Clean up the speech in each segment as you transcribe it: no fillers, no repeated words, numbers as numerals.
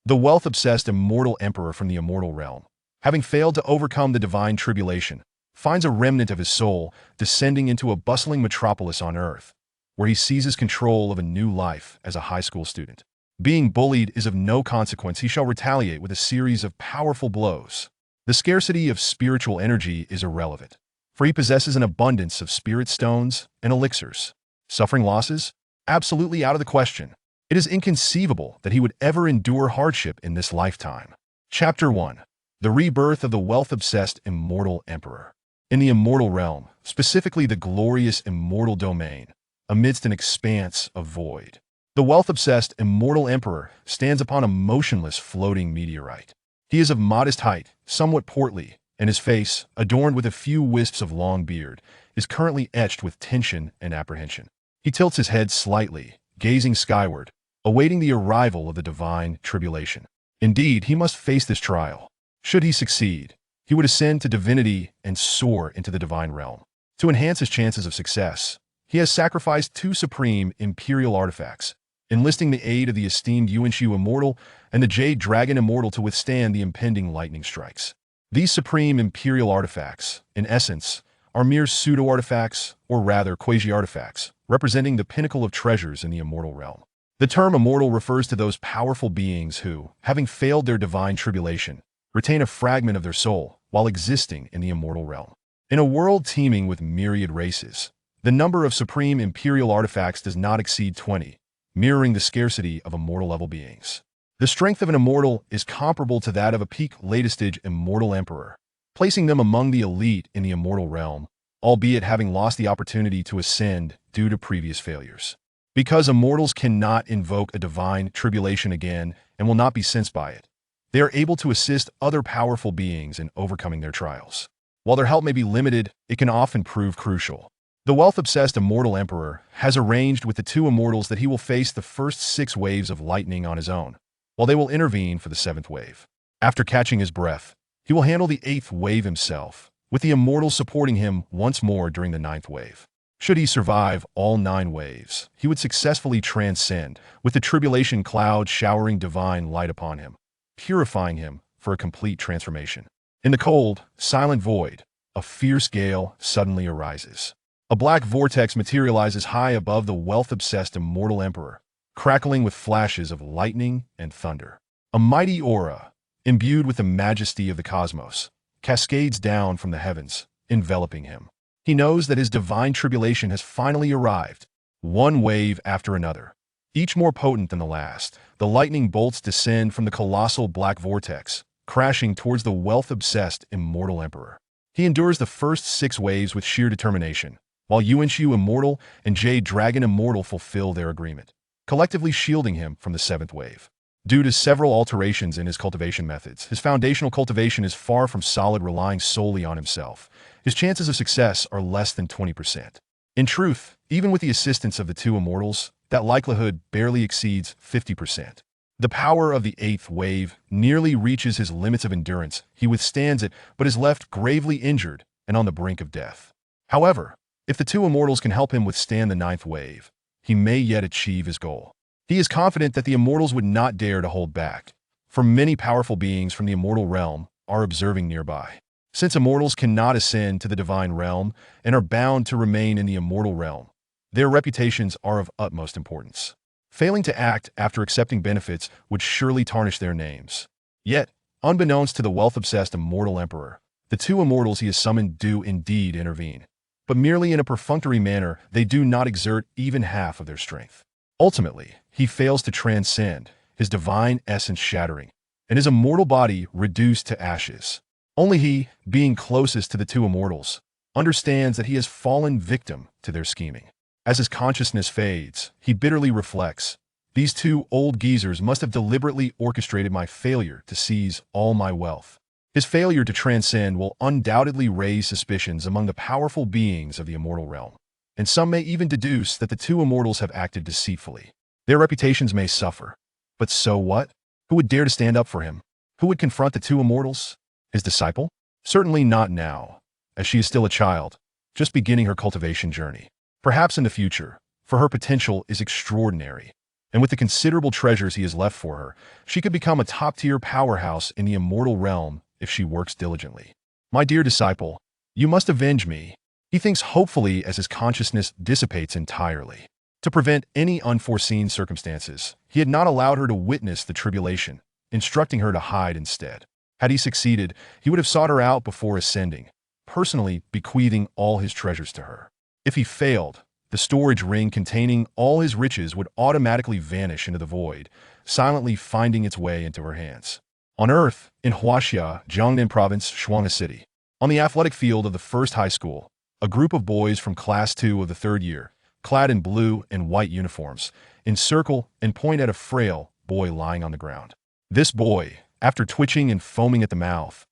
The wealth-obsessed immortal emperor from the immortal realm, having failed to overcome the divine tribulation, finds a remnant of his soul descending into a bustling metropolis on earth, where he seizes control of a new life as a high school student. Being bullied is of no consequence. He shall retaliate with a series of powerful blows. The scarcity of spiritual energy is irrelevant, for he possesses an abundance of spirit stones and elixirs. Suffering losses? Absolutely out of the question. It is inconceivable that he would ever endure hardship in this lifetime. Chapter 1. The Rebirth of the Wealth-Obsessed Immortal Emperor. In the immortal realm, specifically the glorious immortal domain, amidst an expanse of void, the wealth-obsessed immortal emperor stands upon a motionless floating meteorite. He is of modest height, somewhat portly, and his face, adorned with a few wisps of long beard, is currently etched with tension and apprehension. He tilts his head slightly, gazing skyward, awaiting the arrival of the divine tribulation. Indeed, he must face this trial. Should he succeed, he would ascend to divinity and soar into the divine realm. To enhance his chances of success, he has sacrificed two supreme imperial artifacts, enlisting the aid of the esteemed Yuanshu Immortal and the Jade Dragon Immortal to withstand the impending lightning strikes. These supreme imperial artifacts, in essence, are mere pseudo-artifacts, or rather quasi-artifacts, representing the pinnacle of treasures in the immortal realm. The term immortal refers to those powerful beings who, having failed their divine tribulation, retain a fragment of their soul while existing in the immortal realm. In a world teeming with myriad races, the number of supreme imperial artifacts does not exceed 20, mirroring the scarcity of immortal-level beings. The strength of an immortal is comparable to that of a peak latest-stage immortal emperor, placing them among the elite in the immortal realm, albeit having lost the opportunity to ascend due to previous failures. Because immortals cannot invoke a divine tribulation again and will not be sensed by it, they are able to assist other powerful beings in overcoming their trials. While their help may be limited, it can often prove crucial. The wealth-obsessed immortal emperor has arranged with the two immortals that he will face the first 6 waves of lightning on his own, while they will intervene for the 7th wave. After catching his breath, he will handle the 8th wave himself, with the immortals supporting him once more during the 9th wave. Should he survive all 9 waves, he would successfully transcend, with the tribulation cloud showering divine light upon him, purifying him for a complete transformation. In the cold, silent void, a fierce gale suddenly arises. A black vortex materializes high above the wealth-obsessed immortal emperor, crackling with flashes of lightning and thunder. A mighty aura, imbued with the majesty of the cosmos, cascades down from the heavens, enveloping him. He knows that his divine tribulation has finally arrived, one wave after another, each more potent than the last. The lightning bolts descend from the colossal black vortex, crashing towards the wealth-obsessed immortal emperor. He endures the first 6 waves with sheer determination, while Yuanshu Immortal and Jade Dragon Immortal fulfill their agreement, collectively shielding him from the 7th wave. Due to several alterations in his cultivation methods, his foundational cultivation is far from solid, relying solely on himself. His chances of success are less than 20%. In truth, even with the assistance of the two immortals, that likelihood barely exceeds 50%. The power of the 8th wave nearly reaches his limits of endurance. He withstands it, but is left gravely injured and on the brink of death. However, if the two immortals can help him withstand the 9th wave, he may yet achieve his goal. He is confident that the immortals would not dare to hold back, for many powerful beings from the immortal realm are observing nearby. Since immortals cannot ascend to the divine realm and are bound to remain in the immortal realm, their reputations are of utmost importance. Failing to act after accepting benefits would surely tarnish their names. Yet, unbeknownst to the wealth-obsessed immortal emperor, the two immortals he has summoned do indeed intervene, but merely in a perfunctory manner. They do not exert even half of their strength. Ultimately, he fails to transcend, his divine essence shattering, and his immortal body reduced to ashes. Only he, being closest to the two immortals, understands that he has fallen victim to their scheming. As his consciousness fades, he bitterly reflects, "These two old geezers must have deliberately orchestrated my failure to seize all my wealth." His failure to transcend will undoubtedly raise suspicions among the powerful beings of the immortal realm, and some may even deduce that the two immortals have acted deceitfully. Their reputations may suffer, but so what? Who would dare to stand up for him? Who would confront the two immortals? His disciple? Certainly not now, as she is still a child, just beginning her cultivation journey. Perhaps in the future, for her potential is extraordinary, and with the considerable treasures he has left for her, she could become a top-tier powerhouse in the immortal realm if she works diligently. My dear disciple, you must avenge me, he thinks hopefully as his consciousness dissipates entirely. To prevent any unforeseen circumstances, he had not allowed her to witness the tribulation, instructing her to hide instead. Had he succeeded, he would have sought her out before ascending, personally bequeathing all his treasures to her. If he failed, the storage ring containing all his riches would automatically vanish into the void, silently finding its way into her hands. On Earth, in Huaxia, Jiangnan Province, Shuanghe City, on the athletic field of the first high school, a group of boys from Class 2 of the third year, clad in blue and white uniforms, encircle and point at a frail boy lying on the ground. This boy, after twitching and foaming at the mouth,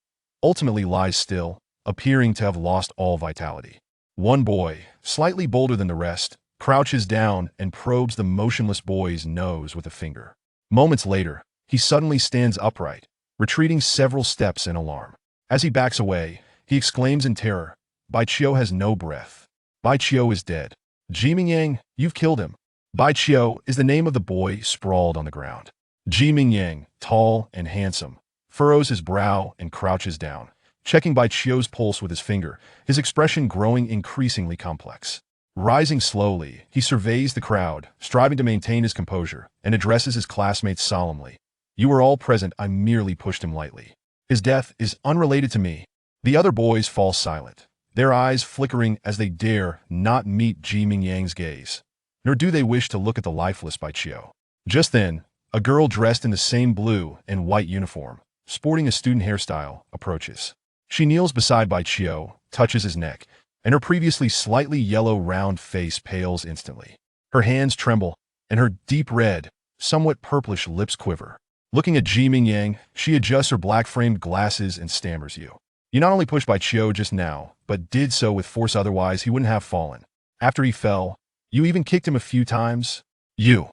ultimately lies still, appearing to have lost all vitality. One boy, slightly bolder than the rest, crouches down and probes the motionless boy's nose with a finger. Moments later, he suddenly stands upright, retreating several steps in alarm. As he backs away, he exclaims in terror, "Bai Qiu has no breath. Bai Qiu is dead. Ji Mingyang, you've killed him." Bai Qiu is the name of the boy sprawled on the ground. Ji Mingyang, tall and handsome, furrows his brow and crouches down, checking Bai Qiu's pulse with his finger, his expression growing increasingly complex. Rising slowly, he surveys the crowd, striving to maintain his composure, and addresses his classmates solemnly. "You were all present, I merely pushed him lightly. His death is unrelated to me." The other boys fall silent, their eyes flickering as they dare not meet Ji Mingyang's gaze, nor do they wish to look at the lifeless Bai Qiu. Just then, a girl dressed in the same blue and white uniform, sporting a student hairstyle, approaches. She kneels beside Bai Qiu, touches his neck, and her previously slightly yellow round face pales instantly. Her hands tremble, and her deep red, somewhat purplish lips quiver. Looking at Ji Mingyang, she adjusts her black-framed glasses and stammers, You not only pushed Bai Qiu just now, but did so with force, otherwise he wouldn't have fallen. After he fell, you even kicked him a few times. You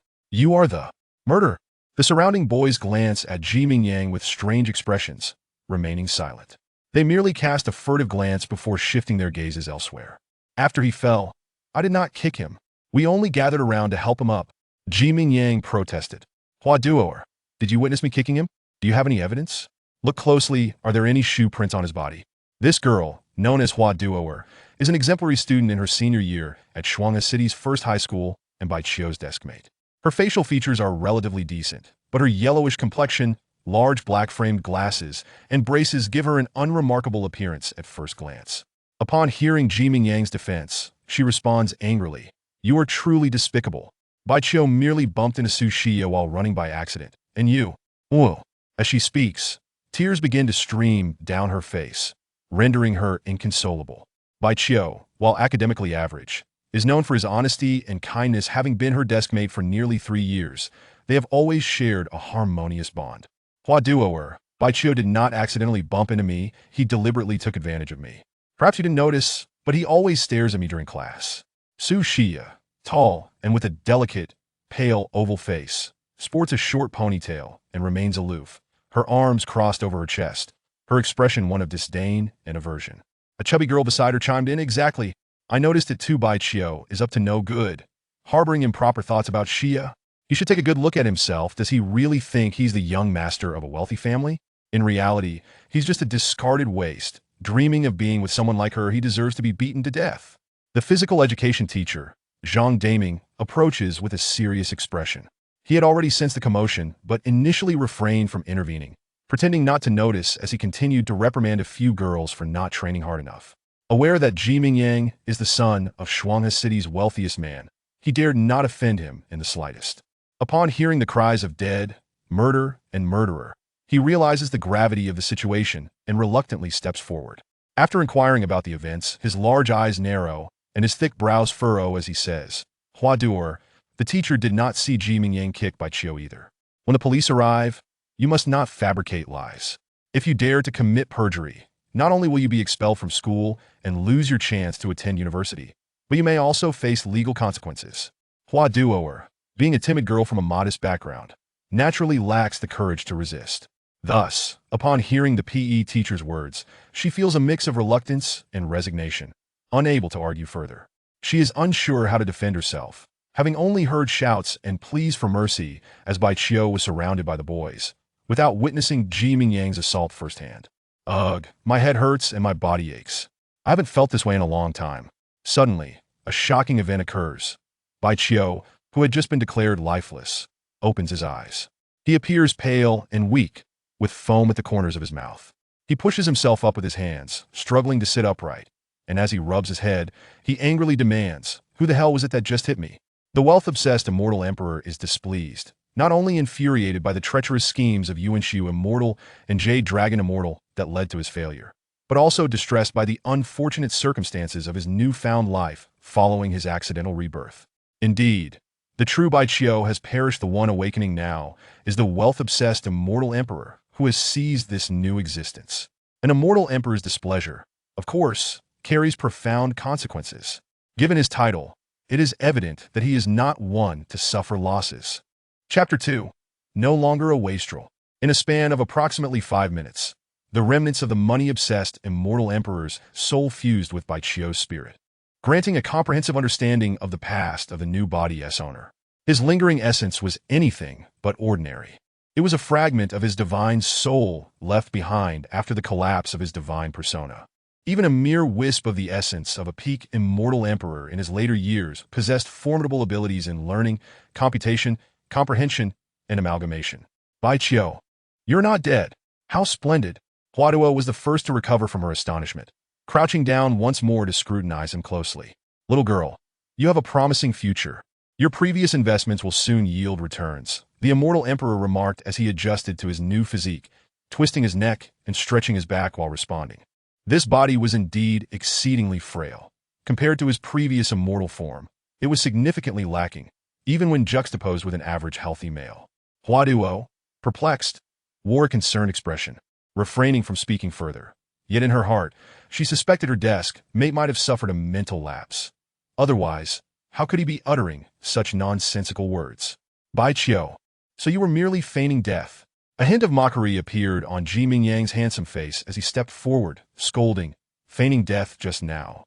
are the murderer." The surrounding boys glance at Ji Mingyang with strange expressions, remaining silent. They merely cast a furtive glance before shifting their gazes elsewhere. "After he fell, I did not kick him. We only gathered around to help him up," Ji Mingyang protested. "Hua Duoer, did you witness me kicking him? Do you have any evidence? Look closely, are there any shoe prints on his body?" This girl, known as Hua Duoer, is an exemplary student in her senior year at Shuanghe City's first high school and Bai Qiu's deskmate. Her facial features are relatively decent, but her yellowish complexion, large black-framed glasses, and braces give her an unremarkable appearance at first glance. Upon hearing Ji Mingyang's defense, she responds angrily, "You are truly despicable. Bai Qiu merely bumped into Su Xia while running by accident, and you." Whoa. As she speaks, tears begin to stream down her face, rendering her inconsolable. Bai Qiu, while academically average, is known for his honesty and kindness, having been her deskmate for nearly 3 years. They have always shared a harmonious bond. Hua Duoer, Bai Qiu did not accidentally bump into me, he deliberately took advantage of me. Perhaps you didn't notice, but he always stares at me during class. Su Xia, tall and with a delicate, pale oval face, sports a short ponytail and remains aloof, her arms crossed over her chest, her expression one of disdain and aversion. A chubby girl beside her chimed in, "Exactly. I noticed it too. Bai Qiu is up to no good, harboring improper thoughts about Xia. He should take a good look at himself. Does he really think he's the young master of a wealthy family? In reality, he's just a discarded waste, dreaming of being with someone like her. He deserves to be beaten to death." The physical education teacher, Zhang Daming, approaches with a serious expression. He had already sensed the commotion, but initially refrained from intervening, pretending not to notice as he continued to reprimand a few girls for not training hard enough. Aware that Ji Mingyang is the son of Shuanghe City's wealthiest man, he dared not offend him in the slightest. Upon hearing the cries of dead, murder, and murderer, he realizes the gravity of the situation and reluctantly steps forward. After inquiring about the events, his large eyes narrow and his thick brows furrow as he says, "Hua Duoer, the teacher did not see Ji Mingyang kick Bai Qiu either. When the police arrive, you must not fabricate lies. If you dare to commit perjury, not only will you be expelled from school and lose your chance to attend university, but you may also face legal consequences." Hua Duoer, being a timid girl from a modest background, naturally lacks the courage to resist. Thus, upon hearing the PE teacher's words, she feels a mix of reluctance and resignation, unable to argue further. She is unsure how to defend herself, having only heard shouts and pleas for mercy as Bai Qiu was surrounded by the boys, without witnessing Ji Mingyang's assault firsthand. Ugh, my head hurts and my body aches. I haven't felt this way in a long time. Suddenly, a shocking event occurs. Bai Qiu, who had just been declared lifeless, opens his eyes. He appears pale and weak, with foam at the corners of his mouth. He pushes himself up with his hands, struggling to sit upright, and as he rubs his head, he angrily demands, "Who the hell was it that just hit me?" The wealth-obsessed Immortal Emperor is displeased, not only infuriated by the treacherous schemes of Yuan Shu Immortal and Jade Dragon Immortal that led to his failure, but also distressed by the unfortunate circumstances of his newfound life following his accidental rebirth. Indeed, the true Bai Qiu has perished. The one awakening now is the wealth-obsessed Immortal Emperor who has seized this new existence. An Immortal Emperor's displeasure, of course, carries profound consequences. Given his title, it is evident that he is not one to suffer losses. Chapter 2. No longer a wastrel. In a span of approximately 5 minutes, the remnants of the money-obsessed Immortal Emperor's soul fused with Bai Qiu's spirit, granting a comprehensive understanding of the past of the new body's owner. His lingering essence was anything but ordinary. It was a fragment of his divine soul left behind after the collapse of his divine persona. Even a mere wisp of the essence of a peak Immortal Emperor in his later years possessed formidable abilities in learning, computation, comprehension, and amalgamation. Bai Qiu, you're not dead. How splendid. Huaduo was the first to recover from her astonishment, crouching down once more to scrutinize him closely. Little girl, you have a promising future. Your previous investments will soon yield returns, the Immortal Emperor remarked as he adjusted to his new physique, twisting his neck and stretching his back while responding. This body was indeed exceedingly frail. Compared to his previous immortal form, it was significantly lacking, even when juxtaposed with an average healthy male. Huaduo, perplexed, wore a concerned expression, refraining from speaking further. Yet in her heart, she suspected her desk mate might have suffered a mental lapse. Otherwise, how could he be uttering such nonsensical words? Bai Qiu, so you were merely feigning death. A hint of mockery appeared on Ji Mingyang's handsome face as he stepped forward, scolding, feigning death just now.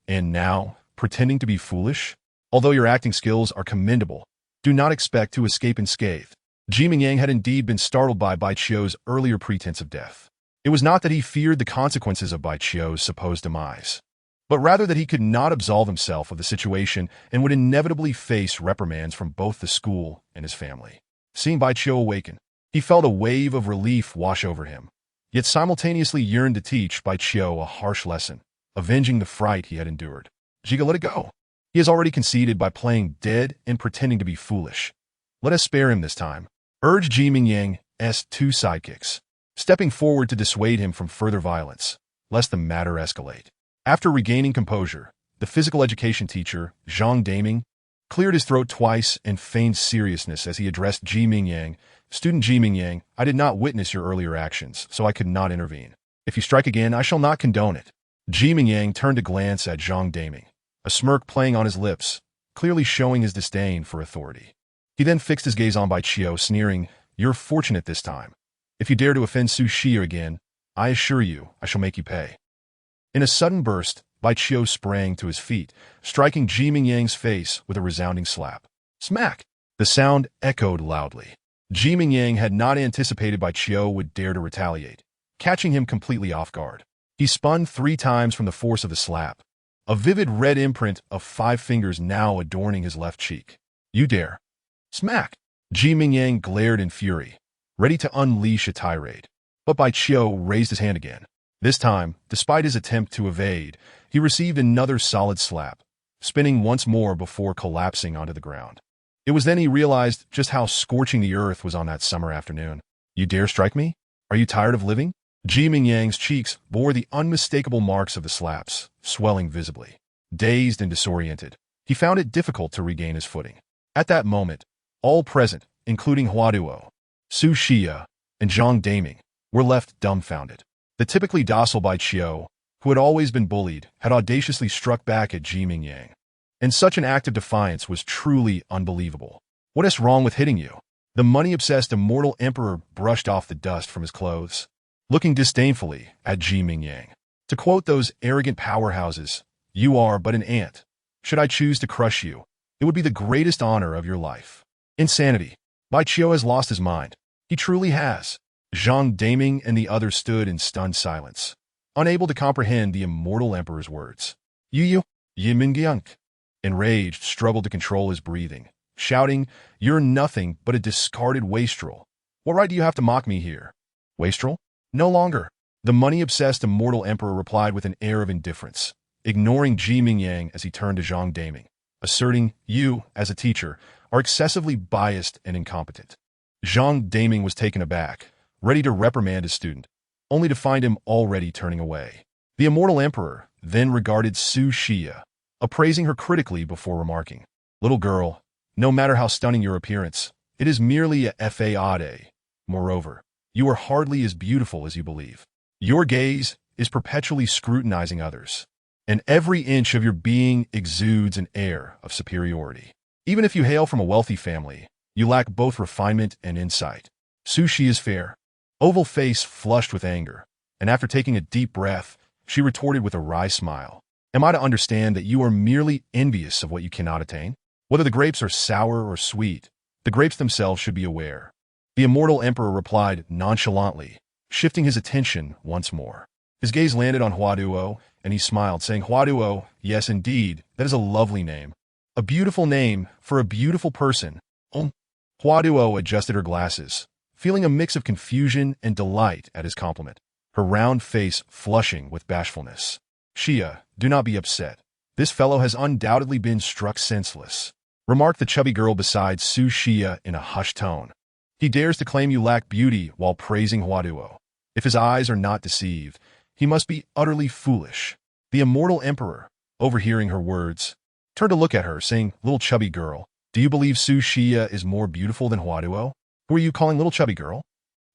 And now, pretending to be foolish? Although your acting skills are commendable, do not expect to escape unscathed. Ji Mingyang had indeed been startled by Bai Qiu's earlier pretense of death. It was not that he feared the consequences of Bai Qiu's supposed demise, but rather that he could not absolve himself of the situation and would inevitably face reprimands from both the school and his family. Seeing Bai Qiu awaken, he felt a wave of relief wash over him, yet simultaneously yearned to teach Bai Qiu a harsh lesson, avenging the fright he had endured. Jiga, let it go. He has already conceded by playing dead and pretending to be foolish. Let us spare him this time, urged Ji Mingyang's two sidekicks, stepping forward to dissuade him from further violence, lest the matter escalate. After regaining composure, the physical education teacher, Zhang Daming, cleared his throat twice and feigned seriousness as he addressed Ji Mingyang. Student Ji Mingyang, I did not witness your earlier actions, so I could not intervene. If you strike again, I shall not condone it. Ji Mingyang turned to glance at Zhang Daming, a smirk playing on his lips, clearly showing his disdain for authority. He then fixed his gaze on Bai Qiu, sneering, You're fortunate this time. If you dare to offend Su Xia again, I assure you I shall make you pay. In a sudden burst, Bai Qiu sprang to his feet, striking Ji Mingyang's face with a resounding slap. Smack! The sound echoed loudly. Ji Mingyang had not anticipated Bai Qiu would dare to retaliate, catching him completely off guard. He spun 3 times from the force of the slap, a vivid red imprint of 5 fingers now adorning his left cheek. You dare. Smack! Ji Mingyang glared in fury, ready to unleash a tirade. But Bai Qiu raised his hand again. This time, despite his attempt to evade, he received another solid slap, spinning once more before collapsing onto the ground. It was then he realized just how scorching the earth was on that summer afternoon. You dare strike me? Are you tired of living? Ji Mingyang's cheeks bore the unmistakable marks of the slaps, swelling visibly. Dazed and disoriented, he found it difficult to regain his footing. At that moment, all present, including Huaduo, Su Xia, and Zhang Daming, were left dumbfounded. The typically docile Bai Qiu, who had always been bullied, had audaciously struck back at Ji Mingyang. And such an act of defiance was truly unbelievable. What is wrong with hitting you? The money-obsessed Immortal Emperor brushed off the dust from his clothes, looking disdainfully at Ji Mingyang. To quote those arrogant powerhouses, you are but an ant. Should I choose to crush you, It would be the greatest honor of your life. Insanity. Bai Qiu has lost his mind. He truly has. Zhang Daming and the others stood in stunned silence, unable to comprehend the Immortal Emperor's words. Yu Yimingyunk, enraged, struggled to control his breathing, shouting, "You're nothing but a discarded wastrel. What right do you have to mock me here?" Wastrel? No longer. The money-obsessed Immortal Emperor replied with an air of indifference, ignoring Ji Mingyang as he turned to Zhang Daming, asserting, "You, as a teacher, are excessively biased and incompetent." Zhang Daming was taken aback, ready to reprimand his student, only to find him already turning away. The Immortal Emperor then regarded Su Xia, appraising her critically before remarking, "Little girl, no matter how stunning your appearance, it is merely a fade. Moreover, you are hardly as beautiful as you believe. Your gaze is perpetually scrutinizing others, and every inch of your being exudes an air of superiority. Even if you hail from a wealthy family, you lack both refinement and insight." Su Xia's fair, oval face flushed with anger, and after taking a deep breath, she retorted with a wry smile, "Am I to understand that you are merely envious of what you cannot attain? Whether the grapes are sour or sweet, the grapes themselves should be aware." The Immortal Emperor replied nonchalantly, shifting his attention once more. His gaze landed on Huaduo, and he smiled, saying, "Huaduo, yes indeed, that is a lovely name. A beautiful name for a beautiful person." Huaduo adjusted her glasses, feeling a mix of confusion and delight at his compliment, her round face flushing with bashfulness. "Xia, do not be upset. This fellow has undoubtedly been struck senseless," remarked the chubby girl beside Su Xia in a hushed tone. "He dares to claim you lack beauty while praising Huaduo. If his eyes are not deceived, he must be utterly foolish." The Immortal Emperor, overhearing her words, turned to look at her, saying, "Little chubby girl, do you believe Su Xia is more beautiful than Huaduo? Who are you calling little chubby girl?"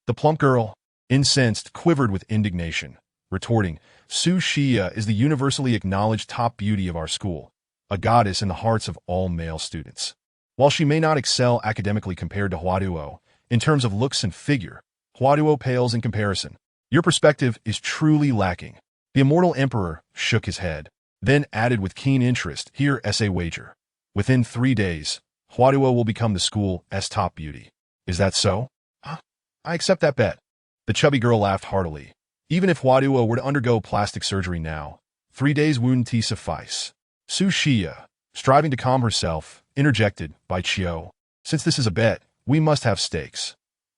The plump girl, incensed, quivered with indignation, retorting, "Su Xia is the universally acknowledged top beauty of our school, a goddess in the hearts of all male students. While she may not excel academically compared to Huaduo, in terms of looks and figure, Huaduo pales in comparison. Your perspective is truly lacking." The Immortal Emperor shook his head, then added with keen interest, "Here is a wager. Within 3 days, Huaduo will become the school's top beauty. Is that so?" "I accept that bet." The chubby girl laughed heartily. "Even if Huaduo were to undergo plastic surgery now, 3 days wouldn't suffice." Su Xia, striving to calm herself, interjected, "Bai Qiu, since this is a bet, we must have stakes.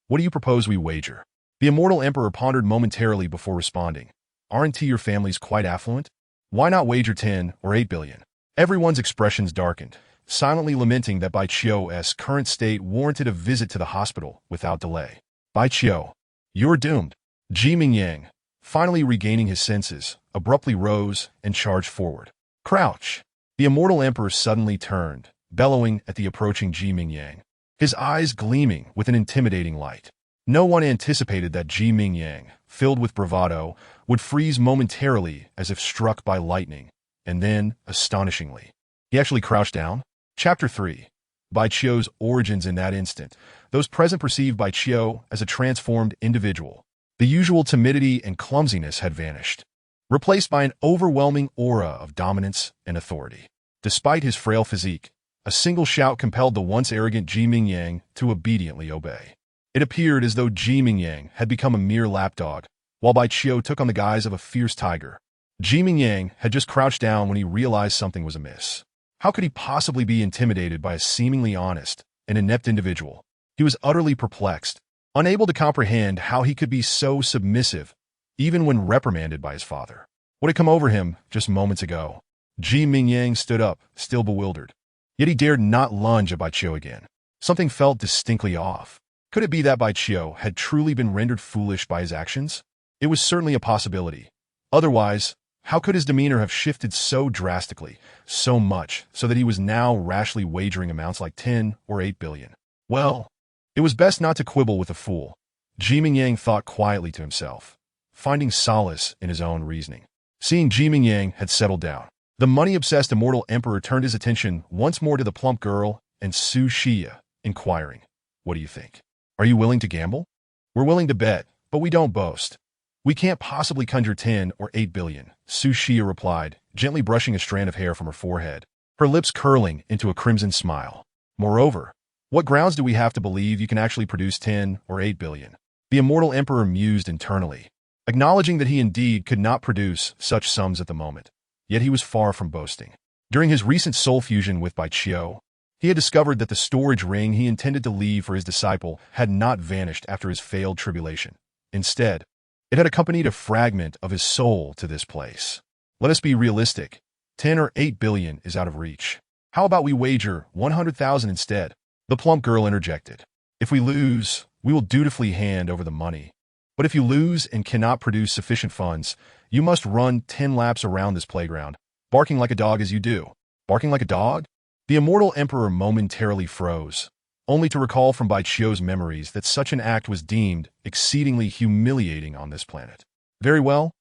What do you propose we wager?" The Immortal Emperor pondered momentarily before responding, "Aren't your families quite affluent? Why not wager 10 or 8 billion? Everyone's expressions darkened, silently lamenting that Bai Qiu's current state warranted a visit to the hospital without delay. "Bai Qiu, you're doomed." Ji Mingyang, finally regaining his senses, abruptly rose and charged forward. "Crouch!" The Immortal Emperor suddenly turned, bellowing at the approaching Ji Mingyang, his eyes gleaming with an intimidating light. No one anticipated that Ji Mingyang, filled with bravado, would freeze momentarily as if struck by lightning, and then, astonishingly, he actually crouched down. Chapter 3. Bai Qiu's origins. In that instant, those present perceived Bai Qiu as a transformed individual. The usual timidity and clumsiness had vanished, replaced by an overwhelming aura of dominance and authority. Despite his frail physique, a single shout compelled the once arrogant Ji Mingyang to obediently obey. It appeared as though Ji Mingyang had become a mere lapdog, while Bai Qiu took on the guise of a fierce tiger. Ji Mingyang had just crouched down when he realized something was amiss. How could he possibly be intimidated by a seemingly honest and inept individual? He was utterly perplexed, unable to comprehend how he could be so submissive, even when reprimanded by his father. What had come over him just moments ago? Ji Mingyang stood up, still bewildered. Yet he dared not lunge at Bai Qiu again. Something felt distinctly off. Could it be that Bai Qiu had truly been rendered foolish by his actions? It was certainly a possibility. Otherwise, how could his demeanor have shifted so drastically, so much, so that he was now rashly wagering amounts like 10 or 8 billion? Well, it was best not to quibble with a fool. Ji Mingyang thought quietly to himself, finding solace in his own reasoning. Seeing Ji Mingyang had settled down, the money-obsessed Immortal Emperor turned his attention once more to the plump girl and Su Xia, inquiring, "What do you think? Are you willing to gamble?" "We're willing to bet, but we don't boast. We can't possibly conjure 10 or 8 billion, Su Xia replied, gently brushing a strand of hair from her forehead. her lips curling into a crimson smile. Moreover, what grounds do we have to believe you can actually produce 10 or 8 billion? The Immortal Emperor mused internally, acknowledging that he indeed could not produce such sums at the moment. Yet he was far from boasting. During his recent soul fusion with Baiqiu, he had discovered that the storage ring he intended to leave for his disciple had not vanished after his failed tribulation. Instead, it had accompanied a fragment of his soul to this place. Let us be realistic. 10 or 8 billion is out of reach. How about we wager 100,000 instead? The plump girl interjected. If we lose, we will dutifully hand over the money. But if you lose and cannot produce sufficient funds, you must run 10 laps around this playground, barking like a dog as you do. Barking like a dog? The Immortal Emperor momentarily froze, only to recall from Baiqiu's memories that such an act was deemed exceedingly humiliating on this planet. Very well,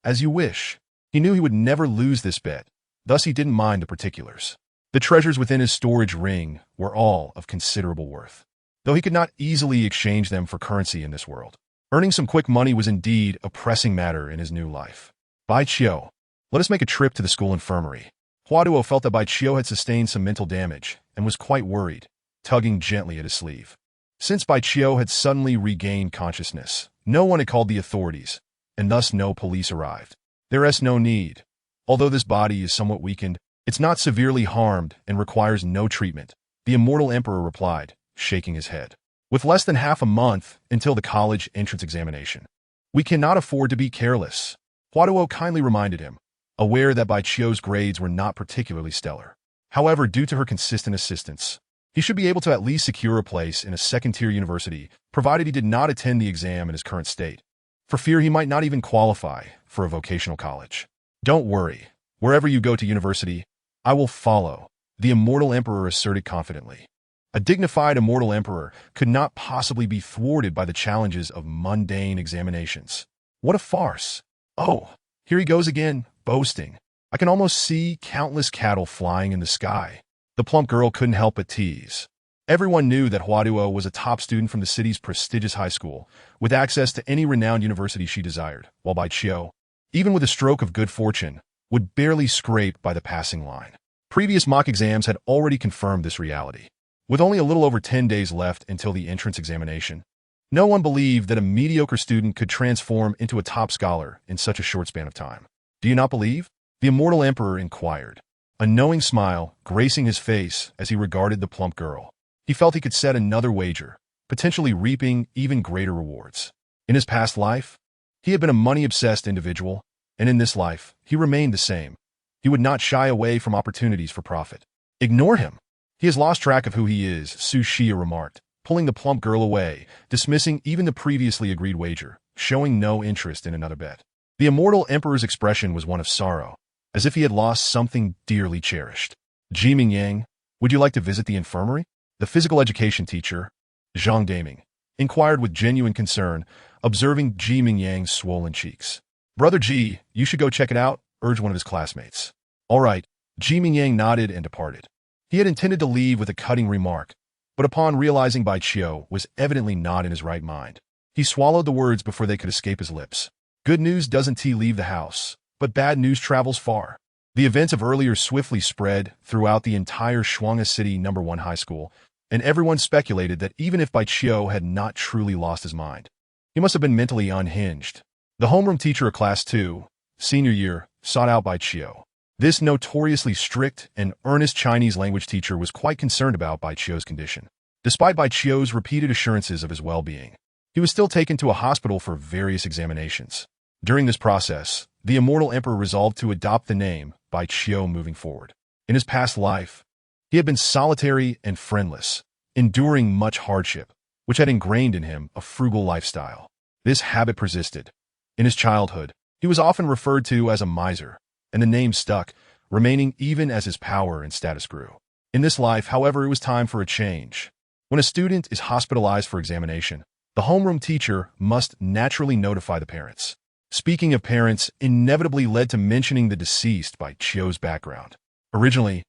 as you wish. He knew he would never lose this bet, thus he didn't mind the particulars. The treasures within his storage ring were all of considerable worth, though he could not easily exchange them for currency in this world. Earning some quick money was indeed a pressing matter in his new life. Baiqiu, let us make a trip to the school infirmary. Huaduo felt that Baiqiu had sustained some mental damage and was quite worried, tugging gently at his sleeve. Since Baiqiu had suddenly regained consciousness, no one had called the authorities, and thus no police arrived. There is no need. Although this body is somewhat weakened, it's not severely harmed and requires no treatment, the Immortal Emperor replied, shaking his head. With less than half a month until the college entrance examination, we cannot afford to be careless, Huaduo kindly reminded him, aware that Baiqiu's grades were not particularly stellar. However, due to her consistent assistance, he should be able to at least secure a place in a second-tier university, provided he did not attend the exam in his current state, for fear he might not even qualify for a vocational college. Don't worry. Wherever you go to university, I will follow, the Immortal Emperor asserted confidently. A dignified Immortal Emperor could not possibly be thwarted by the challenges of mundane examinations. What a farce. Oh, here he goes again, boasting. I can almost see countless cattle flying in the sky. The plump girl couldn't help but tease. Everyone knew that Huaduo was a top student from the city's prestigious high school, with access to any renowned university she desired, while Baiqiu, even with a stroke of good fortune, would barely scrape by the passing line. Previous mock exams had already confirmed this reality. With only a little over 10 days left until the entrance examination, no one believed that a mediocre student could transform into a top scholar in such a short span of time. Do you not believe? The Immortal Emperor inquired, a knowing smile gracing his face as he regarded the plump girl. He felt he could set another wager, potentially reaping even greater rewards. In his past life, he had been a money-obsessed individual, and in this life, he remained the same. He would not shy away from opportunities for profit. Ignore him. He has lost track of who he is, Su Xia remarked, pulling the plump girl away, dismissing even the previously agreed wager, showing no interest in another bet. The Immortal Emperor's expression was one of sorrow, as if he had lost something dearly cherished. Ji Mingyang, would you like to visit the infirmary? The physical education teacher, Zhang Daming, inquired with genuine concern, observing Ji Mingyang's swollen cheeks. Brother Ji, you should go check it out, urged one of his classmates. All right, Ji Mingyang nodded and departed. He had intended to leave with a cutting remark, but upon realizing Baiqiu was evidently not in his right mind, he swallowed the words before they could escape his lips. Good news doesn't leave the house, but bad news travels far. The events of earlier swiftly spread throughout the entire Shuanga City No. 1 high school, and everyone speculated that even if Baiqiu had not truly lost his mind, he must have been mentally unhinged. The homeroom teacher of Class 2, senior year, sought out Baiqiu. This notoriously strict and earnest Chinese language teacher was quite concerned about Baiqiu's condition. Despite Baiqiu's repeated assurances of his well-being, he was still taken to a hospital for various examinations. During this process, the Immortal Emperor resolved to adopt the name Baiqiu moving forward. In his past life, he had been solitary and friendless, enduring much hardship, which had ingrained in him a frugal lifestyle. This habit persisted. In his childhood, he was often referred to as a miser, and the name stuck, remaining even as his power and status grew. In this life, however, it was time for a change. When a student is hospitalized for examination, the homeroom teacher must naturally notify the parents. Speaking of parents inevitably led to mentioning the deceased Baiqiu's background. Originally,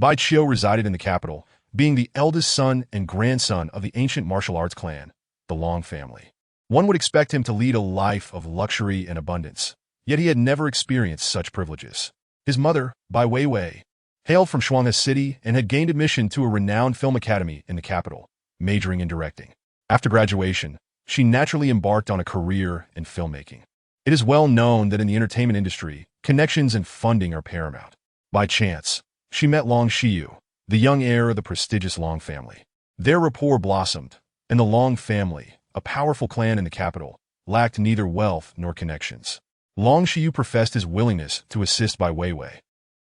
Baiqiu resided in the capital, being the eldest son and grandson of the ancient martial arts clan, the Long family. One would expect him to lead a life of luxury and abundance, yet he had never experienced such privileges. His mother, Bai Weiwei, hailed from Shuanghe City and had gained admission to a renowned film academy in the capital, majoring in directing. After graduation, she naturally embarked on a career in filmmaking. It is well known that in the entertainment industry, connections and funding are paramount. By chance, she met Long Xiyu, the young heir of the prestigious Long family. Their rapport blossomed, and the Long family, a powerful clan in the capital, lacked neither wealth nor connections. Long Xiyu professed his willingness to assist Bai Weiwei,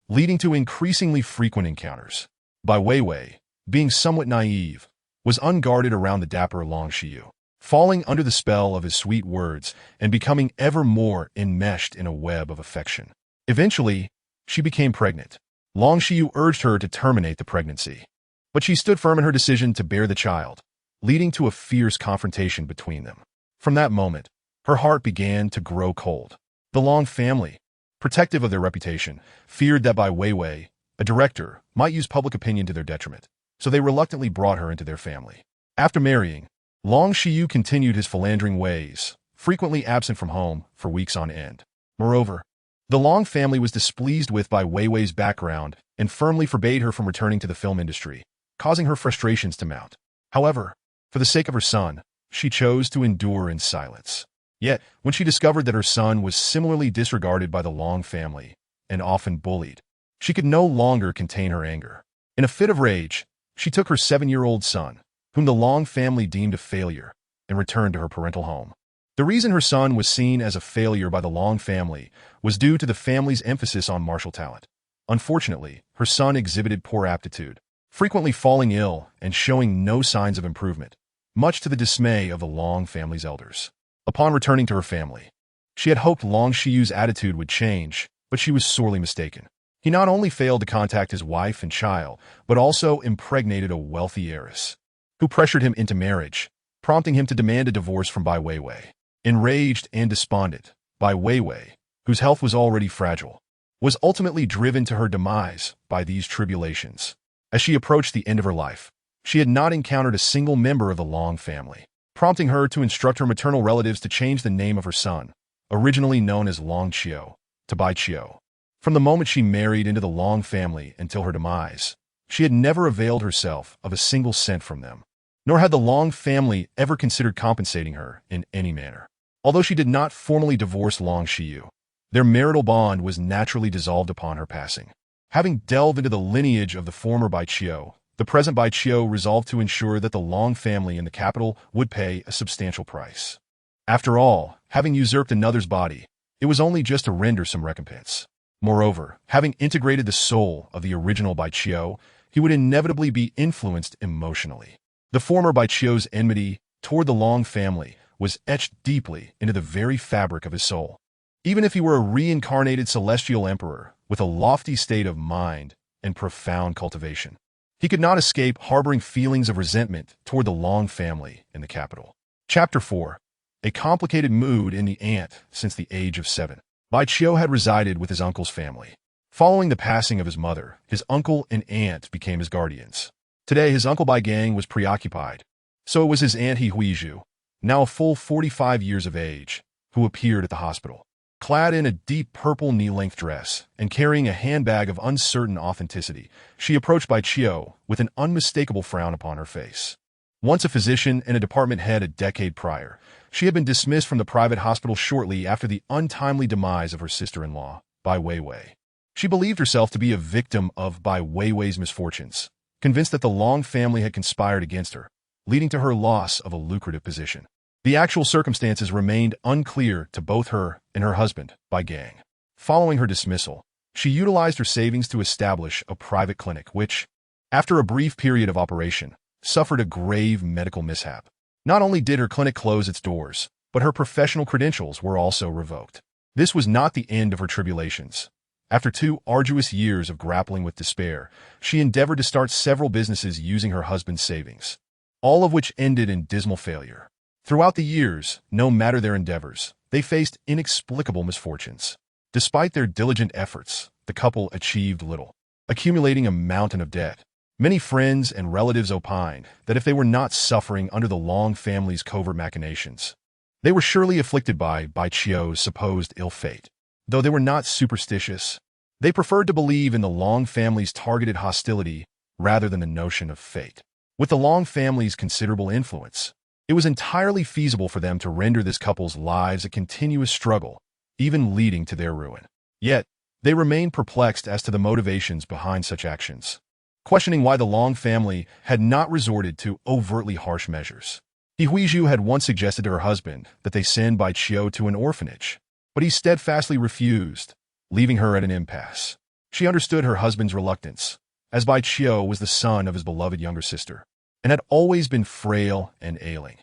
leading to increasingly frequent encounters. Bai Weiwei, being somewhat naive, was unguarded around the dapper Long Xiyu, falling under the spell of his sweet words and becoming ever more enmeshed in a web of affection. Eventually, she became pregnant. Long Xiyu urged her to terminate the pregnancy, but she stood firm in her decision to bear the child, leading to a fierce confrontation between them. From that moment, her heart began to grow cold. The Long family, protective of their reputation, feared that Bai Weiwei, a director, might use public opinion to their detriment, so they reluctantly brought her into their family. After marrying, Long Xiyu continued his philandering ways, frequently absent from home for weeks on end. Moreover, the Long family was displeased with Bai Weiwei's background and firmly forbade her from returning to the film industry, causing her frustrations to mount. However, for the sake of her son, she chose to endure in silence. Yet, when she discovered that her son was similarly disregarded by the Long family and often bullied, she could no longer contain her anger. In a fit of rage, she took her 7-year-old son, whom the Long family deemed a failure, and returned to her parental home. The reason her son was seen as a failure by the Long family was due to the family's emphasis on martial talent. Unfortunately, her son exhibited poor aptitude, frequently falling ill and showing no signs of improvement, much to the dismay of the Long family's elders. Upon returning to her family, she had hoped Long Xiyu's attitude would change, but she was sorely mistaken. He not only failed to contact his wife and child, but also impregnated a wealthy heiress, who pressured him into marriage, prompting him to demand a divorce from Bai Weiwei. Enraged and despondent, Bai Weiwei, whose health was already fragile, was ultimately driven to her demise by these tribulations. As she approached the end of her life, she had not encountered a single member of the Long family, prompting her to instruct her maternal relatives to change the name of her son, originally known as Long Qiu, to Bai Qiu. From the moment she married into the Long family until her demise, she had never availed herself of a single cent from them, nor had the Long family ever considered compensating her in any manner. Although she did not formally divorce Long Xiyu, their marital bond was naturally dissolved upon her passing. Having delved into the lineage of the former Bai Qiu, the present Bai Qiu resolved to ensure that the Long family in the capital would pay a substantial price. After all, having usurped another's body, it was only just to render some recompense. Moreover, having integrated the soul of the original Bai Qiu, he would inevitably be influenced emotionally. The former Bai Qiu's enmity toward the Long family was etched deeply into the very fabric of his soul. Even if he were a reincarnated celestial emperor with a lofty state of mind and profound cultivation, he could not escape harboring feelings of resentment toward the Long family in the capital. Chapter 4. A complicated mood in the ant since the age of 7. Bai Qiu had resided with his uncle's family. Following the passing of his mother, his uncle and aunt became his guardians. Today, his uncle Bai Gang was preoccupied, so it was his aunt He Huizhu, now a full 45 years of age, who appeared at the hospital. Clad in a deep purple knee-length dress and carrying a handbag of uncertain authenticity, she approached Bai Qiu with an unmistakable frown upon her face. Once a physician and a department head a decade prior, she had been dismissed from the private hospital shortly after the untimely demise of her sister-in-law, Bai Weiwei. She believed herself to be a victim of Bai Weiwei's misfortunes, convinced that the Long family had conspired against her, leading to her loss of a lucrative position. The actual circumstances remained unclear to both her and her husband, Bai Gang. Following her dismissal, she utilized her savings to establish a private clinic which, after a brief period of operation, suffered a grave medical mishap. Not only did her clinic close its doors, but her professional credentials were also revoked. This was not the end of her tribulations. After 2 arduous years of grappling with despair, she endeavored to start several businesses using her husband's savings, all of which ended in dismal failure. Throughout the years, no matter their endeavors, they faced inexplicable misfortunes. Despite their diligent efforts, the couple achieved little, accumulating a mountain of debt. Many friends and relatives opined that if they were not suffering under the Long family's covert machinations, they were surely afflicted by Bai Qiu's supposed ill fate. Though they were not superstitious, They preferred to believe in the Long family's targeted hostility rather than the notion of fate. With the Long family's considerable influence, it was entirely feasible for them to render this couple's lives a continuous struggle, even leading to their ruin. Yet, they remained perplexed as to the motivations behind such actions, questioning why the Long family had not resorted to overtly harsh measures. Huizhu had once suggested to her husband that they send Bai Qiu to an orphanage, but he steadfastly refused, leaving her at an impasse. She understood her husband's reluctance, as Bai Qiu was the son of his beloved younger sister, and had always been frail and ailing.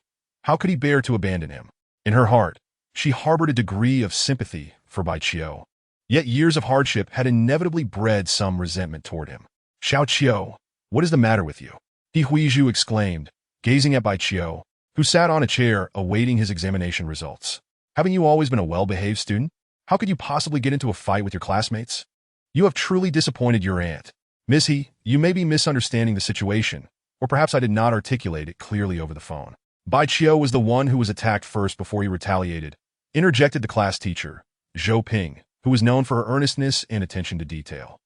How could he bear to abandon him? In her heart, she harbored a degree of sympathy for Bai Qiu, yet years of hardship had inevitably bred some resentment toward him. "Xiao Qiu, what is the matter with you?" Huizhu exclaimed, gazing at Bai Qiu, who sat on a chair awaiting his examination results. "Haven't you always been a well-behaved student? How could you possibly get into a fight with your classmates? You have truly disappointed your aunt. Miss He, you may be misunderstanding the situation, or perhaps I did not articulate it clearly over the phone." Bai Qiu was the one who was attacked first before he retaliated, interjected the class teacher, Zhou Ping, who was known for her earnestness and attention to detail.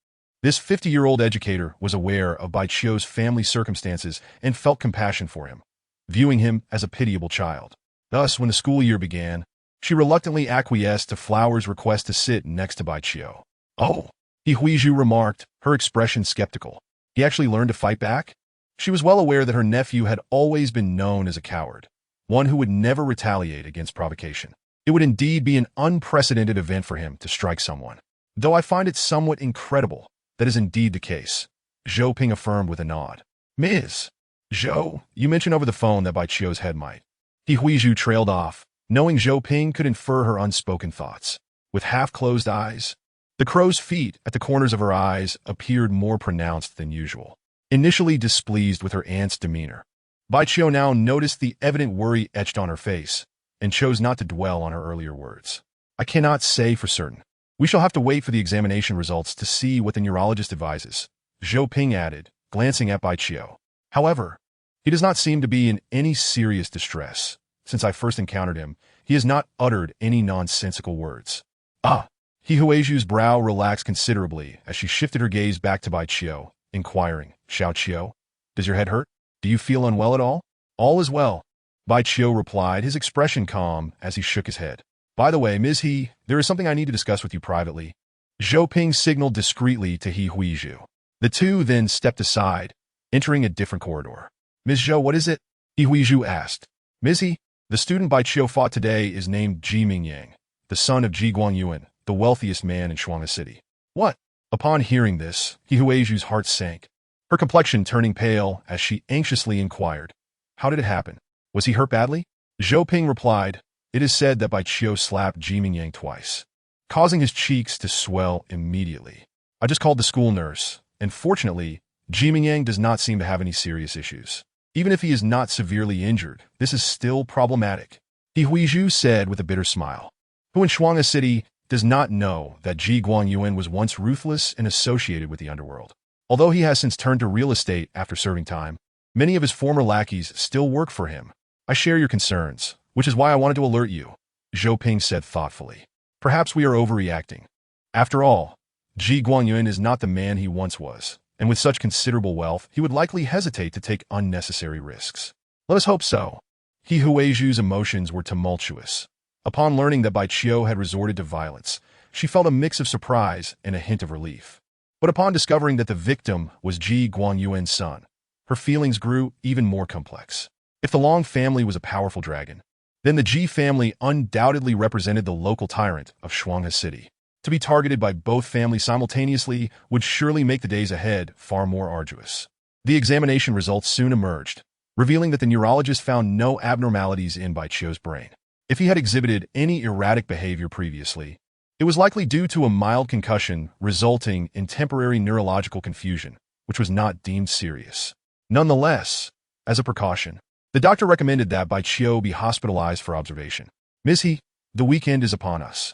This 50-year-old educator was aware of Bai Qiu's family circumstances and felt compassion for him, viewing him as a pitiable child. Thus, when the school year began, she reluctantly acquiesced to Flower's request to sit next to Bai Qiu. "Oh," Huizhu remarked, her expression skeptical. "He actually learned to fight back?" She was well aware that her nephew had always been known as a coward, one who would never retaliate against provocation. It would indeed be an unprecedented event for him to strike someone. "Though I find it somewhat incredible, that is indeed the case," Zhou Ping affirmed with a nod. "Ms. Zhou, you mentioned over the phone that Bai Qiu's head might." Huizhu trailed off, knowing Zhou Ping could infer her unspoken thoughts. With half-closed eyes, the crow's feet at the corners of her eyes appeared more pronounced than usual. Initially displeased with her aunt's demeanor, Bai Qiu now noticed the evident worry etched on her face and chose not to dwell on her earlier words. "I cannot say for certain. We shall have to wait for the examination results to see what the neurologist advises," Zhou Ping added, glancing at Bai Qiu. "However, he does not seem to be in any serious distress. Since I first encountered him, he has not uttered any nonsensical words." "Ah!" Huizhu's brow relaxed considerably as she shifted her gaze back to Bai Qiu, inquiring, "Xiao Qiu, does your head hurt? Do you feel unwell at all?" "All is well," Bai Qiu replied, his expression calm as he shook his head. "By the way, Ms. He, there is something I need to discuss with you privately." Zhou Ping signaled discreetly to Huizhu. The two then stepped aside, entering a different corridor. "Ms. Zhou, what is it?" Huizhu asked. "Ms. He, the student Bai Qiu fought today is named Ji Mingyang, the son of Ji Guangyuan, the wealthiest man in Shuanghe City." "What?" Upon hearing this, Huizhu's heart sank, her complexion turning pale as she anxiously inquired, "How did it happen? Was he hurt badly?" Zhou Ping replied, "It is said that Bai Qiu slapped Ji Mingyang twice, causing his cheeks to swell immediately. I just called the school nurse, and fortunately, Ji Mingyang does not seem to have any serious issues. Even if he is not severely injured, this is still problematic," Huizhu said with a bitter smile. Who in Shuanghe City does not know that Ji Guangyuan was once ruthless and associated with the underworld? Although he has since turned to real estate after serving time, many of his former lackeys still work for him. "I share your concerns, which is why I wanted to alert you," Zhou Ping said thoughtfully. "Perhaps we are overreacting. After all, Ji Guangyuan is not the man he once was, and with such considerable wealth, he would likely hesitate to take unnecessary risks." "Let us hope so." Huizhu's emotions were tumultuous. Upon learning that Bai Qiu had resorted to violence, she felt a mix of surprise and a hint of relief. But upon discovering that the victim was Ji Guangyuan's son, her feelings grew even more complex. If the Long family was a powerful dragon, then the Ji family undoubtedly represented the local tyrant of Shuanghe City. To be targeted by both families simultaneously would surely make the days ahead far more arduous. The examination results soon emerged, revealing that the neurologist found no abnormalities in Bai Qiu's brain. If he had exhibited any erratic behavior previously, it was likely due to a mild concussion resulting in temporary neurological confusion, which was not deemed serious. Nonetheless, as a precaution, the doctor recommended that Bai Qiu be hospitalized for observation. "Ms. He, the weekend is upon us.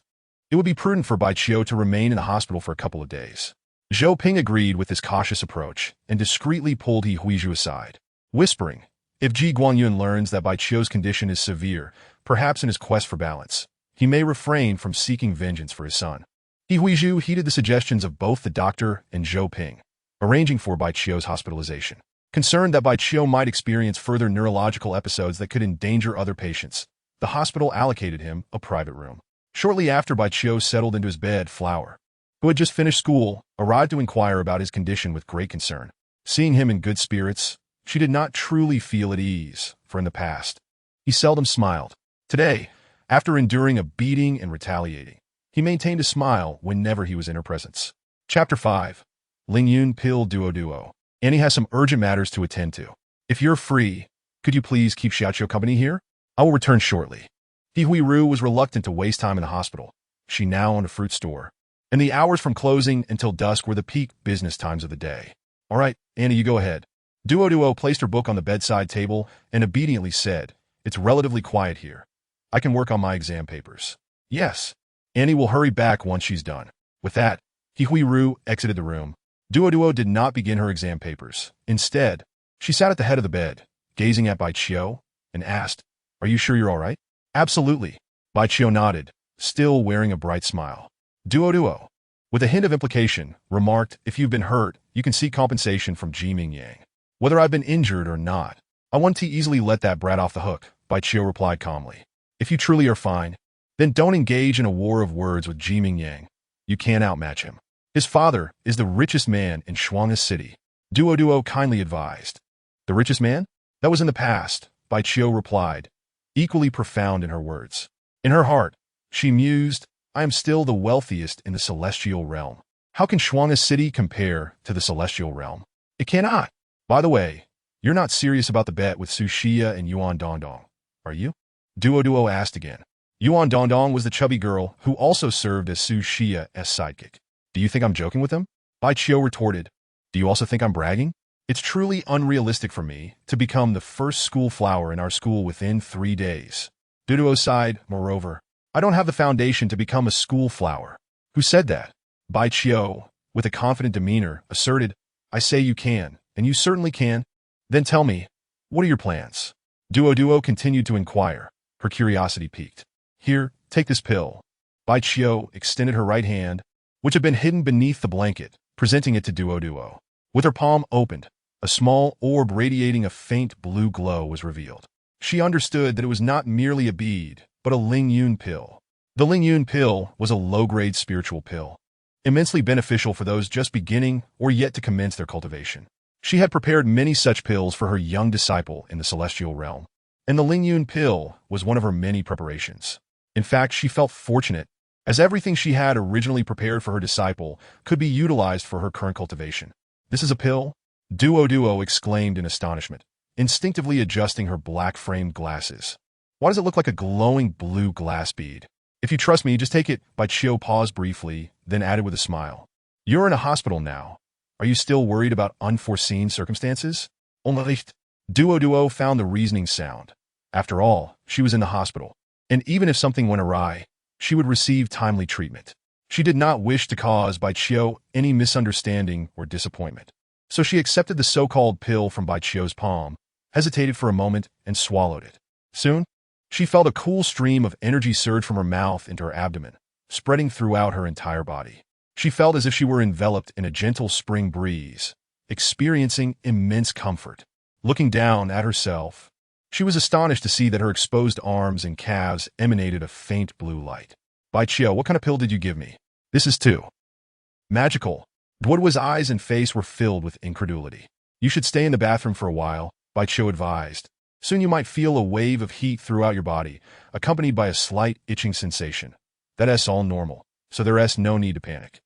It would be prudent for Bai Qiu to remain in the hospital for a couple of days." Zhou Ping agreed with this cautious approach and discreetly pulled Huizhu aside, whispering, "If Ji Guangyuan learns that Bai Qiu's condition is severe, perhaps in his quest for balance, he may refrain from seeking vengeance for his son." He Huizhu heeded the suggestions of both the doctor and Zhou Ping, arranging for Bai Qiu's hospitalization. Concerned that Bai Qiu might experience further neurological episodes that could endanger other patients, the hospital allocated him a private room. Shortly after Bai Qiu settled into his bed, Flower, who had just finished school, arrived to inquire about his condition with great concern. Seeing him in good spirits, she did not truly feel at ease, for in the past, he seldom smiled. Today, after enduring a beating and retaliating, he maintained a smile whenever he was in her presence. Chapter 5. Lingyun Pill Duo. Annie has some urgent matters to attend to. If you're free, could you please keep Xiaoqiu company here? I will return shortly. He Huiru was reluctant to waste time in the hospital. She now owned a fruit store, and the hours from closing until dusk were the peak business times of the day. All right, Annie, you go ahead. Duo placed her book on the bedside table and obediently said, "It's relatively quiet here. I can work on my exam papers." Yes. Annie will hurry back once she's done. With that, He Huiru exited the room. Duo did not begin her exam papers. Instead, she sat at the head of the bed, gazing at Bai Qiu, and asked, "Are you sure you're all right?" "Absolutely." Bai Qiu nodded, still wearing a bright smile. Duo, with a hint of implication, remarked, "If you've been hurt, you can seek compensation from Ji Mingyang. Whether I've been injured or not, I want to easily let that brat off the hook," Bai Qiu replied calmly. "If you truly are fine, then don't engage in a war of words with Ji Mingyang. You can't outmatch him. His father is the richest man in Shuangha City," Duo kindly advised. "The richest man? That was in the past," Bai Qiu replied, equally profound in her words. In her heart, she mused, "I am still the wealthiest in the celestial realm. How can Shuangha City compare to the celestial realm? It cannot. By the way, you're not serious about the bet with Su Xia and Yuan Dongdong, are you?" Duo asked again. Yuan Dongdong was the chubby girl who also served as Su Xia's sidekick. "Do you think I'm joking with him?" Bai Qiu retorted. "Do you also think I'm bragging? It's truly unrealistic for me to become the first school flower in our school within 3 days." Duo sighed, "Moreover, I don't have the foundation to become a school flower." "Who said that?" Bai Qiu, with a confident demeanor, asserted, "I say you can, and you certainly can. Then tell me, what are your plans?" Duo continued to inquire, her curiosity piqued. "Here, take this pill." Bai Qiu extended her right hand, which had been hidden beneath the blanket, presenting it to Duo. With her palm opened, a small orb radiating a faint blue glow was revealed. She understood that it was not merely a bead, but a Lingyun pill. The Lingyun pill was a low-grade spiritual pill, immensely beneficial for those just beginning or yet to commence their cultivation. She had prepared many such pills for her young disciple in the celestial realm, and the Lingyun pill was one of her many preparations. In fact, she felt fortunate, as everything she had originally prepared for her disciple could be utilized for her current cultivation. "This is a pill?" Duo exclaimed in astonishment, instinctively adjusting her black-framed glasses. "Why does it look like a glowing blue glass bead?" "If you trust me, just take it." Bai Qiu paused briefly, then added with a smile, "You're in a hospital now. Are you still worried about unforeseen circumstances?" Only Duo found the reasoning sound. After all, she was in the hospital, and even if something went awry, she would receive timely treatment. She did not wish to cause Bai Qiu any misunderstanding or disappointment. So she accepted the so-called pill from Bai Qiu's palm, hesitated for a moment, and swallowed it. Soon, she felt a cool stream of energy surge from her mouth into her abdomen, spreading throughout her entire body. She felt as if she were enveloped in a gentle spring breeze, experiencing immense comfort. Looking down at herself, she was astonished to see that her exposed arms and calves emanated a faint blue light. "Bai Qiu, what kind of pill did you give me?" "This is too magical." Duo's eyes and face were filled with incredulity. "You should stay in the bathroom for a while," Bai Qiu advised. "Soon you might feel a wave of heat throughout your body, accompanied by a slight itching sensation. That's all normal, so there's no need to panic.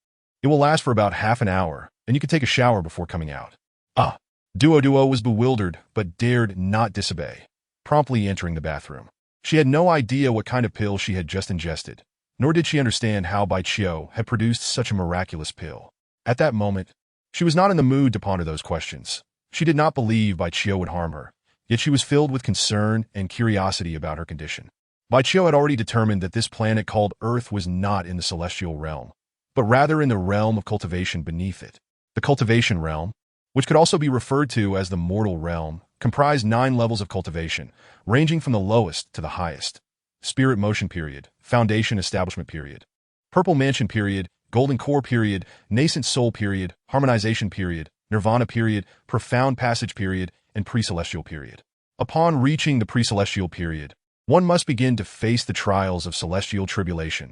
It will last for about half an hour, and you can take a shower before coming out." "Ah." Duo was bewildered, but dared not disobey, promptly entering the bathroom. She had no idea what kind of pill she had just ingested, nor did she understand how Bai Qiu had produced such a miraculous pill. At that moment, she was not in the mood to ponder those questions. She did not believe Bai Qiu would harm her, yet she was filled with concern and curiosity about her condition. Bai Qiu had already determined that this planet called Earth was not in the celestial realm, but rather in the realm of cultivation beneath it. The cultivation realm, which could also be referred to as the mortal realm, comprised 9 levels of cultivation, ranging from the lowest to the highest. Spirit motion period, foundation establishment period, purple mansion period, golden core period, nascent soul period, harmonization period, nirvana period, profound passage period, and pre-celestial period. Upon reaching the pre-celestial period, one must begin to face the trials of celestial tribulation.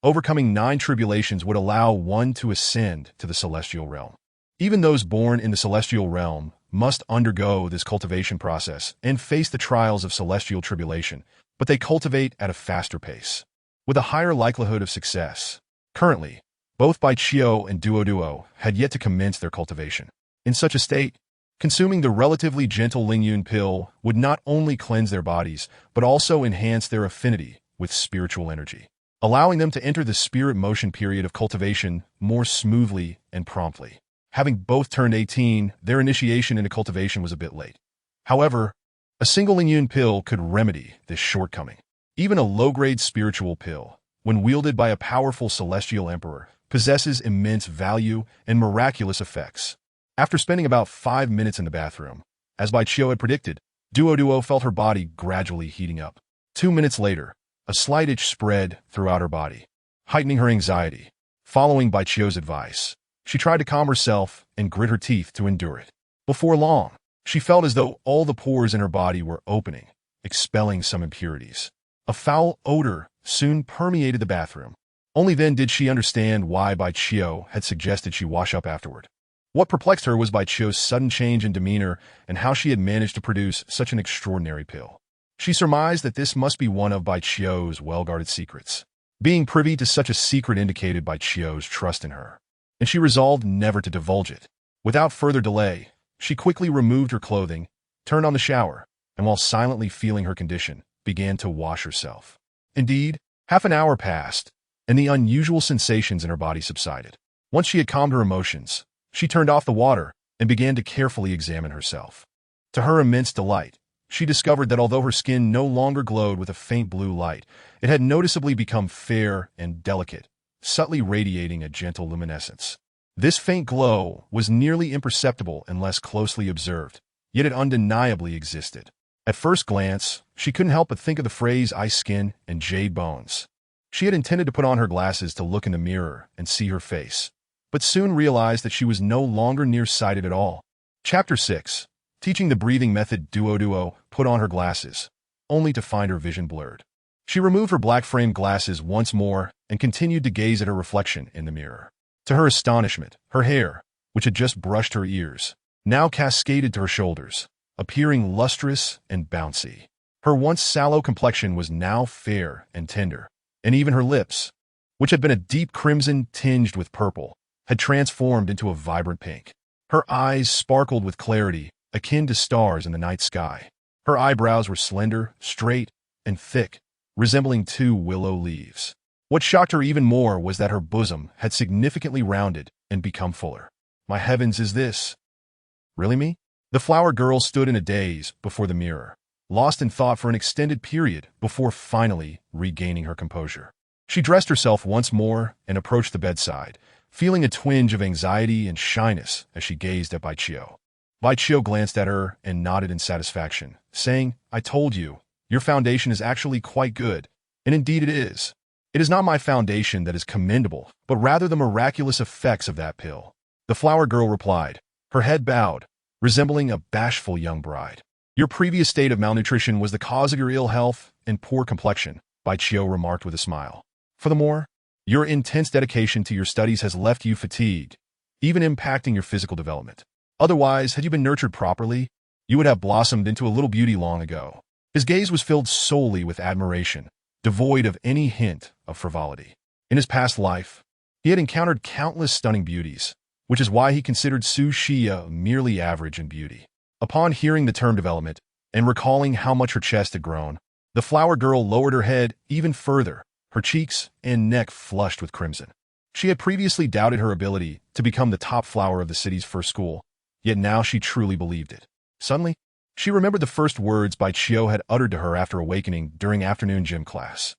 Overcoming 9 tribulations would allow one to ascend to the celestial realm. Even those born in the celestial realm must undergo this cultivation process and face the trials of celestial tribulation, but they cultivate at a faster pace, with a higher likelihood of success. Currently, both Bai Chio and Duo had yet to commence their cultivation. In such a state, consuming the relatively gentle Lingyun pill would not only cleanse their bodies, but also enhance their affinity with spiritual energy, allowing them to enter the spirit motion period of cultivation more smoothly and promptly. Having both turned 18, their initiation into cultivation was a bit late. However, a single Lingyun pill could remedy this shortcoming. Even a low-grade spiritual pill, when wielded by a powerful celestial emperor, possesses immense value and miraculous effects. After spending about 5 minutes in the bathroom, as Bai Chio had predicted, Duo felt her body gradually heating up. 2 minutes later, a slight itch spread throughout her body, heightening her anxiety. Following Bai Chio's advice, she tried to calm herself and grit her teeth to endure it. Before long, she felt as though all the pores in her body were opening, expelling some impurities. A foul odor soon permeated the bathroom. Only then did she understand why Bai Chio had suggested she wash up afterward. What perplexed her was Bai Chio's sudden change in demeanor and how she had managed to produce such an extraordinary pill. She surmised that this must be one of Bai Chio's well-guarded secrets. Being privy to such a secret indicated Bai Chio's trust in her, and she resolved never to divulge it. Without further delay, she quickly removed her clothing, turned on the shower, and while silently feeling her condition, began to wash herself. Indeed, half an hour passed, and the unusual sensations in her body subsided. Once she had calmed her emotions, she turned off the water and began to carefully examine herself. To her immense delight, she discovered that although her skin no longer glowed with a faint blue light, it had noticeably become fair and delicate, subtly radiating a gentle luminescence. This faint glow was nearly imperceptible unless closely observed, yet it undeniably existed. At first glance, she couldn't help but think of the phrase ice skin and jade bones. She had intended to put on her glasses to look in the mirror and see her face, but soon realized that she was no longer nearsighted at all. Chapter 6. Teaching the breathing method. Duo put on her glasses, only to find her vision blurred. She removed her black-framed glasses once more and continued to gaze at her reflection in the mirror. To her astonishment, her hair, which had just brushed her ears, now cascaded to her shoulders, appearing lustrous and bouncy. Her once sallow complexion was now fair and tender, and even her lips, which had been a deep crimson tinged with purple, had transformed into a vibrant pink. Her eyes sparkled with clarity, akin to stars in the night sky. Her eyebrows were slender, straight, and thick, resembling 2 willow leaves. What shocked her even more was that her bosom had significantly rounded and become fuller. My heavens, is this really me? The flower girl stood in a daze before the mirror, lost in thought for an extended period before finally regaining her composure. She dressed herself once more and approached the bedside, feeling a twinge of anxiety and shyness as she gazed at Bai Chio. Bai Chio glanced at her and nodded in satisfaction, saying, "I told you, your foundation is actually quite good, and indeed it is. It is not my foundation that is commendable, but rather the miraculous effects of that pill." The flower girl replied, her head bowed, resembling a bashful young bride. "Your previous state of malnutrition was the cause of your ill health and poor complexion," Bai Chio remarked with a smile. "Furthermore, your intense dedication to your studies has left you fatigued, even impacting your physical development. Otherwise, had you been nurtured properly, you would have blossomed into a little beauty long ago." His gaze was filled solely with admiration, devoid of any hint of frivolity. In his past life, he had encountered countless stunning beauties, which is why he considered Su Xia merely average in beauty. Upon hearing the term development and recalling how much her chest had grown, the flower girl lowered her head even further, her cheeks and neck flushed with crimson. She had previously doubted her ability to become the top flower of the city's first school, yet now she truly believed it. Suddenly, she remembered the first words Bai Chio had uttered to her after awakening during afternoon gym class.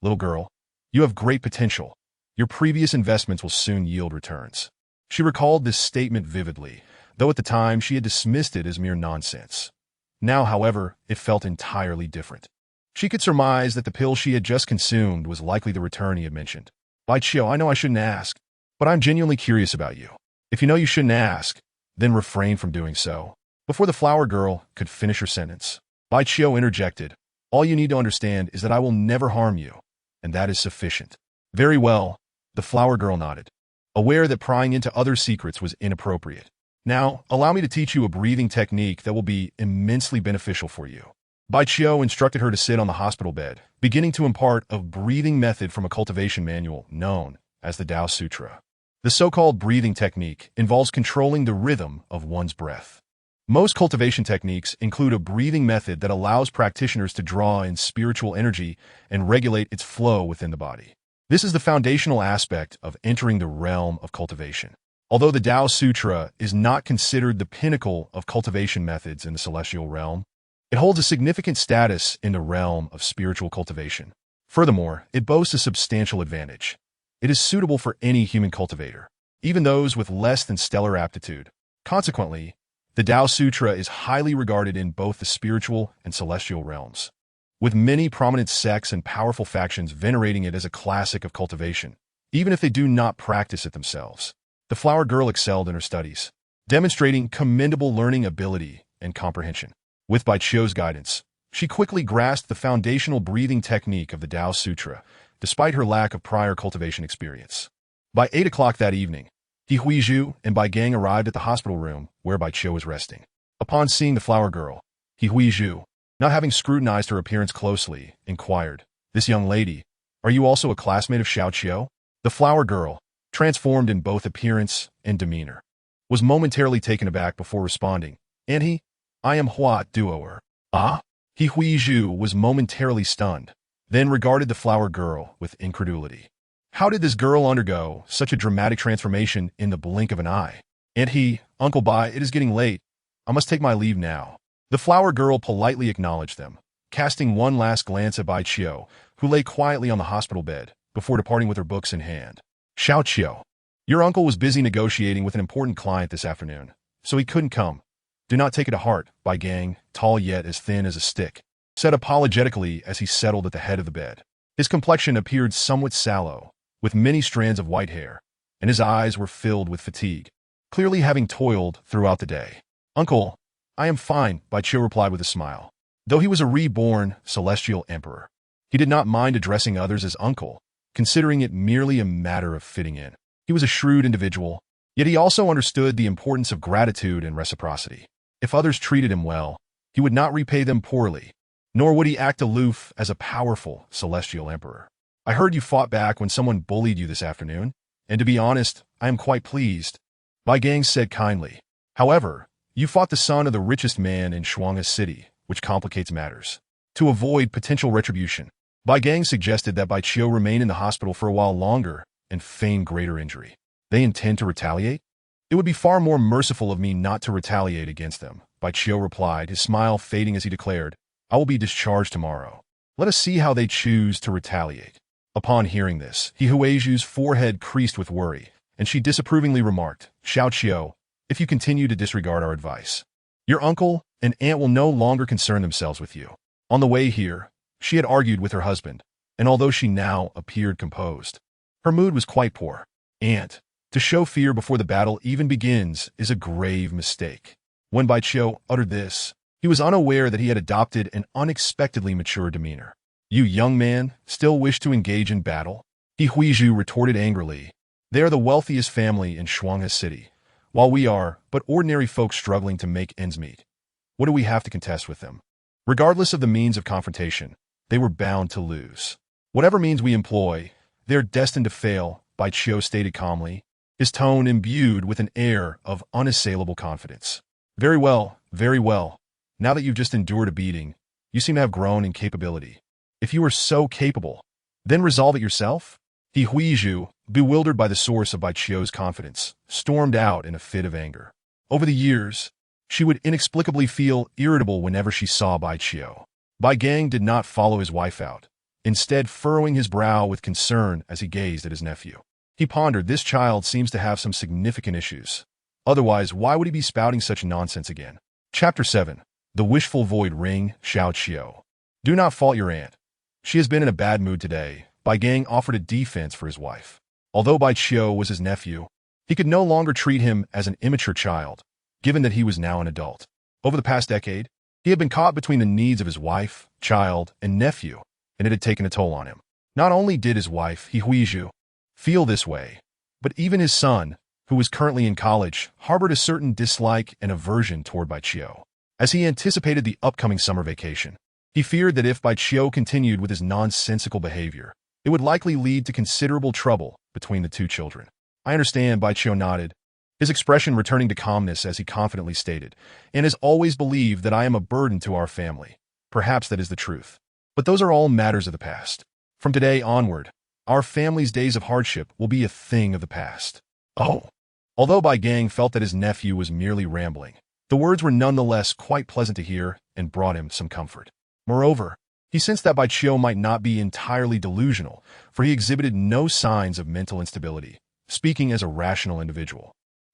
"Little girl, you have great potential. Your previous investments will soon yield returns." She recalled this statement vividly, though at the time she had dismissed it as mere nonsense. Now, however, it felt entirely different. She could surmise that the pill she had just consumed was likely the return he had mentioned. "Bai Chio, I know I shouldn't ask, But I'm genuinely curious about you. If you know you shouldn't ask, then refrain from doing so. Before the flower girl could finish her sentence, Bai Qiu interjected, all you need to understand is that I will never harm you, and that is sufficient. Very well, the flower girl nodded, aware that prying into others' secrets was inappropriate. Now, allow me to teach you a breathing technique that will be immensely beneficial for you. Bai Qiu instructed her to sit on the hospital bed, beginning to impart a breathing method from a cultivation manual known as the Tao Sutra. The so-called breathing technique involves controlling the rhythm of one's breath. Most cultivation techniques include a breathing method that allows practitioners to draw in spiritual energy and regulate its flow within the body. This is the foundational aspect of entering the realm of cultivation. Although the Tao Sutra is not considered the pinnacle of cultivation methods in the celestial realm, it holds a significant status in the realm of spiritual cultivation. Furthermore, it boasts a substantial advantage. It is suitable for any human cultivator, even those with less than stellar aptitude. Consequently, the Tao Sutra is highly regarded in both the spiritual and celestial realms, with many prominent sects and powerful factions venerating it as a classic of cultivation, even if they do not practice it themselves. The flower girl excelled in her studies, demonstrating commendable learning ability and comprehension. With Bai Qiu's guidance, she quickly grasped the foundational breathing technique of the Tao Sutra, despite her lack of prior cultivation experience. By 8 o'clock that evening, He Huizhu and Bai Gang arrived at the hospital room where Bai Qiu was resting. Upon seeing the flower girl, He Huizhu, not having scrutinized her appearance closely, inquired, "This young lady, are you also a classmate of Xiao Qiu?" The flower girl, transformed in both appearance and demeanor, was momentarily taken aback before responding, "And I am Hua Duoer." "Ah?" He Huizhu was momentarily stunned, then regarded the flower girl with incredulity. How did this girl undergo such a dramatic transformation in the blink of an eye? "And Uncle Bai, it is getting late. I must take my leave now." The flower girl politely acknowledged them, casting one last glance at Bai Qiu, who lay quietly on the hospital bed, before departing with her books in hand. "Xiao Qiu, your uncle was busy negotiating with an important client this afternoon, so he couldn't come. Do not take it to heart," Bai Gang, tall yet as thin as a stick, said apologetically as he settled at the head of the bed. His complexion appeared somewhat sallow, with many strands of white hair, and his eyes were filled with fatigue, clearly having toiled throughout the day. "Uncle, I am fine," Bai Qiu replied with a smile. Though he was a reborn celestial emperor, he did not mind addressing others as uncle, considering it merely a matter of fitting in. He was a shrewd individual, yet he also understood the importance of gratitude and reciprocity. If others treated him well, he would not repay them poorly, nor would he act aloof as a powerful celestial emperor. "I heard you fought back when someone bullied you this afternoon, and to be honest, I am quite pleased," Bai Gang said kindly. "However, you fought the son of the richest man in Shuangha City, which complicates matters. To avoid potential retribution, Bai Gang suggested that Bai Qiu remain in the hospital for a while longer and feign greater injury. They intend to retaliate? It would be far more merciful of me not to retaliate against them," Bai Qiu replied, his smile fading as he declared, "I will be discharged tomorrow. Let us see how they choose to retaliate." Upon hearing this, He Huizhu's forehead creased with worry, and she disapprovingly remarked, "Xiao Qiu, if you continue to disregard our advice, your uncle and aunt will no longer concern themselves with you." On the way here, she had argued with her husband, and although she now appeared composed, her mood was quite poor. "Aunt, to show fear before the battle even begins is a grave mistake." When Bai Qiu uttered this, he was unaware that he had adopted an unexpectedly mature demeanor. "You young man still wish to engage in battle?" He Huizhu retorted angrily. "They are the wealthiest family in Shuangha City, while we are but ordinary folk struggling to make ends meet. What do we have to contest with them? Regardless of the means of confrontation, they were bound to lose. Whatever means we employ, they are destined to fail," Bai Qiu stated calmly, his tone imbued with an air of unassailable confidence. Very well. Now that you've just endured a beating, you seem to have grown in capability. If you are so capable, then resolve it yourself." He Huizhu, bewildered by the source of Bai Qiu's confidence, stormed out in a fit of anger. Over the years, she would inexplicably feel irritable whenever she saw Bai Qiu. Bai Gang did not follow his wife out, instead furrowing his brow with concern as he gazed at his nephew. He pondered, this child seems to have some significant issues. Otherwise, why would he be spouting such nonsense again? Chapter 7. The Wishful Void Ring, Xiao Qiu. "Do not fault your aunt. She has been in a bad mood today." Bai Gang offered a defense for his wife. Although Bai Chiu was his nephew, he could no longer treat him as an immature child, given that he was now an adult. Over the past decade, he had been caught between the needs of his wife, child, and nephew, and it had taken a toll on him. Not only did his wife, He Huizhu, feel this way, but even his son, who was currently in college, harbored a certain dislike and aversion toward Bai Chiu. As he anticipated the upcoming summer vacation, he feared that if Bai Chiu continued with his nonsensical behavior, it would likely lead to considerable trouble between the two children. I understand, Bai Chiu nodded, his expression returning to calmness as he confidently stated, and has always believed that I am a burden to our family. Perhaps that is the truth. But those are all matters of the past. From today onward, our family's days of hardship will be a thing of the past. Oh. Although Bai Gang felt that his nephew was merely rambling, the words were nonetheless quite pleasant to hear and brought him some comfort. Moreover, he sensed that Bai Chiu might not be entirely delusional, for he exhibited no signs of mental instability, speaking as a rational individual.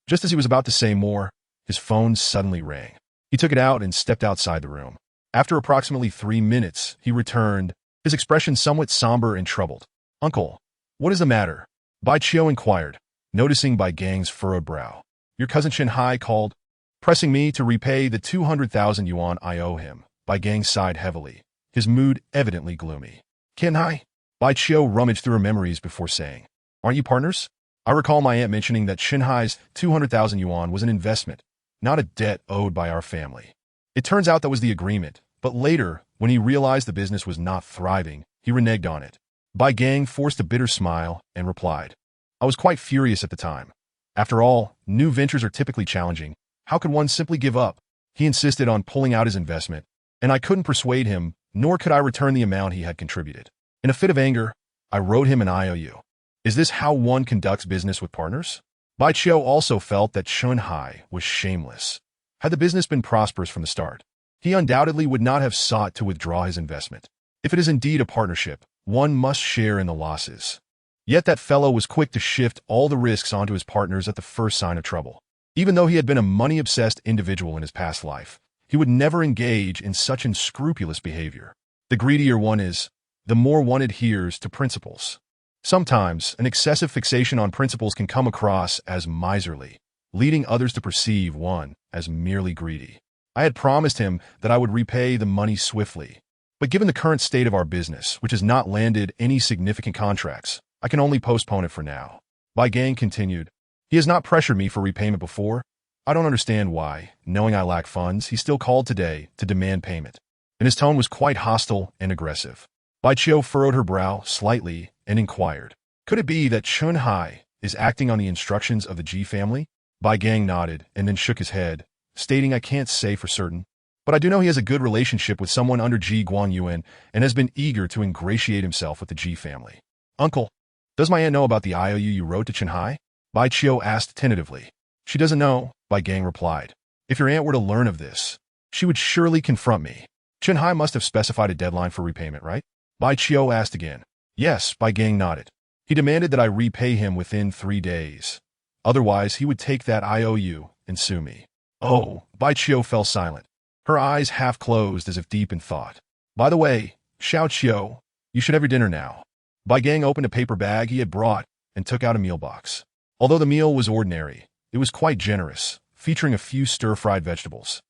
Just as he was about to say more, his phone suddenly rang. He took it out and stepped outside the room. After approximately 3 minutes, he returned, his expression somewhat somber and troubled. "Uncle, what is the matter?" Bai Chiu inquired, noticing Bai Gang's furrowed brow. "Your cousin Shenhai called, pressing me to repay the 200,000 yuan I owe him." Bai Gang sighed heavily, his mood evidently gloomy. "Shenhai?" Bai Chiu rummaged through her memories before saying, "Aren't you partners?" I recall my aunt mentioning that Shenhai's 200,000 yuan was an investment, not a debt owed by our family. It turns out that was the agreement, but later, when he realized the business was not thriving, he reneged on it. Bai Gang forced a bitter smile and replied, "I was quite furious at the time. After all, new ventures are typically challenging. How could one simply give up?" He insisted on pulling out his investment, and I couldn't persuade him, nor could I return the amount he had contributed. In a fit of anger, I wrote him an IOU. Is this how one conducts business with partners? Bai Chiu also felt that Shenhai was shameless. Had the business been prosperous from the start, he undoubtedly would not have sought to withdraw his investment. If it is indeed a partnership, one must share in the losses. Yet that fellow was quick to shift all the risks onto his partners at the first sign of trouble. Even though he had been a money-obsessed individual in his past life, he would never engage in such unscrupulous behavior. The greedier one is, the more one adheres to principles. Sometimes, an excessive fixation on principles can come across as miserly, leading others to perceive one as merely greedy. I had promised him that I would repay the money swiftly, but given the current state of our business, which has not landed any significant contracts, I can only postpone it for now. Bai Gang continued, "He has not pressured me for repayment before. I don't understand why, knowing I lack funds, he still called today to demand payment." And his tone was quite hostile and aggressive. Bai Chiu furrowed her brow slightly and inquired, "Could it be that Shenhai is acting on the instructions of the Ji family?" Bai Gang nodded and then shook his head, stating, "I can't say for certain, but I do know he has a good relationship with someone under Ji Guanyuan and has been eager to ingratiate himself with the Ji family." "Uncle, does my aunt know about the IOU you wrote to Shenhai?" Bai Chiu asked tentatively. "She doesn't know," Bai Gang replied. "If your aunt were to learn of this, she would surely confront me. Shenhai must have specified a deadline for repayment, right?" Bai Chiu asked again. "Yes," Bai Gang nodded. "He demanded that I repay him within 3 days. Otherwise, he would take that IOU and sue me." "Oh," Bai Chiu fell silent, her eyes half closed as if deep in thought. "By the way, Xiao Chiu, you should have your dinner now." Bai Gang opened a paper bag he had brought and took out a meal box. Although the meal was ordinary, it was quite generous, featuring a few stir-fried vegetables,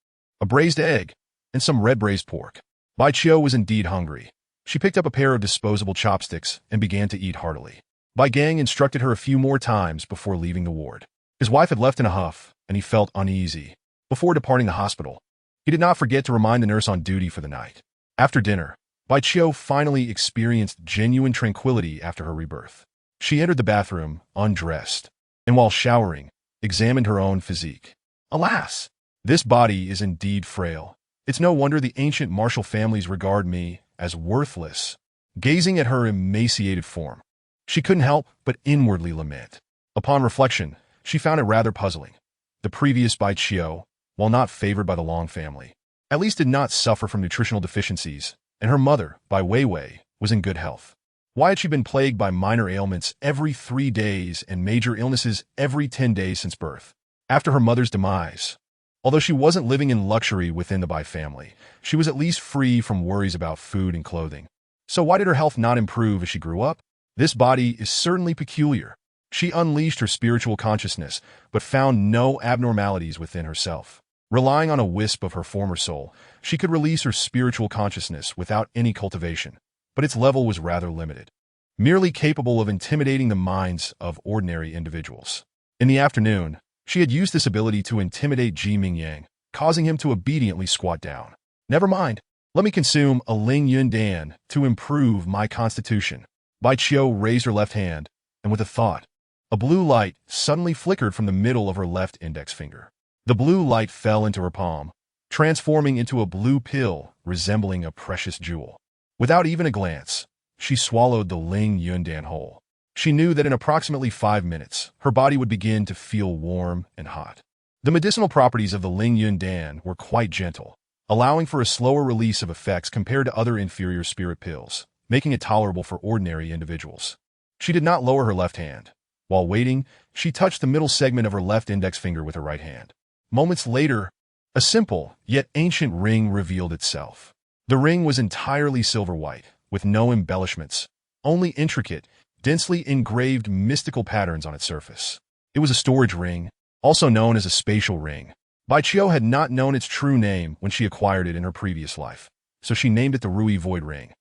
a braised egg, and some red braised pork. Bai Chiu was indeed hungry. She picked up a pair of disposable chopsticks and began to eat heartily. Bai Gang instructed her a few more times before leaving the ward. His wife had left in a huff, and he felt uneasy. Before departing the hospital, he did not forget to remind the nurse on duty for the night. After dinner, Bai Chiu finally experienced genuine tranquility after her rebirth. She entered the bathroom, undressed, and while showering, examined her own physique. Alas! This body is indeed frail. It's no wonder the ancient martial families regard me as worthless. Gazing at her emaciated form, she couldn't help but inwardly lament. Upon reflection, she found it rather puzzling. The previous Bai Chiu, while not favored by the Long family, at least did not suffer from nutritional deficiencies, and her mother, Bai Weiwei, was in good health. Why had she been plagued by minor ailments every 3 days and major illnesses every 10 days since birth? After her mother's demise, although she wasn't living in luxury within the Bai family, she was at least free from worries about food and clothing. So why did her health not improve as she grew up? This body is certainly peculiar. She unleashed her spiritual consciousness, but found no abnormalities within herself. Relying on a wisp of her former soul, she could release her spiritual consciousness without any cultivation, but its level was rather limited, merely capable of intimidating the minds of ordinary individuals. In the afternoon, she had used this ability to intimidate Ji Mingyang, causing him to obediently squat down. Never mind. Let me consume a Ling Yun Dan to improve my constitution. Bai Qiu raised her left hand, and with a thought, a blue light suddenly flickered from the middle of her left index finger. The blue light fell into her palm, transforming into a blue pill resembling a precious jewel. Without even a glance, she swallowed the Ling Yun Dan whole. She knew that in approximately 5 minutes, her body would begin to feel warm and hot. The medicinal properties of the Ling Yun Dan were quite gentle, allowing for a slower release of effects compared to other inferior spirit pills, making it tolerable for ordinary individuals. She did not lower her left hand. While waiting, she touched the middle segment of her left index finger with her right hand. Moments later, a simple, yet ancient ring revealed itself. The ring was entirely silver-white, with no embellishments, only intricate, densely engraved mystical patterns on its surface. It was a storage ring, also known as a spatial ring. Bai Qiu had not known its true name when she acquired it in her previous life, so she named it the Rui Void Ring,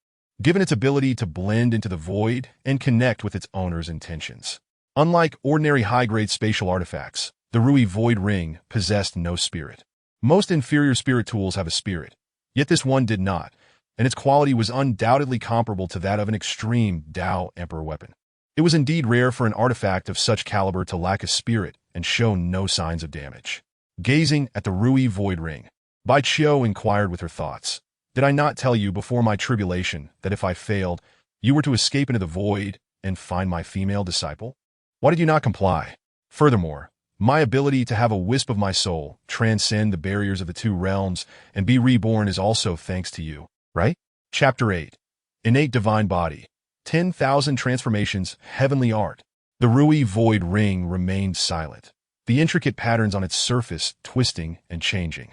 given its ability to blend into the void and connect with its owner's intentions. Unlike ordinary high-grade spatial artifacts, the Rui Void Ring possessed no spirit. Most inferior spirit tools have a spirit, yet this one did not, and its quality was undoubtedly comparable to that of an extreme Dao Emperor weapon. It was indeed rare for an artifact of such caliber to lack a spirit and show no signs of damage. Gazing at the Rui Void Ring, Bai Qiu inquired with her thoughts, "Did I not tell you before my tribulation that if I failed, you were to escape into the void and find my female disciple? Why did you not comply? Furthermore, my ability to have a wisp of my soul transcend the barriers of the two realms and be reborn is also thanks to you, right?" Chapter 8. Innate Divine Body. 10,000 Transformations, Heavenly Art. The Rui Void Ring remained silent, the intricate patterns on its surface twisting and changing.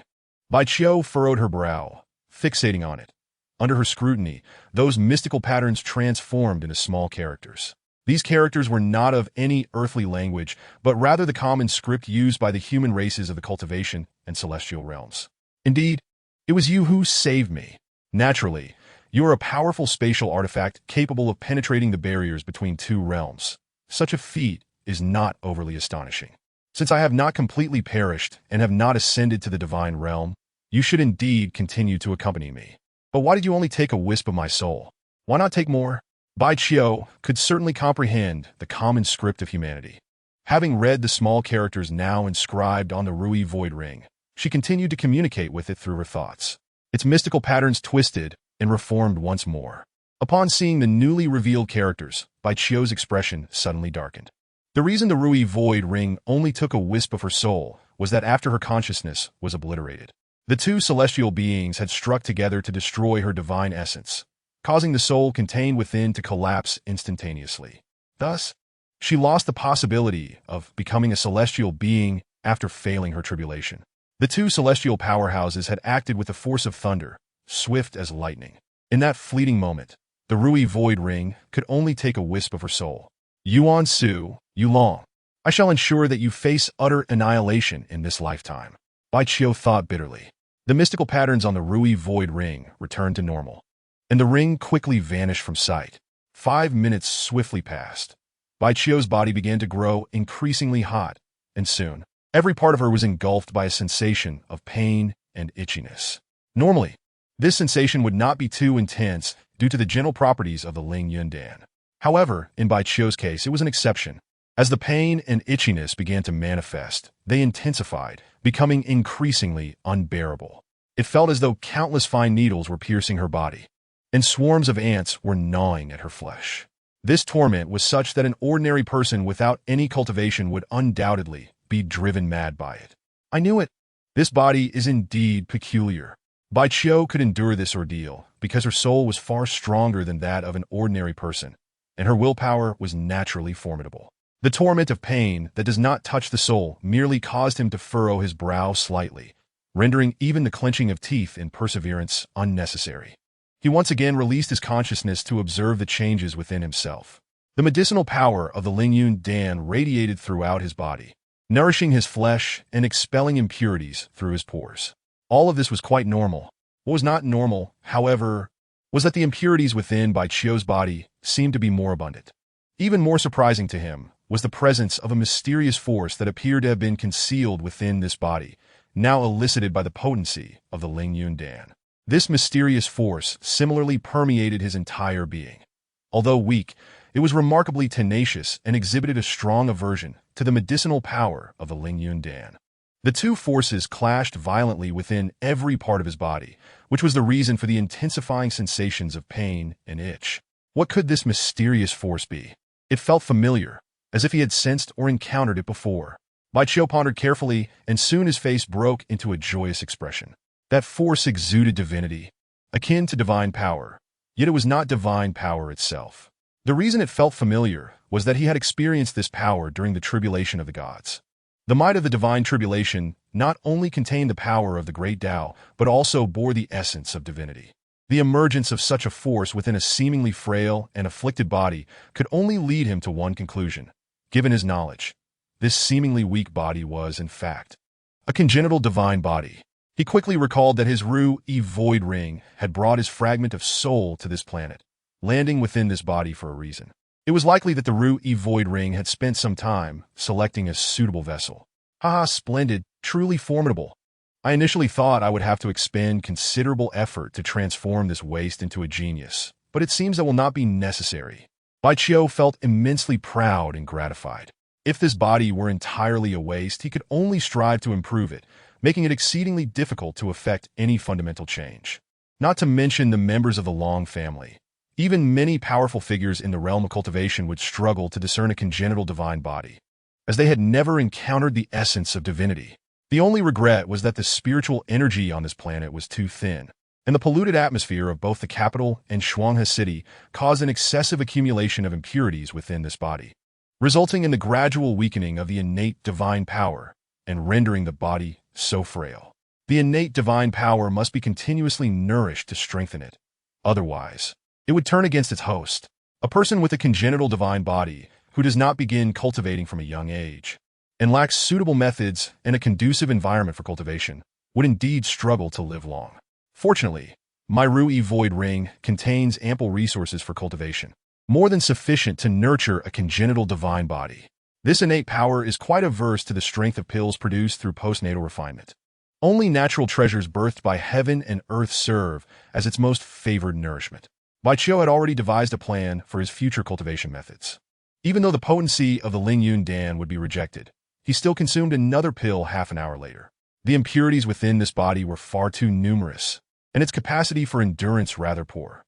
Bai Qiu furrowed her brow, fixating on it. Under her scrutiny, those mystical patterns transformed into small characters. These characters were not of any earthly language, but rather the common script used by the human races of the cultivation and celestial realms. Indeed, it was you who saved me. Naturally, you are a powerful spatial artifact capable of penetrating the barriers between two realms. Such a feat is not overly astonishing. Since I have not completely perished and have not ascended to the divine realm, you should indeed continue to accompany me. But why did you only take a wisp of my soul? Why not take more? Bai Qiu could certainly comprehend the common script of humanity. Having read the small characters now inscribed on the Rui Void Ring, she continued to communicate with it through her thoughts. Its mystical patterns twisted and reformed once more. Upon seeing the newly revealed characters, Bai Qiu's expression suddenly darkened. The reason the Rui Void Ring only took a wisp of her soul was that after her consciousness was obliterated, the two celestial beings had struck together to destroy her divine essence, causing the soul contained within to collapse instantaneously. Thus, she lost the possibility of becoming a celestial being after failing her tribulation. The two celestial powerhouses had acted with the force of thunder, swift as lightning. In that fleeting moment, the Rui Void Ring could only take a wisp of her soul. Yuan Su, Yulong, I shall ensure that you face utter annihilation in this lifetime. Bai Qiu thought bitterly. The mystical patterns on the Rui Void Ring returned to normal, and the ring quickly vanished from sight. 5 minutes swiftly passed. Bai Qiu's body began to grow increasingly hot, and soon, every part of her was engulfed by a sensation of pain and itchiness. Normally, this sensation would not be too intense due to the gentle properties of the Ling Yun Dan. However, in Bai Qiu's case, it was an exception. As the pain and itchiness began to manifest, they intensified, becoming increasingly unbearable. It felt as though countless fine needles were piercing her body, and swarms of ants were gnawing at her flesh. This torment was such that an ordinary person without any cultivation would undoubtedly be driven mad by it. I knew it. This body is indeed peculiar. Bai Qiu could endure this ordeal because her soul was far stronger than that of an ordinary person, and her willpower was naturally formidable. The torment of pain that does not touch the soul merely caused him to furrow his brow slightly, rendering even the clenching of teeth in perseverance unnecessary. He once again released his consciousness to observe the changes within himself. The medicinal power of the Lingyun Dan radiated throughout his body, nourishing his flesh and expelling impurities through his pores. All of this was quite normal. What was not normal, however, was that the impurities within Bai Qiu's body seemed to be more abundant. Even more surprising to him was the presence of a mysterious force that appeared to have been concealed within this body, now elicited by the potency of the Lingyun Dan. This mysterious force similarly permeated his entire being. Although weak, it was remarkably tenacious and exhibited a strong aversion to the medicinal power of the Lingyun Dan. The two forces clashed violently within every part of his body, which was the reason for the intensifying sensations of pain and itch. What could this mysterious force be? It felt familiar, as if he had sensed or encountered it before. Bai Qiu pondered carefully, and soon his face broke into a joyous expression. That force exuded divinity, akin to divine power, yet it was not divine power itself. The reason it felt familiar was that he had experienced this power during the tribulation of the gods. The might of the divine tribulation not only contained the power of the great Tao, but also bore the essence of divinity. The emergence of such a force within a seemingly frail and afflicted body could only lead him to one conclusion. Given his knowledge, this seemingly weak body was, in fact, a congenital divine body. He quickly recalled that his Ru-E void ring had brought his fragment of soul to this planet, landing within this body for a reason. It was likely that the Ru-E void ring had spent some time selecting a suitable vessel. Haha, splendid, truly formidable. I initially thought I would have to expend considerable effort to transform this waste into a genius, but it seems that will not be necessary. Bai Qiu felt immensely proud and gratified. If this body were entirely a waste, he could only strive to improve it, making it exceedingly difficult to effect any fundamental change. Not to mention the members of the Long family. Even many powerful figures in the realm of cultivation would struggle to discern a congenital divine body, as they had never encountered the essence of divinity. The only regret was that the spiritual energy on this planet was too thin, and the polluted atmosphere of both the capital and Shuanghe City caused an excessive accumulation of impurities within this body, resulting in the gradual weakening of the innate divine power and rendering the body so frail. The innate divine power must be continuously nourished to strengthen it. Otherwise, it would turn against its host. A person with a congenital divine body who does not begin cultivating from a young age and lacks suitable methods and a conducive environment for cultivation would indeed struggle to live long. Fortunately, my Ru-E void ring contains ample resources for cultivation, more than sufficient to nurture a congenital divine body. This innate power is quite averse to the strength of pills produced through postnatal refinement. Only natural treasures birthed by heaven and earth serve as its most favored nourishment. Bai Qiu had already devised a plan for his future cultivation methods. Even though the potency of the Lingyun Dan would be rejected, he still consumed another pill half an hour later. The impurities within this body were far too numerous, and its capacity for endurance rather poor.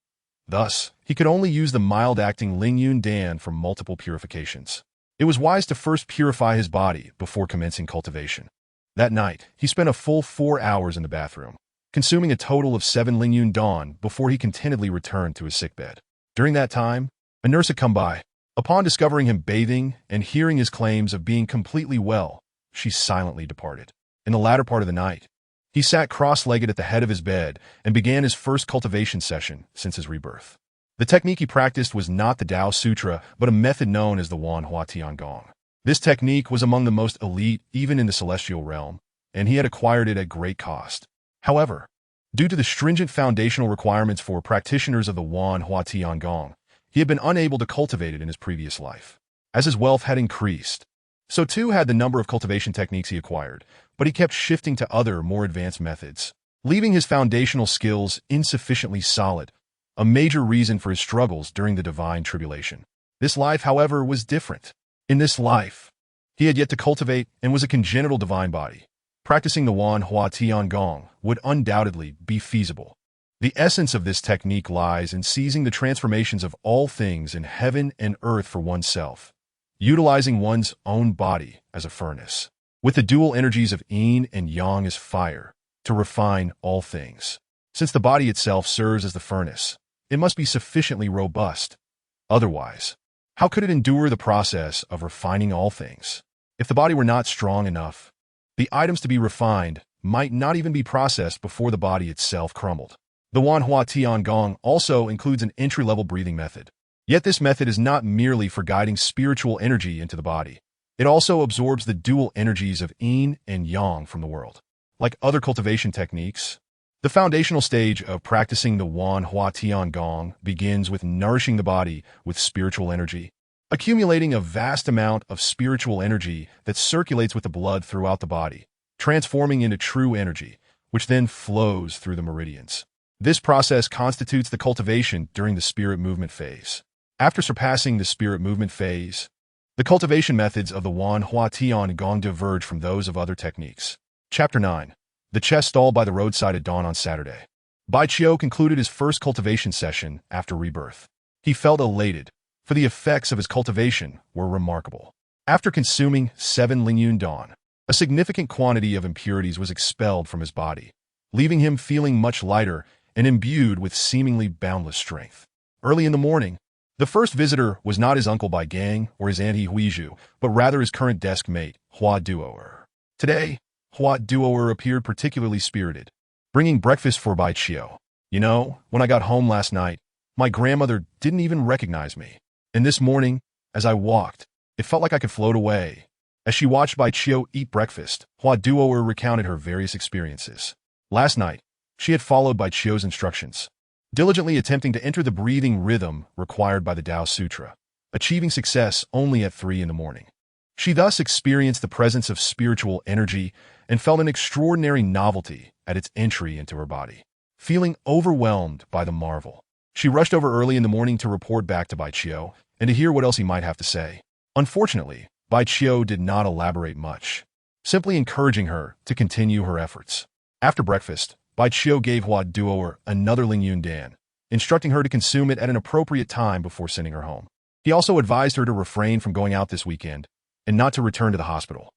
Thus, he could only use the mild-acting Lingyun Dan for multiple purifications. It was wise to first purify his body before commencing cultivation. That night, he spent a full 4 hours in the bathroom, consuming a total of 7 Lingyun Dan before he contentedly returned to his sickbed. During that time, a nurse had come by. Upon discovering him bathing and hearing his claims of being completely well, she silently departed. In the latter part of the night, he sat cross-legged at the head of his bed and began his first cultivation session since his rebirth. The technique he practiced was not the Tao Sutra, but a method known as the Wan Hua Tiangong. This technique was among the most elite even in the celestial realm, and he had acquired it at great cost. However, due to the stringent foundational requirements for practitioners of the Wan Hua Tiangong, he had been unable to cultivate it in his previous life. As his wealth had increased, so too had the number of cultivation techniques he acquired, but he kept shifting to other, more advanced methods, leaving his foundational skills insufficiently solid, a major reason for his struggles during the divine tribulation. This life, however, was different. In this life, he had yet to cultivate and was a congenital divine body. Practicing the Wan Hua Tiangong would undoubtedly be feasible. The essence of this technique lies in seizing the transformations of all things in heaven and earth for oneself, utilizing one's own body as a furnace, with the dual energies of yin and yang as fire, to refine all things. Since the body itself serves as the furnace, it must be sufficiently robust. Otherwise, how could it endure the process of refining all things? If the body were not strong enough, the items to be refined might not even be processed before the body itself crumbled. The Wan Hua Tiangong also includes an entry-level breathing method. Yet this method is not merely for guiding spiritual energy into the body. It also absorbs the dual energies of yin and yang from the world. Like other cultivation techniques, the foundational stage of practicing the Wan Hua Tian Gong begins with nourishing the body with spiritual energy, accumulating a vast amount of spiritual energy that circulates with the blood throughout the body, transforming into true energy, which then flows through the meridians. This process constitutes the cultivation during the spirit movement phase. After surpassing the spirit movement phase, the cultivation methods of the Wan Hua Tian Gong diverge from those of other techniques. Chapter 9. The chest stall by the roadside at dawn on Saturday. Bai Qiu concluded his first cultivation session after rebirth. He felt elated, for the effects of his cultivation were remarkable. After consuming 7 Lingyun Dawn, a significant quantity of impurities was expelled from his body, leaving him feeling much lighter and imbued with seemingly boundless strength. Early in the morning, the first visitor was not his uncle Bai Gang or his auntie Huizhu, but rather his current desk mate, Hua Duoer. Today, Hua Duoer appeared particularly spirited, bringing breakfast for Bai Qiu. You know, when I got home last night, my grandmother didn't even recognize me. And this morning, as I walked, it felt like I could float away. As she watched Bai Qiu eat breakfast, Hua Duoer recounted her various experiences. Last night, she had followed Bai Qiu's instructions, diligently attempting to enter the breathing rhythm required by the Tao Sutra, achieving success only at 3 in the morning. She thus experienced the presence of spiritual energy and felt an extraordinary novelty at its entry into her body. Feeling overwhelmed by the marvel, she rushed over early in the morning to report back to Bai Qiu and to hear what else he might have to say. Unfortunately, Bai Qiu did not elaborate much, simply encouraging her to continue her efforts. After breakfast, Bai Qiu gave Hua Duoer another Lingyun Dan, instructing her to consume it at an appropriate time before sending her home. He also advised her to refrain from going out this weekend and not to return to the hospital.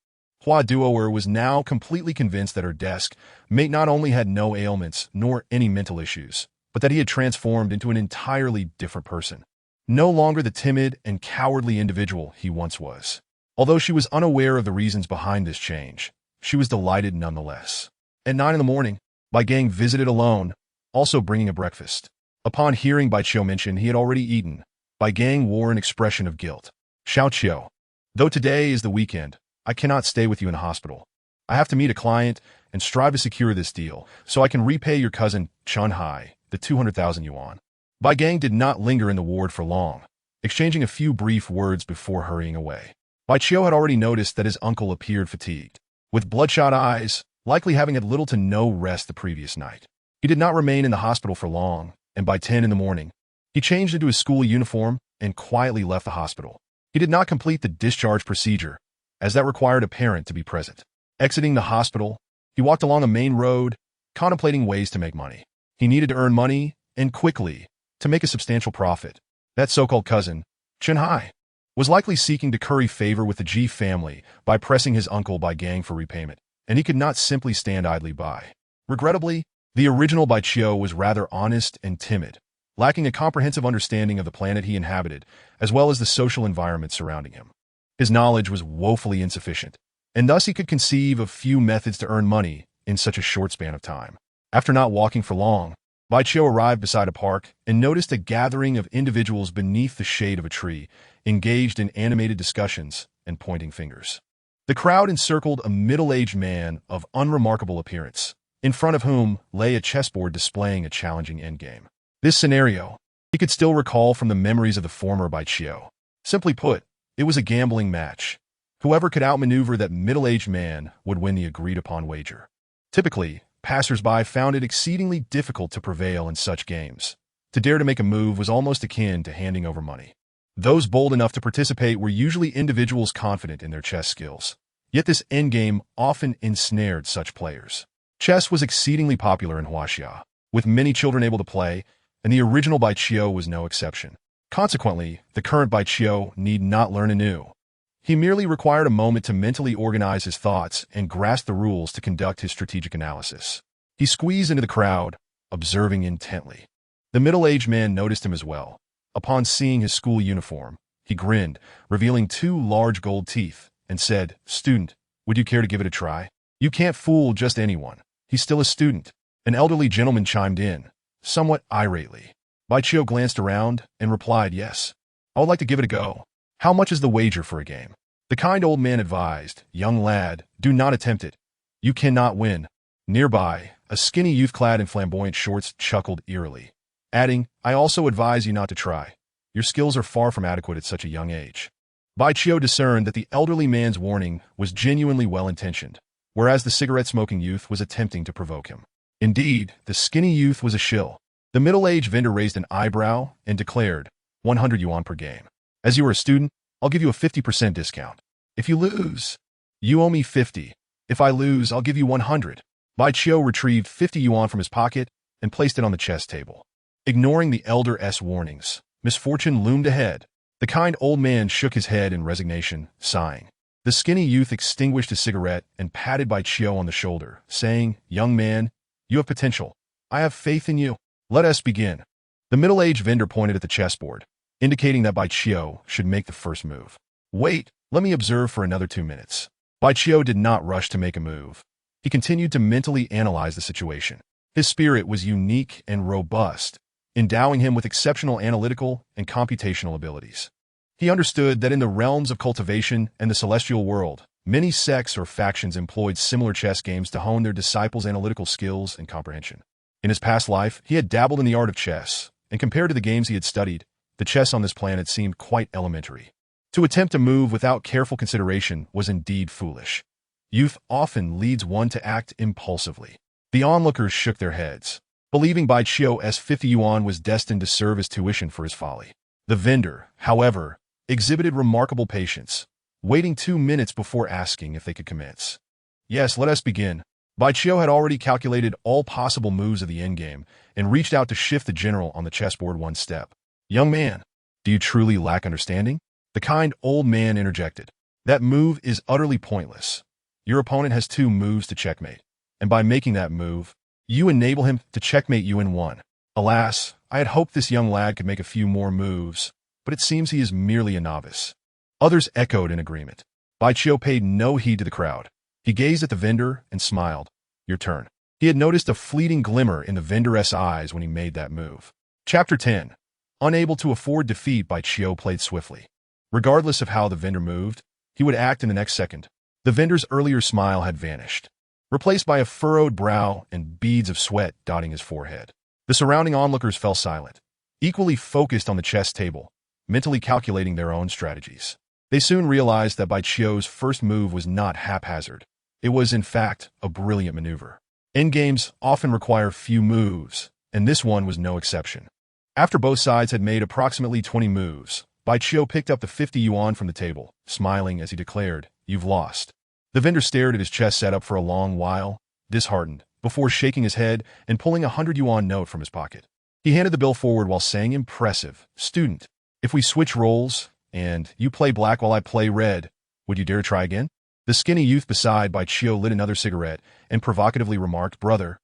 Hua Duoer was now completely convinced that her desk mate not only had no ailments nor any mental issues, but that he had transformed into an entirely different person. No longer the timid and cowardly individual he once was. Although she was unaware of the reasons behind this change, she was delighted nonetheless. At 9 in the morning, Bai Gang visited alone, also bringing a breakfast. Upon hearing Bai Qiu mention he had already eaten, Bai Gang wore an expression of guilt. Xiao Qiu, though today is the weekend, I cannot stay with you in the hospital. I have to meet a client and strive to secure this deal so I can repay your cousin Chun Hai the 200,000 yuan. Bai Gang did not linger in the ward for long, exchanging a few brief words before hurrying away. Bai Qiu had already noticed that his uncle appeared fatigued, with bloodshot eyes, likely having had little to no rest the previous night. He did not remain in the hospital for long, and by 10 in the morning, he changed into his school uniform and quietly left the hospital. He did not complete the discharge procedure, as that required a parent to be present. Exiting the hospital, he walked along a main road, contemplating ways to make money. He needed to earn money, and quickly, to make a substantial profit. That so-called cousin, Chun Hai, was likely seeking to curry favor with the Ji family by pressing his uncle Bai Gang for repayment, and he could not simply stand idly by. Regrettably, the original Bai Qiu was rather honest and timid, lacking a comprehensive understanding of the planet he inhabited, as well as the social environment surrounding him. His knowledge was woefully insufficient, and thus he could conceive of few methods to earn money in such a short span of time. After not walking for long, Bai Qiu arrived beside a park and noticed a gathering of individuals beneath the shade of a tree, engaged in animated discussions and pointing fingers. The crowd encircled a middle-aged man of unremarkable appearance, in front of whom lay a chessboard displaying a challenging endgame. This scenario, he could still recall from the memories of the former Bai Qiu. Simply put, it was a gambling match. Whoever could outmaneuver that middle-aged man would win the agreed-upon wager. Typically, passers-by found it exceedingly difficult to prevail in such games. To dare to make a move was almost akin to handing over money. Those bold enough to participate were usually individuals confident in their chess skills. Yet this endgame often ensnared such players. Chess was exceedingly popular in Huaxia, with many children able to play, and the original Bai Qiu was no exception. Consequently, the current Bai Qiu need not learn anew. He merely required a moment to mentally organize his thoughts and grasp the rules to conduct his strategic analysis. He squeezed into the crowd, observing intently. The middle-aged man noticed him as well. Upon seeing his school uniform, he grinned, revealing 2 large gold teeth, and said, "Student, would you care to give it a try? You can't fool just anyone. He's still a student." An elderly gentleman chimed in, somewhat irately. Bai Qiu glanced around and replied, "Yes, I would like to give it a go. How much is the wager for a game? The kind old man advised, young lad, do not attempt it. You cannot win. Nearby, a skinny youth clad in flamboyant shorts chuckled eerily, adding, I also advise you not to try. Your skills are far from adequate at such a young age. Baichio discerned that the elderly man's warning was genuinely well-intentioned, whereas the cigarette-smoking youth was attempting to provoke him. Indeed, the skinny youth was a shill. The middle-aged vendor raised an eyebrow and declared, 100 yuan per game. As you are a student, I'll give you a 50% discount. If you lose, you owe me 50. If I lose, I'll give you 100. Baichio retrieved 50 yuan from his pocket and placed it on the chess table. Ignoring the elder's warnings, misfortune loomed ahead. The kind old man shook his head in resignation, sighing. The skinny youth extinguished his cigarette and patted Baichio on the shoulder, saying, young man, you have potential. I have faith in you. Let us begin. The middle-aged vendor pointed at the chessboard, indicating that Baichio should make the first move. Wait, let me observe for another 2 minutes. Baichio did not rush to make a move. He continued to mentally analyze the situation. His spirit was unique and robust, endowing him with exceptional analytical and computational abilities. He understood that in the realms of cultivation and the celestial world, many sects or factions employed similar chess games to hone their disciples' analytical skills and comprehension. In his past life, he had dabbled in the art of chess, and compared to the games he had studied, the chess on this planet seemed quite elementary. To attempt a move without careful consideration was indeed foolish. Youth often leads one to act impulsively. The onlookers shook their heads, believing Baichio's 50 yuan was destined to serve as tuition for his folly. The vendor, however, exhibited remarkable patience, waiting 2 minutes before asking if they could commence. Yes, let us begin. Baichio had already calculated all possible moves of the endgame and reached out to shift the general on the chessboard 1 step. Young man, do you truly lack understanding? The kind old man interjected. That move is utterly pointless. Your opponent has 2 moves to checkmate, and by making that move, you enable him to checkmate you in 1. Alas, I had hoped this young lad could make a few more moves, but it seems he is merely a novice. Others echoed in agreement. Baichio paid no heed to the crowd. He gazed at the vendor and smiled. Your turn. He had noticed a fleeting glimmer in the vendor's eyes when he made that move. Chapter 10. Unable to afford defeat, Baichio played swiftly. Regardless of how the vendor moved, he would act in the next second. The vendor's earlier smile had vanished, replaced by a furrowed brow and beads of sweat dotting his forehead. The surrounding onlookers fell silent, equally focused on the chess table, mentally calculating their own strategies. They soon realized that Baichio's first move was not haphazard. It was, in fact, a brilliant maneuver. Endgames often require few moves, and this one was no exception. After both sides had made approximately 20 moves, Baichio picked up the 50 yuan from the table, smiling as he declared, You've lost. The vendor stared at his chess setup for a long while, disheartened, before shaking his head and pulling a 100 yuan note from his pocket. He handed the bill forward while saying, Impressive. Student, if we switch roles, and you play black while I play red, would you dare try again? The skinny youth beside Baichio lit another cigarette and provocatively remarked, Brother,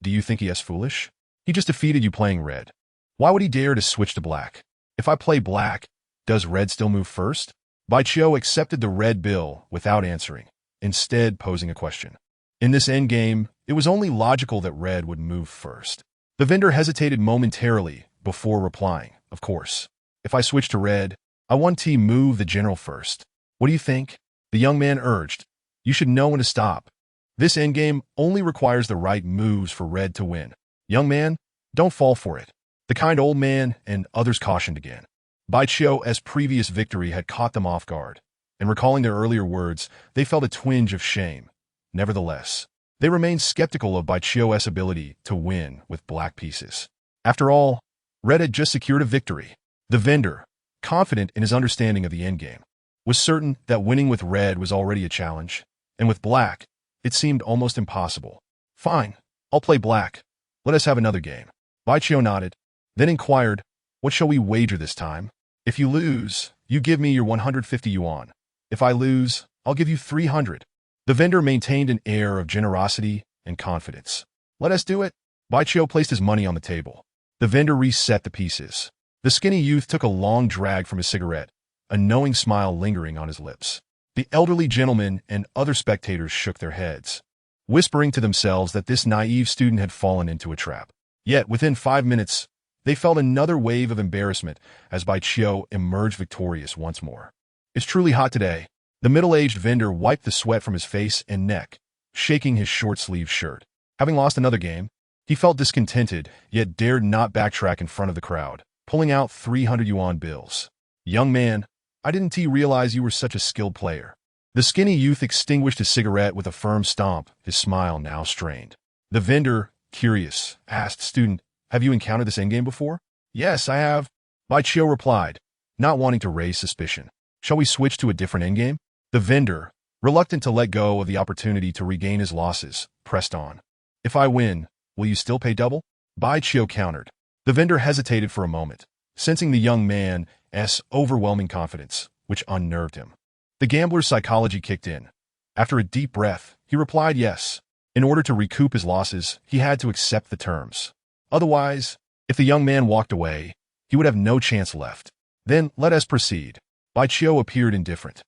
do you think he is foolish? He just defeated you playing red. Why would he dare to switch to black? If I play black, does red still move first? Baichio accepted the red bill without answering, instead posing a question. In this endgame, it was only logical that red would move first. The vendor hesitated momentarily before replying, Of course. If I switch to red, I want to move the general first. What do you think? The young man urged. You should know when to stop. This endgame only requires the right moves for red to win. Young man, don't fall for it. The kind old man and others cautioned again. Baichio's previous victory had caught them off guard, and recalling their earlier words, they felt a twinge of shame. Nevertheless, they remained skeptical of Baichio's ability to win with black pieces. After all, red had just secured a victory. The vendor, confident in his understanding of the endgame, was certain that winning with red was already a challenge, and with black, it seemed almost impossible. Fine, I'll play black. Let us have another game. Baichio nodded, then inquired, What shall we wager this time? If you lose, you give me your 150 yuan. If I lose, I'll give you 300. The vendor maintained an air of generosity and confidence. Let us do it. Baichio placed his money on the table. The vendor reset the pieces. The skinny youth took a long drag from his cigarette, a knowing smile lingering on his lips. The elderly gentleman and other spectators shook their heads, whispering to themselves that this naive student had fallen into a trap. Yet, within 5 minutes, They felt another wave of embarrassment as Bai Qiu emerged victorious once more. It's truly hot today. The middle-aged vendor wiped the sweat from his face and neck, shaking his short-sleeved shirt. Having lost another game, he felt discontented, yet dared not backtrack in front of the crowd, pulling out 300 yuan bills. Young man, I didn't realize you were such a skilled player. The skinny youth extinguished his cigarette with a firm stomp, his smile now strained. The vendor, curious, asked, student, have you encountered this endgame before? Yes, I have. Bai Qiu replied, not wanting to raise suspicion. Shall we switch to a different endgame? The vendor, reluctant to let go of the opportunity to regain his losses, pressed on. If I win, will you still pay double? Bai Qiu countered. The vendor hesitated for a moment, sensing the young man's overwhelming confidence, which unnerved him. The gambler's psychology kicked in. After a deep breath, he replied yes. In order to recoup his losses, he had to accept the terms. Otherwise, if the young man walked away, he would have no chance left. Then let us proceed. Bai Qiu appeared indifferent.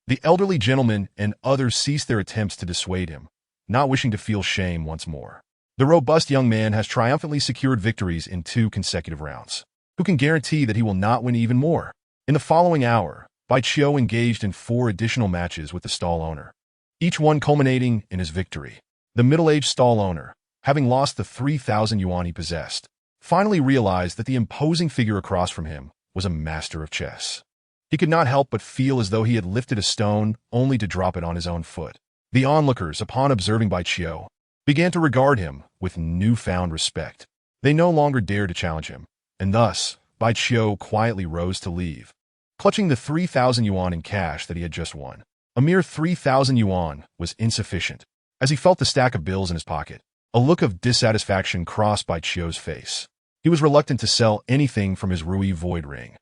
The elderly gentleman and others ceased their attempts to dissuade him, not wishing to feel shame once more. The robust young man has triumphantly secured victories in 2 consecutive rounds. Who can guarantee that he will not win even more? In the following hour, Bai Qiu engaged in 4 additional matches with the stall owner, each one culminating in his victory. The middle-aged stall owner, having lost the 3,000 yuan he possessed, finally realized that the imposing figure across from him was a master of chess. He could not help but feel as though he had lifted a stone only to drop it on his own foot. The onlookers, upon observing Bai Qiu, began to regard him with newfound respect. They no longer dared to challenge him, and thus, Bai Qiu quietly rose to leave, clutching the 3,000 yuan in cash that he had just won. A mere 3,000 yuan was insufficient. As he felt the stack of bills in his pocket, a look of dissatisfaction crossed Bai Qiu's face. He was reluctant to sell anything from his Rui void ring,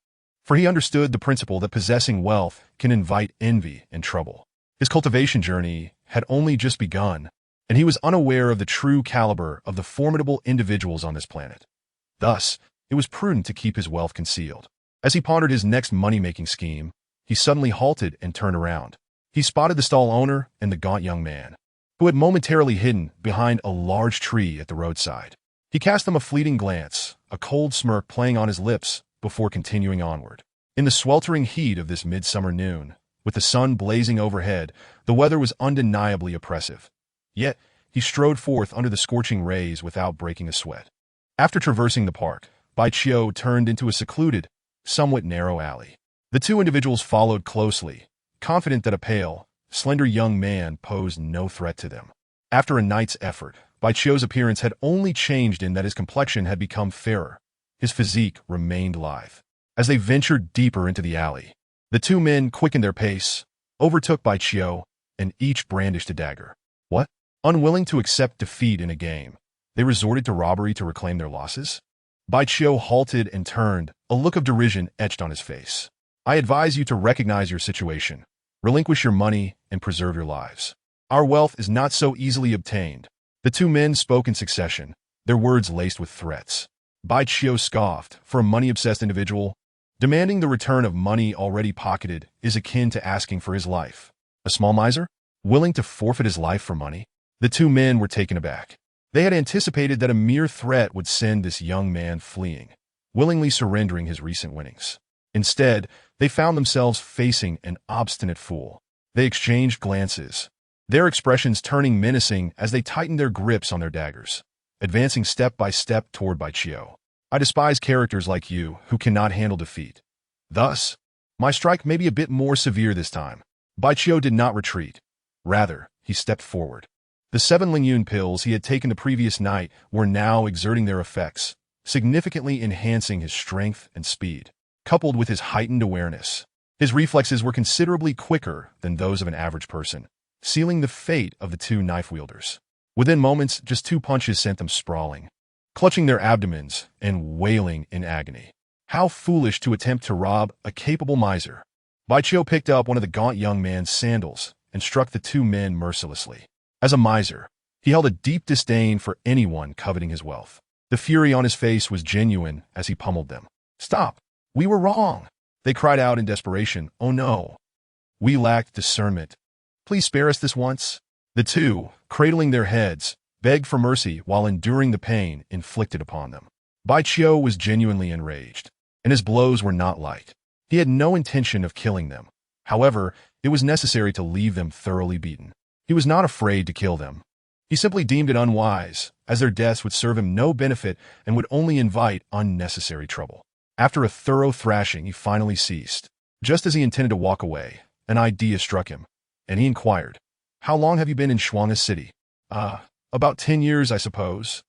for he understood the principle that possessing wealth can invite envy and trouble. His cultivation journey had only just begun, and he was unaware of the true caliber of the formidable individuals on this planet. Thus, it was prudent to keep his wealth concealed. As he pondered his next money-making scheme, he suddenly halted and turned around. He spotted the stall owner and the gaunt young man, who had momentarily hidden behind a large tree at the roadside. He cast them a fleeting glance, a cold smirk playing on his lips, before continuing onward. In the sweltering heat of this midsummer noon, with the sun blazing overhead, the weather was undeniably oppressive. Yet, he strode forth under the scorching rays without breaking a sweat. After traversing the park, Bai Qiu turned into a secluded, somewhat narrow alley. The 2 individuals followed closely, confident that a pale, slender young man posed no threat to them. After a night's effort, Bai Qiu's appearance had only changed in that his complexion had become fairer. His physique remained lithe. As they ventured deeper into the alley, the 2 men quickened their pace, overtook Bai Qiu, and each brandished a dagger. What? Unwilling to accept defeat in a game, they resorted to robbery to reclaim their losses? Bai Qiu halted and turned, a look of derision etched on his face. I advise you to recognize your situation, relinquish your money, and preserve your lives. Our wealth is not so easily obtained. The 2 men spoke in succession, their words laced with threats. Bai Qiu scoffed. For a money-obsessed individual, demanding the return of money already pocketed is akin to asking for his life. A small miser? Willing to forfeit his life for money? The 2 men were taken aback. They had anticipated that a mere threat would send this young man fleeing, willingly surrendering his recent winnings. Instead, they found themselves facing an obstinate fool. They exchanged glances, their expressions turning menacing as they tightened their grips on their daggers, advancing step by step toward Bai Qiu. I despise characters like you who cannot handle defeat. Thus, my strike may be a bit more severe this time. Bai Qiu did not retreat. Rather, he stepped forward. The 7 Lingyun pills he had taken the previous night were now exerting their effects, significantly enhancing his strength and speed. Coupled with his heightened awareness, his reflexes were considerably quicker than those of an average person, sealing the fate of the 2 knife-wielders. Within moments, just 2 punches sent them sprawling, clutching their abdomens and wailing in agony. How foolish to attempt to rob a capable miser. Bai Qiu picked up one of the gaunt young man's sandals and struck the 2 men mercilessly. As a miser, he held a deep disdain for anyone coveting his wealth. The fury on his face was genuine as he pummeled them. Stop! We were wrong! They cried out in desperation. Oh no! We lacked discernment. Please spare us this once. The 2, cradling their heads, begged for mercy while enduring the pain inflicted upon them. Bai Qiu was genuinely enraged, and his blows were not light. He had no intention of killing them. However, it was necessary to leave them thoroughly beaten. He was not afraid to kill them. He simply deemed it unwise, as their deaths would serve him no benefit and would only invite unnecessary trouble. After a thorough thrashing, he finally ceased. Just as he intended to walk away, an idea struck him, and he inquired, "How long have you been in Shuangha City?" About 10 years, I suppose."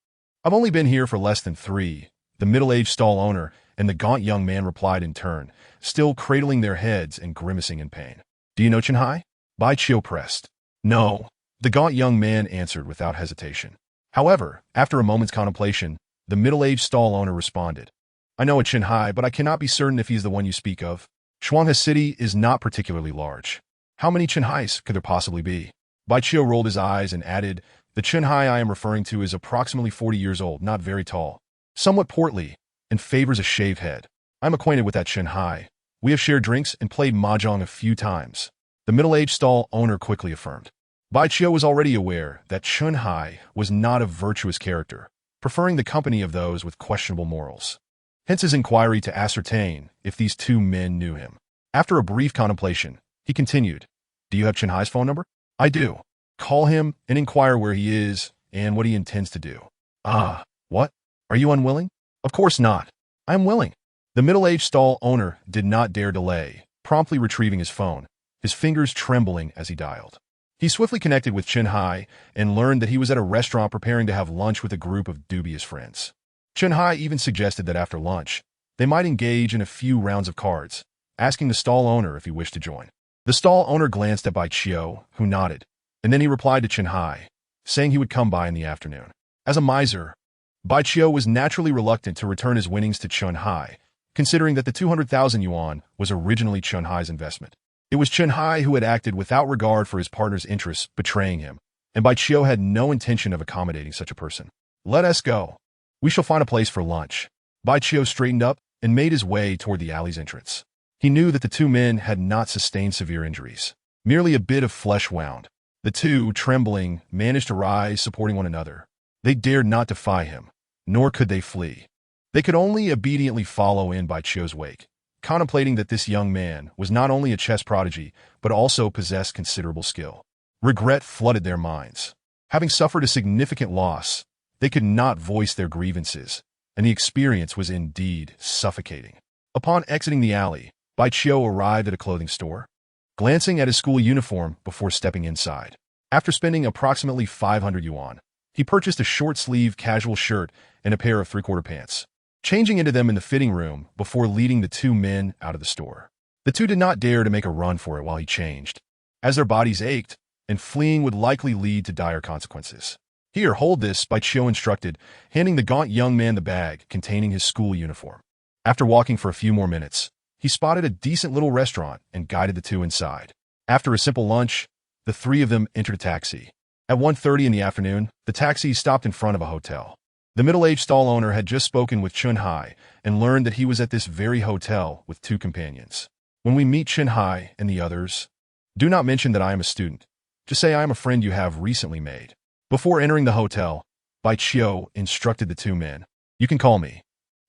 "I've only been here for less than 3, the middle-aged stall owner and the gaunt young man replied in turn, still cradling their heads and grimacing in pain. "Do you know Chenhai?" Bai Qiu pressed. "No," the gaunt young man answered without hesitation. However, after a moment's contemplation, the middle-aged stall owner responded, "I know a Chenhai, but I cannot be certain if he is the one you speak of. Shuangha City is not particularly large. How many Chenhais could there possibly be?" Bai Qiu rolled his eyes and added, "The Chenhai I am referring to is approximately 40 years old, not very tall, somewhat portly, and favors a shaved head. I'm acquainted with that Chenhai. We have shared drinks and played mahjong a few times," the middle-aged stall owner quickly affirmed. Bai Qiu was already aware that Chenhai was not a virtuous character, preferring the company of those with questionable morals. Hence his inquiry to ascertain if these two men knew him. After a brief contemplation, he continued, "Do you have Chenhai's phone number?" "I do." "Call him and inquire where he is and what he intends to do." What? Are you unwilling?" "Of course not. I am willing." The middle-aged stall owner did not dare delay, promptly retrieving his phone, his fingers trembling as he dialed. He swiftly connected with Chenhai and learned that he was at a restaurant preparing to have lunch with a group of dubious friends. Chenhai even suggested that after lunch, they might engage in a few rounds of cards, asking the stall owner if he wished to join. The stall owner glanced at Bai Qiu, who nodded, and then he replied to Chenhai, saying he would come by in the afternoon. As a miser, Bai Qiu was naturally reluctant to return his winnings to Chenhai, considering that the 200,000 yuan was originally Chenhai's investment. It was Chenhai who had acted without regard for his partner's interests, betraying him, and Bai Qiu had no intention of accommodating such a person. "Let us go. We shall find a place for lunch." Bai Qiu straightened up and made his way toward the alley's entrance. He knew that the two men had not sustained severe injuries, merely a bit of flesh wound. The two, trembling, managed to rise, supporting one another. They dared not defy him, nor could they flee. They could only obediently follow in Bai Qiu's wake, contemplating that this young man was not only a chess prodigy, but also possessed considerable skill. Regret flooded their minds. Having suffered a significant loss, they could not voice their grievances, and the experience was indeed suffocating. Upon exiting the alley, Bai Qiu arrived at a clothing store, glancing at his school uniform before stepping inside. After spending approximately 500 yuan, he purchased a short-sleeved casual shirt and a pair of three-quarter pants, changing into them in the fitting room before leading the two men out of the store. The two did not dare to make a run for it while he changed, as their bodies ached, and fleeing would likely lead to dire consequences. "Here, hold this," Bai Qiu instructed, handing the gaunt young man the bag containing his school uniform. After walking for a few more minutes, he spotted a decent little restaurant and guided the two inside. After a simple lunch, the three of them entered a taxi. At 1:30 in the afternoon, the taxi stopped in front of a hotel. The middle-aged stall owner had just spoken with Chenhai and learned that he was at this very hotel with two companions. "When we meet Chenhai and the others, do not mention that I am a student. Just say I am a friend you have recently made." Before entering the hotel, Bai Qiu instructed the two men, "You can call me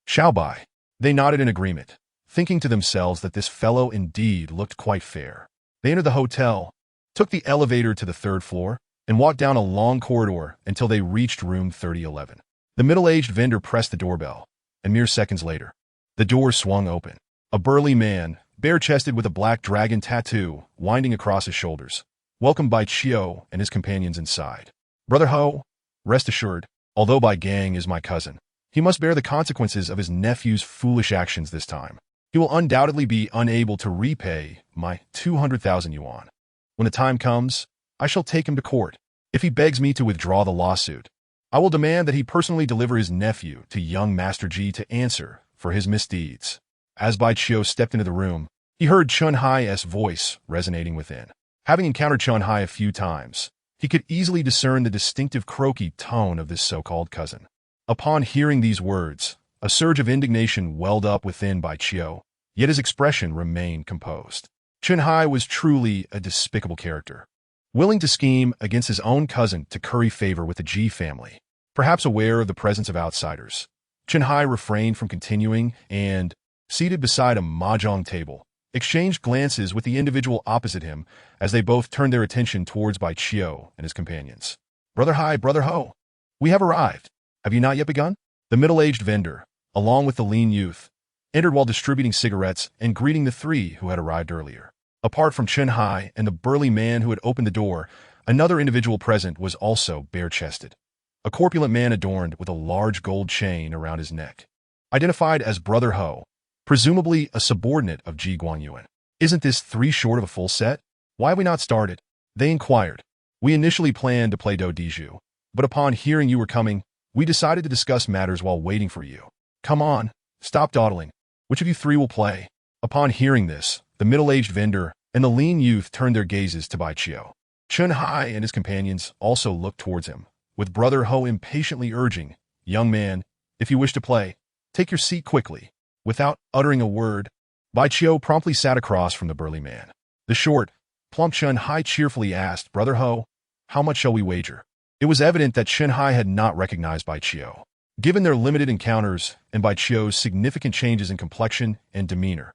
Xiao Bai." They nodded in agreement, thinking to themselves that this fellow indeed looked quite fair. They entered the hotel, took the elevator to the 3rd floor, and walked down a long corridor until they reached room 3011. The middle-aged vendor pressed the doorbell, and mere seconds later, the door swung open. A burly man, bare-chested with a black dragon tattoo winding across his shoulders, welcomed Bai Qiu and his companions inside. "Brother Ho, rest assured, although Bai Gang is my cousin, he must bear the consequences of his nephew's foolish actions this time. He will undoubtedly be unable to repay my 200,000 yuan. When the time comes, I shall take him to court. If he begs me to withdraw the lawsuit, I will demand that he personally deliver his nephew to young Master Ji to answer for his misdeeds." As Bai Qiu stepped into the room, he heard Chenhai's voice resonating within. Having encountered Chenhai a few times, he could easily discern the distinctive croaky tone of this so-called cousin. Upon hearing these words, a surge of indignation welled up within Bai Qiu, yet his expression remained composed. Chenhai was truly a despicable character, willing to scheme against his own cousin to curry favor with the Ji family. Perhaps aware of the presence of outsiders, Chen Hai refrained from continuing and, seated beside a mahjong table, exchanged glances with the individual opposite him as they both turned their attention towards Bai Qiu and his companions. "Brother Hai, Brother Ho, we have arrived. Have you not yet begun?" The middle-aged vendor, along with the lean youth, entered while distributing cigarettes and greeting the three who had arrived earlier. Apart from Chen Hai and the burly man who had opened the door, another individual present was also bare-chested. A corpulent man adorned with a large gold chain around his neck. Identified as Brother Ho, presumably a subordinate of Ji Guangyuan. "Isn't this 3 short of a full set? Why have we not started?" they inquired. "We initially planned to play Do Diju, but upon hearing you were coming, we decided to discuss matters while waiting for you. Come on, stop dawdling. Which of you 3 will play?" Upon hearing this, the middle-aged vendor and the lean youth turned their gazes to Bai Qiu. Chen Hai and his companions also looked towards him, with Brother Ho impatiently urging, "Young man, if you wish to play, take your seat quickly." Without uttering a word, Bai Qiu promptly sat across from the burly man. The short, plump Chen Hai cheerfully asked, "Brother Ho, how much shall we wager?" It was evident that Chen Hai had not recognized Bai Qiu. Given their limited encounters and Bai Qiu's significant changes in complexion and demeanor,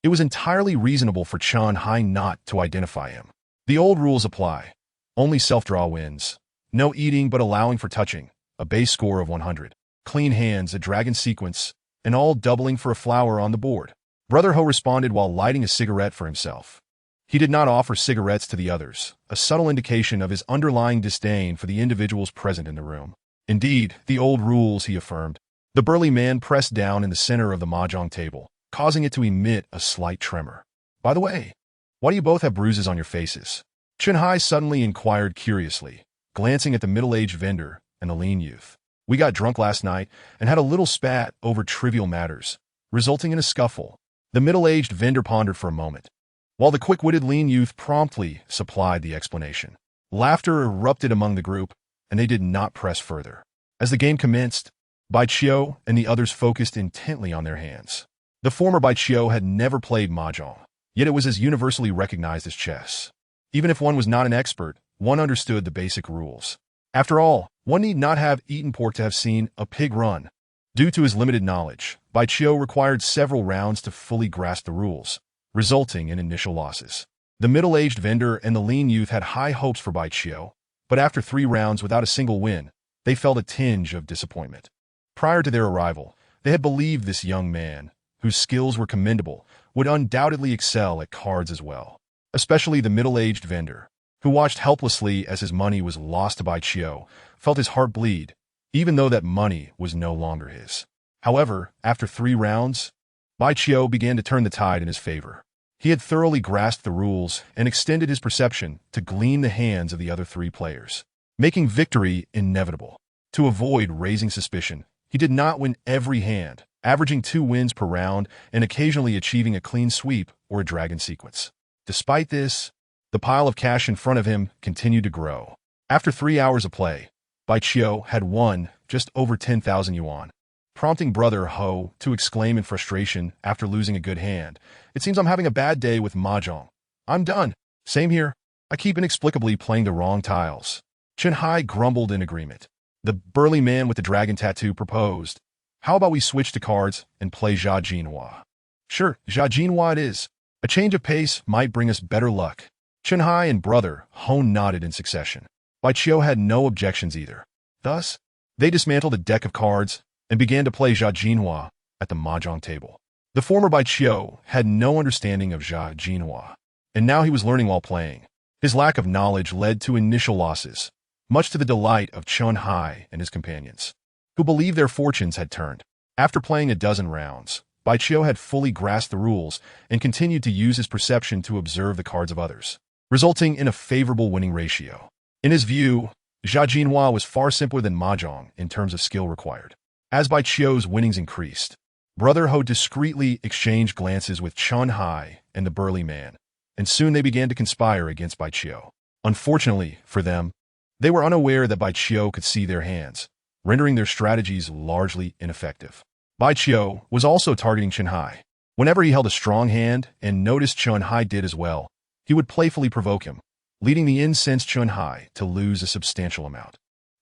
it was entirely reasonable for Chen Hai not to identify him. The old rules apply. Only self-draw wins. No eating but allowing for touching. A base score of 100. Clean hands, a dragon sequence, and all doubling for a flower on the board. Brother Ho responded while lighting a cigarette for himself. He did not offer cigarettes to the others, a subtle indication of his underlying disdain for the individuals present in the room. "Indeed, the old rules," he affirmed. The burly man pressed down in the center of the mahjong table, causing it to emit a slight tremor. "By the way, why do you both have bruises on your faces?" Chen Hai suddenly inquired curiously, glancing at the middle-aged vendor and the lean youth. "We got drunk last night and had a little spat over trivial matters, resulting in a scuffle." The middle-aged vendor pondered for a moment, while the quick-witted lean youth promptly supplied the explanation. Laughter erupted among the group, and they did not press further. As the game commenced, Bai Qiu and the others focused intently on their hands. The former Bai Qiu had never played mahjong, yet it was as universally recognized as chess. Even if one was not an expert, one understood the basic rules. After all, one need not have eaten pork to have seen a pig run. Due to his limited knowledge, Bai Qiu required several rounds to fully grasp the rules, resulting in initial losses. The middle-aged vendor and the lean youth had high hopes for Bai Qiu, but after 3 rounds without a single win, they felt a tinge of disappointment. Prior to their arrival, they had believed this young man, whose skills were commendable, would undoubtedly excel at cards as well. Especially the middle-aged vendor, who watched helplessly as his money was lost to Bai Qiu, felt his heart bleed, even though that money was no longer his. However, after 3 rounds, Bai Qiu began to turn the tide in his favor. He had thoroughly grasped the rules and extended his perception to glean the hands of the other 3 players, making victory inevitable. To avoid raising suspicion, he did not win every hand, averaging 2 wins per round and occasionally achieving a clean sweep or a dragon sequence. Despite this, the pile of cash in front of him continued to grow. After 3 hours of play, Bai Qiu had won just over 10,000 yuan, prompting Brother Ho to exclaim in frustration after losing a good hand, "It seems I'm having a bad day with mahjong. I'm done." "Same here. I keep inexplicably playing the wrong tiles." Chen Hai grumbled in agreement. The burly man with the dragon tattoo proposed, "How about we switch to cards and play Jia Jinhua?" "Sure, Jia Jinhua it is. A change of pace might bring us better luck." Chen Hai and Brother Ho nodded in succession. Bai Qiu had no objections either. Thus, they dismantled a deck of cards and began to play Jia Jinhua at the mahjong table. The former Bai Qiu had no understanding of Jia Jinhua, and now he was learning while playing. His lack of knowledge led to initial losses, much to the delight of Chen Hai and his companions, who believed their fortunes had turned. After playing a dozen rounds, Bai Qiu had fully grasped the rules and continued to use his perception to observe the cards of others, resulting in a favorable winning ratio. In his view, Jia Jinhua was far simpler than mahjong in terms of skill required. As Bai Qiu's winnings increased, Brother Ho discreetly exchanged glances with Chen Hai and the burly man, and soon they began to conspire against Bai Qiu. Unfortunately for them, they were unaware that Bai Qiu could see their hands, rendering their strategies largely ineffective. Bai Qiu was also targeting Chen Hai. Whenever he held a strong hand and noticed Chen Hai did as well, he would playfully provoke him, leading the incensed Chen Hai to lose a substantial amount.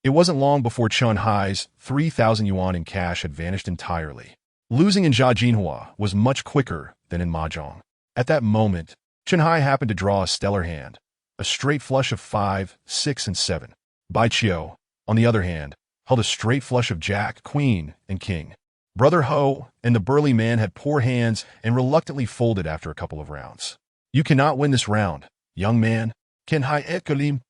It wasn't long before Chun Hai's 3,000 yuan in cash had vanished entirely. Losing in Jia Jinhua was much quicker than in Mahjong. At that moment, Chun Hai happened to draw a stellar hand, a straight flush of 5, 6, and 7. Bai Qiu, on the other hand, held a straight flush of Jack, Queen, and King. Brother Ho and the burly man had poor hands and reluctantly folded after a couple of rounds. You cannot win this round, young man, Ken Hai Ekalim,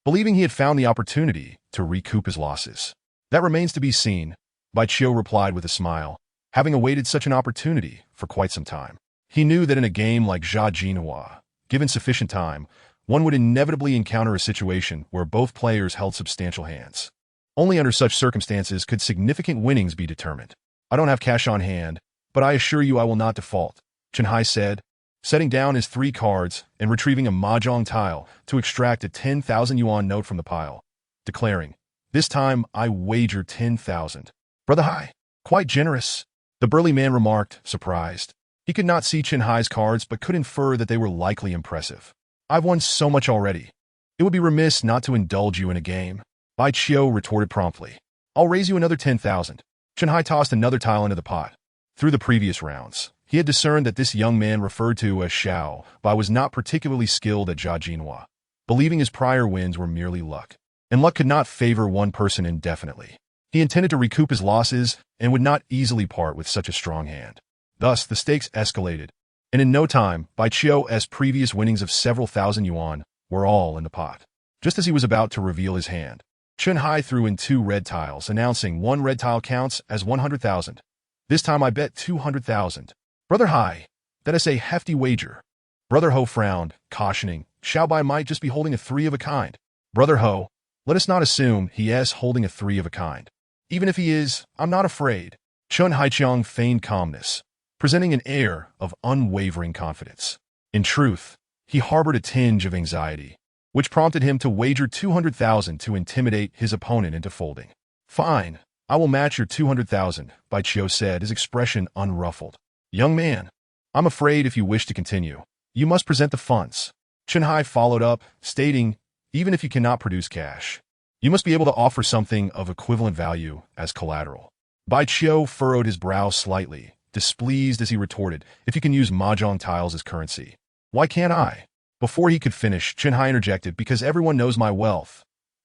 believing he had found the opportunity to recoup his losses. That remains to be seen, Bai Qiu replied with a smile, having awaited such an opportunity for quite some time. He knew that in a game like Jia Jinhua, given sufficient time, one would inevitably encounter a situation where both players held substantial hands. Only under such circumstances could significant winnings be determined. I don't have cash on hand, but I assure you I will not default, Chun Hai said, setting down his 3 cards and retrieving a mahjong tile to extract a 10,000 yuan note from the pile, declaring, "This time I wager 10,000. Brother Hai, quite generous," the burly man remarked, surprised. He could not see Chun Hai's cards but could infer that they were likely impressive. "I've won so much already. It would be remiss not to indulge you in a game," Bai Qiu retorted promptly. "I'll raise you another 10,000. Chun Hai tossed another tile into the pot. Through the previous rounds, he had discerned that this young man referred to as Xiao Bai was not particularly skilled at Jia Jinhua, believing his prior wins were merely luck. And luck could not favor one person indefinitely. He intended to recoup his losses and would not easily part with such a strong hand. Thus, the stakes escalated, and in no time, Bai Qiu's previous winnings of several thousand yuan were all in the pot. Just as he was about to reveal his hand, Chun Hai threw in 2 red tiles, announcing 1 red tile counts as 100,000. "This time I bet 200,000. Brother Hai, that is a hefty wager." Brother Ho frowned, cautioning, "Xiao Bai might just be holding a 3 of a kind." "Brother Ho, let us not assume he is holding a 3 of a kind. Even if he is, I'm not afraid." Chun Haiqiang feigned calmness, presenting an air of unwavering confidence. In truth, he harbored a tinge of anxiety, which prompted him to wager 200,000 to intimidate his opponent into folding. "Fine, I will match your 200,000, Bai Qiu said, his expression unruffled. "Young man, I'm afraid if you wish to continue, you must present the funds." Chun Hai followed up, stating, "Even if you cannot produce cash, you must be able to offer something of equivalent value as collateral." Bai Qiu furrowed his brow slightly, displeased as he retorted, "If you can use mahjong tiles as currency, why can't I?" Before he could finish, Chun Hai interjected, "Because everyone knows my wealth.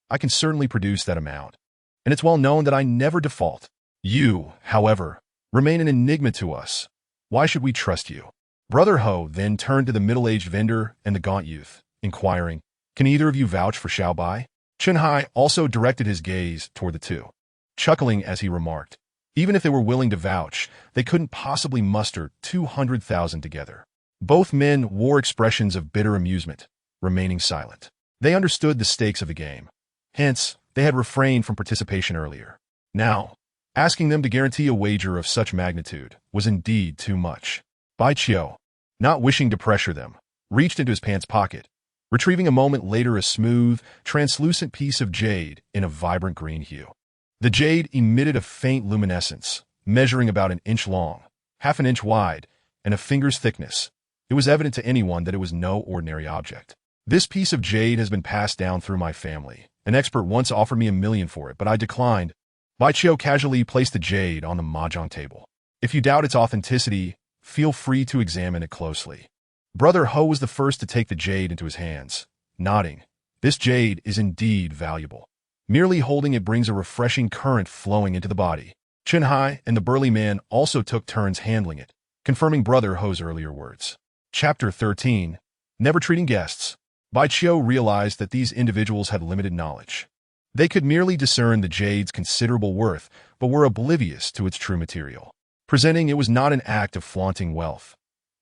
I can certainly produce that amount. And it's well known that I never default. You, however, remain an enigma to us. Why should we trust you?" Brother Ho then turned to the middle-aged vendor and the gaunt youth, inquiring, "Can either of you vouch for Xiao Bai?" Chun Hai also directed his gaze toward the two, chuckling as he remarked, "Even if they were willing to vouch, they couldn't possibly muster 200,000 together." Both men wore expressions of bitter amusement, remaining silent. They understood the stakes of the game. Hence, they had refrained from participation earlier. Now, asking them to guarantee a wager of such magnitude was indeed too much. Bai Qiu, not wishing to pressure them, reached into his pants pocket, retrieving a moment later a smooth, translucent piece of jade in a vibrant green hue. The jade emitted a faint luminescence, measuring about an inch long, half an inch wide, and a finger's thickness. It was evident to anyone that it was no ordinary object. "This piece of jade has been passed down through my family. An expert once offered me $1 million for it, but I declined." Bai Qiu casually placed the jade on the mahjong table. "If you doubt its authenticity, feel free to examine it closely." Brother Ho was the first to take the jade into his hands, nodding. "This jade is indeed valuable. Merely holding it brings a refreshing current flowing into the body." Chun Hai and the burly man also took turns handling it, confirming Brother Ho's earlier words. Chapter 13. Never treating guests. Bai Qiu realized that these individuals had limited knowledge. They could merely discern the jade's considerable worth, but were oblivious to its true material, presenting it was not an act of flaunting wealth.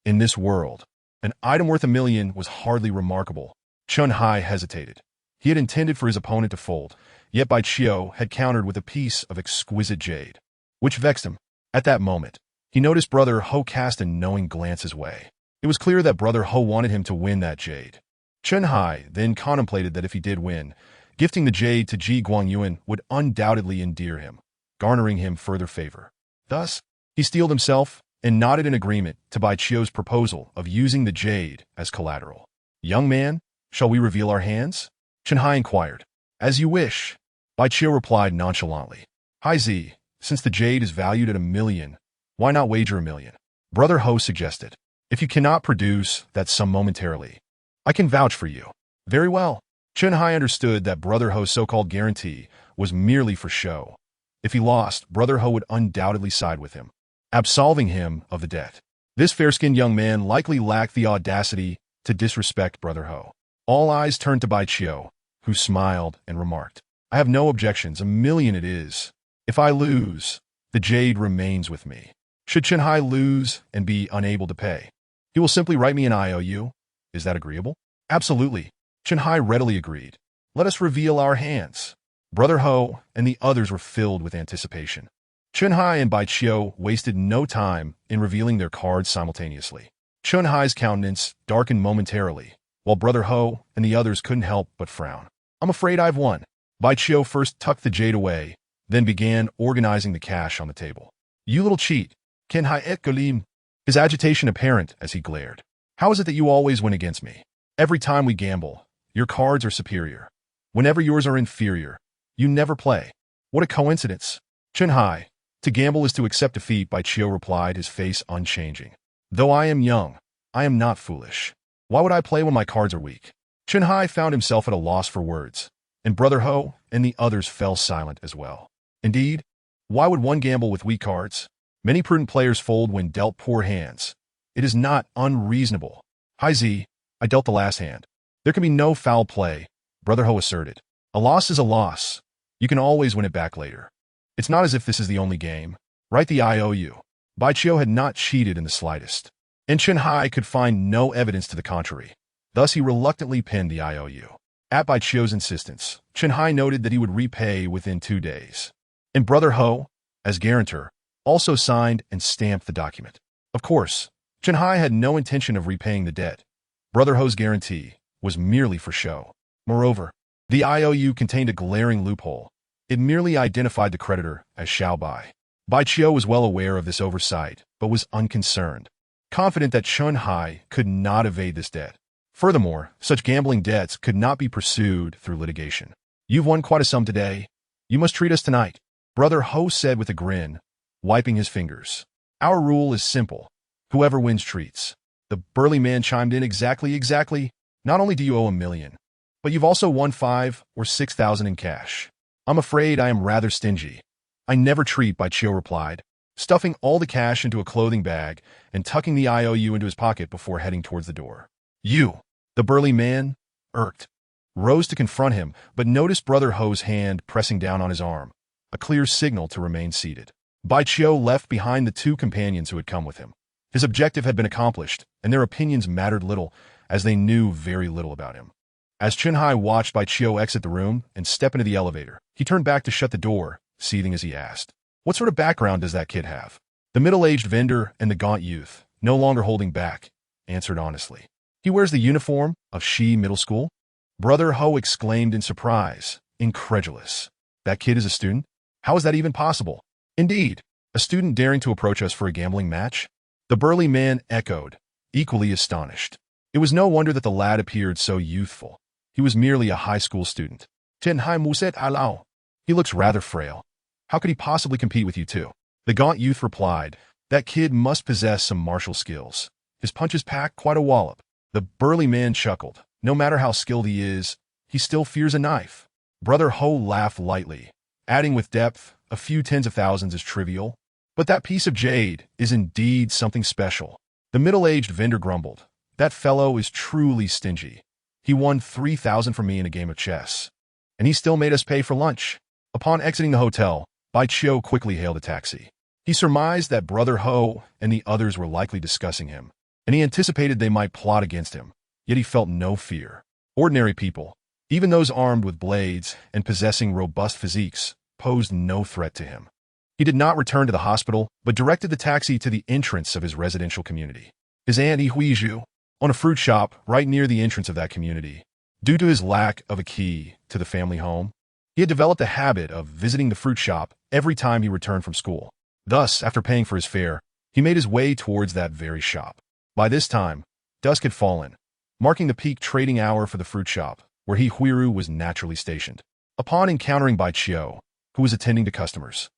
In this world, an item worth $1 million was hardly remarkable. Chun Hai hesitated. He had intended for his opponent to fold, yet Bai Qiu had countered with a piece of exquisite jade, which vexed him. At that moment, he noticed Brother Ho cast a knowing glance his way. It was clear that Brother Ho wanted him to win that jade. Chun Hai then contemplated that if he did win, gifting the jade to Ji Guangyuan would undoubtedly endear him, garnering him further favor. Thus, he steeled himself and nodded in agreement to Bai Qiu's proposal of using the jade as collateral. "Young man, shall we reveal our hands?" Chun Hai inquired. "As you wish." Bai Chiu replied nonchalantly. Hi Z, since the jade is valued at 1,000,000, why not wager 1,000,000? Brother Ho suggested. If you cannot produce that sum momentarily, I can vouch for you. Very well. Chen Hai understood that Brother Ho's so-called guarantee was merely for show. If he lost, Brother Ho would undoubtedly side with him, absolving him of the debt. This fair-skinned young man likely lacked the audacity to disrespect Brother Ho. All eyes turned to Bai Chiu, who smiled and remarked, I have no objections, 1,000,000 it is. If I lose, the jade remains with me. Should Chen Hai lose and be unable to pay, he will simply write me an IOU. Is that agreeable? Absolutely. Chen Hai readily agreed. Let us reveal our hands. Brother Ho and the others were filled with anticipation. Chen Hai and Bai Chiu wasted no time in revealing their cards simultaneously. Chen Hai's countenance darkened momentarily, while Brother Ho and the others couldn't help but frown. I'm afraid I've won. Bai Chiu first tucked the jade away, then began organizing the cash on the table. You little cheat. Ken Hai et Galim. His agitation apparent as he glared. How is it that you always win against me? Every time we gamble, your cards are superior. Whenever yours are inferior, you never play. What a coincidence. Chen Hai, to gamble is to accept defeat, Bai Chiu replied, his face unchanging. Though I am young, I am not foolish. Why would I play when my cards are weak? Chen Hai found himself at a loss for words, and Brother Ho and the others fell silent as well. Indeed, why would one gamble with weak cards? Many prudent players fold when dealt poor hands. It is not unreasonable. Hi Z, I dealt the last hand. There can be no foul play, Brother Ho asserted. A loss is a loss. You can always win it back later. It's not as if this is the only game. Write the IOU. Bai Chiu had not cheated in the slightest, and Chen Hai could find no evidence to the contrary. Thus he reluctantly penned the IOU. At Bai Chiu's insistence, Chen Hai noted that he would repay within 2 days. And Brother Ho, as guarantor, also signed and stamped the document. Of course, Chen Hai had no intention of repaying the debt. Brother Ho's guarantee was merely for show. Moreover, the IOU contained a glaring loophole. It merely identified the creditor as Xiao Bai. Bai Chiu was well aware of this oversight, but was unconcerned, confident that Chen Hai could not evade this debt. Furthermore, such gambling debts could not be pursued through litigation. You've won quite a sum today. You must treat us tonight, Brother Ho said with a grin, wiping his fingers. Our rule is simple. Whoever wins treats. The burly man chimed in. Exactly. Not only do you owe 1,000,000, but you've also won 5 or 6,000 in cash. I'm afraid I am rather stingy. I never treat, Bai Chiu replied, stuffing all the cash into a clothing bag and tucking the IOU into his pocket before heading towards the door. You, the burly man, irked, rose to confront him, but noticed Brother Ho's hand pressing down on his arm, a clear signal to remain seated. Bai Chiu left behind the 2 companions who had come with him. His objective had been accomplished, and their opinions mattered little, as they knew very little about him. As Chen Hai watched Bai Chiu exit the room and step into the elevator, he turned back to shut the door, seething as he asked, what sort of background does that kid have? The middle-aged vendor and the gaunt youth, no longer holding back, answered honestly. He wears the uniform of Shi Middle School? Brother Ho exclaimed in surprise, incredulous. That kid is a student? How is that even possible? Indeed, a student daring to approach us for a gambling match? The burly man echoed, equally astonished. It was no wonder that the lad appeared so youthful. He was merely a high school student. Chen Hai Muset Alao. He looks rather frail. How could he possibly compete with you two? The gaunt youth replied, that kid must possess some martial skills. His punches pack quite a wallop. The burly man chuckled. No matter how skilled he is, he still fears a knife. Brother Ho laughed lightly, adding with depth, a few tens of thousands is trivial. But that piece of jade is indeed something special. The middle-aged vendor grumbled. That fellow is truly stingy. He won 3,000 from me in a game of chess. And he still made us pay for lunch. Upon exiting the hotel, Bai Chiu quickly hailed a taxi. He surmised that Brother Ho and the others were likely discussing him, and he anticipated they might plot against him, yet he felt no fear. Ordinary people, even those armed with blades and possessing robust physiques, posed no threat to him. He did not return to the hospital, but directed the taxi to the entrance of his residential community. His aunt Huizhu, on a fruit shop right near the entrance of that community. Due to his lack of a key to the family home, he had developed a habit of visiting the fruit shop every time he returned from school. Thus, after paying for his fare, he made his way towards that very shop. By this time, dusk had fallen, marking the peak trading hour for the fruit shop, where Huiru was naturally stationed. Upon encountering Bai Qiu, who was attending to customers,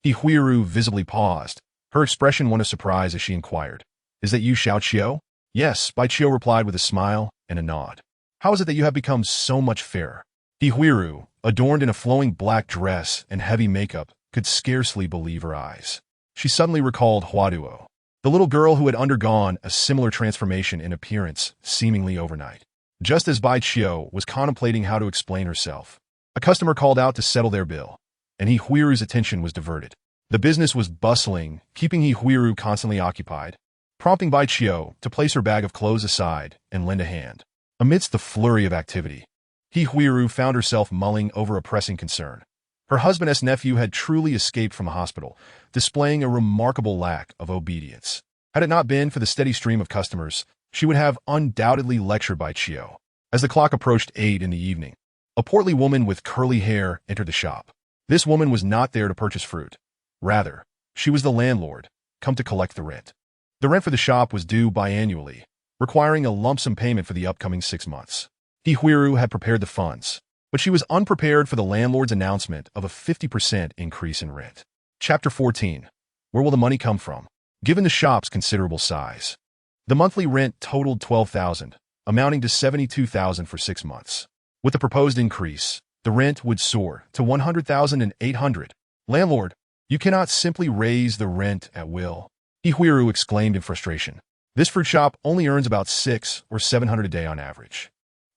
Huiru visibly paused, her expression one of surprise as she inquired, "Is that you, Xiao Qiu?" "Yes," Bai Qiu replied with a smile and a nod. "How is it that you have become so much fairer?" Huiru, adorned in a flowing black dress and heavy makeup, could scarcely believe her eyes. She suddenly recalled Huaduo, the little girl who had undergone a similar transformation in appearance seemingly overnight. Just as Bai Qiu was contemplating how to explain herself, a customer called out to settle their bill, and Huiru's attention was diverted. The business was bustling, keeping Huiru constantly occupied, prompting Bai Qiu to place her bag of clothes aside and lend a hand. Amidst the flurry of activity, Huiru found herself mulling over a pressing concern. Her husband's nephew had truly escaped from a hospital, displaying a remarkable lack of obedience. Had it not been for the steady stream of customers, she would have undoubtedly lectured Bai Qiu. As the clock approached 8 in the evening, a portly woman with curly hair entered the shop. This woman was not there to purchase fruit. Rather, she was the landlord, come to collect the rent. The rent for the shop was due biannually, requiring a lump sum payment for the upcoming 6 months. Huiru had prepared the funds, but she was unprepared for the landlord's announcement of a 50% increase in rent. Chapter 14. Where will the money come from? Given the shop's considerable size, the monthly rent totaled 12,000, amounting to 72,000 for 6 months. With the proposed increase, the rent would soar to 100,800. Landlord, you cannot simply raise the rent at will, Huiru exclaimed in frustration. This fruit shop only earns about 600 or 700 a day on average,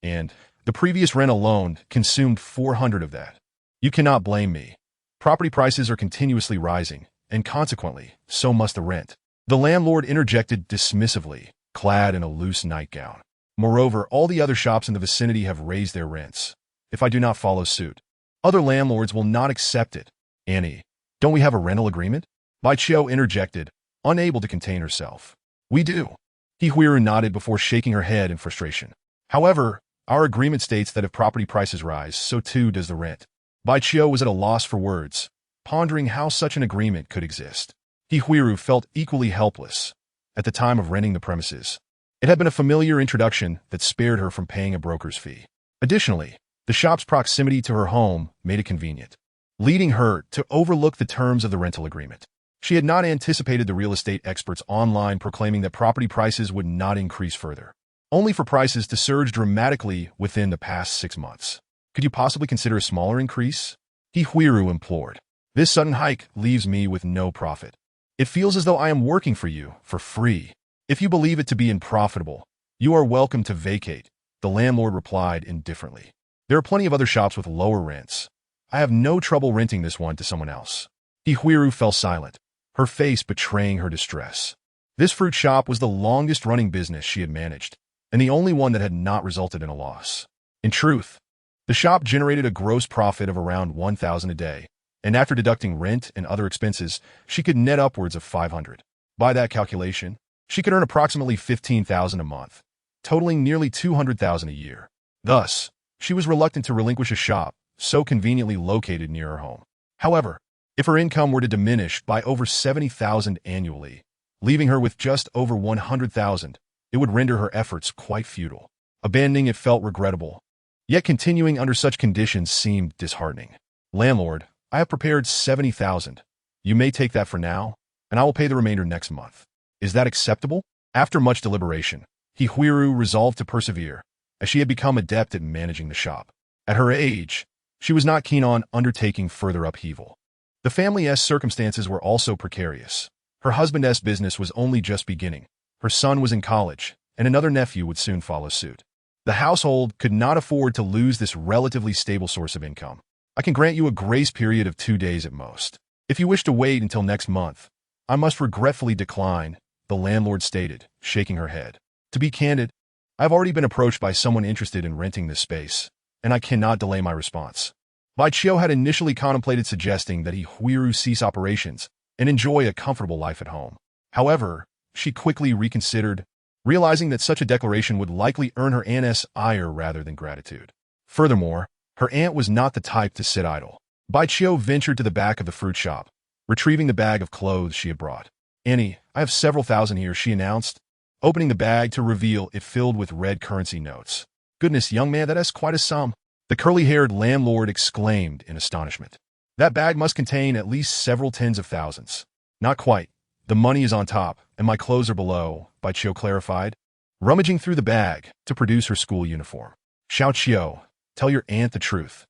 and the previous rent alone consumed 400 of that. You cannot blame me. Property prices are continuously rising, and consequently, so must the rent. The landlord interjected dismissively, clad in a loose nightgown. Moreover, all the other shops in the vicinity have raised their rents. If I do not follow suit, other landlords will not accept it. Annie, don't we have a rental agreement? Bai Qiu interjected, unable to contain herself. We do. Huiru nodded before shaking her head in frustration. However, our agreement states that if property prices rise, so too does the rent. Bai Qiu was at a loss for words, pondering how such an agreement could exist. Huiru felt equally helpless. At the time of renting the premises, it had been a familiar introduction that spared her from paying a broker's fee. Additionally, the shop's proximity to her home made it convenient, leading her to overlook the terms of the rental agreement. She had not anticipated the real estate experts online proclaiming that property prices would not increase further, only for prices to surge dramatically within the past 6 months. Could you possibly consider a smaller increase? Huiru implored. This sudden hike leaves me with no profit. It feels as though I am working for you for free. If you believe it to be unprofitable, you are welcome to vacate, the landlord replied indifferently. There are plenty of other shops with lower rents. I have no trouble renting this one to someone else. Huiru fell silent, her face betraying her distress. This fruit shop was the longest-running business she had managed, and the only one that had not resulted in a loss. In truth, the shop generated a gross profit of around 1,000 a day, and after deducting rent and other expenses, she could net upwards of 500. By that calculation, she could earn approximately 15,000 a month, totaling nearly 200,000 a year. Thus, she was reluctant to relinquish a shop so conveniently located near her home. However, if her income were to diminish by over 70,000 annually, leaving her with just over 100,000, it would render her efforts quite futile. Abandoning it felt regrettable, yet continuing under such conditions seemed disheartening. Landlord, I have prepared 70,000. You may take that for now, and I will pay the remainder next month. Is that acceptable? After much deliberation, Huiru resolved to persevere, as she had become adept at managing the shop. At her age, she was not keen on undertaking further upheaval. The family's circumstances were also precarious. Her husband's business was only just beginning, her son was in college, and another nephew would soon follow suit. The household could not afford to lose this relatively stable source of income. I can grant you a grace period of 2 days at most. If you wish to wait until next month, I must regretfully decline, the landlord stated, shaking her head. To be candid, I have already been approached by someone interested in renting this space, and I cannot delay my response. Bai Qiu had initially contemplated suggesting that Huiru cease operations and enjoy a comfortable life at home. However, she quickly reconsidered, realizing that such a declaration would likely earn her aunt's ire rather than gratitude. Furthermore, her aunt was not the type to sit idle. Bai Qiu ventured to the back of the fruit shop, retrieving the bag of clothes she had brought. Annie, I have several thousand here, she announced, opening the bag to reveal it filled with red currency notes. Goodness, young man, that is quite a sum. The The curly-haired landlord exclaimed in astonishment. That bag must contain at least several tens of thousands. Not quite. The money is on top, and my clothes are below, Baiqiu clarified, rummaging through the bag to produce her school uniform. Xiao, tell your aunt the truth.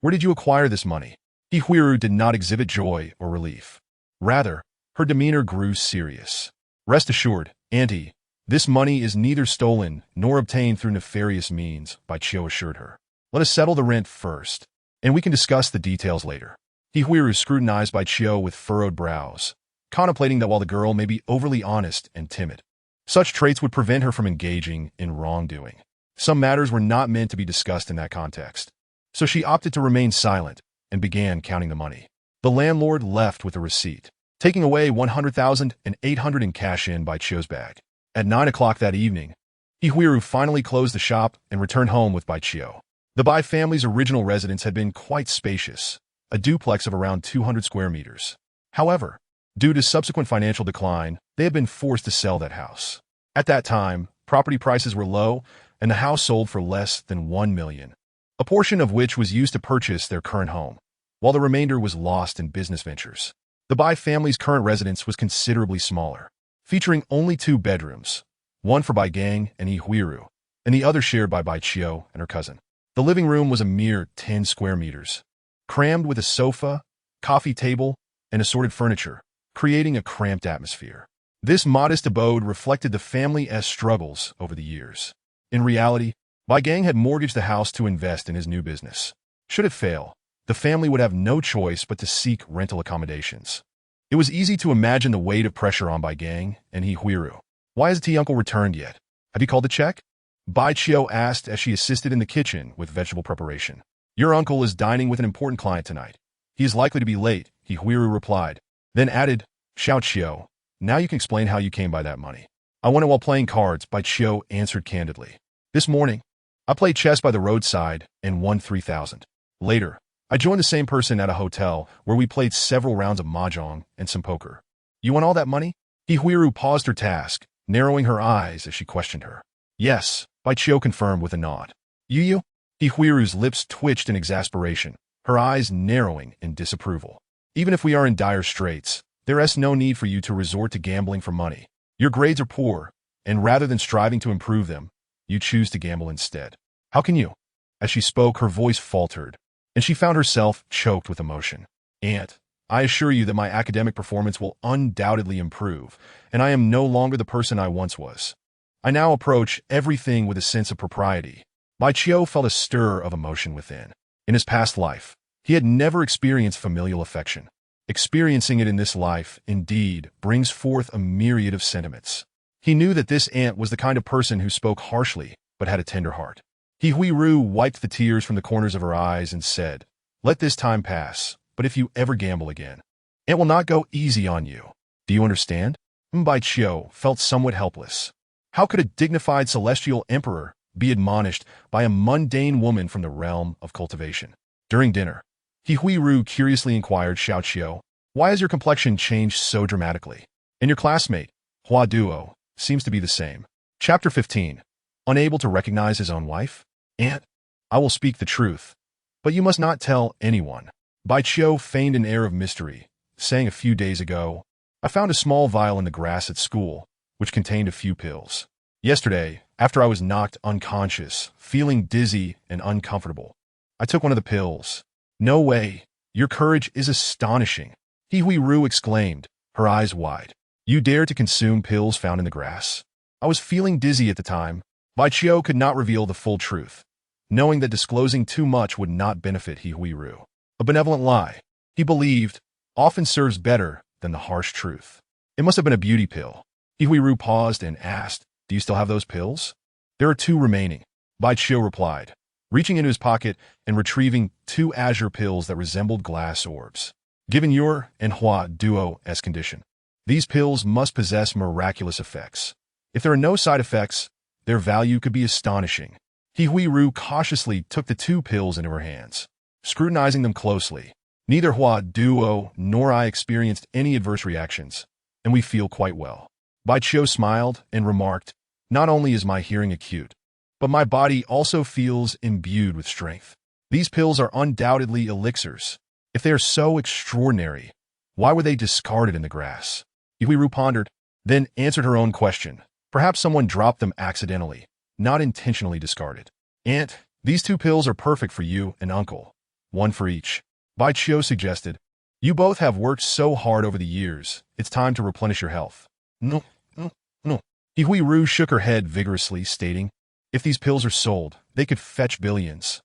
Where did you acquire this money? Ihuiru did not exhibit joy or relief. Rather, her demeanor grew serious. Rest assured, Auntie, this money is neither stolen nor obtained through nefarious means, Baiqiu assured her. Let us settle the rent first, and we can discuss the details later. Ihuiru scrutinized Baiqiu with furrowed brows, contemplating that while the girl may be overly honest and timid, such traits would prevent her from engaging in wrongdoing. Some matters were not meant to be discussed in that context, so she opted to remain silent and began counting the money. The landlord left with a receipt, taking away 100,800 in cash in Baiqiu's bag. At 9 o'clock that evening, Ihuiru finally closed the shop and returned home with Baiqiu. The Bai family's original residence had been quite spacious, a duplex of around 200 square meters. However, due to subsequent financial decline, they had been forced to sell that house. At that time, property prices were low, and the house sold for less than $1 million, a portion of which was used to purchase their current home, while the remainder was lost in business ventures. The Bai family's current residence was considerably smaller, featuring only 2 bedrooms, one for Bai Gang and Ihuiru, and the other shared by Baiqiu and her cousin. The living room was a mere 10 square meters, crammed with a sofa, coffee table, and assorted furniture, creating a cramped atmosphere. This modest abode reflected the family's struggles over the years. In reality, Bai Gang had mortgaged the house to invest in his new business. Should it fail, the family would have no choice but to seek rental accommodations. It was easy to imagine the weight of pressure on Bai Gang and Ihuiru. Why hasn't he uncle returned yet? Have you called the check? Baiqiu asked as she assisted in the kitchen with vegetable preparation. Your uncle is dining with an important client tonight. He is likely to be late, Ihuiru replied, then added, Xiao, now you can explain how you came by that money. I won it while playing cards, Baiqiu answered candidly. This morning, I played chess by the roadside and won 3,000. Later, I joined the same person at a hotel where we played several rounds of mahjong and some poker. You won all that money? Ihuiru paused her task, narrowing her eyes as she questioned her. Yes, Baiqiu confirmed with a nod. You? Ihuiru's lips twitched in exasperation, her eyes narrowing in disapproval. Even if we are in dire straits, there is no need for you to resort to gambling for money. Your grades are poor, and rather than striving to improve them, you choose to gamble instead. How can you? As she spoke, her voice faltered, and she found herself choked with emotion. Aunt, I assure you that my academic performance will undoubtedly improve, and I am no longer the person I once was. I now approach everything with a sense of propriety. Baiqiu felt a stir of emotion within. In his past life, he had never experienced familial affection. Experiencing it in this life, indeed, brings forth a myriad of sentiments. He knew that this aunt was the kind of person who spoke harshly, but had a tender heart. Ihuiru wiped the tears from the corners of her eyes and said, Let this time pass, but if you ever gamble again, it will not go easy on you. Do you understand? Baiqiu felt somewhat helpless. How could a dignified celestial emperor be admonished by a mundane woman from the realm of cultivation? During dinner, Ihuiru curiously inquired Xiao, why has your complexion changed so dramatically? And your classmate, Hua Duo, seems to be the same. Chapter 15. Unable to recognize his own wife? Aunt, I will speak the truth, but you must not tell anyone. Baiqiu feigned an air of mystery, saying a few days ago, I found a small vial in the grass at school, which contained a few pills. Yesterday, after I was knocked unconscious, feeling dizzy and uncomfortable, I took one of the pills. No way, your courage is astonishing, Ihuiru exclaimed, her eyes wide. You dare to consume pills found in the grass? I was feeling dizzy at the time. Baiqiu could not reveal the full truth, knowing that disclosing too much would not benefit Ihuiru. A benevolent lie, he believed, often serves better than the harsh truth. It must have been a beauty pill. Ihuiru paused and asked, Do you still have those pills? There are 2 remaining, Baiqiu replied, reaching into his pocket and retrieving 2 azure pills that resembled glass orbs. Given your and Hua Duo's condition, these pills must possess miraculous effects. If there are no side effects, their value could be astonishing. Ihuiru cautiously took the 2 pills into her hands, scrutinizing them closely. Neither Hua Duo nor I experienced any adverse reactions, and we feel quite well. Baiqiu smiled and remarked, Not only is my hearing acute, but my body also feels imbued with strength. These pills are undoubtedly elixirs. If they are so extraordinary, why were they discarded in the grass? Ihuiru pondered, then answered her own question. Perhaps someone dropped them accidentally, not intentionally discarded. Aunt, these 2 pills are perfect for you and Uncle. One for each. Bai Qiu suggested. You both have worked so hard over the years, it's time to replenish your health. No. Ihuiru shook her head vigorously, stating, if these pills are sold, they could fetch billions.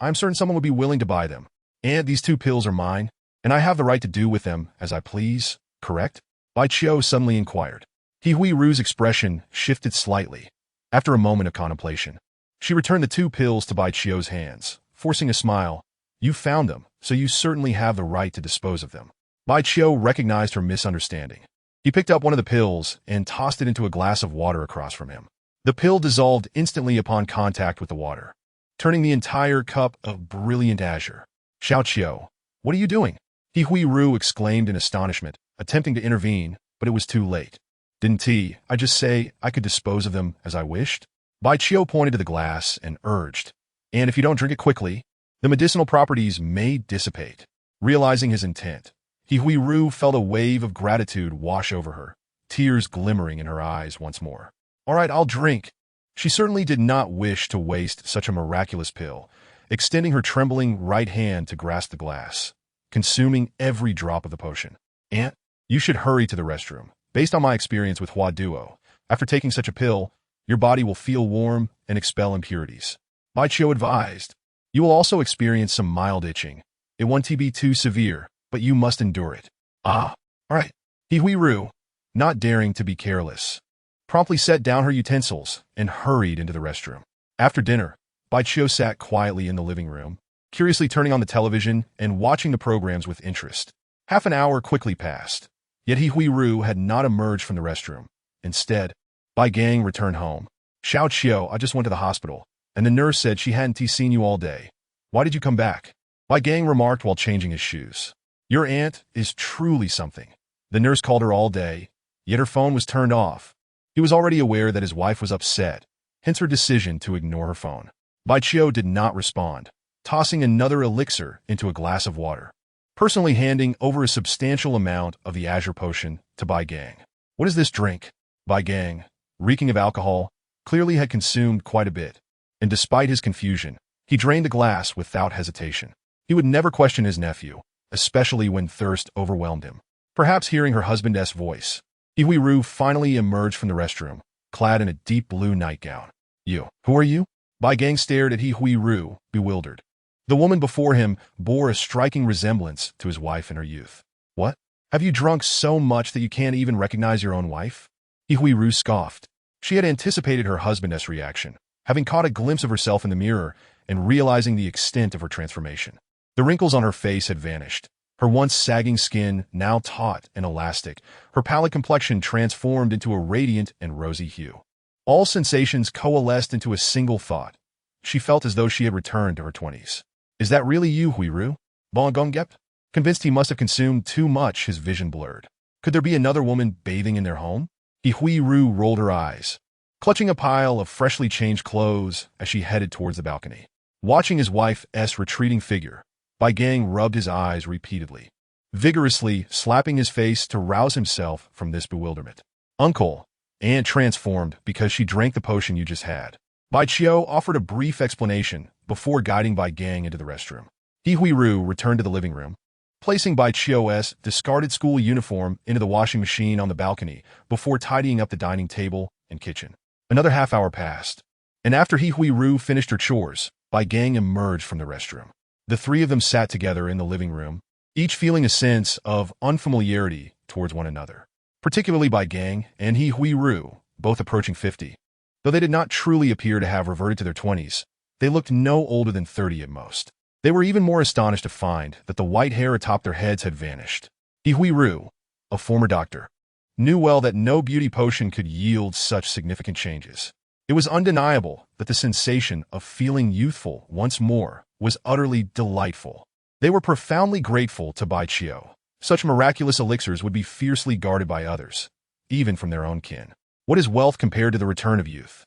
I'm certain someone would be willing to buy them. And these 2 pills are mine, and I have the right to do with them as I please, correct? Bai Qiu suddenly inquired. Ihuiru's expression shifted slightly. After a moment of contemplation, she returned the 2 pills to Bai Qiu's hands, forcing a smile. You found them, so you certainly have the right to dispose of them. Bai Qiu recognized her misunderstanding. He picked up one of the pills and tossed it into a glass of water across from him. The pill dissolved instantly upon contact with the water, turning the entire cup of brilliant azure. Xiao Qiu, what are you doing? Ihuiru exclaimed in astonishment, attempting to intervene, but it was too late. Didn't I just say I could dispose of them as I wished? Bai Qiu pointed to the glass and urged, and if you don't drink it quickly, the medicinal properties may dissipate. Realizing his intent, Ihuiru felt a wave of gratitude wash over her, tears glimmering in her eyes once more. All right, I'll drink. She certainly did not wish to waste such a miraculous pill, extending her trembling right hand to grasp the glass, consuming every drop of the potion. Aunt, you should hurry to the restroom. Based on my experience with Hua Duo, after taking such a pill, your body will feel warm and expel impurities. Bai Qiu advised. You will also experience some mild itching. It won't be too severe, but you must endure it. All right. Ihuiru, not daring to be careless, promptly set down her utensils and hurried into the restroom. After dinner, Bai Qiu sat quietly in the living room, curiously turning on the television and watching the programs with interest. Half an hour quickly passed, yet Ihuiru had not emerged from the restroom. Instead, Bai Gang returned home. Xiao Qiu, I just went to the hospital, and the nurse said she hadn't seen you all day. Why did you come back? Bai Gang remarked while changing his shoes. Your aunt is truly something. The nurse called her all day, yet her phone was turned off. He was already aware that his wife was upset, hence her decision to ignore her phone. Bai Qiu did not respond, tossing another elixir into a glass of water, personally handing over a substantial amount of the azure potion to Bai Gang. What is this drink? Bai Gang, reeking of alcohol, clearly had consumed quite a bit, and despite his confusion, he drained the glass without hesitation. He would never question his nephew, especially when thirst overwhelmed him. Perhaps hearing her husband's voice, Ihuiru finally emerged from the restroom, clad in a deep blue nightgown. You, who are you? Bai Gang stared at Ihuiru, bewildered. The woman before him bore a striking resemblance to his wife in her youth. What? Have you drunk so much that you can't even recognize your own wife? Ihuiru scoffed. She had anticipated her husband's reaction, having caught a glimpse of herself in the mirror and realizing the extent of her transformation. The wrinkles on her face had vanished, her once sagging skin now taut and elastic, her pallid complexion transformed into a radiant and rosy hue. All sensations coalesced into a single thought. She felt as though she had returned to her 20s. Is that really you, Huiru? Bongonggep? Convinced he must have consumed too much, his vision blurred. Could there be another woman bathing in their home? Ihuiru rolled her eyes, clutching a pile of freshly changed clothes as she headed towards the balcony. Watching his wife's retreating figure, Bai Gang rubbed his eyes repeatedly, vigorously slapping his face to rouse himself from this bewilderment. Uncle, Aunt transformed because she drank the potion you just had. Bai Qiu offered a brief explanation before guiding Bai Gang into the restroom. Ihuiru returned to the living room, placing Bai Qiu's discarded school uniform into the washing machine on the balcony before tidying up the dining table and kitchen. Another half hour passed, and after Ihuiru finished her chores, Bai Gang emerged from the restroom. The three of them sat together in the living room, each feeling a sense of unfamiliarity towards one another, particularly Bai Gang and Ihuiru, both approaching 50. Though they did not truly appear to have reverted to their 20s, they looked no older than 30 at most. They were even more astonished to find that the white hair atop their heads had vanished. Ihuiru, a former doctor, knew well that no beauty potion could yield such significant changes. It was undeniable that the sensation of feeling youthful once more was utterly delightful. They were profoundly grateful to Bai Qiu. Such miraculous elixirs would be fiercely guarded by others, even from their own kin. What is wealth compared to the return of youth?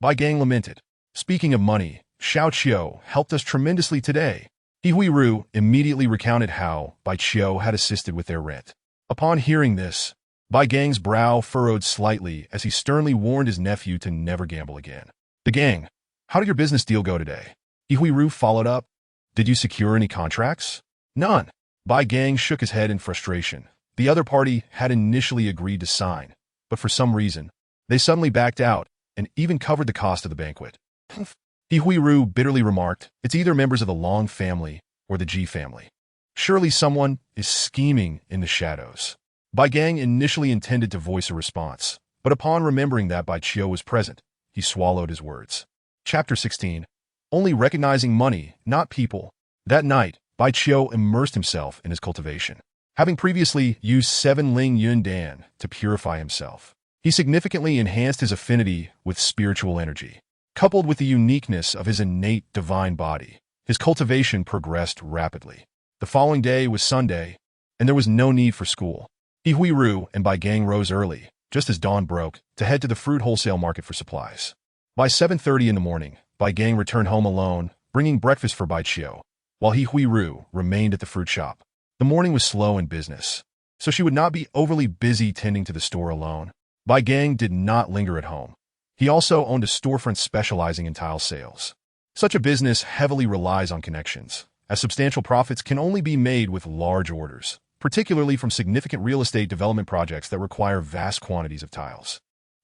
Bai Gang lamented. Speaking of money, Xiao Qiu helped us tremendously today. He Ru immediately recounted how Bai Qiu had assisted with their rent. Upon hearing this, Bai Gang's brow furrowed slightly as he sternly warned his nephew to never gamble again. The gang, how did your business deal go today? He Ru followed up. Did you secure any contracts? None. Bai Gang shook his head in frustration. The other party had initially agreed to sign, but for some reason, they suddenly backed out and even covered the cost of the banquet. He Ru bitterly remarked, it's either members of the Long family or the Ji family. Surely someone is scheming in the shadows. Bai Gang initially intended to voice a response, but upon remembering that Bai Qiu was present, he swallowed his words. Chapter 16. Only recognizing money, not people. That night, Bai Qiu immersed himself in his cultivation. Having previously used 7 Ling Yun Dan to purify himself, he significantly enhanced his affinity with spiritual energy. Coupled with the uniqueness of his innate divine body, his cultivation progressed rapidly. The following day was Sunday, and there was no need for school. He Ru and Bai Gang rose early, just as dawn broke, to head to the fruit wholesale market for supplies. By 7:30 in the morning, Bai Gang returned home alone, bringing breakfast for Bai Qiu, while He Ru remained at the fruit shop. The morning was slow in business, so she would not be overly busy tending to the store alone. Bai Gang did not linger at home. He also owned a storefront specializing in tile sales. Such a business heavily relies on connections, as substantial profits can only be made with large orders, particularly from significant real estate development projects that require vast quantities of tiles.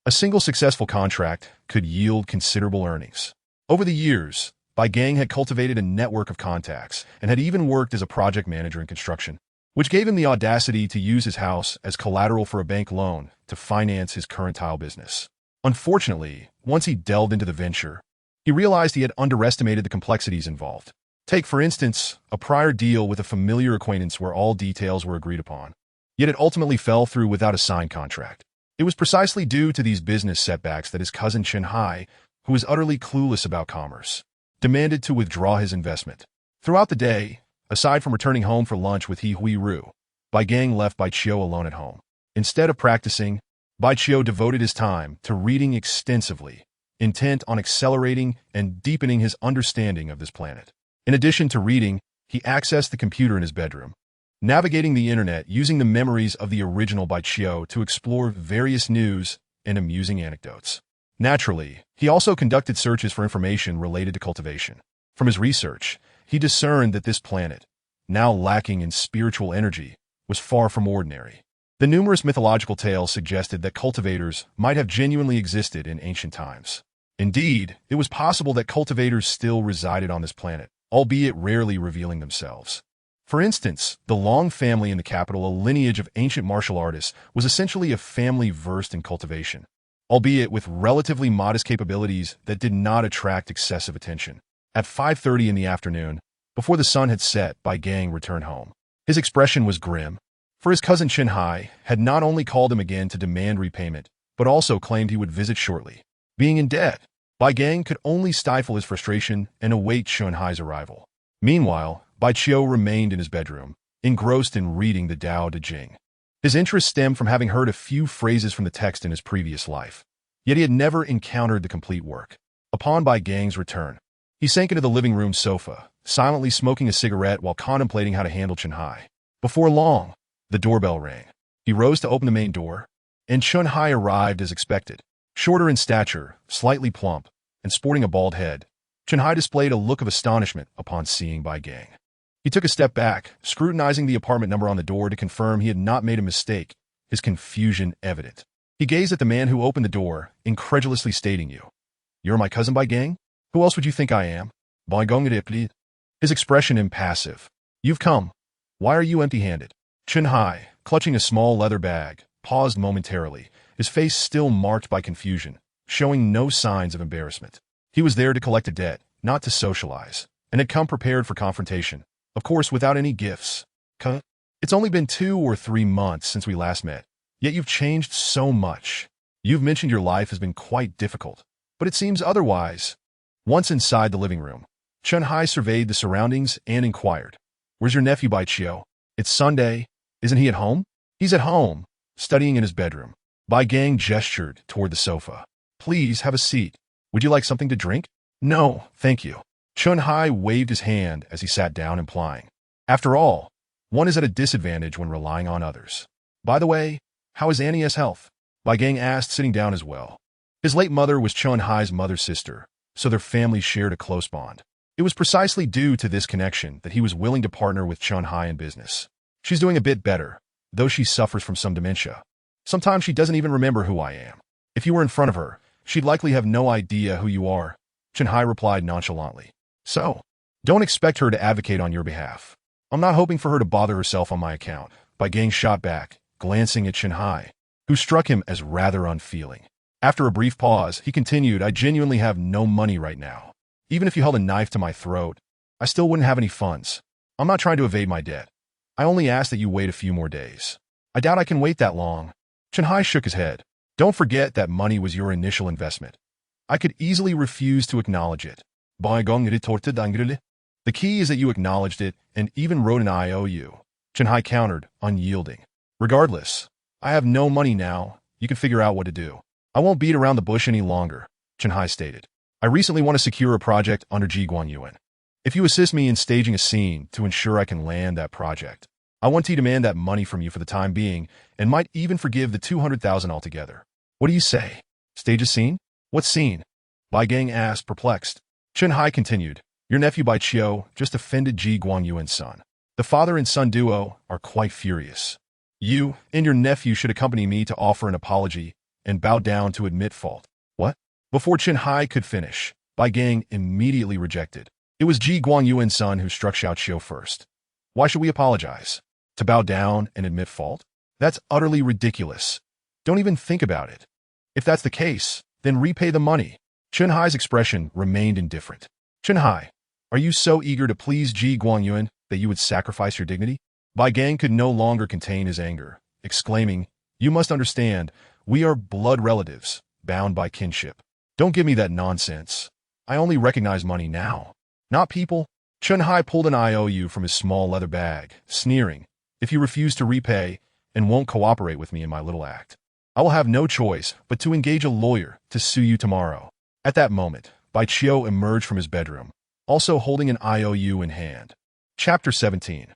A single successful contract could yield considerable earnings. Over the years, Bai Gang had cultivated a network of contacts and had even worked as a project manager in construction, which gave him the audacity to use his house as collateral for a bank loan to finance his current tile business. Unfortunately, once he delved into the venture, he realized he had underestimated the complexities involved. Take, for instance, a prior deal with a familiar acquaintance where all details were agreed upon. Yet it ultimately fell through without a signed contract. It was precisely due to these business setbacks that his cousin Chen Hai, who was utterly clueless about commerce, demanded to withdraw his investment. Throughout the day, aside from returning home for lunch with He Ru, Bai Gang left Bai Qiu alone at home. Instead of practicing, Bai Qiu devoted his time to reading extensively, intent on accelerating and deepening his understanding of this planet. In addition to reading, he accessed the computer in his bedroom, navigating the internet using the memories of the original Bai Qiu to explore various news and amusing anecdotes. Naturally, he also conducted searches for information related to cultivation. From his research, he discerned that this planet, now lacking in spiritual energy, was far from ordinary. The numerous mythological tales suggested that cultivators might have genuinely existed in ancient times. Indeed, it was possible that cultivators still resided on this planet, albeit rarely revealing themselves. For instance, the Long family in the capital, a lineage of ancient martial artists, was essentially a family versed in cultivation, albeit with relatively modest capabilities that did not attract excessive attention. At 5:30 in the afternoon, before the sun had set, Bai Gang returned home. His expression was grim, for his cousin Chen Hai had not only called him again to demand repayment, but also claimed he would visit shortly. Being in debt, Bai Gang could only stifle his frustration and await Chen Hai's arrival. Meanwhile, Bai Qiu remained in his bedroom, engrossed in reading the Tao Te Ching. His interest stemmed from having heard a few phrases from the text in his previous life, yet he had never encountered the complete work. Upon Bai Gang's return, he sank into the living room sofa, silently smoking a cigarette while contemplating how to handle Chen Hai. Before long, the doorbell rang. He rose to open the main door, and Chen Hai arrived as expected. Shorter in stature, slightly plump, and sporting a bald head, Chen Hai displayed a look of astonishment upon seeing Bai Gang. He took a step back, scrutinizing the apartment number on the door to confirm he had not made a mistake, his confusion evident. He gazed at the man who opened the door, incredulously stating, "You're my cousin Bai Gang? Who else would you think I am?" Bai Gang replied, his expression impassive. "You've come. Why are you empty-handed?" Chen Hai, clutching a small leather bag, paused momentarily, his face still marked by confusion, showing no signs of embarrassment. He was there to collect a debt, not to socialize, and had come prepared for confrontation, of course without any gifts. It's only been 2 or 3 months since we last met, yet you've changed so much. You've mentioned your life has been quite difficult, but it seems otherwise. Once inside the living room, Chen Hai surveyed the surroundings and inquired, "Where's your nephew Bai Qiu? It's Sunday. Isn't he at home?" "He's at home, studying in his bedroom." Bai Gang gestured toward the sofa. "Please have a seat. Would you like something to drink?" No, thank you. Chun Hai waved his hand as he sat down, implying, after all, one is at a disadvantage when relying on others. By the way, how is Annie's health? Bai Gang asked, sitting down as well. His late mother was Chun Hai's mother's sister, so their families shared a close bond. It was precisely due to this connection that he was willing to partner with Chun Hai in business. She's doing a bit better, though she suffers from some dementia. Sometimes she doesn't even remember who I am. If you were in front of her, she'd likely have no idea who you are, Chun Hai replied nonchalantly. So, don't expect her to advocate on your behalf. I'm not hoping for her to bother herself on my account, Bai Gang shot back, glancing at Chun Hai, who struck him as rather unfeeling. After a brief pause, he continued, I genuinely have no money right now. Even if you held a knife to my throat, I still wouldn't have any funds. I'm not trying to evade my debt. I only ask that you wait a few more days. I doubt I can wait that long. Chun Hai shook his head. Don't forget that money was your initial investment. I could easily refuse to acknowledge it. The key is that you acknowledged it and even wrote an IOU. Chun Hai countered, unyielding. Regardless, I have no money now. You can figure out what to do. I won't beat around the bush any longer, Chun Hai stated. I recently want to secure a project under Ji Guanyuan. If you assist me in staging a scene to ensure I can land that project, I want to demand that money from you for the time being and might even forgive the 200,000 altogether. What do you say? Stage a scene? What scene? Bai Gang asked, perplexed. Chun Hai continued, your nephew Bai Chiu just offended Ji Guanyuan's son. The father and son duo are quite furious. You and your nephew should accompany me to offer an apology and bow down to admit fault. What? Before Chun Hai could finish, Bai Gang immediately rejected. It was Ji Guanyuan's son who struck Xiao Qiu first. Why should we apologize? To bow down and admit fault? That's utterly ridiculous. Don't even think about it. If that's the case, then repay the money. Chun Hai's expression remained indifferent. Chun Hai, are you so eager to please Ji Guanyuan that you would sacrifice your dignity? Bai Gang could no longer contain his anger, exclaiming, you must understand, we are blood relatives, bound by kinship. Don't give me that nonsense. I only recognize money now, not people. Chun Hai pulled an IOU from his small leather bag, sneering, if you refuse to repay and won't cooperate with me in my little act, I will have no choice but to engage a lawyer to sue you tomorrow. At that moment, Bai Chiu emerged from his bedroom, also holding an IOU in hand. Chapter 17.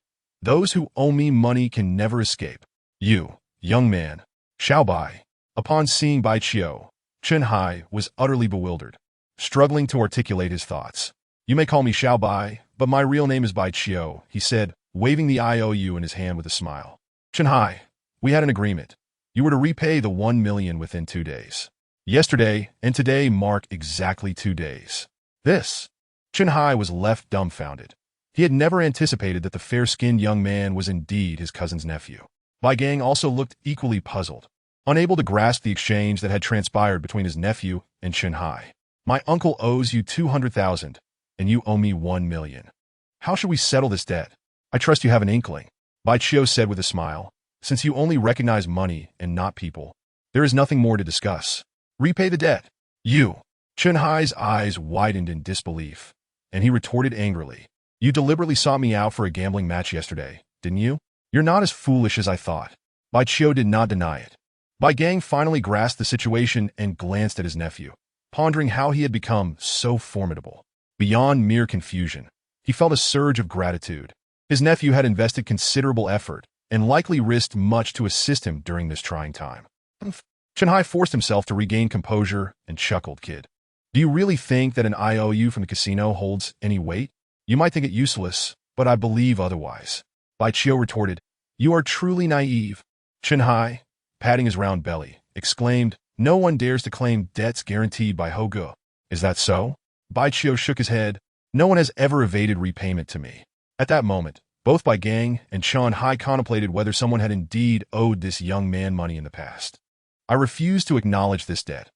Those who owe me money can never escape. You, young man. Xiao Bai. Upon seeing Bai Chiu, Chun Hai was utterly bewildered, struggling to articulate his thoughts. You may call me Xiao Bai, but my real name is Bai Chiu, he said, waving the IOU in his hand with a smile. Chun Hai, we had an agreement. You were to repay the 1 million within 2 days. Yesterday and today mark exactly 2 days. This. Chun Hai was left dumbfounded. He had never anticipated that the fair-skinned young man was indeed his cousin's nephew. Bai Gang also looked equally puzzled, unable to grasp the exchange that had transpired between his nephew and Chun Hai. My uncle owes you 200,000, and you owe me 1 million. How should we settle this debt? I trust you have an inkling, Bai Chiu said with a smile. Since you only recognize money and not people, there is nothing more to discuss. Repay the debt. You. Chun Hai's eyes widened in disbelief, and he retorted angrily. You deliberately sought me out for a gambling match yesterday, didn't you? You're not as foolish as I thought. Bai Chiu did not deny it. Bai Gang finally grasped the situation and glanced at his nephew, pondering how he had become so formidable. Beyond mere confusion, he felt a surge of gratitude. His nephew had invested considerable effort and likely risked much to assist him during this trying time. Chun Hai forced himself to regain composure and chuckled, kid. Do you really think that an IOU from the casino holds any weight? You might think it useless, but I believe otherwise. Bai Chiu retorted, you are truly naive. Chun Hai, patting his round belly, exclaimed, no one dares to claim debts guaranteed by Hogu. Is that so? Bai Chiu shook his head. No one has ever evaded repayment to me. At that moment, both Bai Gang and Chun Hai contemplated whether someone had indeed owed this young man money in the past. I refuse to acknowledge this debt.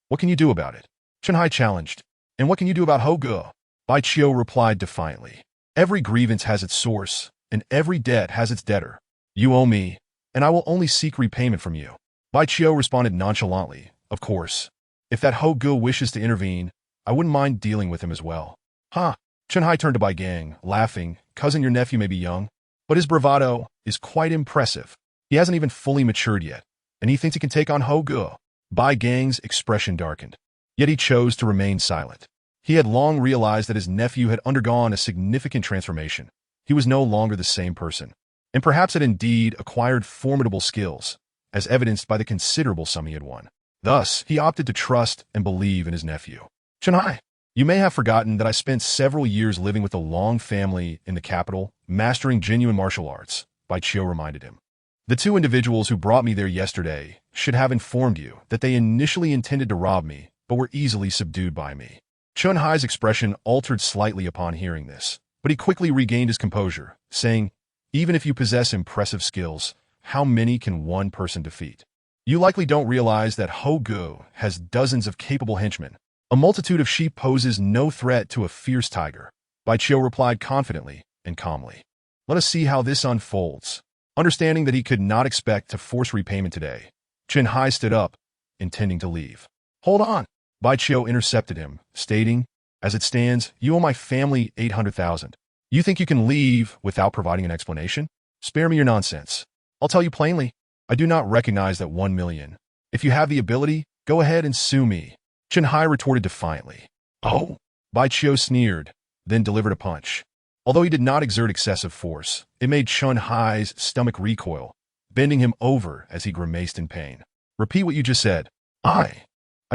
What can you do about it? Chun Hai challenged. And what can you do about Hogu? Bai Chiu replied defiantly. Every grievance has its source, and every debt has its debtor. You owe me, and I will only seek repayment from you. Bai Chiu responded nonchalantly, of course. If that Hogu wishes to intervene, I wouldn't mind dealing with him as well. Huh? Chun Hai turned to Bai Gang, laughing. Cousin, your nephew may be young, but his bravado is quite impressive. He hasn't even fully matured yet, and he thinks he can take on Hogu. Bai Gang's expression darkened, yet he chose to remain silent. He had long realized that his nephew had undergone a significant transformation. He was no longer the same person, and perhaps had indeed acquired formidable skills, as evidenced by the considerable sum he had won. Thus, he opted to trust and believe in his nephew. Chunhai, you may have forgotten that I spent several years living with the Long family in the capital, mastering genuine martial arts, Bai Qiu reminded him. The two individuals who brought me there yesterday should have informed you that they initially intended to rob me, but were easily subdued by me. Chunhai's expression altered slightly upon hearing this, but he quickly regained his composure, saying, even if you possess impressive skills, how many can one person defeat? You likely don't realize that Ho Gu has dozens of capable henchmen. A multitude of sheep poses no threat to a fierce tiger. Bai Qiu replied confidently and calmly. Let us see how this unfolds. Understanding that he could not expect to force repayment today, Chunhai stood up, intending to leave. Hold on. Bai Qiu intercepted him, stating, as it stands, you owe my family 800,000. You think you can leave without providing an explanation? Spare me your nonsense. I'll tell you plainly, I do not recognize that 1 million. If you have the ability, go ahead and sue me. Chunhai retorted defiantly. Oh! Bai Qiu sneered, then delivered a punch. Although he did not exert excessive force, it made Chunhai's stomach recoil, bending him over as he grimaced in pain. Repeat what you just said. I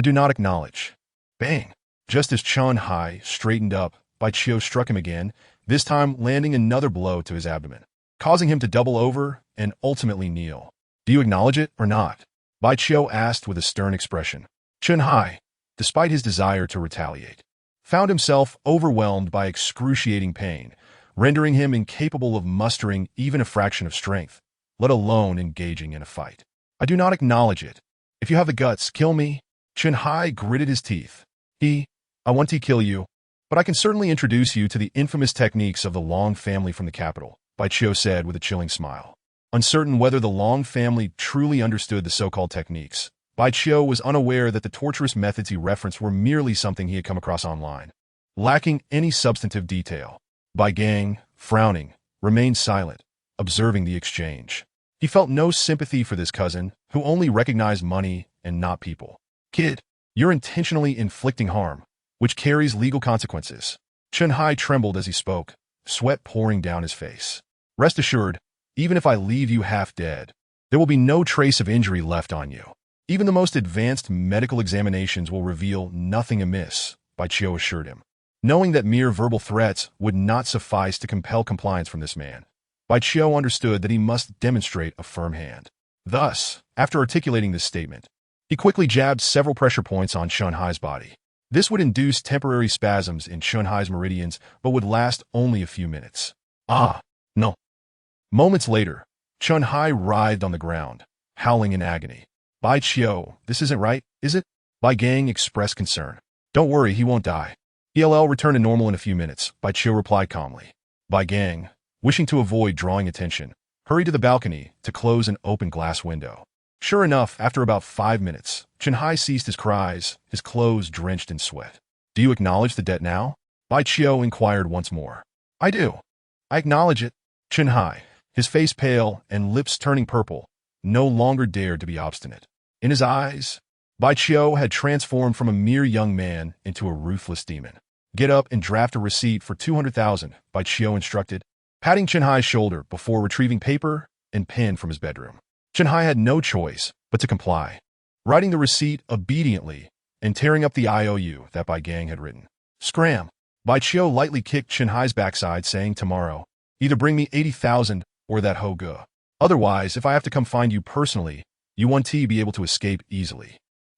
do not acknowledge. Bang! Just as Chunhai straightened up, Bai Qiu struck him again, this time landing another blow to his abdomen, causing him to double over and ultimately kneel. Do you acknowledge it or not? Bai Qiu asked with a stern expression. Chunhai, despite his desire to retaliate, found himself overwhelmed by excruciating pain, rendering him incapable of mustering even a fraction of strength, let alone engaging in a fight. I do not acknowledge it. If you have the guts, kill me. Chunhai gritted his teeth. I want to kill you, but I can certainly introduce you to the infamous techniques of the Long family from the capital, Bai Qiu said with a chilling smile. Uncertain whether the Long family truly understood the so-called techniques, Bai Qiu was unaware that the torturous methods he referenced were merely something he had come across online, lacking any substantive detail. Bai Gang, frowning, remained silent, observing the exchange. He felt no sympathy for this cousin, who only recognized money and not people. Kid, you're intentionally inflicting harm, which carries legal consequences. Chunhai trembled as he spoke, sweat pouring down his face. Rest assured, even if I leave you half dead, there will be no trace of injury left on you. Even the most advanced medical examinations will reveal nothing amiss, Bai Qiu assured him. Knowing that mere verbal threats would not suffice to compel compliance from this man, Bai Qiu understood that he must demonstrate a firm hand. Thus, after articulating this statement, he quickly jabbed several pressure points on Chunhai's body. This would induce temporary spasms in Chunhai's meridians, but would last only a few minutes. No. Moments later, Chunhai writhed on the ground, howling in agony. Bai Qiu, this isn't right, is it? Bai Gang expressed concern. Don't worry, he won't die. He'll return to normal in a few minutes, Bai Qiu replied calmly. Bai Gang, wishing to avoid drawing attention, hurried to the balcony to close an open glass window. Sure enough, after about 5 minutes, Chunhai ceased his cries, his clothes drenched in sweat. Do you acknowledge the debt now? Bai Qiu inquired once more. I do. I acknowledge it. Chunhai, his face pale and lips turning purple, no longer dared to be obstinate. In his eyes, Bai Qiu had transformed from a mere young man into a ruthless demon. Get up and draft a receipt for 200,000, Bai Qiu instructed, patting Chunhai's shoulder before retrieving paper and pen from his bedroom. Chunhai had no choice but to comply, writing the receipt obediently and tearing up the IOU that Bai Gang had written. Scram! Bai Qiu lightly kicked Chunhai's backside, saying, tomorrow, either bring me 80,000 or that Ho Gu. Otherwise, if I have to come find you personally, you won't be able to escape easily.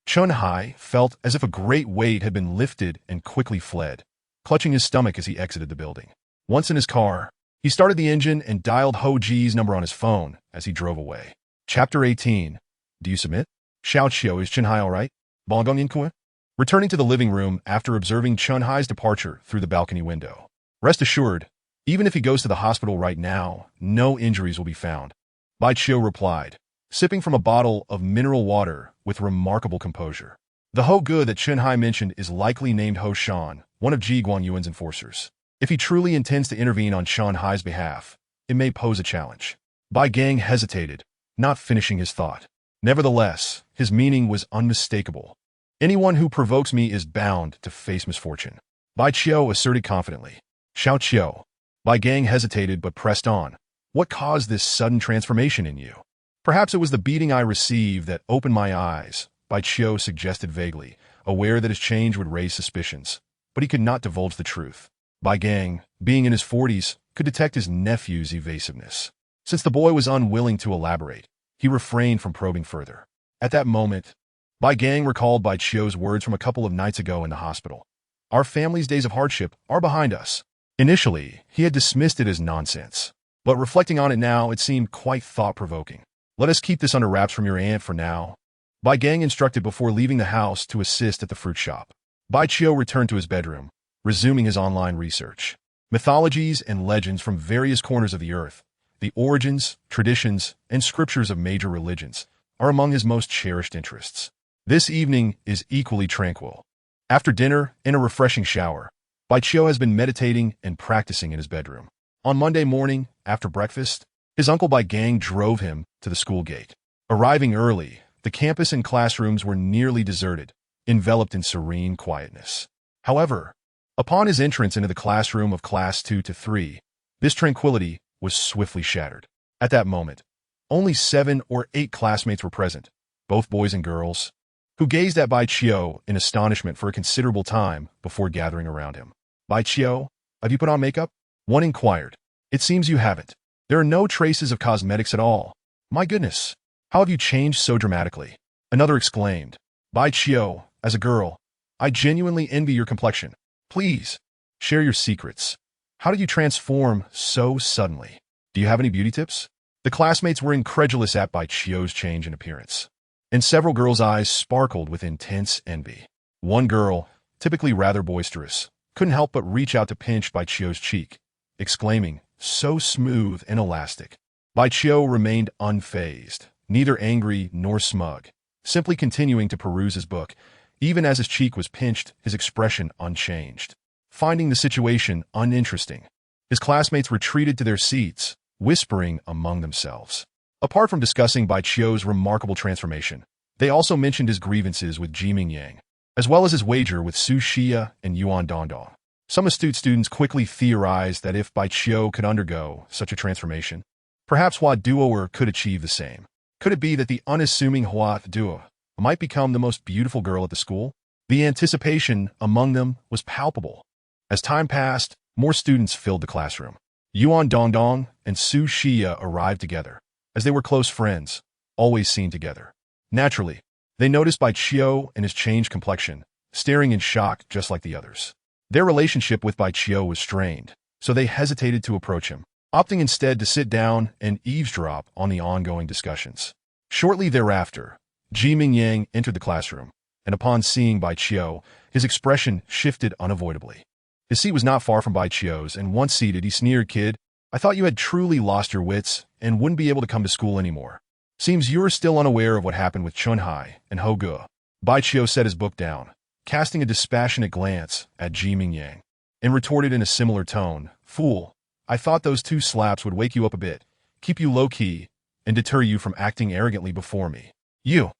Chunhai felt as if a great weight had been lifted and quickly fled, clutching his stomach as he exited the building. Once in his car, he started the engine and dialed Ho Ji's number on his phone as he drove away. Chapter 18. Do you submit? Xiao Qiu, is Chunhai all right? Bonggong Yinkue? Returning to the living room after observing Chunhai's departure through the balcony window. Rest assured, even if he goes to the hospital right now, no injuries will be found. Bai Qiu replied, sipping from a bottle of mineral water with remarkable composure. The Ho Gu that Chunhai mentioned is likely named Ho Shan, one of Ji Guanyuan's enforcers. If he truly intends to intervene on Chunhai's behalf, it may pose a challenge. Bai Gang hesitated, not finishing his thought. Nevertheless, his meaning was unmistakable. Anyone who provokes me is bound to face misfortune. Bai Qiu asserted confidently. Xiao Qiu. Bai Gang hesitated but pressed on. What caused this sudden transformation in you? Perhaps it was the beating I received that opened my eyes, Bai Qiu suggested vaguely, aware that his change would raise suspicions. But he could not divulge the truth. Bai Gang, being in his 40s, could detect his nephew's evasiveness. Since the boy was unwilling to elaborate, he refrained from probing further. At that moment, Bai Gang recalled Bai Qiu's words from a couple of nights ago in the hospital. Our family's days of hardship are behind us. Initially, he had dismissed it as nonsense. But reflecting on it now, it seemed quite thought-provoking. Let us keep this under wraps from your aunt for now. Bai Gang instructed before leaving the house to assist at the fruit shop. Bai Qiu returned to his bedroom, resuming his online research. Mythologies and legends from various corners of the earth, the origins, traditions, and scriptures of major religions, are among his most cherished interests. This evening is equally tranquil. After dinner and a refreshing shower, Bai Qiu has been meditating and practicing in his bedroom. On Monday morning, after breakfast, his uncle Bai Gang drove him to the school gate. Arriving early, the campus and classrooms were nearly deserted, enveloped in serene quietness. However, upon his entrance into the classroom of Class 2 to 3, this tranquility was swiftly shattered. At that moment, only 7 or 8 classmates were present, both boys and girls, who gazed at Bai Qiu in astonishment for a considerable time before gathering around him. Bai Qiu, have you put on makeup? One inquired. It seems you haven't. There are no traces of cosmetics at all. My goodness, how have you changed so dramatically? Another exclaimed. Bai Qiu, as a girl, I genuinely envy your complexion. Please, share your secrets. How did you transform so suddenly? Do you have any beauty tips? The classmates were incredulous at Bai Qiu's change in appearance, and several girls' eyes sparkled with intense envy. One girl, typically rather boisterous, couldn't help but reach out to pinch Bai Qiu's cheek, exclaiming, so smooth and elastic. Bai Qiu remained unfazed, neither angry nor smug, simply continuing to peruse his book. Even as his cheek was pinched, his expression unchanged. Finding the situation uninteresting, his classmates retreated to their seats, whispering among themselves. Apart from discussing Bai Qiu's remarkable transformation, they also mentioned his grievances with Jiming Yang, as well as his wager with Su Xia and Yuan Dongdong. Some astute students quickly theorized that if Bai Qiu could undergo such a transformation, perhaps Hua Duoer could achieve the same. Could it be that the unassuming Hua Duo might become the most beautiful girl at the school? The anticipation among them was palpable. As time passed, more students filled the classroom. Yuan Dongdong and Su Xia arrived together, as they were close friends, always seen together. Naturally, they noticed Bai Qiu and his changed complexion, staring in shock just like the others. Their relationship with Bai Qiu was strained, so they hesitated to approach him, opting instead to sit down and eavesdrop on the ongoing discussions. Shortly thereafter, Jiming Yang entered the classroom, and upon seeing Bai Qiu, his expression shifted unavoidably. His seat was not far from Bai Qiu's, and once seated, he sneered, "Kid, I thought you had truly lost your wits and wouldn't be able to come to school anymore. Seems you're still unaware of what happened with Chunhai and Hoge." Bai Qiu set his book down, casting a dispassionate glance at Jiming Yang, and retorted in a similar tone, "Fool, I thought those 2 slaps would wake you up a bit, keep you low-key, and deter you from acting arrogantly before me. You."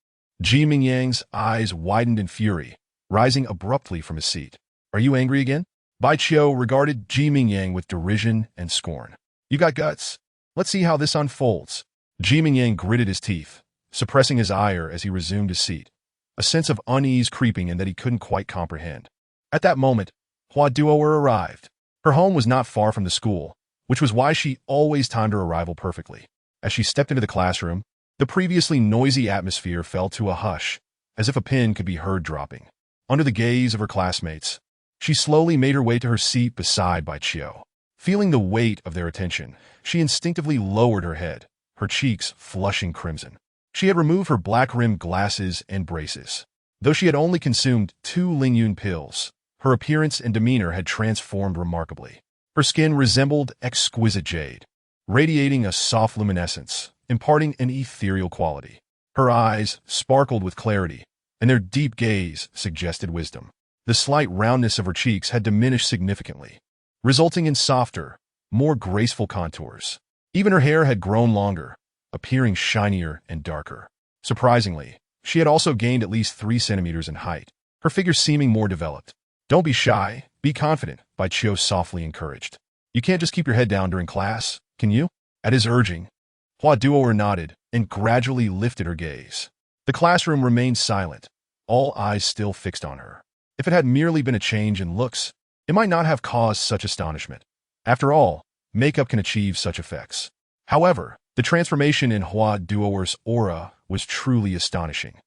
Jiming Yang's eyes widened in fury, rising abruptly from his seat. "Are you angry again?" Bai Qiu regarded Jiming Yang with derision and scorn. "You got guts. Let's see how this unfolds." Jiming Yang gritted his teeth, suppressing his ire as he resumed his seat, a sense of unease creeping in that he couldn't quite comprehend. At that moment, Hua Duoer arrived. Her home was not far from the school, which was why she always timed her arrival perfectly. As she stepped into the classroom, the previously noisy atmosphere fell to a hush, as if a pin could be heard dropping. Under the gaze of her classmates, she slowly made her way to her seat beside Bai Qiu. Feeling the weight of their attention, she instinctively lowered her head, her cheeks flushing crimson. She had removed her black-rimmed glasses and braces. Though she had only consumed 2 Lingyun pills, her appearance and demeanor had transformed remarkably. Her skin resembled exquisite jade, radiating a soft luminescence, imparting an ethereal quality. Her eyes sparkled with clarity, and their deep gaze suggested wisdom. The slight roundness of her cheeks had diminished significantly, resulting in softer, more graceful contours. Even her hair had grown longer, appearing shinier and darker. Surprisingly, she had also gained at least 3 centimeters in height, her figure seeming more developed. "Don't be shy, Be confident, Bai Qiu softly encouraged. You can't just keep your head down during class, can you? At his urging, Hua Duoer nodded and gradually lifted her gaze. The classroom remained silent, all eyes still fixed on her. If it had merely been a change in looks, it might not have caused such astonishment. After all, makeup can achieve such effects. However, the transformation in Hua Duoer's aura was truly astonishing.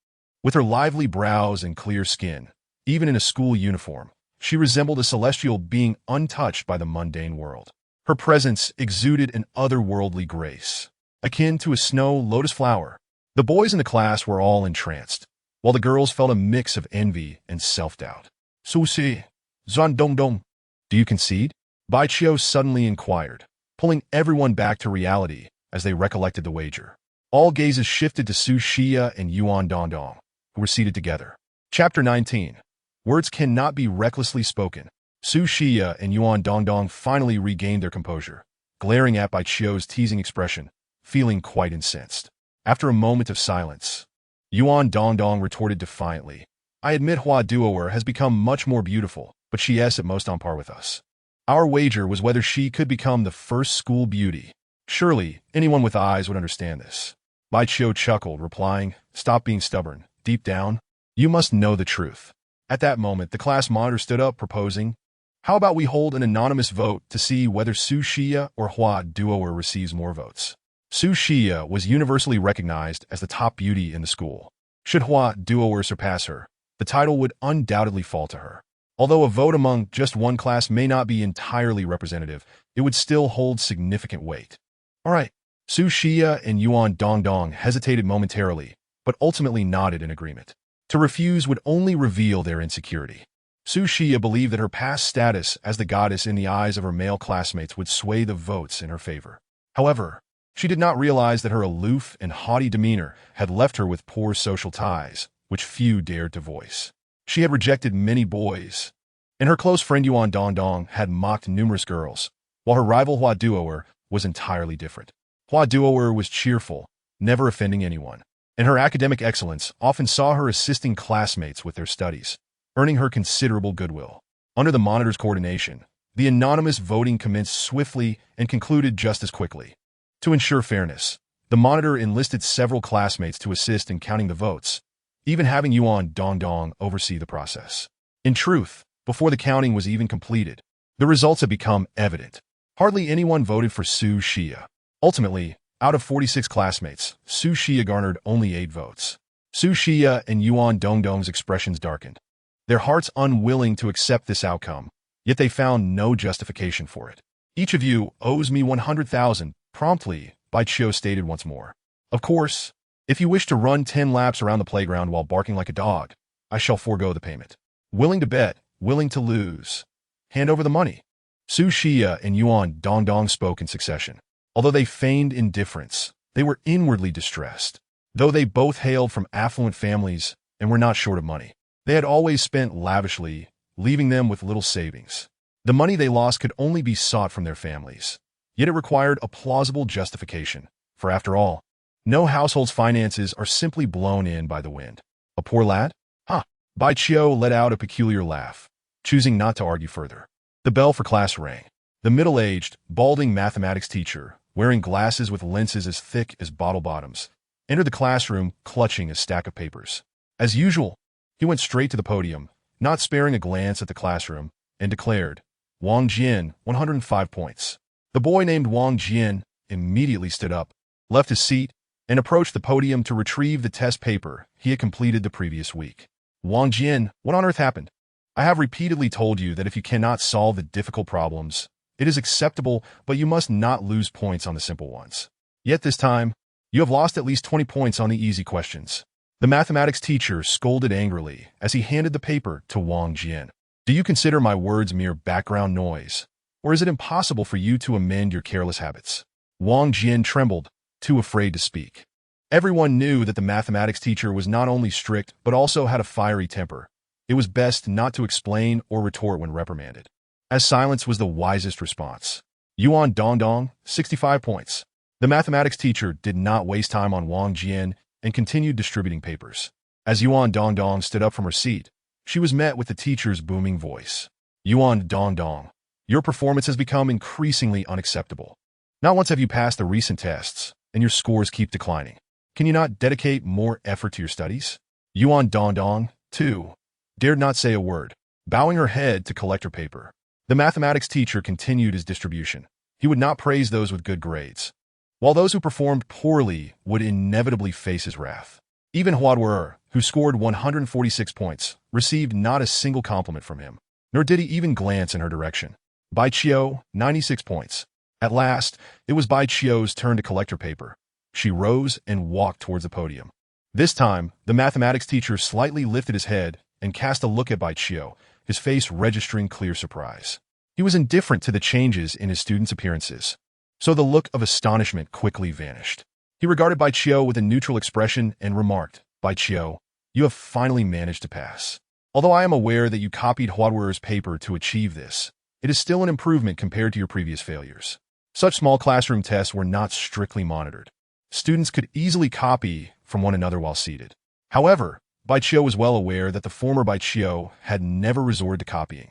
With her lively brows and clear skin, even in a school uniform, she resembled a celestial being untouched by the mundane world. Her presence exuded an otherworldly grace, akin to a snow lotus flower. The boys in the class were all entranced, while the girls felt a mix of envy and self-doubt. Susi, Zan Dong Dong, do you concede? Bai Qiu suddenly inquired, pulling everyone back to reality as they recollected the wager. All gazes shifted to Su Xia and Yuan Dongdong, who were seated together. Chapter 19. Words cannot be recklessly spoken. Su Xia and Yuan Dongdong finally regained their composure, glaring at Bai Qiu's teasing expression, feeling quite incensed. After a moment of silence, Yuan Dongdong retorted defiantly, I admit Hua Duoer has become much more beautiful, but she is at most on par with us. Our wager was whether she could become the first school beauty. Surely, anyone with eyes would understand this. Bai Qiu chuckled, replying, Stop being stubborn. Deep down, you must know the truth. At that moment, the class monitor stood up, proposing, How about we hold an anonymous vote to see whether Su Xia or Hua Duoer receives more votes? Su Xia was universally recognized as the top beauty in the school. Should Hua Duoer surpass her, the title would undoubtedly fall to her. Although a vote among just one class may not be entirely representative, it would still hold significant weight. All right. Su Xia and Yuan Dongdong hesitated momentarily, but ultimately nodded in agreement. To refuse would only reveal their insecurity. Su Xia believed that her past status as the goddess in the eyes of her male classmates would sway the votes in her favor. However, she did not realize that her aloof and haughty demeanor had left her with poor social ties, which few dared to voice. She had rejected many boys, and her close friend Yuan Dongdong had mocked numerous girls, while her rival Hua Duoer was entirely different. Hua Duoer was cheerful, never offending anyone, and her academic excellence often saw her assisting classmates with their studies, earning her considerable goodwill. Under the monitor's coordination, the anonymous voting commenced swiftly and concluded just as quickly. To ensure fairness, the monitor enlisted several classmates to assist in counting the votes, even having Yuan Dongdong oversee the process. In truth, before the counting was even completed, the results had become evident. Hardly anyone voted for Su Xia. Ultimately, out of 46 classmates, Su Xia garnered only 8 votes. Su Xia and Yuan Dongdong's expressions darkened, their hearts unwilling to accept this outcome, yet they found no justification for it. Each of you owes me 100,000, promptly, Bai Qiu stated once more. Of course, if you wish to run 10 laps around the playground while barking like a dog, I shall forego the payment. Willing to bet, willing to lose. Hand over the money. Su Xia and Yuan Dongdong spoke in succession. Although they feigned indifference, they were inwardly distressed. Though they both hailed from affluent families and were not short of money, they had always spent lavishly, leaving them with little savings. The money they lost could only be sought from their families, yet it required a plausible justification, for after all, no household's finances are simply blown in by the wind. A poor lad? Huh. Bai Qiu let out a peculiar laugh, choosing not to argue further. The bell for class rang. The middle-aged, balding mathematics teacher, wearing glasses with lenses as thick as bottle bottoms, entered the classroom clutching a stack of papers. As usual, he went straight to the podium, not sparing a glance at the classroom, and declared, Wang Jian, 105 points. The boy named Wang Jian immediately stood up, left his seat, and approached the podium to retrieve the test paper he had completed the previous week. Wang Jian, what on earth happened? I have repeatedly told you that if you cannot solve the difficult problems, it is acceptable, but you must not lose points on the simple ones. Yet this time, you have lost at least 20 points on the easy questions. The mathematics teacher scolded angrily as he handed the paper to Wang Jian. Do you consider my words mere background noise, or is it impossible for you to amend your careless habits? Wang Jian trembled, too afraid to speak. Everyone knew that the mathematics teacher was not only strict but also had a fiery temper. It was best not to explain or retort when reprimanded, as silence was the wisest response. Yuan Dongdong, 65 points. The mathematics teacher did not waste time on Wang Jian and continued distributing papers. As Yuan Dongdong stood up from her seat, she was met with the teacher's booming voice. Yuan Dong Dong. Your performance has become increasingly unacceptable. Not once have you passed the recent tests, and your scores keep declining. Can you not dedicate more effort to your studies? Yuan Dong Dong, too, dared not say a word, bowing her head to collect her paper. The mathematics teacher continued his distribution. He would not praise those with good grades, while those who performed poorly would inevitably face his wrath. Even Huadwer, who scored 146 points, received not a single compliment from him, nor did he even glance in her direction. Bai Qiu, 96 points. At last, it was Bai Qiu's turn to collect her paper. She rose and walked towards the podium. This time, the mathematics teacher slightly lifted his head and cast a look at Bai Qiu, his face registering clear surprise. He was indifferent to the changes in his students' appearances, so the look of astonishment quickly vanished. He regarded Bai Qiu with a neutral expression and remarked, "Bai Qiu, you have finally managed to pass. Although I am aware that you copied Huadwer's paper to achieve this, it is still an improvement compared to your previous failures." Such small classroom tests were not strictly monitored. Students could easily copy from one another while seated. However, Bai Qiu was well aware that the former Bai Qiu had never resorted to copying.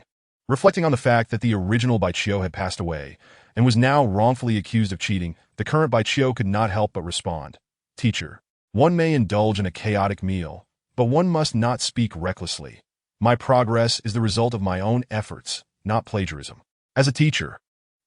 Reflecting on the fact that the original Bai Qiu had passed away and was now wrongfully accused of cheating, the current Bai Qiu could not help but respond. "Teacher, one may indulge in a chaotic meal, but one must not speak recklessly. My progress is the result of my own efforts, not plagiarism. As a teacher,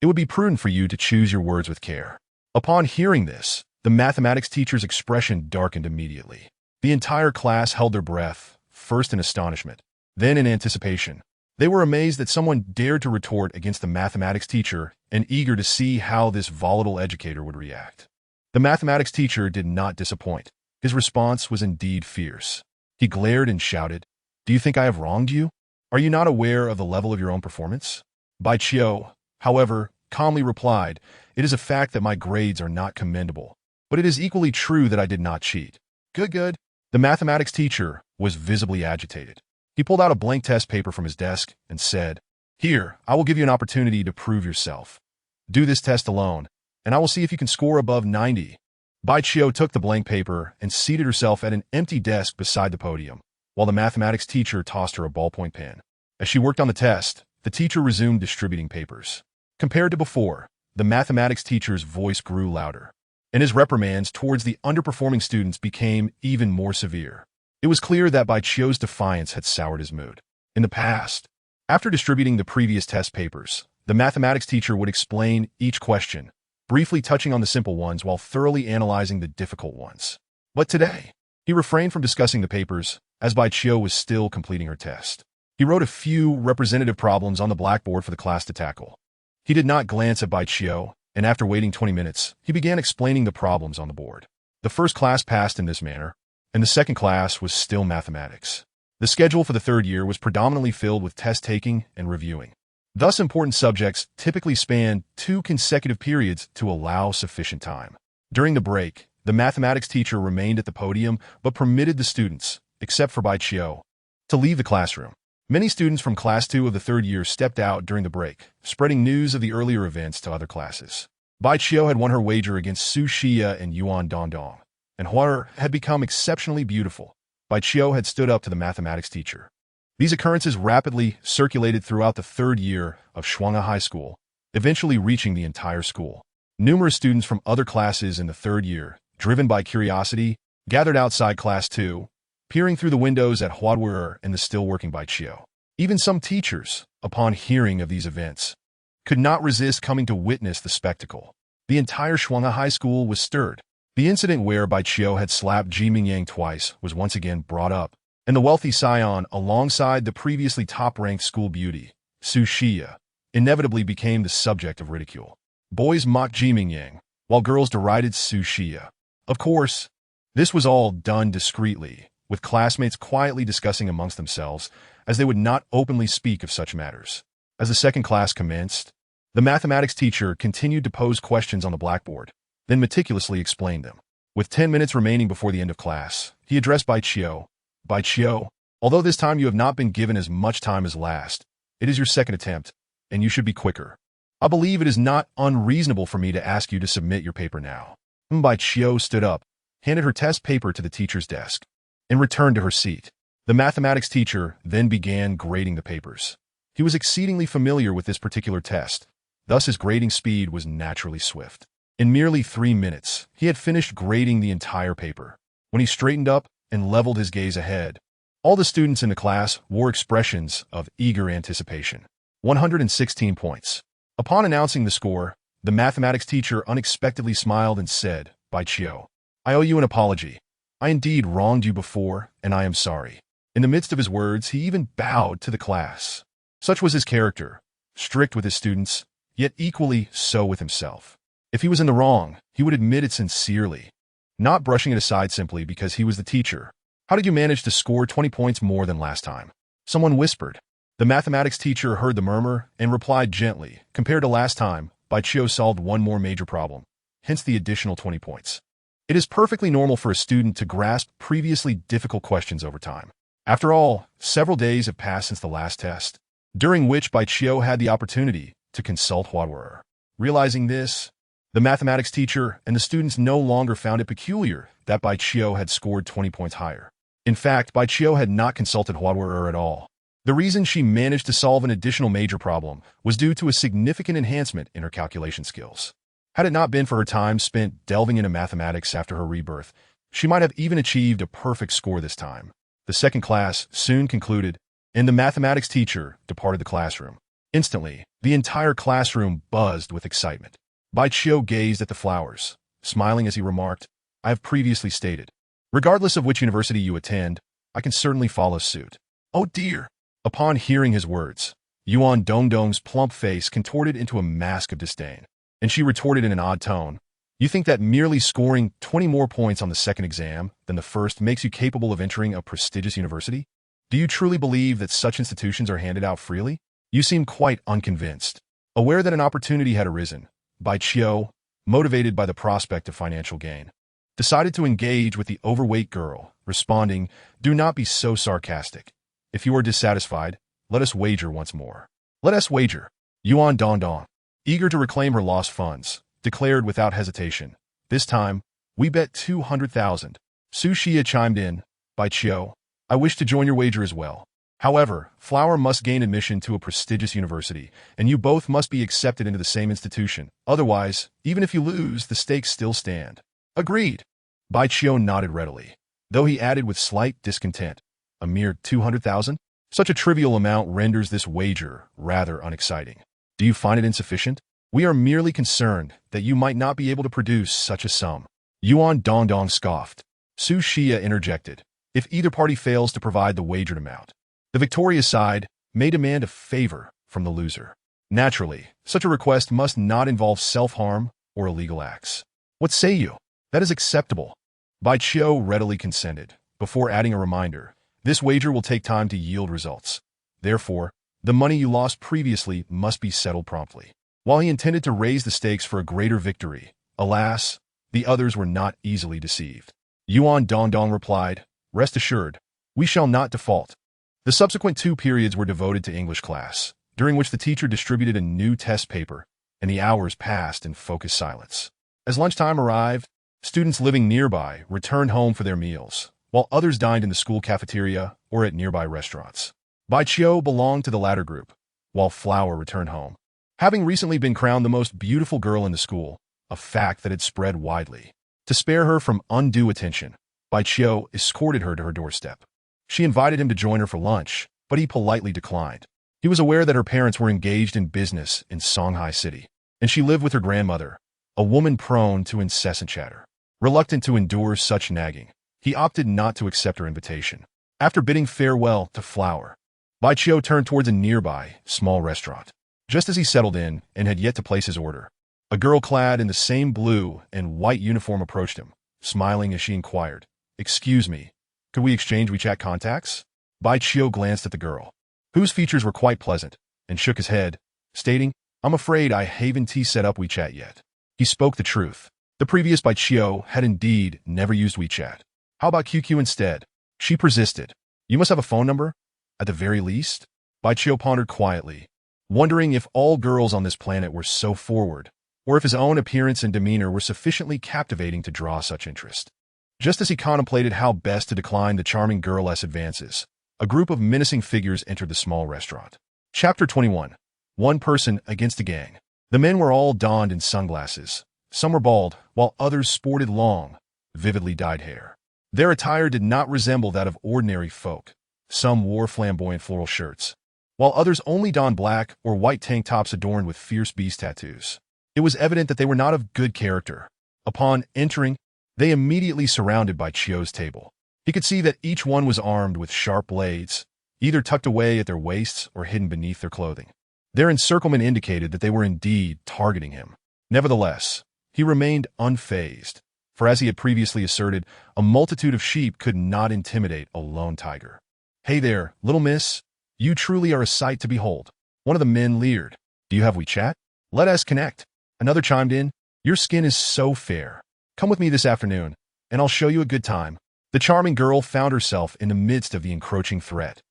it would be prudent for you to choose your words with care." Upon hearing this, the mathematics teacher's expression darkened immediately. The entire class held their breath, first in astonishment, then in anticipation. They were amazed that someone dared to retort against the mathematics teacher and eager to see how this volatile educator would react. The mathematics teacher did not disappoint. His response was indeed fierce. He glared and shouted, "Do you think I have wronged you? Are you not aware of the level of your own performance?" Bai Qiu, however, calmly replied, "It is a fact that my grades are not commendable, but it is equally true that I did not cheat." Good. The mathematics teacher was visibly agitated. He pulled out a blank test paper from his desk and said, "Here, I will give you an opportunity to prove yourself. Do this test alone, and I will see if you can score above 90. Bai Qiu took the blank paper and seated herself at an empty desk beside the podium, while the mathematics teacher tossed her a ballpoint pen. As she worked on the test, the teacher resumed distributing papers. Compared to before, the mathematics teacher's voice grew louder, and his reprimands towards the underperforming students became even more severe. It was clear that Bai Qiu's defiance had soured his mood. In the past, after distributing the previous test papers, the mathematics teacher would explain each question, briefly touching on the simple ones while thoroughly analyzing the difficult ones. But today, he refrained from discussing the papers, as Bai Qiu was still completing her test. He wrote a few representative problems on the blackboard for the class to tackle. He did not glance at Bai Qiu, and after waiting 20 minutes, he began explaining the problems on the board. The first class passed in this manner, and the second class was still mathematics. The schedule for the third year was predominantly filled with test-taking and reviewing. Thus, important subjects typically spanned 2 consecutive periods to allow sufficient time. During the break, the mathematics teacher remained at the podium but permitted the students, except for Bai Qiu, to leave the classroom. Many students from Class 2 of the third year stepped out during the break, spreading news of the earlier events to other classes. Bai Qiu had won her wager against Su Xia and Yuan Dong Dong, and Huer had become exceptionally beautiful. Bai Qiu had stood up to the mathematics teacher. These occurrences rapidly circulated throughout the third year of Shuanghe High School, eventually reaching the entire school. Numerous students from other classes in the third year, driven by curiosity, gathered outside Class 2, peering through the windows at Huadwer and the still-working Bai Qiu. Even some teachers, upon hearing of these events, could not resist coming to witness the spectacle. The entire Shuanghe High School was stirred. The incident where Bai Qiu had slapped Ji Mingyang twice was once again brought up, and the wealthy scion, alongside the previously top-ranked school beauty, Su Xia, inevitably became the subject of ridicule. Boys mocked Ji Mingyang, while girls derided Su Xia. Of course, this was all done discreetly, with classmates quietly discussing amongst themselves, as they would not openly speak of such matters. As the second class commenced, the mathematics teacher continued to pose questions on the blackboard, then meticulously explained them. With 10 minutes remaining before the end of class, he addressed Bai Qiu. "Bai Qiu, although this time you have not been given as much time as last, it is your second attempt, and you should be quicker. I believe it is not unreasonable for me to ask you to submit your paper now." Bai Qiu stood up, handed her test paper to the teacher's desk, and returned to her seat. The mathematics teacher then began grading the papers. He was exceedingly familiar with this particular test, thus his grading speed was naturally swift. In merely 3 minutes, he had finished grading the entire paper. When he straightened up and leveled his gaze ahead, all the students in the class wore expressions of eager anticipation. 116 points. Upon announcing the score, the mathematics teacher unexpectedly smiled and said, "Bai Chiu, I owe you an apology. I indeed wronged you before, and I am sorry." In the midst of his words, he even bowed to the class. Such was his character, strict with his students, yet equally so with himself. If he was in the wrong, he would admit it sincerely, not brushing it aside simply because he was the teacher. "How did you manage to score 20 points more than last time?" Someone whispered. The mathematics teacher heard the murmur and replied gently, "Compared to last time, Bai Chiu solved one more major problem, hence the additional 20 points. It is perfectly normal for a student to grasp previously difficult questions over time. After all, several days have passed since the last test, during which Bai Chiu had the opportunity to consult Huaduer. Realizing this, the mathematics teacher and the students no longer found it peculiar that Bai Chiu had scored 20 points higher. In fact, Bai Chiu had not consulted Huaduer at all. The reason she managed to solve an additional major problem was due to a significant enhancement in her calculation skills. Had it not been for her time spent delving into mathematics after her rebirth, she might have even achieved a perfect score this time. The second class soon concluded, and the mathematics teacher departed the classroom. Instantly, the entire classroom buzzed with excitement. Bai Chiu gazed at the flowers, smiling as he remarked, "I have previously stated, regardless of which university you attend, I can certainly follow suit." "Oh dear." Upon hearing his words, Yuan Dongdong's plump face contorted into a mask of disdain, and she retorted in an odd tone, "You think that merely scoring 20 more points on the second exam than the first makes you capable of entering a prestigious university? Do you truly believe that such institutions are handed out freely? You seem quite unconvinced." Aware that an opportunity had arisen, Bai Chiu, motivated by the prospect of financial gain, decided to engage with the overweight girl, responding, "Do not be so sarcastic. If you are dissatisfied, let us wager once more." "Let us wager." Yuan Dongdong, eager to reclaim her lost funds, declared without hesitation, "This time, we bet 200,000. Su Xia chimed in, "Bai Chiu, I wish to join your wager as well. However, Flower must gain admission to a prestigious university, and you both must be accepted into the same institution. Otherwise, even if you lose, the stakes still stand." "Agreed." Bai Chiu nodded readily, though he added with slight discontent, "A mere 200,000? Such a trivial amount renders this wager rather unexciting. Do you find it insufficient? We are merely concerned that you might not be able to produce such a sum." Yuan Dongdong scoffed. Su Xia interjected, "If either party fails to provide the wagered amount, the victorious side may demand a favor from the loser. Naturally, such a request must not involve self-harm or illegal acts. What say you? That is acceptable." Bai Chiu readily consented, before adding a reminder, "This wager will take time to yield results. Therefore, the money you lost previously must be settled promptly." While he intended to raise the stakes for a greater victory, alas, the others were not easily deceived. Yuan Dongdong replied, "Rest assured, we shall not default." The subsequent 2 periods were devoted to English class, during which the teacher distributed a new test paper, and the hours passed in focused silence. As lunchtime arrived, students living nearby returned home for their meals, while others dined in the school cafeteria or at nearby restaurants. Bai Chiu belonged to the latter group, while Flower returned home, having recently been crowned the most beautiful girl in the school, a fact that had spread widely. To spare her from undue attention, Bai Chiu escorted her to her doorstep. She invited him to join her for lunch, but he politely declined. He was aware that her parents were engaged in business in Songhai City, and she lived with her grandmother, a woman prone to incessant chatter. Reluctant to endure such nagging, he opted not to accept her invitation. After bidding farewell to Flower, Bai Chiu turned towards a nearby, small restaurant. Just as he settled in and had yet to place his order, a girl clad in the same blue and white uniform approached him, smiling as she inquired, "Excuse me, could we exchange WeChat contacts?" Bai Chiu glanced at the girl, whose features were quite pleasant, and shook his head, stating, "I'm afraid I haven't set up WeChat yet." He spoke the truth. The previous Bai Chiu had indeed never used WeChat. "How about QQ instead?" She persisted. "You must have a phone number, at the very least?" Bai Chiu pondered quietly, wondering if all girls on this planet were so forward, or if his own appearance and demeanor were sufficiently captivating to draw such interest. Just as he contemplated how best to decline the charming girl's advances, a group of menacing figures entered the small restaurant. Chapter 21. One person against a gang. The men were all donned in sunglasses. Some were bald, while others sported long, vividly dyed hair. Their attire did not resemble that of ordinary folk. Some wore flamboyant floral shirts, while others only donned black or white tank tops adorned with fierce beast tattoos. It was evident that they were not of good character. Upon entering, they immediately surrounded Bai Chio's table. He could see that each one was armed with sharp blades, either tucked away at their waists or hidden beneath their clothing. Their encirclement indicated that they were indeed targeting him. Nevertheless, he remained unfazed, for as he had previously asserted, a multitude of sheep could not intimidate a lone tiger. "Hey there, little miss. You truly are a sight to behold." One of the men leered. "Do you have WeChat? Let us connect." Another chimed in. "Your skin is so fair. Come with me this afternoon, and I'll show you a good time." The charming girl found herself in the midst of the encroaching threat,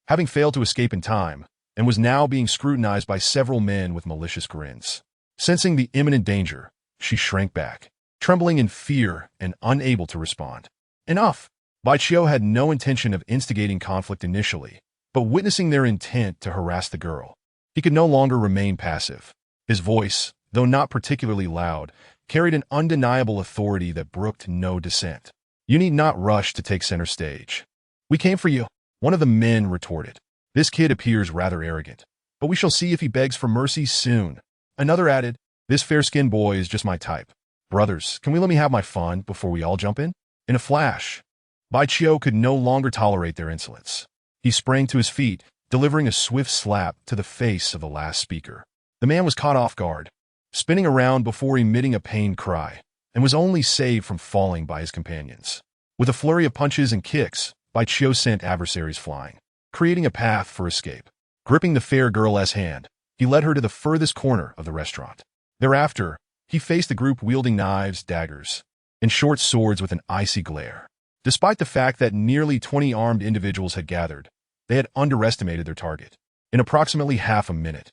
having failed to escape in time, and was now being scrutinized by several men with malicious grins. Sensing the imminent danger, she shrank back, trembling in fear and unable to respond. Enough! Bai Chio had no intention of instigating conflict initially, but witnessing their intent to harass the girl, he could no longer remain passive. His voice, though not particularly loud, carried an undeniable authority that brooked no dissent. "You need not rush to take center stage. We came for you," one of the men retorted. "This kid appears rather arrogant, but we shall see if he begs for mercy soon." Another added, "This fair-skinned boy is just my type. Brothers, can we let me have my fun before we all jump in?" In a flash, Bai Chio could no longer tolerate their insolence. He sprang to his feet, delivering a swift slap to the face of the last speaker. The man was caught off guard, spinning around before emitting a pained cry, and was only saved from falling by his companions. With a flurry of punches and kicks, Bai Chio sent adversaries flying, creating a path for escape. Gripping the fair girl's hand, he led her to the furthest corner of the restaurant. Thereafter, he faced the group wielding knives, daggers, and short swords with an icy glare. Despite the fact that nearly 20 armed individuals had gathered, they had underestimated their target. In approximately half a minute,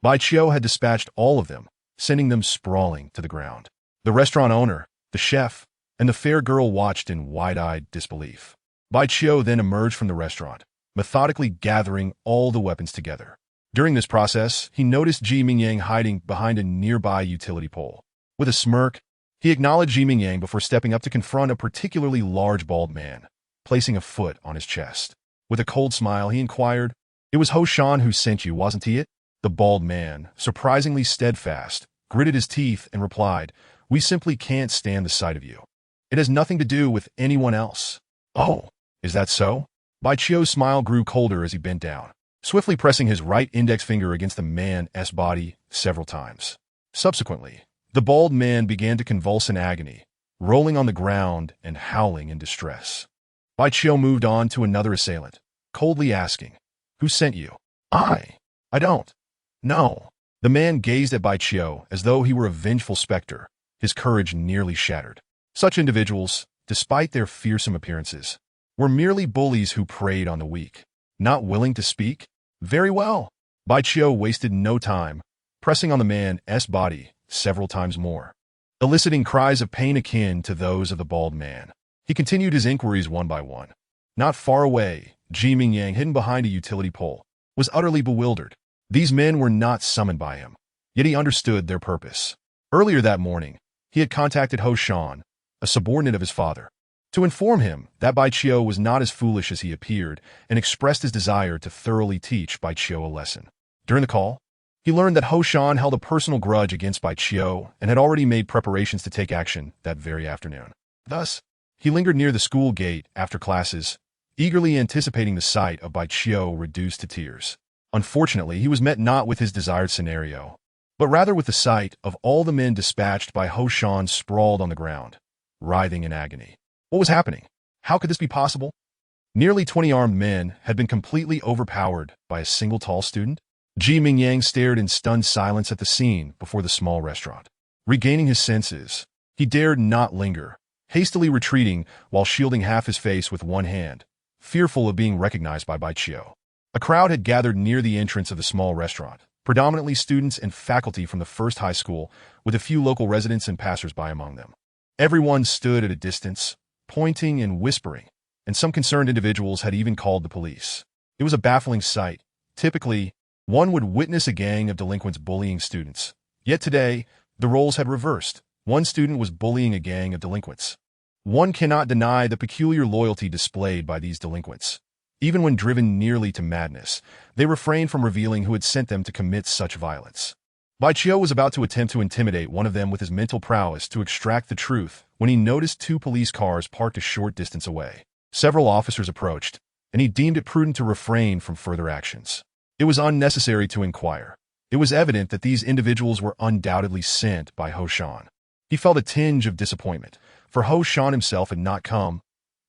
Bai Chio had dispatched all of them, sending them sprawling to the ground. The restaurant owner, the chef, and the fair girl watched in wide-eyed disbelief. Bai Chio then emerged from the restaurant, methodically gathering all the weapons together. During this process, he noticed Ji Mingyang hiding behind a nearby utility pole. With a smirk, he acknowledged Ji Mingyang before stepping up to confront a particularly large bald man, placing a foot on his chest. With a cold smile, he inquired, "It was Ho Shan who sent you, wasn't he it?" The bald man, surprisingly steadfast, gritted his teeth and replied, "We simply can't stand the sight of you. It has nothing to do with anyone else." "Oh, is that so?" Bai Chio's smile grew colder as he bent down, swiftly pressing his right index finger against the man's body several times. Subsequently, the bald man began to convulse in agony, rolling on the ground and howling in distress. Bai Chio moved on to another assailant, coldly asking, "Who sent you?" I don't. No." The man gazed at Bai Chio as though he were a vengeful specter, his courage nearly shattered. Such individuals, despite their fearsome appearances, were merely bullies who preyed on the weak. Not willing to speak? Very well. Bai Chio wasted no time, pressing on the man's body several times more, eliciting cries of pain akin to those of the bald man. He continued his inquiries one by one. Not far away, Ji Mingyang, hidden behind a utility pole, was utterly bewildered. These men were not summoned by him, yet he understood their purpose. Earlier that morning, he had contacted Ho Shan, a subordinate of his father, to inform him that Bai Chio was not as foolish as he appeared and expressed his desire to thoroughly teach Bai Chio a lesson. During the call, he learned that Ho Shan held a personal grudge against Bai Chio and had already made preparations to take action that very afternoon. Thus, he lingered near the school gate after classes, eagerly anticipating the sight of Bai Chio reduced to tears. Unfortunately, he was met not with his desired scenario, but rather with the sight of all the men dispatched by Ho Shan sprawled on the ground, writhing in agony. What was happening? How could this be possible? Nearly 20 armed men had been completely overpowered by a single tall student. Ji Mingyang stared in stunned silence at the scene before the small restaurant. Regaining his senses, he dared not linger, hastily retreating while shielding half his face with one hand, fearful of being recognized by Bai Chio. A crowd had gathered near the entrance of the small restaurant, predominantly students and faculty from the first high school, with a few local residents and passers-by among them. Everyone stood at a distance, pointing and whispering, and some concerned individuals had even called the police. It was a baffling sight. Typically, One would witness a gang of delinquents bullying students. Yet today, the roles had reversed. One student was bullying a gang of delinquents. One cannot deny the peculiar loyalty displayed by these delinquents. Even when driven nearly to madness, they refrained from revealing who had sent them to commit such violence. Bai Chio was about to attempt to intimidate one of them with his mental prowess to extract the truth when he noticed two police cars parked a short distance away. Several officers approached, and he deemed it prudent to refrain from further actions. It was unnecessary to inquire. It was evident that these individuals were undoubtedly sent by Ho Shan. He felt a tinge of disappointment, for Ho Shan himself had not come.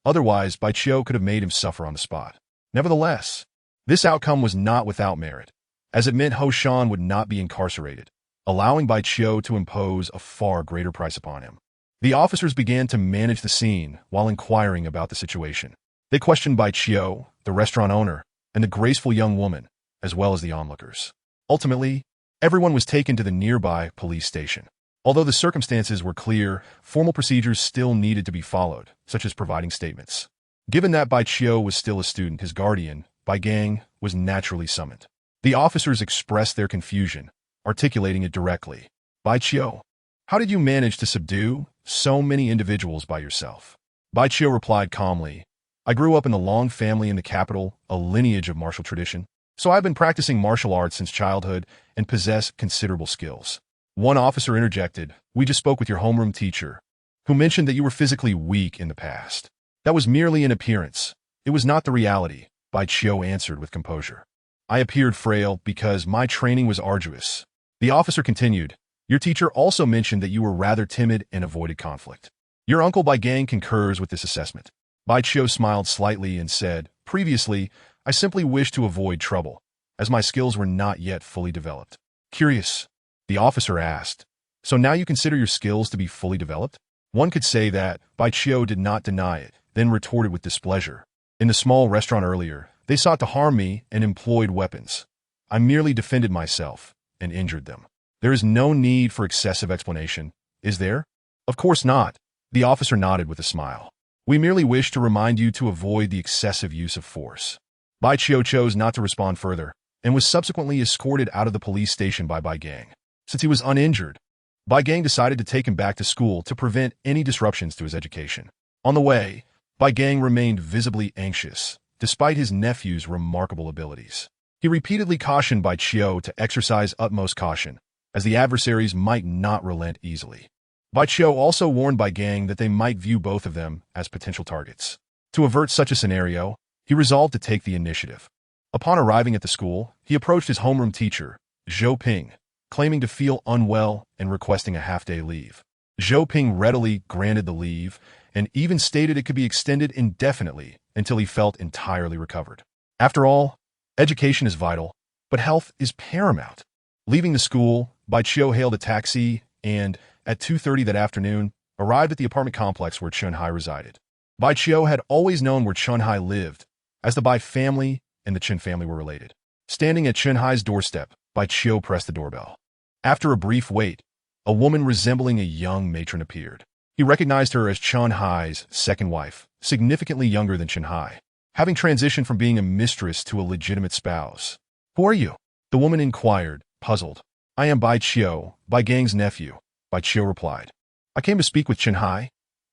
Otherwise, Bai Chio could have made him suffer on the spot. Nevertheless, this outcome was not without merit, as it meant Ho Shan would not be incarcerated, allowing Bai Chio to impose a far greater price upon him. The officers began to manage the scene while inquiring about the situation. They questioned Bai Chio, the restaurant owner, and the graceful young woman, as well as the onlookers. Ultimately, everyone was taken to the nearby police station. Although the circumstances were clear, formal procedures still needed to be followed, such as providing statements. Given that Bai Chio was still a student, his guardian, Bai Gang, was naturally summoned. The officers expressed their confusion, articulating it directly. Bai Chio, how did you manage to subdue so many individuals by yourself? Bai Chio replied calmly, I grew up in the Long family in the capital, a lineage of martial tradition. So I've been practicing martial arts since childhood and possess considerable skills. One officer interjected, we just spoke with your homeroom teacher, who mentioned that you were physically weak in the past. That was merely an appearance. It was not the reality, Bai Chio answered with composure. I appeared frail because my training was arduous. The officer continued, your teacher also mentioned that you were rather timid and avoided conflict. Your uncle Bai Gang concurs with this assessment. Bai Chio smiled slightly and said, previously, I simply wished to avoid trouble, as my skills were not yet fully developed. Curious, the officer asked, so now you consider your skills to be fully developed? One could say that. Bai Chio did not deny it, then retorted with displeasure. In the small restaurant earlier, they sought to harm me and employed weapons. I merely defended myself and injured them. There is no need for excessive explanation, is there? Of course not. The officer nodded with a smile. We merely wish to remind you to avoid the excessive use of force. Bai Chio chose not to respond further, and was subsequently escorted out of the police station by Bai Gang. Since he was uninjured, Bai Gang decided to take him back to school to prevent any disruptions to his education. On the way, Bai Gang remained visibly anxious, despite his nephew's remarkable abilities. He repeatedly cautioned Bai Chio to exercise utmost caution, as the adversaries might not relent easily. Bai Chio also warned Bai Gang that they might view both of them as potential targets. To avert such a scenario, he resolved to take the initiative. Upon arriving at the school, he approached his homeroom teacher, Zhou Ping, claiming to feel unwell and requesting a half-day leave. Zhou Ping readily granted the leave and even stated it could be extended indefinitely until he felt entirely recovered. After all, education is vital, but health is paramount. Leaving the school, Bai Chio hailed a taxi and, at 2:30 that afternoon, arrived at the apartment complex where Chun Hai resided. Bai Chio had always known where Chun Hai lived, as the Bai family and the Chen family were related. Standing at Chun Hai's doorstep, Bai Chio pressed the doorbell. After a brief wait, a woman resembling a young matron appeared. He recognized her as Chun Hai's second wife, significantly younger than Chun Hai, having transitioned from being a mistress to a legitimate spouse. Who are you? The woman inquired, puzzled. I am Bai Chio, Bai Gang's nephew, Bai Chio replied. I came to speak with Chun Hai.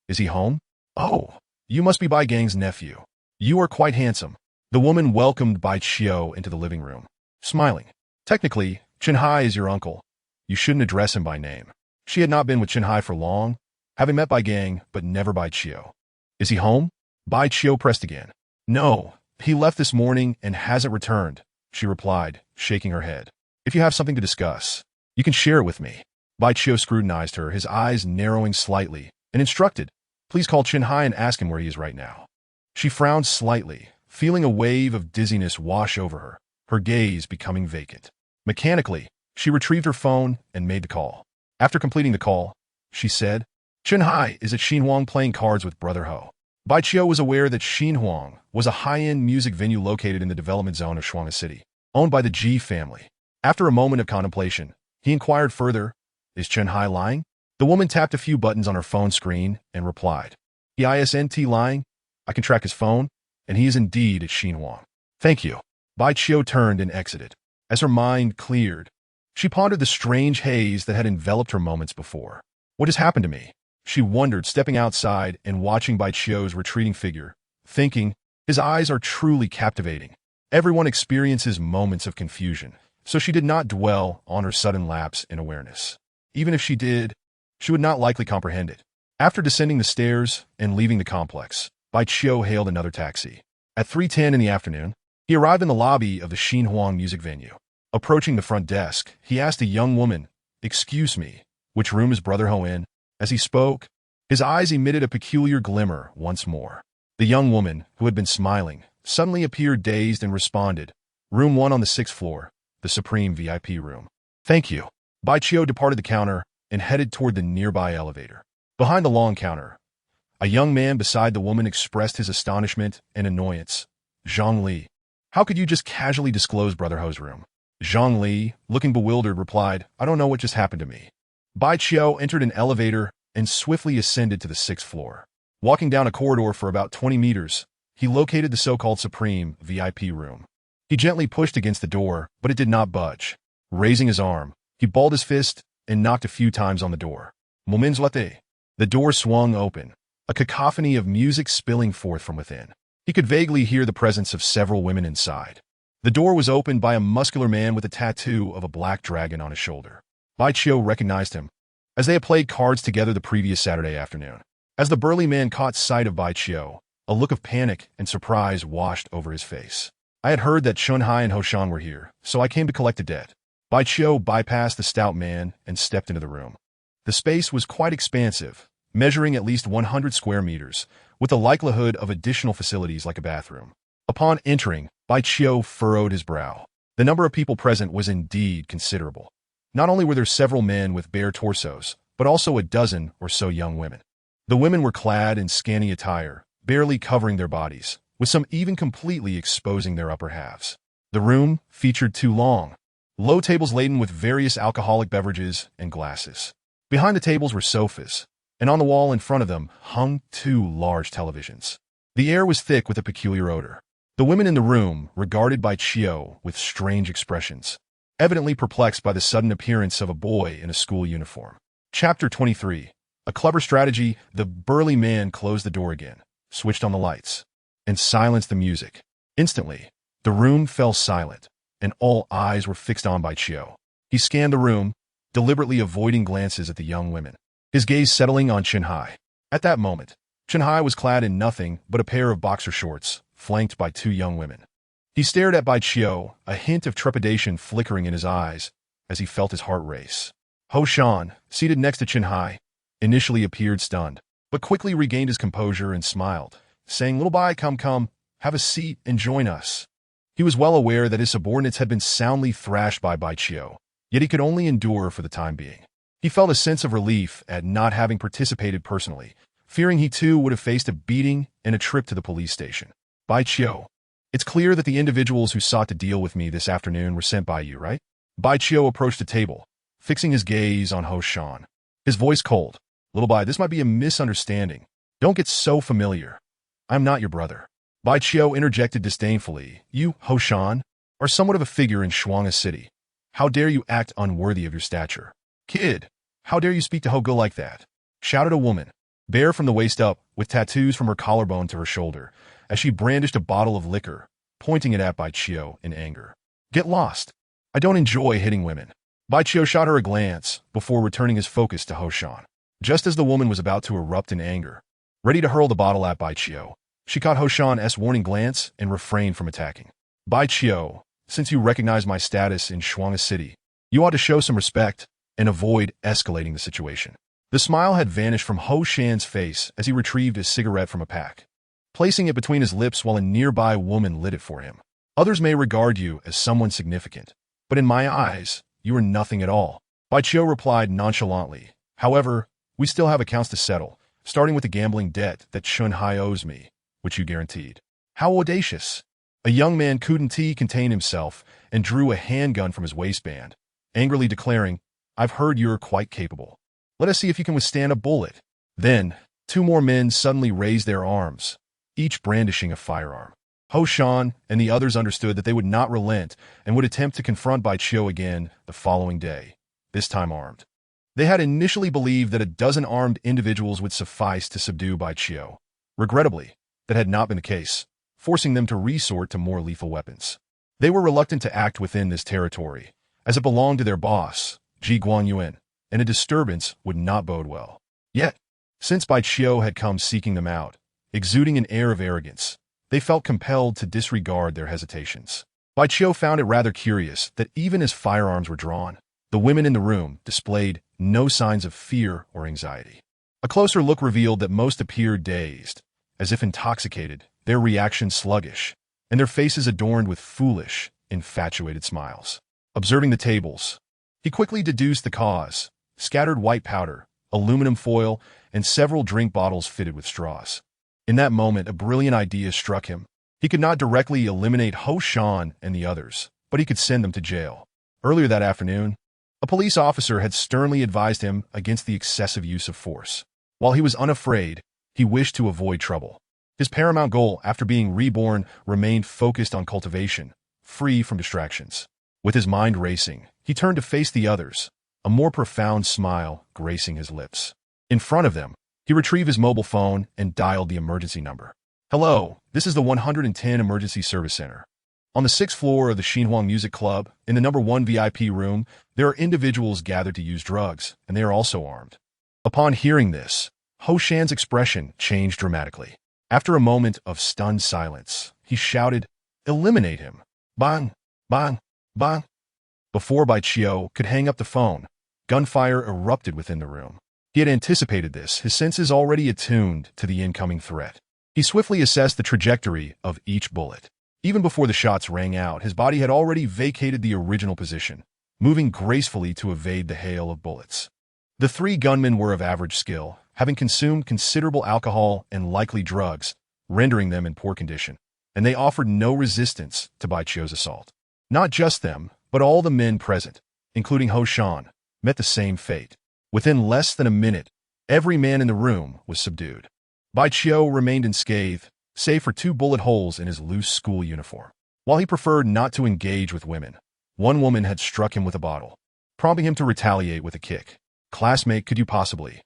Is he home? Oh, you must be Bai Gang's nephew. You are quite handsome. The woman welcomed Bai Chio into the living room, smiling. Technically, Chun Hai is your uncle. You shouldn't address him by name. She had not been with Chun Hai for long, having met Bai Gang, but never Bai Chio. Is he home? Bai Chio pressed again. No, he left this morning and hasn't returned, she replied, shaking her head. If you have something to discuss, you can share it with me. Bai Chio scrutinized her, his eyes narrowing slightly, and instructed, please call Chun Hai and ask him where he is right now. She frowned slightly, feeling a wave of dizziness wash over her gaze becoming vacant. Mechanically, she retrieved her phone and made the call. After completing the call, she said, Chun Hai is at Xinhuang playing cards with Brother Ho. Bai Chio was aware that Xinhuang was a high-end music venue located in the development zone of Shuanga City, owned by the Ji family. After a moment of contemplation, he inquired further, is Chun Hai lying? The woman tapped a few buttons on her phone screen and replied, Isn't lying? I can track his phone, and he is indeed at Xinhuang. Thank you. Bai Chio turned and exited. As her mind cleared, she pondered the strange haze that had enveloped her moments before. What has happened to me? She wondered, stepping outside and watching Bai Chio's retreating figure, thinking, his eyes are truly captivating. Everyone experiences moments of confusion, so she did not dwell on her sudden lapse in awareness. Even if she did, she would not likely comprehend it. After descending the stairs and leaving the complex, Bai Chio hailed another taxi. At 3:10 in the afternoon, he arrived in the lobby of the Xinhuang music venue. Approaching the front desk, he asked a young woman, "Excuse me, which room is Brother Ho in?" As he spoke, his eyes emitted a peculiar glimmer once more. The young woman, who had been smiling, suddenly appeared dazed and responded, "Room 1 on the 6th floor, the Supreme VIP room." "Thank you." Bai Chio departed the counter and headed toward the nearby elevator. Behind the long counter, a young man beside the woman expressed his astonishment and annoyance. "Zhang Li, how could you just casually disclose Brother Ho's room?" Zhang Li, looking bewildered, replied, "I don't know what just happened to me." Bai Chio entered an elevator and swiftly ascended to the 6th floor. Walking down a corridor for about 20 meters, he located the so-called Supreme VIP room. He gently pushed against the door, but it did not budge. Raising his arm, he balled his fist and knocked a few times on the door. "Moments latte." The door swung open, a cacophony of music spilling forth from within. He could vaguely hear the presence of several women inside. The door was opened by a muscular man with a tattoo of a black dragon on his shoulder. Bai Chio recognized him, as they had played cards together the previous Saturday afternoon. As the burly man caught sight of Bai Chio, a look of panic and surprise washed over his face. "I had heard that Chunhai and Hoshan were here, so I came to collect a debt." Bai Chio bypassed the stout man and stepped into the room. The space was quite expansive, measuring at least 100 square meters, with the likelihood of additional facilities like a bathroom. Upon entering, Bai Chio furrowed his brow. The number of people present was indeed considerable. Not only were there several men with bare torsos, but also a dozen or so young women. The women were clad in scanty attire, barely covering their bodies, with some even completely exposing their upper halves. The room featured two long, low tables laden with various alcoholic beverages and glasses. Behind the tables were sofas, and on the wall in front of them hung two large televisions. The air was thick with a peculiar odor. The women in the room regarded Bai Chio with strange expressions, evidently perplexed by the sudden appearance of a boy in a school uniform. Chapter 23. A clever strategy. The burly man closed the door again, switched on the lights, and silenced the music. Instantly, the room fell silent, and all eyes were fixed on Bai Chio. He scanned the room, deliberately avoiding glances at the young women, his gaze settling on Chunhai. At that moment, Chunhai was clad in nothing but a pair of boxer shorts, flanked by two young women. He stared at Bai Chio, a hint of trepidation flickering in his eyes as he felt his heart race. Ho Shan, seated next to Chunhai, initially appeared stunned, but quickly regained his composure and smiled, saying, "Little Bai, come, have a seat and join us." He was well aware that his subordinates had been soundly thrashed by Bai Chio, yet he could only endure for the time being. He felt a sense of relief at not having participated personally, fearing he too would have faced a beating and a trip to the police station. "Bai Chio, it's clear that the individuals who sought to deal with me this afternoon were sent by you, right?" Bai Chio approached the table, fixing his gaze on Ho Shan. His voice cold. "Little Bai, this might be a misunderstanding. Don't get so familiar. I'm not your brother." Bai Chio interjected disdainfully. "You, Ho Shan, are somewhat of a figure in Shuanga City. How dare you act unworthy of your stature? Kid, how dare you speak to Ho Go like that?" shouted a woman, bare from the waist up, with tattoos from her collarbone to her shoulder, as she brandished a bottle of liquor, pointing it at Bai Chio in anger. "Get lost. I don't enjoy hitting women." Bai Chio shot her a glance before returning his focus to Ho Shan. Just as the woman was about to erupt in anger, ready to hurl the bottle at Bai Chio, she caught Ho Shan's warning glance and refrained from attacking. "Bai Chio, since you recognize my status in Shuanga City, you ought to show some respect and avoid escalating the situation." The smile had vanished from Ho Shan's face as he retrieved his cigarette from a pack, placing it between his lips while a nearby woman lit it for him. "Others may regard you as someone significant, but in my eyes, you are nothing at all." Bai Chio replied nonchalantly. "However, we still have accounts to settle, starting with the gambling debt that Chunhai owes me, which you guaranteed." "How audacious!" A young man couldn't contain himself and drew a handgun from his waistband, angrily declaring, "I've heard you're quite capable. Let us see if you can withstand a bullet." Then, two more men suddenly raised their arms, each brandishing a firearm. Ho Shan and the others understood that they would not relent and would attempt to confront Bai Qiu again the following day, this time armed. They had initially believed that a dozen armed individuals would suffice to subdue Bai Qiu. Regrettably, that had not been the case, forcing them to resort to more lethal weapons. They were reluctant to act within this territory, as it belonged to their boss, Ji Guanyuan, and a disturbance would not bode well. Yet, since Bai Qiu had come seeking them out, exuding an air of arrogance, they felt compelled to disregard their hesitations. Bai Qiu found it rather curious that even as firearms were drawn, the women in the room displayed no signs of fear or anxiety. A closer look revealed that most appeared dazed, as if intoxicated, their reactions sluggish, and their faces adorned with foolish, infatuated smiles. Observing the tables, he quickly deduced the cause: scattered white powder, aluminum foil, and several drink bottles fitted with straws. In that moment, a brilliant idea struck him. He could not directly eliminate Ho Shan and the others, but he could send them to jail. Earlier that afternoon, a police officer had sternly advised him against the excessive use of force. While he was unafraid, he wished to avoid trouble. His paramount goal, after being reborn, remained focused on cultivation, free from distractions. With his mind racing, he turned to face the others, a more profound smile gracing his lips. In front of them, he retrieved his mobile phone and dialed the emergency number. "Hello, this is the 110 Emergency Service Center. On the 6th floor of the Xinhuang Music Club, in the number 1 VIP room, there are individuals gathered to use drugs, and they are also armed." Upon hearing this, Ho Shan's expression changed dramatically. After a moment of stunned silence, he shouted, "Eliminate him! Bang! Bang! Bang!" Before Bai Qiu could hang up the phone, gunfire erupted within the room. He had anticipated this, his senses already attuned to the incoming threat. He swiftly assessed the trajectory of each bullet. Even before the shots rang out, his body had already vacated the original position, moving gracefully to evade the hail of bullets. The 3 gunmen were of average skill, having consumed considerable alcohol and likely drugs, rendering them in poor condition, and they offered no resistance to Bai Qiu's assault. Not just them, but all the men present, including Ho Shan, met the same fate. Within less than a minute, every man in the room was subdued. Bai Qiu remained unscathed, save for 2 bullet holes in his loose school uniform. While he preferred not to engage with women, one woman had struck him with a bottle, prompting him to retaliate with a kick. "Classmate, could you possibly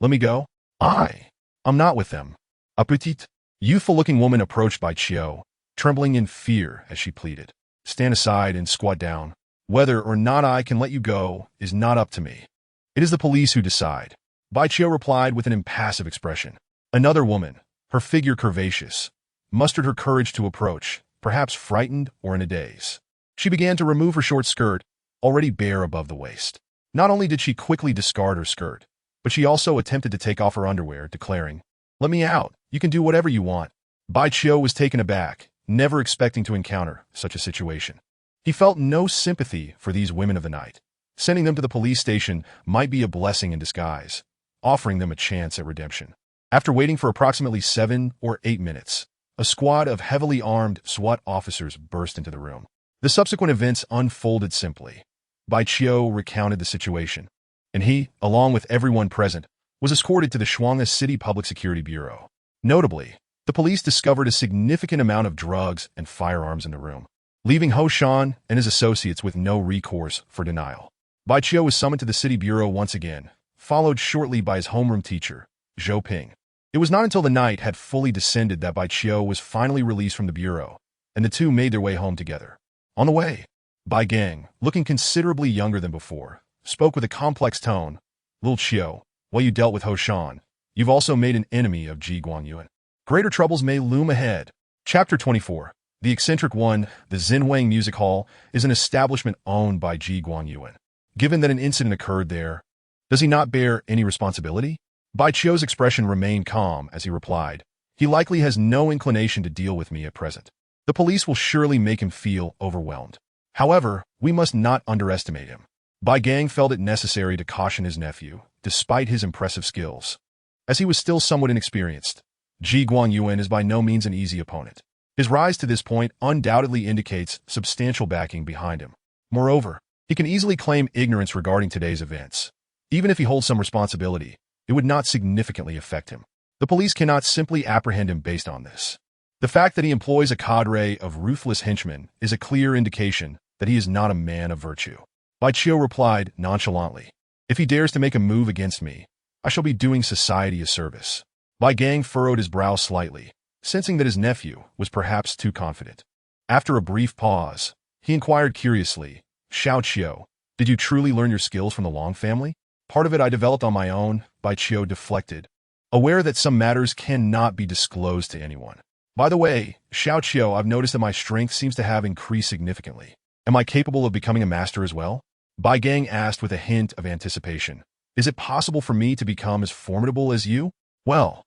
let me go? I'm not with them." A petite, youthful-looking woman approached Bai Qiu, trembling in fear as she pleaded, "Stand aside and squat down. Whether or not I can let you go is not up to me. It is the police who decide." Bai Qiu replied with an impassive expression. Another woman, her figure curvaceous, mustered her courage to approach, perhaps frightened or in a daze. She began to remove her short skirt, already bare above the waist. Not only did she quickly discard her skirt, but she also attempted to take off her underwear, declaring, "Let me out. You can do whatever you want." Bai Qiu was taken aback, never expecting to encounter such a situation. He felt no sympathy for these women of the night. Sending them to the police station might be a blessing in disguise, offering them a chance at redemption. After waiting for approximately 7 or 8 minutes, a squad of heavily armed SWAT officers burst into the room. The subsequent events unfolded simply. Bai Qiu recounted the situation, and he, along with everyone present, was escorted to the Shuangha City Public Security Bureau. Notably, the police discovered a significant amount of drugs and firearms in the room, leaving Ho Shan and his associates with no recourse for denial. Bai Qiu was summoned to the city bureau once again, followed shortly by his homeroom teacher, Zhou Ping. It was not until the night had fully descended that Bai Qiu was finally released from the bureau, and the two made their way home together. On the way, Bai Gang, looking considerably younger than before, spoke with a complex tone. "Lil Qiu, while you dealt with Ho Shan, you've also made an enemy of Ji Guanyuan. Greater troubles may loom ahead." Chapter 24. The Eccentric One. The Xinhuang Music Hall is an establishment owned by Ji Guanyuan. Given that an incident occurred there, does he not bear any responsibility? Bai Qiu's expression remained calm as he replied, "He likely has no inclination to deal with me at present. The police will surely make him feel overwhelmed. However, we must not underestimate him." Bai Gang felt it necessary to caution his nephew, despite his impressive skills. As he was still somewhat inexperienced, Ji Guanyuan is by no means an easy opponent. His rise to this point undoubtedly indicates substantial backing behind him. Moreover, he can easily claim ignorance regarding today's events. Even if he holds some responsibility, it would not significantly affect him. The police cannot simply apprehend him based on this. The fact that he employs a cadre of ruthless henchmen is a clear indication that he is not a man of virtue. Bai Qiu replied nonchalantly, "If he dares to make a move against me, I shall be doing society a service." Bai Gang furrowed his brow slightly, sensing that his nephew was perhaps too confident. After a brief pause, he inquired curiously, "Xiao Qiu, did you truly learn your skills from the Long family?" "Part of it I developed on my own," Bai Qiu deflected, aware that some matters cannot be disclosed to anyone. "By the way, Xiao Qiu, I've noticed that my strength seems to have increased significantly. Am I capable of becoming a master as well?" Bai Gang asked with a hint of anticipation. "Is it possible for me to become as formidable as you?" "Well..."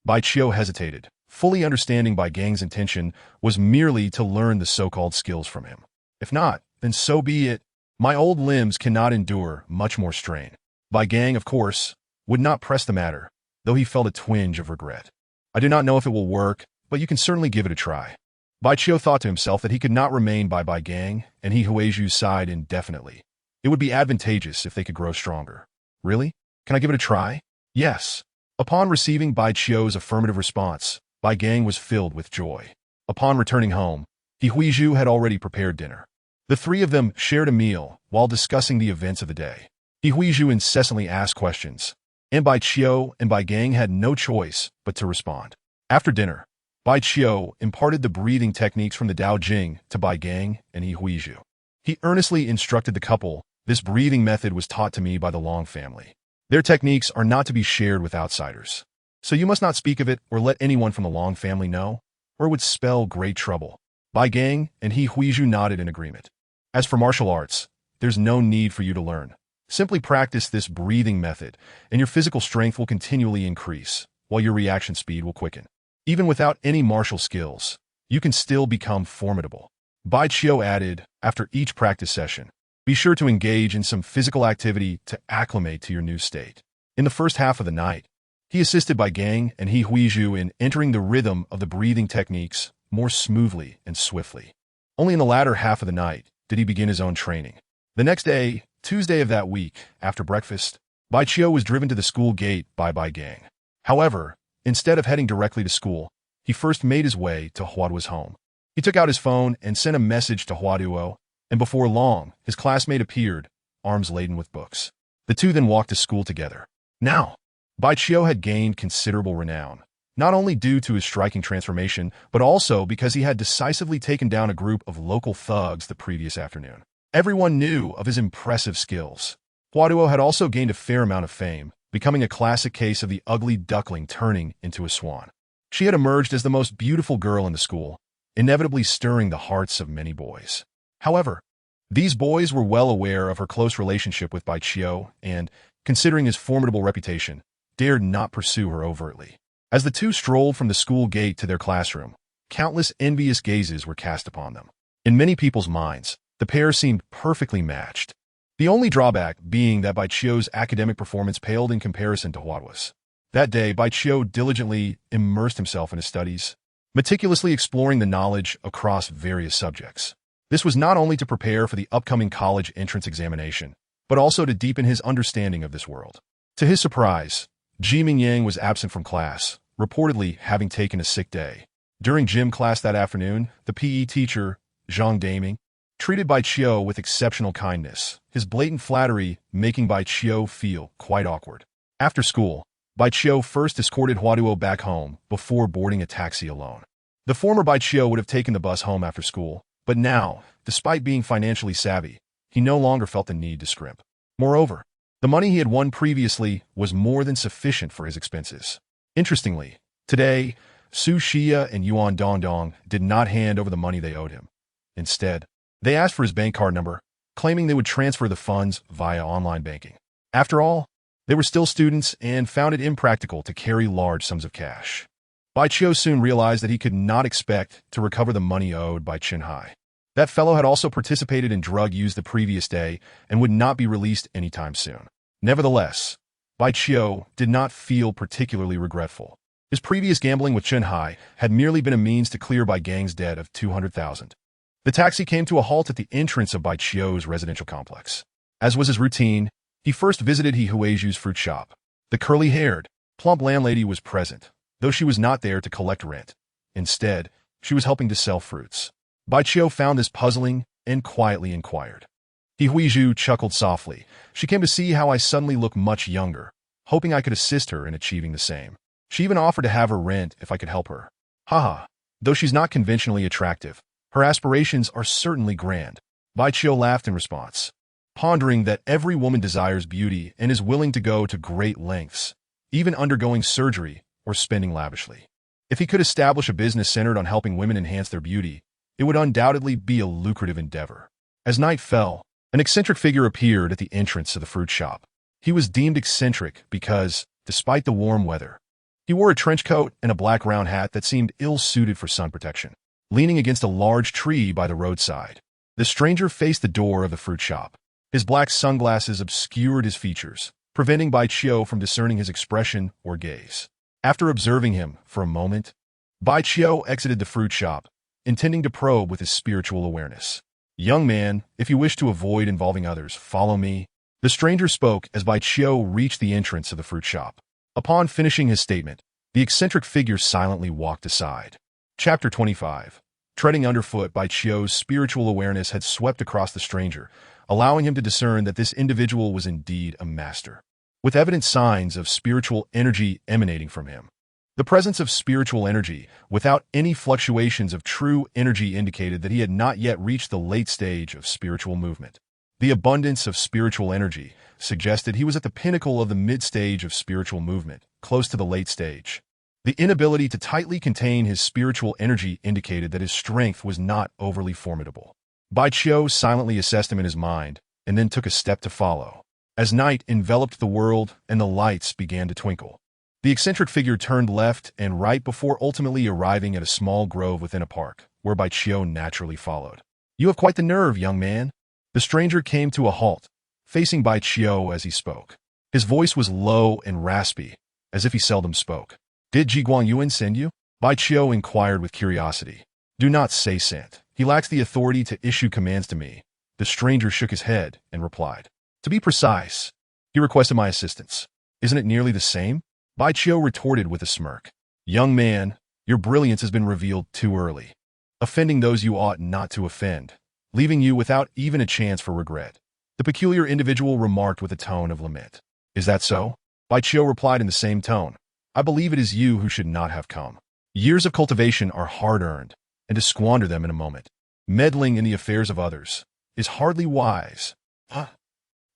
Bai Qiu hesitated, fully understanding Bai Gang's intention was merely to learn the so-called skills from him. "If not, then so be it. My old limbs cannot endure much more strain." Bai Gang, of course, would not press the matter, though he felt a twinge of regret. "I do not know if it will work, but you can certainly give it a try." Bai Qiu thought to himself that he could not remain by Bai Gang and He Huizhu's side indefinitely. It would be advantageous if they could grow stronger. "Really? Can I give it a try?" "Yes." Upon receiving Bai Qiu's affirmative response, Bai Gang was filled with joy. Upon returning home, He Huizhu had already prepared dinner. The three of them shared a meal while discussing the events of the day. He Huizhu incessantly asked questions, and Bai Qiu and Bai Gang had no choice but to respond. After dinner, Bai Qiu imparted the breathing techniques from the Dao Jing to Bai Gang and He Huizhu. He earnestly instructed the couple, "This breathing method was taught to me by the Long family. Their techniques are not to be shared with outsiders. So you must not speak of it or let anyone from the Long family know, or it would spell great trouble." Bai Gang and He Huizhu nodded in agreement. "As for martial arts, there's no need for you to learn. Simply practice this breathing method, and your physical strength will continually increase, while your reaction speed will quicken. Even without any martial skills, you can still become formidable." Bai Qiu added, after each practice session, "Be sure to engage in some physical activity to acclimate to your new state." In the first half of the night, he assisted Bai Gang and He Huizhu in entering the rhythm of the breathing techniques more smoothly and swiftly. Only in the latter half of the night did he begin his own training. The next day, Tuesday of that week, after breakfast, Bai Qiu was driven to the school gate by Bai Gang. However, instead of heading directly to school, he first made his way to Huaduo's home. He took out his phone and sent a message to Huaduo, and before long, his classmate appeared, arms laden with books. The two then walked to school together. Now, Bai Qiu had gained considerable renown, not only due to his striking transformation, but also because he had decisively taken down a group of local thugs the previous afternoon. Everyone knew of his impressive skills. Huaduo had also gained a fair amount of fame, becoming a classic case of the ugly duckling turning into a swan. She had emerged as the most beautiful girl in the school, inevitably stirring the hearts of many boys. However, these boys were well aware of her close relationship with Bai Qiu and, considering his formidable reputation, dared not pursue her overtly. As the two strolled from the school gate to their classroom, countless envious gazes were cast upon them. In many people's minds, the pair seemed perfectly matched. The only drawback being that Bai Qiu's academic performance paled in comparison to Huaduo's. That day, Bai Qiu diligently immersed himself in his studies, meticulously exploring the knowledge across various subjects. This was not only to prepare for the upcoming college entrance examination, but also to deepen his understanding of this world. To his surprise, Ji Mingyang was absent from class, reportedly having taken a sick day. During gym class that afternoon, the PE teacher, Zhang Daming, treated Bai Qiu with exceptional kindness, his blatant flattery making Bai Qiu feel quite awkward. After school, Bai Qiu first escorted Huaduo back home before boarding a taxi alone. The former Bai Qiu would have taken the bus home after school, but now, despite being financially savvy, he no longer felt the need to scrimp. Moreover, the money he had won previously was more than sufficient for his expenses. Interestingly, today, Su Xia and Yuan Dongdong did not hand over the money they owed him. Instead, they asked for his bank card number, claiming they would transfer the funds via online banking. After all, they were still students and found it impractical to carry large sums of cash. Bai Qiu soon realized that he could not expect to recover the money owed by Qinhai. That fellow had also participated in drug use the previous day and would not be released anytime soon. Nevertheless, Bai Qiu did not feel particularly regretful. His previous gambling with Qinhai had merely been a means to clear Bai Gang's debt of 200,000. The taxi came to a halt at the entrance of Bai Qiu's residential complex. As was his routine, he first visited He Huizhu's fruit shop. The curly-haired, plump landlady was present, though she was not there to collect rent. Instead, she was helping to sell fruits. Bai Qiu found this puzzling and quietly inquired. He Huizhu chuckled softly. She came to see how I suddenly look much younger, hoping I could assist her in achieving the same. She even offered to have her rent if I could help her. Haha. Though she's not conventionally attractive, her aspirations are certainly grand. Bai Qiu laughed in response, pondering that every woman desires beauty and is willing to go to great lengths, even undergoing surgery or spending lavishly. If he could establish a business centered on helping women enhance their beauty, it would undoubtedly be a lucrative endeavor. As night fell, an eccentric figure appeared at the entrance to the fruit shop. He was deemed eccentric because, despite the warm weather, he wore a trench coat and a black round hat that seemed ill-suited for sun protection. Leaning against a large tree by the roadside, the stranger faced the door of the fruit shop. His black sunglasses obscured his features, preventing Bai Qiu from discerning his expression or gaze. After observing him for a moment, Bai Qiu exited the fruit shop, intending to probe with his spiritual awareness. Young man, if you wish to avoid involving others, follow me. The stranger spoke as Bai Qiu reached the entrance of the fruit shop. Upon finishing his statement, the eccentric figure silently walked aside. Chapter 25. Treading underfoot, Bai Qiu's spiritual awareness had swept across the stranger, allowing him to discern that this individual was indeed a master, with evident signs of spiritual energy emanating from him. The presence of spiritual energy, without any fluctuations of true energy, indicated that he had not yet reached the late stage of spiritual movement. The abundance of spiritual energy suggested he was at the pinnacle of the mid-stage of spiritual movement, close to the late stage. The inability to tightly contain his spiritual energy indicated that his strength was not overly formidable. Bai Qiu silently assessed him in his mind, and then took a step to follow. As night enveloped the world and the lights began to twinkle, the eccentric figure turned left and right before ultimately arriving at a small grove within a park, where Bai Qiu naturally followed. You have quite the nerve, young man. The stranger came to a halt, facing Bai Qiu as he spoke. His voice was low and raspy, as if he seldom spoke. Did Ji Guangyuan send you? Bai Qiu inquired with curiosity. Do not say sent. He lacks the authority to issue commands to me. The stranger shook his head and replied. To be precise, he requested my assistance. Isn't it nearly the same? Bai Qiu retorted with a smirk. Young man, your brilliance has been revealed too early, offending those you ought not to offend, leaving you without even a chance for regret. The peculiar individual remarked with a tone of lament. Is that so? Bai Qiu replied in the same tone. I believe it is you who should not have come. Years of cultivation are hard-earned, and to squander them in a moment, meddling in the affairs of others, is hardly wise.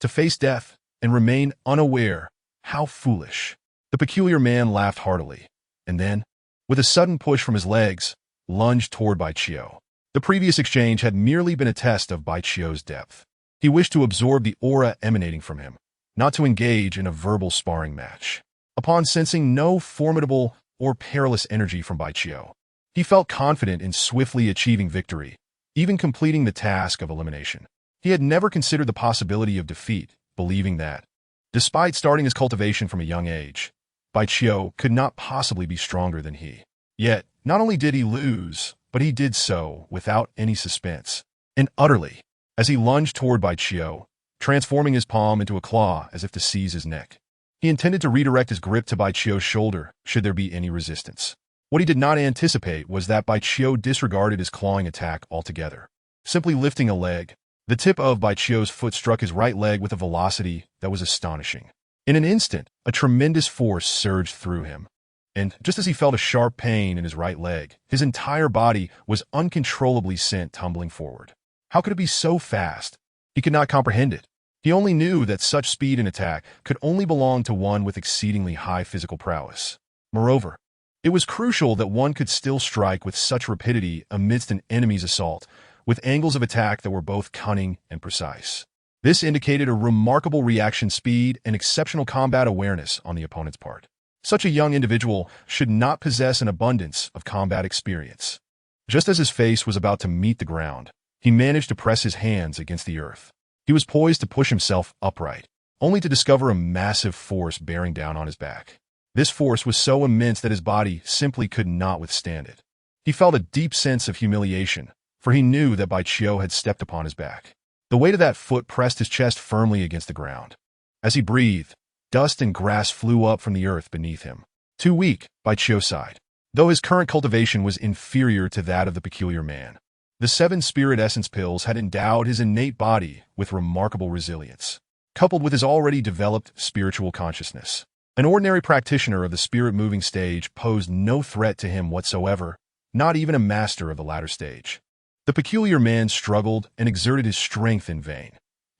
To face death and remain unaware, how foolish. The peculiar man laughed heartily, and then, with a sudden push from his legs, lunged toward Bai Qiu. The previous exchange had merely been a test of Bai Qiu's depth. He wished to absorb the aura emanating from him, not to engage in a verbal sparring match. Upon sensing no formidable or perilous energy from Bai Qiu, he felt confident in swiftly achieving victory, even completing the task of elimination. He had never considered the possibility of defeat, believing that, despite starting his cultivation from a young age, Bai Qiu could not possibly be stronger than he. Yet, not only did he lose, but he did so without any suspense, and utterly, as he lunged toward Bai Qiu, transforming his palm into a claw as if to seize his neck. He intended to redirect his grip to Bai Qiu's shoulder should there be any resistance. What he did not anticipate was that Bai Qiu disregarded his clawing attack altogether. Simply lifting a leg, the tip of Bai Qiu's foot struck his right leg with a velocity that was astonishing. In an instant, a tremendous force surged through him, and just as he felt a sharp pain in his right leg, his entire body was uncontrollably sent tumbling forward. How could it be so fast? He could not comprehend it. He only knew that such speed in attack could only belong to one with exceedingly high physical prowess. Moreover, it was crucial that one could still strike with such rapidity amidst an enemy's assault, with angles of attack that were both cunning and precise. This indicated a remarkable reaction speed and exceptional combat awareness on the opponent's part. Such a young individual should not possess an abundance of combat experience. Just as his face was about to meet the ground, he managed to press his hands against the earth. He was poised to push himself upright, only to discover a massive force bearing down on his back. This force was so immense that his body simply could not withstand it. He felt a deep sense of humiliation, for he knew that Bai Qiu had stepped upon his back. The weight of that foot pressed his chest firmly against the ground. As he breathed, dust and grass flew up from the earth beneath him. Too weak, Bai Qiu sighed. though his current cultivation was inferior to that of the peculiar man. The 7 spirit essence pills had endowed his innate body with remarkable resilience, coupled with his already developed spiritual consciousness. An ordinary practitioner of the spirit-moving stage posed no threat to him whatsoever, not even a master of the latter stage. The peculiar man struggled and exerted his strength in vain,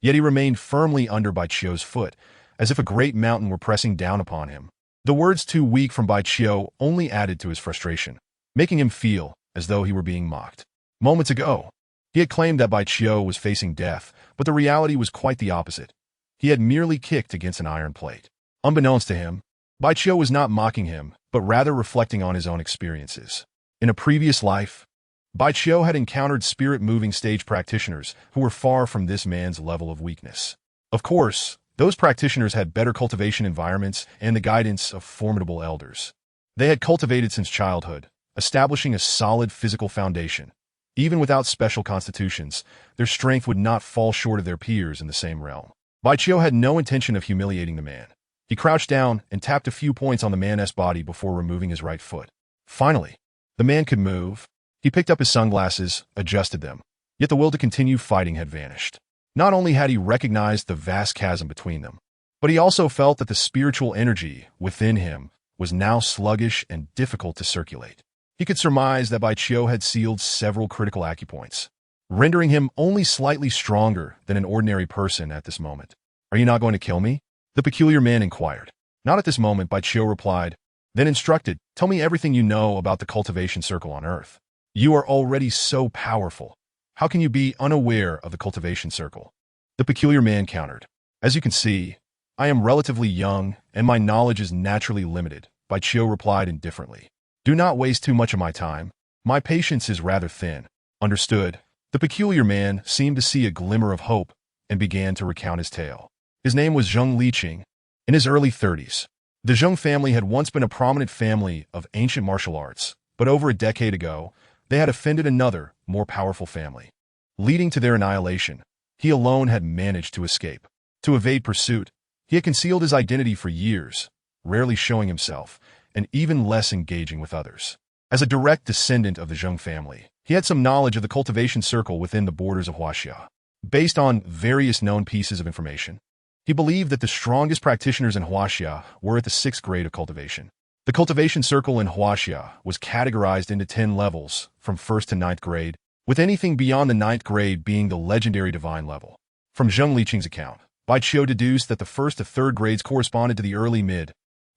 yet he remained firmly under Bai Qiu's foot, as if a great mountain were pressing down upon him. The words too weak from Bai Qiu only added to his frustration, making him feel as though he were being mocked. Moments ago, he had claimed that Bai Qiu was facing death, but the reality was quite the opposite. He had merely kicked against an iron plate. Unbeknownst to him, Bai Qiu was not mocking him, but rather reflecting on his own experiences. In a previous life, Bai Qiu had encountered spirit-moving stage practitioners who were far from this man's level of weakness. Of course, those practitioners had better cultivation environments and the guidance of formidable elders. They had cultivated since childhood, establishing a solid physical foundation. Even without special constitutions, their strength would not fall short of their peers in the same realm. Bai Qiu had no intention of humiliating the man. He crouched down and tapped a few points on the man's body before removing his right foot. Finally, the man could move. He picked up his sunglasses, adjusted them. Yet the will to continue fighting had vanished. Not only had he recognized the vast chasm between them, but he also felt that the spiritual energy within him was now sluggish and difficult to circulate. He could surmise that Bai Qiu had sealed several critical acupoints, rendering him only slightly stronger than an ordinary person at this moment. "Are you not going to kill me?" the peculiar man inquired. "Not at this moment," Bai Qiu replied, then instructed, "Tell me everything you know about the cultivation circle on Earth. You are already so powerful. How can you be unaware of the cultivation circle?" The peculiar man countered. "As you can see, I am relatively young, and my knowledge is naturally limited," Bai Qiu replied indifferently. "Do not waste too much of my time. My patience is rather thin." "Understood." The peculiar man seemed to see a glimmer of hope and began to recount his tale. His name was Zheng Liqing. In his early 30s, the Zheng family had once been a prominent family of ancient martial arts, but over a decade ago, they had offended another, more powerful family, leading to their annihilation. He alone had managed to escape. To evade pursuit, he had concealed his identity for years, rarely showing himself, and even less engaging with others. As a direct descendant of the Zheng family, he had some knowledge of the cultivation circle within the borders of Huaxia. Based on various known pieces of information, he believed that the strongest practitioners in Huaxia were at the 6th grade of cultivation. The cultivation circle in Huaxia was categorized into 10 levels, from 1st to 9th grade, with anything beyond the 9th grade being the legendary divine level. From Zheng Liqing's account, Bai Qiu deduced that the 1st to 3rd grades corresponded to the early, mid,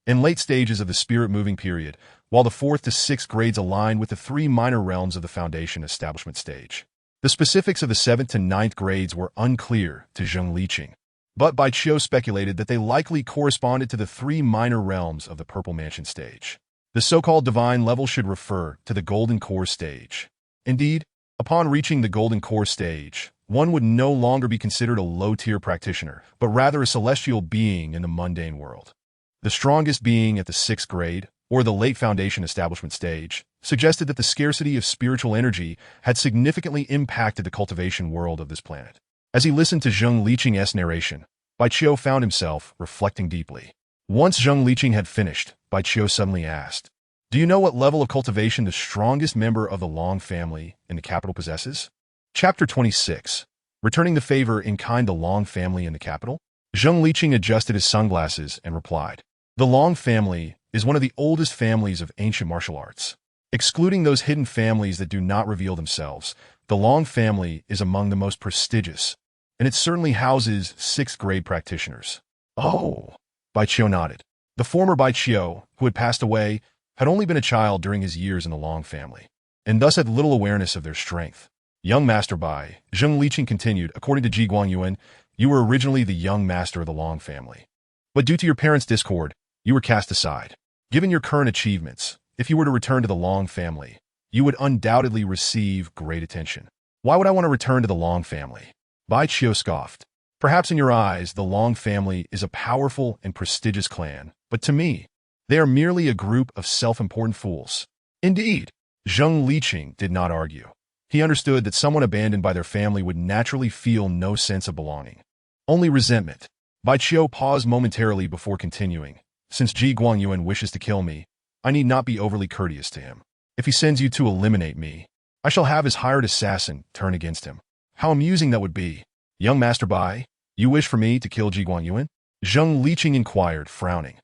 and late stages of the spirit-moving period, while the 4th to 6th grades aligned with the 3 minor realms of the foundation establishment stage. The specifics of the 7th to 9th grades were unclear to Zheng Liqing, but Bai Qiu speculated that they likely corresponded to the 3 minor realms of the Purple Mansion stage. The so-called divine level should refer to the Golden Core stage. Indeed, upon reaching the Golden Core stage, one would no longer be considered a low-tier practitioner, but rather a celestial being in the mundane world. The strongest being at the 6th grade, or the late foundation establishment stage, suggested that the scarcity of spiritual energy had significantly impacted the cultivation world of this planet. As he listened to Zheng Liqing's narration, Bai Qiu found himself reflecting deeply. Once Zheng Liqing had finished, Bai Qiu suddenly asked, "Do you know what level of cultivation the strongest member of the Long family in the capital possesses?" Chapter 26. Returning the favor in kind, the Long family in the capital? Zheng Liqing adjusted his sunglasses and replied, "The Long family is one of the oldest families of ancient martial arts. Excluding those hidden families that do not reveal themselves, the Long family is among the most prestigious, and it certainly houses 6th grade practitioners." "Oh," Bai Qiu nodded. The former Bai Qiu, who had passed away, had only been a child during his years in the Long family, and thus had little awareness of their strength. "Young Master Bai," Zheng Liqing continued, "according to Ji Guangyuan, you were originally the young master of the Long family. But due to your parents' discord, you were cast aside. Given your current achievements, if you were to return to the Long family, you would undoubtedly receive great attention." "Why would I want to return to the Long family?" Bai Qiu scoffed. "Perhaps in your eyes, the Long family is a powerful and prestigious clan, but to me, they are merely a group of self-important fools." Indeed, Zheng Liqing did not argue. He understood that someone abandoned by their family would naturally feel no sense of belonging, only resentment. Bai Qiu paused momentarily before continuing. "Since Ji Guangyuan wishes to kill me, I need not be overly courteous to him. If he sends you to eliminate me, I shall have his hired assassin turn against him. How amusing that would be. Young Master Bai, you wish for me to kill Ji Guangyuan? Zheng Liqing inquired, frowning.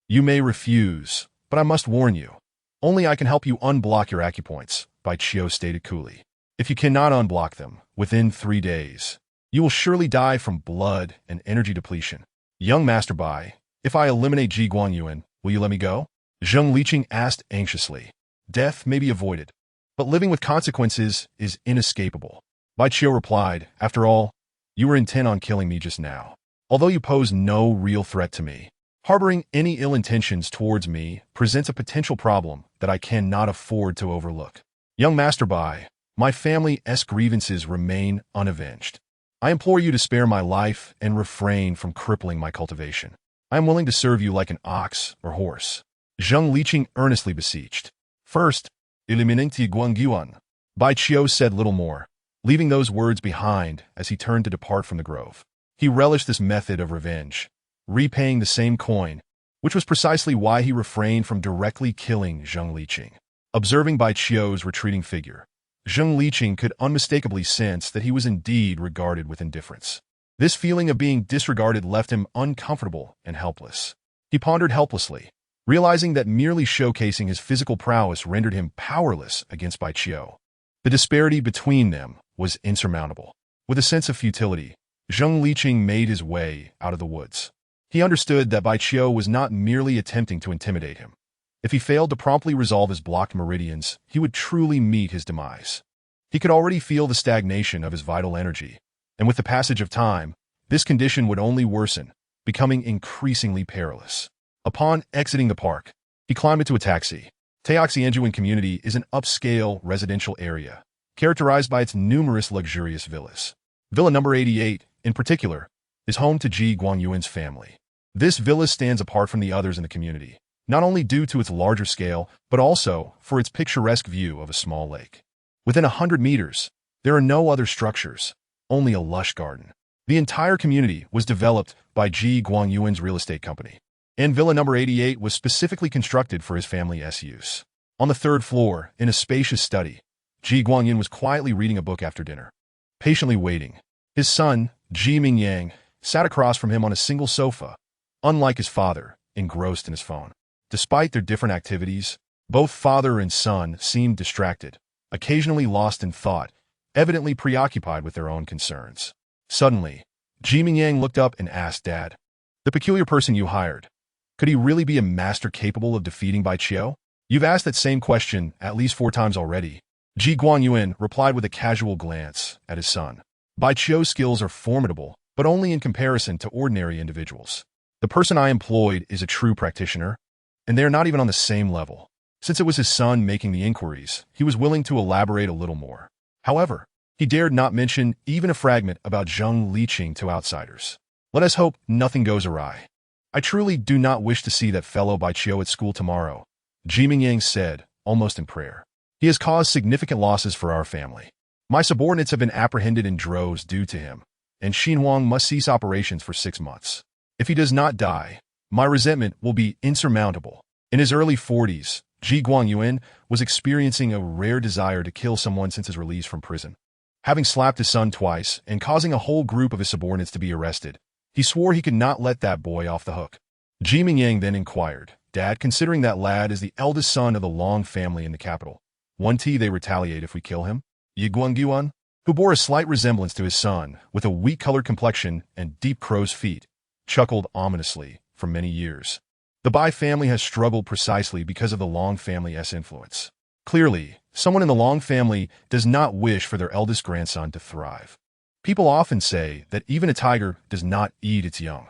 You may refuse, but I must warn you. Only I can help you unblock your acupoints, Bai Qiu stated coolly. If you cannot unblock them within 3 days, you will surely die from blood and energy depletion. Young Master Bai, if I eliminate Ji Guangyuan, will you let me go? Zheng Liqing asked anxiously. Death may be avoided, but living with consequences is inescapable. Bai Qiu replied, after all, you were intent on killing me just now. Although you pose no real threat to me, harboring any ill intentions towards me presents a potential problem that I cannot afford to overlook. Young Master Bai, my family's grievances remain unavenged. I implore you to spare my life and refrain from crippling my cultivation. I am willing to serve you like an ox or horse. Zheng Liqing earnestly beseeched. First, eliminate Guangyuan. Bai Qiu said little more, leaving those words behind as he turned to depart from the grove. He relished this method of revenge, repaying the same coin, which was precisely why he refrained from directly killing Zheng Liqing. Observing Bai Qiu's retreating figure, Zheng Liqing could unmistakably sense that he was indeed regarded with indifference. This feeling of being disregarded left him uncomfortable and helpless. He pondered helplessly, realizing that merely showcasing his physical prowess rendered him powerless against Bai Qiu. The disparity between them was insurmountable. With a sense of futility, Zheng Liqing made his way out of the woods. He understood that Bai Qiu was not merely attempting to intimidate him. If he failed to promptly resolve his blocked meridians, he would truly meet his demise. He could already feel the stagnation of his vital energy, and with the passage of time, this condition would only worsen, becoming increasingly perilous. Upon exiting the park, he climbed into a taxi. Taoxianjuan community is an upscale residential area, characterized by its numerous luxurious villas. Villa number 88, in particular, is home to Ji Guangyuan's family. This villa stands apart from the others in the community, not only due to its larger scale, but also for its picturesque view of a small lake. Within 100 meters, there are no other structures, only a lush garden. The entire community was developed by Ji Guangyuan's real estate company, and Villa number 88 was specifically constructed for his family's use. On the 3rd floor, in a spacious study, Ji Guangyuan was quietly reading a book after dinner. Patiently waiting, his son, Ji Mingyang, sat across from him on a single sofa, unlike his father, engrossed in his phone. Despite their different activities, both father and son seemed distracted, occasionally lost in thought, evidently preoccupied with their own concerns. Suddenly, Ji Mingyang looked up and asked Dad, "The peculiar person you hired, could he really be a master capable of defeating Bai Qiu? You've asked that same question at least 4 times already." Ji Guangyuan replied with a casual glance at his son. Bai Qiu's skills are formidable, but only in comparison to ordinary individuals. The person I employed is a true practitioner, and they are not even on the same level. Since it was his son making the inquiries, he was willing to elaborate a little more. However, he dared not mention even a fragment about Zheng Liqing to outsiders. Let us hope nothing goes awry. I truly do not wish to see that fellow Bai Qiu at school tomorrow, Ji Mingyang said, almost in prayer. He has caused significant losses for our family. My subordinates have been apprehended in droves due to him, and Xinhuang must cease operations for 6 months. If he does not die, my resentment will be insurmountable. In his early 40s, Ji Guangyuan was experiencing a rare desire to kill someone since his release from prison. Having slapped his son twice and causing a whole group of his subordinates to be arrested, he swore he could not let that boy off the hook. Ji Mingyang then inquired, "Dad, considering that lad is the eldest son of the Long family in the capital, won't they retaliate if we kill him?" Yi Guangyuan, who bore a slight resemblance to his son, with a wheat-colored complexion and deep crow's feet, chuckled ominously for many years. The Bai family has struggled precisely because of the Long family's influence. Clearly, someone in the Long family does not wish for their eldest grandson to thrive. People often say that even a tiger does not eat its young.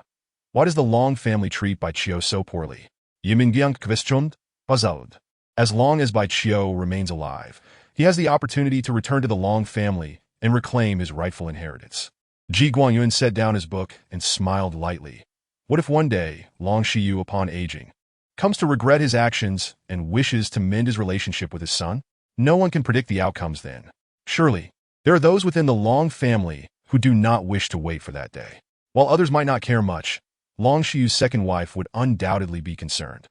Why does the Long family treat Bai Qiu so poorly? Yimingyang questioned, puzzled. As long as Bai Qiu remains alive, he has the opportunity to return to the Long family and reclaim his rightful inheritance. Ji Guangyuan set down his book and smiled lightly. What if one day, Long Shiyu, upon aging, comes to regret his actions and wishes to mend his relationship with his son? No one can predict the outcomes then. Surely, there are those within the Long family who do not wish to wait for that day. While others might not care much, Long Shiyu's second wife would undoubtedly be concerned.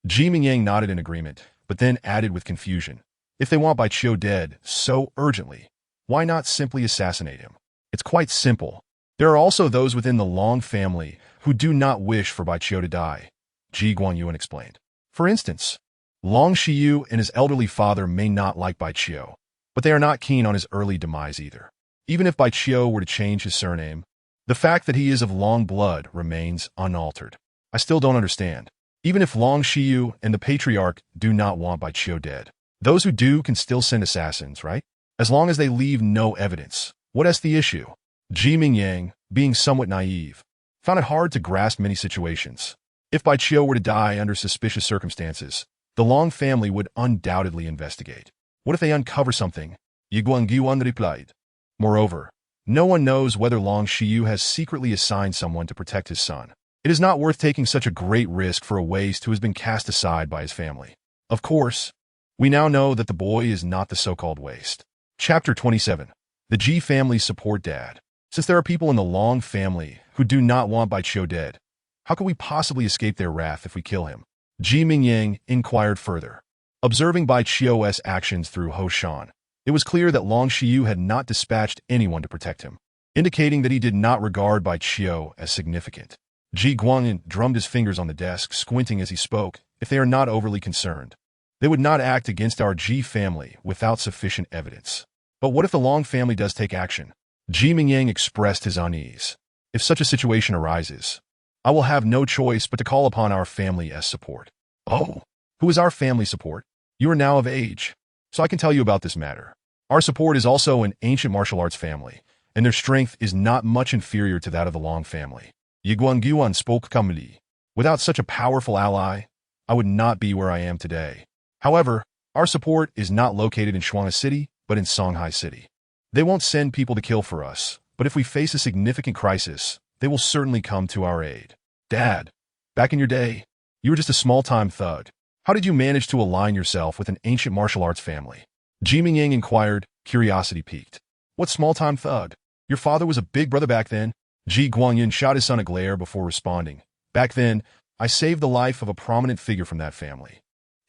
Ji Mingyang nodded in agreement, but then added with confusion. If they want Bai Qiu dead so urgently, why not simply assassinate him? It's quite simple. There are also those within the Long family who do not wish for Bai Qiu to die, Ji Guangyuan explained. For instance, Long Shiyu and his elderly father may not like Bai Qiu, but they are not keen on his early demise either. Even if Bai Qiu were to change his surname, the fact that he is of Long blood remains unaltered. I still don't understand. Even if Long Shiyu and the Patriarch do not want Bai Qiu dead, those who do can still send assassins, right? As long as they leave no evidence. What is the issue? Ji Mingyang, being somewhat naive, found it hard to grasp many situations. If Bai Qiu were to die under suspicious circumstances, the Long family would undoubtedly investigate. What if they uncover something? Yi Guangyuan replied. Moreover, no one knows whether Long Shiyu has secretly assigned someone to protect his son. It is not worth taking such a great risk for a waste who has been cast aside by his family. Of course, we now know that the boy is not the so-called waste. Chapter 27. The Ji family support dad. Since there are people in the Long family who do not want Bai Qiu dead, how could we possibly escape their wrath if we kill him? Ji Mingyang inquired further. Observing Bai Qiu's actions through Ho Shan, it was clear that Long Shiyu had not dispatched anyone to protect him, indicating that he did not regard Bai Qiu as significant. Ji Guangyuan drummed his fingers on the desk, squinting as he spoke. If they are not overly concerned, they would not act against our Ji family without sufficient evidence. But what if the Long family does take action? Ji Mingyang expressed his unease. If such a situation arises, I will have no choice but to call upon our family as support. Oh, who is our family support? You are now of age, so I can tell you about this matter. Our support is also an ancient martial arts family, and their strength is not much inferior to that of the Long family. Yi Guangyuan spoke calmly. Without such a powerful ally, I would not be where I am today. However, our support is not located in Shuang City, but in Songhai City. They won't send people to kill for us, but if we face a significant crisis, they will certainly come to our aid. Dad, back in your day, you were just a small-time thug. How did you manage to align yourself with an ancient martial arts family? Ji Mingyang inquired, curiosity piqued. What small-time thug? Your father was a big brother back then? Ji Guangyuan shot his son a glare before responding. Back then, I saved the life of a prominent figure from that family.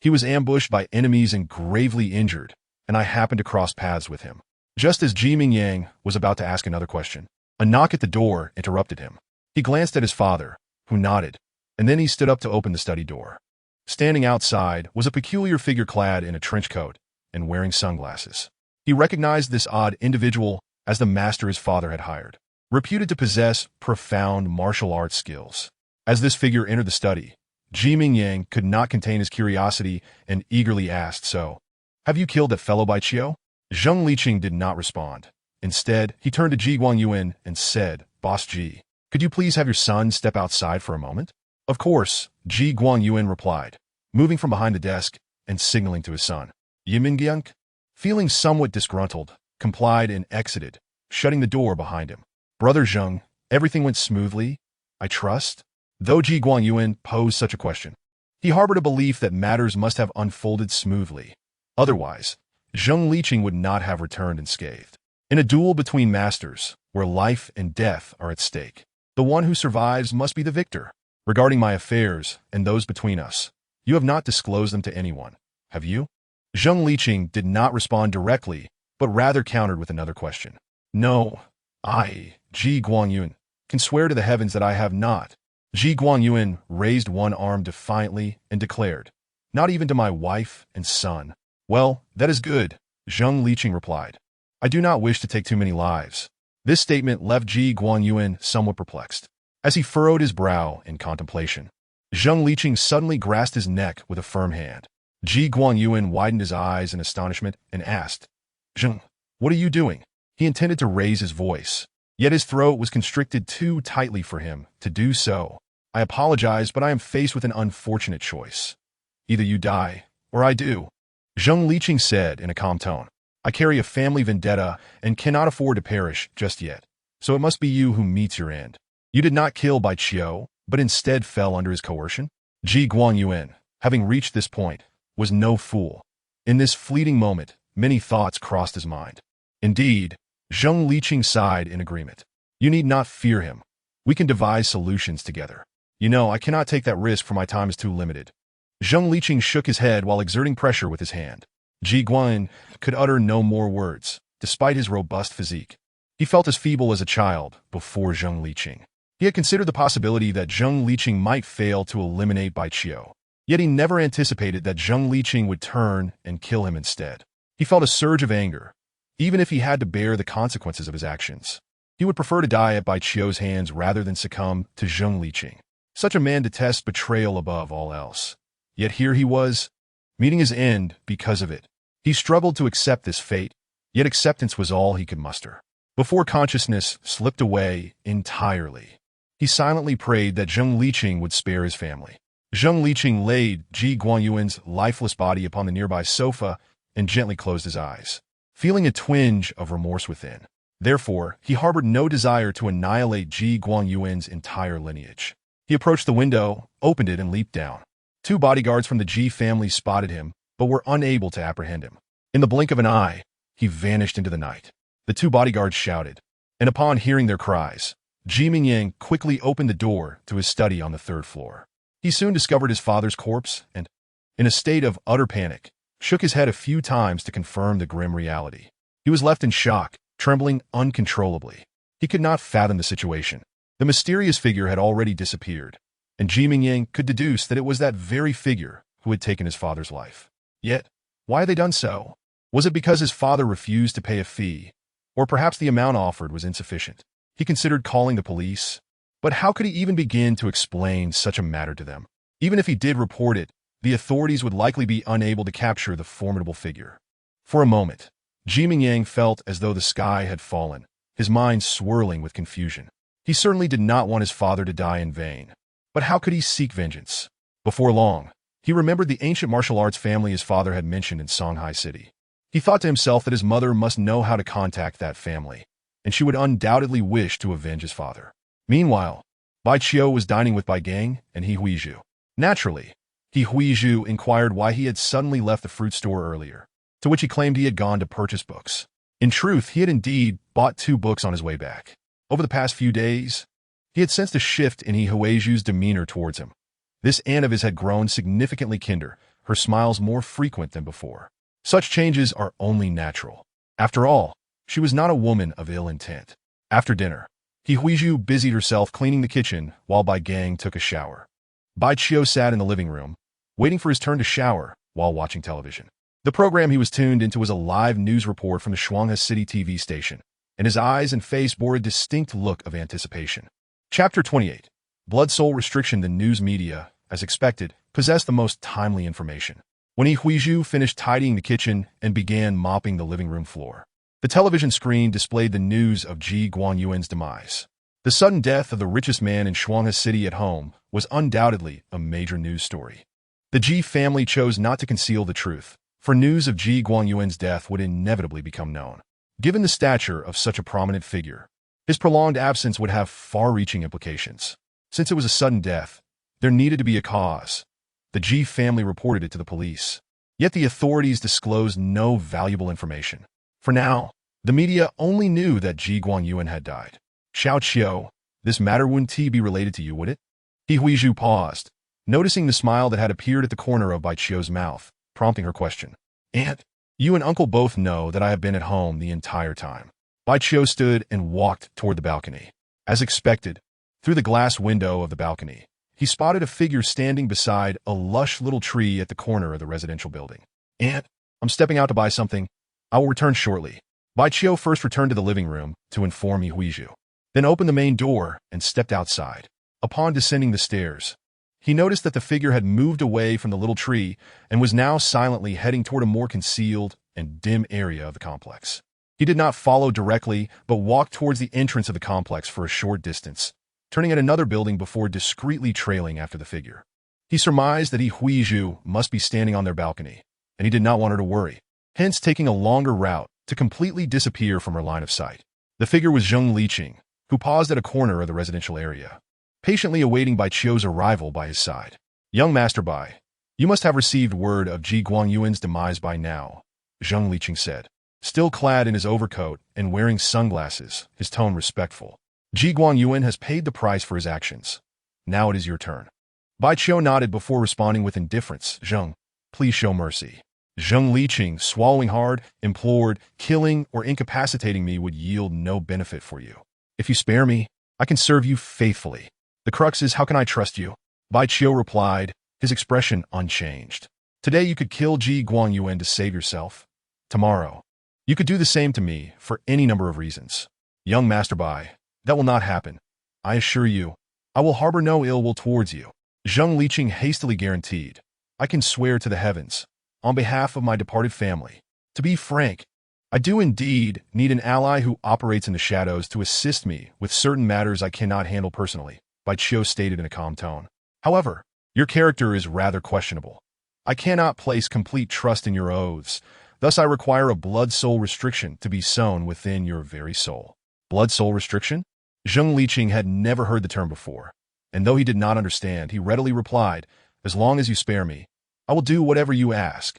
He was ambushed by enemies and gravely injured, and I happened to cross paths with him. Just as Ji Mingyang was about to ask another question, a knock at the door interrupted him. He glanced at his father, who nodded, and then he stood up to open the study door. Standing outside was a peculiar figure clad in a trench coat and wearing sunglasses. He recognized this odd individual as the master his father had hired, reputed to possess profound martial arts skills. As this figure entered the study, Ji Mingyang could not contain his curiosity and eagerly asked, "So, have you killed that fellow Bai Qiu?" Zheng Liqing did not respond. Instead, he turned to Ji Guangyuan and said, "Boss Ji, could you please have your son step outside for a moment?" "Of course," Ji Guangyuan replied, moving from behind the desk and signaling to his son. Yi Mingyang, feeling somewhat disgruntled, complied and exited, shutting the door behind him. "Brother Zheng, everything went smoothly, I trust?" Though Ji Guangyuan posed such a question, he harbored a belief that matters must have unfolded smoothly. Otherwise, Zheng Liqing would not have returned unscathed. In a duel between masters, where life and death are at stake, the one who survives must be the victor. Regarding my affairs and those between us, you have not disclosed them to anyone, have you? Zheng Liqing did not respond directly, but rather countered with another question. "No, I, Ji Guangyuan, can swear to the heavens that I have not." Ji Guangyuan raised one arm defiantly and declared, "Not even to my wife and son." "Well, that is good," Zheng Liqing replied. "I do not wish to take too many lives." This statement left Ji Guangyuan somewhat perplexed. As he furrowed his brow in contemplation, Zheng Liqing suddenly grasped his neck with a firm hand. Ji Guangyuan widened his eyes in astonishment and asked, "Zheng, what are you doing?" He intended to raise his voice, yet his throat was constricted too tightly for him to do so. "I apologize, but I am faced with an unfortunate choice. Either you die, or I do," Zheng Liqing said in a calm tone. "I carry a family vendetta and cannot afford to perish just yet, so it must be you who meets your end. You did not kill Bai Qiu, but instead fell under his coercion." Ji Guangyuan, having reached this point, was no fool. In this fleeting moment, many thoughts crossed his mind. Indeed, Zheng Liqing sighed in agreement. "You need not fear him. We can devise solutions together. You know, I cannot take that risk for my time is too limited." Zheng Liqing shook his head while exerting pressure with his hand. Ji Guan could utter no more words, despite his robust physique. He felt as feeble as a child before Zheng Liqing. He had considered the possibility that Zheng Liqing might fail to eliminate Bai Qiu, yet he never anticipated that Zheng Liqing would turn and kill him instead. He felt a surge of anger, even if he had to bear the consequences of his actions. He would prefer to die at Bai Qiu's hands rather than succumb to Zheng Liqing. Such a man detests betrayal above all else. Yet here he was, meeting his end because of it. He struggled to accept this fate, yet acceptance was all he could muster. Before consciousness slipped away entirely, he silently prayed that Zheng Liqing would spare his family. Zheng Liqing laid Ji Guanyuan's lifeless body upon the nearby sofa and gently closed his eyes, feeling a twinge of remorse within. Therefore, he harbored no desire to annihilate Ji Guanyuan's entire lineage. He approached the window, opened it, and leaped down. 2 bodyguards from the Ji family spotted him, but were unable to apprehend him. In the blink of an eye, he vanished into the night. The 2 bodyguards shouted, and upon hearing their cries, Ji Mingyang quickly opened the door to his study on the 3rd floor. He soon discovered his father's corpse and, in a state of utter panic, shook his head a few times to confirm the grim reality. He was left in shock, trembling uncontrollably. He could not fathom the situation. The mysterious figure had already disappeared, and Ji Mingyang could deduce that it was that very figure who had taken his father's life. Yet, why had they done so? Was it because his father refused to pay a fee, or perhaps the amount offered was insufficient? He considered calling the police, but how could he even begin to explain such a matter to them? Even if he did report it, the authorities would likely be unable to capture the formidable figure. For a moment, Ji Mingyang felt as though the sky had fallen, his mind swirling with confusion. He certainly did not want his father to die in vain. But how could he seek vengeance? Before long, he remembered the ancient martial arts family his father had mentioned in Songhai City. He thought to himself that his mother must know how to contact that family, and she would undoubtedly wish to avenge his father. Meanwhile, Bai Qiu was dining with Bai Gang and He Huizhu. Naturally, He Huizhu inquired why he had suddenly left the fruit store earlier, to which he claimed he had gone to purchase books. In truth, he had indeed bought 2 books on his way back. Over the past few days, he had sensed a shift in He Huizhu's demeanor towards him. This aunt of his had grown significantly kinder, her smiles more frequent than before. Such changes are only natural. After all, she was not a woman of ill intent. After dinner, He Huizhu busied herself cleaning the kitchen while Bai Gang took a shower. Bai Qiu sat in the living room, waiting for his turn to shower while watching television. The program he was tuned into was a live news report from the Shuanghe City TV station, and his eyes and face bore a distinct look of anticipation. Chapter 28. Blood Soul Restriction. The news media, as expected, possessed the most timely information. When He Huizhu finished tidying the kitchen and began mopping the living room floor, the television screen displayed the news of Ji Guanyuan's demise. The sudden death of the richest man in Shuanghe City at home was undoubtedly a major news story. The Ji family chose not to conceal the truth, for news of Ji Guanyuan's death would inevitably become known. Given the stature of such a prominent figure, his prolonged absence would have far-reaching implications. Since it was a sudden death, there needed to be a cause. The Ji family reported it to the police. Yet the authorities disclosed no valuable information. For now, the media only knew that Ji Guanyuan had died. Xiao Qiu, this matter wouldn't be related to you, would it? He Huizhu paused, noticing the smile that had appeared at the corner of Bai Qiu's mouth, prompting her question. Aunt, you and Uncle both know that I have been at home the entire time. Bai Qiu stood and walked toward the balcony. As expected, through the glass window of the balcony, he spotted a figure standing beside a lush little tree at the corner of the residential building. Aunt, I'm stepping out to buy something. I will return shortly. Bai Qiu first returned to the living room to inform He Huizhu, then opened the main door and stepped outside. Upon descending the stairs, he noticed that the figure had moved away from the little tree and was now silently heading toward a more concealed and dim area of the complex. He did not follow directly, but walked towards the entrance of the complex for a short distance, turning at another building before discreetly trailing after the figure. He surmised that He Huizhu must be standing on their balcony, and he did not want her to worry, hence taking a longer route to completely disappear from her line of sight. The figure was Zheng Liqing, who paused at a corner of the residential area, patiently awaiting Bai Qiu's arrival by his side. Young Master Bai, you must have received word of Ji Guanyuan's demise by now, Zheng Liqing said. Still clad in his overcoat and wearing sunglasses, his tone respectful. Ji Guanyuan has paid the price for his actions. Now it is your turn. Bai Qiu nodded before responding with indifference. Zheng, please show mercy. Zheng Liqing, swallowing hard, implored, killing or incapacitating me would yield no benefit for you. If you spare me, I can serve you faithfully. The crux is, how can I trust you? Bai Qiu replied, his expression unchanged. Today you could kill Ji Guangyuan to save yourself. Tomorrow, you could do the same to me for any number of reasons. Young Master Bai, that will not happen. I assure you, I will harbor no ill will towards you. Zheng Liqing hastily guaranteed. I can swear to the heavens, on behalf of my departed family. To be frank, I do indeed need an ally who operates in the shadows to assist me with certain matters I cannot handle personally, Bai Qiu stated in a calm tone. However, your character is rather questionable. I cannot place complete trust in your oaths, thus I require a blood-soul restriction to be sown within your very soul. Blood-soul restriction? Zheng Liqing had never heard the term before, and though he did not understand, he readily replied, as long as you spare me, I will do whatever you ask.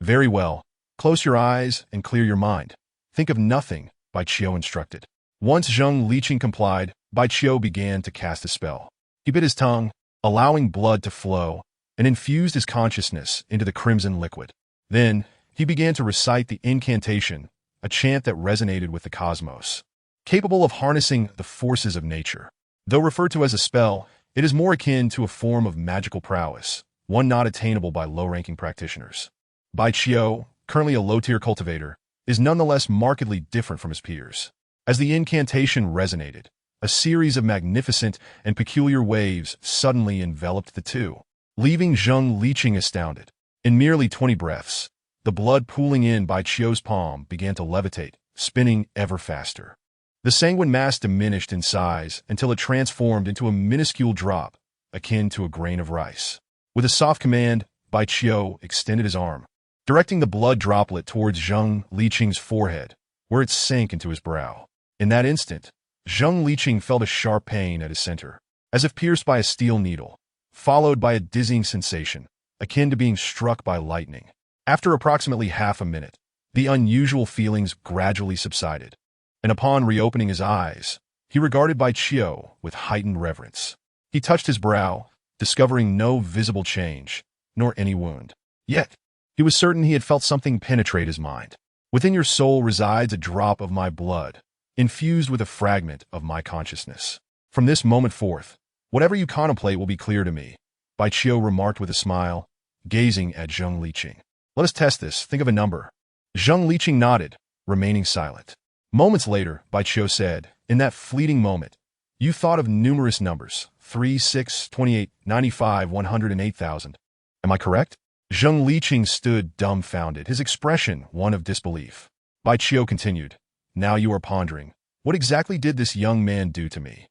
Very well. Close your eyes and clear your mind. Think of nothing, Bai Qiu instructed. Once Zheng Liqing complied, Bai Qiu began to cast a spell. He bit his tongue, allowing blood to flow, and infused his consciousness into the crimson liquid. Then, he began to recite the incantation, a chant that resonated with the cosmos. Capable of harnessing the forces of nature. Though referred to as a spell, it is more akin to a form of magical prowess, one not attainable by low-ranking practitioners. Bai Qiu, currently a low-tier cultivator, is nonetheless markedly different from his peers. As the incantation resonated, a series of magnificent and peculiar waves suddenly enveloped the two, leaving Zheng Liqing astounded. In merely 20 breaths, the blood pooling in Bai Qiu's palm began to levitate, spinning ever faster. The sanguine mass diminished in size until it transformed into a minuscule drop, akin to a grain of rice. With a soft command, Bai Qiu extended his arm, directing the blood droplet towards Zheng Liqing's forehead, where it sank into his brow. In that instant, Zheng Liqing felt a sharp pain at his center, as if pierced by a steel needle, followed by a dizzying sensation, akin to being struck by lightning. After approximately half a minute, the unusual feelings gradually subsided, and upon reopening his eyes, he regarded Bai Qiu with heightened reverence. He touched his brow, discovering no visible change, nor any wound. Yet, he was certain he had felt something penetrate his mind. Within your soul resides a drop of my blood, infused with a fragment of my consciousness. From this moment forth, whatever you contemplate will be clear to me, Bai Qiu remarked with a smile, gazing at Zheng Liqing. Let us test this. Think of a number. Zheng Liqing nodded, remaining silent. Moments later, Bai Qiu said, in that fleeting moment, you thought of numerous numbers, 3, 6, 28, 95, 108,000. Am I correct? Zheng Liqing stood dumbfounded, his expression one of disbelief. Bai Qiu continued, now you are pondering, what exactly did this young man do to me?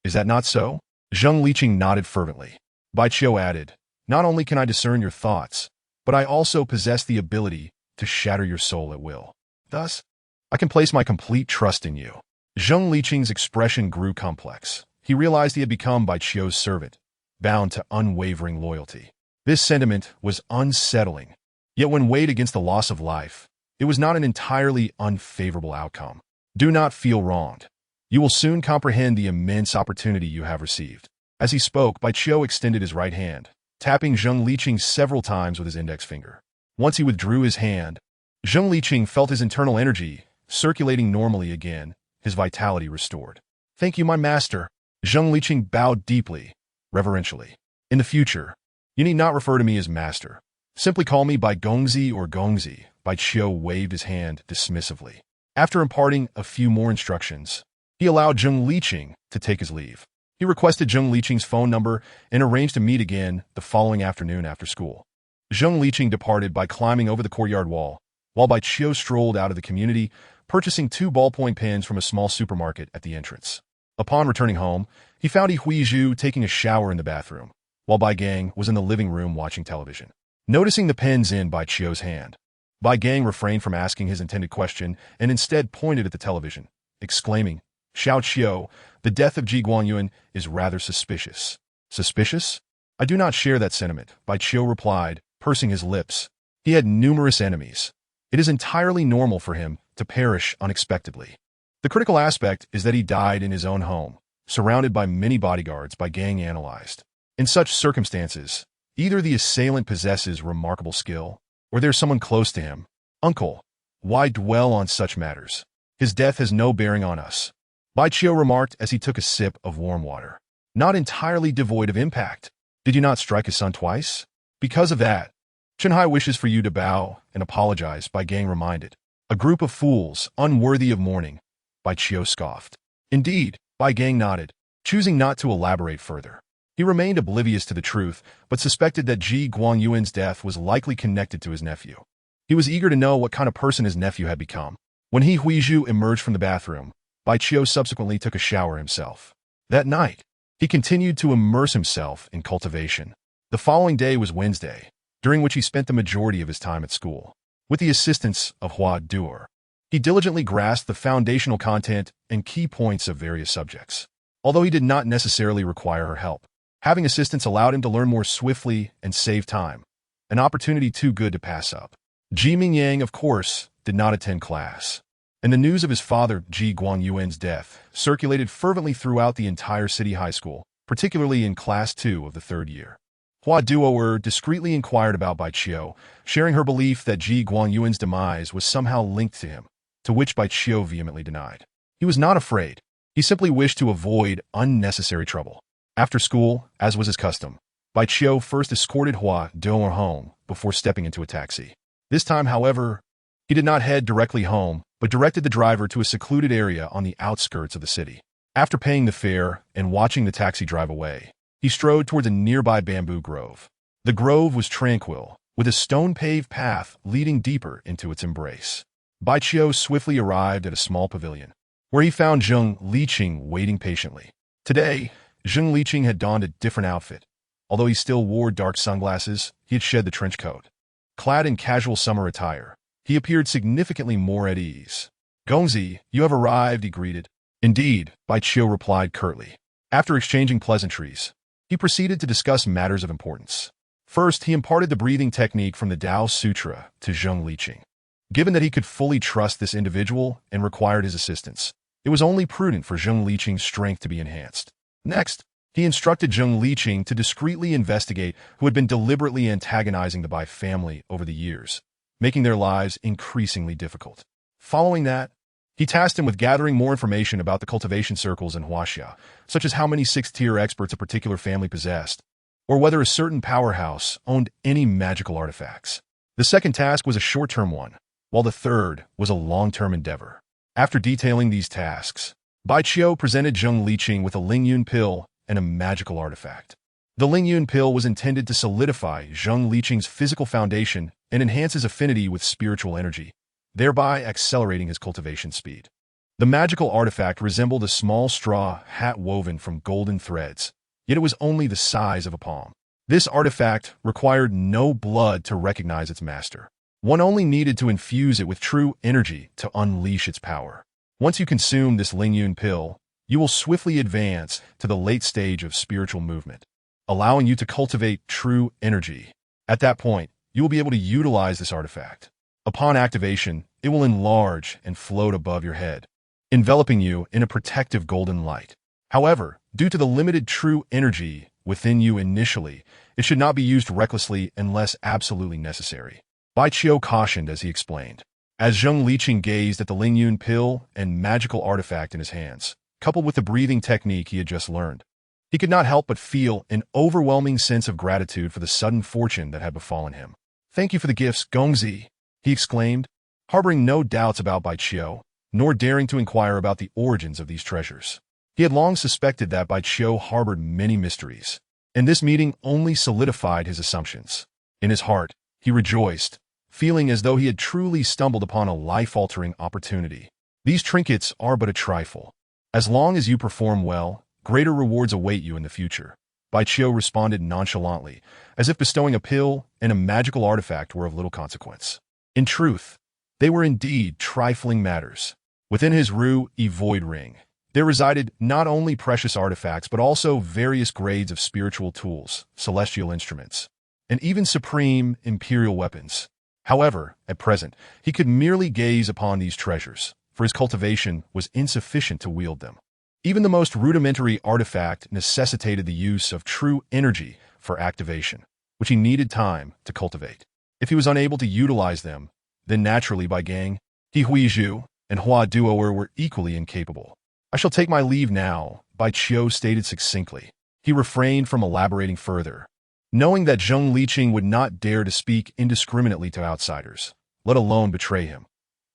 Is that not so? Zheng Liqing nodded fervently. Bai Qiu added, not only can I discern your thoughts, but I also possess the ability to shatter your soul at will. Thus, I can place my complete trust in you. Zheng Liqing's expression grew complex. He realized he had become Bai Qiu's servant, bound to unwavering loyalty. This sentiment was unsettling, yet when weighed against the loss of life, it was not an entirely unfavorable outcome. Do not feel wronged. You will soon comprehend the immense opportunity you have received. As he spoke, Bai Qiu extended his right hand, tapping Zheng Liqing several times with his index finger. Once he withdrew his hand, Zheng Liqing felt his internal energy circulating normally again, his vitality restored. Thank you, my master. Zheng Liqing bowed deeply, reverentially. In the future, you need not refer to me as master. Simply call me Bai Gongzi or Gongzi. Bai Qiu waved his hand dismissively. After imparting a few more instructions, he allowed Zheng Liqing to take his leave. He requested Zheng Liqing's phone number and arranged to meet again the following afternoon after school. Zheng Liqing departed by climbing over the courtyard wall, while Bai Qiu strolled out of the community, purchasing 2 ballpoint pens from a small supermarket at the entrance. Upon returning home, he found Yi Huizhu taking a shower in the bathroom, while Bai Gang was in the living room watching television. Noticing the pens in Bai Qiu's hand, Bai Gang refrained from asking his intended question and instead pointed at the television, exclaiming, Xiao Qiu, the death of Ji Guangyuan is rather suspicious. Suspicious? I do not share that sentiment, Bai Qiu replied, pursing his lips. He had numerous enemies. It is entirely normal for him to perish unexpectedly. The critical aspect is that he died in his own home, surrounded by many bodyguards. Bai Gang analyzed. In such circumstances, either the assailant possesses remarkable skill, or there's someone close to him. Uncle, why dwell on such matters? His death has no bearing on us, Baichio remarked as he took a sip of warm water. Not entirely devoid of impact. Did you not strike his son twice? Because of that, Chenhai wishes for you to bow and apologize, Bai Gang reminded. A group of fools, unworthy of mourning, Baichio scoffed. Indeed, Bai Gang nodded, choosing not to elaborate further. He remained oblivious to the truth, but suspected that Ji Guangyuan's death was likely connected to his nephew. He was eager to know what kind of person his nephew had become. When he Huizhu emerged from the bathroom, Baichio subsequently took a shower himself. That night, he continued to immerse himself in cultivation. The following day was Wednesday, during which he spent the majority of his time at school. With the assistance of Hua Duer, he diligently grasped the foundational content and key points of various subjects. Although he did not necessarily require her help, having assistance allowed him to learn more swiftly and save time, an opportunity too good to pass up. Ji Mingyang, of course, did not attend class, and the news of his father, Ji Guangyuan's death, circulated fervently throughout the entire city high school, particularly in Class 2 of the 3rd year. Hua Duoer discreetly inquired about Baichio, sharing her belief that Ji Guangyuan's demise was somehow linked to him, to which Baichio vehemently denied. He was not afraid. He simply wished to avoid unnecessary trouble. After school, as was his custom, Baichio first escorted Hua Duoer home before stepping into a taxi. This time, however, he did not head directly home, but directed the driver to a secluded area on the outskirts of the city. After paying the fare and watching the taxi drive away, he strode toward a nearby bamboo grove. The grove was tranquil, with a stone-paved path leading deeper into its embrace. Baichio swiftly arrived at a small pavilion, where he found Zheng Liqing waiting patiently. Today, Zheng Liqing had donned a different outfit. Although he still wore dark sunglasses, he had shed the trench coat. Clad in casual summer attire, he appeared significantly more at ease. Gongzi, you have arrived, he greeted. Indeed, Baichio replied curtly. After exchanging pleasantries, he proceeded to discuss matters of importance. First, he imparted the breathing technique from the Tao Sutra to Zheng Liqing. Given that he could fully trust this individual and required his assistance, it was only prudent for Zheng Liqing's strength to be enhanced. Next, he instructed Zheng Liqing to discreetly investigate who had been deliberately antagonizing the Bai family over the years, making their lives increasingly difficult. Following that, he tasked him with gathering more information about the cultivation circles in Huaxia, such as how many 6th-tier experts a particular family possessed, or whether a certain powerhouse owned any magical artifacts. The second task was a short-term one, while the third was a long-term endeavor. After detailing these tasks, Baichio presented Zheng Liqing with a Lingyun pill and a magical artifact. The Lingyun pill was intended to solidify Zheng Liqing's physical foundation and enhance his affinity with spiritual energy, thereby accelerating his cultivation speed. The magical artifact resembled a small straw hat woven from golden threads, yet it was only the size of a palm. This artifact required no blood to recognize its master. One only needed to infuse it with true energy to unleash its power. Once you consume this Lingyun pill, you will swiftly advance to the late stage of spiritual movement, allowing you to cultivate true energy. At that point, you will be able to utilize this artifact. Upon activation, it will enlarge and float above your head, enveloping you in a protective golden light. However, due to the limited true energy within you initially, it should not be used recklessly unless absolutely necessary. Baichio cautioned as he explained. As Zheng Liqing gazed at the Lingyun pill and magical artifact in his hands, coupled with the breathing technique he had just learned, he could not help but feel an overwhelming sense of gratitude for the sudden fortune that had befallen him. Thank you for the gifts, Gongzi, he exclaimed, harboring no doubts about Baichio, nor daring to inquire about the origins of these treasures. He had long suspected that Baichio harbored many mysteries, and this meeting only solidified his assumptions. In his heart, he rejoiced, feeling as though he had truly stumbled upon a life-altering opportunity. These trinkets are but a trifle. As long as you perform well, greater rewards await you in the future. Baichio responded nonchalantly, as if bestowing a pill and a magical artifact were of little consequence. In truth, they were indeed trifling matters. Within his Ru Void Ring, there resided not only precious artifacts but also various grades of spiritual tools, celestial instruments, and even supreme imperial weapons. However, at present, he could merely gaze upon these treasures, for his cultivation was insufficient to wield them. Even the most rudimentary artifact necessitated the use of true energy for activation, which he needed time to cultivate. If he was unable to utilize them, then naturally Bai Gang, He Huizhu, and Hua Duoer were equally incapable. I shall take my leave now, Bai Qiu stated succinctly. He refrained from elaborating further, knowing that Zheng Liqing would not dare to speak indiscriminately to outsiders, let alone betray him.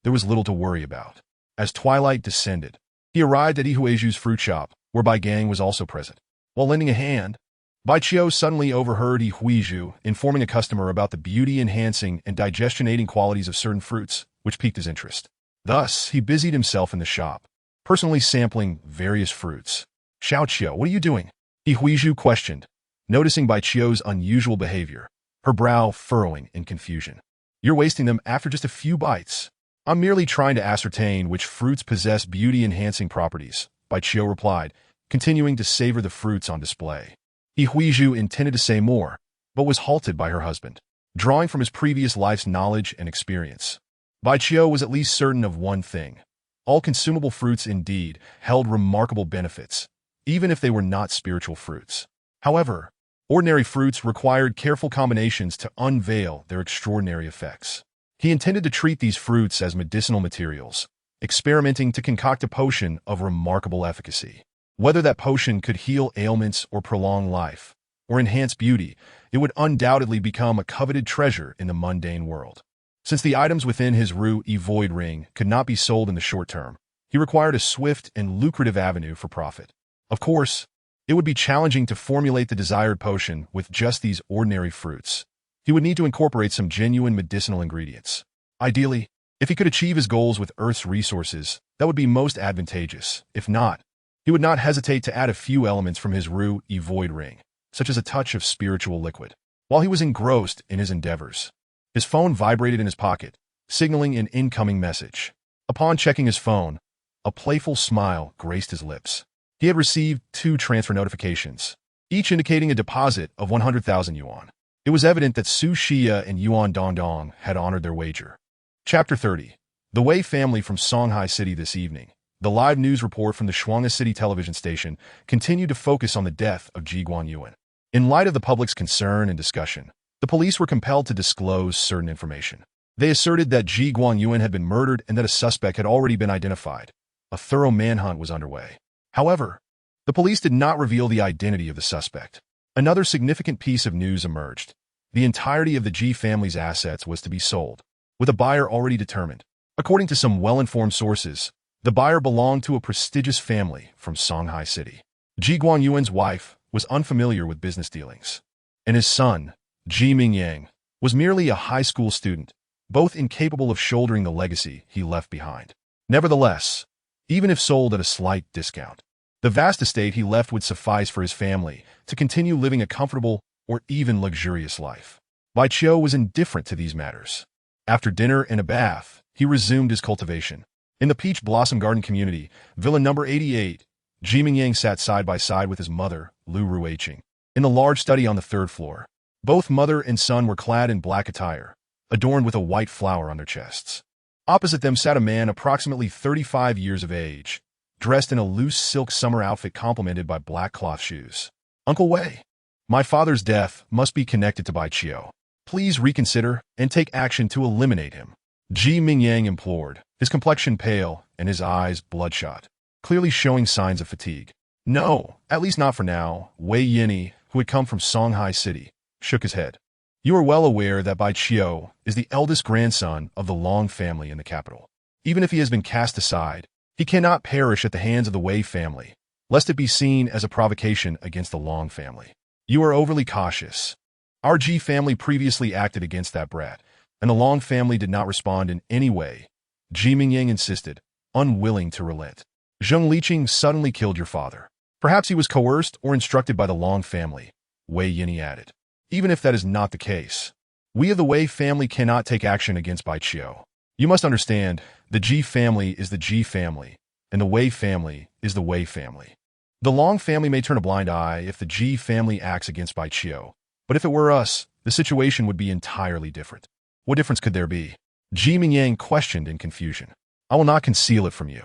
There was little to worry about. As twilight descended, he arrived at Yihuizhu's fruit shop, where Bai Gang was also present. While lending a hand, Bai Qiu suddenly overheard Yihuizhu informing a customer about the beauty-enhancing and digestion-aiding qualities of certain fruits, which piqued his interest. Thus, he busied himself in the shop, personally sampling various fruits. Xiao Qiu, what are you doing? Yihuizhu questioned, noticing Bai Qiu's unusual behavior, her brow furrowing in confusion. You're wasting them after just a few bites. I'm merely trying to ascertain which fruits possess beauty-enhancing properties, Bai Qiu replied, continuing to savor the fruits on display. Yihuizhu intended to say more, but was halted by her husband, drawing from his previous life's knowledge and experience. Bai Qiu was at least certain of one thing. All consumable fruits indeed held remarkable benefits, even if they were not spiritual fruits. However, ordinary fruits required careful combinations to unveil their extraordinary effects. He intended to treat these fruits as medicinal materials, experimenting to concoct a potion of remarkable efficacy. Whether that potion could heal ailments or prolong life, or enhance beauty, it would undoubtedly become a coveted treasure in the mundane world. Since the items within his void ring could not be sold in the short term, he required a swift and lucrative avenue for profit. Of course, it would be challenging to formulate the desired potion with just these ordinary fruits. He would need to incorporate some genuine medicinal ingredients. Ideally, if he could achieve his goals with Earth's resources, that would be most advantageous. If not, he would not hesitate to add a few elements from his void ring, such as a touch of spiritual liquid. While he was engrossed in his endeavors, his phone vibrated in his pocket, signaling an incoming message. Upon checking his phone, a playful smile graced his lips. He had received 2 transfer notifications, each indicating a deposit of 100,000 yuan. It was evident that Su Xia and Yuan Dongdong had honored their wager. Chapter 30. The Wei family from Songhai City this evening. The live news report from the Shuanga City television station continued to focus on the death of Ji Guanyuan. In light of the public's concern and discussion, the police were compelled to disclose certain information. They asserted that Ji Guanyuan had been murdered and that a suspect had already been identified. A thorough manhunt was underway. However, the police did not reveal the identity of the suspect. Another significant piece of news emerged. The entirety of the Ji family's assets was to be sold, with a buyer already determined. According to some well-informed sources, the buyer belonged to a prestigious family from Songhai City. Ji Guanyuan's wife was unfamiliar with business dealings, and his son, Ji Mingyang, was merely a high school student, both incapable of shouldering the legacy he left behind. Nevertheless, even if sold at a slight discount, the vast estate he left would suffice for his family to continue living a comfortable or even luxurious life. Bai Qiu was indifferent to these matters. After dinner and a bath, he resumed his cultivation. In the Peach Blossom Garden community, Villa number 88, Ji Mingyang sat side by side with his mother, Lu Ruiqing, in the large study on the 3rd floor. Both mother and son were clad in black attire, adorned with a white flower on their chests. Opposite them sat a man approximately 35 years of age, dressed in a loose silk summer outfit complemented by black cloth shoes. Uncle Wei, my father's death must be connected to Bai Qiu. Please reconsider and take action to eliminate him, Ji Mingyang implored, his complexion pale and his eyes bloodshot, clearly showing signs of fatigue. No, at least not for now. Wei Yini, who had come from Songhai City, shook his head. You are well aware that Bai Qiu is the eldest grandson of the Long family in the capital. Even if he has been cast aside, he cannot perish at the hands of the Wei family, lest it be seen as a provocation against the Long family. You are overly cautious. Our Ji family previously acted against that brat, and the Long family did not respond in any way. Ji Mingyang insisted, unwilling to relent. Zheng Liqing suddenly killed your father. Perhaps he was coerced or instructed by the Long family, Wei Yini added. Even if that is not the case, we of the Wei family cannot take action against Bai Qiu. You must understand, the Ji family is the Ji family, and the Wei family is the Wei family. The Long family may turn a blind eye if the Ji family acts against Bai Qiu, but if it were us, the situation would be entirely different. What difference could there be? Ji Mingyang questioned in confusion. I will not conceal it from you.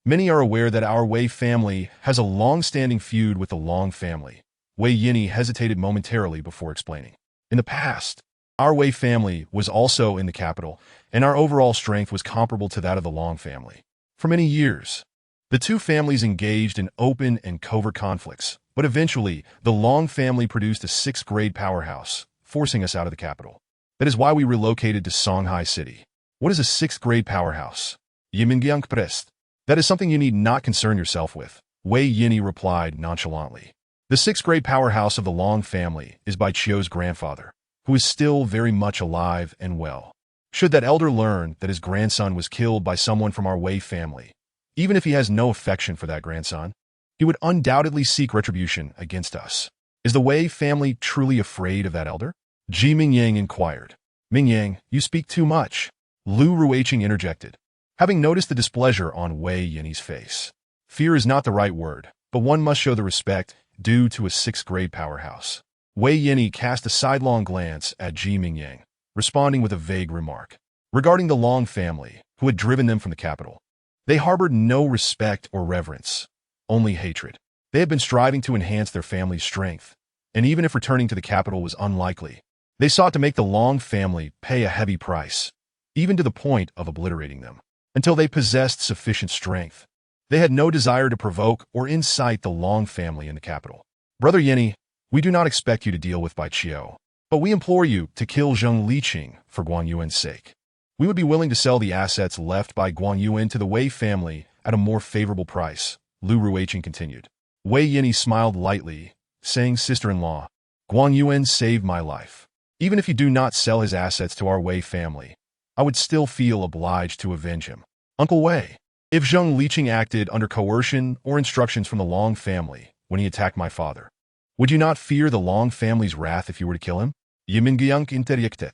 Many are aware that our Wei family has a long-standing feud with the Long family. Wei Yini hesitated momentarily before explaining. In the past, our Wei family was also in the capital, and our overall strength was comparable to that of the Long family. For many years, the two families engaged in open and covert conflicts, but eventually, the Long family produced a sixth-grade powerhouse, forcing us out of the capital. That is why we relocated to Shanghai City. What is a sixth-grade powerhouse? Yimingyang Prest. That is something you need not concern yourself with, Wei Yini replied nonchalantly. The sixth-grade powerhouse of the Long family is by Chio's grandfather, who is still very much alive and well. Should that elder learn that his grandson was killed by someone from our Wei family, even if he has no affection for that grandson, he would undoubtedly seek retribution against us. Is the Wei family truly afraid of that elder? Ji Mingyang inquired. Mingyang, you speak too much, Lu Ruiqing interjected, having noticed the displeasure on Wei Yini's face. Fear is not the right word, but one must show the respect due to a sixth-grade powerhouse. Wei Yini cast a sidelong glance at Ji Mingyang, responding with a vague remark. Regarding the Long family, who had driven them from the capital, they harbored no respect or reverence, only hatred. They had been striving to enhance their family's strength, and even if returning to the capital was unlikely, they sought to make the Long family pay a heavy price, even to the point of obliterating them. Until they possessed sufficient strength, they had no desire to provoke or incite the Long family in the capital. Brother Yini, we do not expect you to deal with Bai Qiu, but we implore you to kill Zheng Liqing for Guan Yuan's sake. We would be willing to sell the assets left by Guan Yuan to the Wei family at a more favorable price, Lu Ruiqing continued. Wei Yini smiled lightly, saying, Sister-in-law, Guan Yuan saved my life. Even if you do not sell his assets to our Wei family, I would still feel obliged to avenge him. Uncle Wei, if Zheng Liqing acted under coercion or instructions from the Long family when he attacked my father, would you not fear the Long family's wrath if you were to kill him? Yimingyang interjected.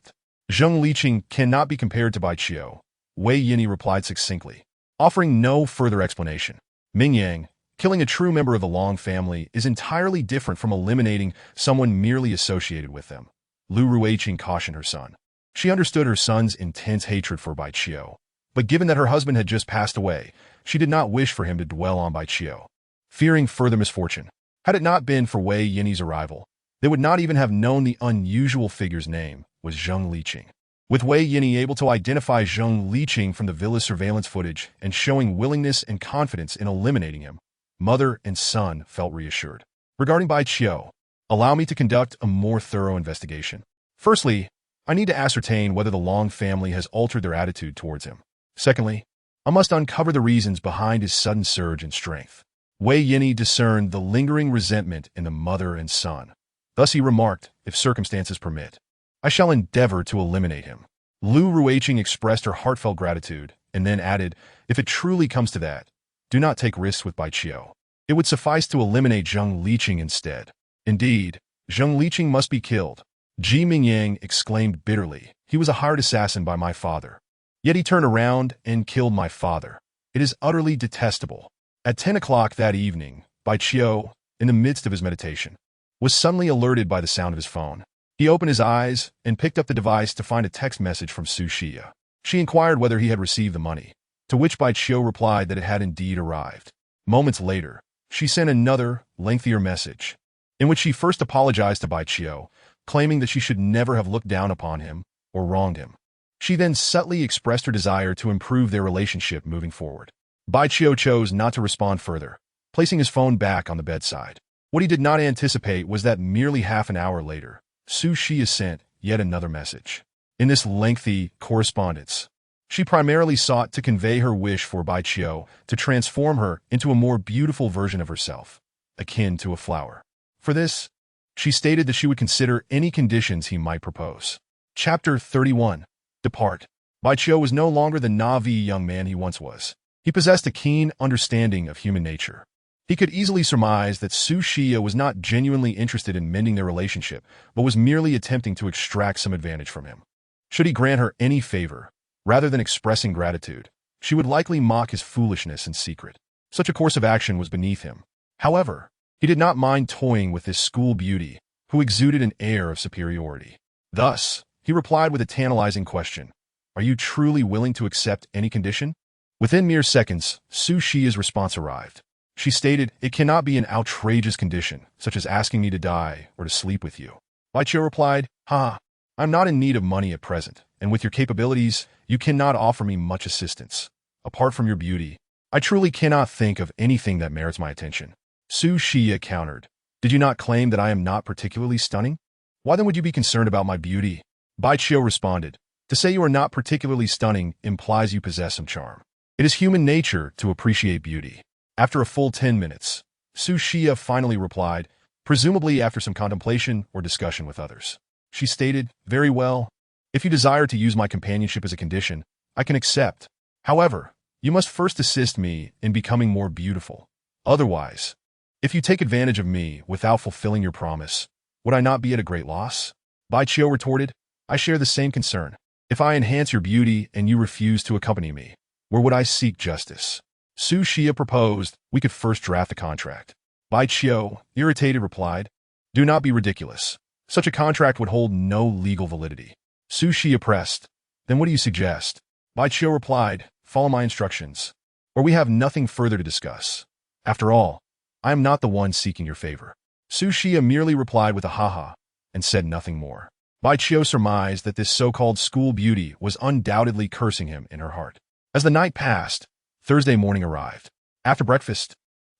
Zheng Liqing cannot be compared to Bai Qiu, Wei Yini replied succinctly, offering no further explanation. Mingyang, killing a true member of the Long family is entirely different from eliminating someone merely associated with them, Lu Ruiqing cautioned her son. She understood her son's intense hatred for Bai Qiu, but given that her husband had just passed away, she did not wish for him to dwell on Bai Qiu, fearing further misfortune. Had it not been for Wei Yini's arrival, they would not even have known the unusual figure's name was Zheng Liqing. With Wei Yini able to identify Zheng Liqing from the villa's surveillance footage and showing willingness and confidence in eliminating him, mother and son felt reassured. Regarding Bai Qiu, allow me to conduct a more thorough investigation. Firstly, I need to ascertain whether the Long family has altered their attitude towards him. Secondly, I must uncover the reasons behind his sudden surge in strength. Wei Yini discerned the lingering resentment in the mother and son. Thus he remarked, if circumstances permit, I shall endeavor to eliminate him. Lu Ruiqing expressed her heartfelt gratitude, and then added, if it truly comes to that, do not take risks with Bai Qiu. It would suffice to eliminate Zheng Liqing instead. Indeed, Zheng Liqing must be killed. Ji Mingyang exclaimed bitterly, he was a hired assassin by my father. Yet he turned around and killed my father. It is utterly detestable. At 10 o'clock that evening, Bai Qiu, in the midst of his meditation, was suddenly alerted by the sound of his phone. He opened his eyes and picked up the device to find a text message from Su Xia. She inquired whether he had received the money, to which Bai Qiu replied that it had indeed arrived. Moments later, she sent another, lengthier message, in which she first apologized to Bai Qiu, claiming that she should never have looked down upon him or wronged him. She then subtly expressed her desire to improve their relationship moving forward. Bai Qiu chose not to respond further, placing his phone back on the bedside. What he did not anticipate was that merely half an hour later, Su Xia sent yet another message. In this lengthy correspondence, she primarily sought to convey her wish for Bai Qiu to transform her into a more beautiful version of herself, akin to a flower. For this, she stated that she would consider any conditions he might propose. Chapter 31. Depart. Bai Qiu was no longer the naive young man he once was. He possessed a keen understanding of human nature. He could easily surmise that Su Xia was not genuinely interested in mending their relationship, but was merely attempting to extract some advantage from him. Should he grant her any favor, rather than expressing gratitude, she would likely mock his foolishness in secret. Such a course of action was beneath him. However, he did not mind toying with this school beauty, who exuded an air of superiority. Thus, he replied with a tantalizing question. Are you truly willing to accept any condition? Within mere seconds, Su Xia's response arrived. She stated, "It cannot be an outrageous condition, such as asking me to die or to sleep with you." Bai Qiu replied, "Ha, I'm not in need of money at present, and with your capabilities, you cannot offer me much assistance. Apart from your beauty, I truly cannot think of anything that merits my attention." Su Xia countered, "Did you not claim that I am not particularly stunning? Why then would you be concerned about my beauty?" Bai Qiu responded, "To say you are not particularly stunning implies you possess some charm. It is human nature to appreciate beauty." After a full 10 minutes, Su Xia finally replied, presumably after some contemplation or discussion with others. She stated, "Very well. If you desire to use my companionship as a condition, I can accept. However, you must first assist me in becoming more beautiful. Otherwise, if you take advantage of me without fulfilling your promise, would I not be at a great loss?" Bai Qiu retorted, "I share the same concern. If I enhance your beauty and you refuse to accompany me, where would I seek justice?" Su Xia proposed we could first draft the contract. Bai Qiu, irritated, replied, "Do not be ridiculous. Such a contract would hold no legal validity." Su Xia pressed, "Then what do you suggest?" Bai Qiu replied, "Follow my instructions, or we have nothing further to discuss. After all, I am not the one seeking your favor." Su Xia merely replied with a ha-ha and said nothing more. Bai Qiu surmised that this so-called school beauty was undoubtedly cursing him in her heart. As the night passed, Thursday morning arrived. After breakfast,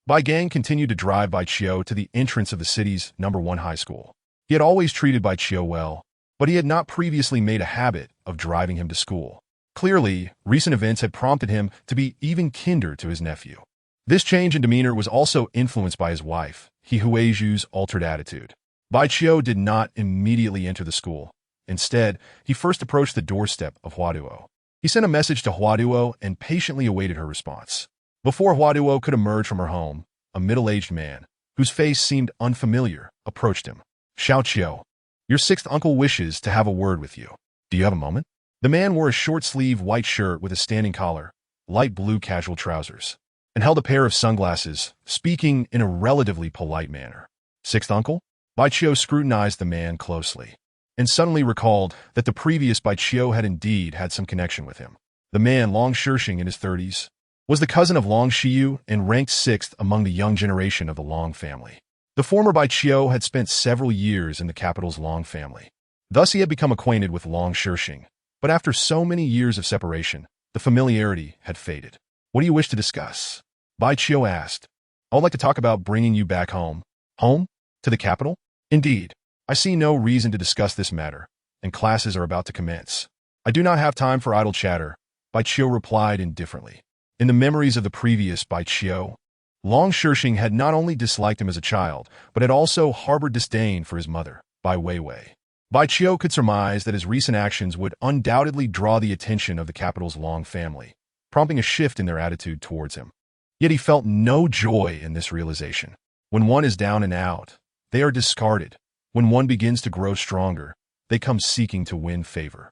Bai Gang continued to drive Bai Qiu to the entrance of the city's #1 high school. He had always treated Bai Qiu well, but he had not previously made a habit of driving him to school. Clearly, recent events had prompted him to be even kinder to his nephew. This change in demeanor was also influenced by his wife, He Huizhu's altered attitude. Bai Qiu did not immediately enter the school. Instead, he first approached the doorstep of Huaduo. He sent a message to Huaduo and patiently awaited her response. Before Huaduo could emerge from her home, a middle-aged man, whose face seemed unfamiliar, approached him. "Xiao Qiu, your sixth uncle wishes to have a word with you. Do you have a moment?" The man wore a short-sleeved white shirt with a standing collar, light blue casual trousers, and held a pair of sunglasses, speaking in a relatively polite manner. "Sixth uncle?" Bai Qiu scrutinized the man closely, and suddenly recalled that the previous Bai Qiu had indeed had some connection with him. The man, Long Shixing, in his 30s, was the cousin of Long Xiyu and ranked 6th among the young generation of the Long family. The former Bai Qiu had spent several years in the capital's Long family. Thus he had become acquainted with Long Shixing, but after so many years of separation, the familiarity had faded. "What do you wish to discuss?" Bai Qiu asked. "I would like to talk about bringing you back home." "Home? To the capital?" "Indeed. I see no reason to discuss this matter, and classes are about to commence." "I do not have time for idle chatter," Bai Qiu replied indifferently. In the memories of the previous Bai Qiu, Long Shixing had not only disliked him as a child, but had also harbored disdain for his mother, Bai Weiwei. Bai Qiu could surmise that his recent actions would undoubtedly draw the attention of the capital's Long family, prompting a shift in their attitude towards him. Yet he felt no joy in this realization. When one is down and out, they are discarded. When one begins to grow stronger, they come seeking to win favor.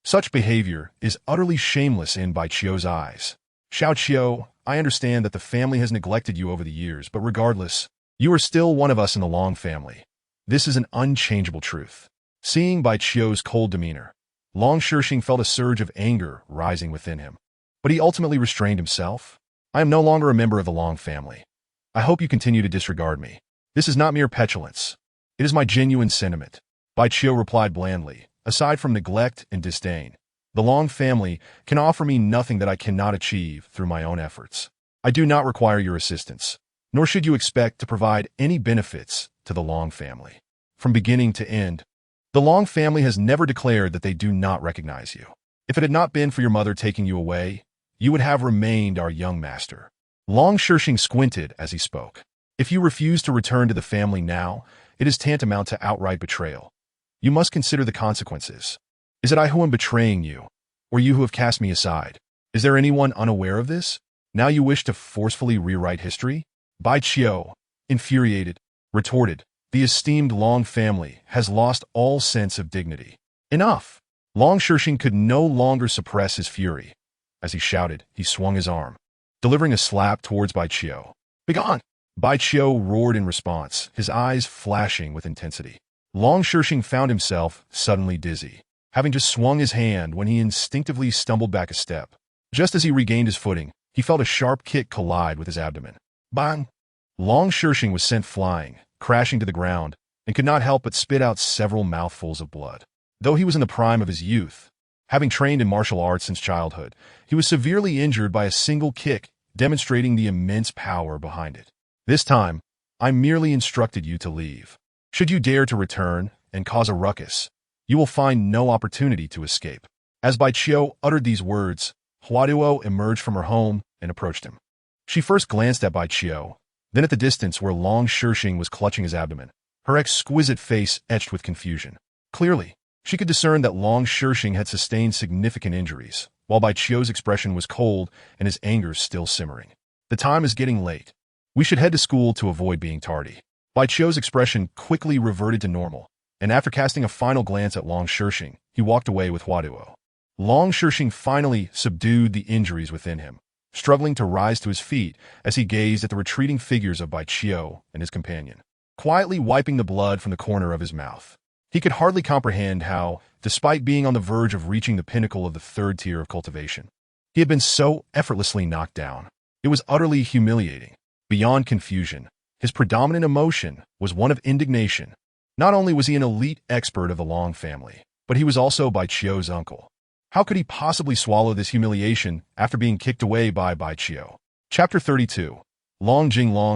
Such behavior is utterly shameless in Bai Qiu's eyes. "Xiao Qiu, I understand that the family has neglected you over the years, but regardless, you are still one of us in the Long family. This is an unchangeable truth." Seeing Bai Qiu's cold demeanor, Long Shixing felt a surge of anger rising within him. But he ultimately restrained himself. "I am no longer a member of the Long family. I hope you continue to disregard me. This is not mere petulance. It is my genuine sentiment." Bai Qiu replied blandly, "Aside from neglect and disdain, the Long family can offer me nothing that I cannot achieve through my own efforts. I do not require your assistance, nor should you expect to provide any benefits to the Long family. From beginning to end, the Long family has never declared that they do not recognize you. If it had not been for your mother taking you away, you would have remained our young master." Long Shixing squinted as he spoke. "If you refuse to return to the family now, it is tantamount to outright betrayal. You must consider the consequences. Is it I who am betraying you, or you who have cast me aside? Is there anyone unaware of this? Now you wish to forcefully rewrite history?" Bai Qiu, infuriated, retorted, "The esteemed Long family has lost all sense of dignity." "Enough!" Long Shixing could no longer suppress his fury. As he shouted, he swung his arm, delivering a slap towards Bai Qiu. "Begone!" Bai Qiu roared in response, his eyes flashing with intensity. Long Shixing found himself suddenly dizzy, having just swung his hand when he instinctively stumbled back a step. Just as he regained his footing, he felt a sharp kick collide with his abdomen. Bang! Long Shirshing was sent flying, crashing to the ground, and could not help but spit out several mouthfuls of blood. Though he was in the prime of his youth, having trained in martial arts since childhood, he was severely injured by a single kick, demonstrating the immense power behind it. This time, I merely instructed you to leave. Should you dare to return and cause a ruckus, you will find no opportunity to escape. As Bai Qiu uttered these words, Huaduo emerged from her home and approached him. She first glanced at Bai Qiu, then at the distance where Long Shirshing was clutching his abdomen, her exquisite face etched with confusion. Clearly, she could discern that Long Shirshing had sustained significant injuries, while Bai Qiu's expression was cold and his anger still simmering. The time is getting late. We should head to school to avoid being tardy. Bai Qiu's expression quickly reverted to normal, and after casting a final glance at Long Shirshing, he walked away with Huaduo. Long Shirshing finally subdued the injuries within him, struggling to rise to his feet as he gazed at the retreating figures of Bai Qiu and his companion, quietly wiping the blood from the corner of his mouth. He could hardly comprehend how, despite being on the verge of reaching the pinnacle of the third tier of cultivation, he had been so effortlessly knocked down. It was utterly humiliating. Beyond confusion, his predominant emotion was one of indignation. Not only was he an elite expert of the Long family, but he was also Bai Qiu's uncle. How could he possibly swallow this humiliation after being kicked away by Bai Qiu? Chapter 32. Long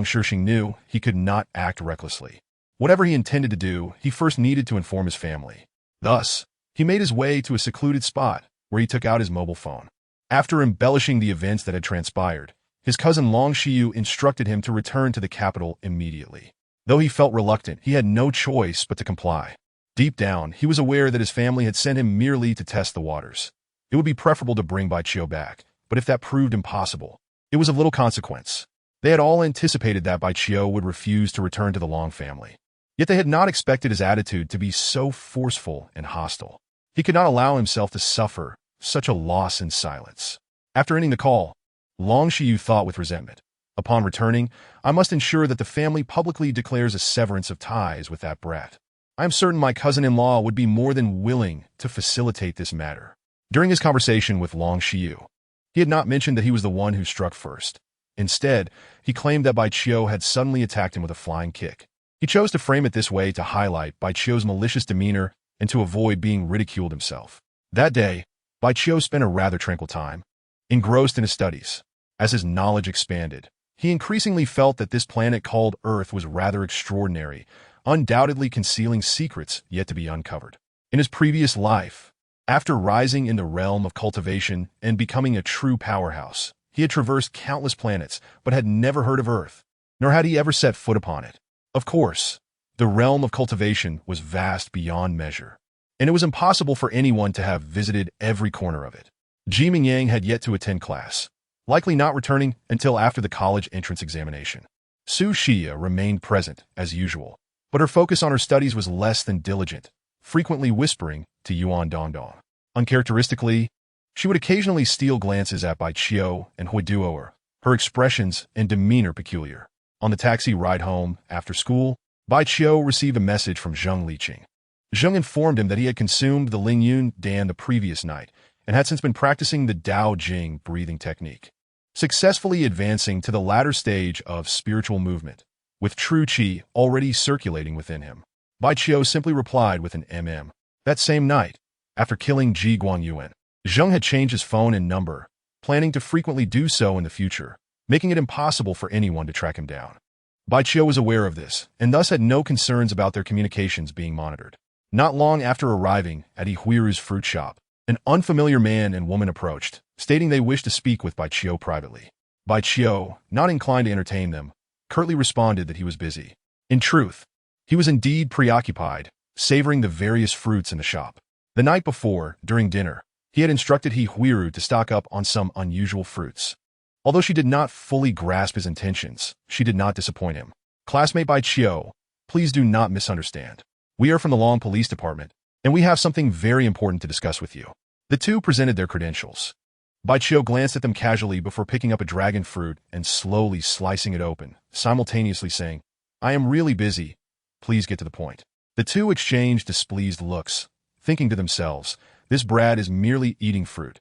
Shirshing knew he could not act recklessly. Whatever he intended to do, he first needed to inform his family. Thus, he made his way to a secluded spot where he took out his mobile phone. After embellishing the events that had transpired, his cousin Long Xiu instructed him to return to the capital immediately. Though he felt reluctant, he had no choice but to comply. Deep down, he was aware that his family had sent him merely to test the waters. It would be preferable to bring Bai Qiu back, but if that proved impossible, it was of little consequence. They had all anticipated that Bai Qiu would refuse to return to the Long family. Yet they had not expected his attitude to be so forceful and hostile. He could not allow himself to suffer such a loss in silence. After ending the call, Long Xiu thought with resentment. Upon returning, I must ensure that the family publicly declares a severance of ties with that brat. I am certain my cousin-in-law would be more than willing to facilitate this matter. During his conversation with Long Xiu, he had not mentioned that he was the one who struck first. Instead, he claimed that Bai Qiu had suddenly attacked him with a flying kick. He chose to frame it this way to highlight Bai Qiu's malicious demeanor and to avoid being ridiculed himself. That day, Bai Qiu spent a rather tranquil time, engrossed in his studies. As his knowledge expanded, he increasingly felt that this planet called Earth was rather extraordinary, undoubtedly concealing secrets yet to be uncovered. In his previous life, after rising in the realm of cultivation and becoming a true powerhouse, he had traversed countless planets but had never heard of Earth, nor had he ever set foot upon it. Of course, the realm of cultivation was vast beyond measure, and it was impossible for anyone to have visited every corner of it. Ji Mingyang had yet to attend class, likely not returning until after the college entrance examination. Su Xia remained present, as usual, but her focus on her studies was less than diligent, frequently whispering to Yuan Dongdong. Uncharacteristically, she would occasionally steal glances at Bai Qiu and Huiduo, her expressions and demeanor peculiar. On the taxi ride home after school, Bai Qiu received a message from Zheng Liqing. Zheng informed him that he had consumed the Lingyun Dan the previous night and had since been practicing the Dao Jing breathing technique, successfully advancing to the latter stage of spiritual movement, with true qi already circulating within him. Bai Qiu simply replied with an MM. That same night, after killing Ji Guangyuan, Zheng had changed his phone and number, planning to frequently do so in the future, making it impossible for anyone to track him down. Bai Qiu was aware of this, and thus had no concerns about their communications being monitored. Not long after arriving at Huiru's fruit shop, an unfamiliar man and woman approached, stating they wished to speak with Bai Qiu privately. Bai Qiu, not inclined to entertain them, curtly responded that he was busy. In truth, he was indeed preoccupied, savoring the various fruits in the shop. The night before, during dinner, he had instructed Huiru to stock up on some unusual fruits. Although she did not fully grasp his intentions, she did not disappoint him. Classmate Bai Qiu, please do not misunderstand. We are from the Long Police Department, and we have something very important to discuss with you. The two presented their credentials. Bai Qiu glanced at them casually before picking up a dragon fruit and slowly slicing it open, simultaneously saying, I am really busy. Please get to the point. The two exchanged displeased looks, thinking to themselves, this Brad is merely eating fruit.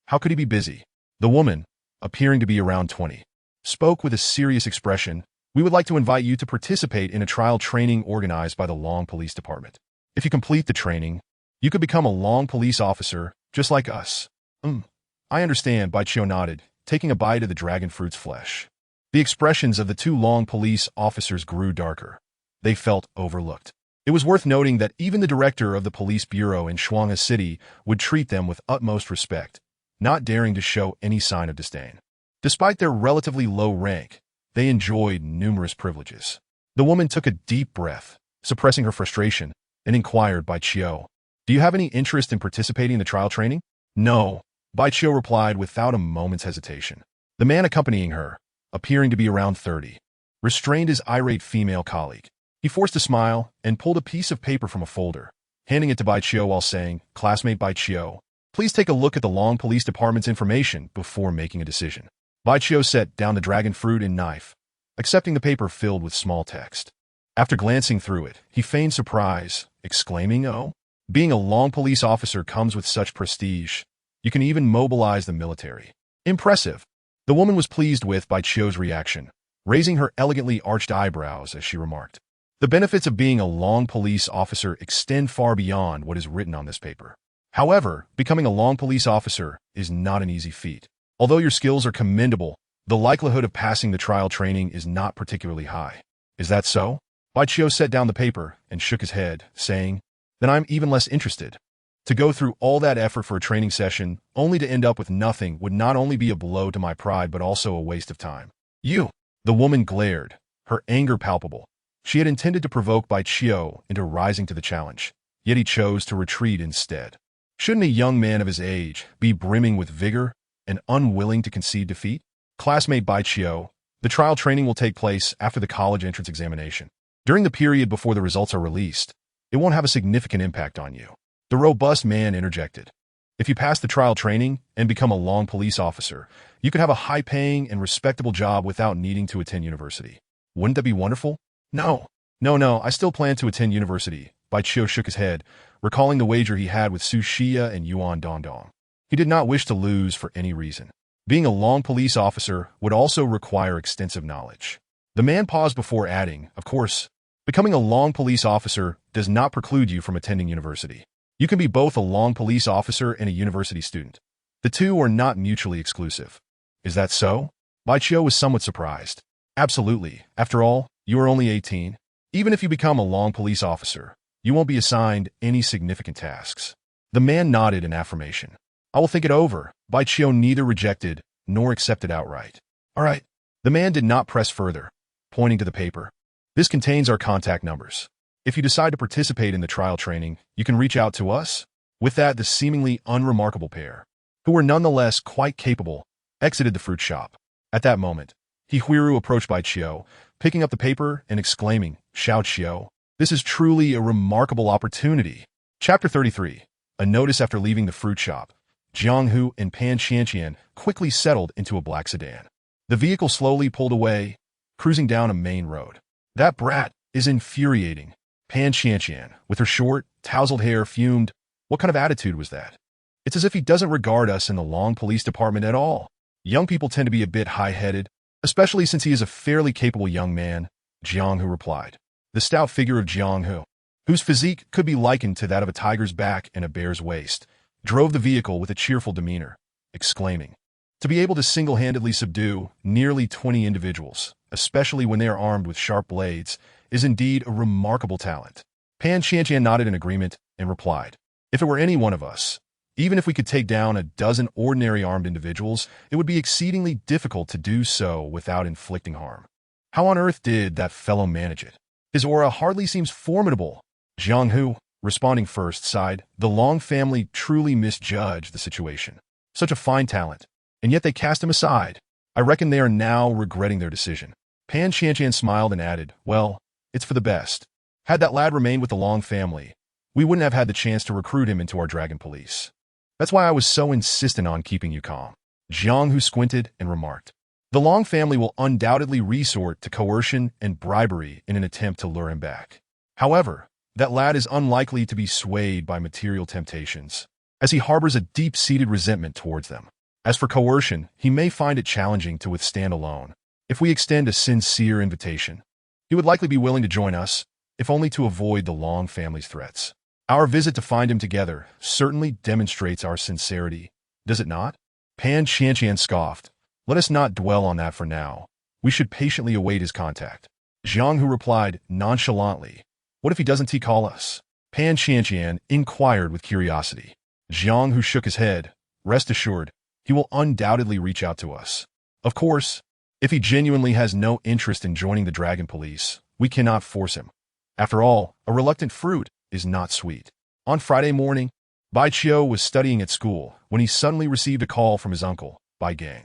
How could he be busy? The woman, appearing to be around 20, spoke with a serious expression. We would like to invite you to participate in a trial training organized by the Long Police Department. If you complete the training, you could become a Long Police officer, just like us. I understand, Baichio nodded, taking a bite of the dragon fruit's flesh. The expressions of the two Long Police officers grew darker. They felt overlooked. It was worth noting that even the director of the police bureau in Shuanga City would treat them with utmost respect, not daring to show any sign of disdain. Despite their relatively low rank, they enjoyed numerous privileges. The woman took a deep breath, suppressing her frustration, and inquired Baichio, "Do you have any interest in participating in the trial training?" "No," Baichio replied without a moment's hesitation. The man accompanying her, appearing to be around 30, restrained his irate female colleague. He forced a smile and pulled a piece of paper from a folder, handing it to Baichio while saying, "Classmate Baichio, please take a look at the Long Police Department's information before making a decision." Baichio set down the dragon fruit and knife, accepting the paper filled with small text. After glancing through it, he feigned surprise, exclaiming, "Oh, being a Long Police officer comes with such prestige. You can even mobilize the military. Impressive." The woman was pleased with Baichio's reaction, raising her elegantly arched eyebrows as she remarked, "The benefits of being a Long Police officer extend far beyond what is written on this paper. However, becoming a Long Police officer is not an easy feat. Although your skills are commendable, the likelihood of passing the trial training is not particularly high." "Is that so?" Baichio set down the paper and shook his head, saying, "Then I'm even less interested. To go through all that effort for a training session, only to end up with nothing, would not only be a blow to my pride but also a waste of time." "You!" The woman glared, her anger palpable. She had intended to provoke Baichio into rising to the challenge, yet he chose to retreat instead. Shouldn't a young man of his age be brimming with vigor and unwilling to concede defeat? "Classmate Baichio, the trial training will take place after the college entrance examination. During the period before the results are released, it won't have a significant impact on you." The robust man interjected, "If you pass the trial training and become a Long Police officer, you could have a high-paying and respectable job without needing to attend university. Wouldn't that be wonderful?" No, I still plan to attend university." Baichio shook his head, recalling the wager he had with Su Xia and Yuan Dongdong. He did not wish to lose for any reason. Being a Long Police officer would also require extensive knowledge. The man paused before adding, "Of course, becoming a Long Police officer does not preclude you from attending university. You can be both a Long Police officer and a university student. The two are not mutually exclusive." "Is that so?" Baichio was somewhat surprised. "Absolutely. After all, you are only 18. Even if you become a Long Police officer, you won't be assigned any significant tasks." The man nodded in affirmation. "I will think it over." Baichio neither rejected nor accepted outright. "All right." The man did not press further, pointing to the paper. "This contains our contact numbers. If you decide to participate in the trial training, you can reach out to us." With that, the seemingly unremarkable pair, who were nonetheless quite capable, exited the fruit shop. At that moment, Huiru approached Baichio, picking up the paper and exclaiming, "Xiao Qiu, this is truly a remarkable opportunity." Chapter 33. A notice after leaving the fruit shop. Jianghu and Pan Qianqian quickly settled into a black sedan. The vehicle slowly pulled away, cruising down a main road. "That brat is infuriating." Pan Qianqian, with her short, tousled hair, fumed. "What kind of attitude was that? It's as if he doesn't regard us in the Long Police Department at all." "Young people tend to be a bit high-headed, especially since he is a fairly capable young man," Jianghu replied. The stout figure of Jianghu, whose physique could be likened to that of a tiger's back and a bear's waist, drove the vehicle with a cheerful demeanor, exclaiming, "To be able to single-handedly subdue nearly 20 individuals, especially when they are armed with sharp blades, is indeed a remarkable talent." Pan Qianqian nodded in agreement and replied, "If it were any one of us, even if we could take down a dozen ordinary armed individuals, it would be exceedingly difficult to do so without inflicting harm. How on earth did that fellow manage it? His aura hardly seems formidable." Jianghu, responding first, sighed, "The Long family truly misjudged the situation. Such a fine talent, and yet they cast him aside. I reckon they are now regretting their decision." Pan Qianqian smiled and added, "Well, it's for the best. Had that lad remained with the Long family, we wouldn't have had the chance to recruit him into our dragon police. That's why I was so insistent on keeping you calm." Jianghu squinted and remarked, "The Long family will undoubtedly resort to coercion and bribery in an attempt to lure him back. However, that lad is unlikely to be swayed by material temptations, as he harbors a deep-seated resentment towards them. As for coercion, he may find it challenging to withstand alone. If we extend a sincere invitation, he would likely be willing to join us, if only to avoid the Long family's threats. Our visit to find him together certainly demonstrates our sincerity, does it not? Pan Qianqian scoffed. Let us not dwell on that for now. We should patiently await his contact. Zhang Hu replied nonchalantly, what if he doesn't call us? Pan Qianqian inquired with curiosity. Zhang Hu shook his head. Rest assured, he will undoubtedly reach out to us. Of course, if he genuinely has no interest in joining the Dragon Police, we cannot force him. After all, a reluctant fruit is not sweet. On Friday morning, Bai Qiu was studying at school when he suddenly received a call from his uncle, Bai Gang.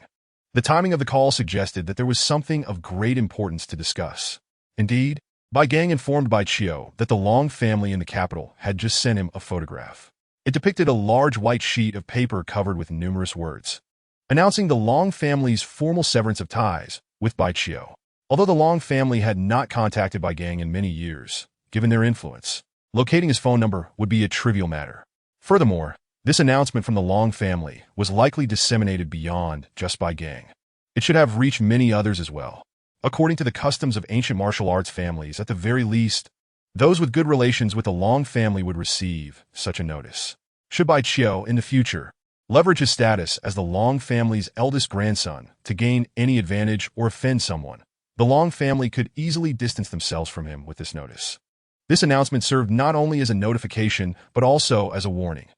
The timing of the call suggested that there was something of great importance to discuss. Indeed, Bai Gang informed Bai Qiu that the Long family in the capital had just sent him a photograph. It depicted a large white sheet of paper covered with numerous words, announcing the Long family's formal severance of ties with Bai Qiu. Although the Long family had not contacted Bai Gang in many years, given their influence, locating his phone number would be a trivial matter. Furthermore, this announcement from the Long family was likely disseminated beyond just Bai Gang. It should have reached many others as well. According to the customs of ancient martial arts families, at the very least, those with good relations with the Long family would receive such a notice. Should Bai Qiu, in the future, leverage his status as the Long family's eldest grandson to gain any advantage or offend someone, the Long family could easily distance themselves from him with this notice. This announcement served not only as a notification, but also as a warning.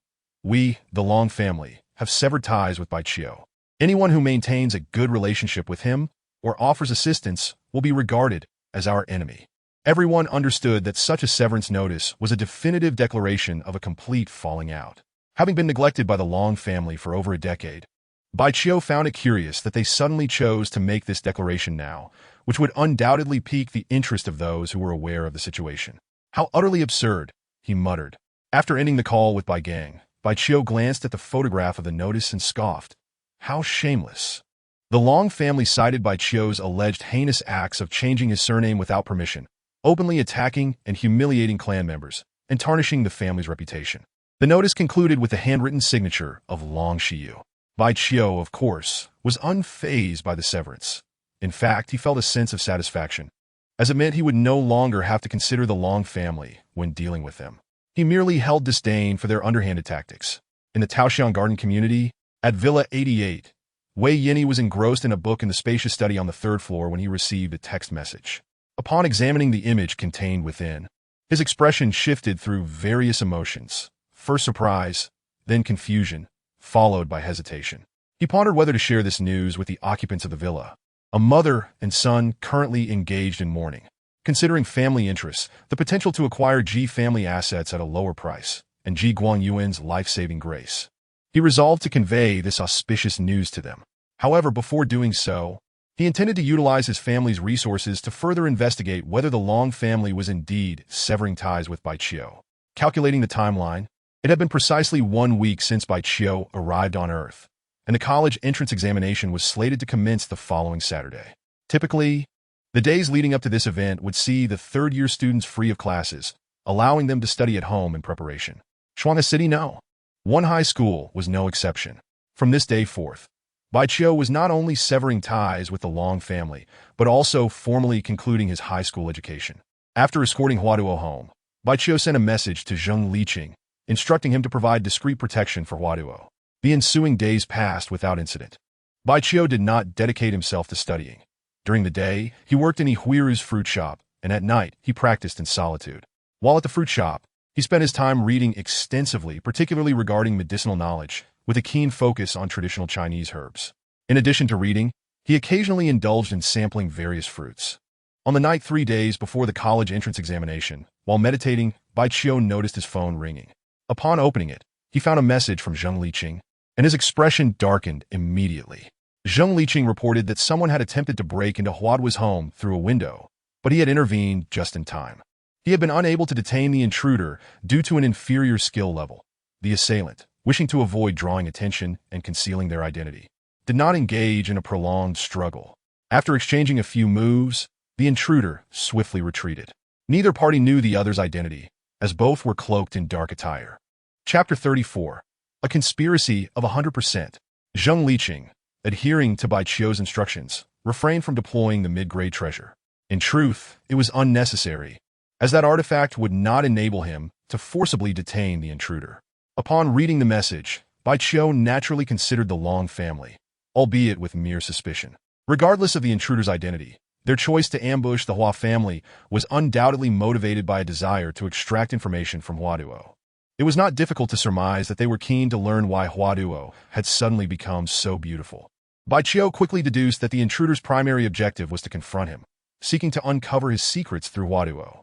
We, the Long family, have severed ties with Bai Qiu. Anyone who maintains a good relationship with him or offers assistance will be regarded as our enemy. Everyone understood that such a severance notice was a definitive declaration of a complete falling out. Having been neglected by the Long family for over a decade, Bai Qiu found it curious that they suddenly chose to make this declaration now, which would undoubtedly pique the interest of those who were aware of the situation. How utterly absurd, he muttered. After ending the call with Bai Gang, Bai Qiu glanced at the photograph of the notice and scoffed. How shameless. The Long family cited Bai Qiu's alleged heinous acts of changing his surname without permission, openly attacking and humiliating clan members, and tarnishing the family's reputation. The notice concluded with the handwritten signature of Long Shiyu. Bai Qiu, of course, was unfazed by the severance. In fact, he felt a sense of satisfaction, as it meant he would no longer have to consider the Long family when dealing with them. He merely held disdain for their underhanded tactics. In the Taoxiang Garden community, at Villa 88, Wei Yinyi was engrossed in a book in the spacious study on the third floor when he received a text message. Upon examining the image contained within, his expression shifted through various emotions. First surprise, then confusion, followed by hesitation. He pondered whether to share this news with the occupants of the villa, a mother and son currently engaged in mourning. Considering family interests, the potential to acquire Ji family assets at a lower price, and Ji Guangyuan's life-saving grace, he resolved to convey this auspicious news to them. However, before doing so, he intended to utilize his family's resources to further investigate whether the Long family was indeed severing ties with Bai Qiu. Calculating the timeline, it had been precisely 1 week since Bai Qiu arrived on Earth, and the college entrance examination was slated to commence the following Saturday. Typically, the days leading up to this event would see the third-year students free of classes, allowing them to study at home in preparation. Shuangha City, no. One high school was no exception. From this day forth, Bai Qiu was not only severing ties with the Long family, but also formally concluding his high school education. After escorting Huaduo home, Bai Qiu sent a message to Zheng Liqing, instructing him to provide discreet protection for Huaduo. The ensuing days passed without incident. Bai Qiu did not dedicate himself to studying. During the day, he worked in Ihuiru's fruit shop, and at night, he practiced in solitude. While at the fruit shop, he spent his time reading extensively, particularly regarding medicinal knowledge, with a keen focus on traditional Chinese herbs. In addition to reading, he occasionally indulged in sampling various fruits. On the night 3 days before the college entrance examination, while meditating, Bai Qiu noticed his phone ringing. Upon opening it, he found a message from Zheng Liqing, and his expression darkened immediately. Zheng Liqing reported that someone had attempted to break into Huaduo's home through a window, but he had intervened just in time. He had been unable to detain the intruder due to an inferior skill level. The assailant, wishing to avoid drawing attention and concealing their identity, did not engage in a prolonged struggle. After exchanging a few moves, the intruder swiftly retreated. Neither party knew the other's identity, as both were cloaked in dark attire. Chapter 34. A conspiracy of 100%. Zheng Liqing, adhering to Bai Qiu's instructions, refrained from deploying the mid-grade treasure. In truth, it was unnecessary, as that artifact would not enable him to forcibly detain the intruder. Upon reading the message, Bai Qiu naturally considered the Long family, albeit with mere suspicion. Regardless of the intruder's identity, their choice to ambush the Hua family was undoubtedly motivated by a desire to extract information from Huaduo. It was not difficult to surmise that they were keen to learn why Huaduo had suddenly become so beautiful. Bai Qiu quickly deduced that the intruder's primary objective was to confront him, seeking to uncover his secrets through Huaduo.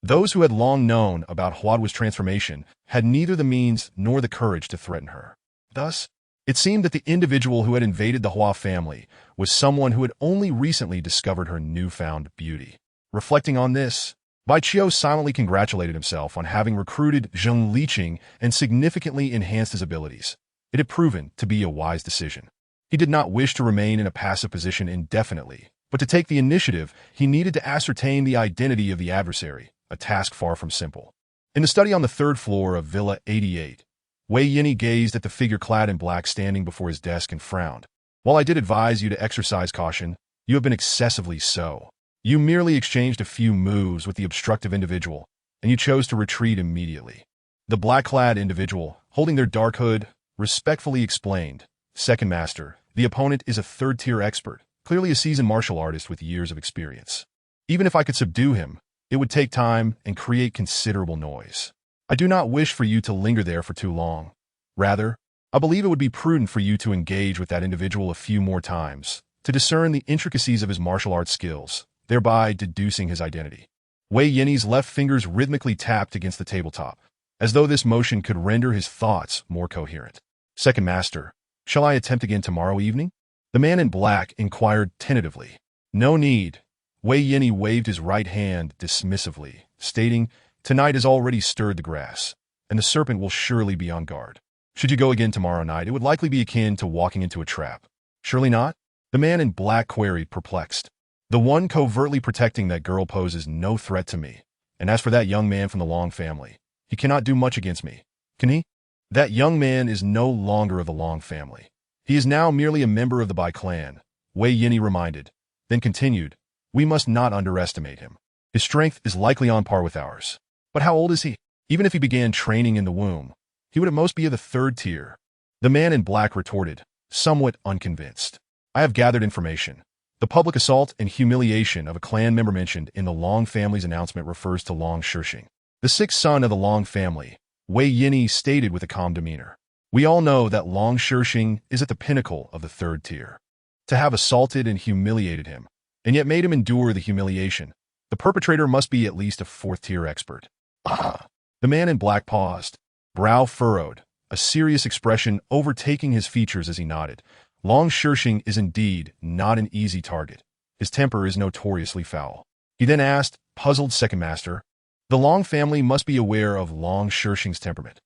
Those who had long known about Huaduo's transformation had neither the means nor the courage to threaten her. Thus, it seemed that the individual who had invaded the Hua family was someone who had only recently discovered her newfound beauty. Reflecting on this, Bai Qiu silently congratulated himself on having recruited Zheng Liqing and significantly enhanced his abilities. It had proven to be a wise decision. He did not wish to remain in a passive position indefinitely, but to take the initiative, he needed to ascertain the identity of the adversary, a task far from simple. In the study on the third floor of Villa 88, Wei Yinyi gazed at the figure clad in black standing before his desk and frowned. While I did advise you to exercise caution, you have been excessively so. You merely exchanged a few moves with the obstructive individual, and you chose to retreat immediately. The black-clad individual, holding their dark hood, respectfully explained, Second Master, the opponent is a third-tier expert, clearly a seasoned martial artist with years of experience. Even if I could subdue him, it would take time and create considerable noise. I do not wish for you to linger there for too long. Rather, I believe it would be prudent for you to engage with that individual a few more times, to discern the intricacies of his martial arts skills, thereby deducing his identity. Wei Yinyi's left fingers rhythmically tapped against the tabletop, as though this motion could render his thoughts more coherent. Second Master, shall I attempt again tomorrow evening? The man in black inquired tentatively. No need. Wei Yinyi waved his right hand dismissively, stating, Tonight has already stirred the grass, and the serpent will surely be on guard. Should you go again tomorrow night, it would likely be akin to walking into a trap. Surely not? The man in black queried, perplexed. The one covertly protecting that girl poses no threat to me, and as for that young man from the Long family, he cannot do much against me, can he? That young man is no longer of the Long family. He is now merely a member of the Bai clan, Wei Yinyi reminded, then continued, We must not underestimate him. His strength is likely on par with ours. But how old is he? Even if he began training in the womb, he would at most be of the third tier. The man in black retorted, somewhat unconvinced. I have gathered information. The public assault and humiliation of a clan member mentioned in the Long family's announcement refers to Long Shirxing, the sixth son of the Long family, Wei Yinyi stated with a calm demeanor. We all know that Long Shirxing is at the pinnacle of the third tier. To have assaulted and humiliated him, and yet made him endure the humiliation, the perpetrator must be at least a fourth-tier expert. The man in black paused, brow furrowed, a serious expression overtaking his features as he nodded. Long Shirxing is indeed not an easy target. His temper is notoriously foul. He then asked, puzzled Second Master, the Long family must be aware of Long Shirxing's temperament.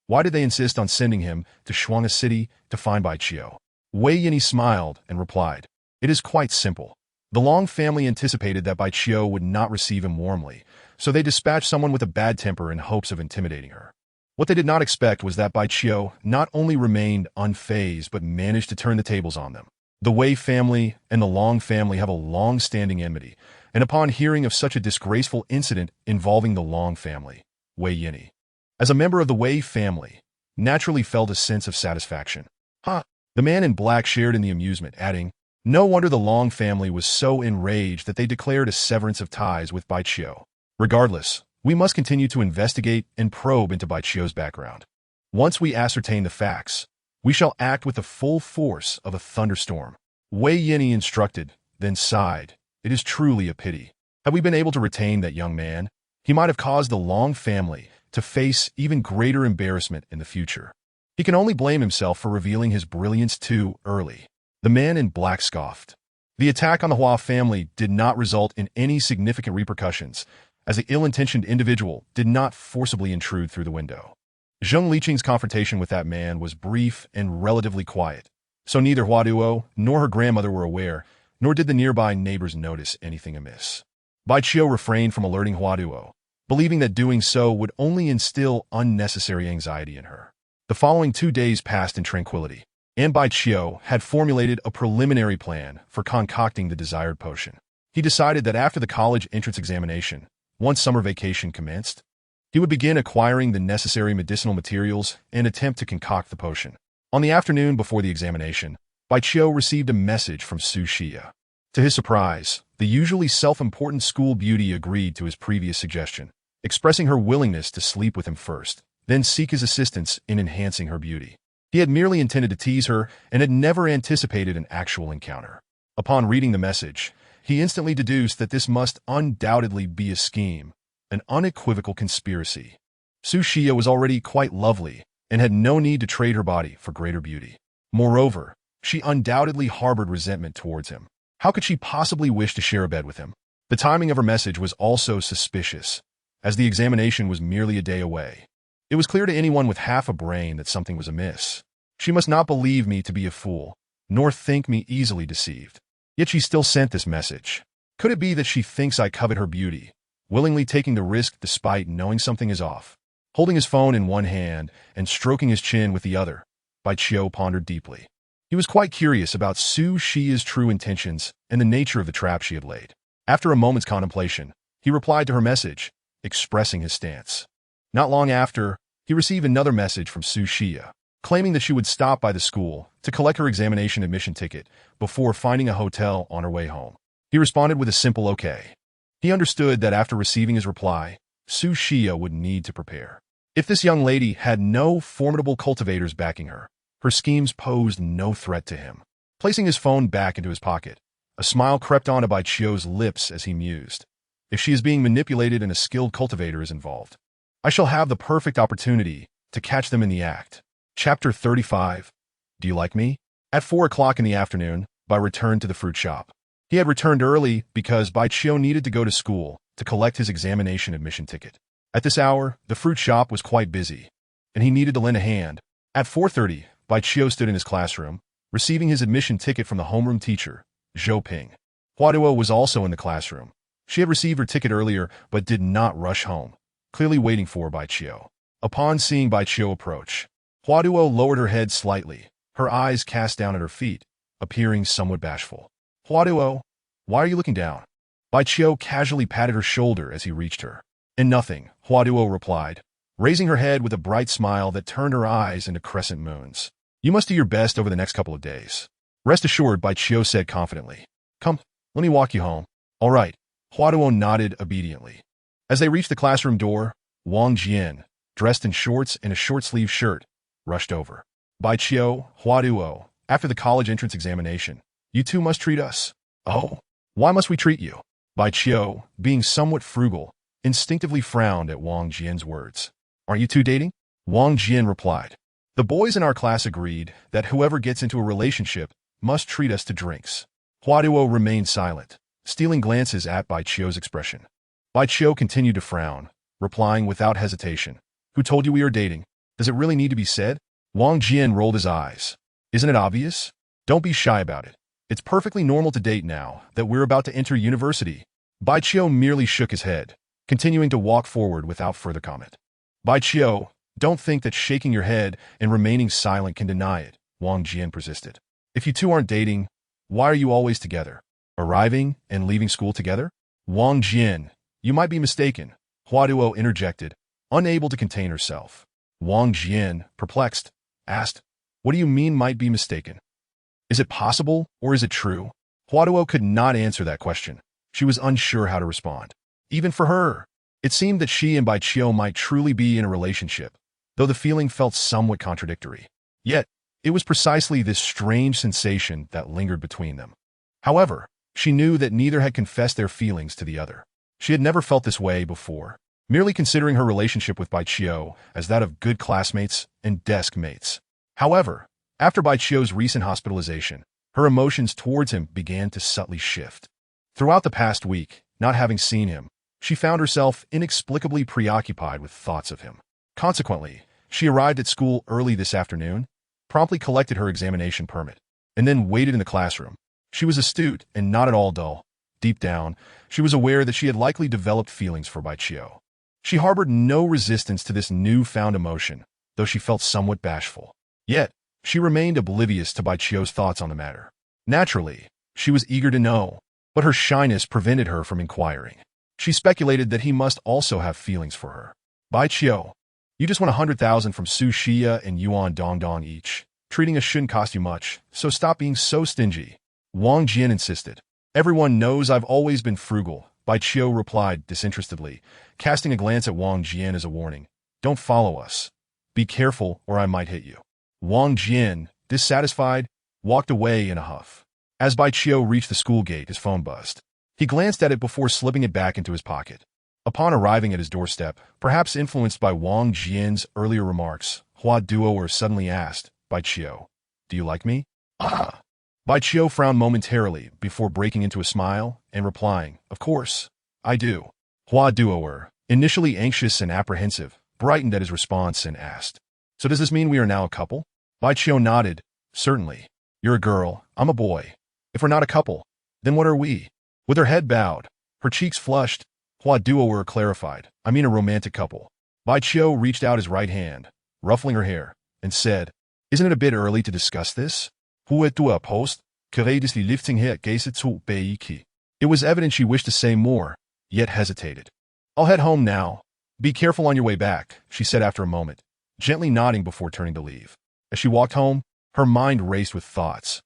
Why did they insist on sending him to Shuanga City to find Bai Qiu? Wei Yinyi smiled and replied, It is quite simple. The Long family anticipated that Bai Qiu would not receive him warmly, so they dispatched someone with a bad temper in hopes of intimidating her. What they did not expect was that Bai Qiu not only remained unfazed but managed to turn the tables on them. The Wei family and the Long family have a long-standing enmity, and upon hearing of such a disgraceful incident involving the Long family, Wei Yinyi, as a member of the Wei family, naturally felt a sense of satisfaction. The man in black shared in the amusement, adding, No wonder the Long family was so enraged that they declared a severance of ties with Bai Qiu. Regardless, we must continue to investigate and probe into Bai Qiu's background. Once we ascertain the facts, we shall act with the full force of a thunderstorm. Wei Yinyi instructed, then sighed. It is truly a pity. Had we been able to retain that young man, he might have caused the Long family to face even greater embarrassment in the future. He can only blame himself for revealing his brilliance too early. The man in black scoffed. The attack on the Hua family did not result in any significant repercussions, as the ill-intentioned individual did not forcibly intrude through the window. Zheng Liqing's confrontation with that man was brief and relatively quiet, so neither Huaduo nor her grandmother were aware, nor did the nearby neighbors notice anything amiss. Bai Qiu refrained from alerting Huaduo, believing that doing so would only instill unnecessary anxiety in her. The following 2 days passed in tranquility. and Bai Qiu had formulated a preliminary plan for concocting the desired potion. He decided that after the college entrance examination, once summer vacation commenced, he would begin acquiring the necessary medicinal materials and attempt to concoct the potion. On the afternoon before the examination, Bai Qiu received a message from Su Xia. To his surprise, the usually self-important school beauty agreed to his previous suggestion, expressing her willingness to sleep with him first, then seek his assistance in enhancing her beauty. He had merely intended to tease her and had never anticipated an actual encounter. Upon reading the message, he instantly deduced that this must undoubtedly be a scheme, an unequivocal conspiracy. Su Xia was already quite lovely and had no need to trade her body for greater beauty. Moreover, she undoubtedly harbored resentment towards him. How could she possibly wish to share a bed with him? The timing of her message was also suspicious, as the examination was merely a day away. It was clear to anyone with half a brain that something was amiss. She must not believe me to be a fool, nor think me easily deceived. Yet she still sent this message. Could it be that she thinks I covet her beauty, willingly taking the risk despite knowing something is off? Holding his phone in one hand and stroking his chin with the other, Bai Qiu pondered deeply. He was quite curious about Su Xia's true intentions and the nature of the trap she had laid. After a moment's contemplation, he replied to her message, expressing his stance. Not long after, he received another message from Su Xia, claiming that she would stop by the school to collect her examination admission ticket before finding a hotel on her way home. He responded with a simple okay. He understood that after receiving his reply, Su Xia would need to prepare. If this young lady had no formidable cultivators backing her, her schemes posed no threat to him. Placing his phone back into his pocket, a smile crept onto Bai Qiu's lips as he mused. If she is being manipulated and a skilled cultivator is involved, I shall have the perfect opportunity to catch them in the act. Chapter 35. Do you like me? At 4 o'clock in the afternoon, Bai returned to the fruit shop. He had returned early because Bai Qiu needed to go to school to collect his examination admission ticket. At this hour, the fruit shop was quite busy, and he needed to lend a hand. At 4:30, Bai Qiu stood in his classroom, receiving his admission ticket from the homeroom teacher, Zhou Ping. Hua Duo was also in the classroom. She had received her ticket earlier but did not rush home, clearly waiting for Bai Qiu. Upon seeing Bai Qiu approach, Hua Duo lowered her head slightly, her eyes cast down at her feet, appearing somewhat bashful. Hua Duo, why are you looking down? Bai Qiu casually patted her shoulder as he reached her. And nothing, Hua Duo replied, raising her head with a bright smile that turned her eyes into crescent moons. You must do your best over the next couple of days. Rest assured, Bai Qiu said confidently. Come, let me walk you home. All right. Hua Duo nodded obediently. As they reached the classroom door, Wang Jian, dressed in shorts and a short-sleeved shirt, rushed over. Bai Qiu, Hua Duo, after the college entrance examination, you two must treat us. Oh, why must we treat you? Bai Qiu, being somewhat frugal, instinctively frowned at Wang Jian's words. Aren't you two dating? Wang Jian replied. The boys in our class agreed that whoever gets into a relationship must treat us to drinks. Hua Duo remained silent, stealing glances at Bai Qiu's expression. Bai Qiu continued to frown, replying without hesitation. Who told you we are dating? Does it really need to be said? Wang Jian rolled his eyes. Isn't it obvious? Don't be shy about it. It's perfectly normal to date now that we're about to enter university. Bai Qiu merely shook his head, continuing to walk forward without further comment. Bai Qiu, don't think that shaking your head and remaining silent can deny it, Wang Jian persisted. If you two aren't dating, why are you always together? Arriving and leaving school together? Wang Jian, you might be mistaken, Hua Duo interjected, unable to contain herself. Wang Jian, perplexed, asked, what do you mean might be mistaken? Is it possible or is it true? Hua Duo could not answer that question. She was unsure how to respond. Even for her, it seemed that she and Bai Qiu might truly be in a relationship, though the feeling felt somewhat contradictory. Yet, it was precisely this strange sensation that lingered between them. However, she knew that neither had confessed their feelings to the other. She had never felt this way before, merely considering her relationship with Bai Qiu as that of good classmates and desk mates. However, after Bai Qiu's recent hospitalization, her emotions towards him began to subtly shift. Throughout the past week, not having seen him, she found herself inexplicably preoccupied with thoughts of him. Consequently, she arrived at school early this afternoon, promptly collected her examination permit, and then waited in the classroom. She was astute and not at all dull. Deep down, she was aware that she had likely developed feelings for Bai Qiu. She harbored no resistance to this newfound emotion, though she felt somewhat bashful. Yet, She remained oblivious to Bai Chio's thoughts on the matter. Naturally, she was eager to know, but her shyness prevented her from inquiring. She speculated that he must also have feelings for her. Bai Chio, you just won 100,000 from Su Xia and Yuan Dongdong each. Treating us shouldn't cost you much, so stop being so stingy. Wang Jian insisted. Everyone knows I've always been frugal, Bai Chio replied disinterestedly, casting a glance at Wang Jian as a warning. Don't follow us. Be careful or I might hit you. Wang Jian, dissatisfied, walked away in a huff. As Bai Chio reached the school gate, his phone buzzed. He glanced at it before slipping it back into his pocket. Upon arriving at his doorstep, perhaps influenced by Wang Jian's earlier remarks, Hua Duoer suddenly asked, Bai Chio, do you like me? Ah. Bai Chio frowned momentarily before breaking into a smile and replying, of course, I do. Hua Duoer, initially anxious and apprehensive, brightened at his response and asked, so does this mean we are now a couple? Bai Chio nodded, certainly. You're a girl, I'm a boy. If we're not a couple, then what are we? With her head bowed, her cheeks flushed, Hua Duoer clarified, I mean a romantic couple. Bai Chio reached out his right hand, ruffling her hair, and said, isn't it a bit early to discuss this? It was evident she wished to say more, yet hesitated. I'll head home now. Be careful on your way back, she said after a moment, gently nodding before turning to leave. As she walked home, her mind raced with thoughts.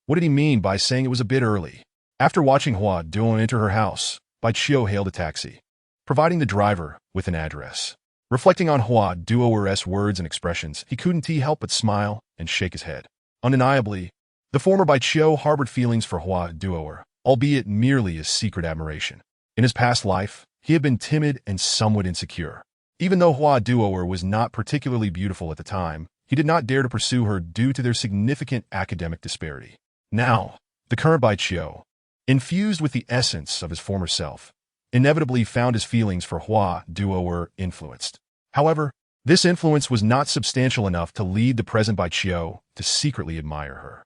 What did he mean by saying it was a bit early? After watching Hua Duo enter her house, Bai Chio hailed a taxi, providing the driver with an address. Reflecting on Hua Duoer's words and expressions, he couldn't help but smile and shake his head. Undeniably, the former Bai Chio harbored feelings for Hua Duoer, albeit merely as secret admiration. In his past life, he had been timid and somewhat insecure. Even though Hua Duoer was not particularly beautiful at the time, he did not dare to pursue her due to their significant academic disparity. Now, the current Bai Chio, infused with the essence of his former self, inevitably found his feelings for Hua Duoer influenced. However, this influence was not substantial enough to lead the present Bai Chio to secretly admire her.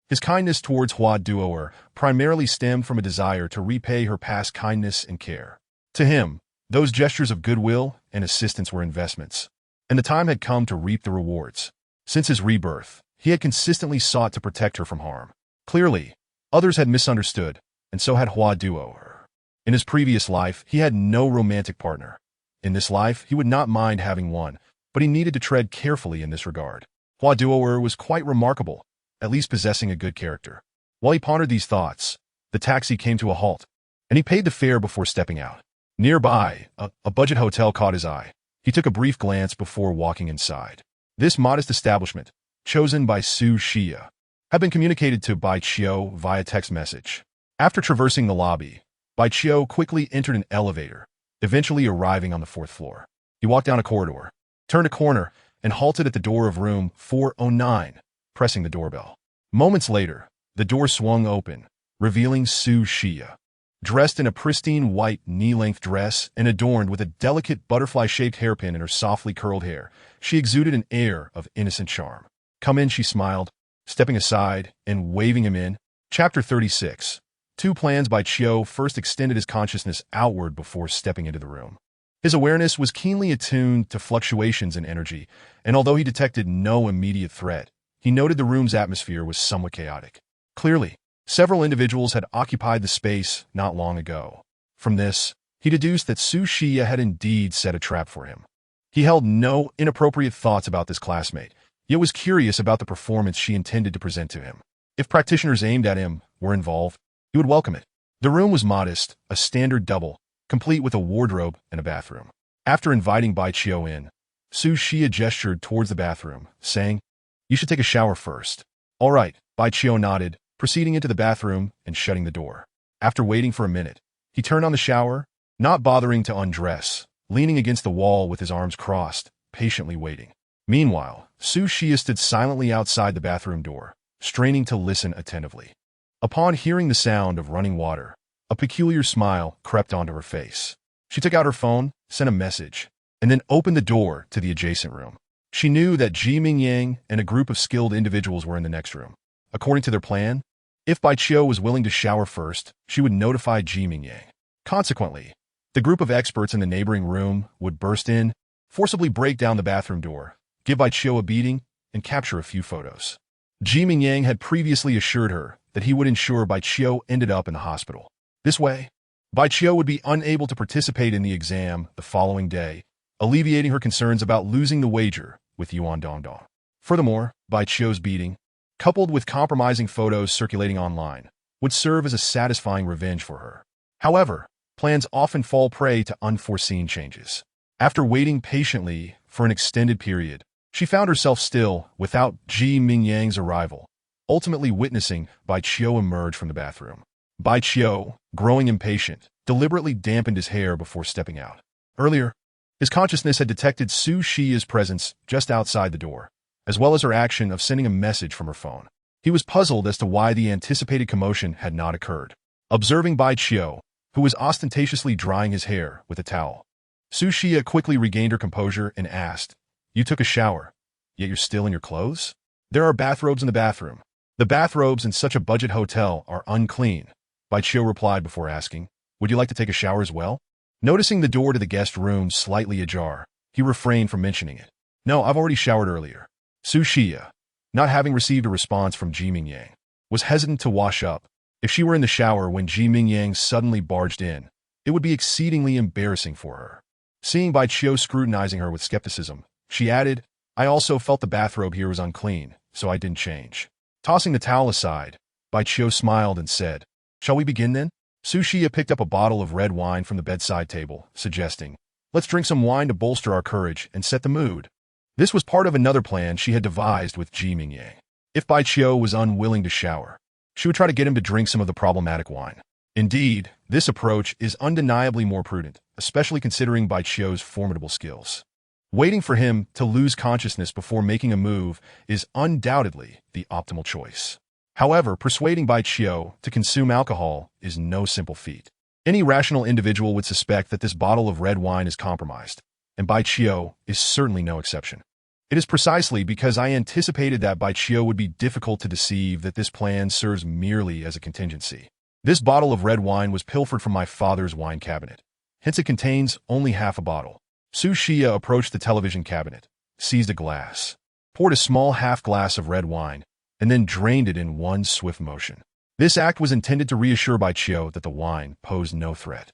His kindness towards Hua Duoer primarily stemmed from a desire to repay her past kindness and care. To him, those gestures of goodwill and assistance were investments, and the time had come to reap the rewards. Since his rebirth, he had consistently sought to protect her from harm. Clearly, others had misunderstood, and so had Hua Duoer. In his previous life, he had no romantic partner. In this life, he would not mind having one, but he needed to tread carefully in this regard. Hua Duoer was quite remarkable, at least possessing a good character. While he pondered these thoughts, the taxi came to a halt, and he paid the fare before stepping out. Nearby, a budget hotel caught his eye. He took a brief glance before walking inside. This modest establishment, chosen by Su Xia, had been communicated to Bai Chio via text message. After traversing the lobby, Bai Chio quickly entered an elevator, eventually arriving on the 4th floor. He walked down a corridor, turned a corner, and halted at the door of room 409, pressing the doorbell. Moments later, the door swung open, revealing Su Xia. Dressed in a pristine white knee-length dress and adorned with a delicate butterfly-shaped hairpin in her softly curled hair, she exuded an air of innocent charm. Come in, she smiled, stepping aside and waving him in. Chapter 36. Two plans. Bai Chio first extended his consciousness outward before stepping into the room. His awareness was keenly attuned to fluctuations in energy, and although he detected no immediate threat, he noted the room's atmosphere was somewhat chaotic. Clearly, several individuals had occupied the space not long ago. From this, he deduced that Su Xia had indeed set a trap for him. He held no inappropriate thoughts about this classmate, yet was curious about the performance she intended to present to him. If practitioners aimed at him were involved, he would welcome it. The room was modest, a standard double, complete with a wardrobe and a bathroom. After inviting Bai Chio in, Su Xia gestured towards the bathroom, saying, you should take a shower first. All right, Bai Chio nodded, proceeding into the bathroom and shutting the door. After waiting for a minute, he turned on the shower, not bothering to undress, leaning against the wall with his arms crossed, patiently waiting. Meanwhile, Su Xia stood silently outside the bathroom door, straining to listen attentively. Upon hearing the sound of running water, a peculiar smile crept onto her face. She took out her phone, sent a message, and then opened the door to the adjacent room. She knew that Ji Mingyang and a group of skilled individuals were in the next room. According to their plan, if Bai Chio was willing to shower first, she would notify Ji Mingyang. Consequently, the group of experts in the neighboring room would burst in, forcibly break down the bathroom door, give Bai Chio a beating, and capture a few photos. Ji Mingyang had previously assured her that he would ensure Bai Qiu ended up in the hospital. This way, Bai Qiu would be unable to participate in the exam the following day, alleviating her concerns about losing the wager with Yuan Dongdong. Furthermore, Bai Qiu's beating, coupled with compromising photos circulating online, would serve as a satisfying revenge for her. However, plans often fall prey to unforeseen changes. After waiting patiently for an extended period, she found herself still without Ji Mingyang's arrival, ultimately witnessing Bai Qiu emerge from the bathroom. Bai Qiu, growing impatient, deliberately dampened his hair before stepping out. Earlier, his consciousness had detected Su Shiya's presence just outside the door, as well as her action of sending a message from her phone. He was puzzled as to why the anticipated commotion had not occurred. Observing Bai Qiu, who was ostentatiously drying his hair with a towel, Su Shiya quickly regained her composure and asked, "You took a shower, yet you're still in your clothes? There are bathrobes in the bathroom. The bathrobes in such a budget hotel are unclean," Bai Qiu replied before asking, "Would you like to take a shower as well?" Noticing the door to the guest room slightly ajar, he refrained from mentioning it. "No, I've already showered earlier." Su Shiya, not having received a response from Ji Mingyang, was hesitant to wash up. If she were in the shower when Ji Mingyang suddenly barged in, it would be exceedingly embarrassing for her. Seeing Bai Qiu scrutinizing her with skepticism, she added, "I also felt the bathrobe here was unclean, so I didn't change." Tossing the towel aside, Bai Qiu smiled and said, "Shall we begin then?" Su Shiya picked up a bottle of red wine from the bedside table, suggesting, "Let's drink some wine to bolster our courage and set the mood." This was part of another plan she had devised with Ji Mingyang. If Bai Qiu was unwilling to shower, she would try to get him to drink some of the problematic wine. Indeed, this approach is undeniably more prudent, especially considering Bai Qiu's formidable skills. Waiting for him to lose consciousness before making a move is undoubtedly the optimal choice. However, persuading Bai Qiu to consume alcohol is no simple feat. Any rational individual would suspect that this bottle of red wine is compromised, and Bai Qiu is certainly no exception. It is precisely because I anticipated that Bai Qiu would be difficult to deceive that this plan serves merely as a contingency. This bottle of red wine was pilfered from my father's wine cabinet, hence it contains only half a bottle. Su Shiya approached the television cabinet, seized a glass, poured a small half glass of red wine, and then drained it in one swift motion. This act was intended to reassure Bai Qiu that the wine posed no threat.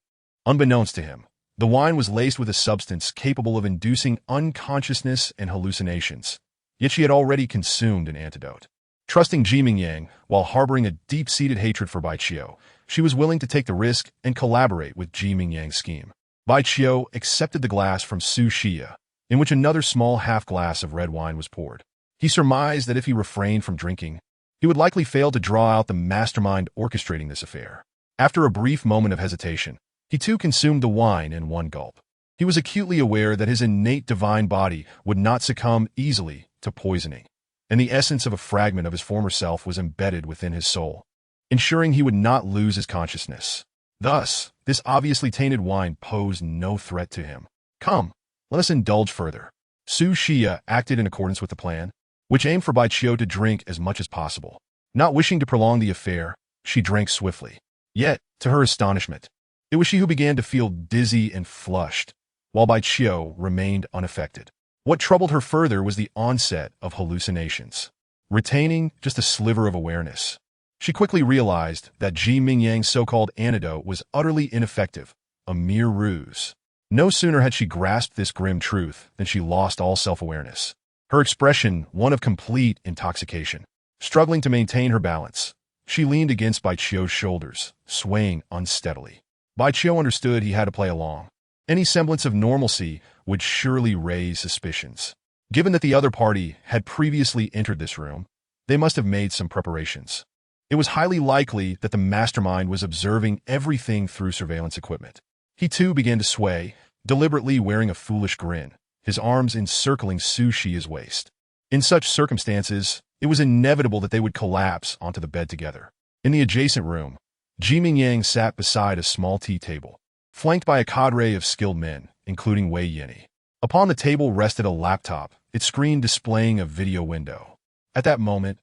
Unbeknownst to him, the wine was laced with a substance capable of inducing unconsciousness and hallucinations, yet she had already consumed an antidote. Trusting Ji Mingyang, while harboring a deep-seated hatred for Bai Qiu, she was willing to take the risk and collaborate with Ji Mingyang's scheme. Bai Qiu accepted the glass from Su Shiya, in which another small half-glass of red wine was poured. He surmised that if he refrained from drinking, he would likely fail to draw out the mastermind orchestrating this affair. After a brief moment of hesitation, he too consumed the wine in one gulp. He was acutely aware that his innate divine body would not succumb easily to poisoning, and the essence of a fragment of his former self was embedded within his soul, ensuring he would not lose his consciousness. Thus, this obviously tainted wine posed no threat to him. "Come, let us indulge further." Su Shiya acted in accordance with the plan, which aimed for Bai Qiu to drink as much as possible. Not wishing to prolong the affair, she drank swiftly. Yet, to her astonishment, it was she who began to feel dizzy and flushed, while Bai Qiu remained unaffected. What troubled her further was the onset of hallucinations. Retaining just a sliver of awareness, she quickly realized that Ji Mingyang's so-called antidote was utterly ineffective, a mere ruse. No sooner had she grasped this grim truth than she lost all self-awareness. Her expression, one of complete intoxication. Struggling to maintain her balance, she leaned against Bai Qiu's shoulders, swaying unsteadily. Bai Qiu understood he had to play along. Any semblance of normalcy would surely raise suspicions. Given that the other party had previously entered this room, they must have made some preparations. It was highly likely that the mastermind was observing everything through surveillance equipment. He too began to sway, deliberately wearing a foolish grin, his arms encircling Su Shiya's waist. In such circumstances, it was inevitable that they would collapse onto the bed together. In the adjacent room, Ji Mingyang sat beside a small tea table, flanked by a cadre of skilled men, including Wei Yinyi. Upon the table rested a laptop, its screen displaying a video window. At that moment,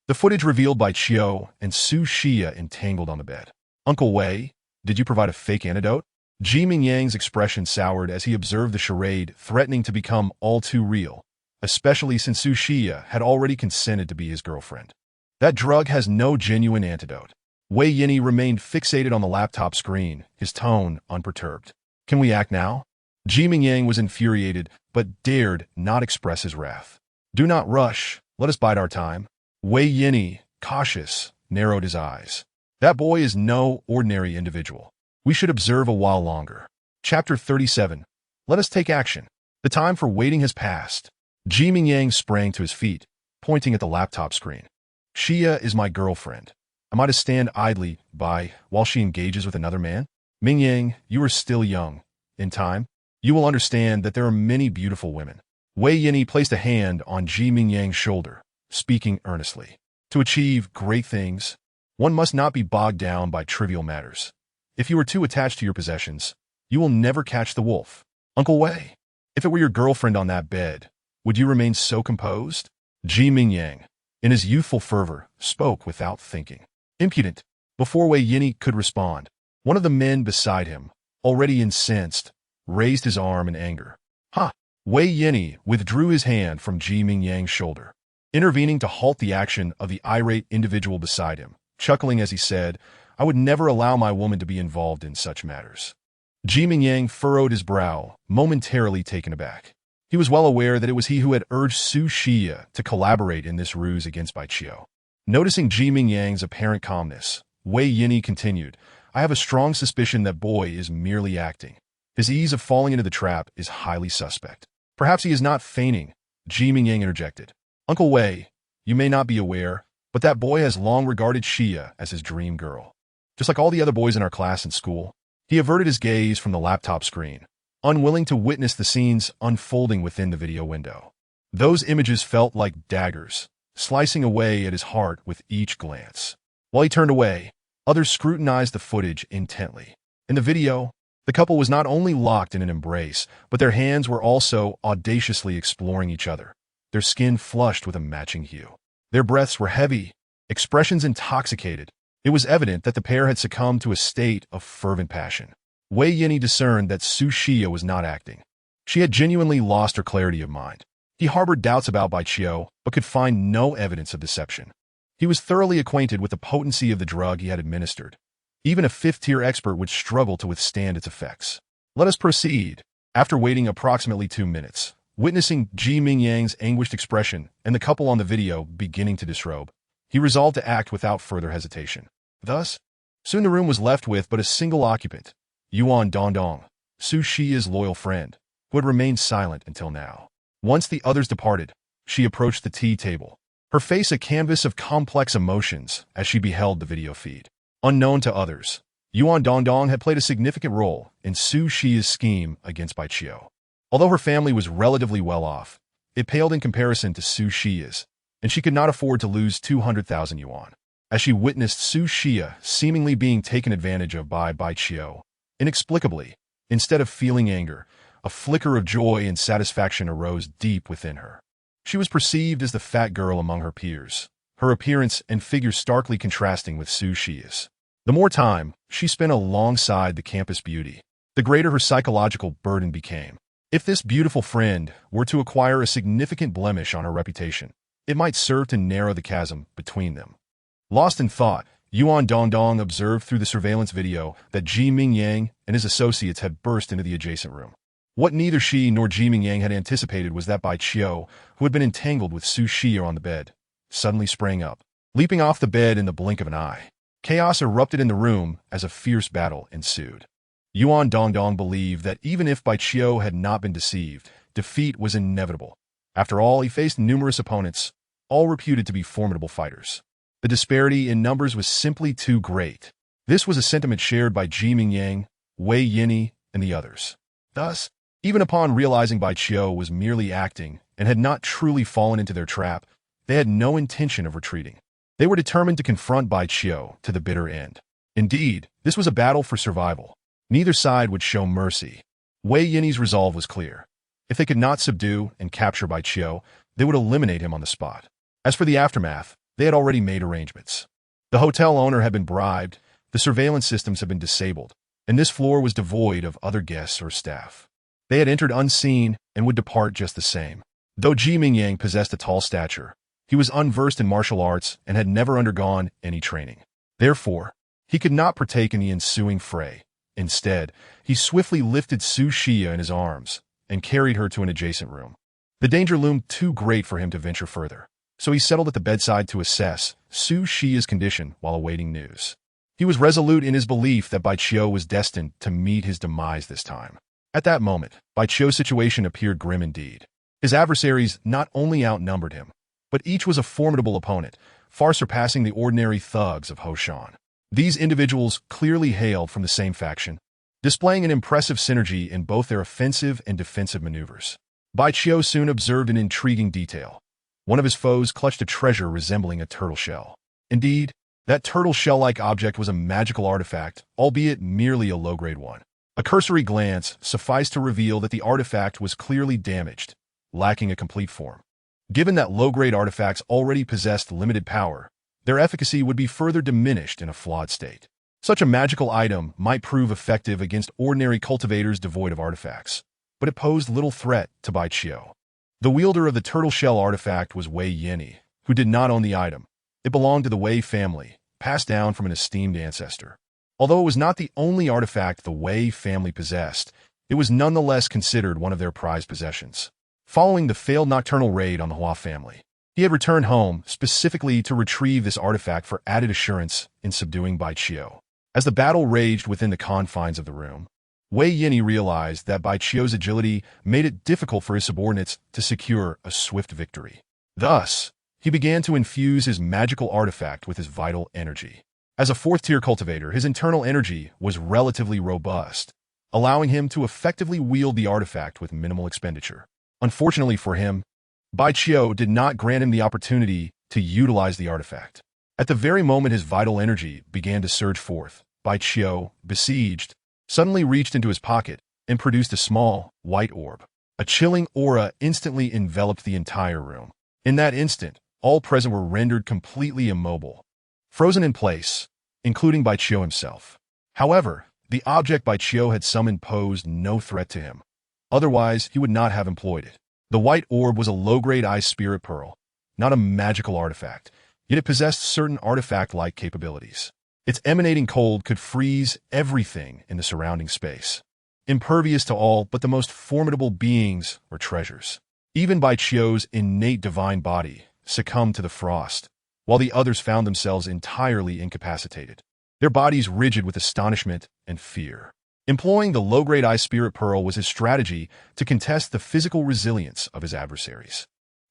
the footage revealed Bai Qiu and Su Shiya entangled on the bed. "Uncle Wei, did you provide a fake antidote?" Ji Mingyang's expression soured as he observed the charade threatening to become all too real, especially since Su Xia had already consented to be his girlfriend. That drug has no genuine antidote. Wei Yinyi remained fixated on the laptop screen, his tone unperturbed. Can we act now? Ji Mingyang was infuriated, but dared not express his wrath. Do not rush, let us bide our time. Wei Yinyi, cautious, narrowed his eyes. That boy is no ordinary individual. We should observe a while longer. Chapter 37. Let us take action. The time for waiting has passed. Ji Mingyang sprang to his feet, pointing at the laptop screen. Xia is my girlfriend. Am I to stand idly by while she engages with another man? Mingyang, you are still young. In time, you will understand that there are many beautiful women. Wei Yinyi placed a hand on Ji Mingyang's shoulder, speaking earnestly. To achieve great things, one must not be bogged down by trivial matters. If you are too attached to your possessions, you will never catch the wolf. Uncle Wei, if it were your girlfriend on that bed, would you remain so composed? Ji Mingyang, in his youthful fervor, spoke without thinking. Impudent. Before Wei Yinyi could respond, one of the men beside him, already incensed, raised his arm in anger. Ha! Wei Yinyi withdrew his hand from Ji Mingyang's shoulder, intervening to halt the action of the irate individual beside him, chuckling as he said, I would never allow my woman to be involved in such matters. Ji Mingyang furrowed his brow, momentarily taken aback. He was well aware that it was he who had urged Su Xia to collaborate in this ruse against Bai Qiu. Noticing Ji Mingyang's apparent calmness, Wei Yinyi continued, I have a strong suspicion that boy is merely acting. His ease of falling into the trap is highly suspect. Perhaps he is not feigning, Ji Mingyang interjected. Uncle Wei, you may not be aware, but that boy has long regarded Xia as his dream girl. Just like all the other boys in our class and school, he averted his gaze from the laptop screen, unwilling to witness the scenes unfolding within the video window. Those images felt like daggers, slicing away at his heart with each glance. While he turned away, others scrutinized the footage intently. In the video, the couple was not only locked in an embrace, but their hands were also audaciously exploring each other, their skin flushed with a matching hue. Their breaths were heavy, expressions intoxicated. It was evident that the pair had succumbed to a state of fervent passion. Wei Yinyi discerned that Su Xia was not acting. She had genuinely lost her clarity of mind. He harbored doubts about Bai Qiu, but could find no evidence of deception. He was thoroughly acquainted with the potency of the drug he had administered. Even a fifth-tier expert would struggle to withstand its effects. Let us proceed. After waiting approximately 2 minutes, witnessing Ji Mingyang's anguished expression and the couple on the video beginning to disrobe, he resolved to act without further hesitation. Thus, soon the room was left with but a single occupant, Yuan Dongdong, Su Xia's loyal friend, who had remained silent until now. Once the others departed, she approached the tea table, her face a canvas of complex emotions as she beheld the video feed. Unknown to others, Yuan Dongdong had played a significant role in Su Xia's scheme against Bai Qiu. Although her family was relatively well off, it paled in comparison to Su Xia's, and she could not afford to lose 200,000 yuan. As she witnessed Su Xia seemingly being taken advantage of by Bai Qiu, inexplicably, instead of feeling anger, a flicker of joy and satisfaction arose deep within her. She was perceived as the fat girl among her peers, her appearance and figure starkly contrasting with Su Xia's. The more time she spent alongside the campus beauty, the greater her psychological burden became. If this beautiful friend were to acquire a significant blemish on her reputation, it might serve to narrow the chasm between them. Lost in thought, Yuan Dongdong observed through the surveillance video that Ji Mingyang and his associates had burst into the adjacent room. What neither she nor Ji Mingyang had anticipated was that Bai Qiu, who had been entangled with Su Xia on the bed, suddenly sprang up, leaping off the bed in the blink of an eye. Chaos erupted in the room as a fierce battle ensued. Yuan Dongdong believed that even if Bai Qiu had not been deceived, defeat was inevitable. After all, he faced numerous opponents, all reputed to be formidable fighters. The disparity in numbers was simply too great. This was a sentiment shared by Ji Mingyang, Wei Yinyi, and the others. Thus, even upon realizing Bai Qiu was merely acting and had not truly fallen into their trap, they had no intention of retreating. They were determined to confront Bai Qiu to the bitter end. Indeed, this was a battle for survival. Neither side would show mercy. Wei Yinyi's resolve was clear. If they could not subdue and capture Bai Qiu, they would eliminate him on the spot. As for the aftermath, they had already made arrangements. The hotel owner had been bribed, the surveillance systems had been disabled, and this floor was devoid of other guests or staff. They had entered unseen and would depart just the same. Though Ji Mingyang possessed a tall stature, he was unversed in martial arts and had never undergone any training. Therefore, he could not partake in the ensuing fray. Instead, he swiftly lifted Su Xia in his arms and carried her to an adjacent room. The danger loomed too great for him to venture further, so he settled at the bedside to assess Su Xia's condition while awaiting news. He was resolute in his belief that Bai Qiu was destined to meet his demise this time. At that moment, Bai Qiu's situation appeared grim indeed. His adversaries not only outnumbered him, but each was a formidable opponent, far surpassing the ordinary thugs of Hoshan. These individuals clearly hailed from the same faction, displaying an impressive synergy in both their offensive and defensive maneuvers. Bai Qiu soon observed an intriguing detail. One of his foes clutched a treasure resembling a turtle shell. Indeed, that turtle shell-like object was a magical artifact, albeit merely a low-grade one. A cursory glance sufficed to reveal that the artifact was clearly damaged, lacking a complete form. Given that low-grade artifacts already possessed limited power, their efficacy would be further diminished in a flawed state. Such a magical item might prove effective against ordinary cultivators devoid of artifacts, but it posed little threat to Bai Qiu. The wielder of the turtle shell artifact was Wei Yini, who did not own the item. It belonged to the Wei family, passed down from an esteemed ancestor. Although it was not the only artifact the Wei family possessed, it was nonetheless considered one of their prized possessions. Following the failed nocturnal raid on the Hua family, he had returned home specifically to retrieve this artifact for added assurance in subduing Bai Qiu. As the battle raged within the confines of the room, Wei Yini realized that Bai Qiu's agility made it difficult for his subordinates to secure a swift victory. Thus, he began to infuse his magical artifact with his vital energy. As a fourth-tier cultivator, his internal energy was relatively robust, allowing him to effectively wield the artifact with minimal expenditure. Unfortunately for him, Bai Qiu did not grant him the opportunity to utilize the artifact. At the very moment his vital energy began to surge forth, Bai Qiu, besieged, suddenly reached into his pocket and produced a small, white orb. A chilling aura instantly enveloped the entire room. In that instant, all present were rendered completely immobile, frozen in place, including Bai Qiu himself. However, the object Bai Qiu had summoned posed no threat to him. Otherwise, he would not have employed it. The white orb was a low-grade ice spirit pearl, not a magical artifact, yet it possessed certain artifact-like capabilities. Its emanating cold could freeze everything in the surrounding space, impervious to all but the most formidable beings or treasures. Even Bai Qiu's innate divine body succumbed to the frost, while the others found themselves entirely incapacitated, their bodies rigid with astonishment and fear. Employing the low-grade ice spirit pearl was his strategy to contest the physical resilience of his adversaries.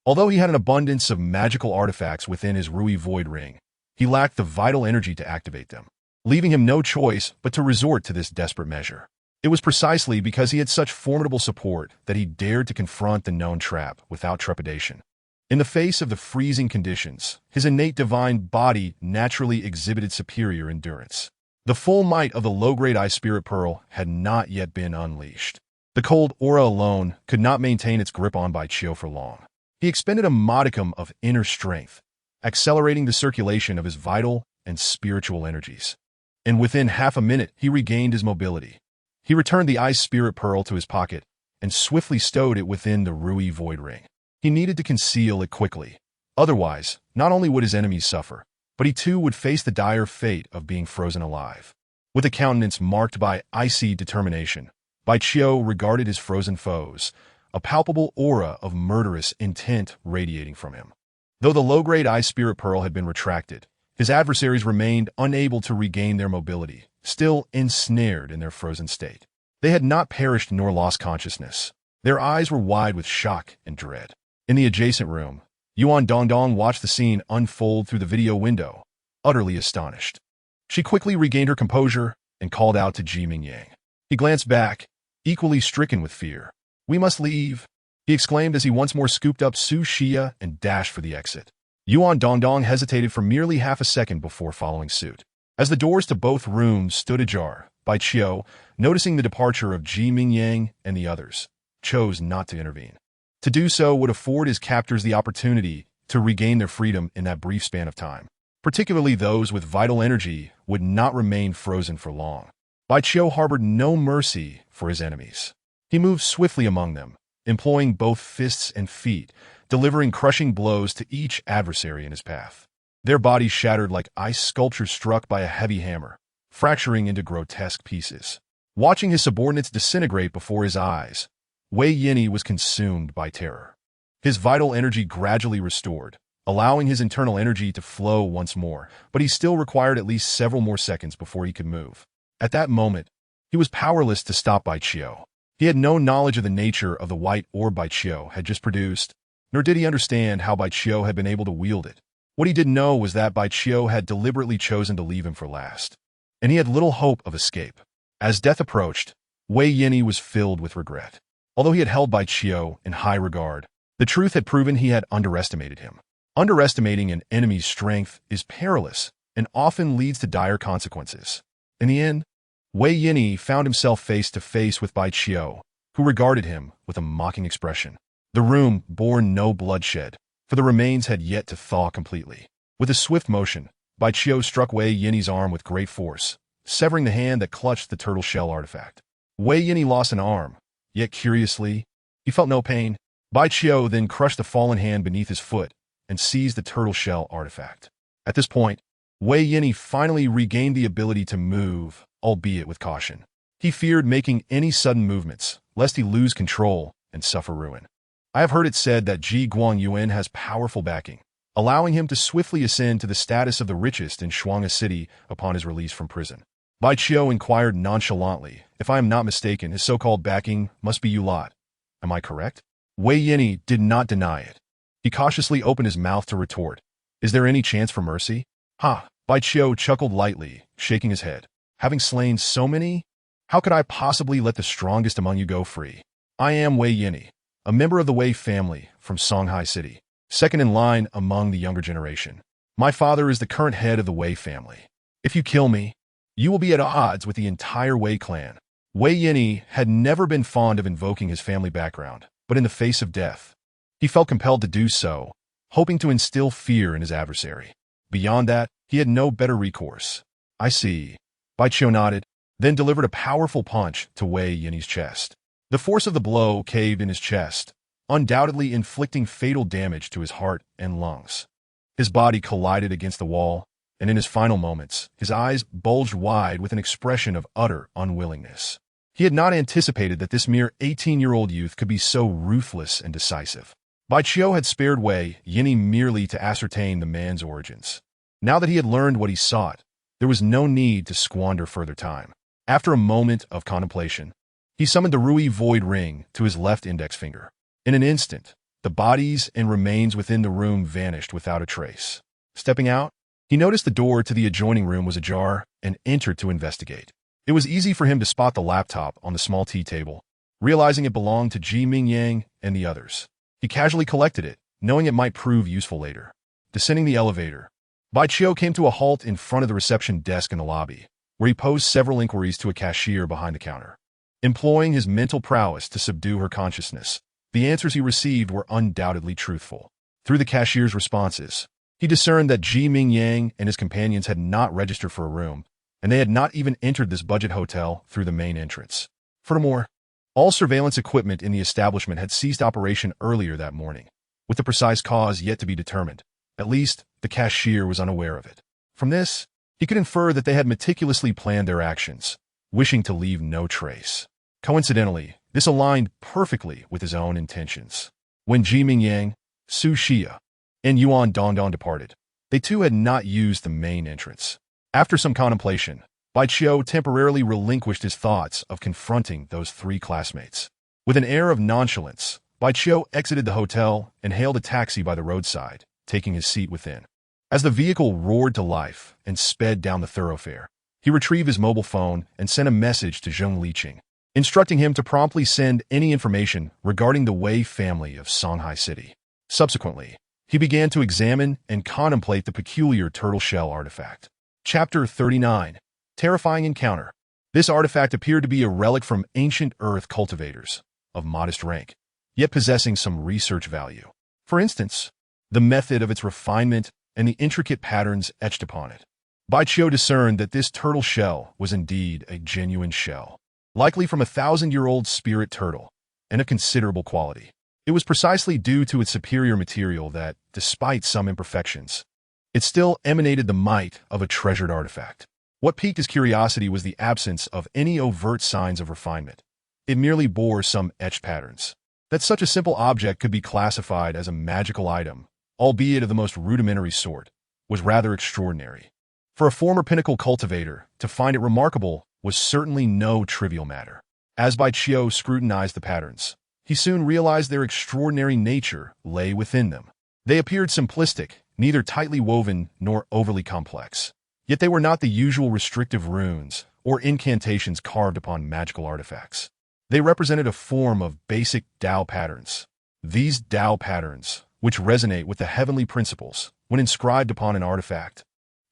Although he had an abundance of magical artifacts within his Rui Void Ring, he lacked the vital energy to activate them, leaving him no choice but to resort to this desperate measure. It was precisely because he had such formidable support that he dared to confront the known trap without trepidation. In the face of the freezing conditions, his innate divine body naturally exhibited superior endurance. The full might of the low-grade ice spirit pearl had not yet been unleashed. The cold aura alone could not maintain its grip on Bai Qiu for long. He expended a modicum of inner strength, accelerating the circulation of his vital and spiritual energies. And within half a minute, he regained his mobility. He returned the ice spirit pearl to his pocket and swiftly stowed it within the Rui Void Ring. He needed to conceal it quickly. Otherwise, not only would his enemies suffer, but he too would face the dire fate of being frozen alive. With a countenance marked by icy determination, Bai Qiu regarded his frozen foes, a palpable aura of murderous intent radiating from him. Though the low-grade ice spirit pearl had been retracted, his adversaries remained unable to regain their mobility, still ensnared in their frozen state. They had not perished nor lost consciousness. Their eyes were wide with shock and dread. In the adjacent room, Yuan Dongdong watched the scene unfold through the video window, utterly astonished. She quickly regained her composure and called out to Ji Mingyang. He glanced back, equally stricken with fear. "We must leave," he exclaimed as he once more scooped up Su Xia and dashed for the exit. Yuan Dongdong hesitated for merely half a second before following suit. As the doors to both rooms stood ajar, Bai Qiu, noticing the departure of Ji Mingyang and the others, chose not to intervene. To do so would afford his captors the opportunity to regain their freedom in that brief span of time. Particularly those with vital energy would not remain frozen for long. Bai Qiu harbored no mercy for his enemies. He moved swiftly among them, employing both fists and feet, delivering crushing blows to each adversary in his path. Their bodies shattered like ice sculptures struck by a heavy hammer, fracturing into grotesque pieces. Watching his subordinates disintegrate before his eyes, Wei Yinyi was consumed by terror. His vital energy gradually restored, allowing his internal energy to flow once more, but he still required at least several more seconds before he could move. At that moment, he was powerless to stop Bai Qiu. He had no knowledge of the nature of the white orb Bai Qiu had just produced, nor did he understand how Bai Qiu had been able to wield it. What he did know was that Bai Qiu had deliberately chosen to leave him for last, and he had little hope of escape. As death approached, Wei Yinyi was filled with regret. Although he had held Bai Qiu in high regard, the truth had proven he had underestimated him. Underestimating an enemy's strength is perilous and often leads to dire consequences. In the end, Wei Yinyi found himself face to face with Bai Qiu, who regarded him with a mocking expression. The room bore no bloodshed, for the remains had yet to thaw completely. With a swift motion, Bai Qiu struck Wei Yinyi's arm with great force, severing the hand that clutched the turtle shell artifact. Wei Yinyi lost an arm, yet curiously, he felt no pain. Bai Qiu then crushed the fallen hand beneath his foot and seized the turtle shell artifact. At this point, Wei Yinyi finally regained the ability to move, albeit with caution. He feared making any sudden movements, lest he lose control and suffer ruin. I have heard it said that Ji Guangyuan has powerful backing, allowing him to swiftly ascend to the status of the richest in Shuanga City upon his release from prison. Bai Qiu inquired nonchalantly. If I am not mistaken, his so-called backing must be you lot. Am I correct? Wei Yinyi did not deny it. He cautiously opened his mouth to retort. Is there any chance for mercy? Ha! Bai Qiu chuckled lightly, shaking his head. Having slain so many, how could I possibly let the strongest among you go free? I am Wei Yinyi, a member of the Wei family from Songhai City, second in line among the younger generation. My father is the current head of the Wei family. If you kill me, you will be at odds with the entire Wei clan. Wei Yinyi had never been fond of invoking his family background, but in the face of death, he felt compelled to do so, hoping to instill fear in his adversary. Beyond that, he had no better recourse. I see. Bai Qiu nodded, then delivered a powerful punch to Wei Yinyi's chest. The force of the blow caved in his chest, undoubtedly inflicting fatal damage to his heart and lungs. His body collided against the wall, and in his final moments, his eyes bulged wide with an expression of utter unwillingness. He had not anticipated that this mere 18-year-old youth could be so ruthless and decisive. Bai Qiu had spared Wei Yinyi merely to ascertain the man's origins. Now that he had learned what he sought, there was no need to squander further time. After a moment of contemplation, he summoned the Rui Void Ring to his left index finger. In an instant, the bodies and remains within the room vanished without a trace. Stepping out, he noticed the door to the adjoining room was ajar and entered to investigate. It was easy for him to spot the laptop on the small tea table, realizing it belonged to Ji Mingyang and the others. He casually collected it, knowing it might prove useful later. Descending the elevator, Bai Qiu came to a halt in front of the reception desk in the lobby, where he posed several inquiries to a cashier behind the counter. Employing his mental prowess to subdue her consciousness, the answers he received were undoubtedly truthful. Through the cashier's responses, he discerned that Ji Mingyang and his companions had not registered for a room, and they had not even entered this budget hotel through the main entrance. Furthermore, all surveillance equipment in the establishment had ceased operation earlier that morning, with the precise cause yet to be determined. At least, the cashier was unaware of it. From this, he could infer that they had meticulously planned their actions, wishing to leave no trace. Coincidentally, this aligned perfectly with his own intentions. When Ji Mingyang, Su Xia, and Yuan Dongdong departed, they too had not used the main entrance. After some contemplation, Bai Qiu temporarily relinquished his thoughts of confronting those three classmates. With an air of nonchalance, Bai Qiu exited the hotel and hailed a taxi by the roadside, taking his seat within. As the vehicle roared to life and sped down the thoroughfare, he retrieved his mobile phone and sent a message to Zheng Liqing, instructing him to promptly send any information regarding the Wei family of Songhai City. Subsequently, he began to examine and contemplate the peculiar turtle shell artifact. Chapter 39. Terrifying Encounter. This artifact appeared to be a relic from ancient earth cultivators, of modest rank, yet possessing some research value. For instance, the method of its refinement and the intricate patterns etched upon it. Bai Qiu discerned that this turtle shell was indeed a genuine shell, likely from a 1,000-year-old spirit turtle, and of considerable quality. It was precisely due to its superior material that, despite some imperfections, it still emanated the might of a treasured artifact. What piqued his curiosity was the absence of any overt signs of refinement. It merely bore some etched patterns. That such a simple object could be classified as a magical item, albeit of the most rudimentary sort, was rather extraordinary. For a former pinnacle cultivator, to find it remarkable was certainly no trivial matter. As Bai Qiu scrutinized the patterns, he soon realized their extraordinary nature lay within them. They appeared simplistic, neither tightly woven nor overly complex. Yet they were not the usual restrictive runes or incantations carved upon magical artifacts. They represented a form of basic Tao patterns. These Tao patterns, which resonate with the heavenly principles when inscribed upon an artifact,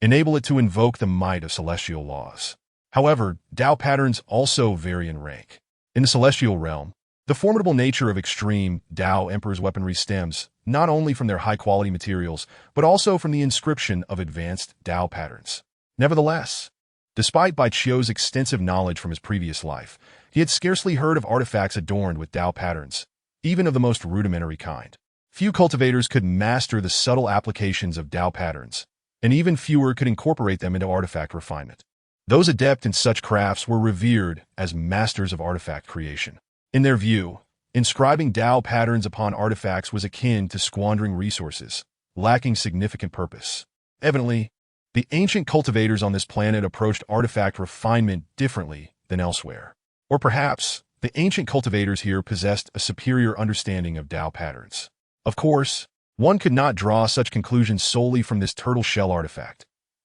enable it to invoke the might of celestial laws. However, Tao patterns also vary in rank. In the celestial realm, the formidable nature of extreme Tao Emperor's weaponry stems not only from their high-quality materials, but also from the inscription of advanced Tao patterns. Nevertheless, despite Bai Qiu's extensive knowledge from his previous life, he had scarcely heard of artifacts adorned with Tao patterns, even of the most rudimentary kind. Few cultivators could master the subtle applications of Tao patterns, and even fewer could incorporate them into artifact refinement. Those adept in such crafts were revered as masters of artifact creation. In their view, inscribing Tao patterns upon artifacts was akin to squandering resources, lacking significant purpose. Evidently, the ancient cultivators on this planet approached artifact refinement differently than elsewhere. Or perhaps, the ancient cultivators here possessed a superior understanding of Tao patterns. Of course, one could not draw such conclusions solely from this turtle shell artifact.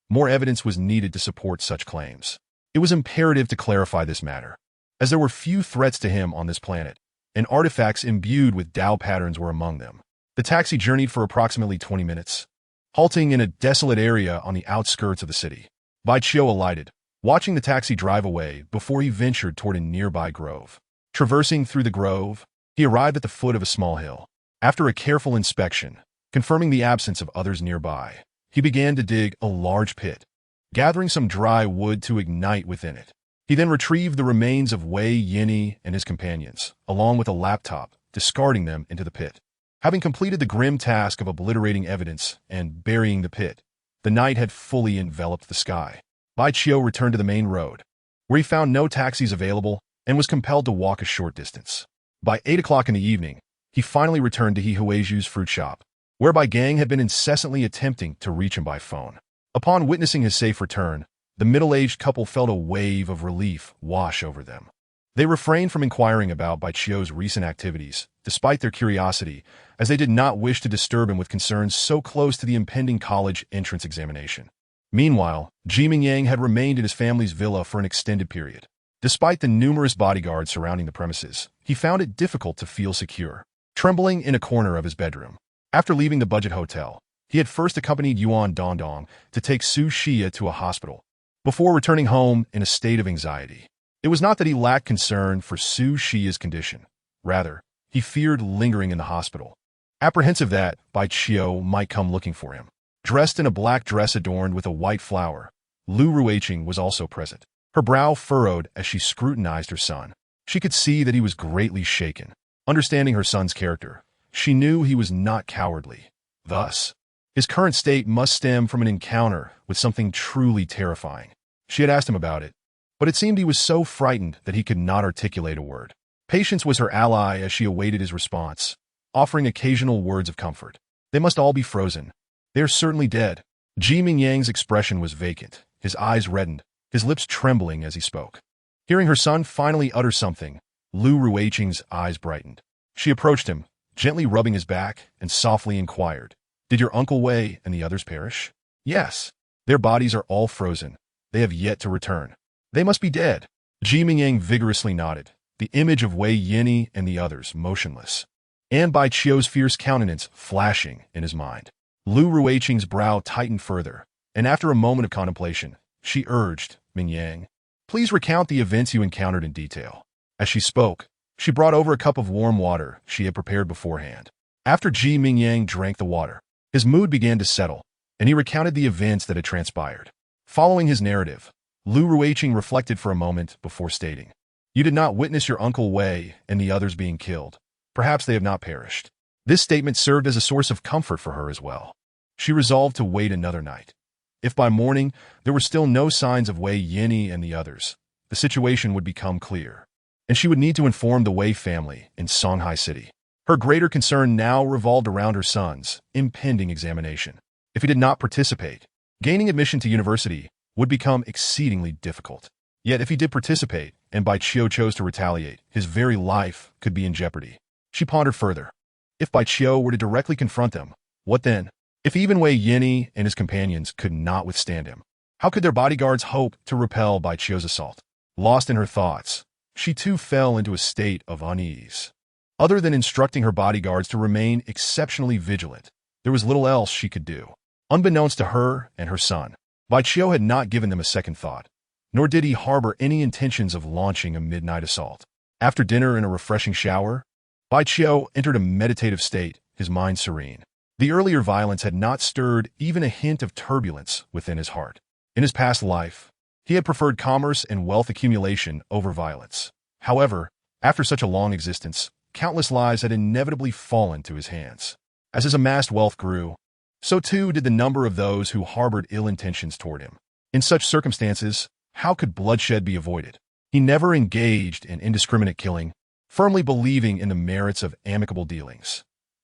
More evidence was needed to support such claims. It was imperative to clarify this matter, as there were few threats to him on this planet, and artifacts imbued with Tao patterns were among them. The taxi journeyed for approximately 20 minutes, halting in a desolate area on the outskirts of the city. Bai Qiu alighted, watching the taxi drive away before he ventured toward a nearby grove. Traversing through the grove, he arrived at the foot of a small hill. After a careful inspection, confirming the absence of others nearby, he began to dig a large pit, gathering some dry wood to ignite within it. He then retrieved the remains of Wei Yinyi and his companions, along with a laptop, discarding them into the pit. Having completed the grim task of obliterating evidence and burying the pit, the night had fully enveloped the sky. Bai Qiu returned to the main road, where he found no taxis available and was compelled to walk a short distance. By 8 o'clock in the evening, he finally returned to He Huizhu's fruit shop, whereby Gang had been incessantly attempting to reach him by phone. Upon witnessing his safe return, the middle-aged couple felt a wave of relief wash over them. They refrained from inquiring about Bai Qiu's recent activities, despite their curiosity, as they did not wish to disturb him with concerns so close to the impending college entrance examination. Meanwhile, Ji Mingyang had remained in his family's villa for an extended period. Despite the numerous bodyguards surrounding the premises, he found it difficult to feel secure. Trembling in a corner of his bedroom, after leaving the budget hotel, he had first accompanied Yuan Dongdong to take Su Xia to a hospital, before returning home in a state of anxiety. It was not that he lacked concern for Su Xia's condition. Rather, he feared lingering in the hospital, apprehensive that Bai Qiu might come looking for him. Dressed in a black dress adorned with a white flower, Lu Ruiqing was also present. Her brow furrowed as she scrutinized her son. She could see that he was greatly shaken. Understanding her son's character, she knew he was not cowardly. Thus, his current state must stem from an encounter with something truly terrifying. She had asked him about it, but it seemed he was so frightened that he could not articulate a word. Patience was her ally as she awaited his response, offering occasional words of comfort. They must all be frozen. They are certainly dead. Ji Mingyang's expression was vacant, his eyes reddened, his lips trembling as he spoke. Hearing her son finally utter something, Lu Ruiqing's eyes brightened. She approached him, gently rubbing his back, and softly inquired, "Did your Uncle Wei and the others perish?" "Yes. Their bodies are all frozen. They have yet to return. They must be dead." Ji Mingyang vigorously nodded, the image of Wei Yinyi and the others motionless, and Bai Qiu's fierce countenance flashing in his mind. Lu Ruiqing's brow tightened further, and after a moment of contemplation, she urged, "Mingyang, please recount the events you encountered in detail." As she spoke, she brought over a cup of warm water she had prepared beforehand. After Ji Mingyang drank the water, his mood began to settle, and he recounted the events that had transpired. Following his narrative, Lu Ruiqing reflected for a moment before stating, You did not witness your Uncle Wei and the others being killed. Perhaps they have not perished. This statement served as a source of comfort for her as well. She resolved to wait another night. If by morning there were still no signs of Wei Yini and the others, the situation would become clear, and she would need to inform the Wei family in Songhai City. Her greater concern now revolved around her son's impending examination. If he did not participate, gaining admission to university would become exceedingly difficult. Yet if he did participate, and Bai Qiu chose to retaliate, his very life could be in jeopardy. She pondered further. If Bai Qiu were to directly confront them, what then? If even Wei Yini and his companions could not withstand him, how could their bodyguards hope to repel Bai Qiu's assault? Lost in her thoughts, she too fell into a state of unease. Other than instructing her bodyguards to remain exceptionally vigilant, there was little else she could do. Unbeknownst to her and her son, Bai Qiu had not given them a second thought, nor did he harbor any intentions of launching a midnight assault. After dinner and a refreshing shower, Bai Qiu entered a meditative state, his mind serene. The earlier violence had not stirred even a hint of turbulence within his heart. In his past life, he had preferred commerce and wealth accumulation over violence. However, after such a long existence, countless lives had inevitably fallen to his hands. As his amassed wealth grew, so too did the number of those who harbored ill intentions toward him. In such circumstances, how could bloodshed be avoided? He never engaged in indiscriminate killing, firmly believing in the merits of amicable dealings.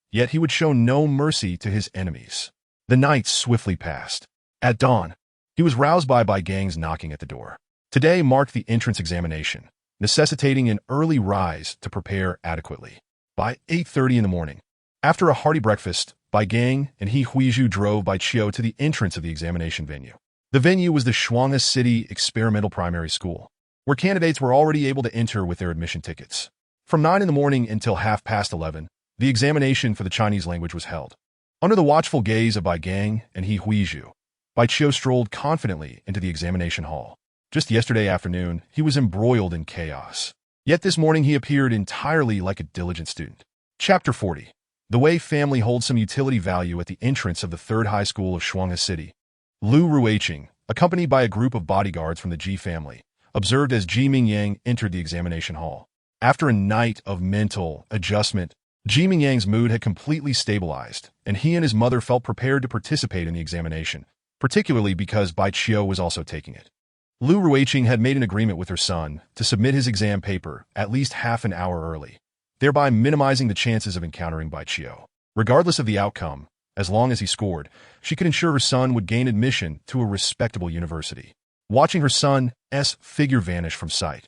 Yet he would show no mercy to his enemies. The night swiftly passed. At dawn, he was roused by gangs knocking at the door. Today marked the entrance examination, necessitating an early rise to prepare adequately. By 8:30 in the morning, after a hearty breakfast, Bai Gang and He Huizhu drove Bai Qiu to the entrance of the examination venue. The venue was the Shuanghe City Experimental Primary School, where candidates were already able to enter with their admission tickets. From 9 in the morning until 11:30, the examination for the Chinese language was held. Under the watchful gaze of Bai Gang and He Huizhu, Bai Qiu strolled confidently into the examination hall. Just yesterday afternoon, he was embroiled in chaos. Yet this morning he appeared entirely like a diligent student. Chapter 40. The Wei family holds some utility value at the entrance of the third high school of Shuanghe City. Lu Ruiqing, accompanied by a group of bodyguards from the Ji family, observed as Ji Mingyang entered the examination hall. After a night of mental adjustment, Ji Mingyang's mood had completely stabilized, and he and his mother felt prepared to participate in the examination, particularly because Bai Qiu was also taking it. Lu Ruiqing had made an agreement with her son to submit his exam paper at least half an hour early, thereby minimizing the chances of encountering Bai Qiu. Regardless of the outcome, as long as he scored, she could ensure her son would gain admission to a respectable university. Watching her son's figure vanish from sight,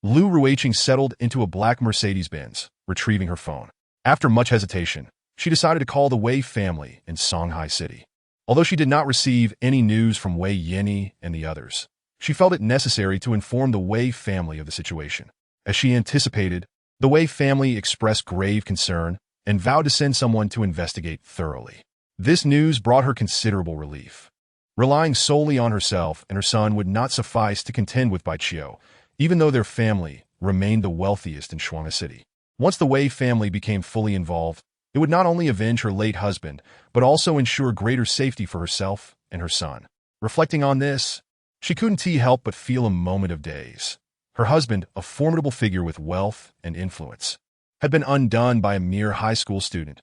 Lu Ruiqing settled into a black Mercedes-Benz, retrieving her phone. After much hesitation, she decided to call the Wei family in Songhai City. Although she did not receive any news from Wei Yini and the others, she felt it necessary to inform the Wei family of the situation. As she anticipated, the Wei family expressed grave concern and vowed to send someone to investigate thoroughly. This news brought her considerable relief. Relying solely on herself and her son would not suffice to contend with Bai Qiu, even though their family remained the wealthiest in Shuanghe City. Once the Wei family became fully involved, it would not only avenge her late husband, but also ensure greater safety for herself and her son. Reflecting on this, she couldn't help but feel a moment of daze. Her husband, a formidable figure with wealth and influence, had been undone by a mere high school student.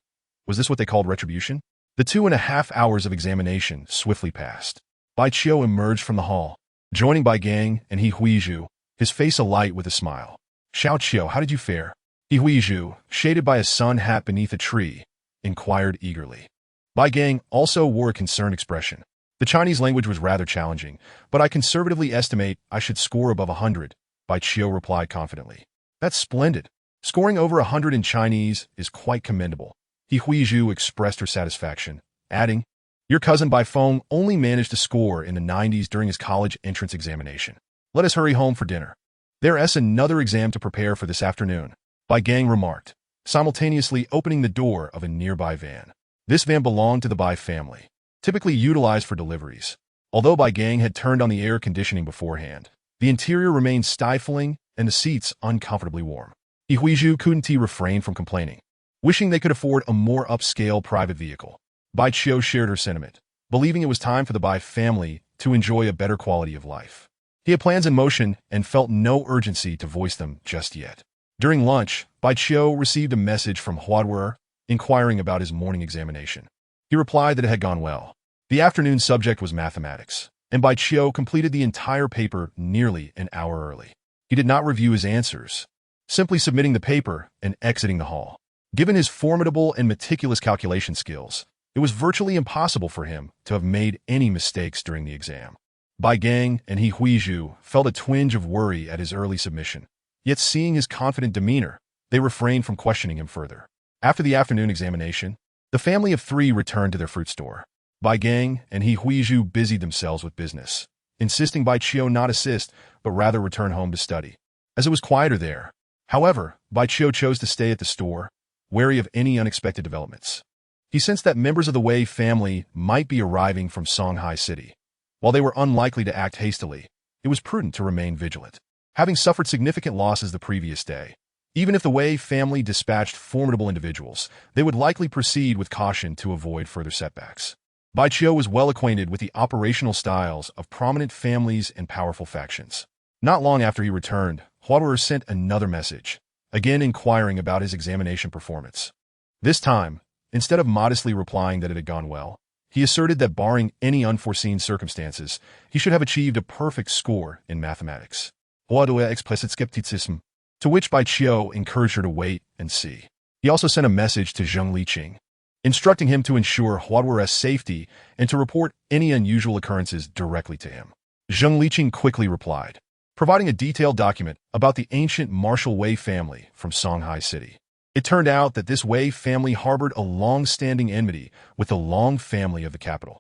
Was this what they called retribution? The 2.5 hours of examination swiftly passed. Bai Qiu emerged from the hall, joining Bai Gang and He Huizhu, his face alight with a smile. "Xiao Qiu, how did you fare?" He Huizhu, shaded by a sun hat beneath a tree, inquired eagerly. Bai Gang also wore a concerned expression. "The Chinese language was rather challenging, but I conservatively estimate I should score above 100, Bai Qiu replied confidently. "That's splendid. Scoring over 100 in Chinese is quite commendable." He Huizhu expressed her satisfaction, adding, "Your cousin Bai Feng only managed to score in the 90s during his college entrance examination. Let us hurry home for dinner. There's another exam to prepare for this afternoon," Bai Gang remarked, simultaneously opening the door of a nearby van. This van belonged to the Bai family, typically utilized for deliveries. Although Bai Gang had turned on the air conditioning beforehand, the interior remained stifling and the seats uncomfortably warm. He Huizhu couldn't refrain from complaining, wishing they could afford a more upscale private vehicle. Bai Qiu shared her sentiment, believing it was time for the Bai family to enjoy a better quality of life. He had plans in motion and felt no urgency to voice them just yet. During lunch, Bai Qiu received a message from Huadwer inquiring about his morning examination. He replied that it had gone well. The afternoon subject was mathematics, and Bai Qiu completed the entire paper nearly an hour early. He did not review his answers, simply submitting the paper and exiting the hall. Given his formidable and meticulous calculation skills, it was virtually impossible for him to have made any mistakes during the exam. Bai Gang and He Huizhu felt a twinge of worry at his early submission, yet seeing his confident demeanor, they refrained from questioning him further. After the afternoon examination, the family of three returned to their fruit store. Bai Gang and He Huizhu busied themselves with business, insisting Bai Qiu not assist, but rather return home to study, as it was quieter there. However, Bai Qiu chose to stay at the store, wary of any unexpected developments. He sensed that members of the Wei family might be arriving from Songhai City. While they were unlikely to act hastily, it was prudent to remain vigilant. Having suffered significant losses the previous day, even if the Wei family dispatched formidable individuals, they would likely proceed with caution to avoid further setbacks. Bai Qiu was well acquainted with the operational styles of prominent families and powerful factions. Not long after he returned, Huadwer sent another message, again inquiring about his examination performance. This time, instead of modestly replying that it had gone well, he asserted that barring any unforeseen circumstances, he should have achieved a perfect score in mathematics. Huadwer explicit skepticism, to which Bai Qiu encouraged her to wait and see. He also sent a message to Zheng Liqing, instructing him to ensure Huadwer's safety and to report any unusual occurrences directly to him. Zheng Liqing quickly replied, providing a detailed document about the ancient martial Wei family from Songhai City. It turned out that this Wei family harbored a long-standing enmity with the Long family of the capital.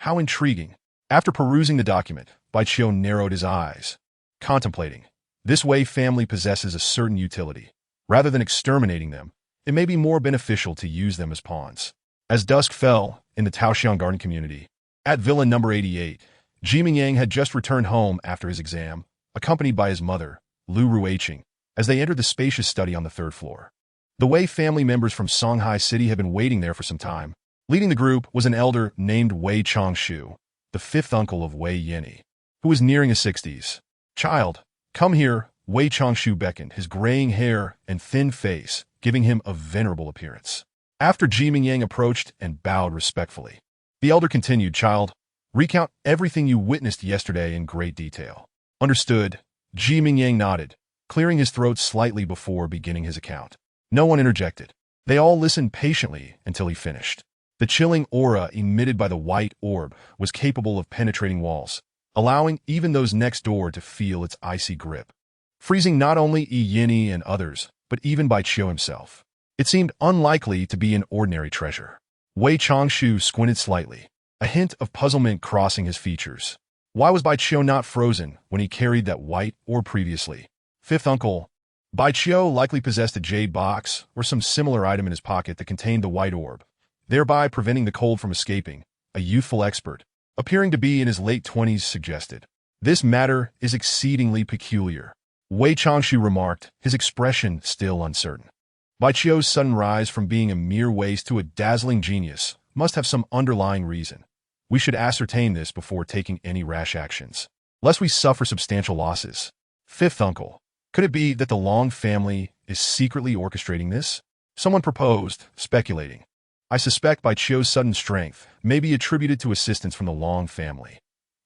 How intriguing. After perusing the document, Bai Qiu narrowed his eyes, contemplating. This Wei family possesses a certain utility. Rather than exterminating them, it may be more beneficial to use them as pawns. As dusk fell in the Taoxiang Garden community, at Villa number 88, Ji Mingyang had just returned home after his exam, accompanied by his mother, Lu Ruiqing, as they entered the spacious study on the third floor. The Wei family members from Songhai City had been waiting there for some time. Leading the group was an elder named Wei Changshu, the fifth uncle of Wei Yini, who was nearing his 60s. "Child, come here," Wei Changshu beckoned, his graying hair and thin face giving him a venerable appearance. After Ji Mingyang approached and bowed respectfully, the elder continued, "Child, recount everything you witnessed yesterday in great detail." "Understood," Ji Mingyang nodded, clearing his throat slightly before beginning his account. No one interjected. They all listened patiently until he finished. The chilling aura emitted by the white orb was capable of penetrating walls, allowing even those next door to feel its icy grip, freezing not only Yini and others, but even Bai Qiu himself. It seemed unlikely to be an ordinary treasure. Wei Changshu squinted slightly, a hint of puzzlement crossing his features. Why was Bai Qiu not frozen when he carried that white orb previously? Fifth uncle, Bai Qiu likely possessed a jade box or some similar item in his pocket that contained the white orb, thereby preventing the cold from escaping, a youthful expert, appearing to be in his late 20s, suggested. "This matter is exceedingly peculiar," Wei Changshu remarked, his expression still uncertain. Bai Qiu's sudden rise from being a mere waste to a dazzling genius must have some underlying reason. We should ascertain this before taking any rash actions, lest we suffer substantial losses. Fifth uncle, could it be that the Long family is secretly orchestrating this? Someone proposed, speculating. I suspect Bai Qiu's sudden strength may be attributed to assistance from the Long family.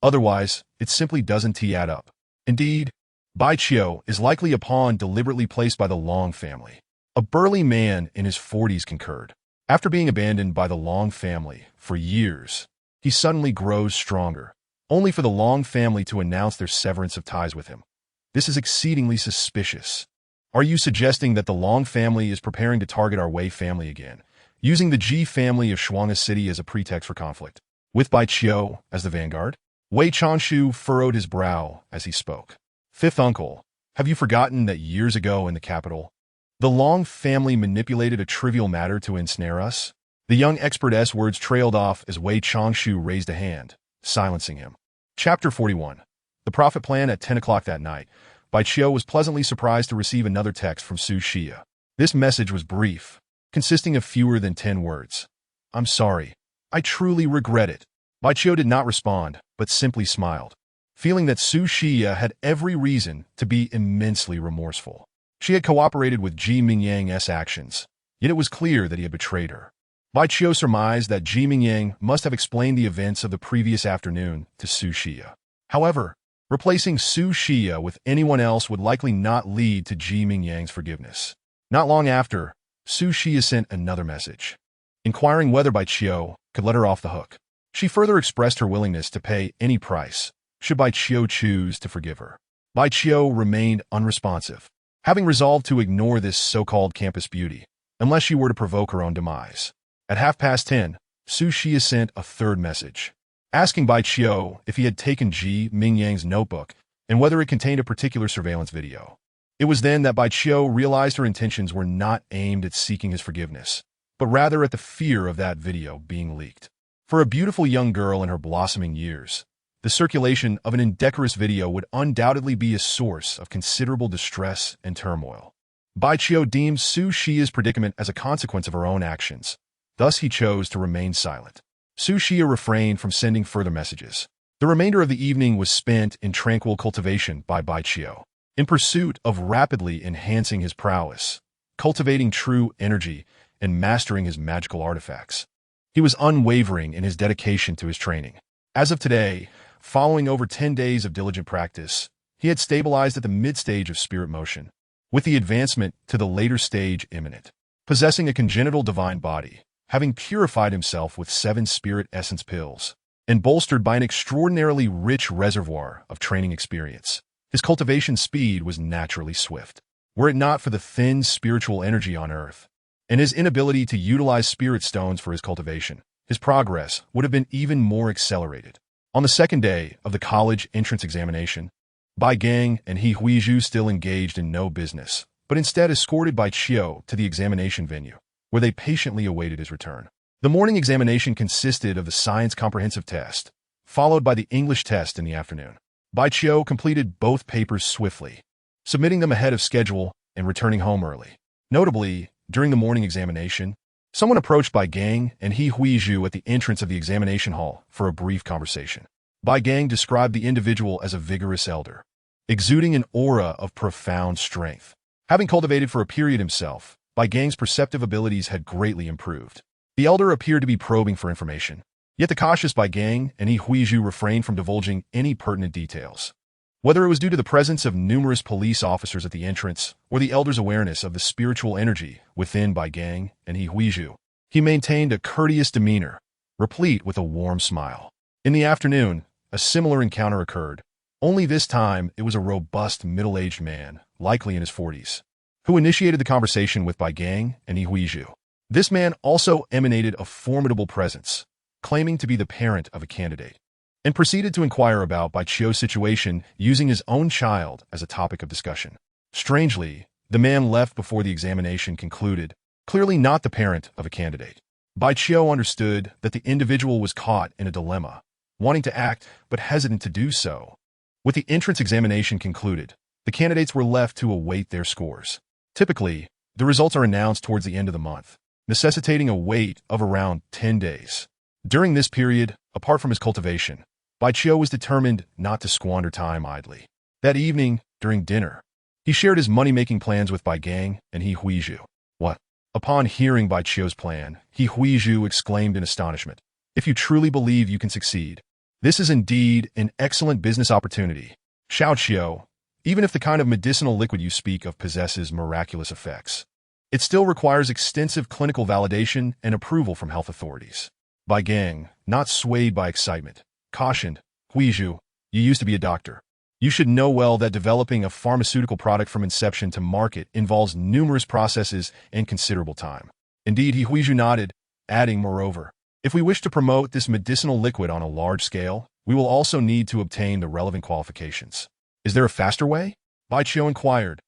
Otherwise, it simply doesn't add up. Indeed, Bai Qiu is likely a pawn deliberately placed by the Long family. A burly man in his 40s concurred. After being abandoned by the Long family for years, he suddenly grows stronger, only for the Long family to announce their severance of ties with him. This is exceedingly suspicious. Are you suggesting that the Long family is preparing to target our Wei family again, using the Ji family of Shuanga City as a pretext for conflict, with Bai Qiu as the vanguard? Wei Changshu furrowed his brow as he spoke. Fifth uncle, have you forgotten that years ago in the capital, the Long family manipulated a trivial matter to ensnare us? The young expert's words trailed off as Wei Changshu raised a hand, silencing him. Chapter 41. The profit plan at 10 o'clock that night. Bai Qiu was pleasantly surprised to receive another text from Su Xia. This message was brief, consisting of fewer than 10 words. "I'm sorry. I truly regret it." Bai Qiu did not respond, but simply smiled. feeling that Su Xia had every reason to be immensely remorseful. She had cooperated with Ji Mingyang's actions, yet it was clear that he had betrayed her. Bai Qiu surmised that Ji Mingyang must have explained the events of the previous afternoon to Su Xia. However, replacing Su Xia with anyone else would likely not lead to Ji Mingyang's forgiveness. Not long after, Su Xia sent another message, inquiring whether Bai Qiu could let her off the hook. She further expressed her willingness to pay any price should Bai Qiu choose to forgive her. Bai Qiu remained unresponsive, having resolved to ignore this so-called campus beauty, unless she were to provoke her own demise. At 10:30, Su Xia sent a third message, asking Bai Qiu if he had taken Ji Mingyang's notebook and whether it contained a particular surveillance video. It was then that Bai Qiu realized her intentions were not aimed at seeking his forgiveness, but rather at the fear of that video being leaked. For a beautiful young girl in her blossoming years, the circulation of an indecorous video would undoubtedly be a source of considerable distress and turmoil. Bai Qiu deemed Su Xia's predicament as a consequence of her own actions. Thus he chose to remain silent. Su Xia refrained from sending further messages. The remainder of the evening was spent in tranquil cultivation by Bai Qiu, in pursuit of rapidly enhancing his prowess, cultivating true energy, and mastering his magical artifacts. He was unwavering in his dedication to his training. As of today, following over 10 days of diligent practice, he had stabilized at the mid-stage of spirit motion, with the advancement to the later stage imminent. Possessing a congenital divine body, having purified himself with 7 spirit essence pills, and bolstered by an extraordinarily rich reservoir of training experience, his cultivation speed was naturally swift. Were it not for the thin spiritual energy on Earth, and his inability to utilize spirit stones for his cultivation, his progress would have been even more accelerated. On the second day of the college entrance examination, Bai Gang and He Huizhu still engaged in no business, but instead escorted Bai Qiu to the examination venue, where they patiently awaited his return. The morning examination consisted of the science comprehensive test, followed by the English test in the afternoon. Bai Qiu completed both papers swiftly, submitting them ahead of schedule and returning home early. Notably, during the morning examination, someone approached Bai Gang and He Huizhu at the entrance of the examination hall for a brief conversation. Bai Gang described the individual as a vigorous elder, exuding an aura of profound strength. Having cultivated for a period himself, Bai Gang's perceptive abilities had greatly improved. The elder appeared to be probing for information, yet the cautious Bai Gang and He Huizhu refrained from divulging any pertinent details. Whether it was due to the presence of numerous police officers at the entrance or the elder's awareness of the spiritual energy within Bai Gang and He Huizhu, he maintained a courteous demeanor, replete with a warm smile. In the afternoon, a similar encounter occurred, only this time it was a robust middle-aged man, likely in his 40s, who initiated the conversation with Bai Gang and He Huizhu. This man also emanated a formidable presence, claiming to be the parent of a candidate, and proceeded to inquire about Bai Qiu's situation using his own child as a topic of discussion. Strangely, the man left before the examination concluded, clearly not the parent of a candidate. Bai Qiu understood that the individual was caught in a dilemma, wanting to act but hesitant to do so. With the entrance examination concluded, the candidates were left to await their scores. Typically, the results are announced towards the end of the month, necessitating a wait of around 10 days. During this period, apart from his cultivation, Bai Qiu was determined not to squander time idly. That evening, during dinner, he shared his money-making plans with Bai Gang and He Huizhu. What? Upon hearing Bai Qiu's plan, He Huizhu exclaimed in astonishment, "If you truly believe you can succeed, this is indeed an excellent business opportunity. Xiao Qiu, even if the kind of medicinal liquid you speak of possesses miraculous effects, it still requires extensive clinical validation and approval from health authorities." Bai Gang, not swayed by excitement, cautioned, "Huizhu, you used to be a doctor. You should know well that developing a pharmaceutical product from inception to market involves numerous processes and considerable time." Indeed, He Huizhu nodded, adding, "Moreover, if we wish to promote this medicinal liquid on a large scale, we will also need to obtain the relevant qualifications." "Is there a faster way?" Bai Qiu inquired,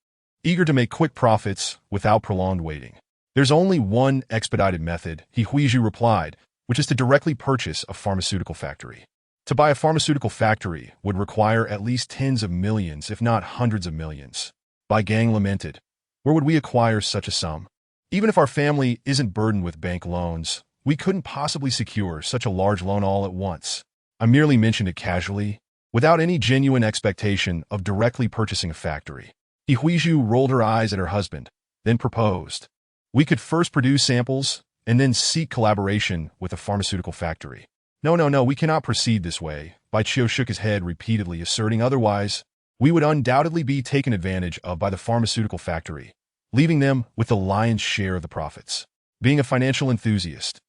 eager to make quick profits without prolonged waiting. "There's only one expedited method," He Huizhu replied, "which is to directly purchase a pharmaceutical factory. To buy a pharmaceutical factory would require at least tens of millions, if not hundreds of millions." Bai Gang lamented, "Where would we acquire such a sum? Even if our family isn't burdened with bank loans, we couldn't possibly secure such a large loan all at once. I merely mentioned it casually. without any genuine expectation of directly purchasing a factory. Huizhu rolled her eyes at her husband, then proposed. We could first produce samples, and then seek collaboration with a pharmaceutical factory. No, we cannot proceed this way. Baiqiu shook his head repeatedly, asserting otherwise. We would undoubtedly be taken advantage of by the pharmaceutical factory, leaving them with the lion's share of the profits. Being a financial enthusiast,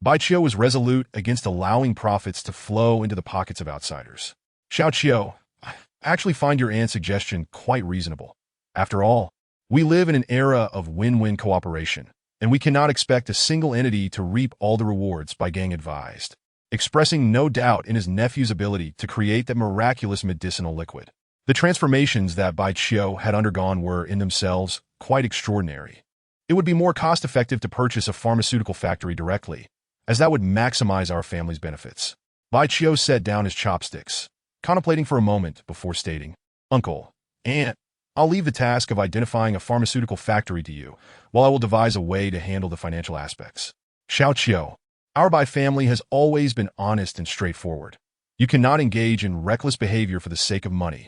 Baiqiu was resolute against allowing profits to flow into the pockets of outsiders. Xiaoqiu, I actually find your aunt's suggestion quite reasonable. After all, we live in an era of win-win cooperation, and we cannot expect a single entity to reap all the rewards, Gang advised, expressing no doubt in his nephew's ability to create that miraculous medicinal liquid. The transformations that Baiqiu had undergone were, in themselves, quite extraordinary. It would be more cost-effective to purchase a pharmaceutical factory directly, as that would maximize our family's benefits. Baiqiu set down his chopsticks, contemplating for a moment before stating, Uncle, Aunt, I'll leave the task of identifying a pharmaceutical factory to you, while I will devise a way to handle the financial aspects. Xiaoqiu, our Bai family has always been honest and straightforward. You cannot engage in reckless behavior for the sake of money.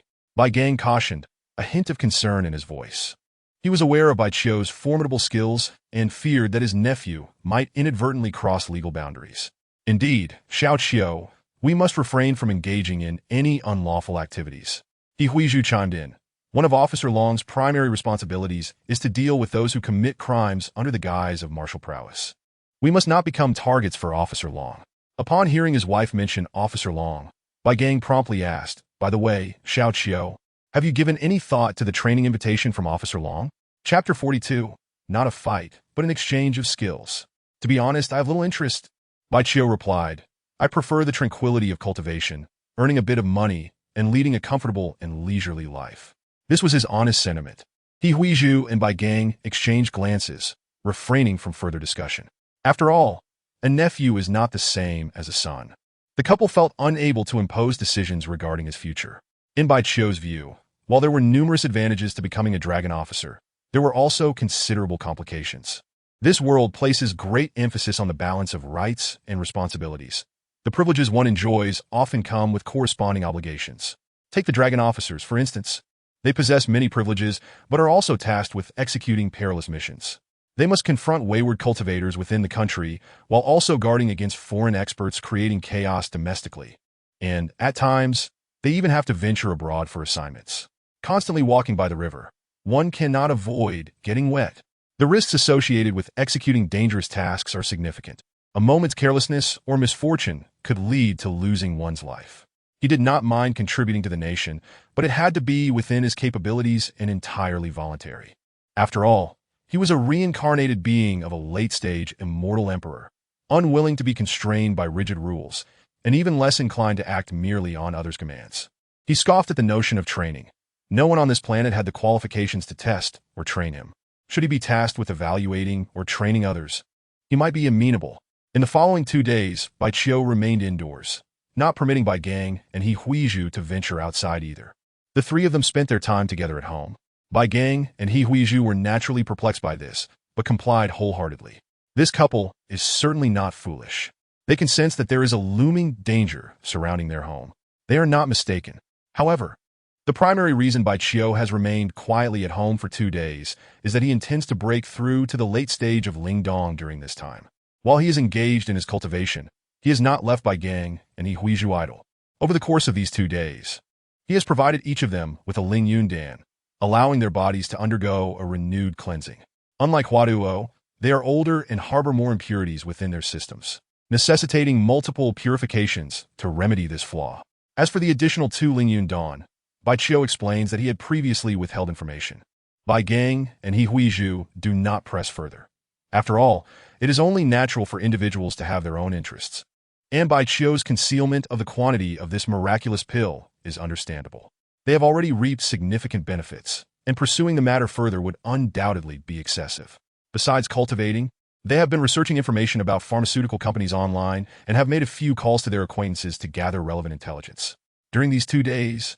Gang cautioned, a hint of concern in his voice. He was aware of Baiqiu's formidable skills and feared that his nephew might inadvertently cross legal boundaries. Indeed, Xiaoqiu, we must refrain from engaging in any unlawful activities. Huizhu chimed in. One of Officer Long's primary responsibilities is to deal with those who commit crimes under the guise of martial prowess. We must not become targets for Officer Long. Upon hearing his wife mention Officer Long, Gang promptly asked, By the way, Xiaoqiu, have you given any thought to the training invitation from Officer Long? Chapter 42. Not a fight, but an exchange of skills. To be honest, I have little interest. Baiqiu replied, I prefer the tranquility of cultivation, earning a bit of money, and leading a comfortable and leisurely life. This was his honest sentiment. Huizhu and Gang exchanged glances, refraining from further discussion. After all, a nephew is not the same as a son. The couple felt unable to impose decisions regarding his future. In Baiqiu's view, while there were numerous advantages to becoming a dragon officer, there were also considerable complications. This world places great emphasis on the balance of rights and responsibilities. The privileges one enjoys often come with corresponding obligations. Take the dragon officers, for instance. They possess many privileges, but are also tasked with executing perilous missions. They must confront wayward cultivators within the country, while also guarding against foreign experts creating chaos domestically. And, at times, they even have to venture abroad for assignments. Constantly walking by the river, one cannot avoid getting wet. The risks associated with executing dangerous tasks are significant. A moment's carelessness or misfortune could lead to losing one's life. He did not mind contributing to the nation, but it had to be within his capabilities and entirely voluntary. After all, he was a reincarnated being of a late-stage Immortal Emperor, unwilling to be constrained by rigid rules, and even less inclined to act merely on others' commands. He scoffed at the notion of training. No one on this planet had the qualifications to test or train him. Should he be tasked with evaluating or training others, he might be amenable. In the following 2 days, Baiqiu remained indoors, not permitting Gang and Huizhu to venture outside either. The three of them spent their time together at home. Gang and Huizhu were naturally perplexed by this, but complied wholeheartedly. This couple is certainly not foolish. They can sense that there is a looming danger surrounding their home. They are not mistaken. However, the primary reason Baiqiu has remained quietly at home for 2 days is that he intends to break through to the late stage of Lingdong during this time. While he is engaged in his cultivation, he has not left Gang and Huizhu idle. Over the course of these 2 days, he has provided each of them with a Ling Yun Dan, allowing their bodies to undergo a renewed cleansing. Unlike Huaduo, they are older and harbor more impurities within their systems, necessitating multiple purifications to remedy this flaw. As for the additional 2 Ling Yun Dan, Baiqiu explains that he had previously withheld information. Gang and Huizhu do not press further. After all, it is only natural for individuals to have their own interests. And Baiqiu's concealment of the quantity of this miraculous pill is understandable. They have already reaped significant benefits, and pursuing the matter further would undoubtedly be excessive. Besides cultivating, they have been researching information about pharmaceutical companies online and have made a few calls to their acquaintances to gather relevant intelligence. During these 2 days,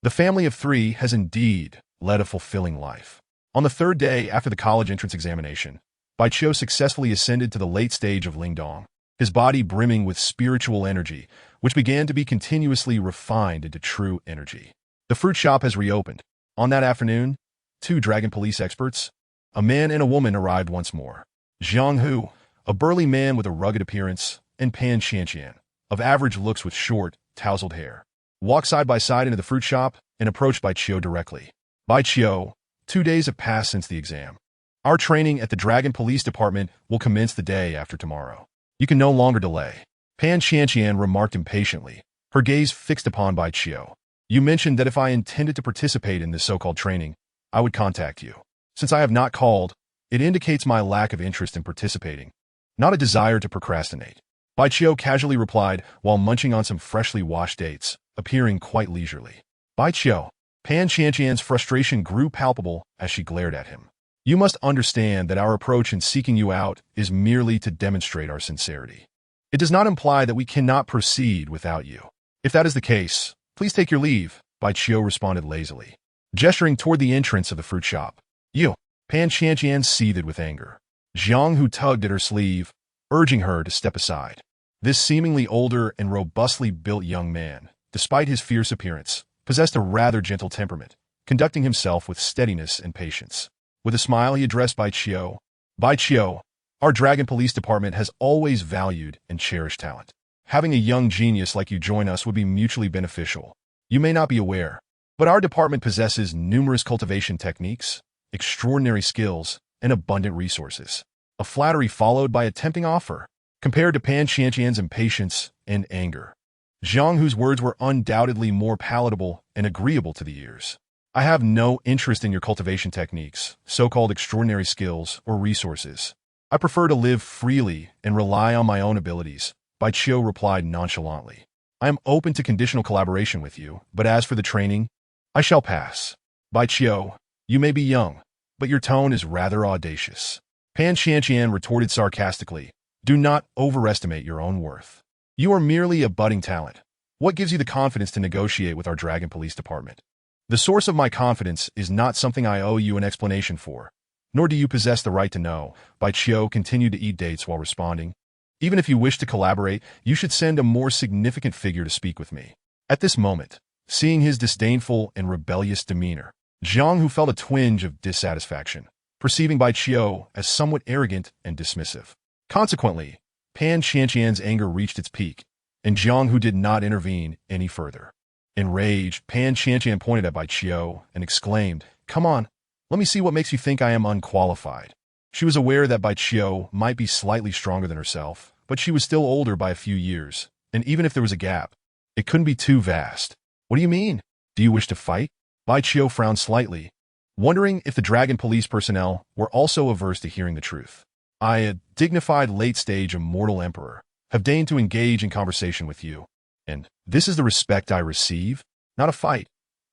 the family of 3 has indeed led a fulfilling life. On the 3rd day after the college entrance examination, Baiqiu successfully ascended to the late stage of Lingdong. his body brimming with spiritual energy, which began to be continuously refined into true energy. The fruit shop has reopened. On that afternoon, two dragon police experts, a man and a woman, arrived once more. Zhang Hu, a burly man with a rugged appearance, and Pan Qianqian, of average looks with short, tousled hair, walked side by side into the fruit shop and approached Bai Qiu directly. Bai Qiu, 2 days have passed since the exam. Our training at the Dragon Police Department will commence the day after tomorrow. You can no longer delay. Pan Qianqian remarked impatiently, her gaze fixed upon Bai Qiu. You mentioned that if I intended to participate in this so-called training, I would contact you. Since I have not called, it indicates my lack of interest in participating, not a desire to procrastinate. Bai Qiu casually replied while munching on some freshly washed dates, appearing quite leisurely. Bai Qiu. Pan Qianqian's frustration grew palpable as she glared at him. You must understand that our approach in seeking you out is merely to demonstrate our sincerity. It does not imply that we cannot proceed without you. If that is the case, please take your leave, Bai Qiu responded lazily, gesturing toward the entrance of the fruit shop. You. Pan Qianqian seethed with anger. Zhang Hu tugged at her sleeve, urging her to step aside. This seemingly older and robustly built young man, despite his fierce appearance, possessed a rather gentle temperament, conducting himself with steadiness and patience. With a smile, he addressed Bai Qiu. Bai Qiu, our Dragon Police Department has always valued and cherished talent. Having a young genius like you join us would be mutually beneficial. You may not be aware, but our department possesses numerous cultivation techniques, extraordinary skills, and abundant resources. A flattery followed by a tempting offer, compared to Pan Qianqian's impatience and anger. Zhang Hu's words were undoubtedly more palatable and agreeable to the ears. I have no interest in your cultivation techniques, so-called extraordinary skills, or resources. I prefer to live freely and rely on my own abilities, Bai Qiu replied nonchalantly. I am open to conditional collaboration with you, but as for the training, I shall pass. Bai Qiu, you may be young, but your tone is rather audacious. Pan Qianqian retorted sarcastically, do not overestimate your own worth. You are merely a budding talent. What gives you the confidence to negotiate with our Dragon Police Department? The source of my confidence is not something I owe you an explanation for, nor do you possess the right to know. Bai Qiu continued to eat dates while responding. Even if you wish to collaborate, you should send a more significant figure to speak with me. At this moment, seeing his disdainful and rebellious demeanor, Zhang Hu felt a twinge of dissatisfaction, perceiving Bai Qiu as somewhat arrogant and dismissive. Consequently, Pan Qianqian's anger reached its peak, and Zhang Hu did not intervene any further. Enraged, Pan Qianqian pointed at Bai Qiu and exclaimed, Come on, let me see what makes you think I am unqualified. She was aware that Bai Qiu might be slightly stronger than herself, but she was still older by a few years, and even if there was a gap, it couldn't be too vast. What do you mean? Do you wish to fight? Bai Qiu frowned slightly, wondering if the Dragon Police personnel were also averse to hearing the truth. I, a dignified late-stage Immortal Emperor, have deigned to engage in conversation with you, and this is the respect I receive? Not a fight,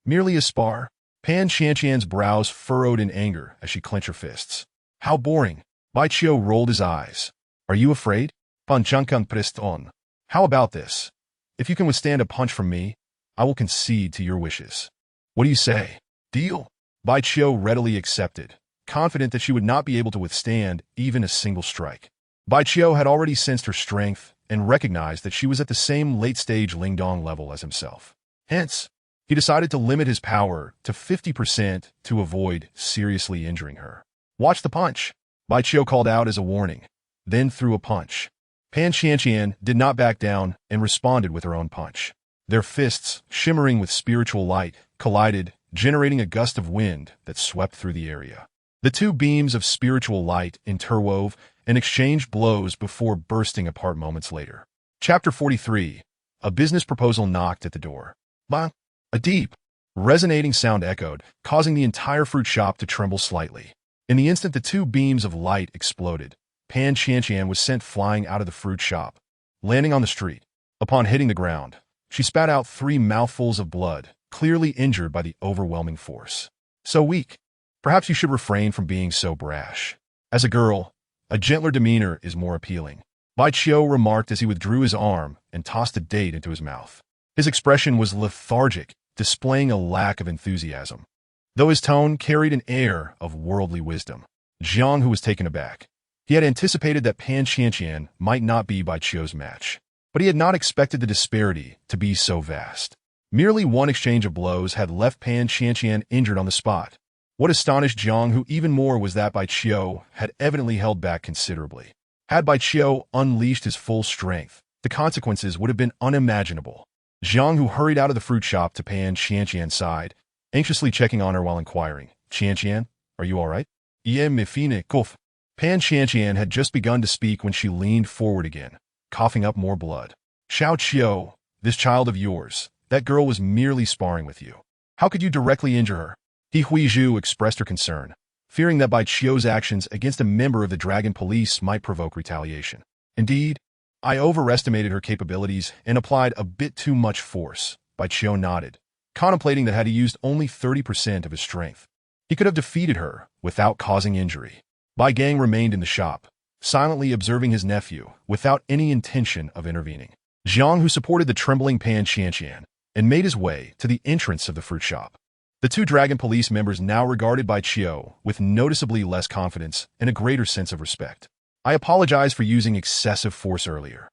merely a spar. Pan Qianqian's brows furrowed in anger as she clenched her fists. How boring. Bai Qiu rolled his eyes. Are you afraid? Pan Changkang pressed on. How about this? If you can withstand a punch from me, I will concede to your wishes. What do you say? Deal? Bai Qiu readily accepted, confident that she would not be able to withstand even a single strike. Bai Qiu had already sensed her strength and recognized that she was at the same late-stage Lingdong level as himself. Hence, he decided to limit his power to 50% to avoid seriously injuring her. Watch the punch, Bai Qiu called out as a warning, then threw a punch. Pan Qianqian did not back down and responded with her own punch. Their fists, shimmering with spiritual light, collided, generating a gust of wind that swept through the area. The two beams of spiritual light interwove and exchanged blows before bursting apart moments later. Chapter 43. A business proposal knocked at the door. Bang! A deep, resonating sound echoed, causing the entire fruit shop to tremble slightly. In the instant the two beams of light exploded, Pan Qianqian was sent flying out of the fruit shop, landing on the street. Upon hitting the ground, she spat out 3 mouthfuls of blood, clearly injured by the overwhelming force. So weak. Perhaps you should refrain from being so brash. As a girl, a gentler demeanor is more appealing, Bai Qiu remarked as he withdrew his arm and tossed a date into his mouth. His expression was lethargic, displaying a lack of enthusiasm, though his tone carried an air of worldly wisdom. Zhang Hu was taken aback. He had anticipated that Pan Qianqian might not be Bai Qiu's match, but he had not expected the disparity to be so vast. Merely one exchange of blows had left Pan Qianqian injured on the spot. What astonished Jiang Hu even more was that Bai Qiu had evidently held back considerably. Had Bai Qiu unleashed his full strength, the consequences would have been unimaginable. Jiang Hu hurried out of the fruit shop to Pan Qianqian's side, anxiously checking on her while inquiring, "Qianqian, are you all right?" "Yeah, me fine, cough." Pan Qianqian had just begun to speak when she leaned forward again, coughing up more blood. "Xiao Qiu, this child of yours, that girl was merely sparring with you. How could you directly injure her?" He Huizhu expressed her concern, fearing that Bai Qiu's actions against a member of the Dragon Police might provoke retaliation. "Indeed, I overestimated her capabilities and applied a bit too much force." Bai Qiu nodded, contemplating that had he used only 30% of his strength, he could have defeated her without causing injury. Bai Gang remained in the shop, silently observing his nephew without any intention of intervening. Jiang Hu supported the trembling Pan Qianqian and made his way to the entrance of the fruit shop. The two Dragon Police members now regarded Bai Qiu with noticeably less confidence and a greater sense of respect. "I apologize for using excessive force earlier.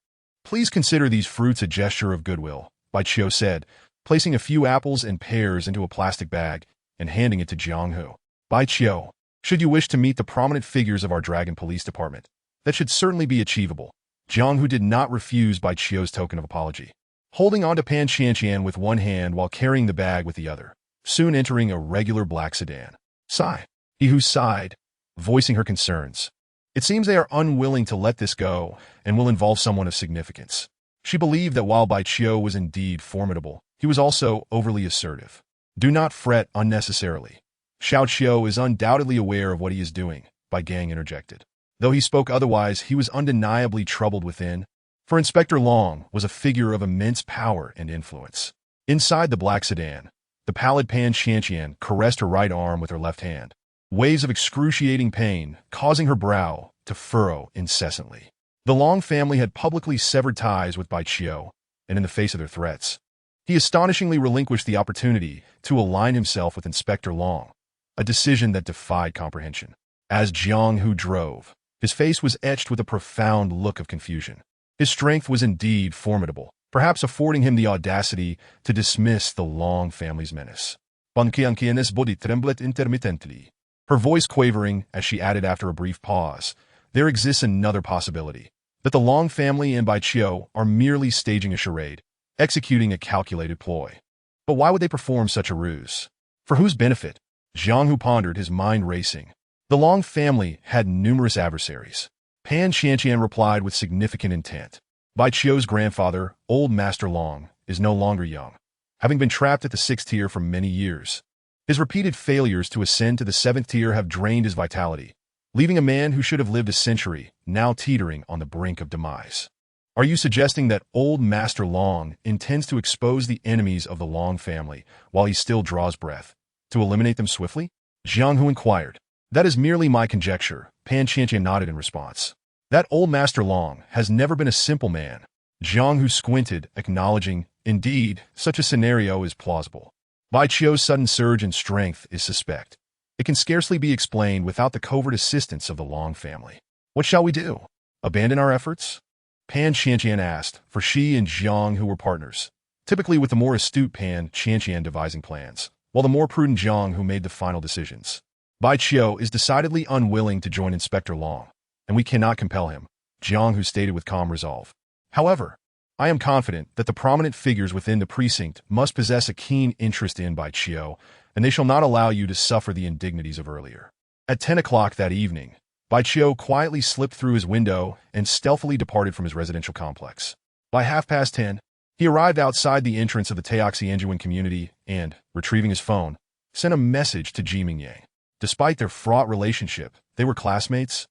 Please consider these fruits a gesture of goodwill," Bai Qiu said, placing a few apples and pears into a plastic bag and handing it to Jiang Hu. "Bai Qiu, should you wish to meet the prominent figures of our Dragon Police Department, that should certainly be achievable." Jiang Hu did not refuse Bai Qiu's token of apology, holding on to Pan Qianqian with one hand while carrying the bag with the other, soon entering a regular black sedan. "Sigh." He Hu sighed, voicing her concerns. "It seems they are unwilling to let this go and will involve someone of significance." She believed that while Bai Qiu was indeed formidable, he was also overly assertive. "Do not fret unnecessarily. Xiao Qiu is undoubtedly aware of what he is doing," Bai Gang interjected. Though he spoke otherwise, he was undeniably troubled within, for Inspector Long was a figure of immense power and influence. Inside the black sedan, the pallid Pan Qianqian caressed her right arm with her left hand, waves of excruciating pain causing her brow to furrow incessantly. The Long family had publicly severed ties with Bai Qiu, and in the face of their threats, he astonishingly relinquished the opportunity to align himself with Inspector Long, a decision that defied comprehension. As Jiang Hu drove, his face was etched with a profound look of confusion. His strength was indeed formidable, perhaps affording him the audacity to dismiss the Long family's menace. "Panqianqian's body trembled intermittently," her voice quavering as she added after a brief pause, "There exists another possibility, that the Long family and Bai Qiu are merely staging a charade, executing a calculated ploy. But why would they perform such a ruse? For whose benefit?" Jiang Hu pondered, his mind racing. The Long family had numerous adversaries. Pan Qianqian replied with significant intent. "Bai Qiu's grandfather, Old Master Long, is no longer young, having been trapped at the 6th tier for many years. His repeated failures to ascend to the 7th tier have drained his vitality, leaving a man who should have lived a century now teetering on the brink of demise. Are you suggesting that Old Master Long intends to expose the enemies of the Long family while he still draws breath, to eliminate them swiftly?" Jiang Hu inquired. "That is merely my conjecture," Pan Qianqian nodded in response. "That Old Master Long has never been a simple man." Jiang Hu squinted, acknowledging, "Indeed, such a scenario is plausible. Bai Qiu's sudden surge in strength is suspect. It can scarcely be explained without the covert assistance of the Long family. What shall we do? Abandon our efforts?" Pan Qianqian asked, for she and Jiang Hu were partners, typically with the more astute Pan Qianqian devising plans, while the more prudent Jiang Hu made the final decisions. "Bai Qiu is decidedly unwilling to join Inspector Long, and we cannot compel him," Jiang Hu stated with calm resolve. "However, I am confident that the prominent figures within the precinct must possess a keen interest in Bai Qiu, and they shall not allow you to suffer the indignities of earlier." At 10 o'clock that evening, Bai Qiu quietly slipped through his window and stealthily departed from his residential complex. By 10:30, he arrived outside the entrance of the Taoxianjuan community and, retrieving his phone, sent a message to Ji Mingyang. Despite their fraught relationship, they were classmates,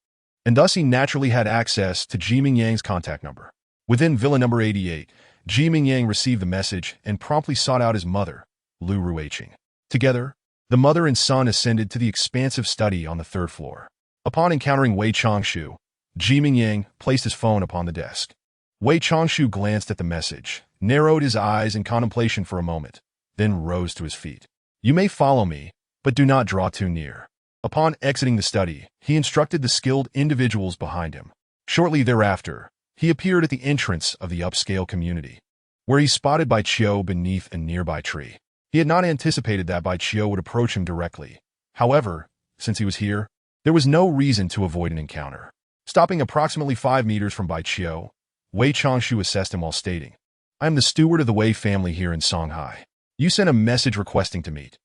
and thus he naturally had access to Ji Mingyang's contact number. Within Villa number 88, Ji Mingyang received the message and promptly sought out his mother, Lu Ruiqing. Together, the mother and son ascended to the expansive study on the 3rd floor. Upon encountering Wei Changshu, Ji Mingyang placed his phone upon the desk. Wei Changshu glanced at the message, narrowed his eyes in contemplation for a moment, then rose to his feet. "You may follow me, but do not draw too near." Upon exiting the study, he instructed the skilled individuals behind him. Shortly thereafter, he appeared at the entrance of the upscale community, where he spotted Bai Qiu beneath a nearby tree. He had not anticipated that Bai Qiu would approach him directly. However, since he was here, there was no reason to avoid an encounter. Stopping approximately 5 meters from Bai Qiu, Wei Changshu assessed him while stating, "I am the steward of the Wei family here in Songhai. You sent a message requesting to meet.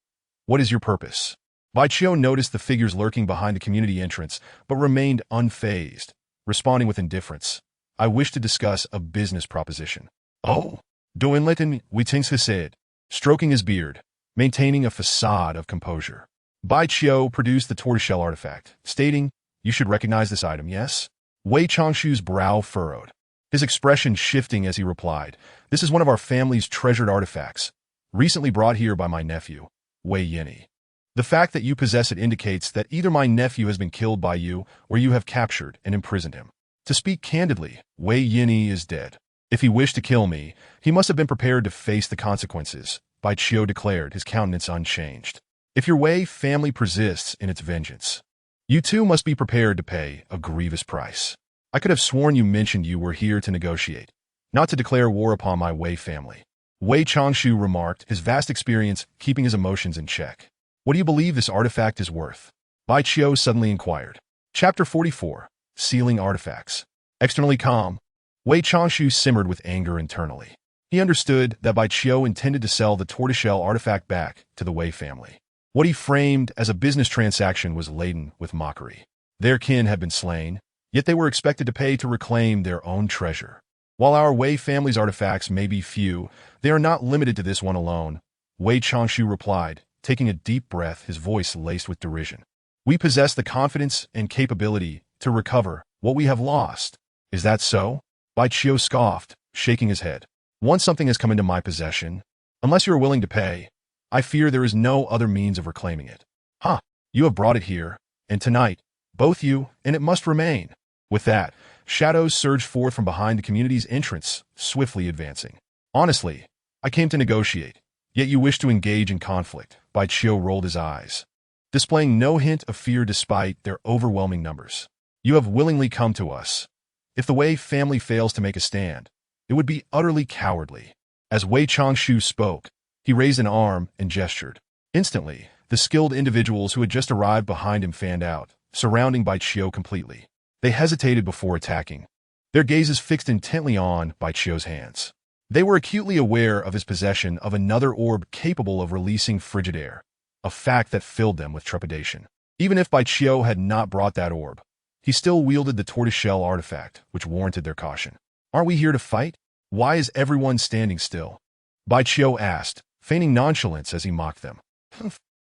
What is your purpose?" Bai Qiu noticed the figures lurking behind the community entrance, but remained unfazed, responding with indifference. "I wish to discuss a business proposition." "Oh." Doinleton Witingsa said, stroking his beard, maintaining a facade of composure. Bai Qiu produced the tortoiseshell artifact, stating, "You should recognize this item, yes?" Wei Changshu's brow furrowed, his expression shifting as he replied, "This is one of our family's treasured artifacts, recently brought here by my nephew, Wei Yini. The fact that you possess it indicates that either my nephew has been killed by you or you have captured and imprisoned him. To speak candidly, Wei Yini is dead. If he wished to kill me, he must have been prepared to face the consequences," Bai Qiu declared, his countenance unchanged. "If your Wei family persists in its vengeance, you too must be prepared to pay a grievous price. I could have sworn you mentioned you were here to negotiate, not to declare war upon my Wei family." Wei Changshu remarked, his vast experience keeping his emotions in check. "What do you believe this artifact is worth?" Bai Qiu suddenly inquired. Chapter 44. Sealing Artifacts. Externally calm, Wei Changshu simmered with anger internally. He understood that Bai Qiu intended to sell the tortoiseshell artifact back to the Wei family. What he framed as a business transaction was laden with mockery. Their kin had been slain, yet they were expected to pay to reclaim their own treasure. "While our Wei family's artifacts may be few, they are not limited to this one alone," Wei Changshu replied, taking a deep breath, his voice laced with derision. "We possess the confidence and capability to recover what we have lost." "Is that so?" Bai Qiu scoffed, shaking his head. "Once something has come into my possession, unless you are willing to pay, I fear there is no other means of reclaiming it." "Huh, you have brought it here, and tonight, both you, and it must remain." With that, shadows surged forth from behind the community's entrance, swiftly advancing. "Honestly, I came to negotiate, yet you wish to engage in conflict." Bai Qiu rolled his eyes, displaying no hint of fear despite their overwhelming numbers. "You have willingly come to us. If the Wei family fails to make a stand, it would be utterly cowardly." As Wei Changshu spoke, he raised an arm and gestured. Instantly, the skilled individuals who had just arrived behind him fanned out, surrounding Bai Qiu completely. They hesitated before attacking, their gazes fixed intently on Bai Qiu's hands. They were acutely aware of his possession of another orb capable of releasing frigid air, a fact that filled them with trepidation. Even if Bai Qiu had not brought that orb, he still wielded the tortoiseshell artifact, which warranted their caution. "Aren't we here to fight? Why is everyone standing still?" Bai Qiu asked, feigning nonchalance as he mocked them.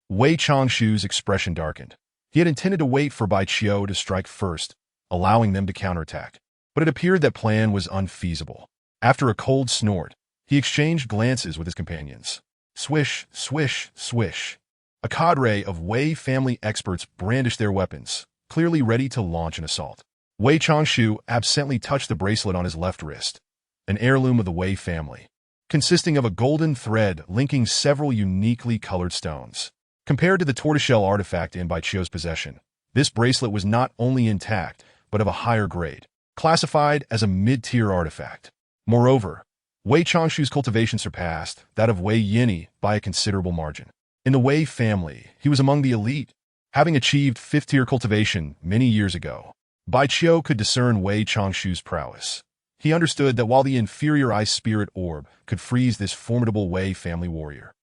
Wei Changshu's expression darkened. He had intended to wait for Bai Qiu to strike first, allowing them to counterattack. But it appeared that plan was unfeasible. After a cold snort, he exchanged glances with his companions. Swish, swish, swish. A cadre of Wei family experts brandished their weapons, clearly ready to launch an assault. Wei Changshu absently touched the bracelet on his left wrist, an heirloom of the Wei family, consisting of a golden thread linking several uniquely colored stones. Compared to the tortoiseshell artifact in Bai Qiu's possession, this bracelet was not only intact, but of a higher grade, classified as a mid-tier artifact. Moreover, Wei Changshu's cultivation surpassed that of Wei Yini by a considerable margin. In the Wei family, he was among the elite, having achieved 5th-tier cultivation many years ago. Bai Qiu could discern Wei Changshu's prowess. He understood that while the inferior ice spirit orb could freeze this formidable Wei family warrior,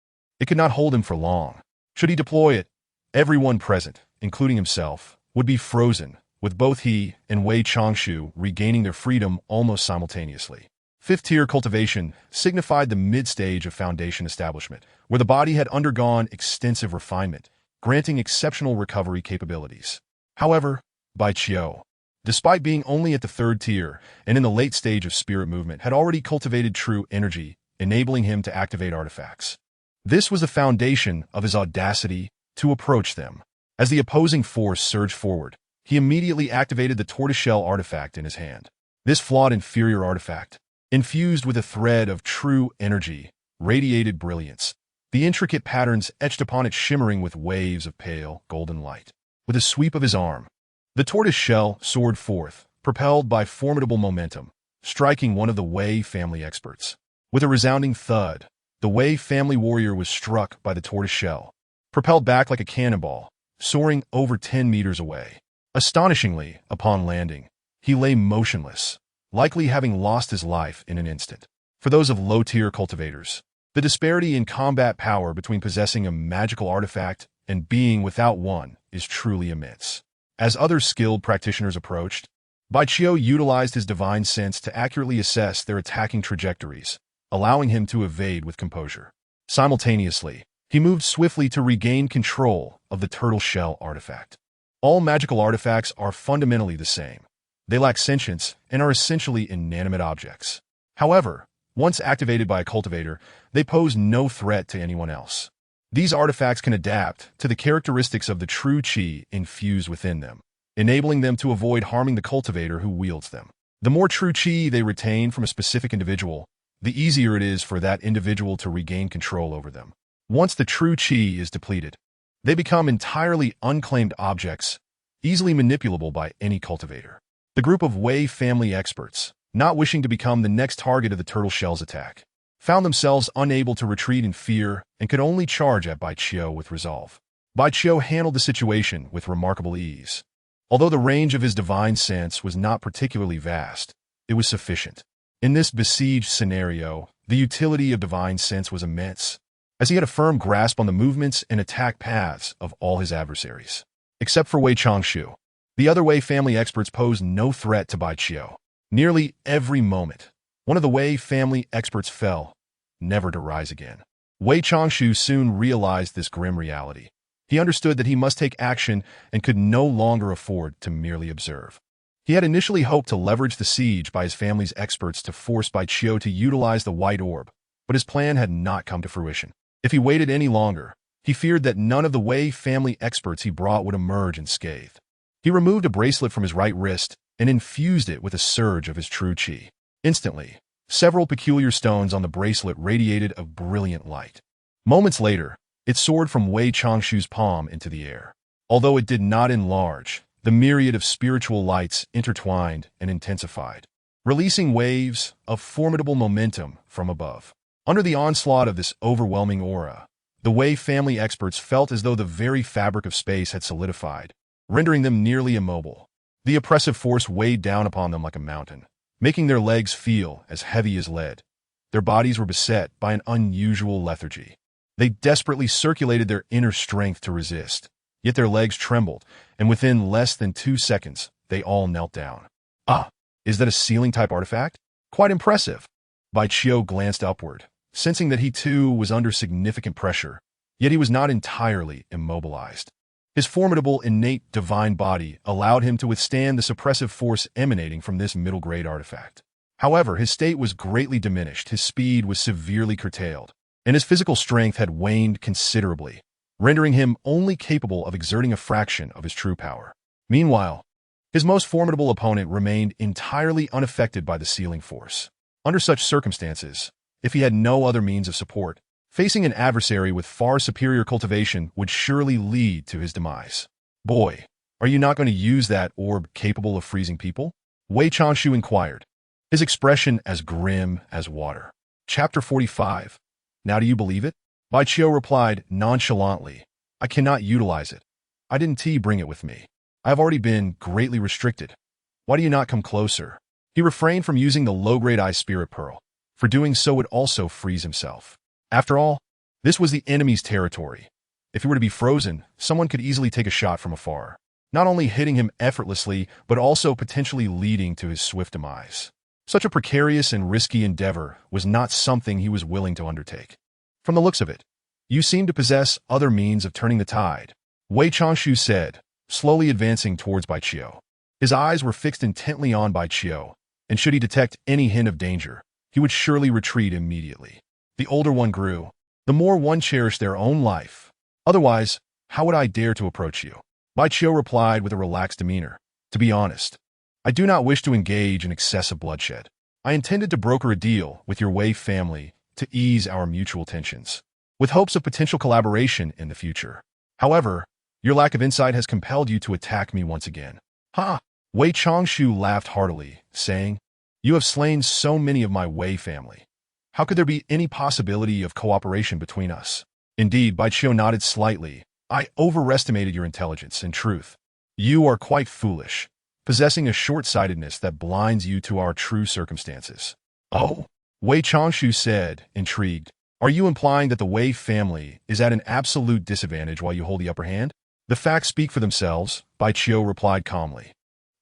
it could not hold him for long. Should he deploy it, everyone present, including himself, would be frozen, with both he and Wei Changshu regaining their freedom almost simultaneously. 5th-tier cultivation signified the mid-stage of foundation establishment, where the body had undergone extensive refinement, granting exceptional recovery capabilities. However, Bai Qiu, despite being only at the 3rd tier and in the late stage of spirit movement, had already cultivated true energy, enabling him to activate artifacts. This was the foundation of his audacity to approach them. As the opposing force surged forward, he immediately activated the tortoiseshell artifact in his hand. This flawed inferior artifact, infused with a thread of true energy, radiated brilliance, the intricate patterns etched upon it shimmering with waves of pale, golden light. with a sweep of his arm. The tortoise shell soared forth, propelled by formidable momentum, striking one of the Wei family experts. With a resounding thud, the Wei family warrior was struck by the tortoise shell, propelled back like a cannonball, soaring over 10 meters away. Astonishingly, upon landing, he lay motionless, likely having lost his life in an instant. For those of low-tier cultivators, the disparity in combat power between possessing a magical artifact and being without one is truly immense. As other skilled practitioners approached, Baiqiu utilized his divine sense to accurately assess their attacking trajectories, allowing him to evade with composure. Simultaneously, he moved swiftly to regain control of the turtle shell artifact. All magical artifacts are fundamentally the same. They lack sentience and are essentially inanimate objects. However, once activated by a cultivator, they pose no threat to anyone else. These artifacts can adapt to the characteristics of the true qi infused within them, enabling them to avoid harming the cultivator who wields them. The more true qi they retain from a specific individual, the easier it is for that individual to regain control over them. Once the true qi is depleted, they become entirely unclaimed objects, easily manipulable by any cultivator. The group of Wei family experts, not wishing to become the next target of the turtle shell's attack, found themselves unable to retreat in fear and could only charge at Baiqiu with resolve. Baiqiu handled the situation with remarkable ease. Although the range of his divine sense was not particularly vast, it was sufficient. In this besieged scenario, the utility of divine sense was immense, as he had a firm grasp on the movements and attack paths of all his adversaries. Except for Wei Changshu, the other Wei family experts posed no threat to Baiqiu. Nearly every moment, one of the Wei family experts fell, never to rise again. Wei Changshu soon realized this grim reality. He understood that he must take action and could no longer afford to merely observe. He had initially hoped to leverage the siege by his family's experts to force Baiqiu to utilize the white orb, but his plan had not come to fruition. If he waited any longer, he feared that none of the Wei family experts he brought would emerge unscathed. He removed a bracelet from his right wrist and infused it with a surge of his true qi. Instantly, several peculiar stones on the bracelet radiated a brilliant light. Moments later, it soared from Wei Changshu's palm into the air. Although it did not enlarge, the myriad of spiritual lights intertwined and intensified, releasing waves of formidable momentum from above. Under the onslaught of this overwhelming aura, the Wei family experts felt as though the very fabric of space had solidified, rendering them nearly immobile. The oppressive force weighed down upon them like a mountain, making their legs feel as heavy as lead. Their bodies were beset by an unusual lethargy. They desperately circulated their inner strength to resist, yet their legs trembled, and within less than 2 seconds, they all knelt down. Ah, is that a ceiling-type artifact? Quite impressive. Baiqiu glanced upward, sensing that he too was under significant pressure, yet he was not entirely immobilized. His formidable innate divine body allowed him to withstand the suppressive force emanating from this middle-grade artifact. However, his state was greatly diminished, his speed was severely curtailed, and his physical strength had waned considerably, rendering him only capable of exerting a fraction of his true power. Meanwhile, his most formidable opponent remained entirely unaffected by the sealing force. Under such circumstances, if he had no other means of support, facing an adversary with far superior cultivation would surely lead to his demise. Boy, are you not going to use that orb capable of freezing people? Wei Changshu inquired, his expression as grim as water. Chapter 45. Now do you believe it? Baiqiu replied nonchalantly, I cannot utilize it. I didn't bring it with me. I have already been greatly restricted. Why do you not come closer? He refrained from using the low-grade Eye Spirit Pearl. For doing so would also freeze himself. After all, this was the enemy's territory. If he were to be frozen, someone could easily take a shot from afar, not only hitting him effortlessly, but also potentially leading to his swift demise. Such a precarious and risky endeavor was not something he was willing to undertake. From the looks of it, you seem to possess other means of turning the tide, Wei Changshu said, slowly advancing towards Baiqiu. His eyes were fixed intently on Baiqiu, and should he detect any hint of danger, he would surely retreat immediately. The older one grew, the more one cherished their own life. Otherwise, how would I dare to approach you? Baiqiu replied with a relaxed demeanor. To be honest, I do not wish to engage in excessive bloodshed. I intended to broker a deal with your Wei family to ease our mutual tensions, with hopes of potential collaboration in the future. However, Your lack of insight has compelled you to attack me once again. Ha! Wei Changshu laughed heartily, saying, You have slain so many of my Wei family. How could there be any possibility of cooperation between us? Indeed, Bai Qiu nodded slightly. I overestimated your intelligence and truth. You are quite foolish, possessing a short-sightedness that blinds you to our true circumstances. Oh? Wei Changshu said, intrigued. Are you implying that the Wei family is at an absolute disadvantage while you hold the upper hand? The facts speak for themselves, Bai Qiu replied calmly.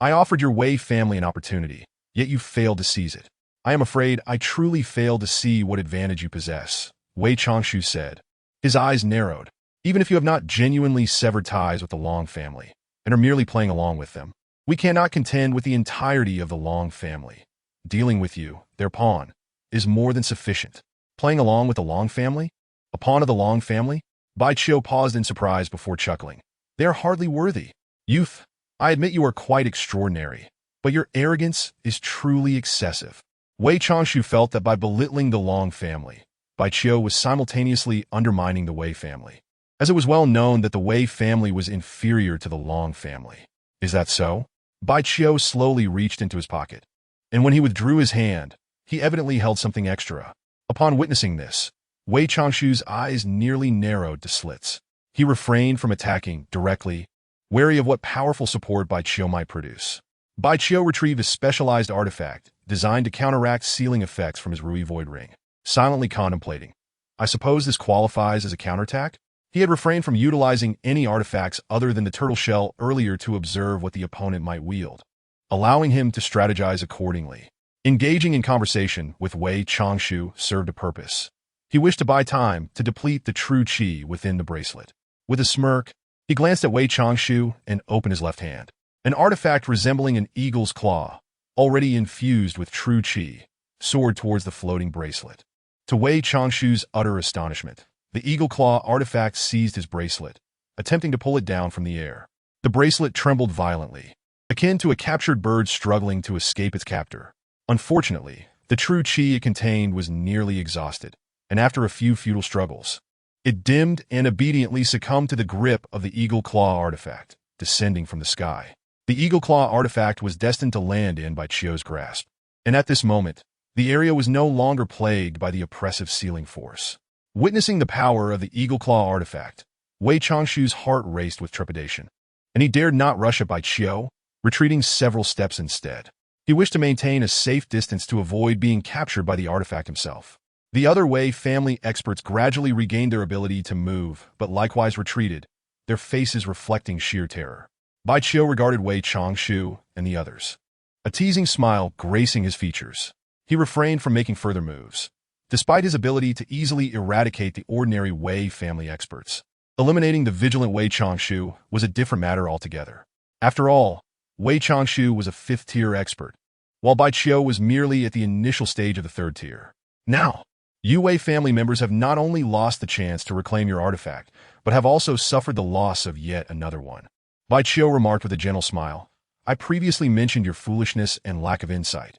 I offered your Wei family an opportunity, yet you failed to seize it. I am afraid I truly failed to see what advantage you possess, Wei Changshu said. His eyes narrowed. Even if you have not genuinely severed ties with the Long family, and are merely playing along with them, we cannot contend with the entirety of the Long family. Dealing with you, their pawn, is more than sufficient. Playing along with the Long family? A pawn of the Long family? Bai Qiu paused in surprise before chuckling. They are hardly worthy. Youth, I admit you are quite extraordinary, but your arrogance is truly excessive. Wei Changshu felt that by belittling the Long family, Bai Qiu was simultaneously undermining the Wei family, as it was well known that the Wei family was inferior to the Long family. Is that so? Bai Qiu slowly reached into his pocket, and when he withdrew his hand, he evidently held something extra. Upon witnessing this, Wei Changshu's eyes nearly narrowed to slits. He refrained from attacking directly, wary of what powerful support Bai Qiu might produce. Bai Qiu retrieved a specialized artifact designed to counteract sealing effects from his Rui Void Ring, silently contemplating. I suppose this qualifies as a counterattack? He had refrained from utilizing any artifacts other than the turtle shell earlier to observe what the opponent might wield, allowing him to strategize accordingly. Engaging in conversation with Wei Changshu served a purpose. He wished to buy time to deplete the true qi within the bracelet. With a smirk, he glanced at Wei Changshu and opened his left hand. An artifact resembling an eagle's claw, already infused with true qi, soared towards the floating bracelet. To Wei Changshu's utter astonishment, the eagle claw artifact seized his bracelet, attempting to pull it down from the air. The bracelet trembled violently, akin to a captured bird struggling to escape its captor. Unfortunately, the true qi it contained was nearly exhausted, and after a few futile struggles, it dimmed and obediently succumbed to the grip of the eagle claw artifact, descending from the sky. The eagle claw artifact was destined to land in Bai Qiu's grasp, and at this moment, the area was no longer plagued by the oppressive sealing force. Witnessing the power of the eagle claw artifact, Wei Changshu's heart raced with trepidation, and he dared not rush at Bai Qiu, retreating several steps instead. He wished to maintain a safe distance to avoid being captured by the artifact himself. The other Wei family experts gradually regained their ability to move, but likewise retreated, their faces reflecting sheer terror. Bai Qiu regarded Wei Changshu and the others, a teasing smile gracing his features. He refrained from making further moves, despite his ability to easily eradicate the ordinary Wei family experts. Eliminating the vigilant Wei Changshu was a different matter altogether. After all, Wei Changshu was a 5th-tier expert, while Bai Qiu was merely at the initial stage of the 3rd tier. Now, you Wei family members have not only lost the chance to reclaim your artifact, but have also suffered the loss of yet another one. Bai Qiu remarked with a gentle smile, I previously mentioned your foolishness and lack of insight.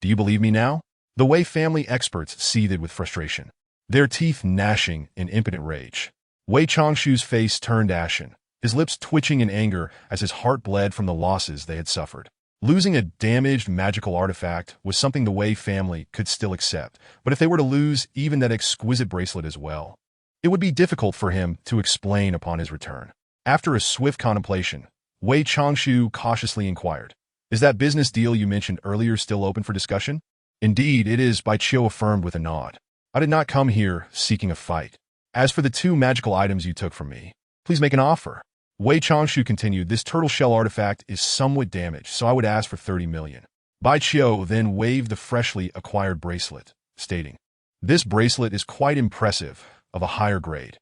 Do you believe me now? The Wei family experts seethed with frustration, their teeth gnashing in impotent rage. Wei Changshu's face turned ashen, his lips twitching in anger as his heart bled from the losses they had suffered. Losing a damaged magical artifact was something the Wei family could still accept, but if they were to lose even that exquisite bracelet as well, it would be difficult for him to explain upon his return. After a swift contemplation, Wei Changshu cautiously inquired, Is that business deal you mentioned earlier still open for discussion? Indeed, it is, Bai Qiu affirmed with a nod. I did not come here seeking a fight. As for the 2 magical items you took from me, please make an offer. Wei Changshu continued, This turtle shell artifact is somewhat damaged, so I would ask for 30 million. Bai Qiu then waved the freshly acquired bracelet, stating, This bracelet is quite impressive, of a higher grade.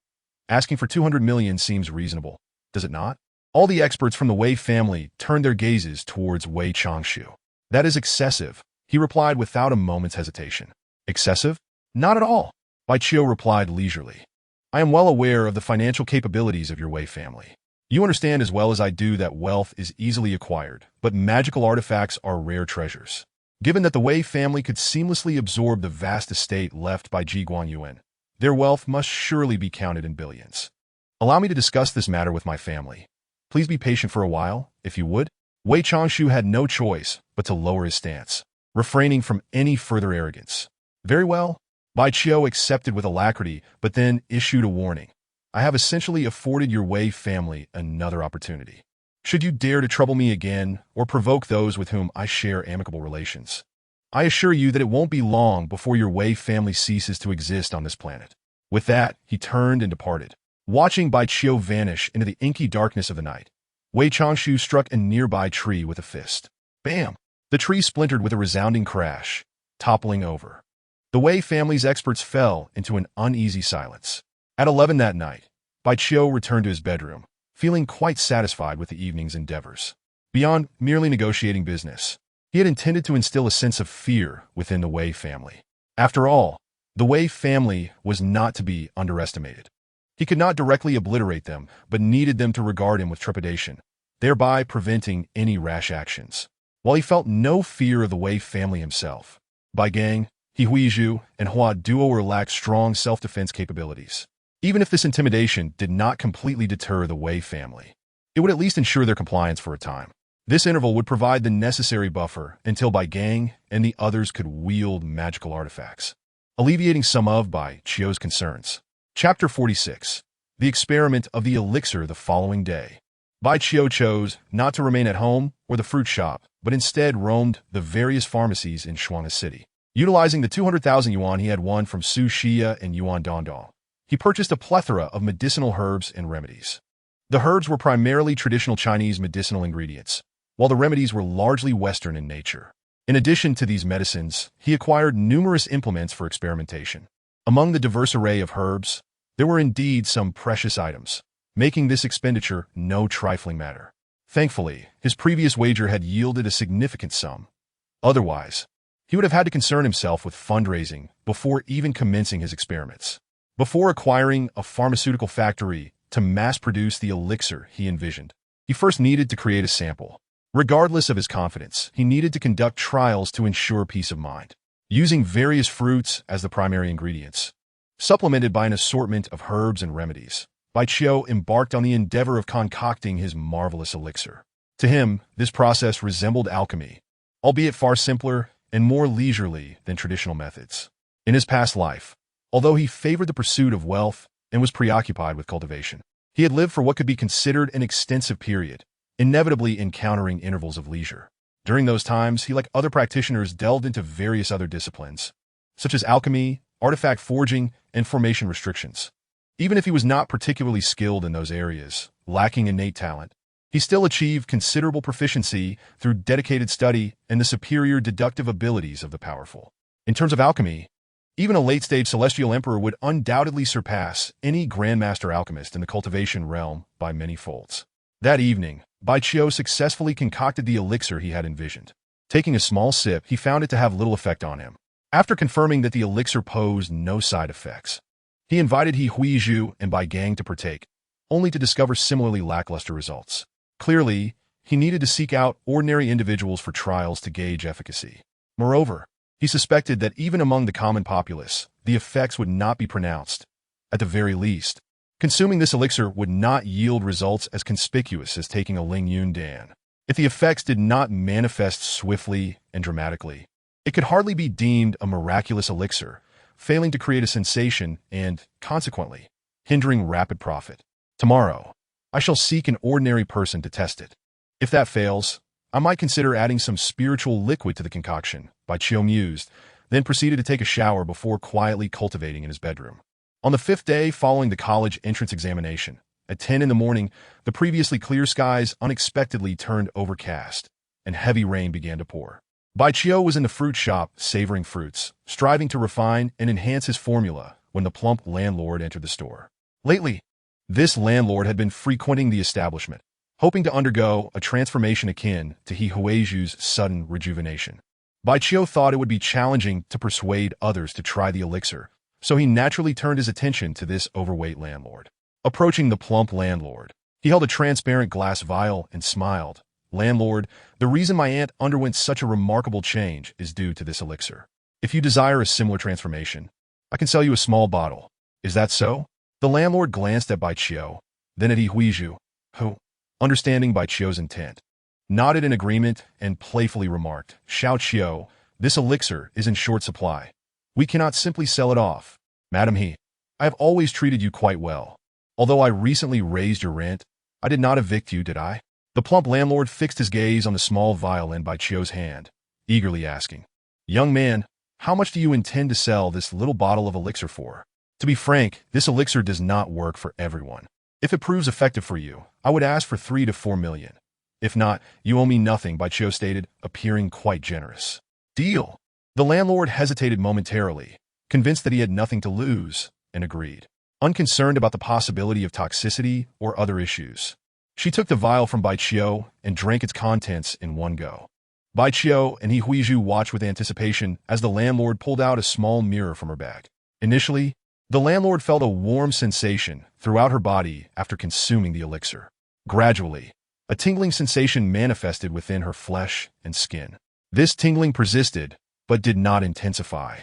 Asking for 200 million seems reasonable, does it not? All the experts from the Wei family turned their gazes towards Wei Changshu. That is excessive, he replied without a moment's hesitation. Excessive? Not at all, Bai Qiu replied leisurely. I am well aware of the financial capabilities of your Wei family. You understand as well as I do that wealth is easily acquired, but magical artifacts are rare treasures. Given that the Wei family could seamlessly absorb the vast estate left by Ji Guangyuan, their wealth must surely be counted in billions. Allow me to discuss this matter with my family. Please be patient for a while, if you would. Wei Changshu had no choice but to lower his stance, refraining from any further arrogance. Very well, Bai Qiu accepted with alacrity, but then issued a warning. I have essentially afforded your Wei family another opportunity. Should you dare to trouble me again or provoke those with whom I share amicable relations, I assure you that it won't be long before your Wei family ceases to exist on this planet. With that, he turned and departed. Watching Bai Qiu vanish into the inky darkness of the night, Wei Changshu struck a nearby tree with a fist. Bam! The tree splintered with a resounding crash, toppling over. The Wei family's experts fell into an uneasy silence. At 11 that night, Bai Qiu returned to his bedroom, feeling quite satisfied with the evening's endeavors. Beyond merely negotiating business, he had intended to instill a sense of fear within the Wei family. After all, the Wei family was not to be underestimated. He could not directly obliterate them, but needed them to regard him with trepidation, thereby preventing any rash actions. While he felt no fear of the Wei family himself, Bai Gang, He Huizhu, and Hua Duo lacked strong self-defense capabilities. Even if this intimidation did not completely deter the Wei family, it would at least ensure their compliance for a time. This interval would provide the necessary buffer until Bai Gang and the others could wield magical artifacts, alleviating some of Bai Qiu's concerns. Chapter 46. The Experiment of the Elixir the following day. Bai Qiu chose not to remain at home or the fruit shop, but instead roamed the various pharmacies in Shuanghe City. Utilizing the 200,000 yuan he had won from Su Xia and Yuan Dongdong, he purchased a plethora of medicinal herbs and remedies. The herbs were primarily traditional Chinese medicinal ingredients, while the remedies were largely Western in nature. In addition to these medicines, he acquired numerous implements for experimentation. Among the diverse array of herbs, there were indeed some precious items, making this expenditure no trifling matter. Thankfully, his previous wager had yielded a significant sum. Otherwise, he would have had to concern himself with fundraising before even commencing his experiments. Before acquiring a pharmaceutical factory to mass-produce the elixir he envisioned, he first needed to create a sample. Regardless of his confidence, he needed to conduct trials to ensure peace of mind. Using various fruits as the primary ingredients, supplemented by an assortment of herbs and remedies, Bai Qiu embarked on the endeavor of concocting his marvelous elixir. To him, this process resembled alchemy, albeit far simpler and more leisurely than traditional methods. In his past life, although he favored the pursuit of wealth and was preoccupied with cultivation, he had lived for what could be considered an extensive period, inevitably encountering intervals of leisure. During those times, he, like other practitioners, delved into various other disciplines, such as alchemy, artifact forging, and formation restrictions. Even if he was not particularly skilled in those areas, lacking innate talent, he still achieved considerable proficiency through dedicated study and the superior deductive abilities of the powerful. In terms of alchemy, even a late-stage Celestial Emperor would undoubtedly surpass any Grandmaster Alchemist in the cultivation realm by many folds. That evening, Bai Qiu successfully concocted the elixir he had envisioned. Taking a small sip, he found it to have little effect on him. After confirming that the elixir posed no side effects, he invited He Huizhu and Bai Gang to partake, only to discover similarly lackluster results. Clearly, he needed to seek out ordinary individuals for trials to gauge efficacy. Moreover, he suspected that even among the common populace, the effects would not be pronounced. At the very least, consuming this elixir would not yield results as conspicuous as taking a Ling Yun Dan. If the effects did not manifest swiftly and dramatically, it could hardly be deemed a miraculous elixir, failing to create a sensation and, consequently, hindering rapid profit. Tomorrow, I shall seek an ordinary person to test it. If that fails, I might consider adding some spiritual liquid to the concoction, Bai Qiu mused, then proceeded to take a shower before quietly cultivating in his bedroom. On the 5th day following the college entrance examination, at 10 in the morning, the previously clear skies unexpectedly turned overcast, and heavy rain began to pour. Bai Qiu was in the fruit shop, savoring fruits, striving to refine and enhance his formula when the plump landlord entered the store. Lately, this landlord had been frequenting the establishment, hoping to undergo a transformation akin to He Huizhu's sudden rejuvenation. Bai Qiu thought it would be challenging to persuade others to try the elixir, so he naturally turned his attention to this overweight landlord. Approaching the plump landlord, he held a transparent glass vial and smiled. Landlord, the reason my aunt underwent such a remarkable change is due to this elixir. If you desire a similar transformation, I can sell you a small bottle. Is that so? The landlord glanced at Bai Qiu, Then at Huiju, who, understanding Bai Qiu's intent, nodded in agreement and playfully remarked, Xiao Qiu, this elixir is in short supply. We cannot simply sell it off. Madam He, I have always treated you quite well. Although I recently raised your rent, I did not evict you, did I? The plump landlord fixed his gaze on the small vial in Bai Qiu's hand, eagerly asking, Young man, how much do you intend to sell this little bottle of elixir for? To be frank, this elixir does not work for everyone. If it proves effective for you, I would ask for 3 to 4 million. If not, you owe me nothing, Bai Qiu stated, appearing quite generous. Deal. The landlord hesitated momentarily, convinced that he had nothing to lose, and agreed, unconcerned about the possibility of toxicity or other issues. She took the vial from Bai Qiu and drank its contents in one go. Bai Qiu and Huiju watched with anticipation as the landlord pulled out a small mirror from her bag. Initially, the landlord felt a warm sensation throughout her body after consuming the elixir. Gradually, a tingling sensation manifested within her flesh and skin. This tingling persisted, but did not intensify,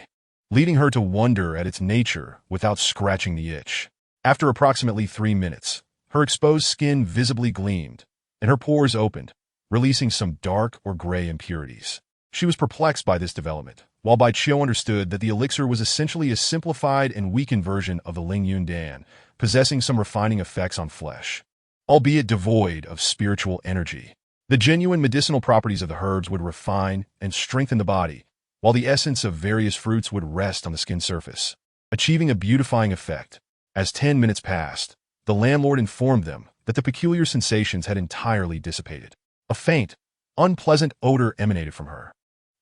leading her to wonder at its nature without scratching the itch. After approximately 3 minutes, her exposed skin visibly gleamed, and her pores opened, releasing some dark or gray impurities. She was perplexed by this development, while Bai Qiu understood that the elixir was essentially a simplified and weakened version of the Ling Yun Dan, possessing some refining effects on flesh, albeit devoid of spiritual energy. The genuine medicinal properties of the herbs would refine and strengthen the body, while the essence of various fruits would rest on the skin surface, achieving a beautifying effect. As 10 minutes passed, the landlord informed them that the peculiar sensations had entirely dissipated. A faint, unpleasant odor emanated from her.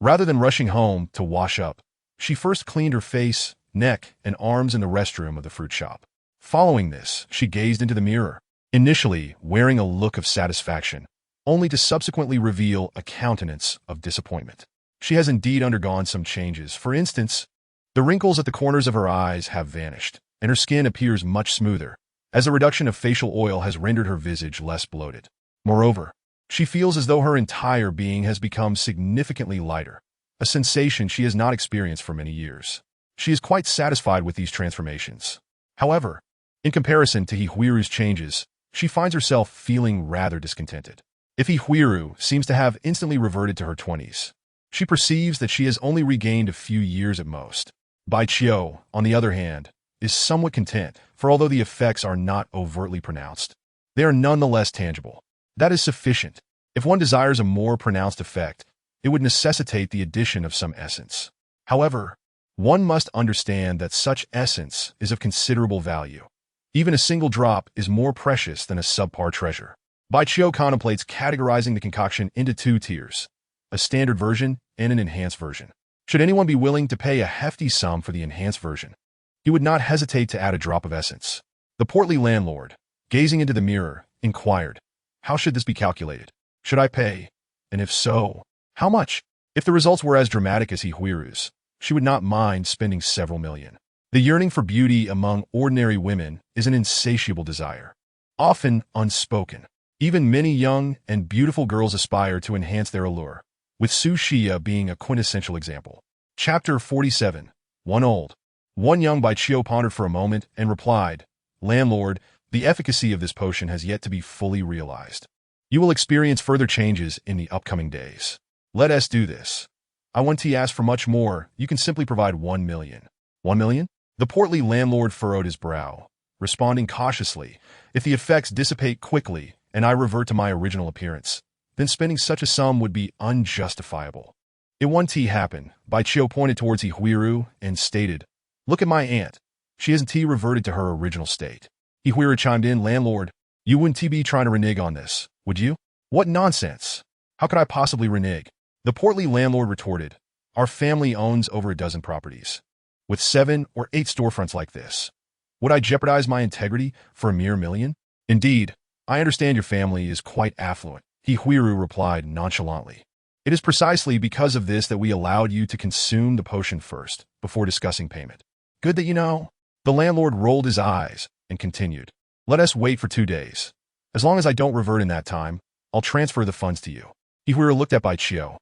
Rather than rushing home to wash up, she first cleaned her face, neck, and arms in the restroom of the fruit shop. Following this, she gazed into the mirror, initially wearing a look of satisfaction, only to subsequently reveal a countenance of disappointment. She has indeed undergone some changes. For instance, the wrinkles at the corners of her eyes have vanished, and her skin appears much smoother, as the reduction of facial oil has rendered her visage less bloated. Moreover, she feels as though her entire being has become significantly lighter, a sensation she has not experienced for many years. She is quite satisfied with these transformations. However, in comparison to Huiru's changes, she finds herself feeling rather discontented. If Huiru seems to have instantly reverted to her 20s, she perceives that she has only regained a few years at most. Bai Qiu, on the other hand, is somewhat content, for although the effects are not overtly pronounced, they are nonetheless tangible. That is sufficient. If one desires a more pronounced effect, it would necessitate the addition of some essence. However, one must understand that such essence is of considerable value. Even a single drop is more precious than a subpar treasure. Bai Qiu contemplates categorizing the concoction into 2 tiers, a standard version and an enhanced version. Should anyone be willing to pay a hefty sum for the enhanced version, he would not hesitate to add a drop of essence. The portly landlord, gazing into the mirror, inquired, How should this be calculated? Should I pay? And if so, how much? If the results were as dramatic as Huiru's, she would not mind spending several million. The yearning for beauty among ordinary women is an insatiable desire, often unspoken. Even many young and beautiful girls aspire to enhance their allure, with Su Xia being a quintessential example. Chapter 47. One old. One young Bai Qiu pondered for a moment and replied, Landlord, the efficacy of this potion has yet to be fully realized. You will experience further changes in the upcoming days. Let us do this. I want to ask for much more. You can simply provide 1 million. 1 million? The portly landlord furrowed his brow, responding cautiously, If the effects dissipate quickly and I revert to my original appearance, then spending such a sum would be unjustifiable. It won't happen. Bai Qiu pointed towards Huiru and stated, Look at my aunt. She hasn't reverted to her original state. Huiru chimed in, Landlord, you wouldn't be trying to renege on this, would you? What nonsense. How could I possibly renege? The portly landlord retorted, Our family owns over a dozen properties. With 7 or 8 storefronts like this, would I jeopardize my integrity for a mere million? Indeed, I understand your family is quite affluent, Huiru replied nonchalantly. It is precisely because of this that we allowed you to consume the potion first, before discussing payment. Good that you know. The landlord rolled his eyes and continued, Let us wait for 2 days. As long as I don't revert in that time, I'll transfer the funds to you. Huiru looked at Bai Qiu,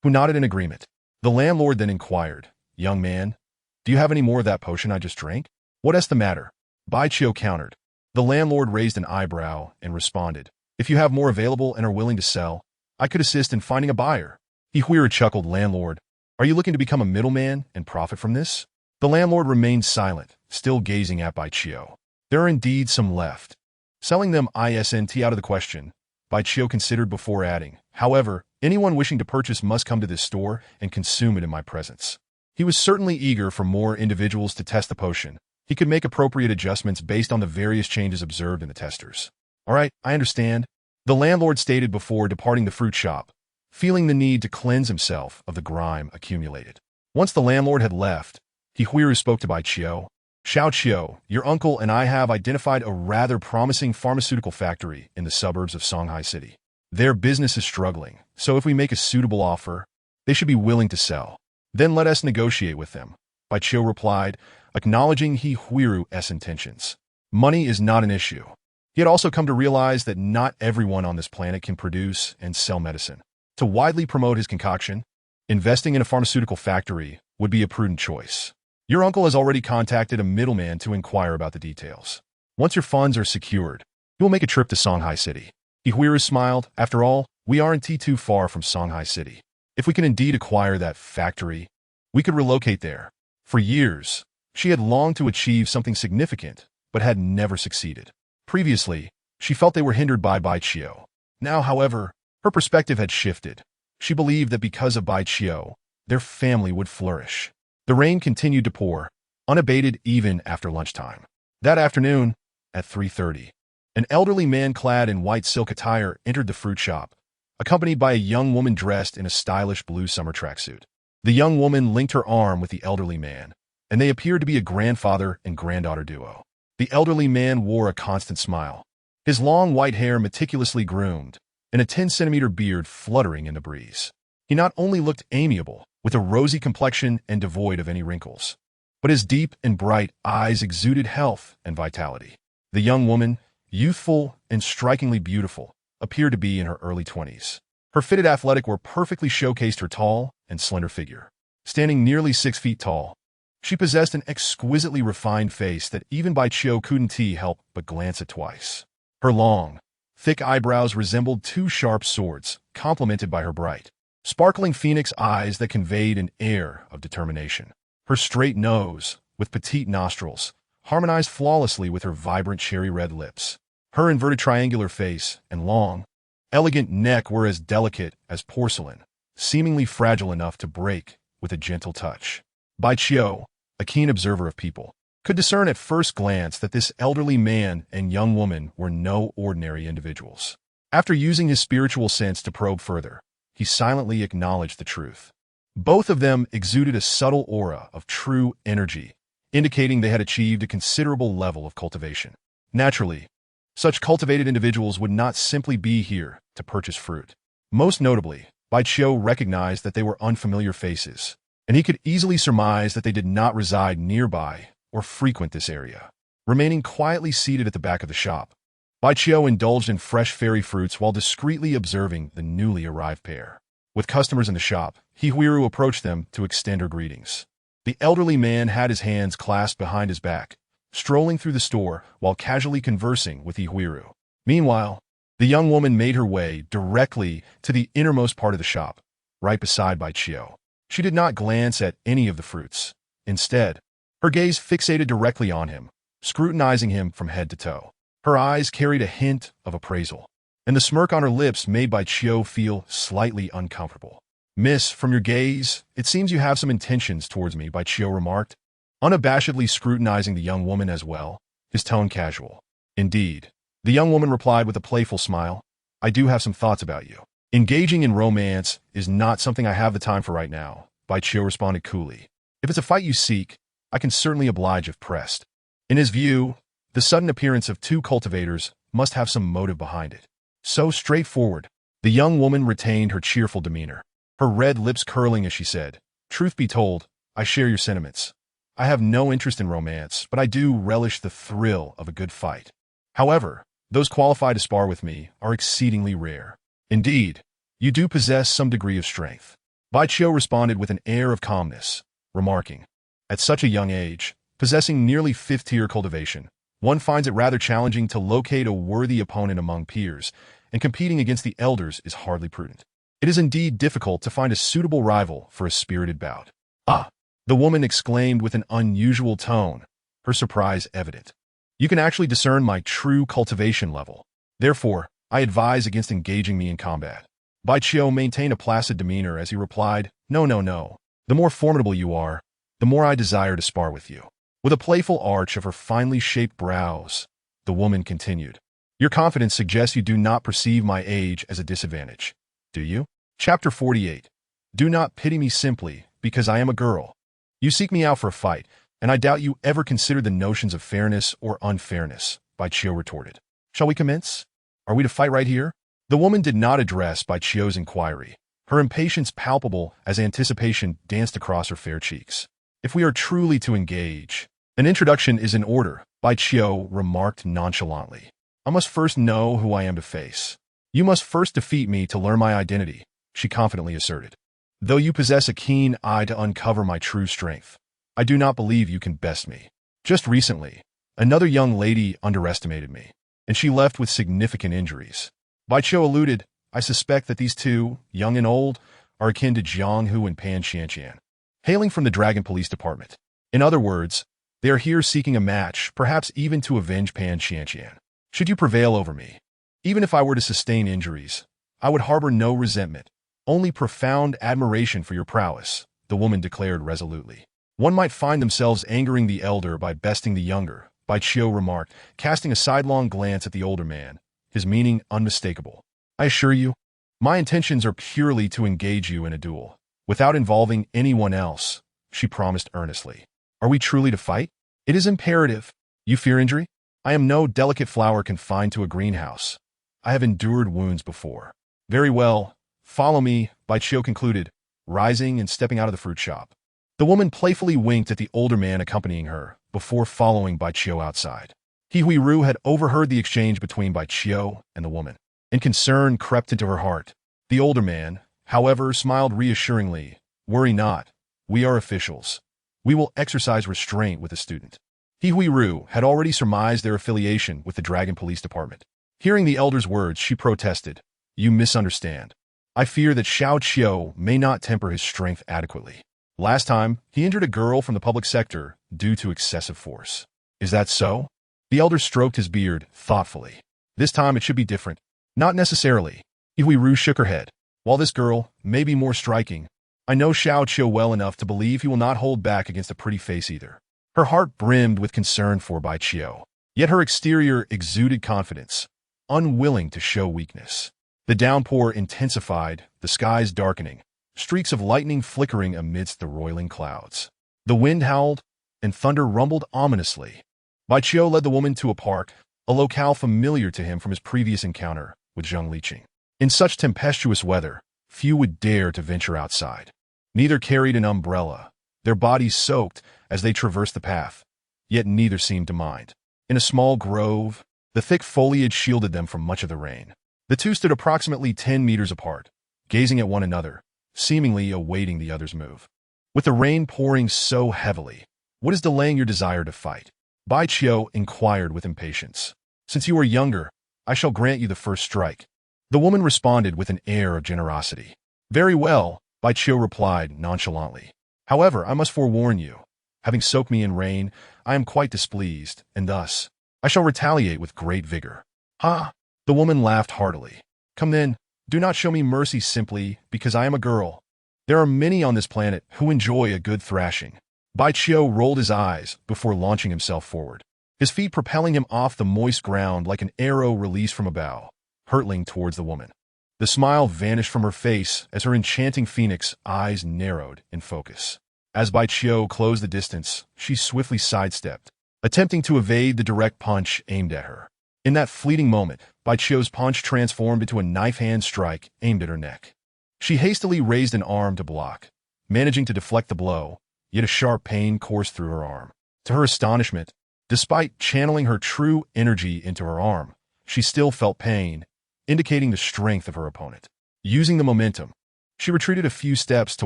who nodded in agreement. The landlord then inquired, Young man, do you have any more of that potion I just drank? What's the matter? Bai Qiu countered, The landlord raised an eyebrow and responded, "If you have more available and are willing to sell, I could assist in finding a buyer." Ihuira chuckled, "Landlord, are you looking to become a middleman and profit from this?" The landlord remained silent, still gazing at Baichio. "There are indeed some left. Selling them isn't out of the question," Baichio considered before adding. "However, anyone wishing to purchase must come to this store and consume it in my presence." He was certainly eager for more individuals to test the potion. He could make appropriate adjustments based on the various changes observed in the testers. "All right, I understand," the landlord stated before departing the fruit shop, feeling the need to cleanse himself of the grime accumulated. Once the landlord had left, Hihuiru spoke to Baichio. "Xiao Qiu, your uncle and I have identified a rather promising pharmaceutical factory in the suburbs of Songhai City. Their business is struggling, so if we make a suitable offer, they should be willing to sell. Then let us negotiate with them," Baichio replied, acknowledging Hihuiru's intentions. Money is not an issue. He had also come to realize that not everyone on this planet can produce and sell medicine. To widely promote his concoction, investing in a pharmaceutical factory would be a prudent choice. "Your uncle has already contacted a middleman to inquire about the details. Once your funds are secured, he will make a trip to Songhai City." Ihuiru smiled. "After all, we aren't too far from Songhai City. If we can indeed acquire that factory, we could relocate there." For years, she had longed to achieve something significant, but had never succeeded. Previously, she felt they were hindered by Baichio. Now, however, her perspective had shifted. She believed that because of Baichio, their family would flourish. The rain continued to pour, unabated even after lunchtime. That afternoon, at 3:30, an elderly man clad in white silk attire entered the fruit shop, accompanied by a young woman dressed in a stylish blue summer tracksuit. The young woman linked her arm with the elderly man, and they appeared to be a grandfather and granddaughter duo. The elderly man wore a constant smile, his long white hair meticulously groomed, and a 10-centimeter beard fluttering in the breeze. He not only looked amiable, with a rosy complexion and devoid of any wrinkles, but his deep and bright eyes exuded health and vitality. The young woman, youthful and strikingly beautiful, appeared to be in her early 20s. Her fitted athletic wear perfectly showcased her tall and slender figure. Standing nearly 6 feet tall, she possessed an exquisitely refined face that even Baichio couldn't help but glance at twice. Her long, thick eyebrows resembled two sharp swords, complemented by her bright, sparkling phoenix eyes that conveyed an air of determination. Her straight nose, with petite nostrils, harmonized flawlessly with her vibrant cherry-red lips. Her inverted triangular face and long, elegant neck were as delicate as porcelain, seemingly fragile enough to break with a gentle touch. Baichio, a keen observer of people, could discern at first glance that this elderly man and young woman were no ordinary individuals. After using his spiritual sense to probe further, he silently acknowledged the truth. Both of them exuded a subtle aura of true energy, indicating they had achieved a considerable level of cultivation. Naturally, such cultivated individuals would not simply be here to purchase fruit. Most notably, Baichio recognized that they were unfamiliar faces, and he could easily surmise that they did not reside nearby or frequent this area. Remaining quietly seated at the back of the shop, Baichio indulged in fresh fairy fruits while discreetly observing the newly arrived pair. With customers in the shop, Hihuiru approached them to extend her greetings. The elderly man had his hands clasped behind his back, strolling through the store while casually conversing with Hihuiru. Meanwhile, the young woman made her way directly to the innermost part of the shop, right beside Baichio. She did not glance at any of the fruits. Instead, her gaze fixated directly on him, scrutinizing him from head to toe. Her eyes carried a hint of appraisal, and the smirk on her lips made Baichio feel slightly uncomfortable. "Miss, from your gaze, it seems you have some intentions towards me," Baichio remarked, unabashedly scrutinizing the young woman as well, his tone casual. "Indeed," the young woman replied with a playful smile, "I do have some thoughts about you." "Engaging in romance is not something I have the time for right now," Baichio responded coolly. "If it's a fight you seek, I can certainly oblige if pressed." In his view, the sudden appearance of two cultivators must have some motive behind it. So straightforward, the young woman retained her cheerful demeanor, her red lips curling as she said, "Truth be told, I share your sentiments. I have no interest in romance, but I do relish the thrill of a good fight. However, those qualified to spar with me are exceedingly rare. Indeed, you do possess some degree of strength." Baichio responded with an air of calmness, remarking, "At such a young age, possessing nearly fifth-tier cultivation, One finds it rather challenging to locate a worthy opponent among peers, and competing against the elders is hardly prudent. It is indeed difficult to find a suitable rival for a spirited bout. Ah! The woman exclaimed with an unusual tone, her surprise evident. You can actually discern my true cultivation level. Therefore, I advise against engaging me in combat. Bai Qiu maintained a placid demeanor as he replied, No, no, no. The more formidable you are, the more I desire to spar with you. With a playful arch of her finely shaped brows, the woman continued, Your confidence suggests you do not perceive my age as a disadvantage. Do you? Chapter 48. Do not pity me simply because I am a girl. You seek me out for a fight, and I doubt you ever considered the notions of fairness or unfairness, Bai Qiu retorted. Shall we commence? Are we to fight right here? The woman did not address Bai Qiu's inquiry, her impatience palpable as anticipation danced across her fair cheeks. If we are truly to engage, an introduction is in order, Bai Qiu remarked nonchalantly. I must first know who I am to face. You must first defeat me to learn my identity, she confidently asserted. Though you possess a keen eye to uncover my true strength, I do not believe you can best me. Just recently, another young lady underestimated me, and she left with significant injuries. Bai Qiu alluded, I suspect that these two, young and old, are akin to Jiang Hu and Pan Xianqian, hailing from the Dragon Police Department. In other words, they are here seeking a match, perhaps even to avenge Pan Xianqian. Should you prevail over me, even if I were to sustain injuries, I would harbor no resentment, only profound admiration for your prowess, the woman declared resolutely. One might find themselves angering the elder by besting the younger, Bai Qiu remarked, casting a sidelong glance at the older man, his meaning unmistakable. I assure you, my intentions are purely to engage you in a duel, without involving anyone else, she promised earnestly. Are we truly to fight? It is imperative. You fear injury? I am no delicate flower confined to a greenhouse. I have endured wounds before. Very well, follow me, Bai Qiu concluded, rising and stepping out of the fruit shop. The woman playfully winked at the older man accompanying her, before following Bai Qiu outside. He Hui Ru had overheard the exchange between Bai Qiu and the woman, and concern crept into her heart. The older man, however, smiled reassuringly. Worry not, we are officials. We will exercise restraint with the student. He Hui Ru had already surmised their affiliation with the Dragon Police Department. Hearing the elder's words, she protested, You misunderstand. I fear that Xiao Qiu may not temper his strength adequately. Last time, he injured a girl from the public sector due to excessive force. Is that so? The elder stroked his beard thoughtfully. This time it should be different. Not necessarily. Hui Ru shook her head. While this girl may be more striking, I know Xiao Qiu well enough to believe he will not hold back against a pretty face either. Her heart brimmed with concern for Bai Qiu, yet her exterior exuded confidence, unwilling to show weakness. The downpour intensified, the skies darkening, streaks of lightning flickering amidst the roiling clouds. The wind howled, and thunder rumbled ominously. Bai Qiu led the woman to a park, a locale familiar to him from his previous encounter with Zheng Liqing. In such tempestuous weather, few would dare to venture outside. Neither carried an umbrella, their bodies soaked as they traversed the path, yet neither seemed to mind. In a small grove, the thick foliage shielded them from much of the rain. The two stood approximately 10 meters apart, gazing at one another, seemingly awaiting the other's move. With the rain pouring so heavily, what is delaying your desire to fight? Bai Qiu inquired with impatience. Since you are younger, I shall grant you the first strike. The woman responded with an air of generosity. Very well, Bai Qiu replied nonchalantly. However, I must forewarn you. Having soaked me in rain, I am quite displeased, and thus, I shall retaliate with great vigor. Ha! The woman laughed heartily. Come then, do not show me mercy simply because I am a girl. There are many on this planet who enjoy a good thrashing. Bai Qiu rolled his eyes before launching himself forward, his feet propelling him off the moist ground like an arrow released from a bow, hurtling towards the woman. The smile vanished from her face as her enchanting phoenix eyes narrowed in focus. As Bai Qiu closed the distance, she swiftly sidestepped, attempting to evade the direct punch aimed at her. In that fleeting moment, Bai Qiu's punch transformed into a knife-hand strike aimed at her neck. She hastily raised an arm to block, managing to deflect the blow, yet a sharp pain coursed through her arm. To her astonishment, despite channeling her true energy into her arm, she still felt pain, indicating the strength of her opponent. Using the momentum, she retreated a few steps to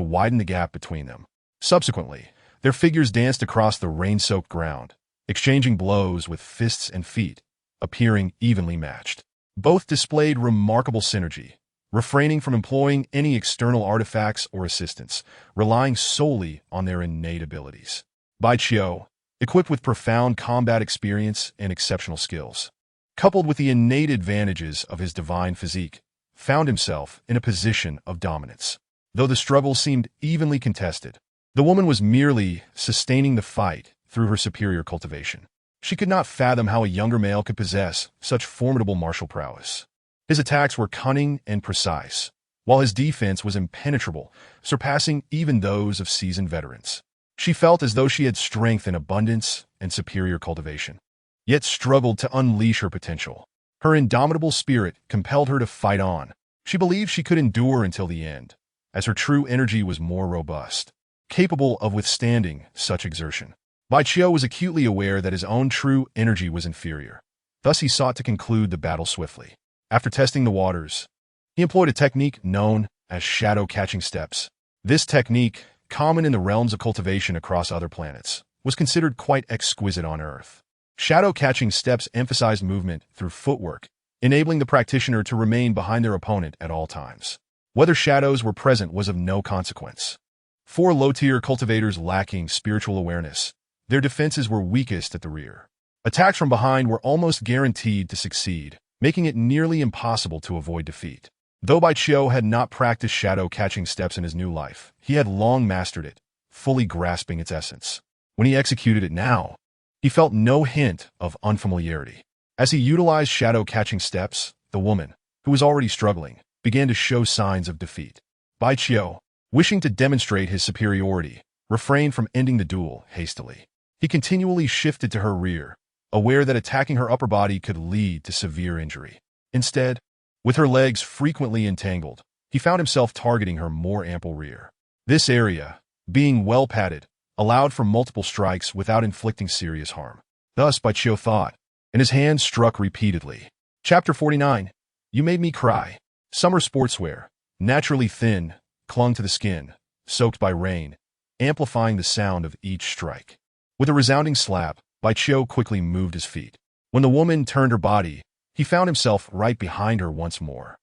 widen the gap between them. Subsequently, their figures danced across the rain-soaked ground, exchanging blows with fists and feet, appearing evenly matched. Both displayed remarkable synergy, refraining from employing any external artifacts or assistance, relying solely on their innate abilities. Bai Qiu, equipped with profound combat experience and exceptional skills, coupled with the innate advantages of his divine physique, found himself in a position of dominance. Though the struggle seemed evenly contested, the woman was merely sustaining the fight through her superior cultivation. She could not fathom how a younger male could possess such formidable martial prowess. His attacks were cunning and precise, while his defense was impenetrable, surpassing even those of seasoned veterans. She felt as though she had strength in abundance and superior cultivation, yet struggled to unleash her potential. Her indomitable spirit compelled her to fight on. She believed she could endure until the end, as her true energy was more robust, capable of withstanding such exertion. Bai Qiu was acutely aware that his own true energy was inferior. Thus he sought to conclude the battle swiftly. After testing the waters, he employed a technique known as shadow-catching steps. This technique, common in the realms of cultivation across other planets, was considered quite exquisite on Earth. Shadow-catching steps emphasized movement through footwork, enabling the practitioner to remain behind their opponent at all times. Whether shadows were present was of no consequence. For low-tier cultivators lacking spiritual awareness, their defenses were weakest at the rear. Attacks from behind were almost guaranteed to succeed, making it nearly impossible to avoid defeat. Though Bai Qiu had not practiced shadow-catching steps in his new life, he had long mastered it, fully grasping its essence. When he executed it now, he felt no hint of unfamiliarity. As he utilized shadow-catching steps, the woman, who was already struggling, began to show signs of defeat. Bai Qiu, wishing to demonstrate his superiority, refrained from ending the duel hastily. He continually shifted to her rear, aware that attacking her upper body could lead to severe injury. Instead, with her legs frequently entangled, he found himself targeting her more ample rear. This area, being well padded, allowed for multiple strikes without inflicting serious harm. Thus, Bai Qiu thought, and his hand struck repeatedly. Chapter 49. You Made Me Cry. Summer sportswear, naturally thin, clung to the skin, soaked by rain, amplifying the sound of each strike. With a resounding slap, Bai Qiu quickly moved his feet. When the woman turned her body, he found himself right behind her once more.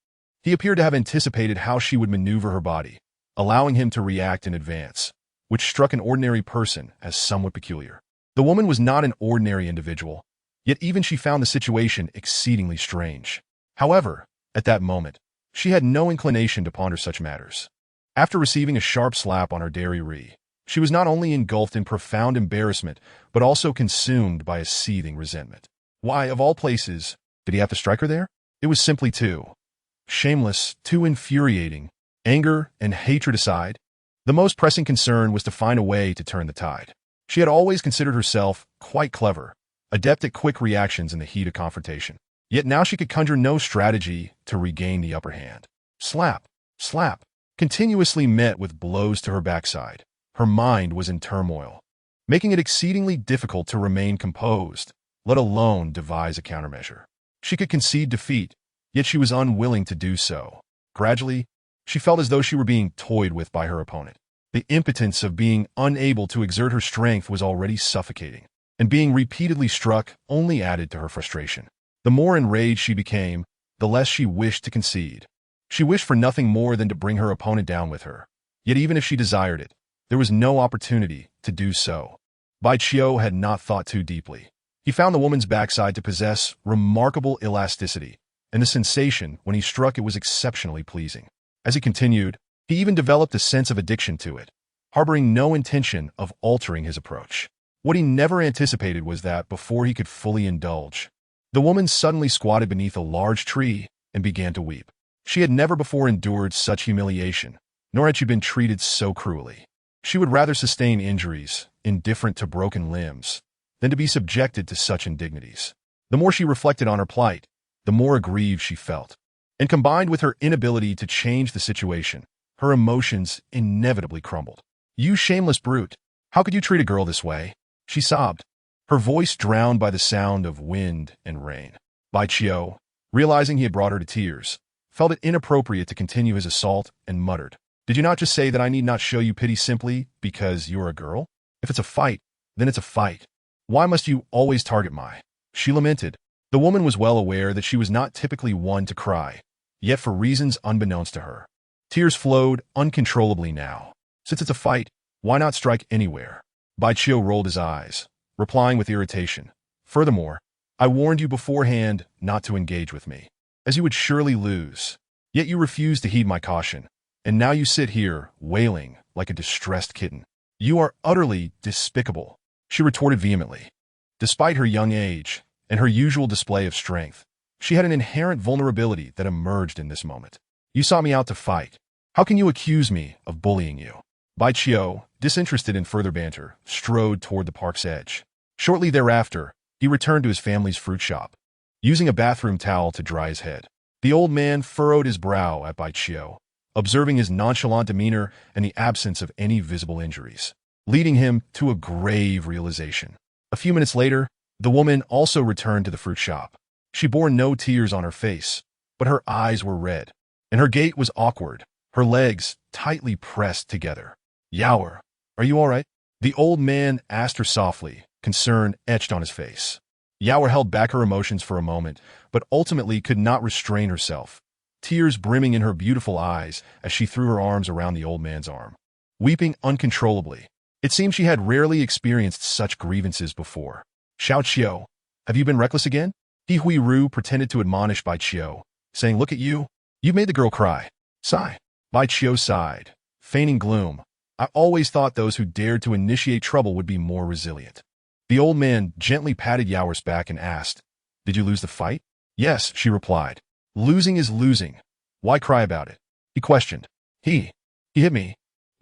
He appeared to have anticipated how she would maneuver her body, allowing him to react in advance, which struck an ordinary person as somewhat peculiar. The woman was not an ordinary individual, yet even she found the situation exceedingly strange. However, at that moment, she had no inclination to ponder such matters. After receiving a sharp slap on her dairy, she was not only engulfed in profound embarrassment, but also consumed by a seething resentment. Why, of all places, did he have to strike her there? It was simply too shameless, too infuriating. Anger and hatred aside, the most pressing concern was to find a way to turn the tide. She had always considered herself quite clever, adept at quick reactions in the heat of confrontation. Yet now she could conjure no strategy to regain the upper hand. Slap, slap, continuously met with blows to her backside. Her mind was in turmoil, making it exceedingly difficult to remain composed, let alone devise a countermeasure. She could concede defeat, yet she was unwilling to do so. Gradually, she felt as though she were being toyed with by her opponent. The impotence of being unable to exert her strength was already suffocating, and being repeatedly struck only added to her frustration. The more enraged she became, the less she wished to concede. She wished for nothing more than to bring her opponent down with her. Yet even if she desired it, there was no opportunity to do so. Bai Qiu had not thought too deeply. He found the woman's backside to possess remarkable elasticity, and the sensation when he struck it was exceptionally pleasing. As he continued, he even developed a sense of addiction to it, harboring no intention of altering his approach. What he never anticipated was that before he could fully indulge, the woman suddenly squatted beneath a large tree and began to weep. She had never before endured such humiliation, nor had she been treated so cruelly. She would rather sustain injuries, indifferent to broken limbs, than to be subjected to such indignities. The more she reflected on her plight, the more aggrieved she felt. And combined with her inability to change the situation, her emotions inevitably crumbled. "You shameless brute! How could you treat a girl this way?" she sobbed, her voice drowned by the sound of wind and rain. Bai Qiu, realizing he had brought her to tears, felt it inappropriate to continue his assault and muttered, "Did you not just say that I need not show you pity simply because you're a girl? If it's a fight, then it's a fight. Why must you always target my? She lamented. The woman was well aware that she was not typically one to cry, yet for reasons unbeknownst to her. Tears flowed uncontrollably now. Since it's a fight, why not strike anywhere? Baichio rolled his eyes, replying with irritation. Furthermore, I warned you beforehand not to engage with me, as you would surely lose. Yet you refused to heed my caution, and now you sit here, wailing like a distressed kitten. You are utterly despicable, she retorted vehemently. Despite her young age and her usual display of strength, she had an inherent vulnerability that emerged in this moment. You sought me out to fight. How can you accuse me of bullying you? Baichio, disinterested in further banter, strode toward the park's edge. Shortly thereafter, he returned to his family's fruit shop, using a bathroom towel to dry his head. The old man furrowed his brow at Baichio, observing his nonchalant demeanor and the absence of any visible injuries, leading him to a grave realization. A few minutes later, the woman also returned to the fruit shop. She bore no tears on her face, but her eyes were red, and her gait was awkward, her legs tightly pressed together. Yaoer, are you all right? The old man asked her softly, concern etched on his face. Yaoer held back her emotions for a moment, but ultimately could not restrain herself, tears brimming in her beautiful eyes as she threw her arms around the old man's arm, weeping uncontrollably. It seemed she had rarely experienced such grievances before. Xiao Qiu, have you been reckless again? He Hui Ru pretended to admonish Baichio, saying, look at you. You made the girl cry. Sigh. Baichio sighed, feigning gloom. I always thought those who dared to initiate trouble would be more resilient. The old man gently patted Yaoer's back and asked, did you lose the fight? Yes, she replied. Losing is losing. Why cry about it? He questioned. He hit me.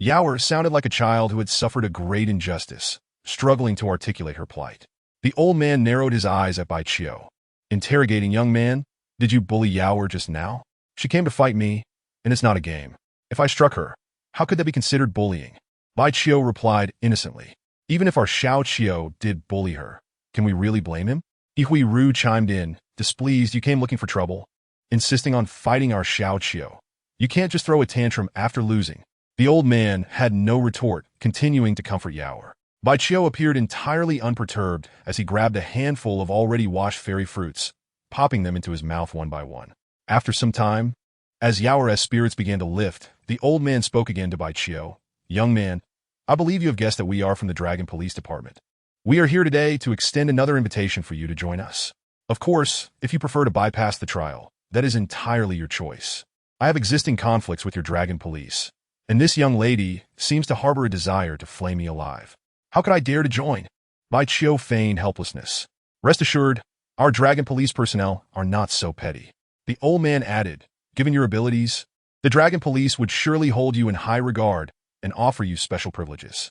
Yaoer sounded like a child who had suffered a great injustice, struggling to articulate her plight. The old man narrowed his eyes at Baichio, interrogating, young man, did you bully Yaoer just now? She came to fight me, and it's not a game. If I struck her, how could that be considered bullying? Baichio replied innocently. Even if our Xiao Qiu did bully her, can we really blame him? Hui Ru chimed in, displeased. You came looking for trouble, insisting on fighting our Xiao Qiu. You can't just throw a tantrum after losing. The old man had no retort, continuing to comfort Yaoer. Baichio appeared entirely unperturbed as he grabbed a handful of already washed fairy fruits, popping them into his mouth one by one. After some time, as Yaoer's spirits began to lift, the old man spoke again to Baichio. Young man, I believe you have guessed that we are from the Dragon Police Department. We are here today to extend another invitation for you to join us. Of course, if you prefer to bypass the trial, that is entirely your choice. I have existing conflicts with your Dragon Police, and this young lady seems to harbor a desire to flay me alive. How could I dare to join? Baichio feigned helplessness. Rest assured, our Dragon Police personnel are not so petty. The old man added, given your abilities, the Dragon Police would surely hold you in high regard and offer you special privileges.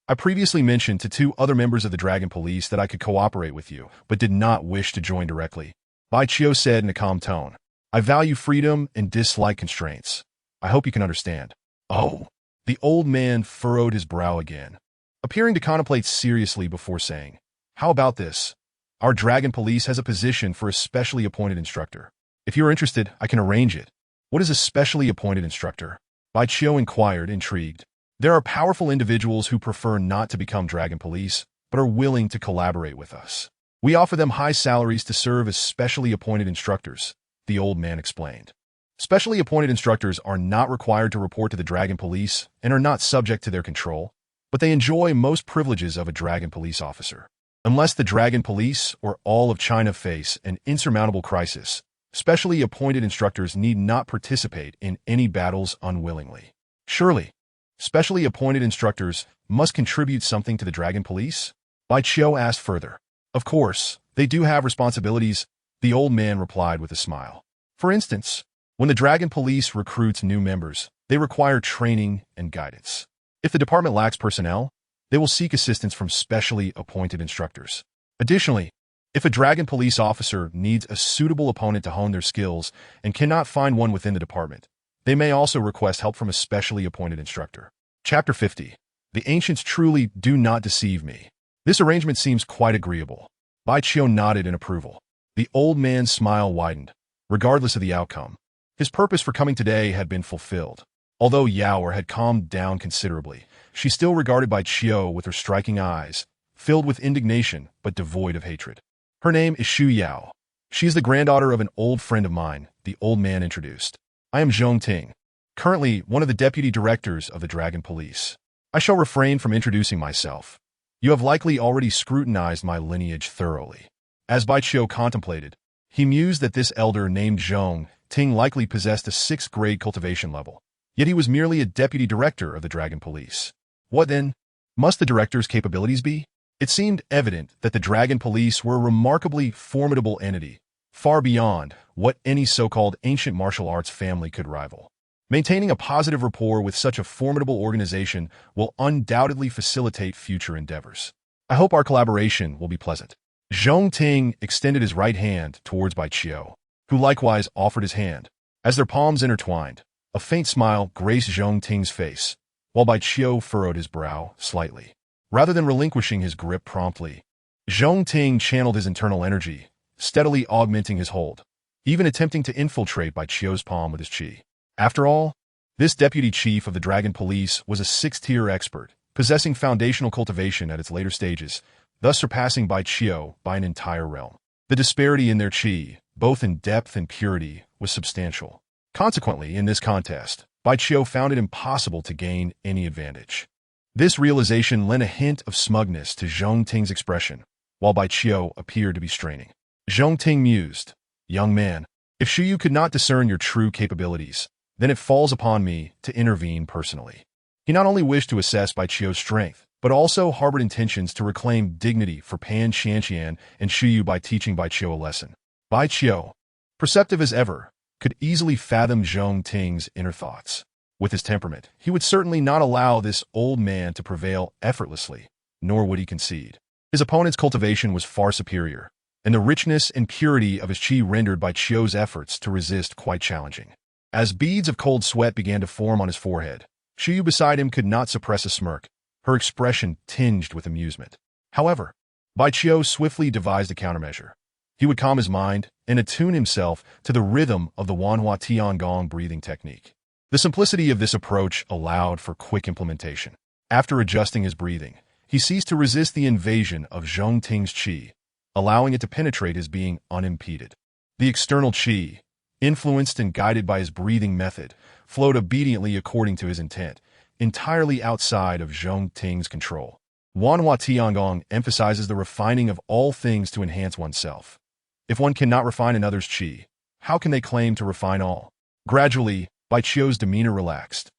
I previously mentioned to 2 other members of the Dragon Police that I could cooperate with you, but did not wish to join directly. Baichio said in a calm tone, I value freedom and dislike constraints. I hope you can understand. Oh. The old man furrowed his brow again, appearing to contemplate seriously before saying, how about this? Our Dragon Police has a position for a specially appointed instructor. If you're interested, I can arrange it. What is a specially appointed instructor? Baichio inquired, intrigued. There are powerful individuals who prefer not to become Dragon Police, but are willing to collaborate with us. We offer them high salaries to serve as specially appointed instructors, the old man explained. Specially appointed instructors are not required to report to the Dragon Police and are not subject to their control, but they enjoy most privileges of a Dragon Police officer. Unless the Dragon Police or all of China face an insurmountable crisis, specially appointed instructors need not participate in any battles unwillingly. Surely, specially appointed instructors must contribute something to the Dragon Police? Baichio asked further. Of course, they do have responsibilities, the old man replied with a smile. For instance, when the Dragon Police recruits new members, they require training and guidance. If the department lacks personnel, they will seek assistance from specially appointed instructors. Additionally, if a Dragon Police officer needs a suitable opponent to hone their skills and cannot find one within the department, they may also request help from a specially appointed instructor. Chapter 50. The ancients truly do not deceive me. This arrangement seems quite agreeable. Baichio nodded in approval. The old man's smile widened, regardless of the outcome. His purpose for coming today had been fulfilled. Although Yaoer had calmed down considerably, she still regarded Baichio with her striking eyes, filled with indignation but devoid of hatred. Her name is Xu Yao. She is the granddaughter of an old friend of mine, the old man introduced. I am Zhong Ting, currently one of the deputy directors of the Dragon Police. I shall refrain from introducing myself. You have likely already scrutinized my lineage thoroughly. As Bai Qiu contemplated, he mused that this elder named Zhong Ting likely possessed a 6th grade cultivation level, yet he was merely a deputy director of the Dragon Police. What then must the director's capabilities be? It seemed evident that the Dragon Police were a remarkably formidable entity, far beyond what any so-called ancient martial arts family could rival. Maintaining a positive rapport with such a formidable organization will undoubtedly facilitate future endeavors. I hope our collaboration will be pleasant. Zhong Ting extended his right hand towards Bai Qiu, who likewise offered his hand. As their palms intertwined, a faint smile graced Zhong Ting's face, while Bai Qiu furrowed his brow slightly. Rather than relinquishing his grip promptly, Zhong Ting channeled his internal energy, steadily augmenting his hold, even attempting to infiltrate Bai Qiu's palm with his qi. After all, this deputy chief of the Dragon Police was a 6th-tier expert, possessing foundational cultivation at its later stages, thus surpassing Bai Qiu by an entire realm. The disparity in their qi, both in depth and purity, was substantial. Consequently, in this contest, Bai Qiu found it impossible to gain any advantage. This realization lent a hint of smugness to Zhong Ting's expression, while Bai Qiu appeared to be straining. Zhong Ting mused, "Young man, if Shuyu could not discern your true capabilities, then it falls upon me to intervene personally." He not only wished to assess Bai Qiu's strength, but also harbored intentions to reclaim dignity for Pan Xianxian and Shuyu by teaching Bai Qiu a lesson. Bai Qiu, perceptive as ever, could easily fathom Zhong Ting's inner thoughts. With his temperament, he would certainly not allow this old man to prevail effortlessly, nor would he concede. His opponent's cultivation was far superior, and the richness and purity of his qi rendered Bai Qiu's efforts to resist quite challenging. As beads of cold sweat began to form on his forehead, Shuyu beside him could not suppress a smirk, her expression tinged with amusement. However, Bai Qiu swiftly devised a countermeasure. He would calm his mind and attune himself to the rhythm of the Wanhua Tiangong breathing technique. The simplicity of this approach allowed for quick implementation. After adjusting his breathing, he ceased to resist the invasion of Zhong Ting's qi, allowing it to penetrate his being unimpeded. The external qi, influenced and guided by his breathing method, flowed obediently according to his intent, entirely outside of Zhong Ting's control. Wanhua Tiangong emphasizes the refining of all things to enhance oneself. If one cannot refine another's qi, how can they claim to refine all? Gradually, Bai Qiu's demeanor relaxed,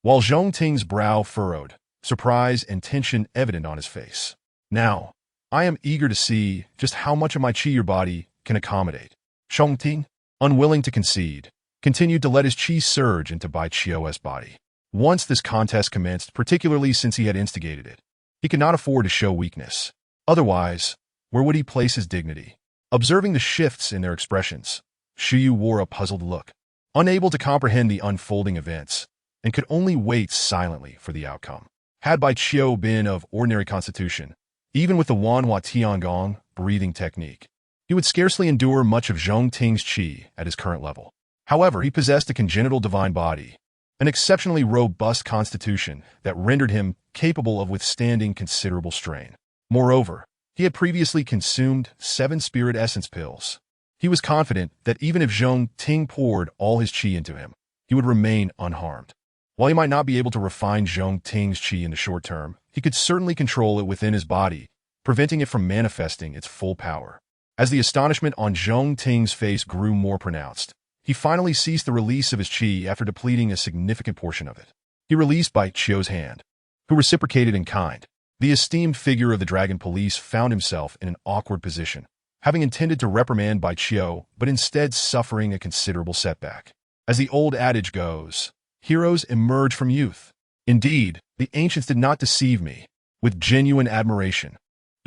while Zhong Ting's brow furrowed, surprise and tension evident on his face. "Now, I am eager to see just how much of my qi your body can accommodate." Zhong Ting, unwilling to concede, continued to let his qi surge into Bai Qiu's body. Once this contest commenced, particularly since he had instigated it, he could not afford to show weakness. Otherwise, where would he place his dignity? Observing the shifts in their expressions, Shuyu wore a puzzled look, unable to comprehend the unfolding events, and could only wait silently for the outcome. Had Bai Qiu been of ordinary constitution, even with the Wanhua Tiangong breathing technique, he would scarcely endure much of Zhong Ting's qi at his current level. However, he possessed a congenital divine body, an exceptionally robust constitution that rendered him capable of withstanding considerable strain. Moreover, he had previously consumed 7 spirit essence pills. He was confident that even if Zhong Ting poured all his qi into him, he would remain unharmed. While he might not be able to refine Zhong Ting's qi in the short term, he could certainly control it within his body, preventing it from manifesting its full power. As the astonishment on Zhong Ting's face grew more pronounced, he finally ceased the release of his qi after depleting a significant portion of it. He released Bai Qiu's hand, who reciprocated in kind. The esteemed figure of the Dragon Police found himself in an awkward position, having intended to reprimand Bai Qiu, but instead suffering a considerable setback. As the old adage goes, heroes emerge from youth. Indeed, the ancients did not deceive me. With genuine admiration,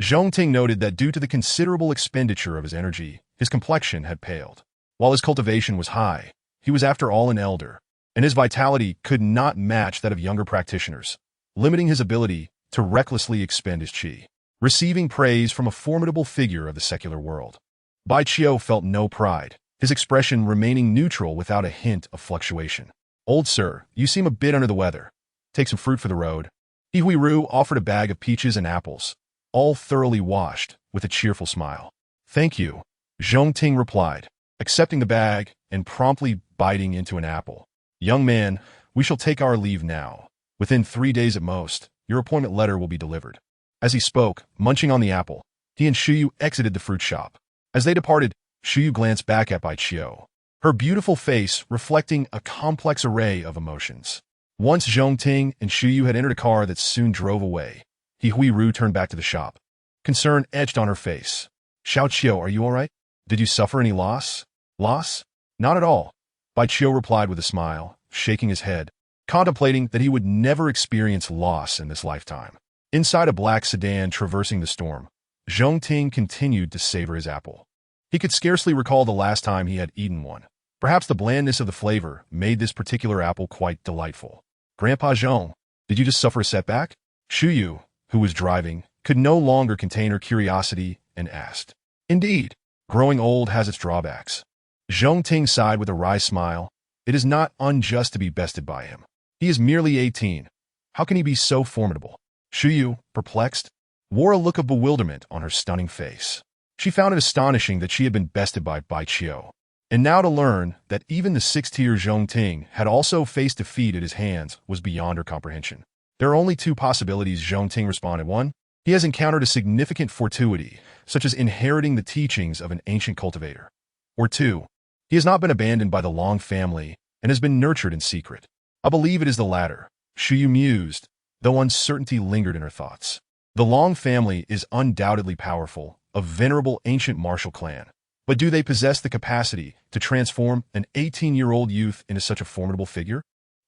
Zhong Ting noted that due to the considerable expenditure of his energy, his complexion had paled. While his cultivation was high, he was after all an elder, and his vitality could not match that of younger practitioners, limiting his ability to recklessly expend his qi. Receiving praise from a formidable figure of the secular world, Bai Qiu felt no pride, his expression remaining neutral without a hint of fluctuation. "Old sir, you seem a bit under the weather. Take some fruit for the road." Hui Ru offered a bag of peaches and apples, all thoroughly washed, with a cheerful smile. "Thank you," Zhong Ting replied, accepting the bag and promptly biting into an apple. "Young man, we shall take our leave now. Within 3 days at most, your appointment letter will be delivered." As he spoke, munching on the apple, he and Shuyu exited the fruit shop. As they departed, Shuyu glanced back at Bai Qiu, her beautiful face reflecting a complex array of emotions. Once Zhong Ting and Shuyu had entered a car that soon drove away, Hui Ru turned back to the shop. Concern etched on her face. "Xiao Qiu, are you all right? Did you suffer any loss?" "Loss? Not at all," Bai Qiu replied with a smile, shaking his head, contemplating that he would never experience loss in this lifetime. Inside a black sedan traversing the storm, Zhong Ting continued to savor his apple. He could scarcely recall the last time he had eaten one. Perhaps the blandness of the flavor made this particular apple quite delightful. "Grandpa Zhong, did you just suffer a setback?" Shuyu, who was driving, could no longer contain her curiosity and asked. "Indeed, growing old has its drawbacks." Zhong Ting sighed with a wry smile. It is not unjust to be bested by him. He is merely 18. How can he be so formidable? Shuyu, perplexed, wore a look of bewilderment on her stunning face. She found it astonishing that she had been bested by Bai Qiu, and now to learn that even the 6th-tier Zhong Ting had also faced defeat at his hands was beyond her comprehension. There are only 2 possibilities, Zhong Ting responded. 1. He has encountered a significant fortuity, such as inheriting the teachings of an ancient cultivator. Or 2. He has not been abandoned by the Long family and has been nurtured in secret. I believe it is the latter, Shuyu mused, though uncertainty lingered in her thoughts. The Long family is undoubtedly powerful, a venerable ancient martial clan. But do they possess the capacity to transform an 18-year-old youth into such a formidable figure?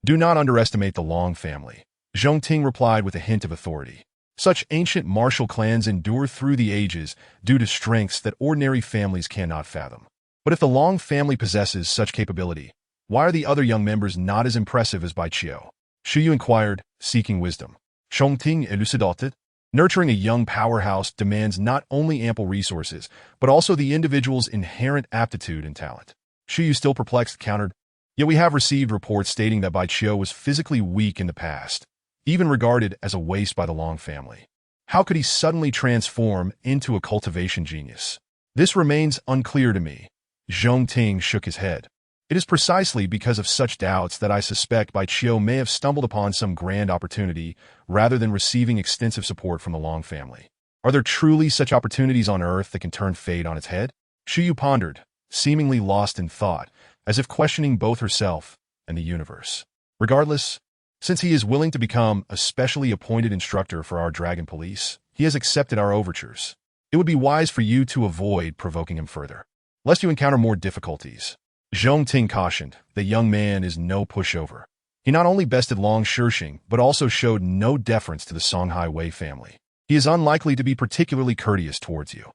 Do not underestimate the Long family, Zhong Ting replied with a hint of authority. Such ancient martial clans endure through the ages due to strengths that ordinary families cannot fathom. But if the Long family possesses such capability, why are the other young members not as impressive as Bai Qiu? Shuyu inquired, seeking wisdom. Zhong Ting elucidated. Nurturing a young powerhouse demands not only ample resources, but also the individual's inherent aptitude and talent. Shuyu, still perplexed, countered, "Yet we have received reports stating that Bai Qiu was physically weak in the past, even regarded as a waste by the Long family. How could he suddenly transform into a cultivation genius? This remains unclear to me." Zhong Ting shook his head. "It is precisely because of such doubts that I suspect Bai Qiu may have stumbled upon some grand opportunity rather than receiving extensive support from the Long family. Are there truly such opportunities on Earth that can turn fate on its head?" Shuyu pondered, seemingly lost in thought, as if questioning both herself and the universe. "Regardless, since he is willing to become a specially appointed instructor for our dragon police, he has accepted our overtures. It would be wise for you to avoid provoking him further, lest you encounter more difficulties." Zhong Ting cautioned, "The young man is no pushover. He not only bested Long Shirxing, but also showed no deference to the Songhai Wei family. He is unlikely to be particularly courteous towards you."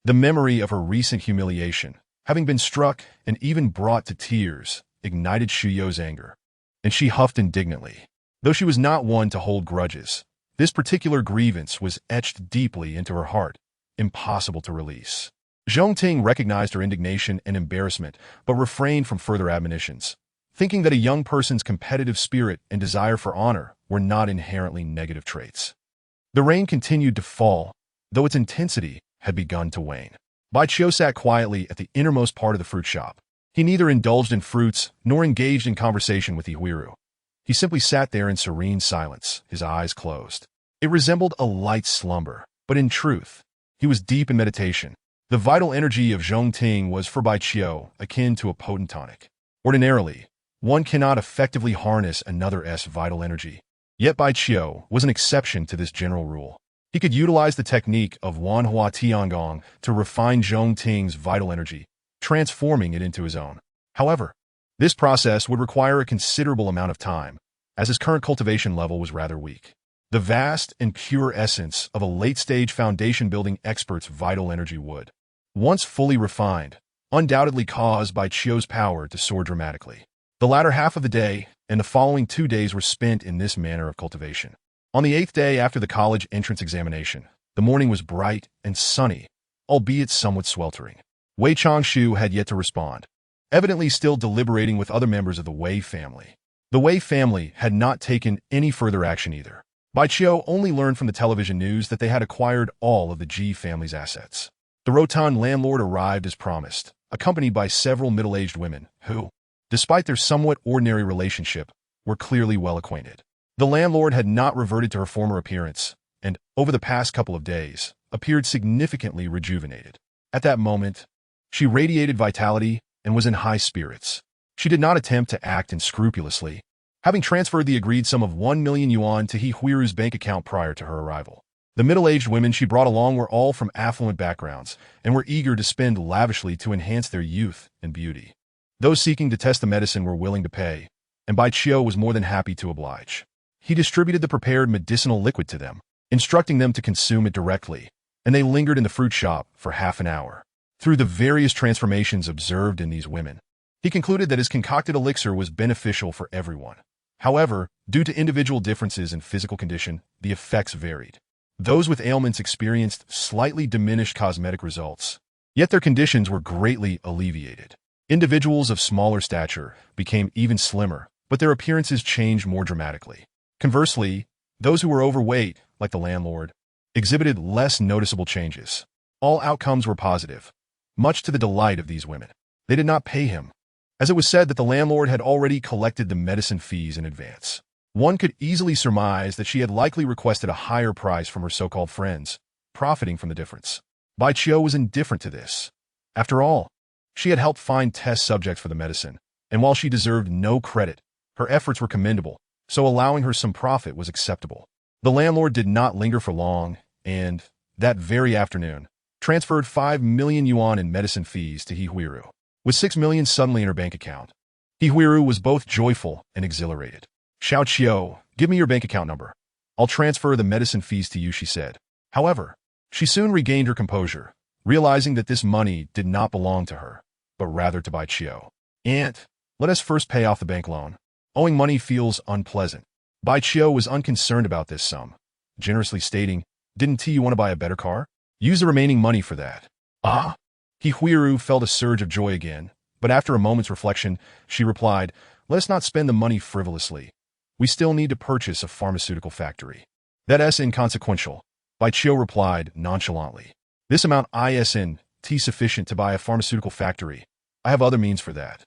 The memory of her recent humiliation, having been struck and even brought to tears, ignited Shuyu's anger, and she huffed indignantly. Though she was not one to hold grudges, this particular grievance was etched deeply into her heart, impossible to release. Zhong Ting recognized her indignation and embarrassment, but refrained from further admonitions, thinking that a young person's competitive spirit and desire for honor were not inherently negative traits. The rain continued to fall, though its intensity had begun to wane. Bai Qiu sat quietly at the innermost part of the fruit shop. He neither indulged in fruits nor engaged in conversation with Hui Ru. He simply sat there in serene silence, his eyes closed. It resembled a light slumber, but in truth, he was deep in meditation. The vital energy of Zhong Ting was for Bai Qiu akin to a potent tonic. Ordinarily, one cannot effectively harness another's vital energy. Yet Bai Qiu was an exception to this general rule. He could utilize the technique of Wanhua Tiangong to refine Zhong Ting's vital energy, transforming it into his own. However, this process would require a considerable amount of time, as his current cultivation level was rather weak. The vast and pure essence of a late-stage foundation-building expert's vital energy would, once fully refined, undoubtedly cause Bai Qiu's power to soar dramatically. The latter half of the day and the following 2 days were spent in this manner of cultivation. On the 8th day after the college entrance examination, the morning was bright and sunny, albeit somewhat sweltering. Wei Changshu had yet to respond, evidently still deliberating with other members of the Wei family. The Wei family had not taken any further action either. Baichio only learned from the television news that they had acquired all of the G family's assets. The rotund landlord arrived as promised, accompanied by several middle-aged women who, despite their somewhat ordinary relationship, were clearly well acquainted. The landlord had not reverted to her former appearance, and, over the past couple of days, appeared significantly rejuvenated. At that moment, she radiated vitality and was in high spirits. She did not attempt to act unscrupulously, having transferred the agreed sum of 1 million yuan to He Huiru's bank account prior to her arrival. The middle-aged women she brought along were all from affluent backgrounds and were eager to spend lavishly to enhance their youth and beauty. Those seeking to test the medicine were willing to pay, and Baichio was more than happy to oblige. He distributed the prepared medicinal liquid to them, instructing them to consume it directly, and they lingered in the fruit shop for half an hour. Through the various transformations observed in these women, he concluded that his concocted elixir was beneficial for everyone. However, due to individual differences in physical condition, the effects varied. Those with ailments experienced slightly diminished cosmetic results, yet their conditions were greatly alleviated. Individuals of smaller stature became even slimmer, but their appearances changed more dramatically. Conversely, those who were overweight, like the landlord, exhibited less noticeable changes. All outcomes were positive, much to the delight of these women. They did not pay him, as it was said that the landlord had already collected the medicine fees in advance. One could easily surmise that she had likely requested a higher price from her so-called friends, profiting from the difference. Baichio was indifferent to this. After all, she had helped find test subjects for the medicine, and while she deserved no credit, her efforts were commendable, so allowing her some profit was acceptable. The landlord did not linger for long, and, that very afternoon, transferred 5 million yuan in medicine fees to He Huiru. With 6 million suddenly in her bank account, He Huiru was both joyful and exhilarated. "Xiao Qiu, give me your bank account number. I'll transfer the medicine fees to you," she said. However, she soon regained her composure, realizing that this money did not belong to her, but rather to Baichio. "Aunt, let us first pay off the bank loan. Owing money feels unpleasant." Baichio was unconcerned about this sum, generously stating, "Didn't you want to buy a better car? Use the remaining money for that." "Ah!" He Huiru felt a surge of joy again, but after a moment's reflection, she replied, "Let us not spend the money frivolously. We still need to purchase a pharmaceutical factory." "That's inconsequential," Baichio replied nonchalantly. "This amount isn't sufficient to buy a pharmaceutical factory. I have other means for that."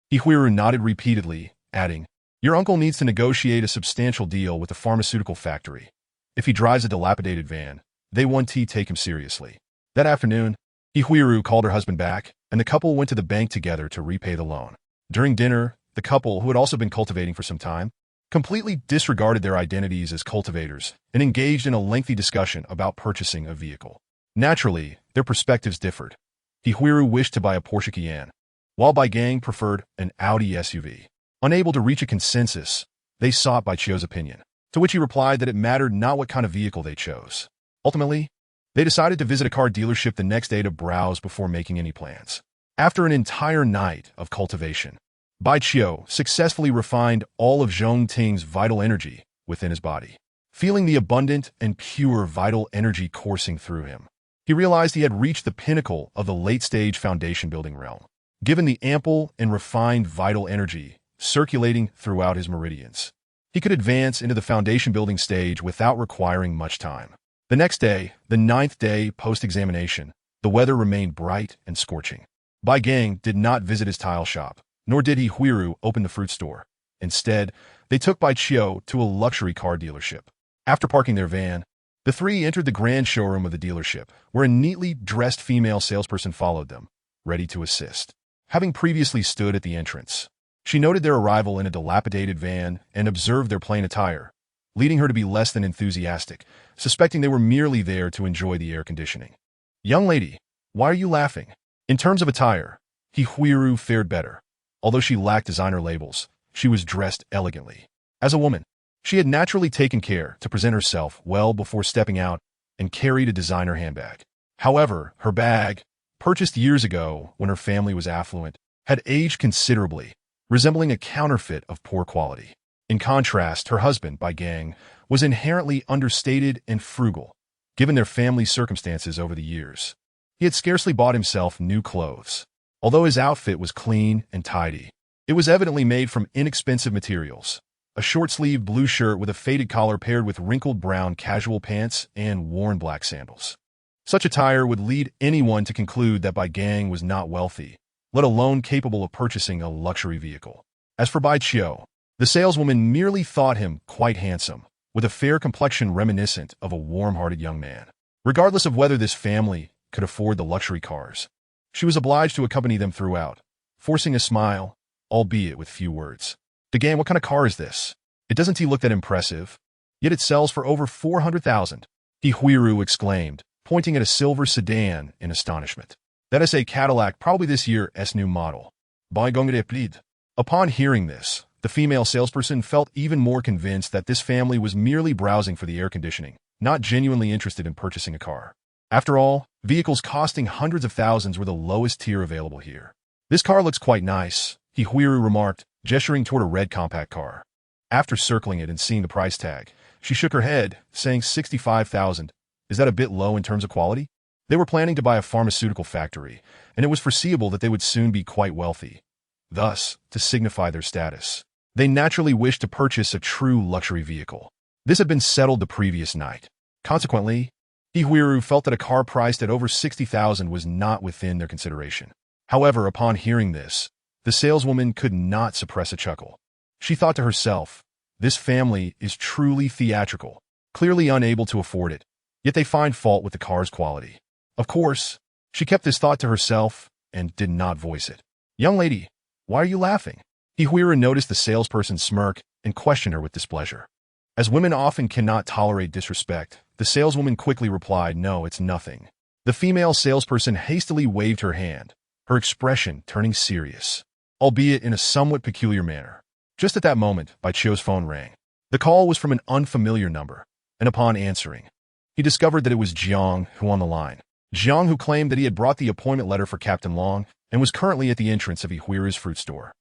He Huiru nodded repeatedly, adding, "Your uncle needs to negotiate a substantial deal with the pharmaceutical factory. If he drives a dilapidated van, they won't take him seriously." That afternoon, He Huiru called her husband back, and the couple went to the bank together to repay the loan. During dinner, the couple, who had also been cultivating for some time, completely disregarded their identities as cultivators and engaged in a lengthy discussion about purchasing a vehicle. Naturally, their perspectives differed. He Huiru wished to buy a Porsche Cayenne, while Baigang preferred an Audi SUV. Unable to reach a consensus, they sought Baichio's opinion, to which he replied that it mattered not what kind of vehicle they chose. Ultimately, they decided to visit a car dealership the next day to browse before making any plans. After an entire night of cultivation, Baichio successfully refined all of Zhong Ting's vital energy within his body. Feeling the abundant and pure vital energy coursing through him, he realized he had reached the pinnacle of the late-stage foundation-building realm. Given the ample and refined vital energy circulating throughout his meridians, he could advance into the foundation-building stage without requiring much time. The next day, the 9th day post-examination, the weather remained bright and scorching. Baigang did not visit his tile shop, nor did He Huiru open the fruit store. Instead, they took Baichio to a luxury car dealership. After parking their van, the three entered the grand showroom of the dealership, where a neatly dressed female salesperson followed them, ready to assist. Having previously stood at the entrance, she noted their arrival in a dilapidated van and observed their plain attire, leading her to be less than enthusiastic, suspecting they were merely there to enjoy the air conditioning. "Young lady, why are you laughing?" In terms of attire, He Huiru fared better. Although she lacked designer labels, she was dressed elegantly. As a woman, she had naturally taken care to present herself well before stepping out and carried a designer handbag. However, her bag, purchased years ago when her family was affluent, had aged considerably, resembling a counterfeit of poor quality. In contrast, her husband, Baigang, was inherently understated and frugal, given their family's circumstances over the years. He had scarcely bought himself new clothes. Although his outfit was clean and tidy, it was evidently made from inexpensive materials, a short-sleeved blue shirt with a faded collar paired with wrinkled brown casual pants and worn black sandals. Such attire would lead anyone to conclude that Bai Gang was not wealthy, let alone capable of purchasing a luxury vehicle. As for Bai Chiu, the saleswoman merely thought him quite handsome, with a fair complexion reminiscent of a warm-hearted young man. Regardless of whether this family could afford the luxury cars, she was obliged to accompany them throughout, forcing a smile, albeit with few words. "Gang, what kind of car is this? It doesn't look that impressive, yet it sells for over 400,000. Huiru exclaimed, pointing at a silver sedan in astonishment. "That is a Cadillac, probably this year's new model. Bai Gang replied." Upon hearing this, the female salesperson felt even more convinced that this family was merely browsing for the air conditioning, not genuinely interested in purchasing a car. After all, vehicles costing hundreds of thousands were the lowest tier available here. "This car looks quite nice," Huiru remarked, gesturing toward a red compact car. After circling it and seeing the price tag, she shook her head, saying 65,000. Is that a bit low in terms of quality? They were planning to buy a pharmaceutical factory, and it was foreseeable that they would soon be quite wealthy. Thus, to signify their status, they naturally wished to purchase a true luxury vehicle. This had been settled the previous night. Consequently, Huiru felt that a car priced at over 60,000 was not within their consideration. However, upon hearing this, the saleswoman could not suppress a chuckle. She thought to herself, this family is truly theatrical, clearly unable to afford it, yet they find fault with the car's quality. Of course, she kept this thought to herself and did not voice it. "Young lady, why are you laughing?" Huiru noticed the salesperson's smirk and questioned her with displeasure. As women often cannot tolerate disrespect, the saleswoman quickly replied, "No, it's nothing." The female salesperson hastily waved her hand, her expression turning serious, albeit in a somewhat peculiar manner. Just at that moment, Bai Chiu's phone rang. The call was from an unfamiliar number, and upon answering, he discovered that it was Jiang who on the line. Jiang, who claimed that he had brought the appointment letter for Captain Long and was currently at the entrance of Huiru's fruit store.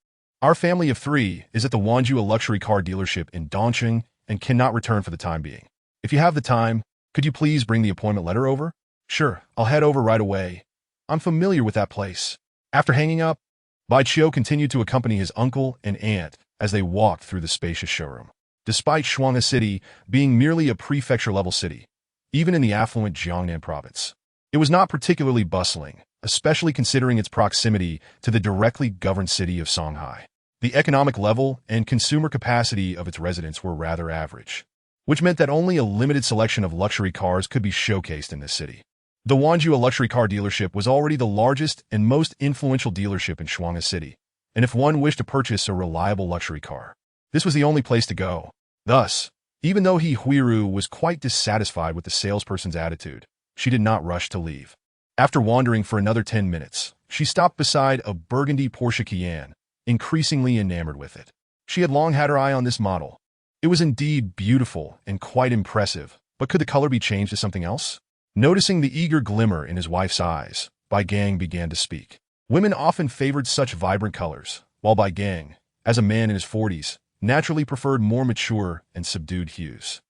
"Our family of 3 is at the Wanju, a luxury car dealership in Dongcheng, and cannot return for the time being. If you have the time, could you please bring the appointment letter over?" "Sure, I'll head over right away. I'm familiar with that place." After hanging up, Bai Chiu continued to accompany his uncle and aunt as they walked through the spacious showroom. Despite Shuanghe City being merely a prefecture-level city, even in the affluent Jiangnan province, it was not particularly bustling, especially considering its proximity to the directly governed city of Shanghai. The economic level and consumer capacity of its residents were rather average, which meant that only a limited selection of luxury cars could be showcased in this city. The Wanju, a luxury car dealership, was already the largest and most influential dealership in Shuanghe City, and if one wished to purchase a reliable luxury car, this was the only place to go. Thus, even though Huiru was quite dissatisfied with the salesperson's attitude, she did not rush to leave. After wandering for another 10 minutes, she stopped beside a burgundy Porsche Cayenne, increasingly enamored with it. She had long had her eye on this model. It was indeed beautiful and quite impressive, but could the color be changed to something else? Noticing the eager glimmer in his wife's eyes, Bai Gang began to speak. Women often favored such vibrant colors, while Bai Gang, as a man in his 40s, naturally preferred more mature and subdued hues.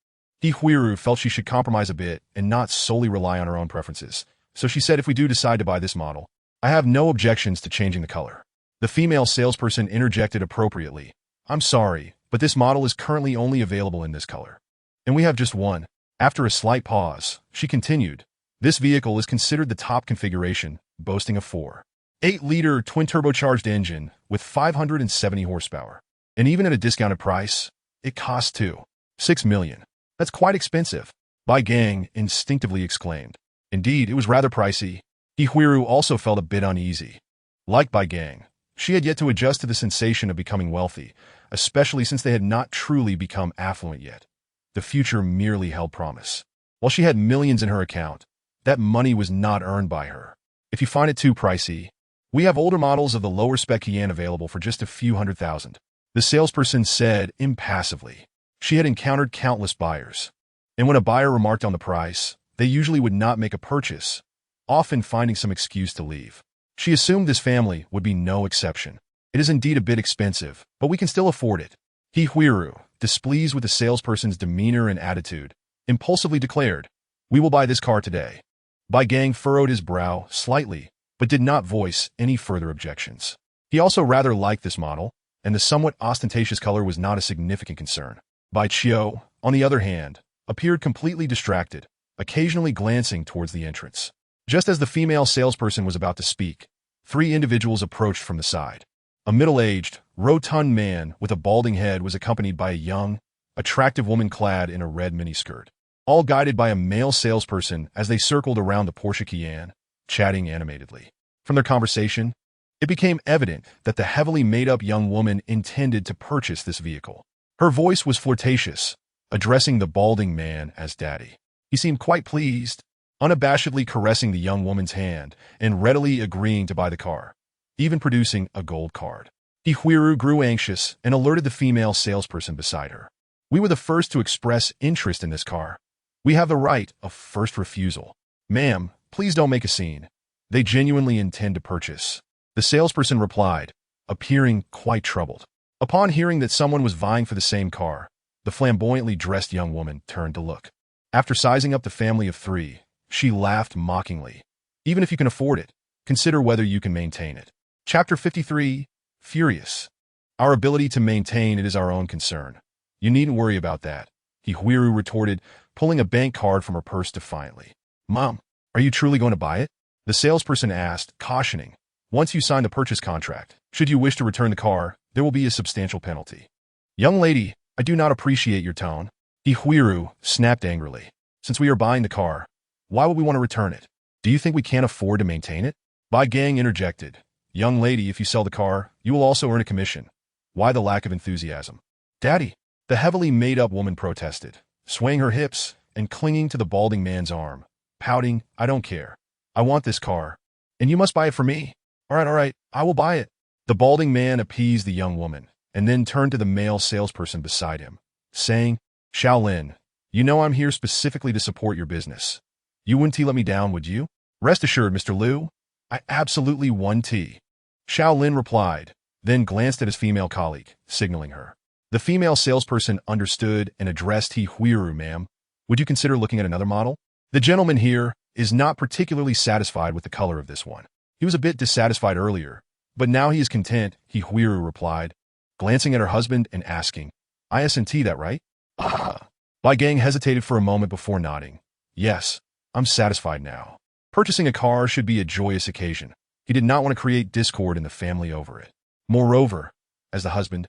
Huiru felt she should compromise a bit and not solely rely on her own preferences, so she said, "If we do decide to buy this model, I have no objections to changing the color." The female salesperson interjected appropriately, "I'm sorry, but this model is currently only available in this color, and we have just one." After a slight pause, she continued, "This vehicle is considered the top configuration, boasting a 4.8-liter twin-turbocharged engine with 570 horsepower. And even at a discounted price, it costs 2.6 million. That's quite expensive," Bai Gang instinctively exclaimed. Indeed, it was rather pricey. Huiru also felt a bit uneasy. Like Bai Gang, she had yet to adjust to the sensation of becoming wealthy, especially since they had not truly become affluent yet. The future merely held promise. While she had millions in her account, that money was not earned by her. "If you find it too pricey, we have older models of the lower spec Cayenne available for just a few $100,000. The salesperson said impassively. She had encountered countless buyers, and when a buyer remarked on the price, they usually would not make a purchase, often finding some excuse to leave. She assumed this family would be no exception. "It is indeed a bit expensive, but we can still afford it." Huiru, displeased with the salesperson's demeanor and attitude, impulsively declared, "We will buy this car today." Bai Gang furrowed his brow slightly, but did not voice any further objections. He also rather liked this model. and the somewhat ostentatious color was not a significant concern. Bai Qiu, on the other hand, appeared completely distracted, occasionally glancing towards the entrance. Just as the female salesperson was about to speak, 3 individuals approached from the side. A middle-aged, rotund man with a balding head was accompanied by a young, attractive woman clad in a red miniskirt, all guided by a male salesperson as they circled around the Porsche Cayenne, chatting animatedly. From their conversation, it became evident that the heavily made-up young woman intended to purchase this vehicle. Her voice was flirtatious, addressing the balding man as daddy. He seemed quite pleased, unabashedly caressing the young woman's hand and readily agreeing to buy the car, even producing a gold card. Hihuiru grew anxious and alerted the female salesperson beside her. "We were the first to express interest in this car. We have the right of first refusal. Ma'am, please don't make a scene. They genuinely intend to purchase," the salesperson replied, appearing quite troubled. Upon hearing that someone was vying for the same car, the flamboyantly dressed young woman turned to look. After sizing up the family of 3, she laughed mockingly. "Even if you can afford it, consider whether you can maintain it." Chapter 53, Furious. "Our ability to maintain it is our own concern. You needn't worry about that," Hihuiru retorted, pulling a bank card from her purse defiantly. "Mom, are you truly going to buy it?" the salesperson asked, cautioning. "Once you sign the purchase contract, should you wish to return the car, there will be a substantial penalty." "Young lady, I do not appreciate your tone," Hihuiru snapped angrily. "Since we are buying the car, why would we want to return it? Do you think we can't afford to maintain it?" Bai Gang interjected. "Young lady, if you sell the car, you will also earn a commission. Why the lack of enthusiasm?" "Daddy," the heavily made-up woman protested, swaying her hips and clinging to the balding man's arm, pouting, "I don't care. I want this car, and you must buy it for me." All right, I will buy it." The balding man appeased the young woman, and then turned to the male salesperson beside him, saying, "Shaolin, you know I'm here specifically to support your business. You wouldn't let me down, would you?" "Rest assured, Mr. Liu, I absolutely wouldn't." Shaolin replied, then glanced at his female colleague, signaling her. The female salesperson understood and addressed Hihuiru. "Ma'am, would you consider looking at another model? The gentleman here is not particularly satisfied with the color of this one. He was a bit dissatisfied earlier, but now he is content," Hihuiru replied, glancing at her husband and asking, "Isn't that right?" Bai Gang hesitated for a moment before nodding. "Yes, I'm satisfied now." Purchasing a car should be a joyous occasion. He did not want to create discord in the family over it. Moreover, as the husband,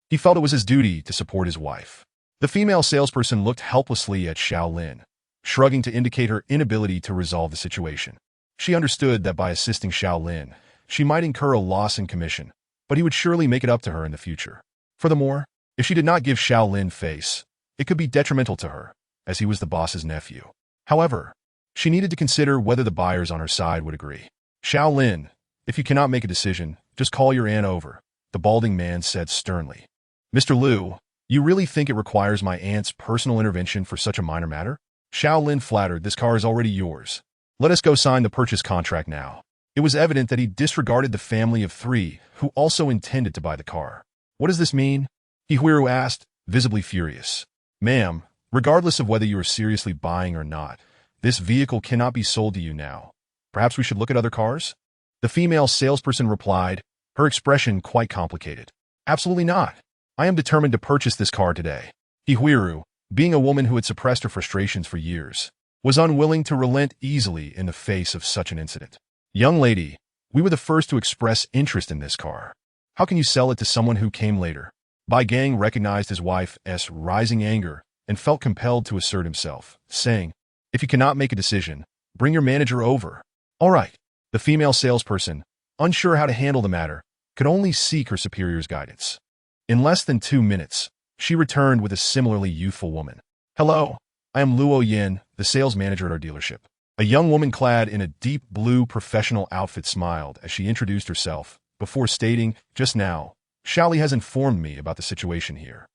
he felt it was his duty to support his wife. The female salesperson looked helplessly at Shaolin, shrugging to indicate her inability to resolve the situation. She understood that by assisting Shaolin, she might incur a loss in commission, but he would surely make it up to her in the future. Furthermore, if she did not give Shaolin face, it could be detrimental to her, as he was the boss's nephew. However, she needed to consider whether the buyers on her side would agree. "Shaolin, if you cannot make a decision, just call your aunt over," the balding man said sternly. "Mr. Liu, you really think it requires my aunt's personal intervention for such a minor matter?" Shaolin flattered. "This car is already yours. Let us go sign the purchase contract now." It was evident that he disregarded the family of 3 who also intended to buy the car. "What does this mean?" Hihuiru asked, visibly furious. "Ma'am, regardless of whether you are seriously buying or not, this vehicle cannot be sold to you now. Perhaps we should look at other cars?" The female salesperson replied, her expression quite complicated. "Absolutely not. I am determined to purchase this car today." Hihuiru, being a woman who had suppressed her frustrations for years, was unwilling to relent easily in the face of such an incident. "Young lady, we were the first to express interest in this car. How can you sell it to someone who came later?" Bai Gang recognized his wife's rising anger and felt compelled to assert himself, saying, "If you cannot make a decision, bring your manager over." "All right." The female salesperson, unsure how to handle the matter, could only seek her superior's guidance. In less than 2 minutes, she returned with a similarly youthful woman. "Hello, I am Luo Yin, the sales manager at our dealership." A young woman clad in a deep blue professional outfit smiled as she introduced herself, before stating, "Just now, Shaoli has informed me about the situation here.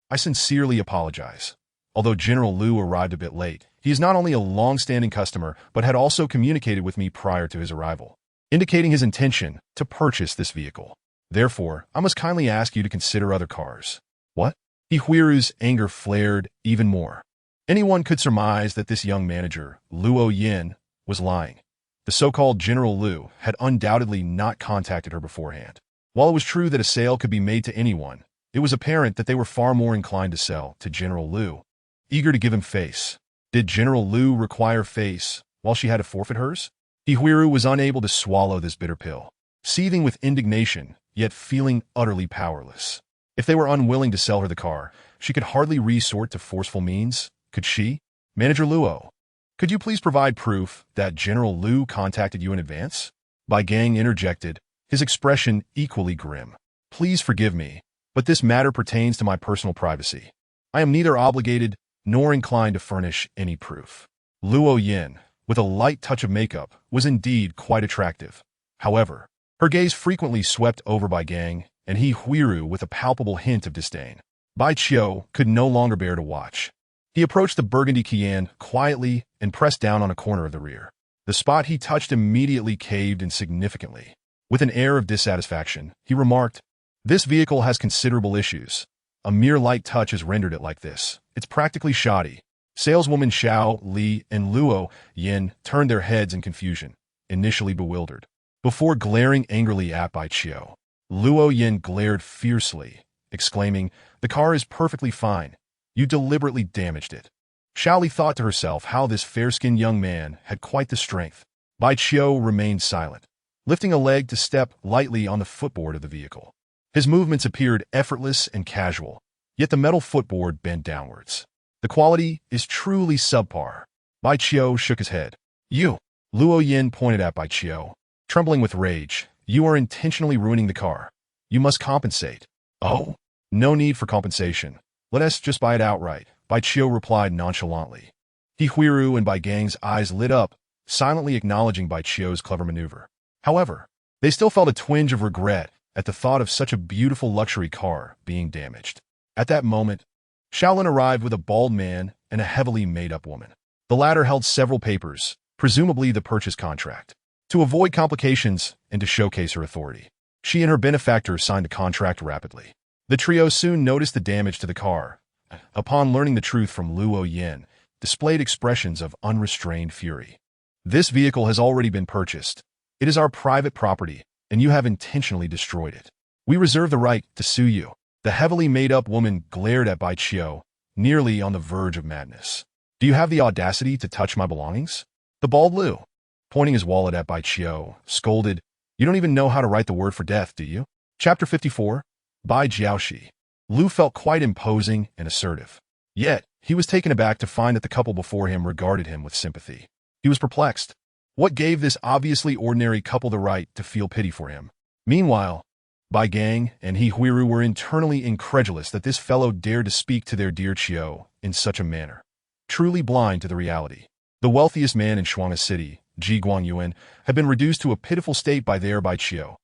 I sincerely apologize. Although General Liu arrived a bit late, he is not only a long-standing customer, but had also communicated with me prior to his arrival, indicating his intention to purchase this vehicle. Therefore, I must kindly ask you to consider other cars." "What?" Hihuiru's anger flared even more. Anyone could surmise that this young manager, Luo Yin, was lying. The so-called General Liu had undoubtedly not contacted her beforehand. While it was true that a sale could be made to anyone, it was apparent that they were far more inclined to sell to General Liu, eager to give him face. Did General Liu require face while she had to forfeit hers? Ihuiru was unable to swallow this bitter pill, seething with indignation, yet feeling utterly powerless. If they were unwilling to sell her the car, she could hardly resort to forceful means, could she? Manager Luo, could you please provide proof that General Liu contacted you in advance? Bai Gang interjected, his expression equally grim. Please forgive me, but this matter pertains to my personal privacy. I am neither obligated nor inclined to furnish any proof. Luo Yin, with a light touch of makeup, was indeed quite attractive. However, her gaze frequently swept over Bai Gang, and he Huiru with a palpable hint of disdain. Bai Qiu could no longer bear to watch. He approached the burgundy Qian quietly and pressed down on a corner of the rear. The spot he touched immediately caved insignificantly. With an air of dissatisfaction, he remarked, "This vehicle has considerable issues. A mere light touch has rendered it like this. It's practically shoddy." Saleswoman Xiao Li and Luo Yin turned their heads in confusion, initially bewildered. Before glaring angrily at Bai Qiu, Luo Yin glared fiercely, exclaiming, "The car is perfectly fine. You deliberately damaged it." Xiao Li thought to herself how this fair-skinned young man had quite the strength. Bai Qiu remained silent, lifting a leg to step lightly on the footboard of the vehicle. His movements appeared effortless and casual, yet the metal footboard bent downwards. The quality is truly subpar. Bai Qiu shook his head. "You." Luo Yin pointed at Bai Qiu, trembling with rage. "You are intentionally ruining the car. You must compensate." "Oh, no need for compensation. Let us just buy it outright," Bai Qiu replied nonchalantly. He Huiru and Bai Gang's eyes lit up, silently acknowledging Bai Qiu's clever maneuver. However, they still felt a twinge of regret at the thought of such a beautiful luxury car being damaged. At that moment, Shaolin arrived with a bald man and a heavily made-up woman. The latter held several papers, presumably the purchase contract. To avoid complications and to showcase her authority, she and her benefactor signed the contract rapidly. The trio soon noticed the damage to the car. Upon learning the truth from Luo Yin, displayed expressions of unrestrained fury. "This vehicle has already been purchased. It is our private property, and you have intentionally destroyed it. We reserve the right to sue you." The heavily made-up woman glared at Bai Qiu, nearly on the verge of madness. "Do you have the audacity to touch my belongings?" The bald Liu, pointing his wallet at Bai Qiu, scolded, "You don't even know how to write the word for death, do you?" Chapter 54. Bai Jiaoshi. Liu felt quite imposing and assertive. Yet, he was taken aback to find that the couple before him regarded him with sympathy. He was perplexed. What gave this obviously ordinary couple the right to feel pity for him? Meanwhile, Bai Gang and he Huiru were internally incredulous that this fellow dared to speak to their dear Qiu in such a manner, truly blind to the reality. The wealthiest man in Shuanga City, Ji Guangyuan, had been reduced to a pitiful state by their Bai Qiu.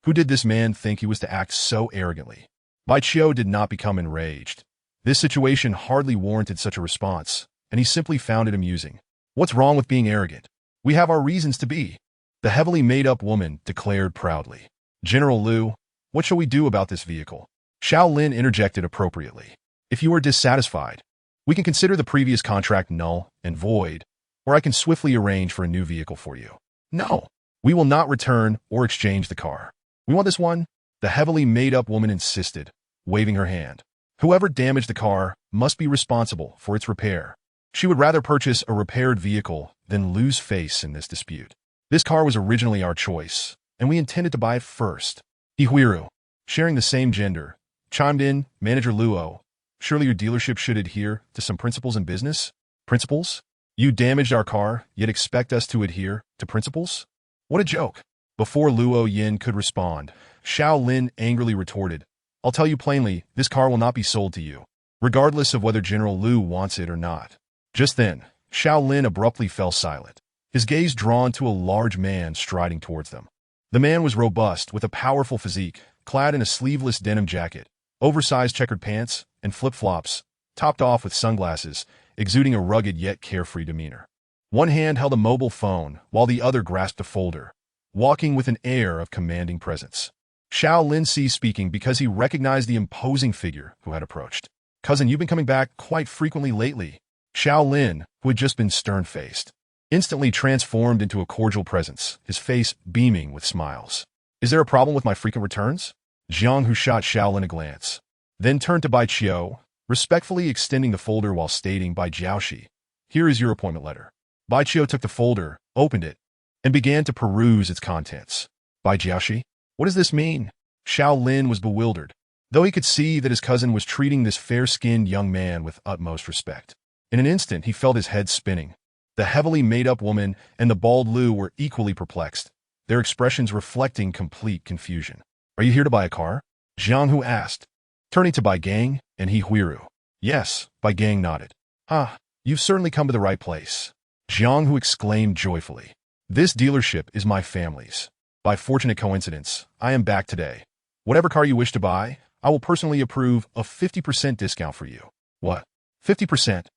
Who did this man think he was to act so arrogantly? Bai Qiu did not become enraged. This situation hardly warranted such a response, and he simply found it amusing. "What's wrong with being arrogant? We have our reasons to be," the heavily made-up woman declared proudly. "General Liu, what shall we do about this vehicle?" Xiao Lin interjected appropriately. "If you are dissatisfied, we can consider the previous contract null and void, or I can swiftly arrange for a new vehicle for you." "No, we will not return or exchange the car. We want this one," the heavily made-up woman insisted, waving her hand. "Whoever damaged the car must be responsible for its repair." She would rather purchase a repaired vehicle than lose face in this dispute. "This car was originally our choice, and we intended to buy it first." Ihuiru, sharing the same gender, chimed in, "Manager Luo, surely your dealership should adhere to some principles in business?" "Principles? You damaged our car, yet expect us to adhere to principles? What a joke." Before Luo Yin could respond, Xiao Lin angrily retorted, "I'll tell you plainly, this car will not be sold to you, regardless of whether General Liu wants it or not." Just then, Xiao Lin abruptly fell silent, his gaze drawn to a large man striding towards them. The man was robust, with a powerful physique, clad in a sleeveless denim jacket, oversized checkered pants, and flip-flops, topped off with sunglasses, exuding a rugged yet carefree demeanor. One hand held a mobile phone, while the other grasped a folder, walking with an air of commanding presence. Xiao Lin ceased speaking because he recognized the imposing figure who had approached. "Cousin, you've been coming back quite frequently lately." Xiao Lin, who had just been stern-faced, instantly transformed into a cordial presence, his face beaming with smiles. "Is there a problem with my frequent returns?" Jiang Hu shot Shaolin a glance, then turned to Bai Qiu, respectfully extending the folder while stating, Bai Jiaoxi, here is your appointment letter. Bai Qiu took the folder, opened it, and began to peruse its contents. Bai Jiaoxi, what does this mean? Shaolin was bewildered, though he could see that his cousin was treating this fair-skinned young man with utmost respect. In an instant, he felt his head spinning. The heavily made-up woman and the bald Lu were equally perplexed, their expressions reflecting complete confusion. Are you here to buy a car? Jiang Hu asked, turning to Bai Gang and He Huiru. Yes, Bai Gang nodded. Ah, you've certainly come to the right place. Jiang Hu exclaimed joyfully. This dealership is my family's. By fortunate coincidence, I am back today. Whatever car you wish to buy, I will personally approve a 50% discount for you. What? 50%?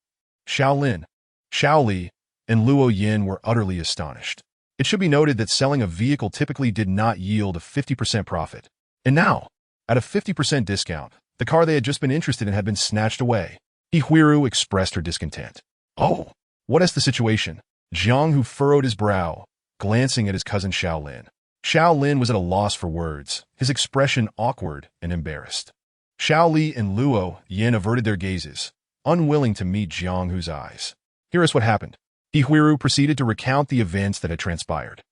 Shaolin, Shaoli, and Luo Yin were utterly astonished. It should be noted that selling a vehicle typically did not yield a 50% profit. And now, at a 50% discount, the car they had just been interested in had been snatched away. He Huiru expressed her discontent. Oh, what is the situation? Jiang Hu furrowed his brow, glancing at his cousin Shaolin. Shaolin was at a loss for words, his expression awkward and embarrassed. Shaoli and Luo Yin averted their gazes, unwilling to meet Jiang Hu's eyes. Here is what happened. He Huiru proceeded to recount the events that had transpired.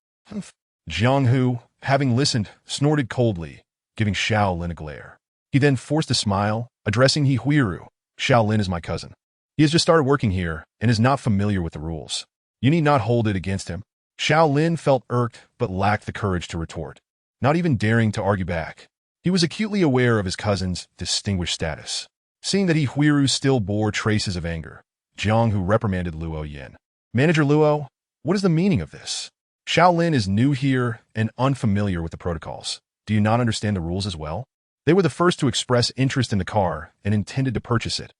Jiang Hu, having listened, snorted coldly, giving Shaolin a glare. He then forced a smile, addressing He Huiru. Shaolin is my cousin. He has just started working here and is not familiar with the rules. You need not hold it against him. Shaolin felt irked but lacked the courage to retort, not even daring to argue back. He was acutely aware of his cousin's distinguished status. Seeing that He Huiru still bore traces of anger, Jiang Hu reprimanded Luo Yin. Manager Luo, what is the meaning of this? Shaolin is new here and unfamiliar with the protocols. Do you not understand the rules as well? They were the first to express interest in the car and intended to purchase it.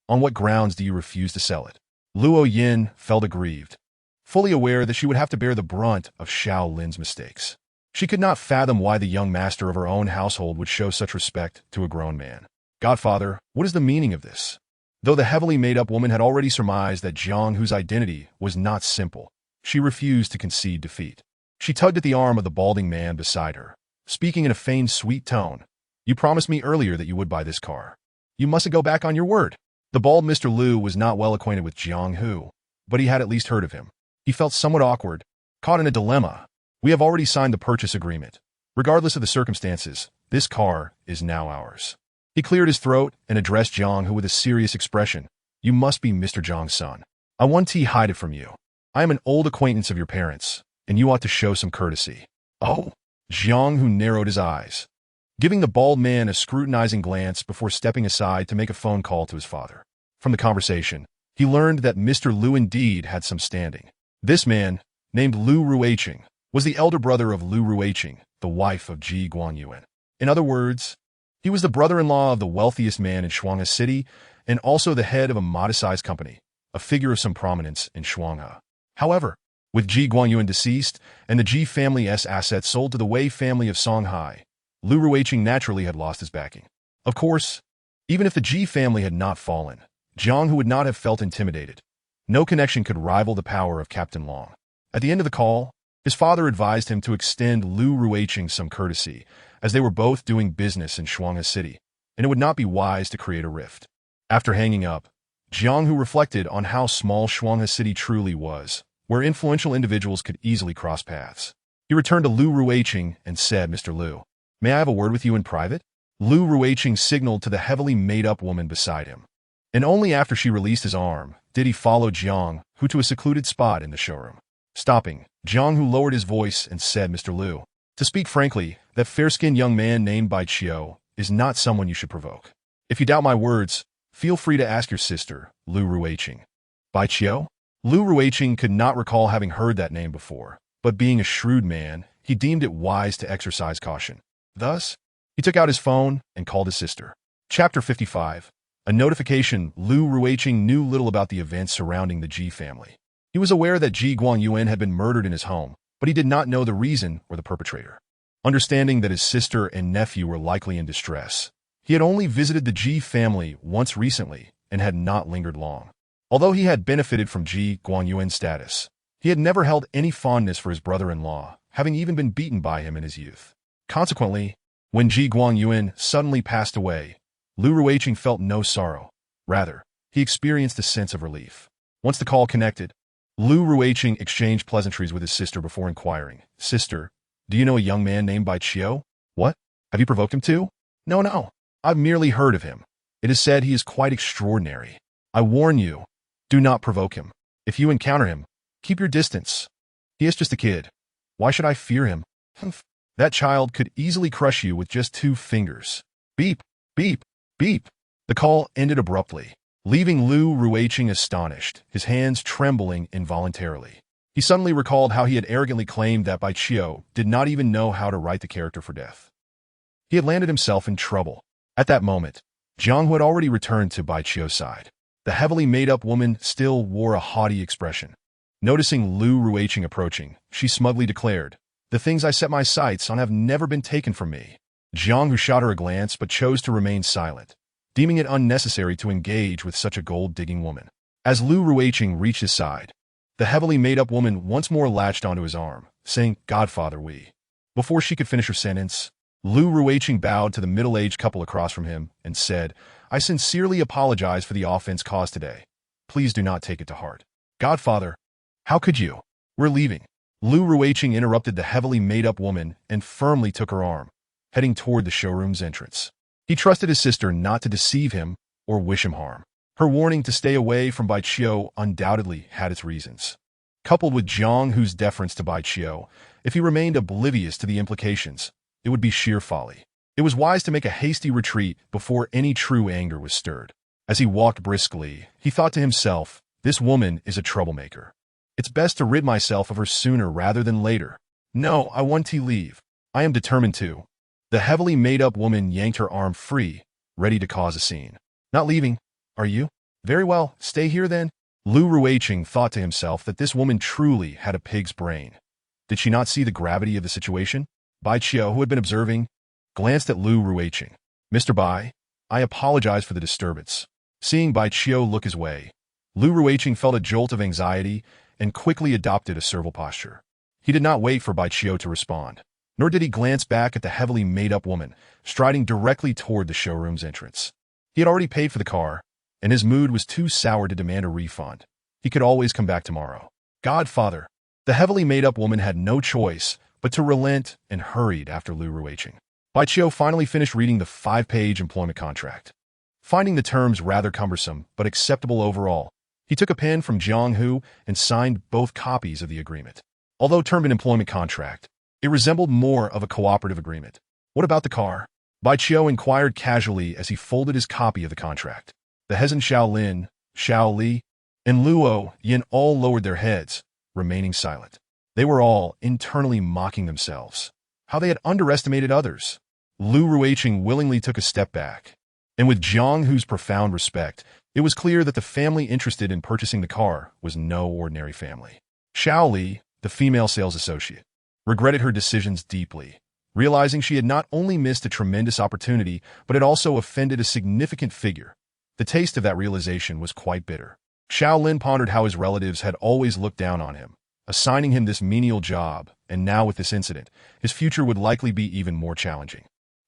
On what grounds do you refuse to sell it? Luo Yin felt aggrieved, fully aware that she would have to bear the brunt of Shaolin's mistakes. She could not fathom why the young master of her own household would show such respect to a grown man. Godfather, what is the meaning of this? Though the heavily made-up woman had already surmised that Jiang Hu's identity was not simple, she refused to concede defeat. She tugged at the arm of the balding man beside her, speaking in a feigned sweet tone. You promised me earlier that you would buy this car. You mustn't go back on your word. The bald Mr. Lu was not well acquainted with Jiang Hu, but he had at least heard of him. He felt somewhat awkward, caught in a dilemma. We have already signed the purchase agreement. Regardless of the circumstances, this car is now ours. He cleared his throat and addressed Jiang Hu with a serious expression. You must be Mr. Zhang's son. I want to hide it from you. I am an old acquaintance of your parents, and you ought to show some courtesy. Oh, Jiang Hu narrowed his eyes, giving the bald man a scrutinizing glance before stepping aside to make a phone call to his father. From the conversation, he learned that Mr. Lu indeed had some standing. This man, named Lu Ruiqing, was the elder brother of Lu Ruiqing, the wife of Ji Guanyuan. In other words, he was the brother-in-law of the wealthiest man in Shuanghe City and also the head of a modest-sized company, a figure of some prominence in Shuanghe. However, with Ji Guanyuan deceased and the Ji family's assets sold to the Wei family of Songhai, Lu Ruiqing naturally had lost his backing. Of course, even if the Ji family had not fallen, Jiang Hu would not have felt intimidated. No connection could rival the power of Captain Long. At the end of the call, his father advised him to extend Lu Ruiqing some courtesy, as they were both doing business in Shuanghe City, and it would not be wise to create a rift. After hanging up, Jiang Hu reflected on how small Shuanghe City truly was, where influential individuals could easily cross paths. He returned to Lu Ruiqing and said, Mr. Lu, may I have a word with you in private? Lu Ruiqing signaled to the heavily made-up woman beside him, and only after she released his arm did he follow Jiang Hu to a secluded spot in the showroom. Stopping, Jiang Hu lowered his voice and said, Mr. Lu, to speak frankly, that fair-skinned young man named Bai Qiu is not someone you should provoke. If you doubt my words, feel free to ask your sister, Lu Ruiqing. Bai Qiu? Lu Ruiqing could not recall having heard that name before, but being a shrewd man, he deemed it wise to exercise caution. Thus, he took out his phone and called his sister. Chapter 55. A notification. Lu Ruiqing knew little about the events surrounding the Ji family. He was aware that Ji Guanyuan had been murdered in his home, but he did not know the reason or the perpetrator. Understanding that his sister and nephew were likely in distress, he had only visited the Ji family once recently and had not lingered long. Although he had benefited from Ji Guanyuan's status, he had never held any fondness for his brother-in-law, having even been beaten by him in his youth. Consequently, When Ji Guangyuan suddenly passed away, Lu Ruiqing felt no sorrow. Rather, he experienced a sense of relief. Once the call connected, Lu Ruiqing exchanged pleasantries with his sister before inquiring, "Sister, do you know a young man named Bai Qiu?" "What? Have you provoked him too?" No. I've merely heard of him. It is said he is quite extraordinary. I warn you, do not provoke him. If you encounter him, keep your distance. He is just a kid. Why should I fear him? Humph. That child could easily crush you with just 2 fingers. Beep, beep, beep. The call ended abruptly, leaving Lu Ruiqing astonished, his hands trembling involuntarily. He suddenly recalled how he had arrogantly claimed that Bai Qiu did not even know how to write the character for death. He had landed himself in trouble. At that moment, Jiang, who had already returned to Bai Qiu's side, the heavily made-up woman still wore a haughty expression. Noticing Lu Ruiqing approaching, she smugly declared, "The things I set my sights on have never been taken from me." Jiang, who shot her a glance but chose to remain silent, deeming it unnecessary to engage with such a gold-digging woman. As Lu Ruiqing reached his side, the heavily made-up woman once more latched onto his arm, saying, "Godfather, we." Before she could finish her sentence, Lu Ruiqing bowed to the middle-aged couple across from him and said, "I sincerely apologize for the offense caused today. Please do not take it to heart." "Godfather, how could you? We're leaving." Lu Ruiqing interrupted the heavily made-up woman and firmly took her arm, heading toward the showroom's entrance. He trusted his sister not to deceive him or wish him harm. Her warning to stay away from Bai Qiu undoubtedly had its reasons. Coupled with Jiang Hu's deference to Bai Qiu, if he remained oblivious to the implications, it would be sheer folly. It was wise to make a hasty retreat before any true anger was stirred. As he walked briskly, he thought to himself, "This woman is a troublemaker. It's best to rid myself of her sooner rather than later. No, I want to leave. I am determined to." The heavily made-up woman yanked her arm free, ready to cause a scene. "Not leaving, are you? Very well, stay here then." Lu Ruiqing thought to himself that this woman truly had a pig's brain. Did she not see the gravity of the situation? Bai Qiu, who had been observing, glanced at Lu Ruiqing. "Mr. Bai, I apologize for the disturbance." Seeing Bai Qiu look his way, Lu Ruiqing felt a jolt of anxiety and quickly adopted a servile posture. He did not wait for Bai Qiu to respond, nor did he glance back at the heavily made-up woman, striding directly toward the showroom's entrance. He had already paid for the car, and his mood was too sour to demand a refund. He could always come back tomorrow. "Godfather." The heavily made-up woman had no choice but to relent and hurried after Lu Ruiqing. Bai Qiu finally finished reading the 5-page employment contract. Finding the terms rather cumbersome but acceptable overall, he took a pen from Jiang Hu and signed both copies of the agreement. Although termed an employment contract, it resembled more of a cooperative agreement. "What about the car?" Bai Qiu inquired casually as he folded his copy of the contract. The Hezhen Shaolin, Xiao Li, and Luo Yin all lowered their heads, remaining silent. They were all internally mocking themselves. How they had underestimated others. Lu Ruiqing willingly took a step back. And with Jiang Hu's profound respect, it was clear that the family interested in purchasing the car was no ordinary family. Xiao Li, the female sales associate, regretted her decisions deeply, realizing she had not only missed a tremendous opportunity, but had also offended a significant figure. The taste of that realization was quite bitter. Xiao Lin pondered how his relatives had always looked down on him, assigning him this menial job, and now with this incident, his future would likely be even more challenging.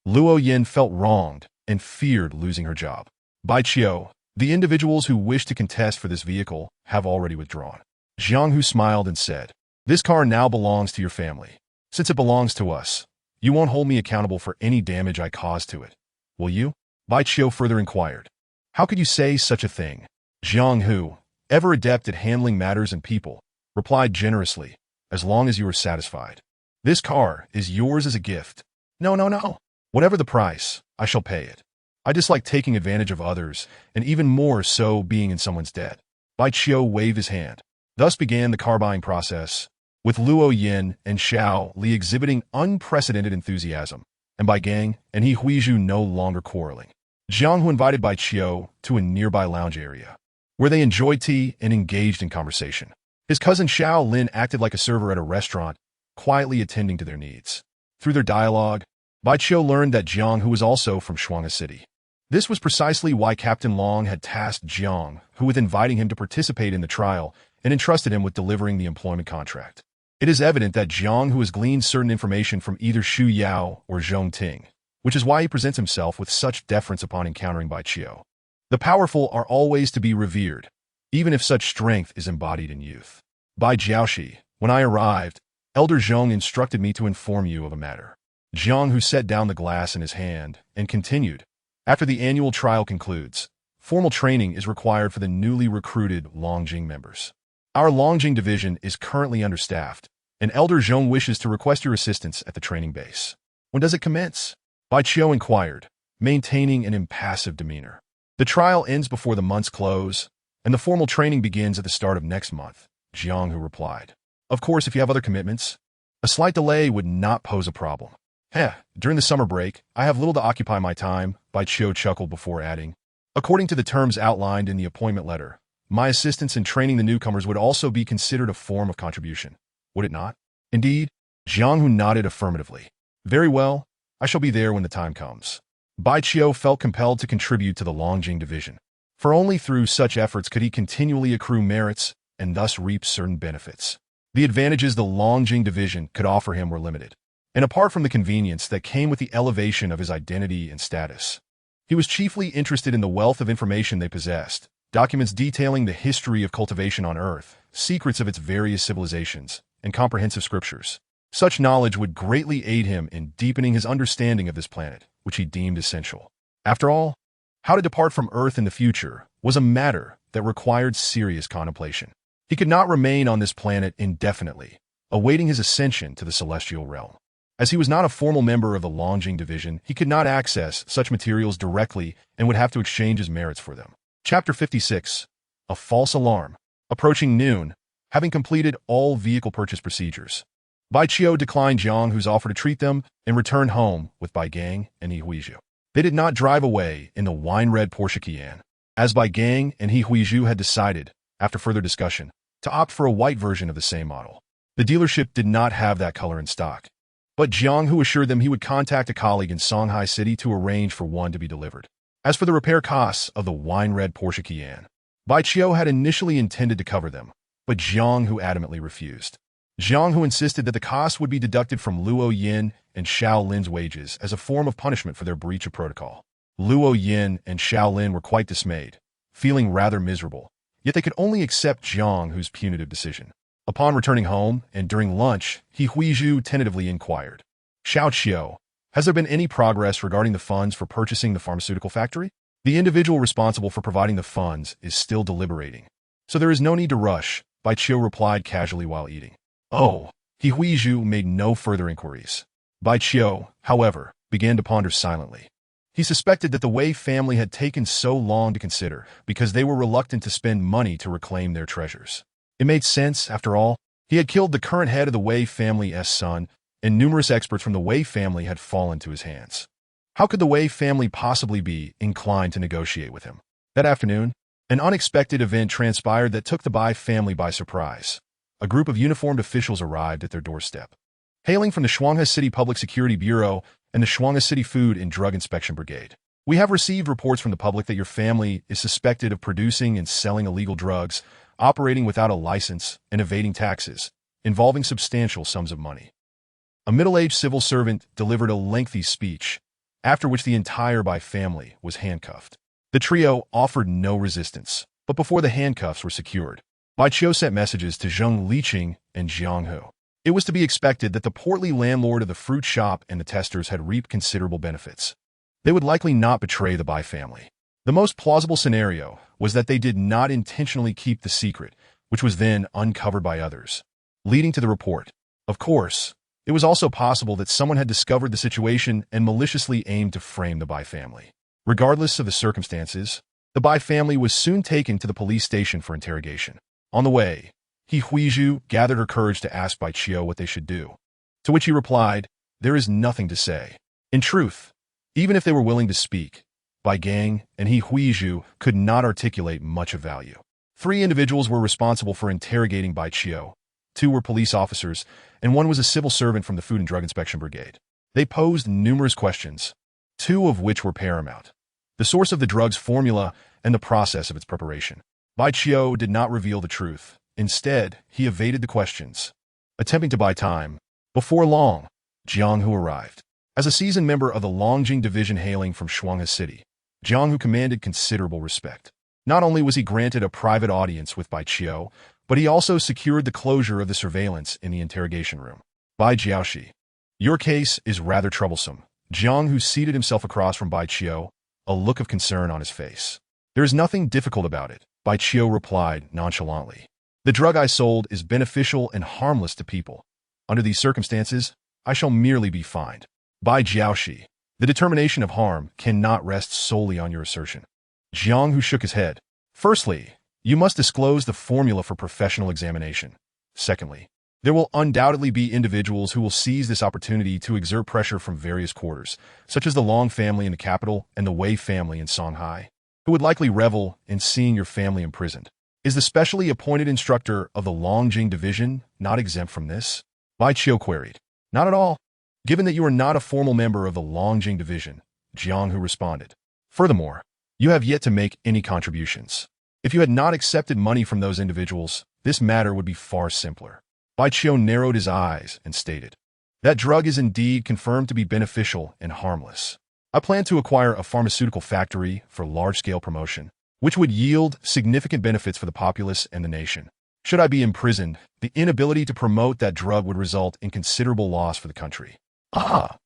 Luo Yin felt wronged and feared losing her job. Bai Qiu, the individuals who wish to contest for this vehicle have already withdrawn. Jiang Hu smiled and said, "This car now belongs to your family. Since it belongs to us, you won't hold me accountable for any damage I caused to it, will you?" Bai Qiu further inquired. "How could you say such a thing?" Jiang Hu, ever adept at handling matters and people, replied generously, "As long as you are satisfied. This car is yours as a gift." No. Whatever the price, I shall pay it. I dislike taking advantage of others, and even more so being in someone's debt." Bai Qiu waved his hand. Thus began the car buying process, with Luo Yin and Xiao Li exhibiting unprecedented enthusiasm, and Bai Gang and He Huizhu no longer quarreling. Jiang Hu invited Bai Qiu to a nearby lounge area, where they enjoyed tea and engaged in conversation. His cousin Xiao Lin acted like a server at a restaurant, quietly attending to their needs. Through their dialogue, Bai Qiu learned that Jiang Hu was also from Shuanga City. This was precisely why Captain Long had tasked Jiang Hu with inviting him to participate in the trial and entrusted him with delivering the employment contract. It is evident that Jiang Hu has gleaned certain information from either Xu Yao or Zhong Ting, which is why he presents himself with such deference upon encountering Bai Qiu. The powerful are always to be revered, even if such strength is embodied in youth. Bai Jiaoshi, when I arrived, Elder Zhong instructed me to inform you of a matter. Zhang, who set down the glass in his hand, and continued, after the annual trial concludes, formal training is required for the newly recruited Longjing members. Our Longjing division is currently understaffed, and Elder Zhong wishes to request your assistance at the training base. When does it commence? Bai Qiu inquired, maintaining an impassive demeanor. The trial ends before the month's close, and the formal training begins at the start of next month, Jiang Hu replied. Of course, if you have other commitments, a slight delay would not pose a problem. During the summer break, I have little to occupy my time, Bai Qiu chuckled before adding. According to the terms outlined in the appointment letter, my assistance in training the newcomers would also be considered a form of contribution, would it not? Indeed, Jiang Hu nodded affirmatively. Very well, I shall be there when the time comes. Bai Qiu felt compelled to contribute to the Longjing division, for only through such efforts could he continually accrue merits and thus reap certain benefits. The advantages the Longjing division could offer him were limited, and apart from the convenience that came with the elevation of his identity and status, he was chiefly interested in the wealth of information they possessed, documents detailing the history of cultivation on Earth, secrets of its various civilizations, and comprehensive scriptures. Such knowledge would greatly aid him in deepening his understanding of this planet, which he deemed essential. After all, how to depart from Earth in the future was a matter that required serious contemplation. He could not remain on this planet indefinitely, awaiting his ascension to the celestial realm. As he was not a formal member of the Longjing division, he could not access such materials directly and would have to exchange his merits for them. Chapter 56. A False Alarm. Approaching noon, having completed all vehicle purchase procedures, Bai Qiu declined Jiang Hu's offer to treat them and returned home with Bai Gang and He Huizhu. They did not drive away in the wine-red Porsche Cayenne, as Bai Gang and He Huizhu had decided, after further discussion, to opt for a white version of the same model. The dealership did not have that color in stock, but Jiang Hu assured them he would contact a colleague in Songhai City to arrange for one to be delivered. As for the repair costs of the wine-red Porsche Cayenne, Bai Qiu had initially intended to cover them, but Jiang Hu adamantly refused. Jiang Hu insisted that the costs would be deducted from Luo Yin and Xiao Lin's wages as a form of punishment for their breach of protocol. Luo Yin and Xiao Lin were quite dismayed, feeling rather miserable, yet they could only accept Jiang Hu's punitive decision. Upon returning home, and during lunch, He Huizhu tentatively inquired, Xiao Qiu, has there been any progress regarding the funds for purchasing the pharmaceutical factory? The individual responsible for providing the funds is still deliberating, so there is no need to rush, Bai Qiu replied casually while eating. Oh, He Huizhu made no further inquiries. Bai Qiu, however, began to ponder silently. He suspected that the Wei family had taken so long to consider because they were reluctant to spend money to reclaim their treasures. It made sense, after all. He had killed the current head of the Wei family's son, and numerous experts from the Wei family had fallen to his hands. How could the Wei family possibly be inclined to negotiate with him? That afternoon, an unexpected event transpired that took the Bai family by surprise. A group of uniformed officials arrived at their doorstep. Hailing from the Shuanghe City Public Security Bureau and the Shuanghe City Food and Drug Inspection Brigade, we have received reports from the public that your family is suspected of producing and selling illegal drugs, operating without a license, and evading taxes, involving substantial sums of money. A middle-aged civil servant delivered a lengthy speech, after which the entire Bai family was handcuffed. The trio offered no resistance, but before the handcuffs were secured, Bai Qiu sent messages to Zheng Liqing and Jiang Hu. It was to be expected that the portly landlord of the fruit shop and the testers had reaped considerable benefits. They would likely not betray the Bai family. The most plausible scenario was that they did not intentionally keep the secret, which was then uncovered by others, leading to the report. Of course, it was also possible that someone had discovered the situation and maliciously aimed to frame the Bai family. Regardless of the circumstances, the Bai family was soon taken to the police station for interrogation. On the way, He Huizhu gathered her courage to ask Bai Qiu what they should do, to which he replied, "There is nothing to say." In truth, even if they were willing to speak, Bai Gang and He Huizhu could not articulate much of value. 3 individuals were responsible for interrogating Bai Qiu, 2 were police officers, and 1 was a civil servant from the Food and Drug Inspection Brigade. They posed numerous questions, 2 of which were paramount: the source of the drug's formula and the process of its preparation. Bai Qiu did not reveal the truth. Instead, he evaded the questions, attempting to buy time. Before long, Jiang Hu arrived. As a seasoned member of the Longjing Division hailing from Shuanghe City, Jiang Hu commanded considerable respect. Not only was he granted a private audience with Bai Qiu, but he also secured the closure of the surveillance in the interrogation room. Bai Jiaoshi, your case is rather troublesome. Jiang Hu seated himself across from Bai Qiu, a look of concern on his face. There is nothing difficult about it, Bai Qiu replied nonchalantly. The drug I sold is beneficial and harmless to people. Under these circumstances, I shall merely be fined. Bai Jiaoshi, the determination of harm cannot rest solely on your assertion. Jiang Hu shook his head. Firstly, you must disclose the formula for professional examination. Secondly, there will undoubtedly be individuals who will seize this opportunity to exert pressure from various quarters, such as the Long family in the capital and the Wei family in Songhai, who would likely revel in seeing your family imprisoned. Is the specially appointed instructor of the Longjing Division not exempt from this? Bai Qiu queried. Not at all. Given that you are not a formal member of the Longjing Division, Jiang Hu responded. Furthermore, you have yet to make any contributions. If you had not accepted money from those individuals, this matter would be far simpler. Bai Qiu narrowed his eyes and stated, that drug is indeed confirmed to be beneficial and harmless. I plan to acquire a pharmaceutical factory for large-scale promotion, which would yield significant benefits for the populace and the nation. Should I be imprisoned, the inability to promote that drug would result in considerable loss for the country. Ah!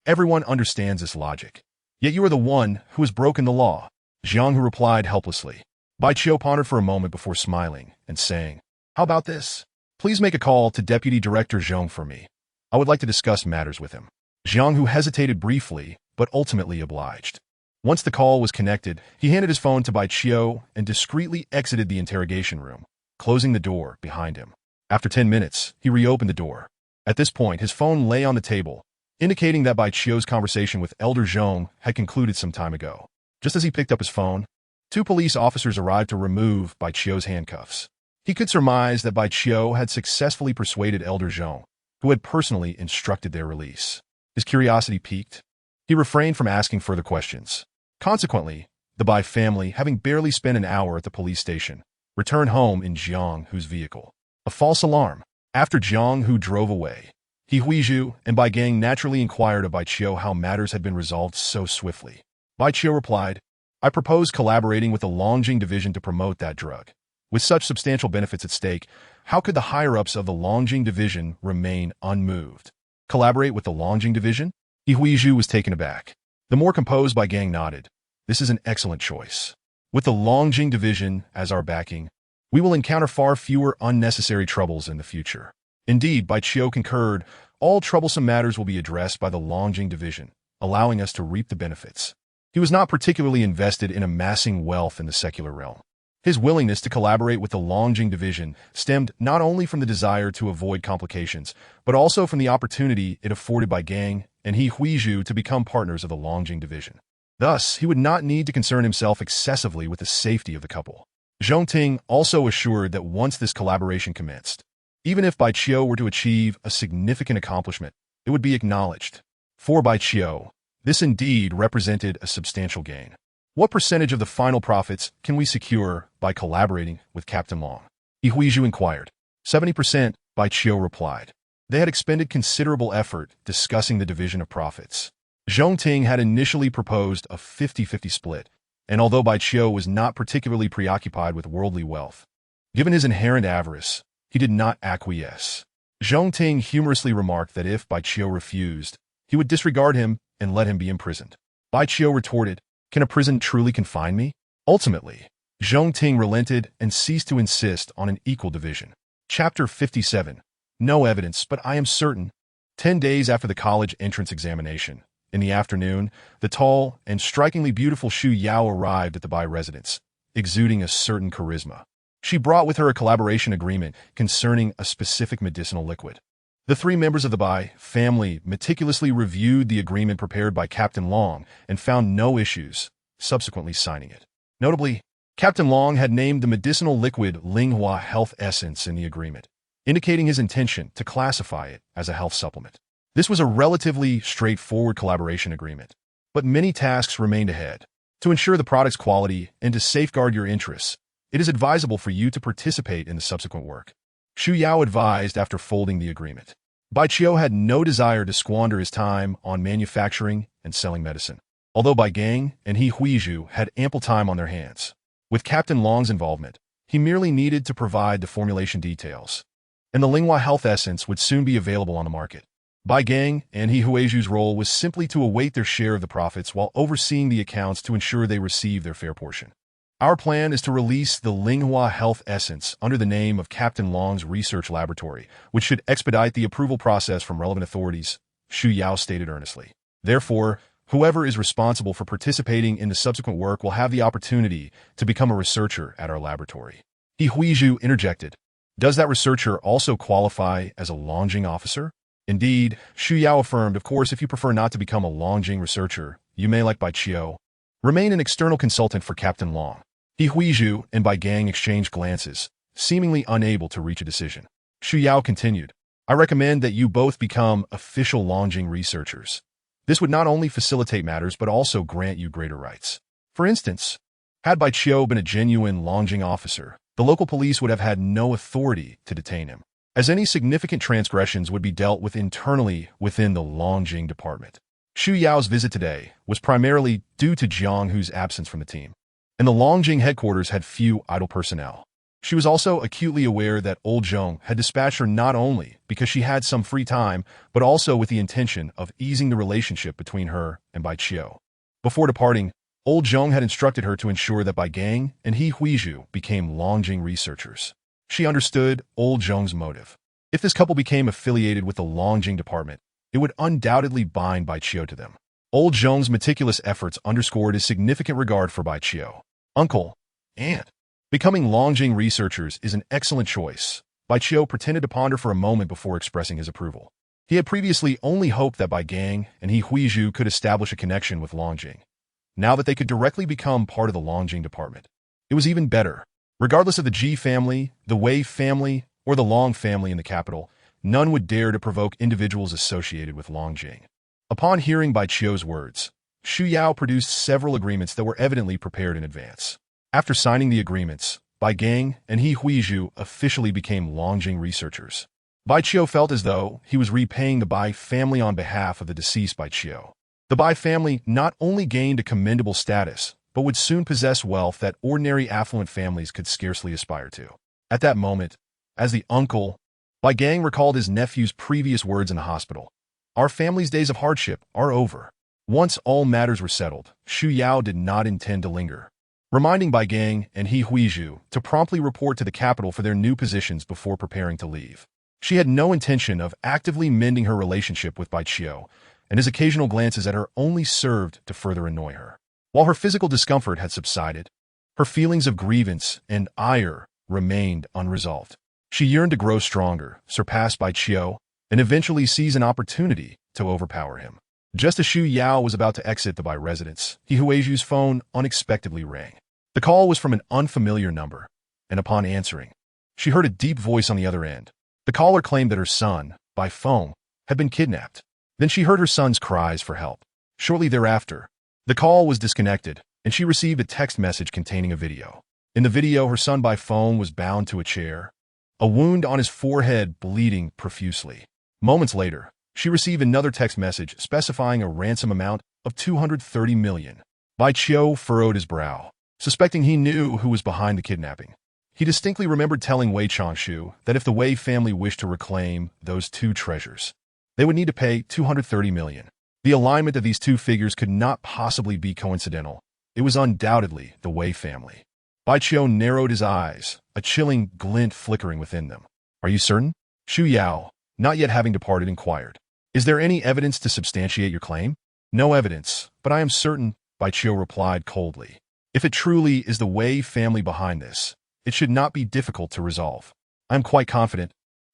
Everyone understands this logic. Yet you are the one who has broken the law. Jiang Hu replied helplessly. Bai Qiu pondered for a moment before smiling and saying, how about this? Please make a call to Deputy Director Zhong for me. I would like to discuss matters with him. Jiang Hu hesitated briefly, but ultimately obliged. Once the call was connected, he handed his phone to Bai Qiu and discreetly exited the interrogation room, closing the door behind him. After 10 minutes, he reopened the door. At this point, his phone lay on the table, indicating that Bai Qiu's conversation with Elder Zhong had concluded some time ago. Just as he picked up his phone, 2 police officers arrived to remove Bai Qiu's handcuffs. He could surmise that Bai Qiu had successfully persuaded Elder Zhong, who had personally instructed their release. His curiosity piqued. He refrained from asking further questions. Consequently, the Bai family, having barely spent an hour at the police station, returned home in Jiang Hu's vehicle. A false alarm. After Jiang Hu drove away, He Huizhu and Bai Gang naturally inquired of Bai Qiu how matters had been resolved so swiftly. Bai Qiu replied, I propose collaborating with the Longjing Division to promote that drug. With such substantial benefits at stake, how could the higher-ups of the Longjing Division remain unmoved? Collaborate with the Longjing Division? He Huizhu was taken aback. The more composed Bai Gang nodded. This is an excellent choice. With the Longjing Division as our backing, we will encounter far fewer unnecessary troubles in the future. Indeed, Bai Qiu concurred, all troublesome matters will be addressed by the Longjing Division, allowing us to reap the benefits. He was not particularly invested in amassing wealth in the secular realm. His willingness to collaborate with the Longjing Division stemmed not only from the desire to avoid complications, but also from the opportunity it afforded Bai Gang and He Huizhu to become partners of the Longjing Division. Thus, he would not need to concern himself excessively with the safety of the couple. Zhong Ting also assured that once this collaboration commenced, even if Bai Qiu were to achieve a significant accomplishment, it would be acknowledged. For Bai Qiu, this indeed represented a substantial gain. What percentage of the final profits can we secure by collaborating with Captain Long? He Huizhu inquired. 70%, Bai Qiu replied. They had expended considerable effort discussing the division of profits. Zhong Ting had initially proposed a 50-50 split, and although Bai Qiu was not particularly preoccupied with worldly wealth, given his inherent avarice, he did not acquiesce. Zhong Ting humorously remarked that if Bai Qiu refused, he would disregard him and let him be imprisoned. Bai Qiu retorted, can a prison truly confine me? Ultimately, Zhong Ting relented and ceased to insist on an equal division. Chapter 57. No evidence, but I am certain. 10 days after the college entrance examination, in the afternoon, the tall and strikingly beautiful Xu Yao arrived at the Bai residence, exuding a certain charisma. She brought with her a collaboration agreement concerning a specific medicinal liquid. The 3 members of the Bai family meticulously reviewed the agreement prepared by Captain Long and found no issues, subsequently signing it. Notably, Captain Long had named the medicinal liquid Linghua Health Essence in the agreement, indicating his intention to classify it as a health supplement. This was a relatively straightforward collaboration agreement, but many tasks remained ahead. To ensure the product's quality and to safeguard your interests, it is advisable for you to participate in the subsequent work. Xu Yao advised after folding the agreement. Bai Qiu had no desire to squander his time on manufacturing and selling medicine, although Bai Gang and He Huizhu had ample time on their hands. With Captain Long's involvement, he merely needed to provide the formulation details, and the Linghua Health Essence would soon be available on the market. Bai Gang and He Huizhu's role was simply to await their share of the profits while overseeing the accounts to ensure they receive their fair portion. Our plan is to release the Linghua Health Essence under the name of Captain Long's research laboratory, which should expedite the approval process from relevant authorities, Xu Yao stated earnestly. Therefore, whoever is responsible for participating in the subsequent work will have the opportunity to become a researcher at our laboratory. He Huizhu interjected. Does that researcher also qualify as a Longjing officer? Indeed, Xu Yao affirmed, of course, if you prefer not to become a Longjing researcher, you may, like Bai Qiu, remain an external consultant for Captain Long. He Huizhu and Bai Gang exchanged glances, seemingly unable to reach a decision. Xu Yao continued, I recommend that you both become official Longjing researchers. This would not only facilitate matters but also grant you greater rights. For instance, had Bai Qiu been a genuine Longjing officer, the local police would have had no authority to detain him, as any significant transgressions would be dealt with internally within the Longjing department. Xu Yao's visit today was primarily due to Jiang Hu's absence from the team, and the Longjing headquarters had few idle personnel. She was also acutely aware that Old Zhong had dispatched her not only because she had some free time, but also with the intention of easing the relationship between her and Bai Qiu. Before departing, Old Zhong had instructed her to ensure that Bai Gang and He Huizhu became Longjing researchers. She understood Old Zhong's motive. If this couple became affiliated with the Longjing department, it would undoubtedly bind Bai Qiu to them. Old Zhong's meticulous efforts underscored his significant regard for Bai Qiu. Uncle, aunt. Becoming Longjing researchers is an excellent choice. Bai Qiu pretended to ponder for a moment before expressing his approval. He had previously only hoped that Bai Gang and He Huizhu could establish a connection with Longjing. Now that they could directly become part of the Longjing department, it was even better. Regardless of the Ji family, the Wei family, or the Long family in the capital, none would dare to provoke individuals associated with Longjing. Upon hearing Bai Qiu's words, Xu Yao produced several agreements that were evidently prepared in advance. After signing the agreements, Bai Gang and He Huizhu officially became Longjing researchers. Bai Qiu felt as though he was repaying the Bai family on behalf of the deceased Bai Qiu. The Bai family not only gained a commendable status, but would soon possess wealth that ordinary affluent families could scarcely aspire to. At that moment, as the uncle, Bai Gang recalled his nephew's previous words in the hospital. Our family's days of hardship are over. Once all matters were settled, Xu Yao did not intend to linger, reminding Bai Gang and He Huizhu to promptly report to the capital for their new positions before preparing to leave. She had no intention of actively mending her relationship with Bai Qiu, and his occasional glances at her only served to further annoy her. While her physical discomfort had subsided, her feelings of grievance and ire remained unresolved. She yearned to grow stronger, surpass Bai Qiu, and eventually seize an opportunity to overpower him. Just as Xu Yao was about to exit the Bai residence, He Huizhu's phone unexpectedly rang. The call was from an unfamiliar number, and upon answering, she heard a deep voice on the other end. The caller claimed that her son, by phone, had been kidnapped. Then she heard her son's cries for help. Shortly thereafter, the call was disconnected, and she received a text message containing a video. In the video, her son by phone was bound to a chair, a wound on his forehead bleeding profusely. Moments later, she received another text message specifying a ransom amount of 230 million. Bai Qiu furrowed his brow, suspecting he knew who was behind the kidnapping. He distinctly remembered telling Wei Changshu that if the Wei family wished to reclaim those two treasures, they would need to pay 230 million. The alignment of these two figures could not possibly be coincidental. It was undoubtedly the Wei family. Bai Qiu narrowed his eyes, a chilling glint flickering within them. Are you certain? Xu Yao, not yet having departed, inquired. Is there any evidence to substantiate your claim? No evidence, but I am certain, Bai Qiu replied coldly. If it truly is the Wei family behind this, it should not be difficult to resolve. I am quite confident,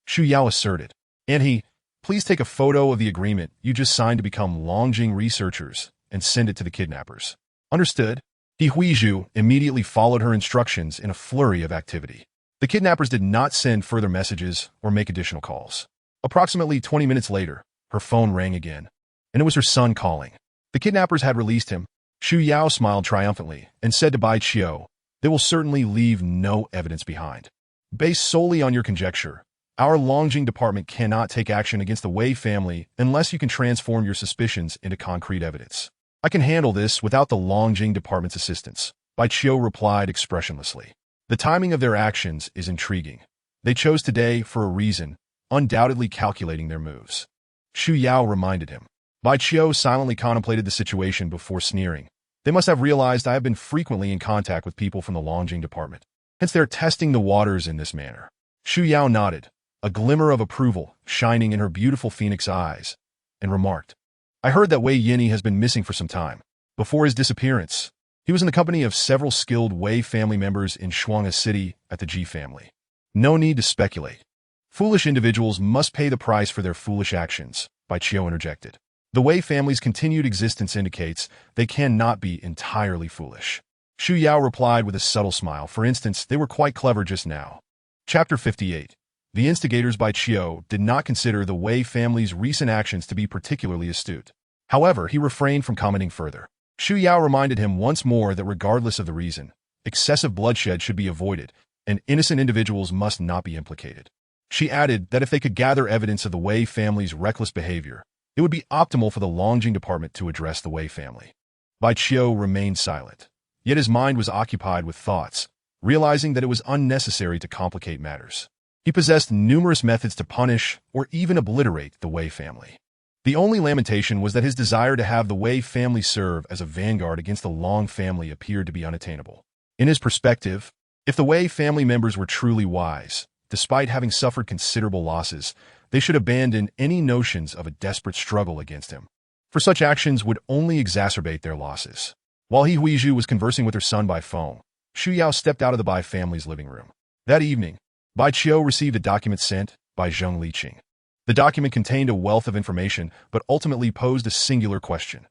Xu Yao asserted. And please take a photo of the agreement you just signed to become Longjing researchers and send it to the kidnappers. Understood? He Huizhu immediately followed her instructions in a flurry of activity. The kidnappers did not send further messages or make additional calls. Approximately 20 minutes later, her phone rang again, and it was her son calling. The kidnappers had released him. Xu Yao smiled triumphantly and said to Bai Qiu, they will certainly leave no evidence behind. Based solely on your conjecture, Our Longjing department cannot take action against the Wei family unless you can transform your suspicions into concrete evidence. I can handle this without the Longjing department's assistance, Bai Qiu replied expressionlessly. The timing of their actions is intriguing. They chose today for a reason, undoubtedly calculating their moves. Xu Yao reminded him. Bai Qiu silently contemplated the situation before sneering. They must have realized I have been frequently in contact with people from the Longjing department. Hence they're testing the waters in this manner. Xu Yao nodded, a glimmer of approval shining in her beautiful phoenix eyes, and remarked, I heard that Wei Yinyi has been missing for some time. Before his disappearance, he was in the company of several skilled Wei family members in Shuanga City at the Ji family. No need to speculate. Foolish individuals must pay the price for their foolish actions, Bai Qiu interjected. The Wei family's continued existence indicates they cannot be entirely foolish. Xu Yao replied with a subtle smile. For instance, they were quite clever just now. Chapter 58. The instigators Bai Qiu did not consider the Wei family's recent actions to be particularly astute. However, he refrained from commenting further. Xu Yao reminded him once more that regardless of the reason, excessive bloodshed should be avoided, and innocent individuals must not be implicated. She added that if they could gather evidence of the Wei family's reckless behavior, it would be optimal for the Longjing department to address the Wei family. Bai Qiu remained silent, yet his mind was occupied with thoughts, realizing that it was unnecessary to complicate matters. He possessed numerous methods to punish or even obliterate the Wei family. The only lamentation was that his desire to have the Wei family serve as a vanguard against the Long family appeared to be unattainable. In his perspective, if the Wei family members were truly wise, despite having suffered considerable losses, they should abandon any notions of a desperate struggle against him, for such actions would only exacerbate their losses. While He Huizhu was conversing with her son by phone, Xu Yao stepped out of the Bai family's living room. That evening, Bai Qiu received a document sent by Zheng Liqing. The document contained a wealth of information, but ultimately posed a singular question.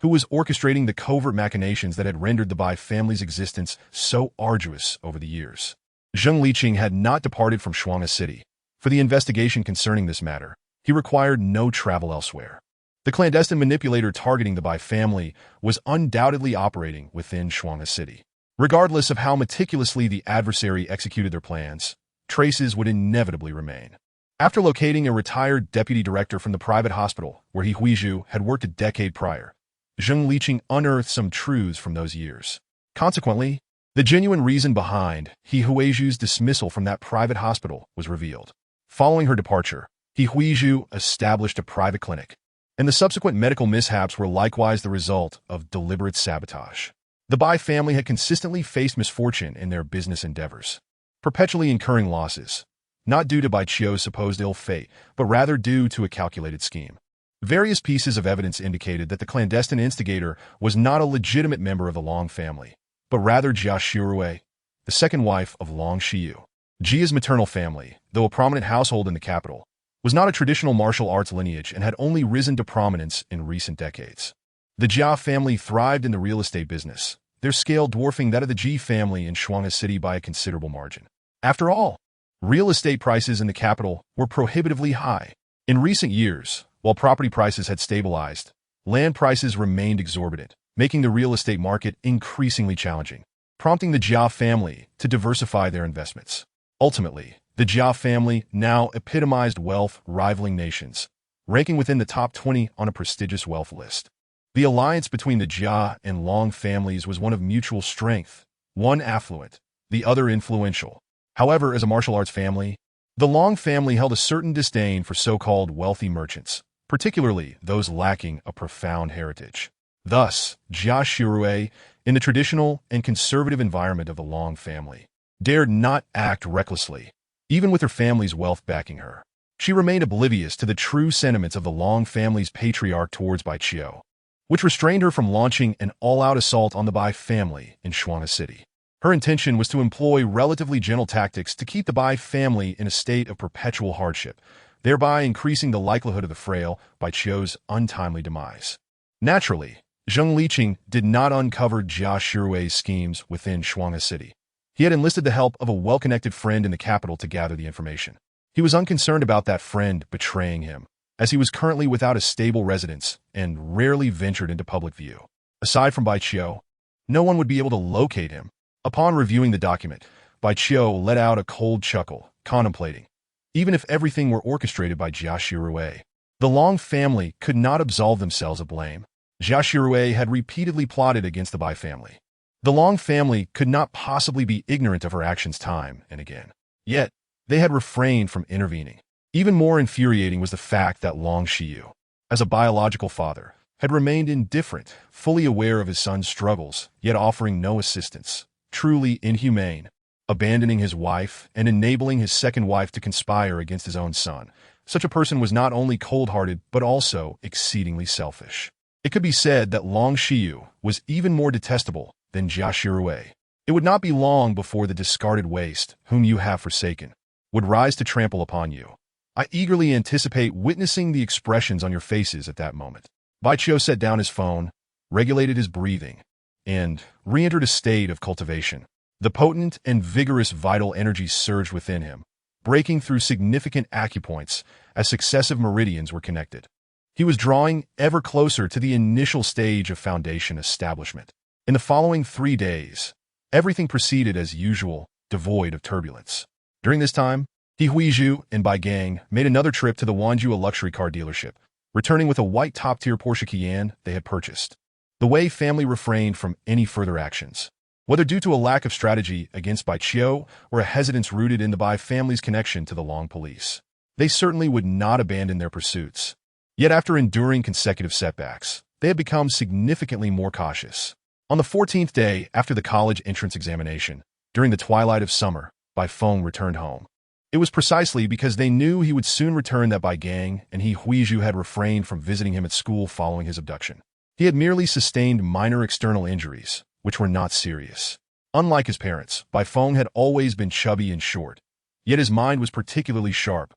Who was orchestrating the covert machinations that had rendered the Bai family's existence so arduous over the years? Zheng Liqing had not departed from Shuanga City. For the investigation concerning this matter, he required no travel elsewhere. The clandestine manipulator targeting the Bai family was undoubtedly operating within Shuanga City. Regardless of how meticulously the adversary executed their plans, traces would inevitably remain. After locating a retired deputy director from the private hospital where He Huizhu had worked a decade prior, Zheng Liqing unearthed some truths from those years. Consequently, the genuine reason behind He Huizhu's dismissal from that private hospital was revealed. Following her departure, He Huizhu established a private clinic, and the subsequent medical mishaps were likewise the result of deliberate sabotage. The Bai family had consistently faced misfortune in their business endeavors, perpetually incurring losses, not due to Bai Qiu's supposed ill fate, but rather due to a calculated scheme. Various pieces of evidence indicated that the clandestine instigator was not a legitimate member of the Long family, but rather Jia Shirui, the second wife of Long Shiyu. Jia's maternal family, though a prominent household in the capital, was not a traditional martial arts lineage and had only risen to prominence in recent decades. The Jia family thrived in the real estate business, their scale dwarfing that of the Ji family in Shuanga City by a considerable margin. After all, real estate prices in the capital were prohibitively high. In recent years, while property prices had stabilized, land prices remained exorbitant, making the real estate market increasingly challenging, prompting the Jia family to diversify their investments. Ultimately, the Jia family now epitomized wealth rivaling nations, ranking within the top 20 on a prestigious wealth list. The alliance between the Jia and Long families was one of mutual strength, one affluent, the other influential. However, as a martial arts family, the Long family held a certain disdain for so-called wealthy merchants, particularly those lacking a profound heritage. Thus, Jia Shirui, in the traditional and conservative environment of the Long family, dared not act recklessly, even with her family's wealth backing her. She remained oblivious to the true sentiments of the Long family's patriarch towards Bai Qiu, which restrained her from launching an all-out assault on the Bai family in Shuanga City. Her intention was to employ relatively gentle tactics to keep the Bai family in a state of perpetual hardship, thereby increasing the likelihood of the frail Bai Qiu's untimely demise. Naturally, Zheng Liqing did not uncover Jia Shirui's schemes within Shuanga City. He had enlisted the help of a well-connected friend in the capital to gather the information. He was unconcerned about that friend betraying him, as he was currently without a stable residence and rarely ventured into public view. Aside from Bai Qiu, no one would be able to locate him. Upon reviewing the document, Bai Qiu let out a cold chuckle, contemplating, even if everything were orchestrated by Jia Shirue. The Long family could not absolve themselves of blame. Jia Shirue had repeatedly plotted against the Bai family. The Long family could not possibly be ignorant of her actions time and again. Yet, they had refrained from intervening. Even more infuriating was the fact that Long Shiyu, as a biological father, had remained indifferent, fully aware of his son's struggles, yet offering no assistance. Truly inhumane, abandoning his wife and enabling his second wife to conspire against his own son. Such a person was not only cold-hearted but also exceedingly selfish. It could be said that Long Shiyu was even more detestable than Jia Shirue. It would not be long before the discarded waste, whom you have forsaken, would rise to trample upon you. I eagerly anticipate witnessing the expressions on your faces at that moment. Baichio set down his phone, regulated his breathing, and re-entered a state of cultivation. The potent and vigorous vital energy surged within him, breaking through significant acupoints as successive meridians were connected. He was drawing ever closer to the initial stage of foundation establishment. In the following 3 days, everything proceeded as usual, devoid of turbulence. During this time, He Huizhu and Bai Gang made another trip to the Wanju, a luxury car dealership, returning with a white top-tier Porsche Cayenne they had purchased. The Wei family refrained from any further actions. Whether due to a lack of strategy against Bai Qiu or a hesitance rooted in the Bai family's connection to the Long police, they certainly would not abandon their pursuits. Yet after enduring consecutive setbacks, they had become significantly more cautious. On the 14th day after the college entrance examination, during the twilight of summer, Bai Feng returned home. It was precisely because they knew he would soon return that Bai Gang and He Huizhu had refrained from visiting him at school following his abduction. He had merely sustained minor external injuries, which were not serious. Unlike his parents, Bai Feng had always been chubby and short, yet his mind was particularly sharp,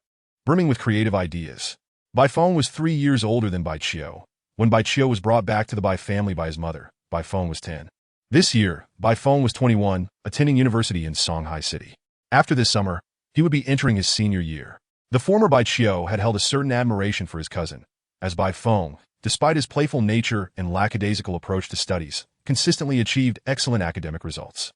brimming with creative ideas. Bai Feng was 3 years older than Bai Qiu. When Bai Qiu was brought back to the Bai family by his mother, Bai Feng was 10. This year, Bai Feng was 21, attending university in Songhai City. After this summer, he would be entering his senior year. The former Bai Qiu had held a certain admiration for his cousin, as Bai Feng, despite his playful nature and lackadaisical approach to studies, consistently achieved excellent academic results.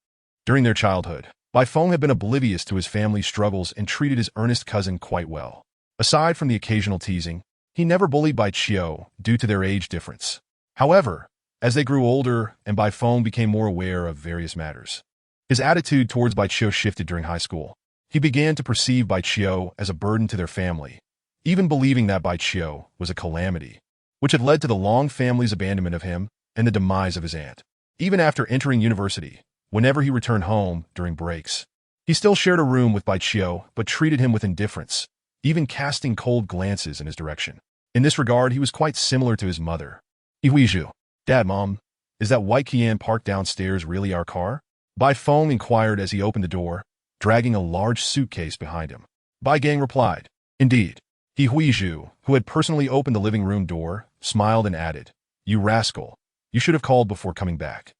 During their childhood, Bai Feng had been oblivious to his family's struggles and treated his earnest cousin quite well. Aside from the occasional teasing, he never bullied Bai Qiu due to their age difference. However, as they grew older and Bai Feng became more aware of various matters, his attitude towards Bai Qiu shifted during high school. He began to perceive Bai Qiu as a burden to their family, even believing that Bai Qiu was a calamity, which had led to the Long family's abandonment of him and the demise of his aunt. Even after entering university, whenever he returned home during breaks, he still shared a room with Bai Qiu but treated him with indifference, even casting cold glances in his direction. In this regard, he was quite similar to his mother. He Huizhu, Dad, Mom, is that white Cayenne parked downstairs really our car? Bai Feng inquired as he opened the door, dragging a large suitcase behind him. Bai Gang replied, Indeed. He Huizhu, who had personally opened the living room door, smiled and added, You rascal, you should have called before coming back.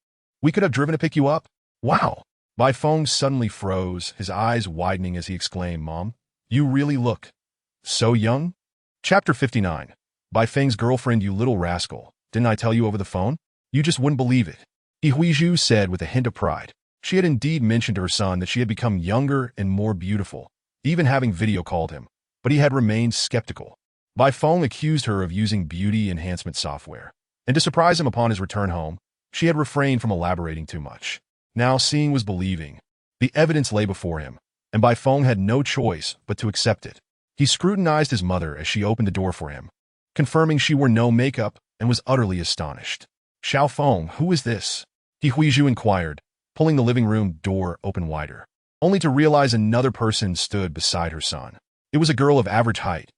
We could have driven to pick you up. Wow! Bai Feng suddenly froze, his eyes widening as he exclaimed, Mom, you really look so young? Chapter 59. Bai Feng's girlfriend, you little rascal. Didn't I tell you over the phone? You just wouldn't believe it. He Huizhu said with a hint of pride. She had indeed mentioned to her son that she had become younger and more beautiful, even having video called him, but he had remained skeptical. Bai Feng accused her of using beauty enhancement software, and to surprise him upon his return home, she had refrained from elaborating too much. Now seeing was believing. The evidence lay before him, and Bai Feng had no choice but to accept it. He scrutinized his mother as she opened the door for him, confirming she wore no makeup and was utterly astonished. Xiao Feng, who is this? He Huizhu inquired, pulling the living room door open wider, only to realize another person stood beside her son. It was a girl of average height,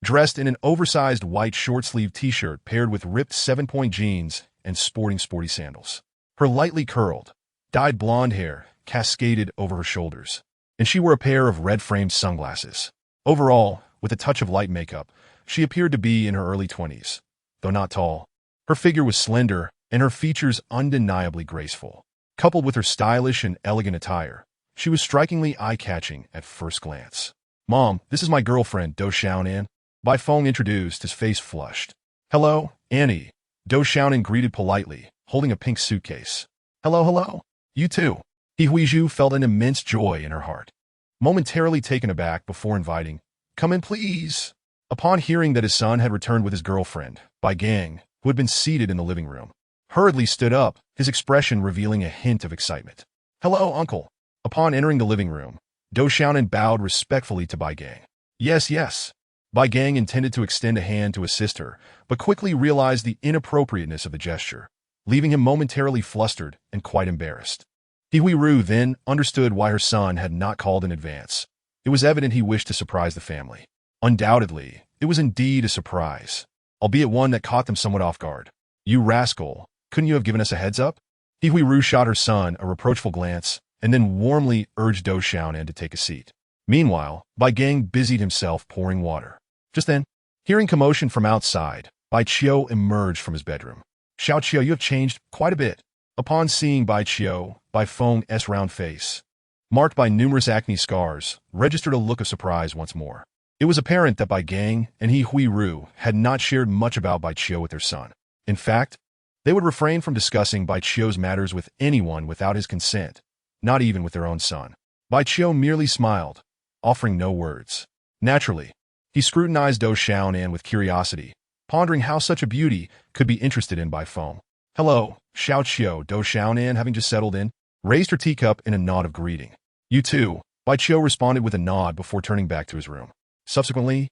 dressed in an oversized white short-sleeved t-shirt paired with ripped 7-point jeans and sporty sandals. Her lightly curled, dyed blonde hair cascaded over her shoulders, and she wore a pair of red-framed sunglasses. Overall, with a touch of light makeup, she appeared to be in her early 20s. Though not tall, her figure was slender and her features undeniably graceful. Coupled with her stylish and elegant attire, she was strikingly eye-catching at first glance. Mom, this is my girlfriend, Do Xiaonan. Bai Feng introduced, his face flushed. Hello, Annie. Do Xiaonan greeted politely, holding a pink suitcase. Hello. You too. He Huizhu felt an immense joy in her heart. Momentarily taken aback before inviting, Come in, please. Upon hearing that his son had returned with his girlfriend, Bai Gang, who had been seated in the living room, hurriedly stood up, his expression revealing a hint of excitement. Hello, uncle. Upon entering the living room, Do Xiaonan bowed respectfully to Bai Gang. Yes, yes. Bai Gang intended to extend a hand to assist her, but quickly realized the inappropriateness of the gesture, leaving him momentarily flustered and quite embarrassed. Hui Ru then understood why her son had not called in advance. It was evident he wished to surprise the family. Undoubtedly, it was indeed a surprise, albeit one that caught them somewhat off guard. You rascal, couldn't you have given us a heads up? Hui Ru shot her son a reproachful glance and then warmly urged Do Xiaonan to take a seat. Meanwhile, Bai Gang busied himself pouring water. Just then, hearing commotion from outside, Bai Qiu emerged from his bedroom. Xiao Qiu, you have changed quite a bit. Upon seeing Bai Qiu, Bai Feng's round face, marked by numerous acne scars, registered a look of surprise once more. It was apparent that Bai Gang and Hui Ru had not shared much about Bai Qiu with their son. In fact, they would refrain from discussing Bai Qiu's matters with anyone without his consent, not even with their own son. Bai Qiu merely smiled, offering no words. Naturally, he scrutinized Do Xiaonan with curiosity, pondering how such a beauty could be interested in Bai Feng. Hello, Xiao Qiu. Do Xiaonan, having just settled in, raised her teacup in a nod of greeting. You too, Bai Qiu responded with a nod before turning back to his room. Subsequently,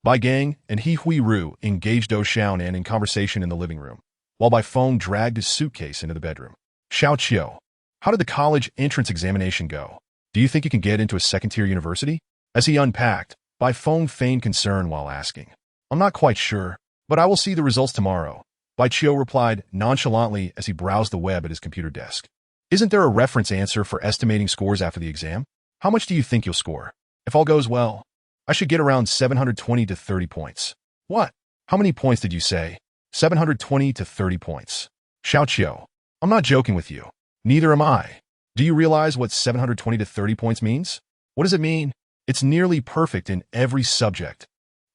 Bai Gang and Hui Ru engaged Do Xiaonan in conversation in the living room, while Bai Feng dragged his suitcase into the bedroom. Xiao Qiu, how did the college entrance examination go? Do you think you can get into a second-tier university? As he unpacked, Bai Feng feigned concern while asking. I'm not quite sure, but I will see the results tomorrow, Bai Qiu replied nonchalantly as he browsed the web at his computer desk. Isn't there a reference answer for estimating scores after the exam? How much do you think you'll score? If all goes well, I should get around 720 to 30 points. What? How many points did you say? 720 to 30 points. Xiao Qiu, I'm not joking with you. Neither am I. Do you realize what 720 to 30 points means? What does it mean? It's nearly perfect in every subject.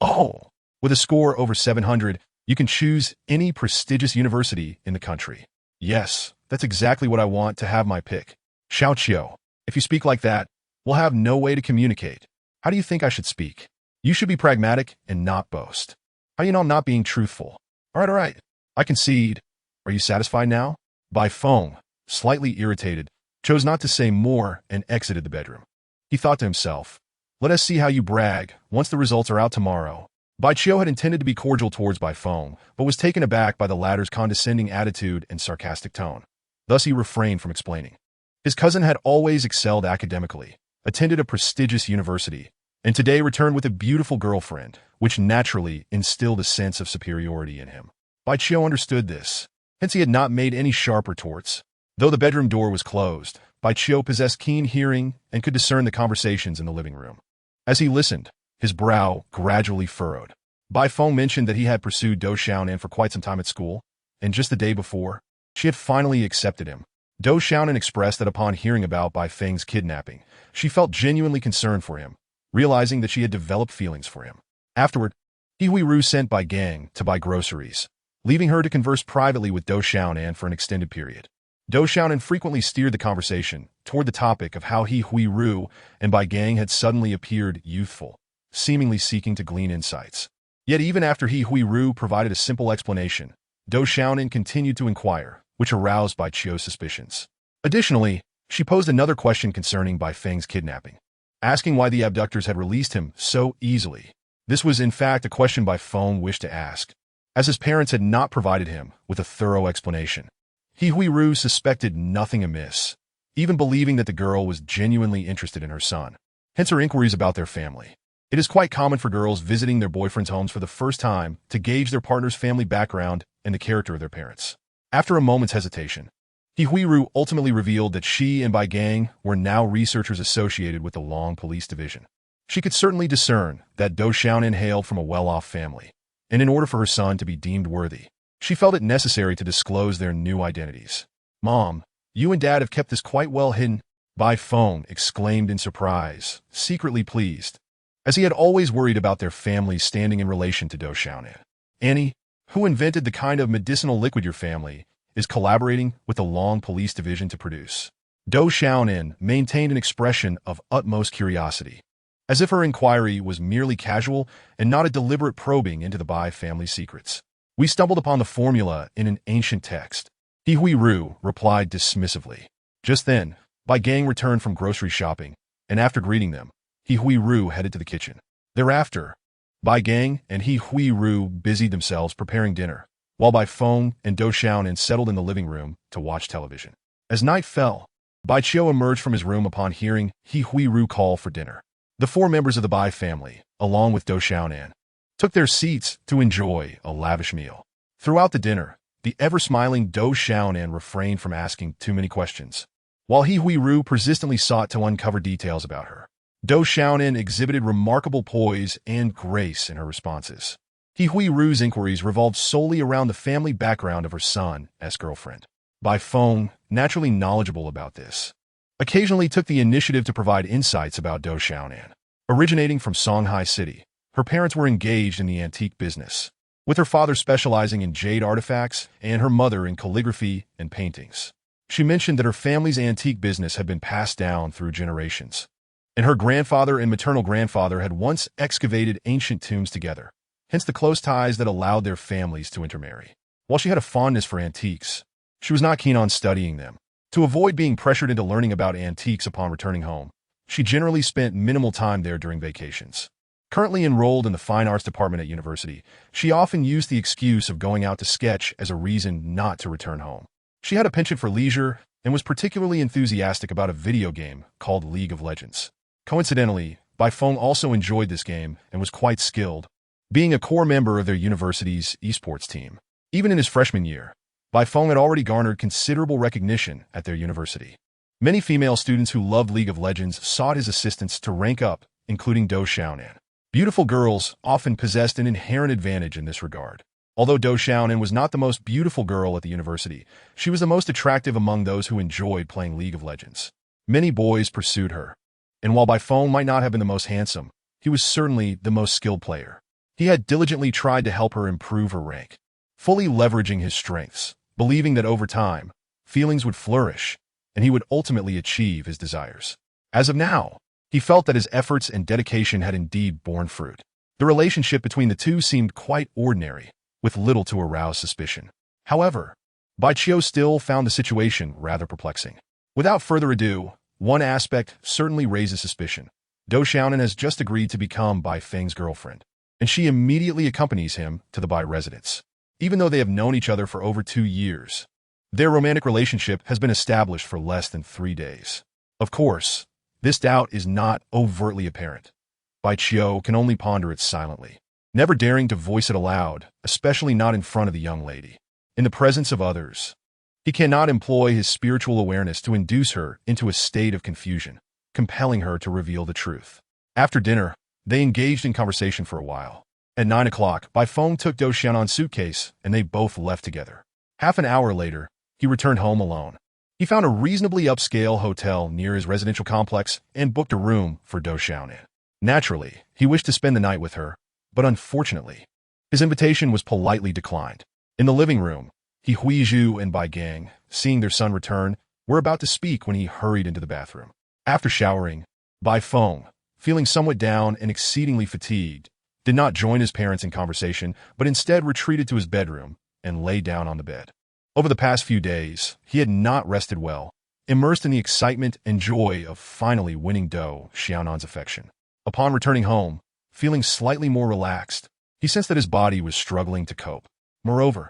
Oh, with a score over 700, you can choose any prestigious university in the country. Yes, that's exactly what I want to have my pick. Xiao Qiu, if you speak like that, we'll have no way to communicate. How do you think I should speak? You should be pragmatic and not boast. How do you know I'm not being truthful? All right. I concede. Are you satisfied now? Bai Feng, slightly irritated, chose not to say more and exited the bedroom. He thought to himself, let us see how you brag once the results are out tomorrow. Bai Qiu had intended to be cordial towards Bai Feng, but was taken aback by the latter's condescending attitude and sarcastic tone. Thus he refrained from explaining. His cousin had always excelled academically, attended a prestigious university, and today returned with a beautiful girlfriend, which naturally instilled a sense of superiority in him. Bai Qiu understood this, hence he had not made any sharp retorts. Though the bedroom door was closed, Bai Qiu possessed keen hearing and could discern the conversations in the living room. As he listened, his brow gradually furrowed. Bai Feng mentioned that he had pursued Do Xiaonan for quite some time at school, and just the day before, she had finally accepted him. Do Xiaonan expressed that upon hearing about Bai Feng's kidnapping, she felt genuinely concerned for him, realizing that she had developed feelings for him. Afterward, Hui Ru sent Bai Gang to buy groceries, leaving her to converse privately with Do Xiaonan for an extended period. Do Xiaonan frequently steered the conversation toward the topic of how Hui Ru and Bai Gang had suddenly appeared youthful, seemingly seeking to glean insights. Yet even after Hui Ru provided a simple explanation, Do Xiaonan continued to inquire, which aroused Bai Qiu's suspicions. Additionally, she posed another question concerning Bai Feng's kidnapping, asking why the abductors had released him so easily. This was in fact a question Bai Feng wished to ask, as his parents had not provided him with a thorough explanation. Hui Ru suspected nothing amiss, even believing that the girl was genuinely interested in her son, hence her inquiries about their family. It is quite common for girls visiting their boyfriends' homes for the first time to gauge their partner's family background and the character of their parents. After a moment's hesitation, Hui Ru ultimately revealed that she and Bai Gang were now researchers associated with the Long Police Division. She could certainly discern that Do Xiaonan hailed from a well-off family, and in order for her son to be deemed worthy, she felt it necessary to disclose their new identities. Mom, you and Dad have kept this quite well hidden, Bai Feng exclaimed in surprise, secretly pleased, as he had always worried about their family's standing in relation to Do Xiaonan. Annie, who invented the kind of medicinal liquid your family is collaborating with the Long Police Division to produce. Do Xiaonan maintained an expression of utmost curiosity, as if her inquiry was merely casual and not a deliberate probing into the Bai family's secrets. We stumbled upon the formula in an ancient text. He Hui Ru replied dismissively. Just then, Bai Gang returned from grocery shopping, and after greeting them, He Hui Ru headed to the kitchen. Thereafter, Bai Gang and He Hui Ru busied themselves preparing dinner, while Bai Feng and Do Xiaonan settled in the living room to watch television. As night fell, Bai Qiu emerged from his room upon hearing He Hui Ru call for dinner. The four members of the Bai family, along with Do Xiaonan, took their seats to enjoy a lavish meal. Throughout the dinner, the ever-smiling Do Xiaonan refrained from asking too many questions, while He Hui Ru persistently sought to uncover details about her. Do Xiaonan exhibited remarkable poise and grace in her responses. He Hui Ru's inquiries revolved solely around the family background of her son's girlfriend. Bai Feng, naturally knowledgeable about this, occasionally took the initiative to provide insights about Do Xiaonan. Originating from Songhai City, her parents were engaged in the antique business, with her father specializing in jade artifacts and her mother in calligraphy and paintings. She mentioned that her family's antique business had been passed down through generations, and her grandfather and maternal grandfather had once excavated ancient tombs together, hence the close ties that allowed their families to intermarry. While she had a fondness for antiques, she was not keen on studying them. To avoid being pressured into learning about antiques upon returning home, she generally spent minimal time there during vacations. Currently enrolled in the fine arts department at university, she often used the excuse of going out to sketch as a reason not to return home. She had a penchant for leisure and was particularly enthusiastic about a video game called League of Legends. Coincidentally, Bai Feng also enjoyed this game and was quite skilled, being a core member of their university's esports team. Even in his freshman year, Bai Feng had already garnered considerable recognition at their university. Many female students who loved League of Legends sought his assistance to rank up, including Do Xiaonan. Beautiful girls often possessed an inherent advantage in this regard. Although Do Xiaonan was not the most beautiful girl at the university, she was the most attractive among those who enjoyed playing League of Legends. Many boys pursued her, and while Bai Feng might not have been the most handsome, he was certainly the most skilled player. He had diligently tried to help her improve her rank, fully leveraging his strengths, believing that over time, feelings would flourish, and he would ultimately achieve his desires. As of now, he felt that his efforts and dedication had indeed borne fruit. The relationship between the two seemed quite ordinary, with little to arouse suspicion. However, Bai Qiu still found the situation rather perplexing. Without further ado, one aspect certainly raises suspicion. Do Xiaonan has just agreed to become Bai Feng's girlfriend, and she immediately accompanies him to the Bai residence. Even though they have known each other for over 2 years, their romantic relationship has been established for less than 3 days. Of course, this doubt is not overtly apparent. Bai Qiu can only ponder it silently, never daring to voice it aloud, especially not in front of the young lady. In the presence of others, he cannot employ his spiritual awareness to induce her into a state of confusion, compelling her to reveal the truth. After dinner, they engaged in conversation for a while. At 9 o'clock, Bai Feng took Do Xiaonan's suitcase, and they both left together. Half an hour later, he returned home alone. He found a reasonably upscale hotel near his residential complex and booked a room for Do Xiaonan. Naturally, he wished to spend the night with her, but unfortunately, his invitation was politely declined. In the living room, He Hui Zhu and Bai Gang, seeing their son return, were about to speak when he hurried into the bathroom. After showering, Bai Feng, feeling somewhat down and exceedingly fatigued, did not join his parents in conversation, but instead retreated to his bedroom and lay down on the bed. Over the past few days, he had not rested well, immersed in the excitement and joy of finally winning Do Xiaonan's affection. Upon returning home, feeling slightly more relaxed, he sensed that his body was struggling to cope. Moreover,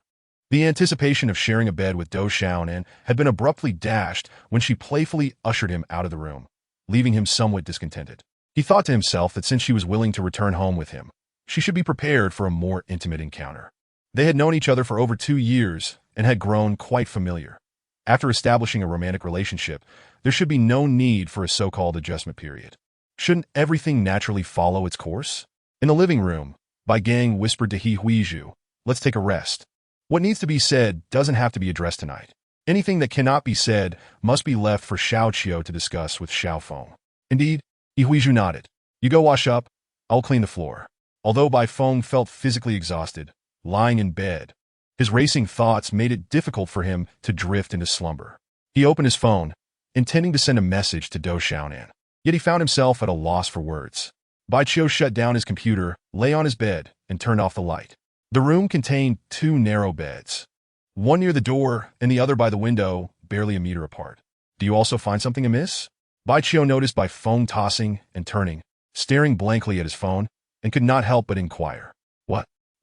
the anticipation of sharing a bed with Do Xiaonan had been abruptly dashed when she playfully ushered him out of the room, leaving him somewhat discontented. He thought to himself that since she was willing to return home with him, she should be prepared for a more intimate encounter. They had known each other for over 2 years and had grown quite familiar. After establishing a romantic relationship, there should be no need for a so-called adjustment period. Shouldn't everything naturally follow its course? In the living room, Bai Gang whispered to He Hui Zhu, "Let's take a rest. What needs to be said doesn't have to be addressed tonight. Anything that cannot be said must be left for Xiao Qiu to discuss with Xiao Feng." Indeed, He Hui Zhu nodded. "You go wash up, I'll clean the floor." Although Bai Feng felt physically exhausted, lying in bed, his racing thoughts made it difficult for him to drift into slumber. He opened his phone, intending to send a message to Do Xiaonan. Yet he found himself at a loss for words. Bai Qiu shut down his computer, lay on his bed, and turned off the light. The room contained two narrow beds, one near the door and the other by the window, barely a meter apart. Do you also find something amiss? Bai Qiu noticed Bai Feng tossing and turning, staring blankly at his phone, and could not help but inquire.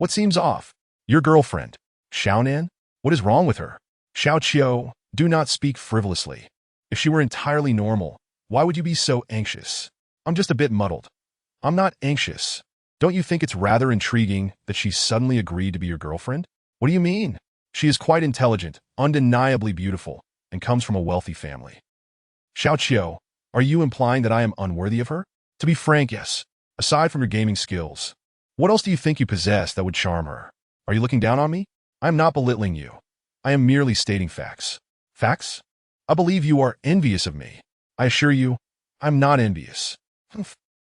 What seems off? Your girlfriend, Xiaonan? What is wrong with her? Xiao Qiu, do not speak frivolously. If she were entirely normal, why would you be so anxious? I'm just a bit muddled. I'm not anxious. Don't you think it's rather intriguing that she suddenly agreed to be your girlfriend? What do you mean? She is quite intelligent, undeniably beautiful, and comes from a wealthy family. Xiao Qiu, are you implying that I am unworthy of her? To be frank, yes. Aside from your gaming skills, what else do you think you possess that would charm her? Are you looking down on me? I am not belittling you. I am merely stating facts. Facts? I believe you are envious of me. I assure you, I'm not envious.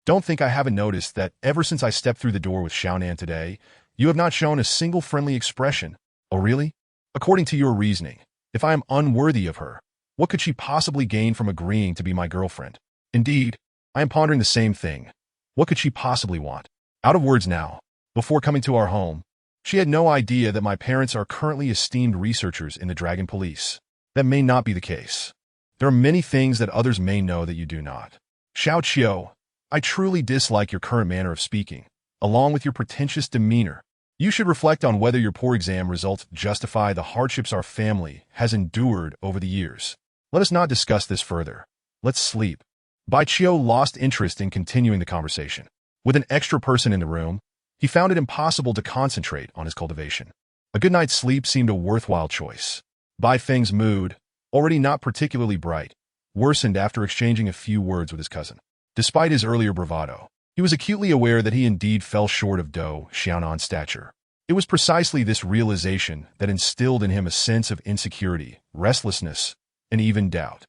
Don't think I haven't noticed that ever since I stepped through the door with Xiaonan today, you have not shown a single friendly expression. Oh, really? According to your reasoning, if I am unworthy of her, what could she possibly gain from agreeing to be my girlfriend? Indeed, I am pondering the same thing. What could she possibly want? Out of words now. Before coming to our home, she had no idea that my parents are currently esteemed researchers in the Dragon Police. That may not be the case. There are many things that others may know that you do not. Xiao Qiu, I truly dislike your current manner of speaking, along with your pretentious demeanor. You should reflect on whether your poor exam results justify the hardships our family has endured over the years. Let us not discuss this further. Let's sleep. Bai Qiu lost interest in continuing the conversation. With an extra person in the room, he found it impossible to concentrate on his cultivation. A good night's sleep seemed a worthwhile choice. Bai Feng's mood, already not particularly bright, worsened after exchanging a few words with his cousin. Despite his earlier bravado, he was acutely aware that he indeed fell short of Dou Xiaonan's stature. It was precisely this realization that instilled in him a sense of insecurity, restlessness, and even doubt.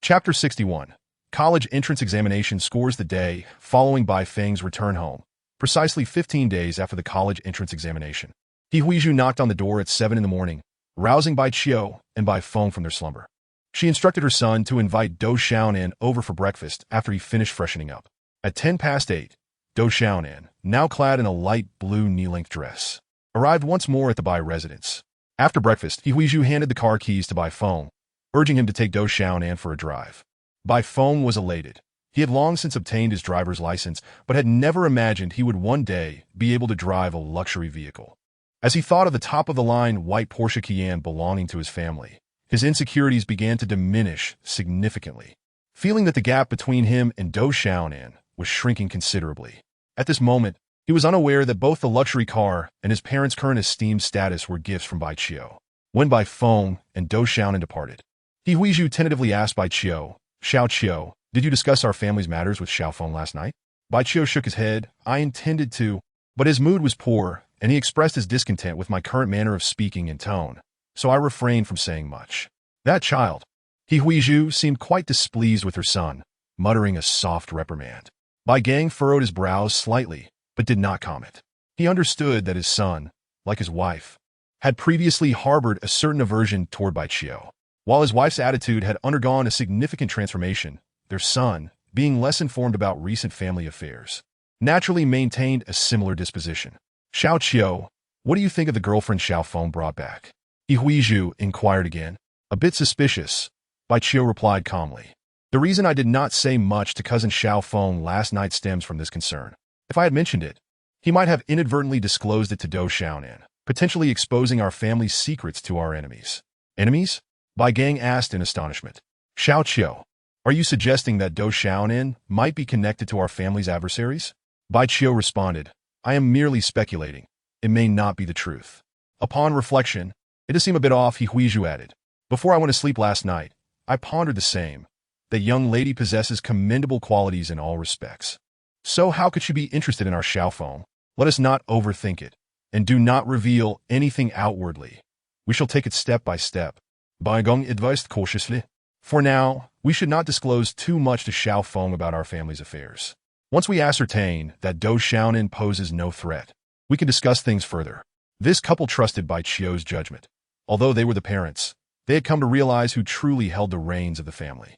Chapter 61. College entrance examination scores the day following Bai Feng's return home, precisely 15 days after the college entrance examination. He Huizhu knocked on the door at 7 in the morning, rousing Bai Qiu and Bai Feng from their slumber. She instructed her son to invite Dou Xiaonan over for breakfast after he finished freshening up. At 8:10, Dou Xiaonan, now clad in a light blue knee-length dress, arrived once more at the Bai residence. After breakfast, He Huizhu handed the car keys to Bai Feng, urging him to take Dou Xiaonan for a drive. Bai Feng was elated. He had long since obtained his driver's license, but had never imagined he would one day be able to drive a luxury vehicle. As he thought of the top-of-the-line white Porsche Cayenne belonging to his family, his insecurities began to diminish significantly, feeling that the gap between him and Dou Xiaonan was shrinking considerably. At this moment, he was unaware that both the luxury car and his parents' current esteemed status were gifts from Bai Qiu. When Bai Feng and Dou Xiaonan departed, He Huizhu tentatively asked Bai Qiu, Xiao Qiu, did you discuss our family's matters with Xiao Feng last night? Bai Qiu shook his head. I intended to, but his mood was poor, and he expressed his discontent with my current manner of speaking and tone, so I refrained from saying much. That child. He Huizhu seemed quite displeased with her son, muttering a soft reprimand. Bai Gang furrowed his brows slightly, but did not comment. He understood that his son, like his wife, had previously harbored a certain aversion toward Bai Qiu. While his wife's attitude had undergone a significant transformation, their son, being less informed about recent family affairs, naturally maintained a similar disposition. Xiao Qiu, what do you think of the girlfriend Xiao Feng brought back? He Huizhu inquired again. A bit suspicious, Bai Qiu replied calmly. The reason I did not say much to cousin Xiao Feng last night stems from this concern. If I had mentioned it, he might have inadvertently disclosed it to Dou Xiaonan, potentially exposing our family's secrets to our enemies. Enemies? Bai Gang asked in astonishment. Xiao Qiu, are you suggesting that Dou Xiaonan might be connected to our family's adversaries? Bai Qiu responded, I am merely speculating. It may not be the truth. Upon reflection, it does seem a bit off, He Huizhu added. Before I went to sleep last night, I pondered the same. That young lady possesses commendable qualities in all respects. So how could she be interested in our Xiao Feng? Let us not overthink it, and do not reveal anything outwardly. We shall take it step by step. Bai Gong advised cautiously. For now, we should not disclose too much to Xiao Feng about our family's affairs. Once we ascertain that Dou Xiaonan poses no threat, we can discuss things further. This couple trusted Bai Qiu's judgment. Although they were the parents, they had come to realize who truly held the reins of the family.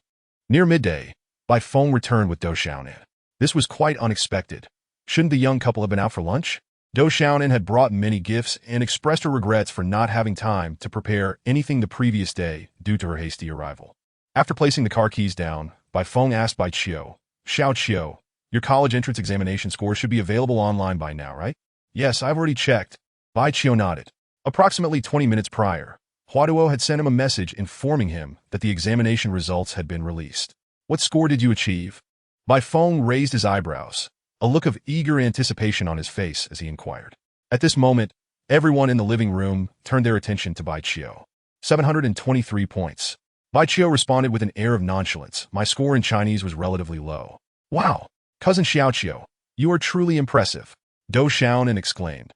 Near midday, Bai Feng returned with Dou Xiaonan. This was quite unexpected, Shouldn't the young couple have been out for lunch? Do Xiaonan had brought many gifts and expressed her regrets for not having time to prepare anything the previous day due to her hasty arrival. After placing the car keys down, Bai Feng asked Bai Qiu, "Xiao Qiu, your college entrance examination score should be available online by now, right?" "Yes, I've already checked." Bai Qiu nodded. Approximately 20 minutes prior, Huaduo had sent him a message informing him that the examination results had been released. "What score did you achieve?" Bai Feng raised his eyebrows, a look of eager anticipation on his face as he inquired. At this moment, everyone in the living room turned their attention to Bai Qiu. 723 points. Bai Qiu responded with an air of nonchalance. "My score in Chinese was relatively low." "Wow, cousin Xiao Qiu, you are truly impressive," Do Xiaonan exclaimed,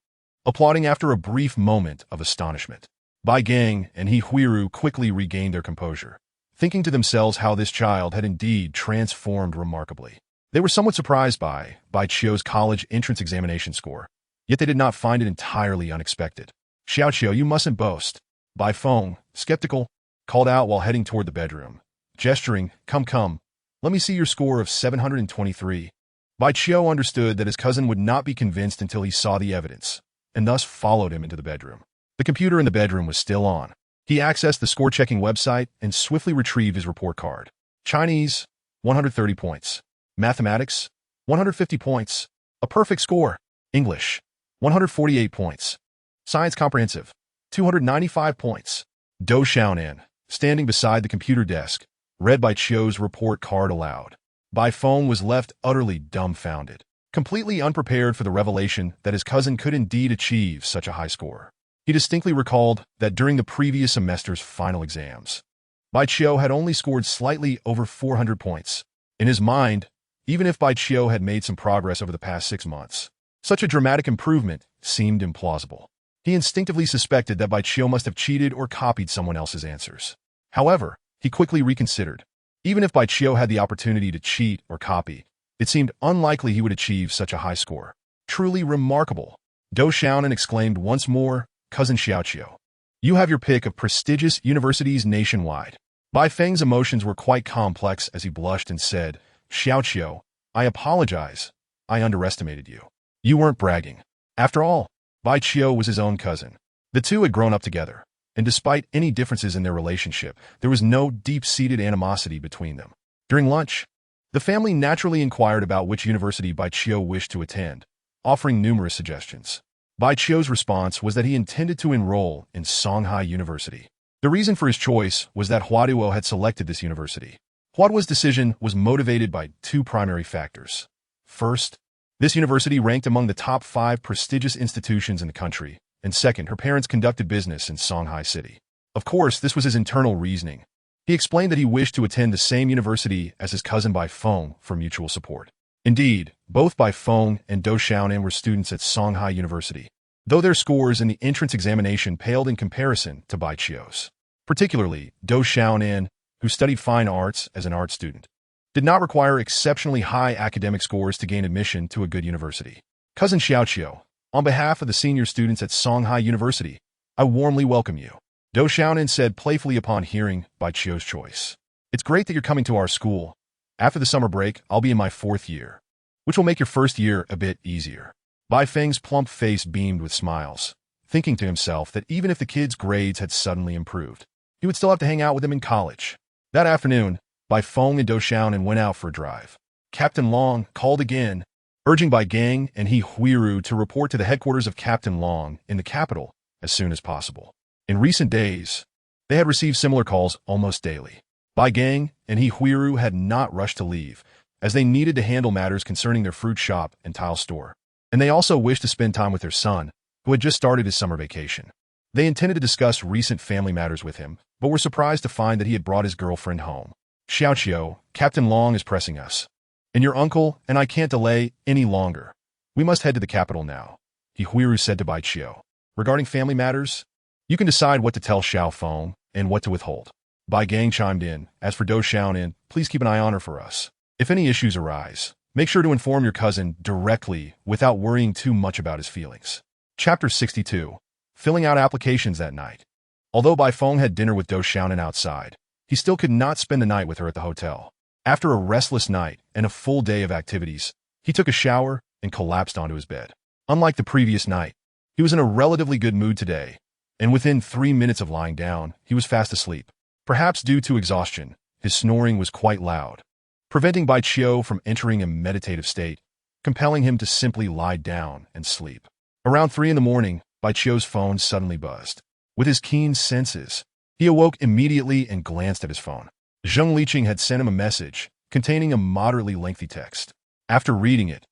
applauding after a brief moment of astonishment. Bai Gang and He Huiru quickly regained their composure, thinking to themselves how this child had indeed transformed remarkably. They were somewhat surprised by Bai Qiu's college entrance examination score, yet they did not find it entirely unexpected. "Xiao Qiu, you mustn't boast," Bai Feng, skeptical, called out while heading toward the bedroom, gesturing, Come, let me see your score of 723. Bai Qiu understood that his cousin would not be convinced until he saw the evidence, and thus followed him into the bedroom. The computer in the bedroom was still on. He accessed the score-checking website and swiftly retrieved his report card. Chinese, 130 points. Mathematics, 150 points. A perfect score. English, 148 points. Science comprehensive, 295 points. Do Xiaonan, standing beside the computer desk, read Bai Qiu's report card aloud. Bai Feng was left utterly dumbfounded, completely unprepared for the revelation that his cousin could indeed achieve such a high score. He distinctly recalled that during the previous semester's final exams, Bai Qiu had only scored slightly over 400 points. In his mind, even if Bai Qiu had made some progress over the past 6 months, such a dramatic improvement seemed implausible. He instinctively suspected that Bai Qiu must have cheated or copied someone else's answers. However, he quickly reconsidered. Even if Bai Qiu had the opportunity to cheat or copy, it seemed unlikely he would achieve such a high score. Truly remarkable. Do Xiaonan exclaimed once more, "Cousin Xiao Qiu, you have your pick of prestigious universities nationwide." Bai Feng's emotions were quite complex as he blushed and said, "Xiao Qiu, I apologize. I underestimated you. You weren't bragging." After all, Bai Qiu was his own cousin. The two had grown up together, and despite any differences in their relationship, there was no deep-seated animosity between them. During lunch, the family naturally inquired about which university Bai Qiu wished to attend, offering numerous suggestions. Bai Qiu's response was that he intended to enroll in Songhai University. The reason for his choice was that Huaduo had selected this university. Huaduo's decision was motivated by 2 primary factors. First, this university ranked among the top 5 prestigious institutions in the country, and second, her parents conducted business in Songhai City. Of course, this was his internal reasoning. He explained that he wished to attend the same university as his cousin Bai Feng for mutual support. Indeed, both Bai Feng and Do Xiaonan were students at Songhai University, though their scores in the entrance examination paled in comparison to Bai Qiu's. Particularly, Do Xiaonan, who studied fine arts as an art student, did not require exceptionally high academic scores to gain admission to a good university. "Cousin Xiao Qiu, on behalf of the senior students at Songhai University, I warmly welcome you," Do Xiaonan said playfully upon hearing Bai Qiu's choice. "It's great that you're coming to our school. After the summer break, I'll be in my 4th year, which will make your first year a bit easier." Bai Feng's plump face beamed with smiles, thinking to himself that even if the kid's grades had suddenly improved, he would still have to hang out with him in college. That afternoon, Bai Feng and Do Xiaonan went out for a drive. Captain Long called again, urging Bai Gang and He Huiru to report to the headquarters of Captain Long in the capital as soon as possible. In recent days, they had received similar calls almost daily. Bai Gang and He Huiru had not rushed to leave, as they needed to handle matters concerning their fruit shop and tile store. And they also wished to spend time with their son, who had just started his summer vacation. They intended to discuss recent family matters with him, but were surprised to find that he had brought his girlfriend home. "Xiao Qiu, Captain Long is pressing us. And your uncle and I can't delay any longer. We must head to the capital now," He Huiru said to Bai Qiu. "Regarding family matters, you can decide what to tell Xiao Feng and what to withhold." Bai Gang chimed in, "As for Do Xiaonan, please keep an eye on her for us. If any issues arise, make sure to inform your cousin directly without worrying too much about his feelings." Chapter 62. Filling out applications that night. Although Bai Feng had dinner with Do Xiaonan outside, he still could not spend the night with her at the hotel. After a restless night and a full day of activities, he took a shower and collapsed onto his bed. Unlike the previous night, he was in a relatively good mood today, and within 3 minutes of lying down, he was fast asleep. Perhaps due to exhaustion, his snoring was quite loud, preventing Bai Qiu from entering a meditative state, compelling him to simply lie down and sleep. Around 3 in the morning, Bai Qiu's phone suddenly buzzed. With his keen senses, he awoke immediately and glanced at his phone. Zheng Liqing had sent him a message containing a moderately lengthy text. After reading it,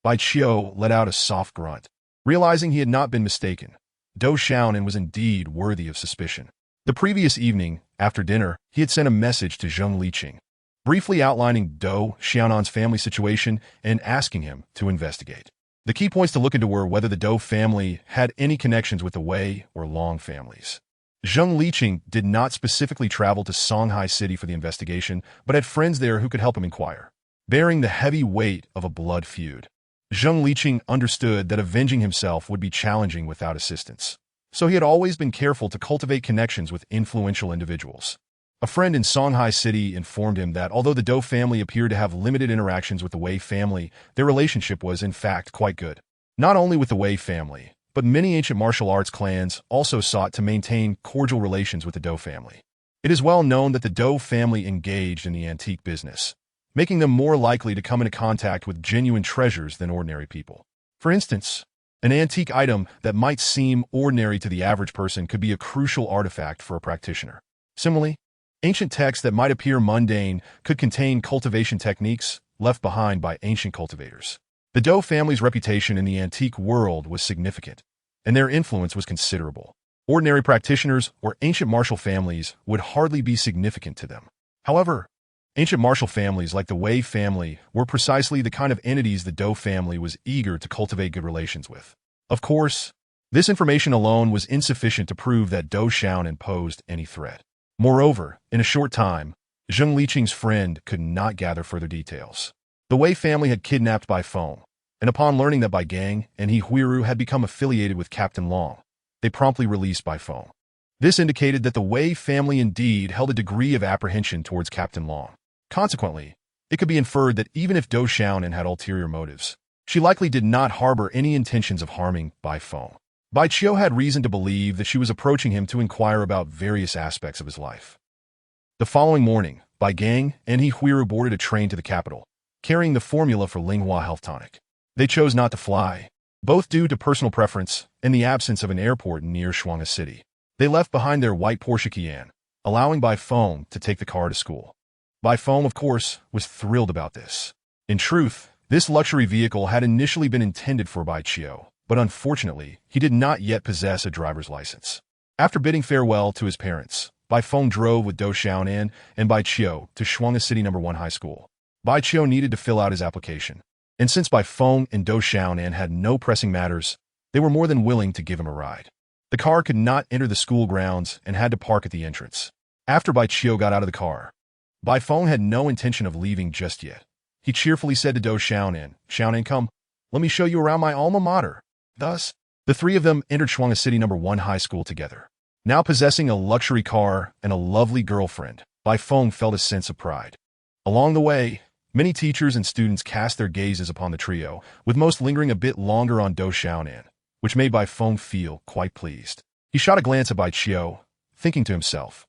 Bai Qiu let out a soft grunt, realizing he had not been mistaken. Dou Xiaonan was indeed worthy of suspicion. The previous evening, after dinner, he had sent a message to Zheng Liqing, briefly outlining Dou Xiaonan's family situation and asking him to investigate. The key points to look into were whether the Dou family had any connections with the Wei or Long families. Zheng Liqing did not specifically travel to Songhai City for the investigation, but had friends there who could help him inquire. Bearing the heavy weight of a blood feud, Zheng Liqing understood that avenging himself would be challenging without assistance, so he had always been careful to cultivate connections with influential individuals. A friend in Songhai City informed him that although the Dou family appeared to have limited interactions with the Wei family, their relationship was in fact quite good. Not only with the Wei family, but many ancient martial arts clans also sought to maintain cordial relations with the Dou family. It is well known that the Dou family engaged in the antique business, making them more likely to come into contact with genuine treasures than ordinary people. For instance, an antique item that might seem ordinary to the average person could be a crucial artifact for a practitioner. Similarly, ancient texts that might appear mundane could contain cultivation techniques left behind by ancient cultivators. The Dou family's reputation in the antique world was significant, and their influence was considerable. Ordinary practitioners or ancient martial families would hardly be significant to them. However, ancient martial families like the Wei family were precisely the kind of entities the Dou family was eager to cultivate good relations with. Of course, this information alone was insufficient to prove that Dou Xiaonan posed any threat. Moreover, in a short time, Zheng Liqing's friend could not gather further details. The Wei family had kidnapped Bai Feng, and upon learning that Bai Gang and He Huiru had become affiliated with Captain Long, they promptly released Bai Feng. This indicated that the Wei family indeed held a degree of apprehension towards Captain Long. Consequently, it could be inferred that even if Dou Xiaonan had ulterior motives, she likely did not harbor any intentions of harming Bai Feng. Bai Qiu had reason to believe that she was approaching him to inquire about various aspects of his life. The following morning, Bai Gang and He Huiru boarded a train to the capital, carrying the formula for Linghua Health Tonic. They chose not to fly, both due to personal preference and the absence of an airport near Shuangha City. They left behind their white Porsche Cayenne, allowing Bai Feng to take the car to school. Bai Feng, of course, was thrilled about this. In truth, this luxury vehicle had initially been intended for Bai Qiu, but unfortunately, he did not yet possess a driver's license. After bidding farewell to his parents, Bai Feng drove with Dou Xiaonan and Bai Qiu to Shuangha City No. 1 High School. Bai Qiu needed to fill out his application, and since Bai Feng and Dou Xiaonan had no pressing matters, they were more than willing to give him a ride. The car could not enter the school grounds and had to park at the entrance. After Bai Qiu got out of the car, Bai Feng had no intention of leaving just yet. He cheerfully said to Dou Xiaonan, "Xiaonan, come, let me show you around my alma mater." Thus, the three of them entered Shuangha City No. 1 High School together. Now possessing a luxury car and a lovely girlfriend, Bai Feng felt a sense of pride. Along the way, many teachers and students cast their gazes upon the trio, with most lingering a bit longer on Dou Xiaonan, which made Bai Feng feel quite pleased. He shot a glance at Bai Qiu, thinking to himself,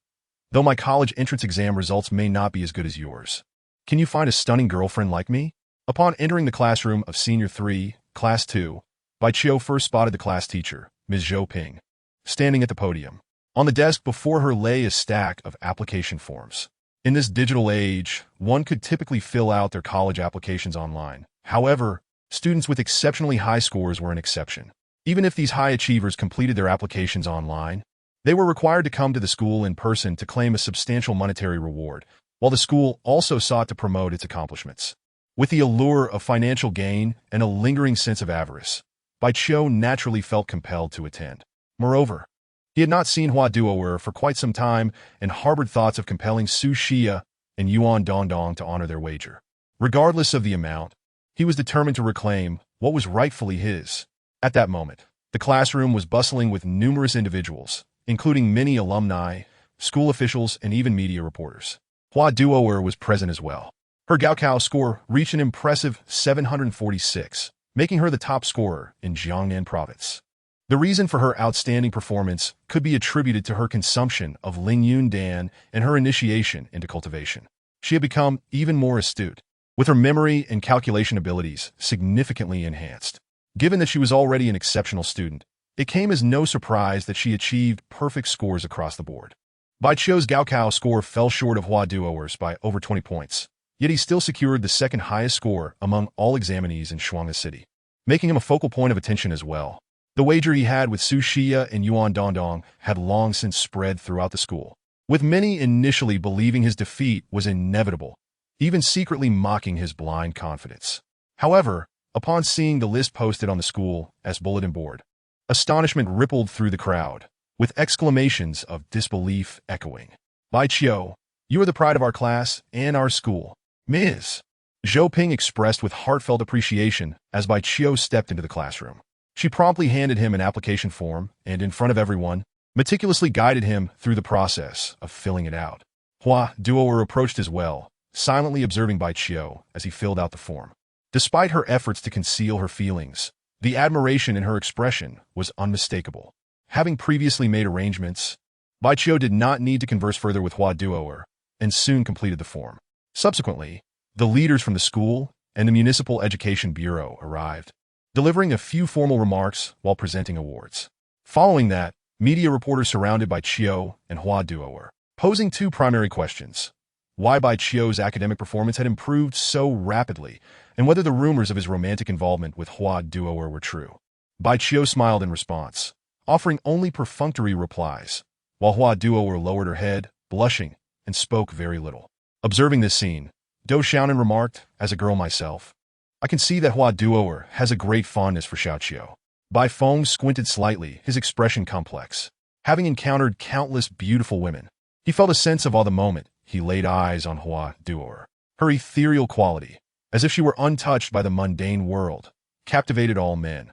"Though my college entrance exam results may not be as good as yours, can you find a stunning girlfriend like me?" Upon entering the classroom of Senior 3, Class 2, Bai Qiu first spotted the class teacher, Ms. Zhou Ping, standing at the podium. On the desk before her lay a stack of application forms. In this digital age, one could typically fill out their college applications online. However, students with exceptionally high scores were an exception. Even if these high achievers completed their applications online, they were required to come to the school in person to claim a substantial monetary reward, while the school also sought to promote its accomplishments. With the allure of financial gain and a lingering sense of avarice, Bai Qiu naturally felt compelled to attend. Moreover, he had not seen Hua Duoer for quite some time and harbored thoughts of compelling Su Xia and Yuan Dongdong to honor their wager. Regardless of the amount, he was determined to reclaim what was rightfully his. At that moment, the classroom was bustling with numerous individuals, including many alumni, school officials, and even media reporters. Hua Duoer was present as well. Her Gaokao score reached an impressive 746, making her the top scorer in Jiangnan province. The reason for her outstanding performance could be attributed to her consumption of Lingyun Dan and her initiation into cultivation. She had become even more astute, with her memory and calculation abilities significantly enhanced. Given that she was already an exceptional student, it came as no surprise that she achieved perfect scores across the board. Bai Qiu's Gaokao score fell short of Hua Duoer's by over 20 points, yet he still secured the second highest score among all examinees in Shuangha City, making him a focal point of attention as well. The wager he had with Su Xia and Yuan Dongdong had long since spread throughout the school, with many initially believing his defeat was inevitable, even secretly mocking his blind confidence. However, upon seeing the list posted on the school as bulletin board, astonishment rippled through the crowd, with exclamations of disbelief echoing. Bai Qiu, you are the pride of our class and our school. Ms. Zhou Ping expressed with heartfelt appreciation as Bai Qiu stepped into the classroom. She promptly handed him an application form and, in front of everyone, meticulously guided him through the process of filling it out. Hua Duoer approached as well, silently observing Bai Qiu as he filled out the form. Despite her efforts to conceal her feelings, the admiration in her expression was unmistakable. Having previously made arrangements, Bai Qiu did not need to converse further with Hua Duoer and soon completed the form. Subsequently, the leaders from the school and the Municipal Education Bureau arrived, delivering a few formal remarks while presenting awards. Following that, media reporters surrounded Bai Qiu and Hua Duoer, posing two primary questions: why Bai Qiu's academic performance had improved so rapidly, and whether the rumors of his romantic involvement with Hua Duoer were true. Bai Qiu smiled in response, offering only perfunctory replies, while Hua Duoer lowered her head, blushing, and spoke very little. Observing this scene, Dou Xiaonan remarked, as a girl myself, I can see that Hua Duoer has a great fondness for Xiao Qiu. Bai Feng squinted slightly, his expression complex. Having encountered countless beautiful women, he felt a sense of awe the moment he laid eyes on Hua Duoer. Her ethereal quality, as if she were untouched by the mundane world, captivated all men,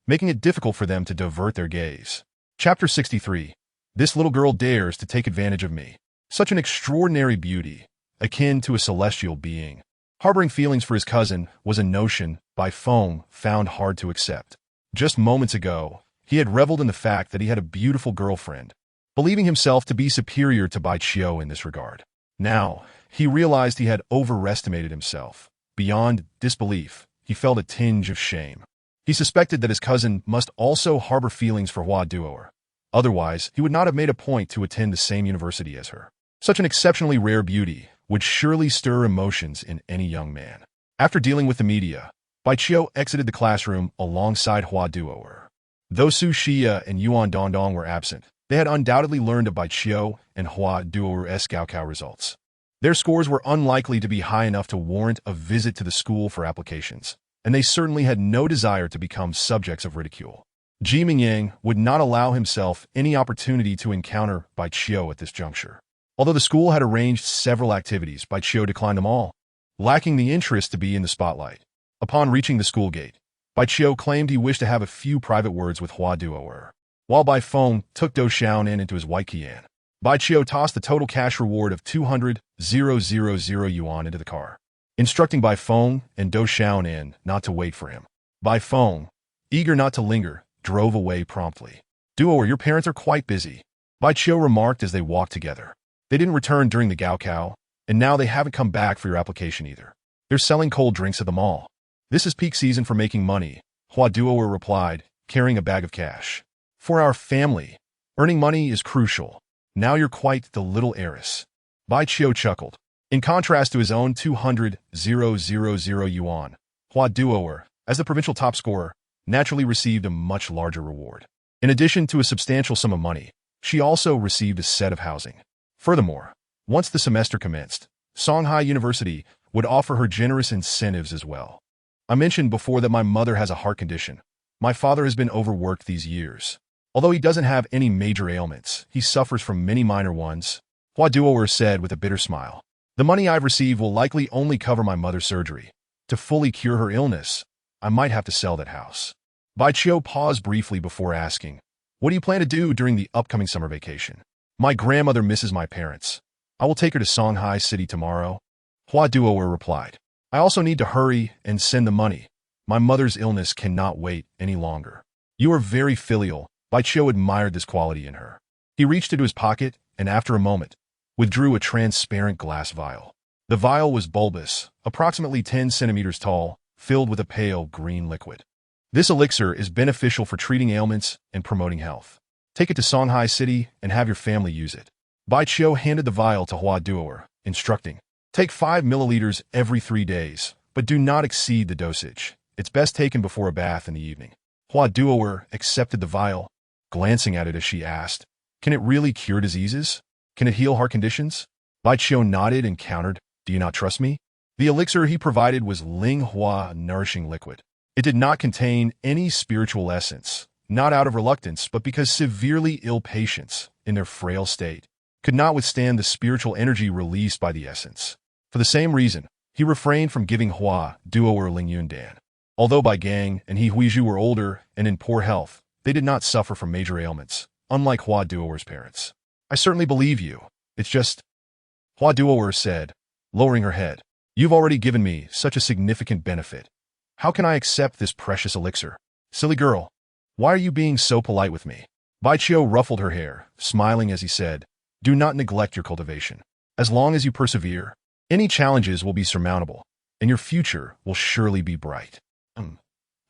making it difficult for them to divert their gaze. Chapter 63. This little girl dares to take advantage of me. Such an extraordinary beauty, akin to a celestial being. Harboring feelings for his cousin was a notion Bai Feng found hard to accept. Just moments ago, he had reveled in the fact that he had a beautiful girlfriend, believing himself to be superior to Bai Qiu in this regard. Now, he realized he had overestimated himself. Beyond disbelief, he felt a tinge of shame. He suspected that his cousin must also harbor feelings for Hua Duoer. Otherwise, he would not have made a point to attend the same university as her. Such an exceptionally rare beauty would surely stir emotions in any young man. After dealing with the media, Bai Qiu exited the classroom alongside Hua Duoer. Though Su Xia and Yuan Dongdong were absent, they had undoubtedly learned of Bai Qiu and Hua Duoer's Gaokao results. Their scores were unlikely to be high enough to warrant a visit to the school for applications, and they certainly had no desire to become subjects of ridicule. Ji Mingyang would not allow himself any opportunity to encounter Bai Qiu at this juncture. Although the school had arranged several activities, Bai Qiu declined them all, lacking the interest to be in the spotlight. Upon reaching the school gate, Bai Qiu claimed he wished to have a few private words with Hua Duoer, while Bai Feng took Dou Xiaonan into his white Qian. Bai Qiu tossed the total cash reward of 200,000 yuan into the car, instructing Bai Feng and Dou Xiaonan not to wait for him. Bai Feng, eager not to linger, drove away promptly. Duoer, your parents are quite busy, Bai Qiu remarked as they walked together. They didn't return during the Gaokao, and now they haven't come back for your application either. They're selling cold drinks at the mall. This is peak season for making money, Hua Duoer replied, carrying a bag of cash. For our family, earning money is crucial. Now you're quite the little heiress. Bai Qiu chuckled. In contrast to his own 200,000 yuan, Hua Duoer, as the provincial top scorer, naturally received a much larger reward. In addition to a substantial sum of money, she also received a set of housing. Furthermore, once the semester commenced, Songhai University would offer her generous incentives as well. I mentioned before that my mother has a heart condition. My father has been overworked these years. Although he doesn't have any major ailments, he suffers from many minor ones, Hua Duoer said with a bitter smile. The money I've received will likely only cover my mother's surgery. To fully cure her illness, I might have to sell that house. Bai Qiu paused briefly before asking, what do you plan to do during the upcoming summer vacation? My grandmother misses my parents. I will take her to Songhai City tomorrow. Hua Duoer replied. I also need to hurry and send the money. My mother's illness cannot wait any longer. You are very filial. Baiqiu admired this quality in her. He reached into his pocket and, after a moment, withdrew a transparent glass vial. The vial was bulbous, approximately 10 centimeters tall, filled with a pale green liquid. This elixir is beneficial for treating ailments and promoting health. Take it to Songhai City and have your family use it. Baiqiu handed the vial to Hua Duoer, instructing, take 5 milliliters every 3 days, but do not exceed the dosage. It's best taken before a bath in the evening. Hua Duoer accepted the vial, glancing at it as she asked, can it really cure diseases? Can it heal heart conditions? Baiqiu nodded and countered, do you not trust me? The elixir he provided was Ling Hua nourishing liquid. It did not contain any spiritual essence, not out of reluctance, but because severely ill patients, in their frail state, could not withstand the spiritual energy released by the essence. For the same reason, he refrained from giving Hua Duoer Ling Yundan. Although Bai Gang and He Huizhu were older and in poor health, they did not suffer from major ailments, unlike Hua Duoer's parents. I certainly believe you. It's just, Hua Duoer said, lowering her head, you've already given me such a significant benefit. How can I accept this precious elixir? Silly girl, why are you being so polite with me? Baiqiu ruffled her hair, smiling as he said, do not neglect your cultivation. As long as you persevere, any challenges will be surmountable, and your future will surely be bright.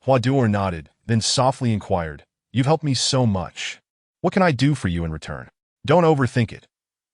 Hua Duoer nodded, then softly inquired, you've helped me so much. What can I do for you in return? Don't overthink it.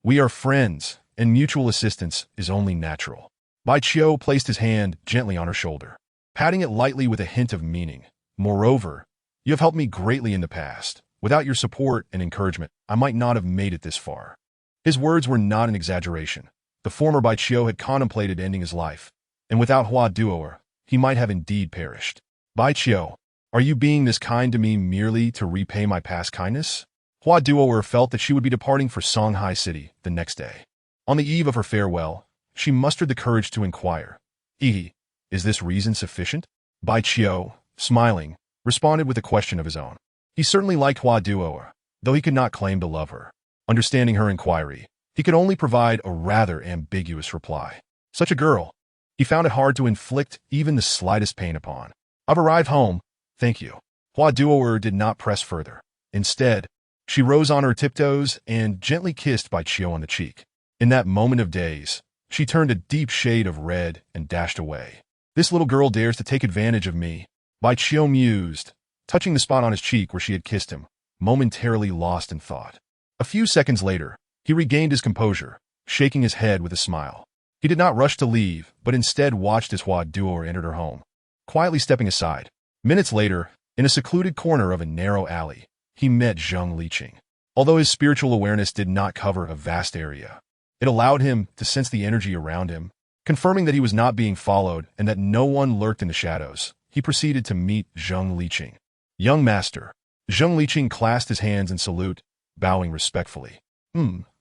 We are friends, and mutual assistance is only natural. Baiqiu placed his hand gently on her shoulder, patting it lightly with a hint of meaning. Moreover, you have helped me greatly in the past. Without your support and encouragement, I might not have made it this far. His words were not an exaggeration. The former Baiqiu had contemplated ending his life, and without Hua Duoer, he might have indeed perished. Baiqiu, are you being this kind to me merely to repay my past kindness? Hua Duoer felt that she would be departing for Songhai City the next day. On the eve of her farewell, she mustered the courage to inquire, is this reason sufficient? Baiqiu, smiling, responded with a question of his own. He certainly liked Hua Duoer, though he could not claim to love her. Understanding her inquiry, he could only provide a rather ambiguous reply. Such a girl, he found it hard to inflict even the slightest pain upon. I've arrived home, thank you. Hua Duoer did not press further. Instead, she rose on her tiptoes and gently kissed Baiqiu on the cheek. In that moment of daze, she turned a deep shade of red and dashed away. This little girl dares to take advantage of me, Baiqiu mused, touching the spot on his cheek where she had kissed him, momentarily lost in thought. A few seconds later, he regained his composure, shaking his head with a smile. He did not rush to leave, but instead watched as Hua Duoer entered her home, quietly stepping aside. Minutes later, in a secluded corner of a narrow alley, he met Zheng Liqing. Although his spiritual awareness did not cover a vast area, it allowed him to sense the energy around him. Confirming that he was not being followed and that no one lurked in the shadows, he proceeded to meet Zheng Liqing. Young master. Zheng Liqing clasped his hands in salute, bowing respectfully.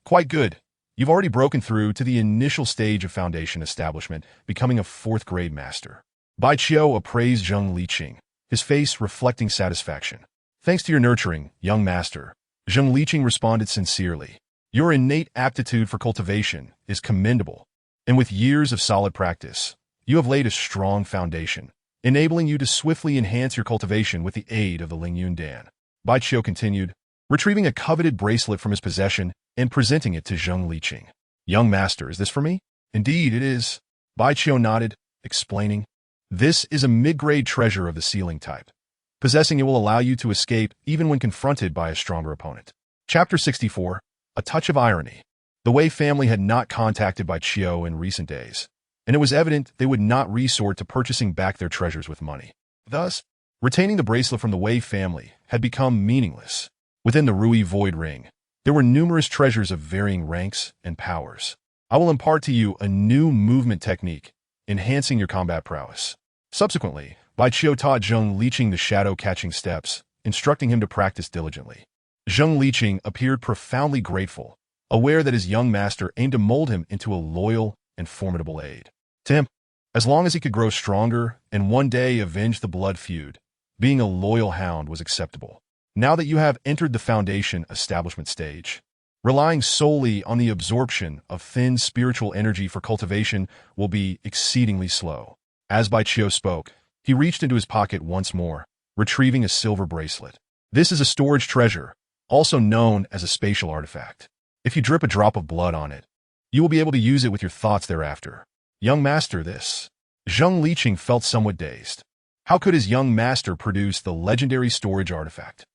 Quite good. You've already broken through to the initial stage of foundation establishment, becoming a 4th-grade master. Baiqiu appraised Zheng Liqing, his face reflecting satisfaction. Thanks to your nurturing, young master, Zheng Liqing responded sincerely. Your innate aptitude for cultivation is commendable, and with years of solid practice, you have laid a strong foundation, enabling you to swiftly enhance your cultivation with the aid of the Ling Yundan. Baiqiu continued, retrieving a coveted bracelet from his possession and presenting it to Zheng Liqing. Young master, is this for me? Indeed, it is. Baiqiu nodded, explaining, this is a mid-grade treasure of the sealing type. Possessing it will allow you to escape even when confronted by a stronger opponent. Chapter 64, A Touch of Irony. The Wei family had not contacted Baiqiu in recent days, and it was evident they would not resort to purchasing back their treasures with money. Thus, retaining the bracelet from the Wei family had become meaningless. Within the Rui Void Ring, there were numerous treasures of varying ranks and powers. I will impart to you a new movement technique, enhancing your combat prowess. Subsequently, Baiqiu taught Zheng Liqing the shadow-catching steps, instructing him to practice diligently. Zheng Liqing appeared profoundly grateful, aware that his young master aimed to mold him into a loyal and formidable aide. To him, as long as he could grow stronger and one day avenge the blood feud, being a loyal hound was acceptable. Now that you have entered the foundation establishment stage, relying solely on the absorption of thin spiritual energy for cultivation will be exceedingly slow. As Baiqiu spoke, He reached into his pocket once more, retrieving a silver bracelet. This is a storage treasure, also known as a spatial artifact. If you drip a drop of blood on it, you will be able to use it with your thoughts thereafter. Young master, this. Zheng Liqing felt somewhat dazed. How could his young master produce the legendary storage artifact?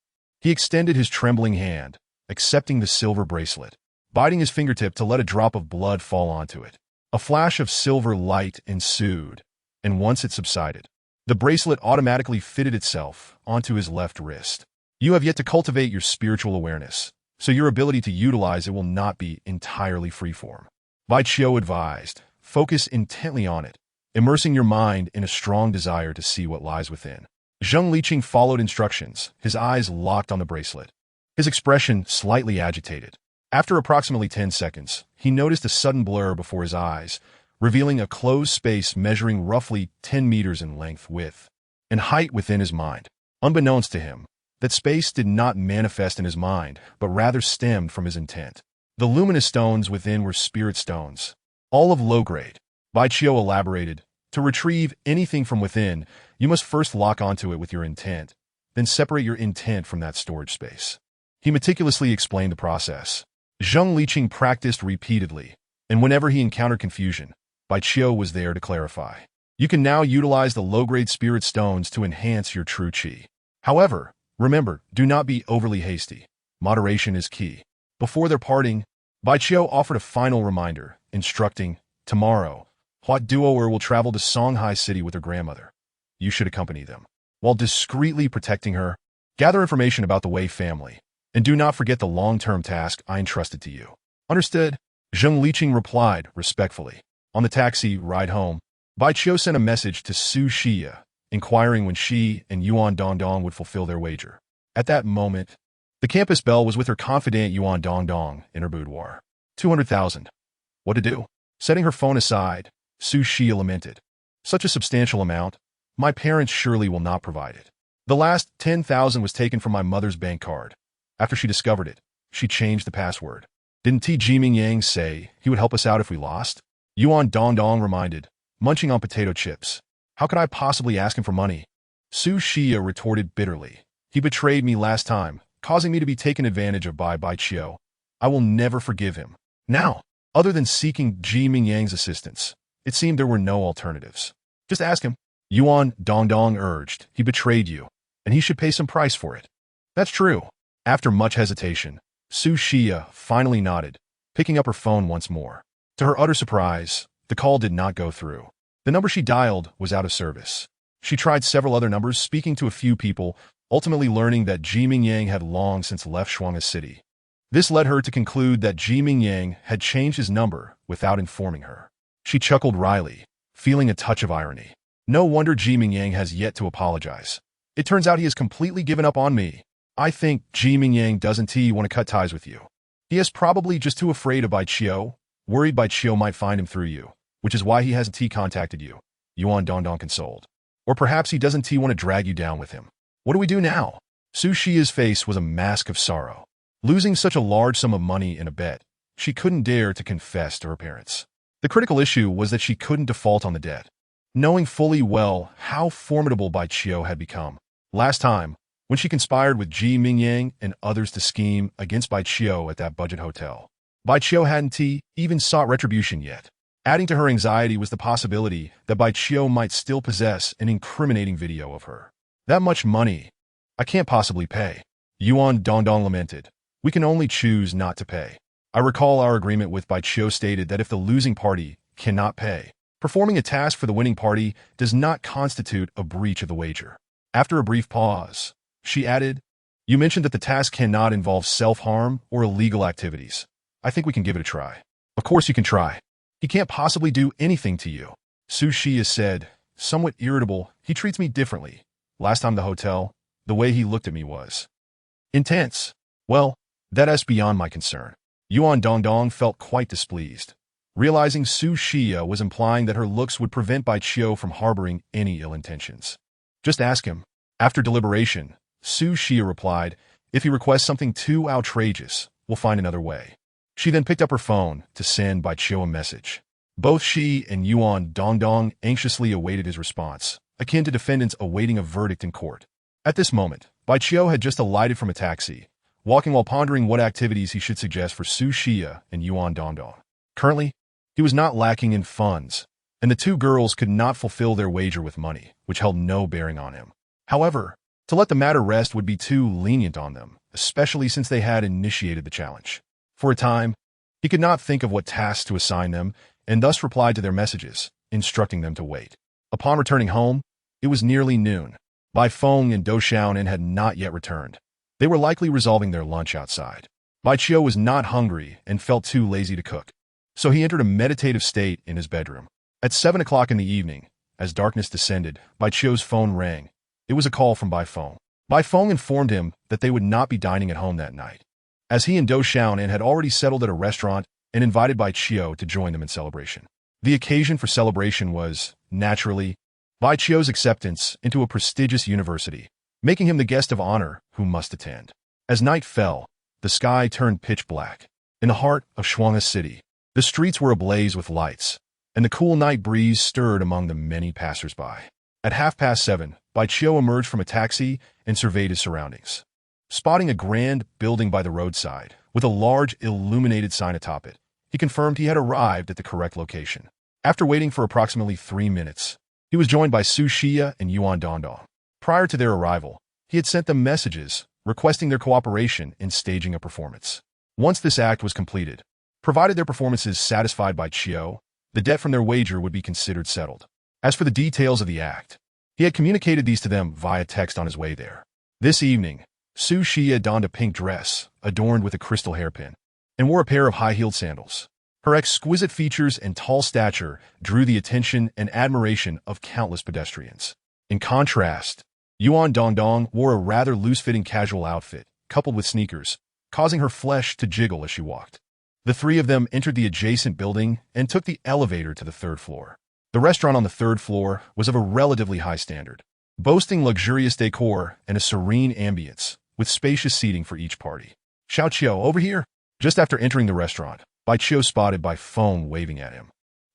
He extended his trembling hand, accepting the silver bracelet, biting his fingertip to let a drop of blood fall onto it. A flash of silver light ensued, and once it subsided, the bracelet automatically fitted itself onto his left wrist. You have yet to cultivate your spiritual awareness, so your ability to utilize it will not be entirely freeform. Bai Qiu advised, focus intently on it, immersing your mind in a strong desire to see what lies within. Zheng Liqing followed instructions, his eyes locked on the bracelet, his expression slightly agitated. After approximately 10 seconds, he noticed a sudden blur before his eyes, revealing a closed space measuring roughly 10 meters in length, width, and height within his mind. Unbeknownst to him, that space did not manifest in his mind, but rather stemmed from his intent. The luminous stones within were spirit stones, all of low grade. Bai Qiu elaborated, to retrieve anything from within, you must first lock onto it with your intent, then separate your intent from that storage space. He meticulously explained the process. Zheng Liqing practiced repeatedly, and whenever he encountered confusion, Bai Qiu was there to clarify. You can now utilize the low-grade spirit stones to enhance your true qi. However, remember, do not be overly hasty. Moderation is key. Before their parting, Bai Qiu offered a final reminder, instructing, tomorrow, Hua Duoer will travel to Songhai City with her grandmother. You should accompany them. While discreetly protecting her, gather information about the Wei family, and do not forget the long-term task I entrusted to you. Understood? Zheng Liqing replied respectfully. On the taxi ride home, Bai Qiu sent a message to Su Xia, inquiring when she and Yuan Dongdong would fulfill their wager. At that moment, the campus belle was with her confidant Yuan Dongdong in her boudoir. 200,000. What to do? Setting her phone aside, Su Xia lamented. Such a substantial amount, my parents surely will not provide it. The last 10,000 was taken from my mother's bank card. After she discovered it, she changed the password. Didn't T. Jiming Yang say he would help us out if we lost? Yuan Dongdong reminded, munching on potato chips. How could I possibly ask him for money? Su Xia retorted bitterly. He betrayed me last time, causing me to be taken advantage of by Bai Qiu. I will never forgive him. Now, other than seeking Jiming Yang's assistance, it seemed there were no alternatives. Just ask him. Yuan Dongdong urged. He betrayed you, and he should pay some price for it. That's true. After much hesitation, Su Xia finally nodded, picking up her phone once more. To her utter surprise, the call did not go through. The number she dialed was out of service. She tried several other numbers, speaking to a few people, ultimately learning that Jiming Yang had long since left Shuangha City. This led her to conclude that Jiming Yang had changed his number without informing her. She chuckled wryly, feeling a touch of irony. No wonder Jiming Yang has yet to apologize. It turns out he has completely given up on me. I think Jiming Yang doesn't want to cut ties with you. He is probably just too afraid of Bai Qiu, worried Bai Qiu might find him through you, which is why he hasn't contacted you. Yuan Dongdong consoled. Or perhaps he doesn't want to drag you down with him. What do we do now? Su Xia's face was a mask of sorrow. Losing such a large sum of money in a bet, she couldn't dare to confess to her parents. The critical issue was that she couldn't default on the debt, knowing fully well how formidable Bai Qiu had become. Last time, when she conspired with Jiming Yang and others to scheme against Bai Qiu at that budget hotel, Bai Qiu hadn't even sought retribution yet. Adding to her anxiety was the possibility that Bai Qiu might still possess an incriminating video of her. That much money, I can't possibly pay. Yuan Dongdong lamented. We can only choose not to pay. I recall our agreement with Bai Qiu stated that if the losing party cannot pay, performing a task for the winning party does not constitute a breach of the wager. After a brief pause, she added, you mentioned that the task cannot involve self-harm or illegal activities. I think we can give it a try. Of course you can try. He can't possibly do anything to you. Su Xia said, somewhat irritable. He treats me differently. Last time the hotel, the way he looked at me was intense. Well, that is beyond my concern. Yuan Dongdong felt quite displeased, realizing Su Xia was implying that her looks would prevent Bai Qiu from harboring any ill intentions. Just ask him. After deliberation, Su Xia replied, if he requests something too outrageous, we'll find another way. She then picked up her phone to send Bai Qiu a message. Both she and Yuan Dongdong anxiously awaited his response, akin to defendants awaiting a verdict in court. At this moment, Bai Qiu had just alighted from a taxi, walking while pondering what activities he should suggest for Su Xia and Yuan Dongdong. Currently, he was not lacking in funds, and the two girls could not fulfill their wager with money, which held no bearing on him. However, to let the matter rest would be too lenient on them, especially since they had initiated the challenge. For a time, he could not think of what tasks to assign them, and thus replied to their messages, instructing them to wait. Upon returning home, it was nearly noon. Bai Feng and Dou Xiaonan had not yet returned. They were likely resolving their lunch outside. Bai Qiu was not hungry and felt too lazy to cook, so he entered a meditative state in his bedroom. At 7 o'clock in the evening, as darkness descended, Bai Qiu's phone rang. It was a call from Bai Feng. Bai Feng informed him that they would not be dining at home that night, as he and Dou Xiaonan had already settled at a restaurant and invited Bai Qiu to join them in celebration. The occasion for celebration was, naturally, Bai Qiu's acceptance into a prestigious university, making him the guest of honor who must attend. As night fell, the sky turned pitch black. In the heart of Shuangha City, the streets were ablaze with lights, and the cool night breeze stirred among the many passers-by. At 7:30, Bai Qiu emerged from a taxi and surveyed his surroundings. Spotting a grand building by the roadside, with a large illuminated sign atop it, he confirmed he had arrived at the correct location. After waiting for approximately 3 minutes, he was joined by Su Xia and Yuan Dongdong. Prior to their arrival, he had sent them messages requesting their cooperation in staging a performance. Once this act was completed, provided their performances satisfied Bai Qiu, the debt from their wager would be considered settled. As for the details of the act, he had communicated these to them via text on his way there. This evening, Su Xia donned a pink dress, adorned with a crystal hairpin, and wore a pair of high-heeled sandals. Her exquisite features and tall stature drew the attention and admiration of countless pedestrians. In contrast, Yuan Dongdong wore a rather loose-fitting casual outfit, coupled with sneakers, causing her flesh to jiggle as she walked. The three of them entered the adjacent building and took the elevator to the third floor. The restaurant on the third floor was of a relatively high standard, boasting luxurious decor and a serene ambience, with spacious seating for each party. "Xiao Qiu, over here!" Just after entering the restaurant, Bai Qiu spotted Bai Feng waving at him.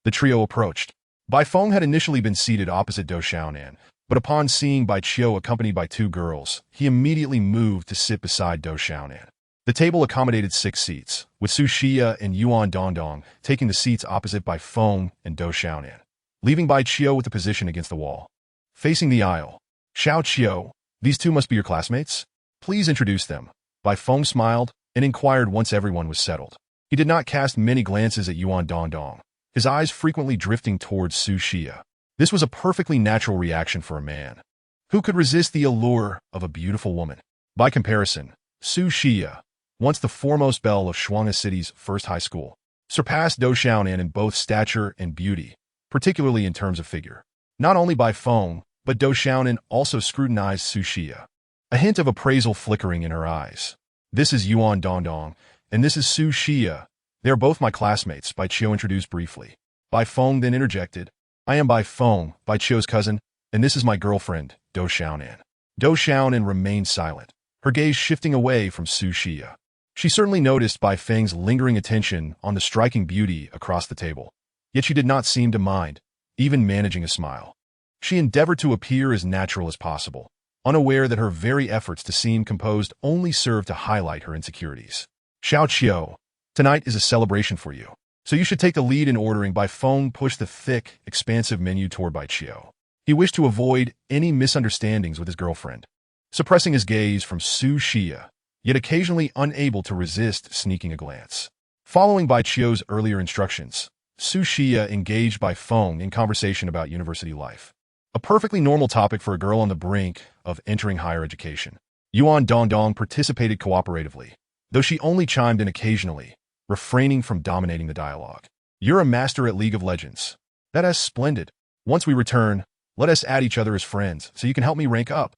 The trio approached. Bai Feng had initially been seated opposite Dou Xiaonan, but upon seeing Bai Qiu accompanied by two girls, he immediately moved to sit beside Dou Xiaonan. The table accommodated 6 seats, with Su Xia and Yuan Dongdong taking the seats opposite Bai Feng and Dou Xiaonan, leaving Bai Qiu with the position against the wall. Facing the aisle, "Xiao Qiu, these two must be your classmates? Please introduce them." Bai Feng smiled and inquired once everyone was settled. He did not cast many glances at Yuan Dongdong, his eyes frequently drifting towards Su Xia. This was a perfectly natural reaction for a man. Who could resist the allure of a beautiful woman? By comparison, Su Xia, once the foremost belle of Shuangha City's first high school, surpassed Dou Xiaonan in both stature and beauty, particularly in terms of figure. Not only Bai Feng, but Dou Xiaonan also scrutinized Su Xia, a hint of appraisal flickering in her eyes. "This is Yuan Dongdong, and this is Su Xia. They are both my classmates," Bai Qiu introduced briefly. Bai Feng then interjected, "I am Bai Feng, Bai Qiu's cousin, and this is my girlfriend, Dou Xiaonan." Dou Xiaonan remained silent, her gaze shifting away from Su Xia. She certainly noticed Bai Feng's lingering attention on the striking beauty across the table, yet she did not seem to mind, even managing a smile. She endeavored to appear as natural as possible, unaware that her very efforts to seem composed only served to highlight her insecurities. "Xiao Qiu, tonight is a celebration for you, so you should take the lead in ordering." Bai Feng pushed the thick, expansive menu toward Bai Qiu. He wished to avoid any misunderstandings with his girlfriend, suppressing his gaze from Su Xia, yet occasionally unable to resist sneaking a glance. Following Bai Qiu's earlier instructions, Su Xia engaged Bai Feng in conversation about university life, a perfectly normal topic for a girl on the brink of entering higher education. Yuan Dongdong participated cooperatively, though she only chimed in occasionally, refraining from dominating the dialogue. "You're a master at League of Legends. That is splendid. Once we return, let us add each other as friends so you can help me rank up."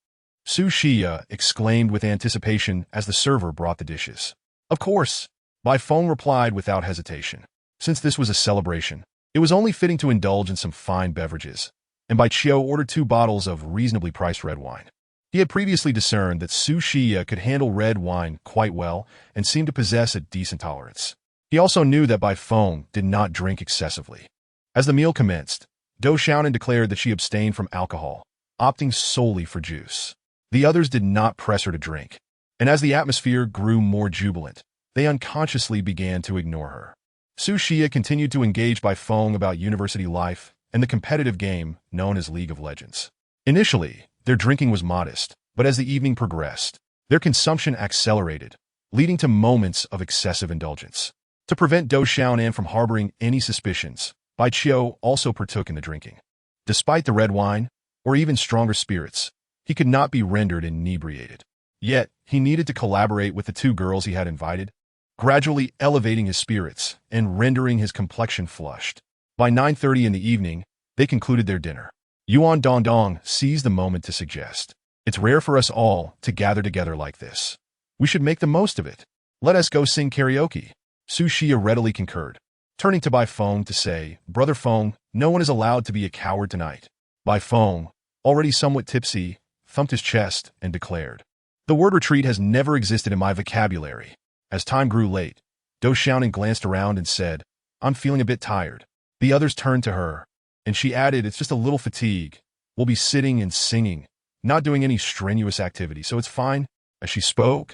Su Xia exclaimed with anticipation as the server brought the dishes. "Of course," Bai Feng replied without hesitation. Since this was a celebration, it was only fitting to indulge in some fine beverages, and Bai Qiu ordered 2 bottles of reasonably priced red wine. He had previously discerned that Su Xia could handle red wine quite well and seemed to possess a decent tolerance. He also knew that Bai Feng did not drink excessively. As the meal commenced, Dou Xiaonan declared that she abstained from alcohol, opting solely for juice. The others did not press her to drink, and as the atmosphere grew more jubilant, they unconsciously began to ignore her. Su Xia continued to engage by phone about university life and the competitive game known as League of Legends. Initially, their drinking was modest, but as the evening progressed, their consumption accelerated, leading to moments of excessive indulgence. To prevent Dou Xiaonan from harboring any suspicions, Bai Qiu also partook in the drinking. Despite the red wine, or even stronger spirits, he could not be rendered inebriated. Yet, he needed to collaborate with the two girls he had invited, gradually elevating his spirits and rendering his complexion flushed. By 9:30 in the evening, they concluded their dinner. Yuan Dongdong seized the moment to suggest, "It's rare for us all to gather together like this. We should make the most of it. Let us go sing karaoke." Su Xia readily concurred, turning to Bai Feng to say, "Brother Feng, no one is allowed to be a coward tonight." Bai Feng, already somewhat tipsy, thumped his chest and declared, "The word retreat has never existed in my vocabulary." As time grew late, Dou Xiaonan glanced around and said, "I'm feeling a bit tired." The others turned to her, and she added, "It's just a little fatigue. We'll be sitting and singing, not doing any strenuous activity, so it's fine." As she spoke,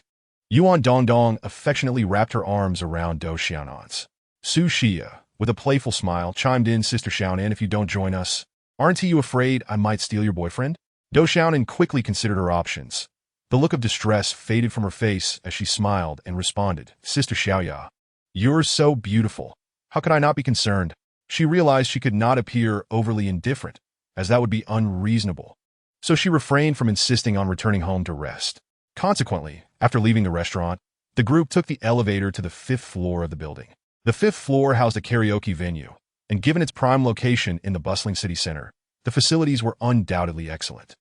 Yuan Dongdong affectionately wrapped her arms around Dou Xiaonan's. Su Xia, with a playful smile, chimed in, "Sister Xiaonan, if you don't join us, aren't you afraid I might steal your boyfriend?" Dou Xiaonan quickly considered her options. The look of distress faded from her face as she smiled and responded, "Sister Xiaoya, you're so beautiful. How could I not be concerned?" She realized she could not appear overly indifferent, as that would be unreasonable. So she refrained from insisting on returning home to rest. Consequently, after leaving the restaurant, the group took the elevator to the 5th floor of the building. The 5th floor housed a karaoke venue, and given its prime location in the bustling city center, the facilities were undoubtedly excellent.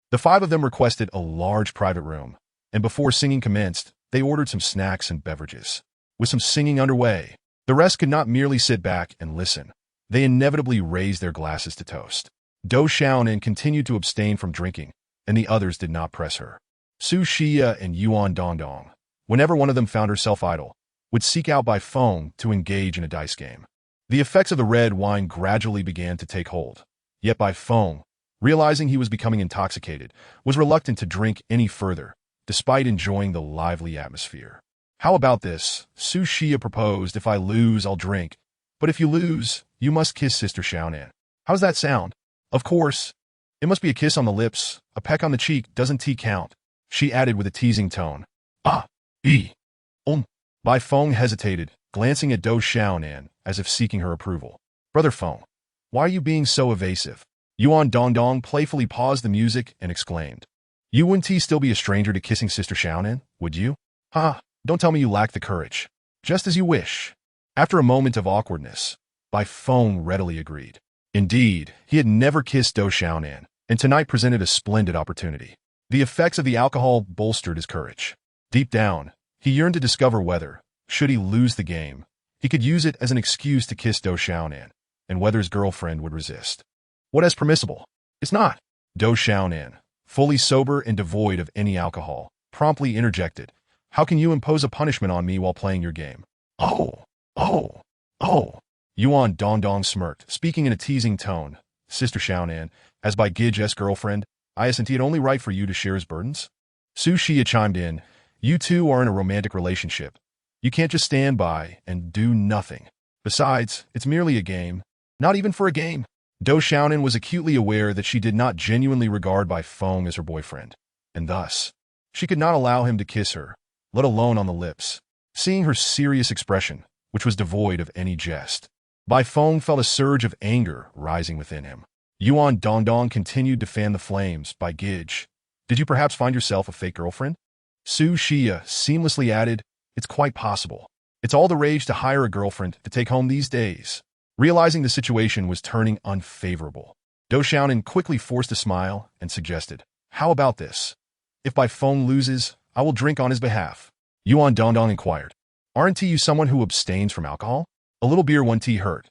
The 5 of them requested a large private room, and before singing commenced, they ordered some snacks and beverages. With some singing underway, the rest could not merely sit back and listen. They inevitably raised their glasses to toast. Dou Xiaonan continued to abstain from drinking, and the others did not press her. Su Xia and Yuan Dongdong, whenever one of them found herself idle, would seek out Bai Feng to engage in a dice game. The effects of the red wine gradually began to take hold, yet Bai Feng, realizing he was becoming intoxicated, was reluctant to drink any further, despite enjoying the lively atmosphere. "How about this?" Su Xia proposed. "If I lose, I'll drink. But if you lose, you must kiss Sister Xiaonan. How's that sound?" "Of course. It must be a kiss on the lips. A peck on the cheek doesn't count," she added with a teasing tone. "Ah, Bai Feng hesitated, glancing at Dou Xiaonan as if seeking her approval. "Brother Feng, why are you being so evasive?" Yuan Dongdong playfully paused the music and exclaimed, "You wouldn't still be a stranger to kissing Sister Xiaonan, would you?" "Ha, don't tell me you lack the courage." "Just as you wish." After a moment of awkwardness, Bai Feng readily agreed. Indeed, he had never kissed Dou Xiaonan, and tonight presented a splendid opportunity. The effects of the alcohol bolstered his courage. Deep down, he yearned to discover whether, should he lose the game, he could use it as an excuse to kiss Dou Xiaonan, and whether his girlfriend would resist. "What is permissible? It's not." Dou Xiaonan, fully sober and devoid of any alcohol, promptly interjected, "How can you impose a punishment on me while playing your game?" Oh. Yuan Dongdong smirked, speaking in a teasing tone. "Sister Xiaonan, as Bai Gij's girlfriend, I isn't it only right for you to share his burdens?" Su Xia chimed in, "You two are in a romantic relationship. You can't just stand by and do nothing. Besides, it's merely a game. Not even for a game." Dou Xiaonan was acutely aware that she did not genuinely regard Bai Feng as her boyfriend, and thus, she could not allow him to kiss her, let alone on the lips. Seeing her serious expression, which was devoid of any jest, Bai Feng felt a surge of anger rising within him. Yuan Dongdong continued to fan the flames. "Bai Gij, did you perhaps find yourself a fake girlfriend?" Su Xia seamlessly added, "It's quite possible. It's all the rage to hire a girlfriend to take home these days." Realizing the situation was turning unfavorable, Dou Xiaonan quickly forced a smile and suggested, "How about this? If Bai Feng loses, I will drink on his behalf." Yuan Dongdong inquired, "Aren't you someone who abstains from alcohol?" "A little beer won't hurt.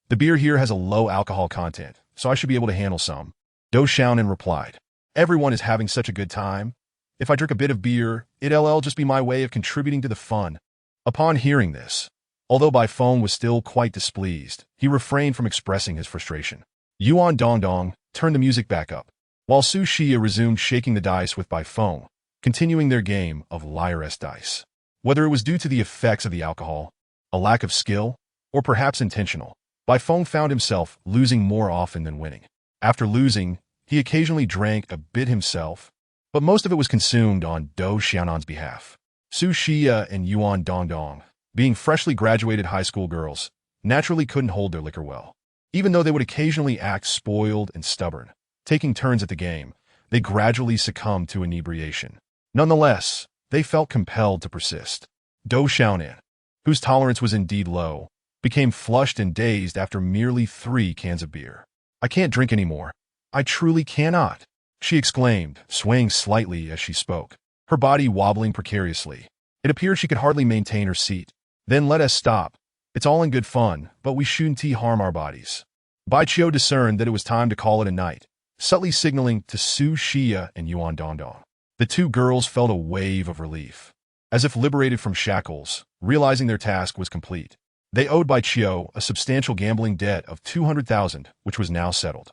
The beer here has a low alcohol content, so I should be able to handle some." Dou Xiaonan replied, "Everyone is having such a good time. If I drink a bit of beer, it'll just be my way of contributing to the fun." Upon hearing this, although Bai Feng was still quite displeased, he refrained from expressing his frustration. Yuan Dongdong turned the music back up. while Su Xia resumed shaking the dice with Bai Feng, continuing their game of liar-esque dice. Whether it was due to the effects of the alcohol, a lack of skill, or perhaps intentional, Bai Feng found himself losing more often than winning. After losing, he occasionally drank a bit himself, but most of it was consumed on Dou Xiaonan's behalf. Su Xia and Yuan Dongdong, being freshly graduated high school girls, naturally couldn't hold their liquor well. Even though they would occasionally act spoiled and stubborn, taking turns at the game, they gradually succumbed to inebriation. Nonetheless, they felt compelled to persist. Dou Xiaonan, whose tolerance was indeed low, became flushed and dazed after merely 3 cans of beer. "I can't drink anymore. I truly cannot," she exclaimed, swaying slightly as she spoke, her body wobbling precariously. It appeared she could hardly maintain her seat. "Then let us stop. It's all in good fun, but we shouldn't harm our bodies." Bai Qiu discerned that it was time to call it a night, subtly signaling to Su Xia and Yuan Dongdong. The 2 girls felt a wave of relief, as if liberated from shackles, realizing their task was complete. They owed Bai Qiu a substantial gambling debt of 200,000, which was now settled.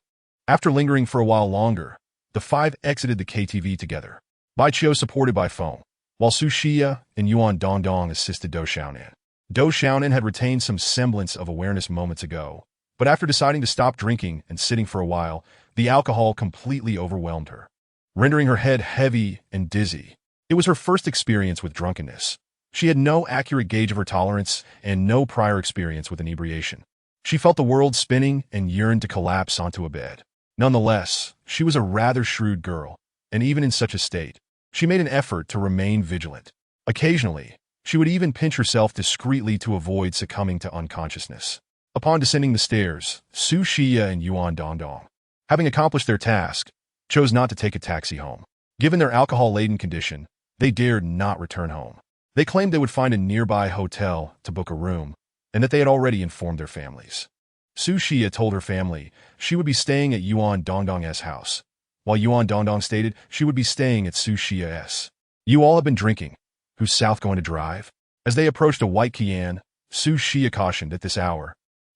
After lingering for a while longer, the 5 exited the KTV together, Bai Qiu supported by Feng, while Su Xia and Yuan Dongdong assisted Dou Xiaonan. Dou Xiaonan had retained some semblance of awareness moments ago, but after deciding to stop drinking and sitting for a while, the alcohol completely overwhelmed her, rendering her head heavy and dizzy. It was her first experience with drunkenness. She had no accurate gauge of her tolerance and no prior experience with inebriation. She felt the world spinning and yearned to collapse onto a bed. Nonetheless, she was a rather shrewd girl, and even in such a state, she made an effort to remain vigilant. Occasionally, she would even pinch herself discreetly to avoid succumbing to unconsciousness. Upon descending the stairs, Su Xia and Yuan Dongdong, having accomplished their task, chose not to take a taxi home. Given their alcohol-laden condition, they dared not return home. They claimed they would find a nearby hotel to book a room, and that they had already informed their families. Su Xia told her family she would be staying at Yuan Dongdong's house, while Yuan Dongdong stated she would be staying at Su Xia's. "You all have been drinking. Who's south going to drive?" As they approached a white Kian, Su Xia cautioned at this hour,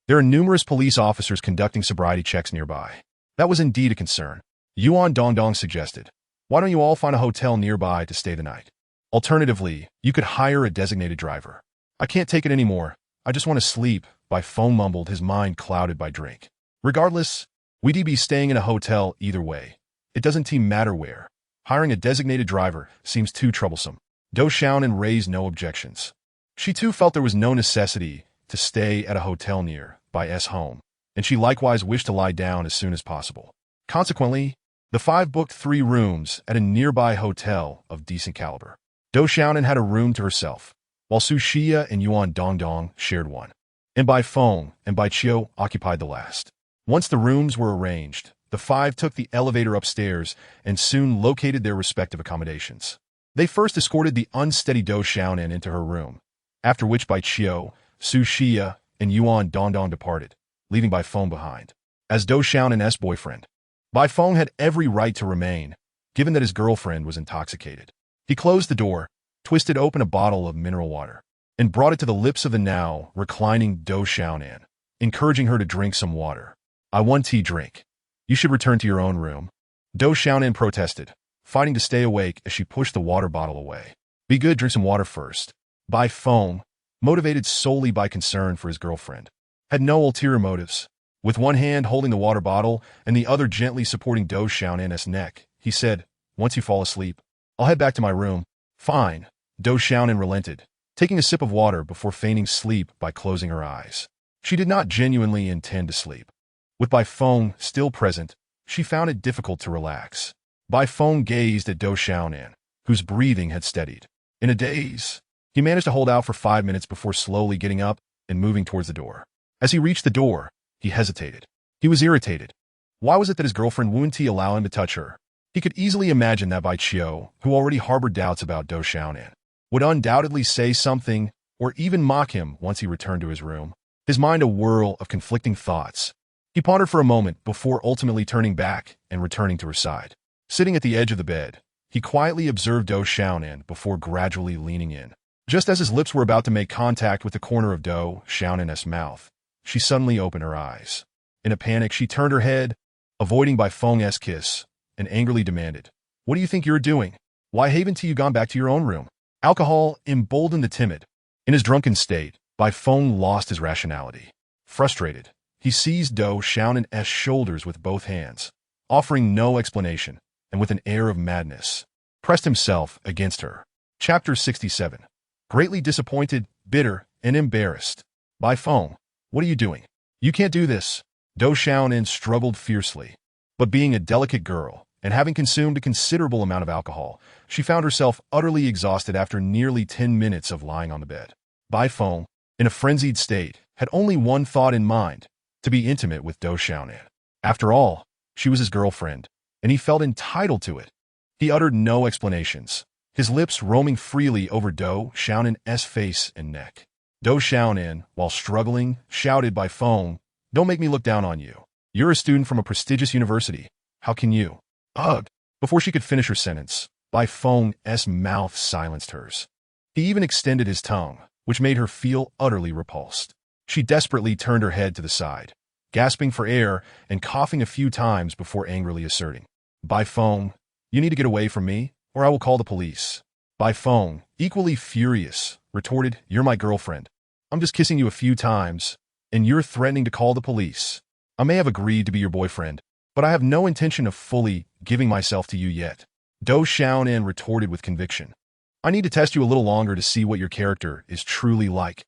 "There are numerous police officers conducting sobriety checks nearby." That was indeed a concern. Yuan Dongdong suggested, "Why don't you all find a hotel nearby to stay the night? Alternatively, you could hire a designated driver." "I can't take it anymore. I just want to sleep," Bai Feng mumbled, his mind clouded by drink. "Regardless, we'd be staying in a hotel either way. It doesn't matter where. Hiring a designated driver seems too troublesome." Dou Xiaonan raised no objections. She too felt there was no necessity to stay at a hotel near Bai's home, and she likewise wished to lie down as soon as possible. Consequently, the 5 booked 3 rooms at a nearby hotel of decent caliber. Dou Xiaonan had a room to herself, while Su Xia and Yuan Dongdong shared one, and Bai Feng and Bai Qiu occupied the last. Once the rooms were arranged, the 5 took the elevator upstairs and soon located their respective accommodations. They first escorted the unsteady Dou Xiaonan into her room, after which Bai Qiu, Su Xia, and Yuan Dongdong departed, leaving Bai Feng behind. As Dou Xiaonan's boyfriend, Bai Feng had every right to remain, given that his girlfriend was intoxicated. He closed the door, twisted open a bottle of mineral water, and brought it to the lips of the now reclining Dou Xiaonan, encouraging her to drink some water. "I want tea drink. You should return to your own room." Dou Xiaonan protested, fighting to stay awake as she pushed the water bottle away. "Be good, drink some water first." Bai Feng, motivated solely by concern for his girlfriend, had no ulterior motives. With one hand holding the water bottle and the other gently supporting Dou Xiaonan's neck, he said, "Once you fall asleep, I'll head back to my room." "Fine." Dou Xiaonan relented, taking a sip of water before feigning sleep by closing her eyes. She did not genuinely intend to sleep. With Bai Feng still present, she found it difficult to relax. Bai Feng gazed at Dou Xiaonan, whose breathing had steadied. In a daze, he managed to hold out for 5 minutes before slowly getting up and moving towards the door. As he reached the door, he hesitated. He was irritated. Why was it that his girlfriend wouldn't allow him to touch her? He could easily imagine that Bai Qiu, who already harbored doubts about Dou Xiaonan, would undoubtedly say something or even mock him once he returned to his room. His mind a whirl of conflicting thoughts. He pondered for a moment before ultimately turning back and returning to her side. Sitting at the edge of the bed, he quietly observed Dou Xiaonan before gradually leaning in. Just as his lips were about to make contact with the corner of Dou Xiaonan's mouth, she suddenly opened her eyes. In a panic, she turned her head, avoiding Bai Feng's kiss, and angrily demanded, "What do you think you're doing? Why haven't you gone back to your own room?" Alcohol emboldened the timid. In his drunken state, Bai Feng lost his rationality. Frustrated, he seized Dou Xiaonan's shoulders with both hands, offering no explanation, and with an air of madness, pressed himself against her. Chapter 67. Greatly disappointed, bitter, and embarrassed. Bai Feng, what are you doing? You can't do this. Dou Xiaonan struggled fiercely. But being a delicate girl, and having consumed a considerable amount of alcohol, she found herself utterly exhausted after nearly 10 minutes of lying on the bed. Bai Feng, in a frenzied state, had only one thought in mind, to be intimate with Dou Xiaonan. After all, she was his girlfriend, and he felt entitled to it. He uttered no explanations, his lips roaming freely over Dou Xiaonan's face and neck. Dou Xiaonan, while struggling, shouted Bai Feng, "Don't make me look down on you. You're a student from a prestigious university. How can you?" Ugh! Before she could finish her sentence, Bai Feng's mouth silenced hers. He even extended his tongue, which made her feel utterly repulsed. She desperately turned her head to the side, gasping for air and coughing a few times before angrily asserting, "Bai Feng, you need to get away from me, or I will call the police." Bai Feng, equally furious, retorted, "You're my girlfriend. I'm just kissing you a few times, and you're threatening to call the police. I may have agreed to be your boyfriend, but I have no intention of fully giving myself to you yet." Dou Xiaonan retorted with conviction, "I need to test you a little longer to see what your character is truly like.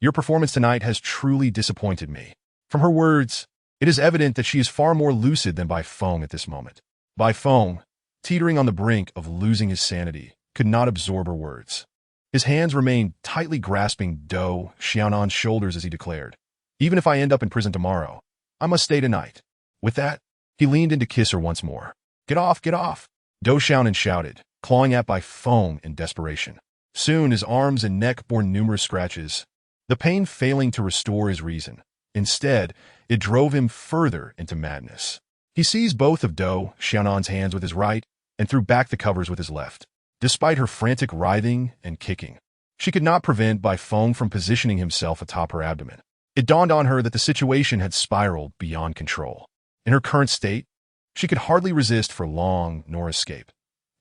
Your performance tonight has truly disappointed me." From her words, it is evident that she is far more lucid than Bai Feng at this moment. Bai Feng, teetering on the brink of losing his sanity, could not absorb her words. His hands remained tightly grasping Dou Xiaonan's shoulders as he declared, "Even if I end up in prison tomorrow, I must stay tonight." With that, he leaned in to kiss her once more. "Get off, get off!" Dou Xiaonan shouted, clawing at Bai Feng in desperation. Soon his arms and neck bore numerous scratches, the pain failing to restore his reason. Instead, it drove him further into madness. He seized both of Dou Xiaonan's hands with his right and threw back the covers with his left. Despite her frantic writhing and kicking, she could not prevent Bai Feng from positioning himself atop her abdomen. It dawned on her that the situation had spiraled beyond control. In her current state, she could hardly resist for long nor escape.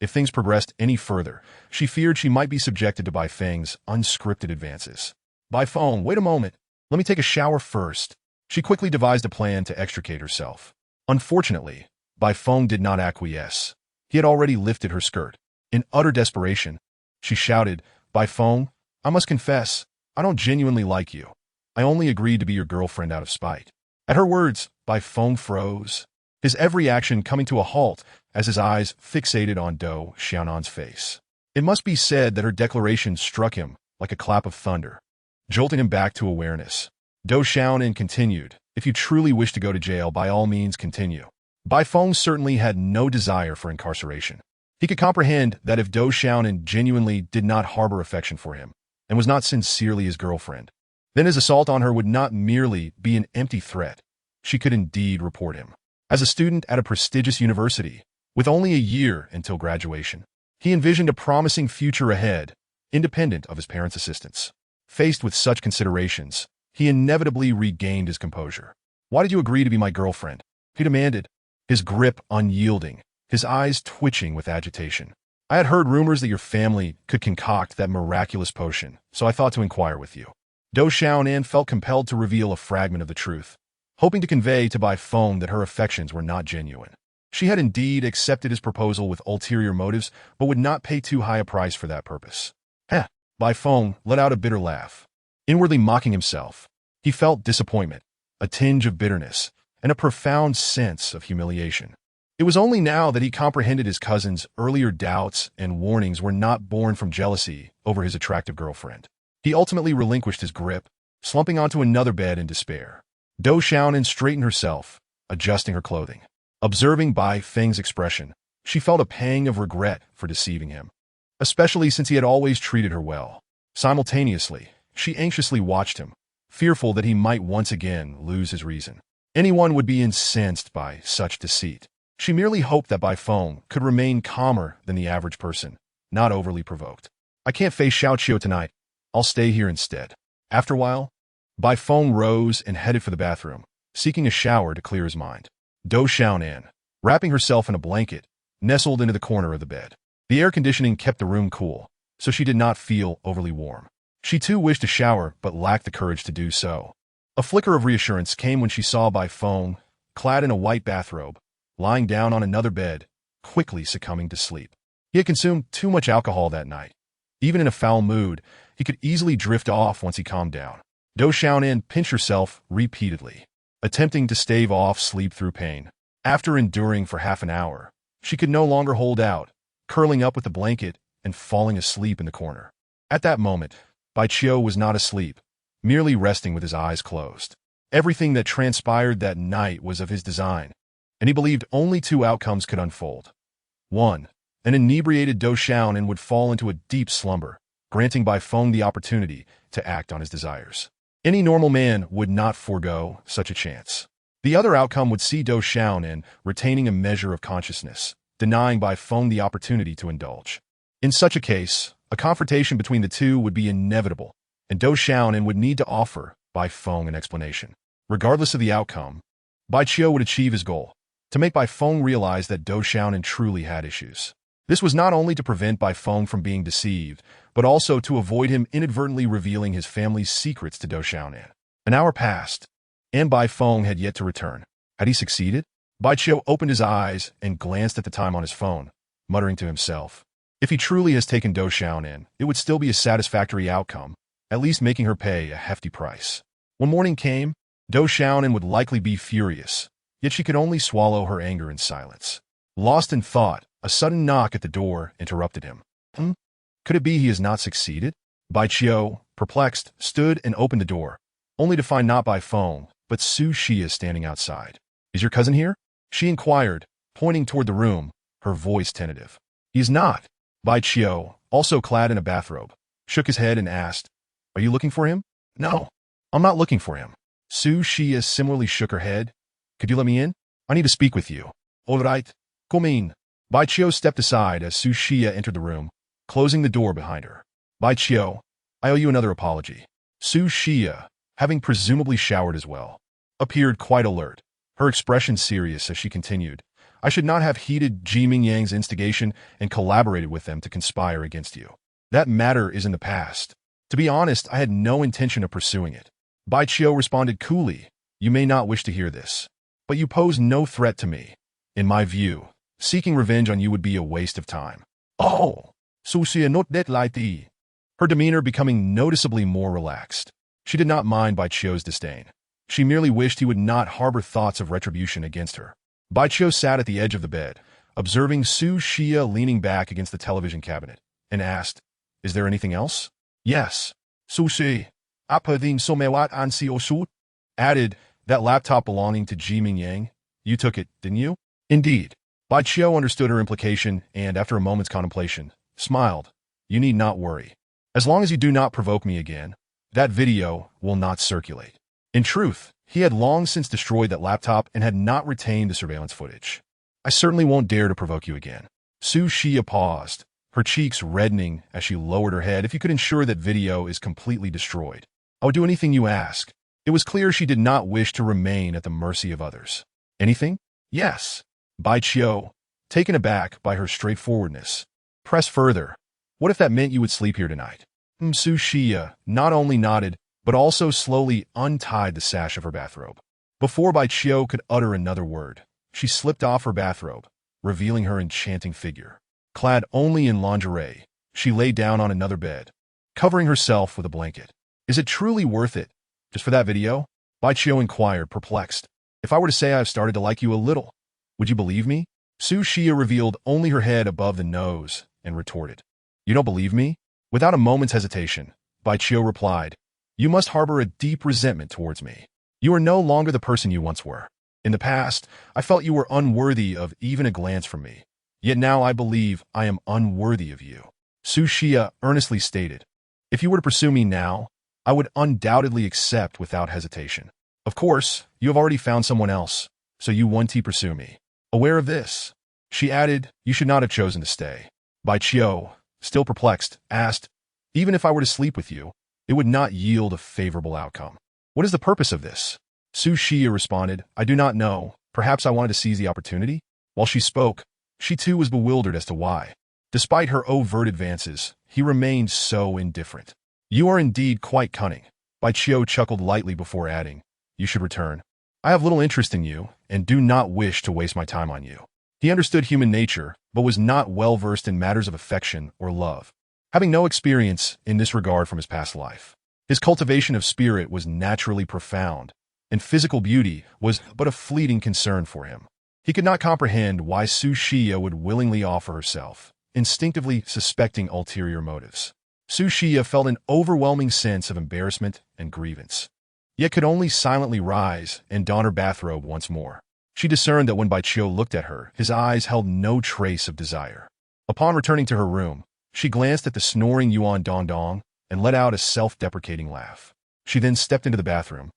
If things progressed any further, she feared she might be subjected to Bai Feng's unscripted advances. "Bai Feng, wait a moment. Let me take a shower first." She quickly devised a plan to extricate herself. Unfortunately, Bai Feng did not acquiesce. He had already lifted her skirt. In utter desperation, she shouted, "Bai Feng, I must confess, I don't genuinely like you. I only agreed to be your girlfriend out of spite." At her words, Bai Feng froze, his every action coming to a halt as his eyes fixated on Dou Xiaonan's face. It must be said that her declaration struck him like a clap of thunder, jolting him back to awareness. Dou Xiaonan continued, "If you truly wish to go to jail, by all means continue." Bai Feng certainly had no desire for incarceration. He could comprehend that if Dou Xiaonan genuinely did not harbor affection for him, and was not sincerely his girlfriend, then his assault on her would not merely be an empty threat. She could indeed report him. As a student at a prestigious university, with only a year until graduation, he envisioned a promising future ahead, independent of his parents' assistance. Faced with such considerations, he inevitably regained his composure. "Why did you agree to be my girlfriend?" he demanded, his grip unyielding, his eyes twitching with agitation. "I had heard rumors that your family could concoct that miraculous potion, so I thought to inquire with you." Dou Xiaonan felt compelled to reveal a fragment of the truth, hoping to convey to Bai Feng that her affections were not genuine. She had indeed accepted his proposal with ulterior motives, but would not pay too high a price for that purpose. "Heh!" Bai Feng let out a bitter laugh, inwardly mocking himself. He felt disappointment, a tinge of bitterness, and a profound sense of humiliation. It was only now that he comprehended his cousin's earlier doubts and warnings were not born from jealousy over his attractive girlfriend. He ultimately relinquished his grip, slumping onto another bed in despair. Dou Xiaonan straightened herself, adjusting her clothing. Observing Bai Feng's expression, she felt a pang of regret for deceiving him, especially since he had always treated her well. Simultaneously, she anxiously watched him, fearful that he might once again lose his reason. Anyone would be incensed by such deceit. She merely hoped that Bai Feng could remain calmer than the average person, not overly provoked. "I can't face Xiaoqiu tonight. I'll stay here instead." After a while, Bai Feng rose and headed for the bathroom, seeking a shower to clear his mind. Dou Xiaonan, wrapping herself in a blanket, nestled into the corner of the bed. The air conditioning kept the room cool, so she did not feel overly warm. She too wished to shower, but lacked the courage to do so. A flicker of reassurance came when she saw Bai Feng, clad in a white bathrobe, lying down on another bed, quickly succumbing to sleep. He had consumed too much alcohol that night. Even in a foul mood, he could easily drift off once he calmed down. Do Xiaonan pinched herself repeatedly, attempting to stave off sleep through pain. After enduring for half an hour, she could no longer hold out, curling up with the blanket and falling asleep in the corner. At that moment, Bai Qiu was not asleep, merely resting with his eyes closed. Everything that transpired that night was of his design, and he believed only two outcomes could unfold. 1. An inebriated Do Xiaonan would fall into a deep slumber, granting Bai Feng the opportunity to act on his desires. Any normal man would not forego such a chance. The other outcome would see Do Xiaonan retaining a measure of consciousness, denying Bai Feng the opportunity to indulge. In such a case, a confrontation between the two would be inevitable, and Do Xiaonan would need to offer Bai Feng an explanation. Regardless of the outcome, Bai Qiu would achieve his goal, to make Bai Feng realize that Do Xiaonan truly had issues. This was not only to prevent Bai Feng from being deceived, but also to avoid him inadvertently revealing his family's secrets to Do Xiaonan. An hour passed, and Bai Feng had yet to return. Had he succeeded? Bai Qiu opened his eyes and glanced at the time on his phone, muttering to himself. If he truly has taken Do Xiaonan, it would still be a satisfactory outcome, at least making her pay a hefty price. When morning came, Do Xiaonan would likely be furious, yet she could only swallow her anger in silence. Lost in thought, a sudden knock at the door interrupted him. Could it be he has not succeeded? Bai Qiu, perplexed, stood and opened the door, only to find not Bai Feng, but Su Xia standing outside. Is your cousin here? She inquired, pointing toward the room, her voice tentative. He is not. Bai Qiu, also clad in a bathrobe, shook his head and asked, Are you looking for him? No, I'm not looking for him. Su Xia similarly shook her head. Could you let me in? I need to speak with you. All right, come in. Bai Qiu stepped aside as Su Xia entered the room, closing the door behind her. Bai Qiu, I owe you another apology. Su Xia, having presumably showered as well, appeared quite alert, her expression serious as she continued. I should not have heeded Ji Mingyang's instigation and collaborated with them to conspire against you. That matter is in the past. To be honest, I had no intention of pursuing it. Bai Qiu responded coolly, You may not wish to hear this, but you pose no threat to me. In my view, seeking revenge on you would be a waste of time. Oh, Su Xia not that like thee. Her demeanor becoming noticeably more relaxed. She did not mind Bai Qiu's disdain. She merely wished he would not harbor thoughts of retribution against her. Bai Qiu sat at the edge of the bed, observing Su Xia leaning back against the television cabinet, and asked, Is there anything else? Yes. Su Xia, apădim somewhat ansi osut. Added, That laptop belonging to Ji Mingyang, you took it, didn't you? Indeed. Bai Qiu understood her implication and, after a moment's contemplation, smiled. You need not worry. As long as you do not provoke me again, that video will not circulate. In truth, he had long since destroyed that laptop and had not retained the surveillance footage. I certainly won't dare to provoke you again. Su Xia paused, her cheeks reddening as she lowered her head. If you could ensure that video is completely destroyed, I would do anything you ask. It was clear she did not wish to remain at the mercy of others. Anything? Yes. Bai Qiu, taken aback by her straightforwardness, pressed further. What if that meant you would sleep here tonight? Su Xia not only nodded, but also slowly untied the sash of her bathrobe. Before Bai Qiu could utter another word, she slipped off her bathrobe, revealing her enchanting figure. Clad only in lingerie, she lay down on another bed, covering herself with a blanket. Is it truly worth it, just for that video? Bai Qiu inquired, perplexed. If I were to say I have started to like you a little, would you believe me? Su Xia revealed only her head above the nose and retorted. You don't believe me? Without a moment's hesitation, Bai Qiu replied, You must harbor a deep resentment towards me. You are no longer the person you once were. In the past, I felt you were unworthy of even a glance from me. Yet now I believe I am unworthy of you. Su Xia earnestly stated, If you were to pursue me now, I would undoubtedly accept without hesitation. Of course, you have already found someone else, so you won't pursue me. Aware of this, she added, You should not have chosen to stay. Bai Qiu, still perplexed, asked, Even if I were to sleep with you, it would not yield a favorable outcome. What is the purpose of this? Su Xia responded, I do not know. Perhaps I wanted to seize the opportunity? While she spoke, she too was bewildered as to why. Despite her overt advances, he remained so indifferent. You are indeed quite cunning. Bai Qiu chuckled lightly before adding, you should return. I have little interest in you, and do not wish to waste my time on you. He understood human nature, but was not well versed in matters of affection or love, having no experience in this regard from his past life. His cultivation of spirit was naturally profound, and physical beauty was but a fleeting concern for him. He could not comprehend why Su Xia would willingly offer herself, instinctively suspecting ulterior motives. Su Xia felt an overwhelming sense of embarrassment and grievance, yet could only silently rise and don her bathrobe once more. She discerned that when Bai Qiu looked at her, his eyes held no trace of desire. Upon returning to her room, she glanced at the snoring Yuan Dongdong and let out a self-deprecating laugh. She then stepped into the bathroom,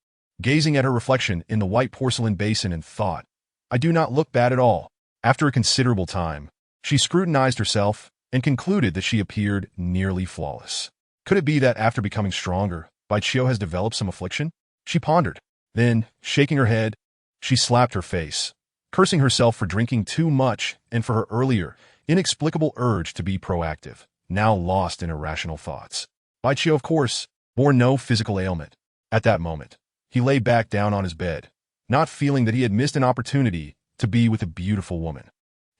gazing at her reflection in the white porcelain basin and thought, I do not look bad at all. After a considerable time, she scrutinized herself and concluded that she appeared nearly flawless. Could it be that after becoming stronger, Bai Qiu has developed some affliction? She pondered. Then, shaking her head, she slapped her face, cursing herself for drinking too much and for her earlier, inexplicable urge to be proactive, now lost in irrational thoughts. Bai Qiu, of course, bore no physical ailment. At that moment, he lay back down on his bed, not feeling that he had missed an opportunity to be with a beautiful woman.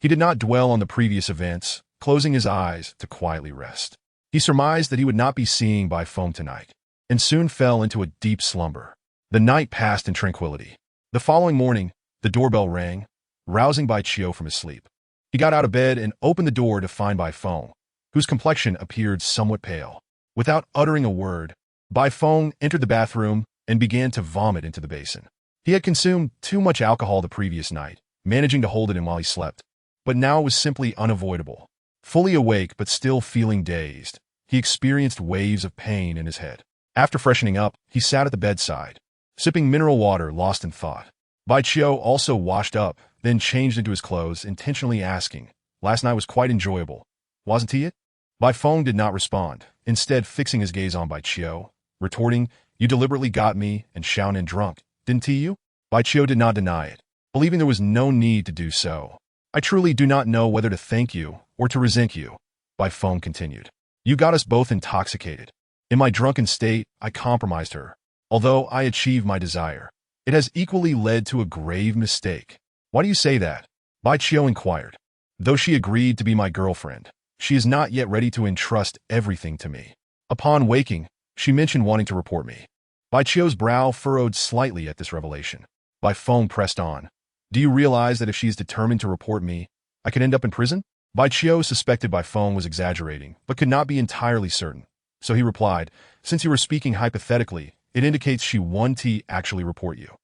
He did not dwell on the previous events, closing his eyes to quietly rest. He surmised that he would not be seeing Bai Feng tonight, and soon fell into a deep slumber. The night passed in tranquility. The following morning, the doorbell rang, rousing Bai Qiu from his sleep. He got out of bed and opened the door to find Bai Feng, whose complexion appeared somewhat pale. Without uttering a word, Bai Feng entered the bathroom and began to vomit into the basin. He had consumed too much alcohol the previous night, managing to hold it in while he slept. But now it was simply unavoidable. Fully awake but still feeling dazed, he experienced waves of pain in his head. After freshening up, he sat at the bedside, sipping mineral water, lost in thought. Bai Qiu also washed up, then changed into his clothes, intentionally asking, last night was quite enjoyable. Wasn't he it? Bai Feng did not respond, instead fixing his gaze on Bai Qiu, retorting, you deliberately got me and Xiaonan drunk, didn't he you? Bai Qiu did not deny it, believing there was no need to do so. I truly do not know whether to thank you or to resent you, Bai Feng continued. You got us both intoxicated. In my drunken state, I compromised her. Although I achieved my desire, it has equally led to a grave mistake. Why do you say that? Bai Qiu inquired. Though she agreed to be my girlfriend, she is not yet ready to entrust everything to me. Upon waking, she mentioned wanting to report me. Bai Qiu's brow furrowed slightly at this revelation. Bai Feng pressed on. Do you realize that if she is determined to report me, I could end up in prison? Bai Qiu suspected Bai Feng was exaggerating, but could not be entirely certain. So he replied, since you were speaking hypothetically, it indicates she won't actually report you.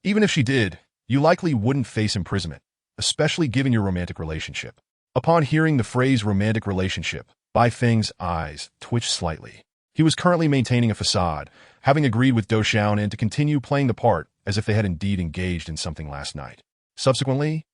Even if she did, you likely wouldn't face imprisonment, especially given your romantic relationship. Upon hearing the phrase romantic relationship, Bai Feng's eyes twitched slightly. He was currently maintaining a facade, having agreed with Dou Xiaonan to continue playing the part as if they had indeed engaged in something last night. Subsequently,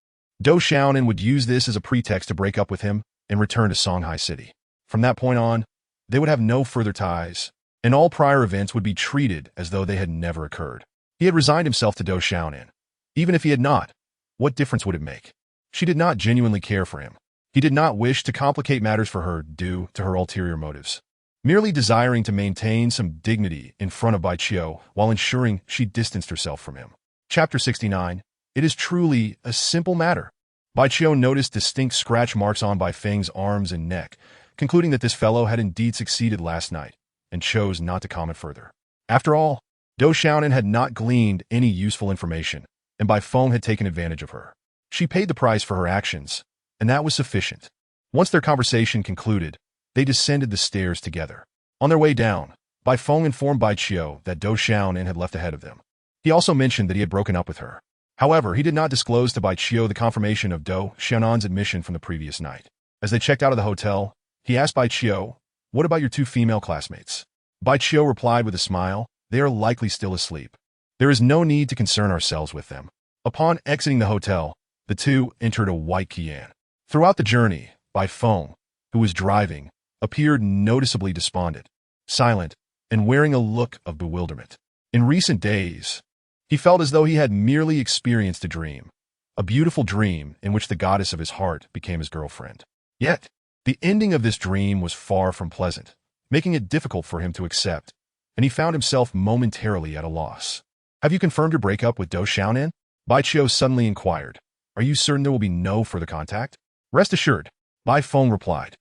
Dou Xiaonan would use this as a pretext to break up with him and return to Songhai City. From that point on, they would have no further ties, and all prior events would be treated as though they had never occurred. He had resigned himself to Dou Xiaonan. Even if he had not, what difference would it make? She did not genuinely care for him. He did not wish to complicate matters for her due to her ulterior motives, merely desiring to maintain some dignity in front of Bai Qiu while ensuring she distanced herself from him. Chapter 69. It is truly a simple matter. Bai Qiu noticed distinct scratch marks on Bai Feng's arms and neck, concluding that this fellow had indeed succeeded last night, and chose not to comment further. After all, Dou Xiaonan had not gleaned any useful information, and Bai Feng had taken advantage of her. She paid the price for her actions, and that was sufficient. Once their conversation concluded, they descended the stairs together. On their way down, Bai Feng informed Bai Qiu that Dou Xiaonan had left ahead of them. He also mentioned that he had broken up with her. However, he did not disclose to Bai Qiu the confirmation of Dou Xiaonan's admission from the previous night. As they checked out of the hotel, he asked Bai Qiu, what about your two female classmates? Bai Qiu replied with a smile, they are likely still asleep. There is no need to concern ourselves with them. Upon exiting the hotel, the two entered a white Qian. Throughout the journey, Bai Feng, who was driving, appeared noticeably despondent, silent, and wearing a look of bewilderment. In recent days, he felt as though he had merely experienced a dream, a beautiful dream in which the goddess of his heart became his girlfriend. Yet, the ending of this dream was far from pleasant, making it difficult for him to accept, and he found himself momentarily at a loss. "Have you confirmed your breakup with Do Xiaonan?" Bai Qiu suddenly inquired. "Are you certain there will be no further contact?" "Rest assured," Bai Feng replied.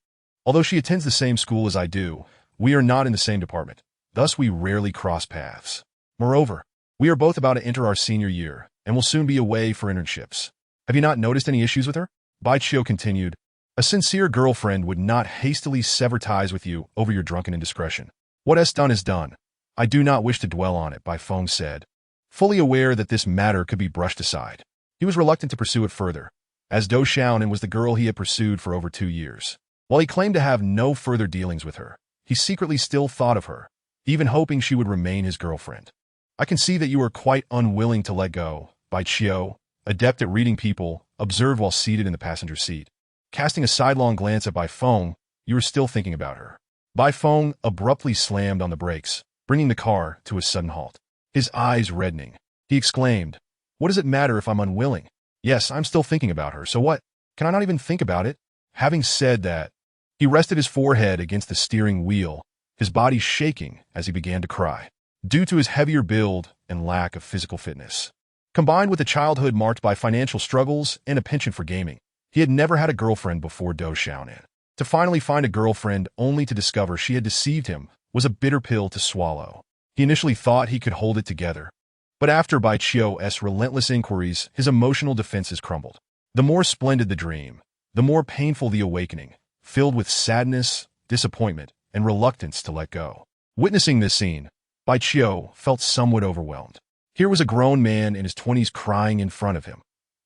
"Although she attends the same school as I do, we are not in the same department. Thus we rarely cross paths. Moreover, we are both about to enter our senior year, and will soon be away for internships. Have you not noticed any issues with her?" Bai Qiu continued. "A sincere girlfriend would not hastily sever ties with you over your drunken indiscretion. What is done is done. I do not wish to dwell on it," Bai Feng said, fully aware that this matter could be brushed aside. He was reluctant to pursue it further, as Do Xiaonan was the girl he had pursued for over 2 years. While he claimed to have no further dealings with her, he secretly still thought of her, even hoping she would remain his girlfriend. "I can see that you are quite unwilling to let go," Bai Qiu, adept at reading people, observed while seated in the passenger seat. Casting a sidelong glance at Bai Feng, "You are still thinking about her." Bai Feng abruptly slammed on the brakes, bringing the car to a sudden halt. His eyes reddening, he exclaimed, "What does it matter if I'm unwilling? Yes, I'm still thinking about her, so what? Can I not even think about it?" Having said that, he rested his forehead against the steering wheel, his body shaking as he began to cry, due to his heavier build and lack of physical fitness. Combined with a childhood marked by financial struggles and a penchant for gaming, he had never had a girlfriend before Do Xiaonan. To finally find a girlfriend only to discover she had deceived him was a bitter pill to swallow. He initially thought he could hold it together, but after Bai Qiu's relentless inquiries, his emotional defenses crumbled. The more splendid the dream, the more painful the awakening, filled with sadness, disappointment, and reluctance to let go. Witnessing this scene, Bai Qiu felt somewhat overwhelmed. Here was a grown man in his 20s crying in front of him.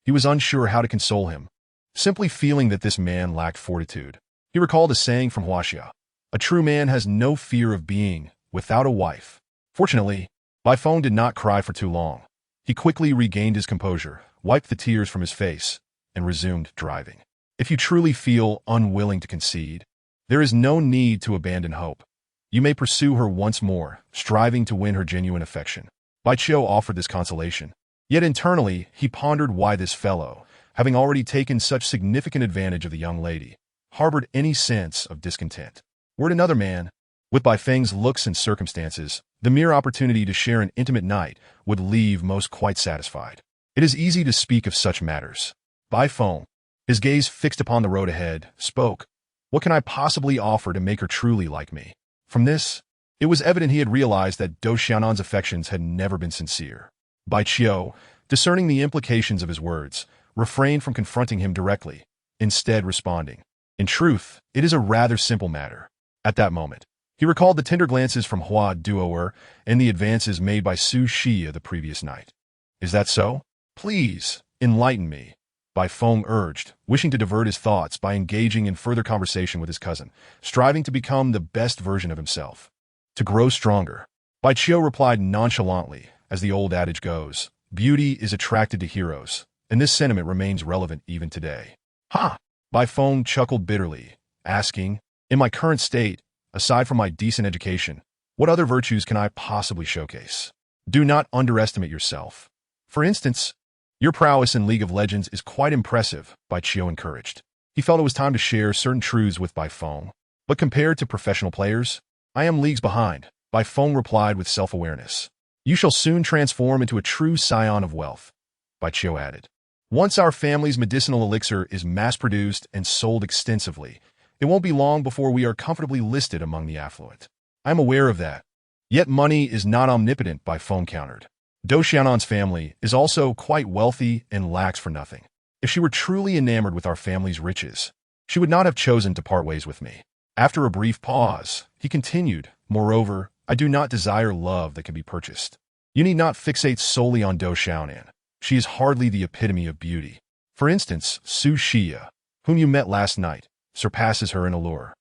He was unsure how to console him, simply feeling that this man lacked fortitude. He recalled a saying from Huaxia: "A true man has no fear of being without a wife." Fortunately, Bai Feng did not cry for too long. He quickly regained his composure, wiped the tears from his face, and resumed driving. If you truly feel unwilling to concede, there is no need to abandon hope. You may pursue her once more, striving to win her genuine affection. Bai Qiu offered this consolation. Yet internally, he pondered why this fellow, having already taken such significant advantage of the young lady, harbored any sense of discontent. Were it another man, with Bai Feng's looks and circumstances, the mere opportunity to share an intimate night would leave most quite satisfied. It is easy to speak of such matters. Bai Feng, his gaze fixed upon the road ahead, spoke. "What can I possibly offer to make her truly like me?" From this, it was evident he had realized that Do Xiaonan's affections had never been sincere. Bai Qiu, discerning the implications of his words, refrained from confronting him directly, instead responding, "In truth, it is a rather simple matter." At that moment, he recalled the tender glances from Hua Duoer and the advances made by Su Xia the previous night. "Is that so? Please, enlighten me," Bai Feng urged, wishing to divert his thoughts by engaging in further conversation with his cousin, striving to become the best version of himself. "To grow stronger," Bai Qiu replied nonchalantly, as the old adage goes, "Beauty is attracted to heroes," and this sentiment remains relevant even today. "Ha!" Bai Feng chuckled bitterly, asking, "In my current state, aside from my decent education, what other virtues can I possibly showcase? Do not underestimate yourself. For instance, your prowess in League of Legends is quite impressive," Bai Qiu encouraged. He felt it was time to share certain truths with Bai Feng. "But compared to professional players, I am leagues behind," Bai Feng replied with self-awareness. "You shall soon transform into a true scion of wealth," Bai Qiu added. "Once our family's medicinal elixir is mass-produced and sold extensively, it won't be long before we are comfortably listed among the affluent. I am aware of that. Yet money is not omnipotent," Bai Feng countered. "Do Xiaonan's family is also quite wealthy and lacks for nothing. If she were truly enamored with our family's riches, she would not have chosen to part ways with me." After a brief pause, he continued, "Moreover, I do not desire love that can be purchased. You need not fixate solely on Do Xiaonan. She is hardly the epitome of beauty. For instance, Su Xia, whom you met last night, surpasses her in allure."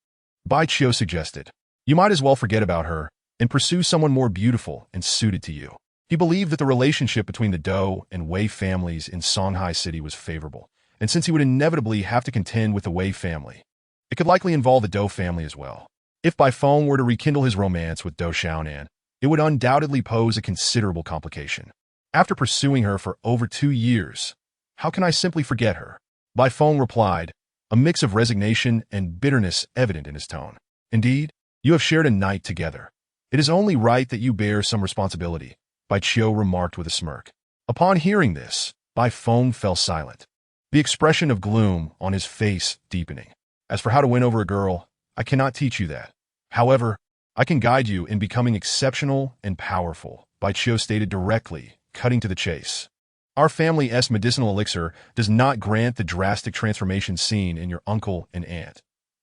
Bai Qiu suggested, "You might as well forget about her and pursue someone more beautiful and suited to you." He believed that the relationship between the Do and Wei families in Songhai City was favorable, and since he would inevitably have to contend with the Wei family, it could likely involve the Do family as well. If Bai Feng were to rekindle his romance with Do Xiaonan, it would undoubtedly pose a considerable complication. After pursuing her for over 2 years, How can I simply forget her? Bai Feng replied, a mix of resignation and bitterness evident in his tone. Indeed, you have shared a night together. It is only right that you bear some responsibility, Bai Qiu remarked with a smirk. Upon hearing this, Bai Feng fell silent, the expression of gloom on his face deepening. As for how to win over a girl, I cannot teach you that. However, I can guide you in becoming exceptional and powerful, Bai Qiu stated directly, cutting to the chase. Our family's medicinal elixir does not grant the drastic transformation seen in your uncle and aunt.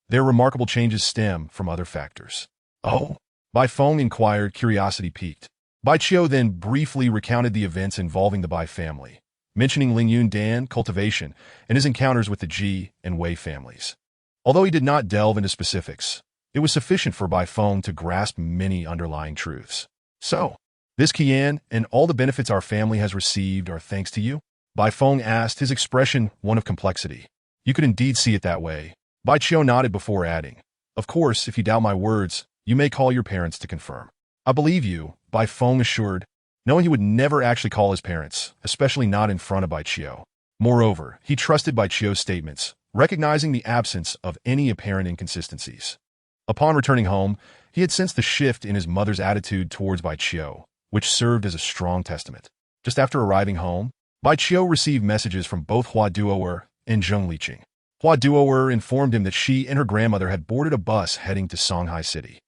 Their remarkable changes stem from other factors. Oh? Bai Feng inquired, curiosity piqued. Bai Qiu then briefly recounted the events involving the Bai family, mentioning Ling Yun Dan cultivation and his encounters with the Ji and Wei families. Although he did not delve into specifics, it was sufficient for Bai Feng to grasp many underlying truths. So, this Qian and all the benefits our family has received are thanks to you? Bai Feng asked, his expression one of complexity. You could indeed see it that way. Bai Qiu nodded before adding, of course, if you doubt my words, you may call your parents to confirm. I believe you, Bai Feng assured, knowing he would never actually call his parents, especially not in front of Bai Qiu. Moreover, he trusted Bai Qiu's statements, recognizing the absence of any apparent inconsistencies. Upon returning home, he had sensed the shift in his mother's attitude towards Bai Qiu, which served as a strong testament. Just after arriving home, Bai Qiu received messages from both Hua Duoer and Zheng Liqing. Hua Duoer informed him that she and her grandmother had boarded a bus heading to Shanghai City.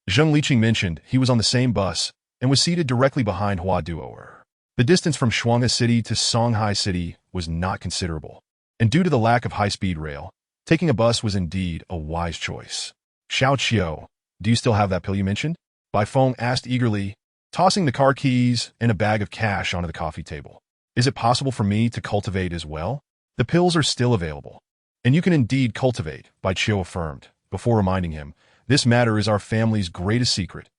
Zheng Liqing mentioned he was on the same bus and was seated directly behind Hua Duoer. The distance from Shanghai City to Shanghai City was not considerable, and due to the lack of high-speed rail, taking a bus was indeed a wise choice. Xiao Qiu, do you still have that pill you mentioned? Bai Feng asked eagerly, tossing the car keys and a bag of cash onto the coffee table. Is it possible for me to cultivate as well? The pills are still available. And you can indeed cultivate, Bai Qiu affirmed, before reminding him, this matter is our family's greatest secret.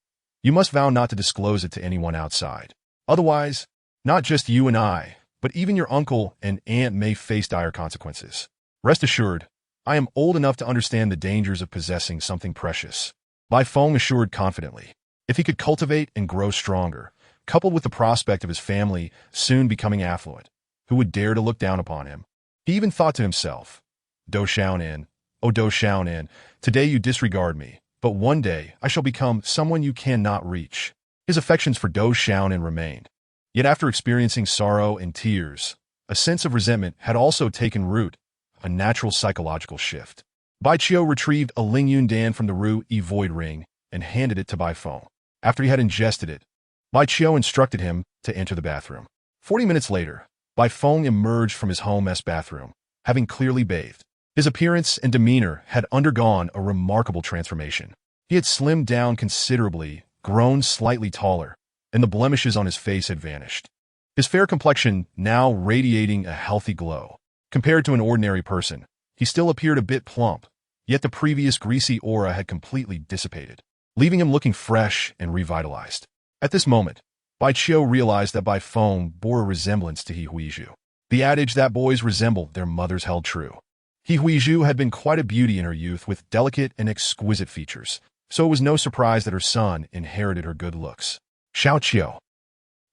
You must vow not to disclose it to anyone outside. Otherwise, not just you and I, but even your uncle and aunt may face dire consequences. Rest assured, I am old enough to understand the dangers of possessing something precious. Bai Feng assured confidently. If he could cultivate and grow stronger, coupled with the prospect of his family soon becoming affluent, who would dare to look down upon him? He even thought to himself, Do Xiaonan, oh Do Xiaonan, today you disregard me, but one day I shall become someone you cannot reach. His affections for Do Xiaonan remained. Yet after experiencing sorrow and tears, a sense of resentment had also taken root, a natural psychological shift. Bai Qiu retrieved a Ling Yun Dan from the Ru Yi void ring and handed it to Bai Feng. After he had ingested it, Bai Qiu instructed him to enter the bathroom. 40 minutes later, Bai Feng emerged from his home-mess bathroom, having clearly bathed. His appearance and demeanor had undergone a remarkable transformation. He had slimmed down considerably, grown slightly taller, and the blemishes on his face had vanished. His fair complexion now radiating a healthy glow. Compared to an ordinary person, he still appeared a bit plump, yet the previous greasy aura had completely dissipated, leaving him looking fresh and revitalized. At this moment, Bai Qiu realized that Bai Feng bore a resemblance to He Huizhu. The adage that boys resemble their mothers held true. He Huizhu had been quite a beauty in her youth with delicate and exquisite features, so it was no surprise that her son inherited her good looks. Xiao Qiu.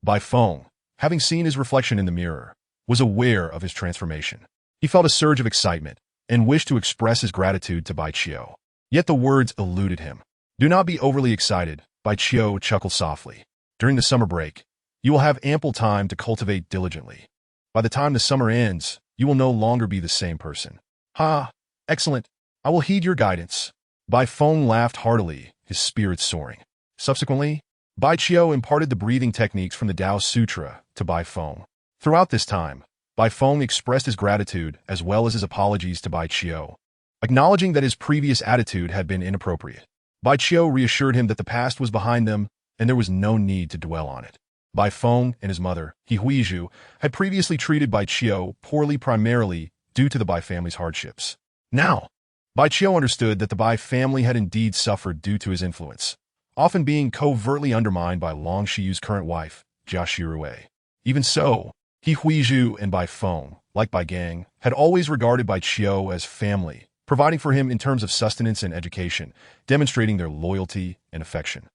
Bai Feng, having seen his reflection in the mirror, was aware of his transformation. He felt a surge of excitement and wished to express his gratitude to Bai Qiu. Yet the words eluded him. Do not be overly excited, Bai Qiu chuckled softly. During the summer break, you will have ample time to cultivate diligently. By the time the summer ends, you will no longer be the same person. Ha! Excellent. I will heed your guidance. Bai Feng laughed heartily, his spirits soaring. Subsequently, Bai Qiu imparted the breathing techniques from the Tao Sutra to Bai Feng. Throughout this time, Bai Feng expressed his gratitude as well as his apologies to Bai Qiu, acknowledging that his previous attitude had been inappropriate. Bai Qiu reassured him that the past was behind them and there was no need to dwell on it. Bai Feng and his mother, He Huizhu, had previously treated Bai Qiu poorly primarily due to the Bai family's hardships. Now, Bai Qiu understood that the Bai family had indeed suffered due to his influence, often being covertly undermined by Long Shiyu's current wife, Jia Shirue. Even so, He Huizhu and Bai Feng, like Bai Gang, had always regarded Bai Qiu as family, providing for him in terms of sustenance and education, demonstrating their loyalty and affection.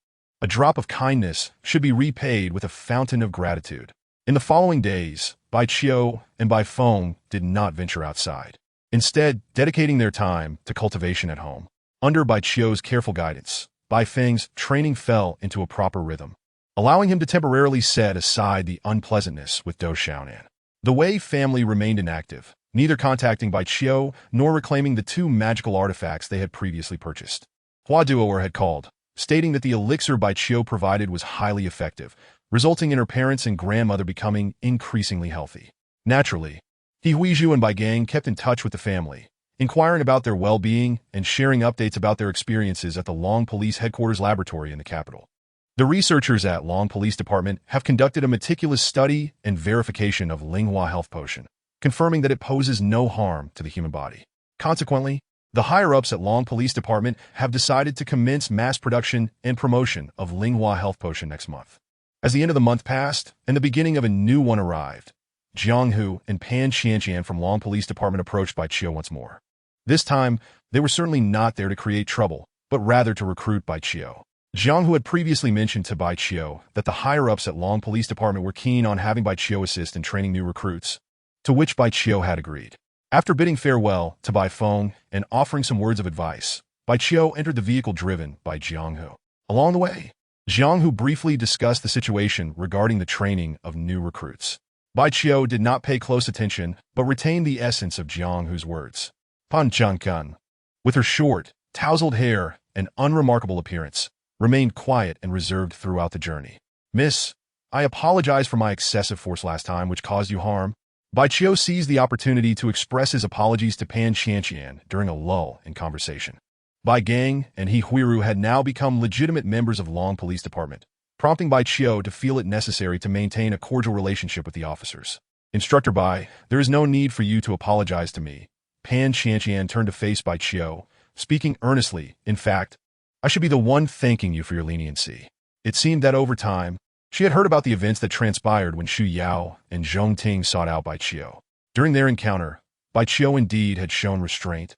A drop of kindness should be repaid with a fountain of gratitude. In the following days, Bai Bai Qiu and Bai Feng did not venture outside, instead dedicating their time to cultivation at home. Under Bai Qiu's careful guidance, Bai Feng's training fell into a proper rhythm, allowing him to temporarily set aside the unpleasantness with Do Xiaonan. The Wei family remained inactive, neither contacting Bai Qiu nor reclaiming the two magical artifacts they had previously purchased. Hua Duoer had called, stating that the elixir Bai Qiu provided was highly effective, resulting in her parents and grandmother becoming increasingly healthy. Naturally, He Huizhu and Bai Gang kept in touch with the family, inquiring about their well-being and sharing updates about their experiences at the Long Police Headquarters Laboratory in the capital. The researchers at Long Police Department have conducted a meticulous study and verification of Linghua Health Potion, confirming that it poses no harm to the human body. Consequently, the higher-ups at Long Police Department have decided to commence mass production and promotion of Linghua Health Potion next month. As the end of the month passed and the beginning of a new one arrived, Jiang Hu and Pan Qianqian from Long Police Department approached Bai Qiu once more. This time, they were certainly not there to create trouble, but rather to recruit Bai Qiu. Jiang Hu had previously mentioned to Bai Qiu that the higher-ups at Long Police Department were keen on having Bai Qiu assist in training new recruits, to which Bai Qiu had agreed. After bidding farewell to Bai Feng and offering some words of advice, Bai Qiu entered the vehicle driven by Jiang Hu. Along the way, Jiang Hu briefly discussed the situation regarding the training of new recruits. Bai Qiu did not pay close attention, but retained the essence of Jiang Hu's words. Pan Jiangkan, with her short, tousled hair and unremarkable appearance, remained quiet and reserved throughout the journey. Miss, I apologize for my excessive force last time which caused you harm. Bai Qiu seized the opportunity to express his apologies to Pan Qianqian during a lull in conversation. Bai Gang and He Huiru had now become legitimate members of Long Police Department, prompting Bai Qiu to feel it necessary to maintain a cordial relationship with the officers. Instructor Bai, there is no need for you to apologize to me. Pan Qianqian turned to face Bai Qiu, speaking earnestly. In fact, I should be the one thanking you for your leniency. It seemed that over time, she had heard about the events that transpired when Xu Yao and Zhong Ting sought out Bai Qiu. During their encounter, Bai Qiu indeed had shown restraint.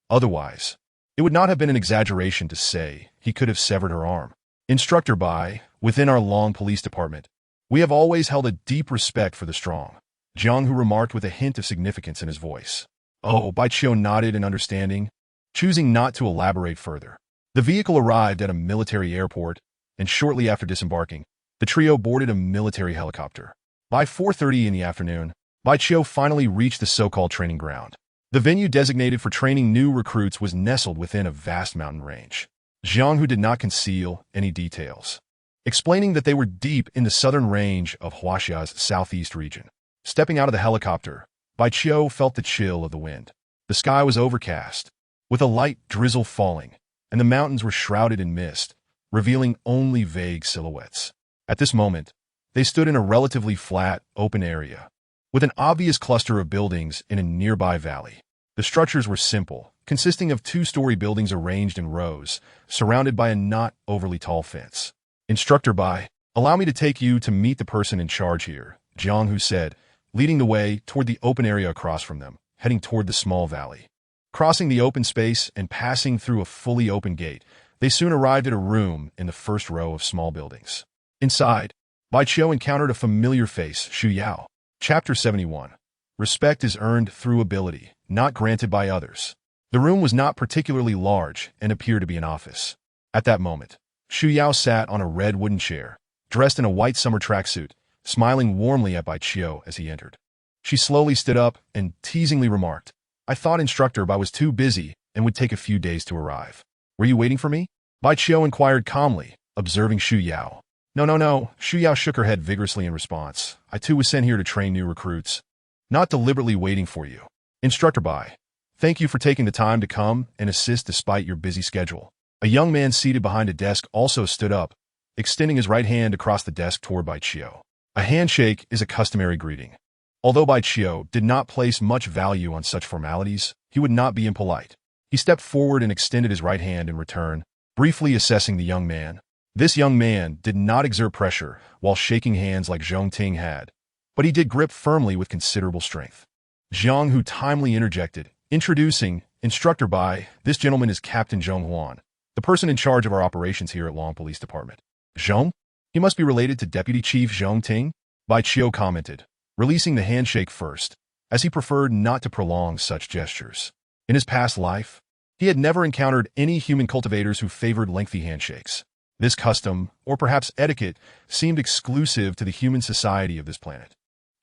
Otherwise, it would not have been an exaggeration to say he could have severed her arm. Instructor Bai, within our Long Police Department, we have always held a deep respect for the strong, Jiang Hu remarked with a hint of significance in his voice. Oh, Bai Qiu nodded in understanding, choosing not to elaborate further. The vehicle arrived at a military airport, and shortly after disembarking, the trio boarded a military helicopter. By 4:30 in the afternoon, Bai Qiu finally reached the so-called training ground. The venue designated for training new recruits was nestled within a vast mountain range. Jiang Hu did not conceal any details, explaining that they were deep in the southern range of Huaxia's southeast region. Stepping out of the helicopter, Bai Qiu felt the chill of the wind. The sky was overcast, with a light drizzle falling, and the mountains were shrouded in mist, revealing only vague silhouettes. At this moment, they stood in a relatively flat, open area, with an obvious cluster of buildings in a nearby valley. The structures were simple, consisting of two-story buildings arranged in rows, surrounded by a not overly tall fence. Instructor Bai, allow me to take you to meet the person in charge here, Jiang Hu said, leading the way toward the open area across from them, heading toward the small valley. Crossing the open space and passing through a fully open gate, they soon arrived at a room in the first row of small buildings. Inside, Bai Qiu encountered a familiar face, Xu Yao. Chapter 71. Respect is earned through ability, not granted by others. The room was not particularly large and appeared to be an office. At that moment, Xu Yao sat on a red wooden chair, dressed in a white summer tracksuit, smiling warmly at Bai Qiu as he entered. She slowly stood up and teasingly remarked, I thought Instructor Bai was too busy and would take a few days to arrive. Were you waiting for me? Bai Qiu inquired calmly, observing Xu Yao. No. Xu Yao shook her head vigorously in response. I too was sent here to train new recruits. Not deliberately waiting for you. Instructor Bai, thank you for taking the time to come and assist despite your busy schedule. A young man seated behind a desk also stood up, extending his right hand across the desk toward Bai Qiu. A handshake is a customary greeting. Although Bai Qiu did not place much value on such formalities, he would not be impolite. He stepped forward and extended his right hand in return, briefly assessing the young man. This young man did not exert pressure while shaking hands like Zhong Ting had, but he did grip firmly with considerable strength. Jiang Hu timely interjected, introducing Instructor Bai, this gentleman is Captain Zhong Huan, the person in charge of our operations here at Long Police Department. Zhong? He must be related to Deputy Chief Zhong Ting? Bai Qiu commented, releasing the handshake first, as he preferred not to prolong such gestures. In his past life, he had never encountered any human cultivators who favored lengthy handshakes. This custom, or perhaps etiquette, seemed exclusive to the human society of this planet.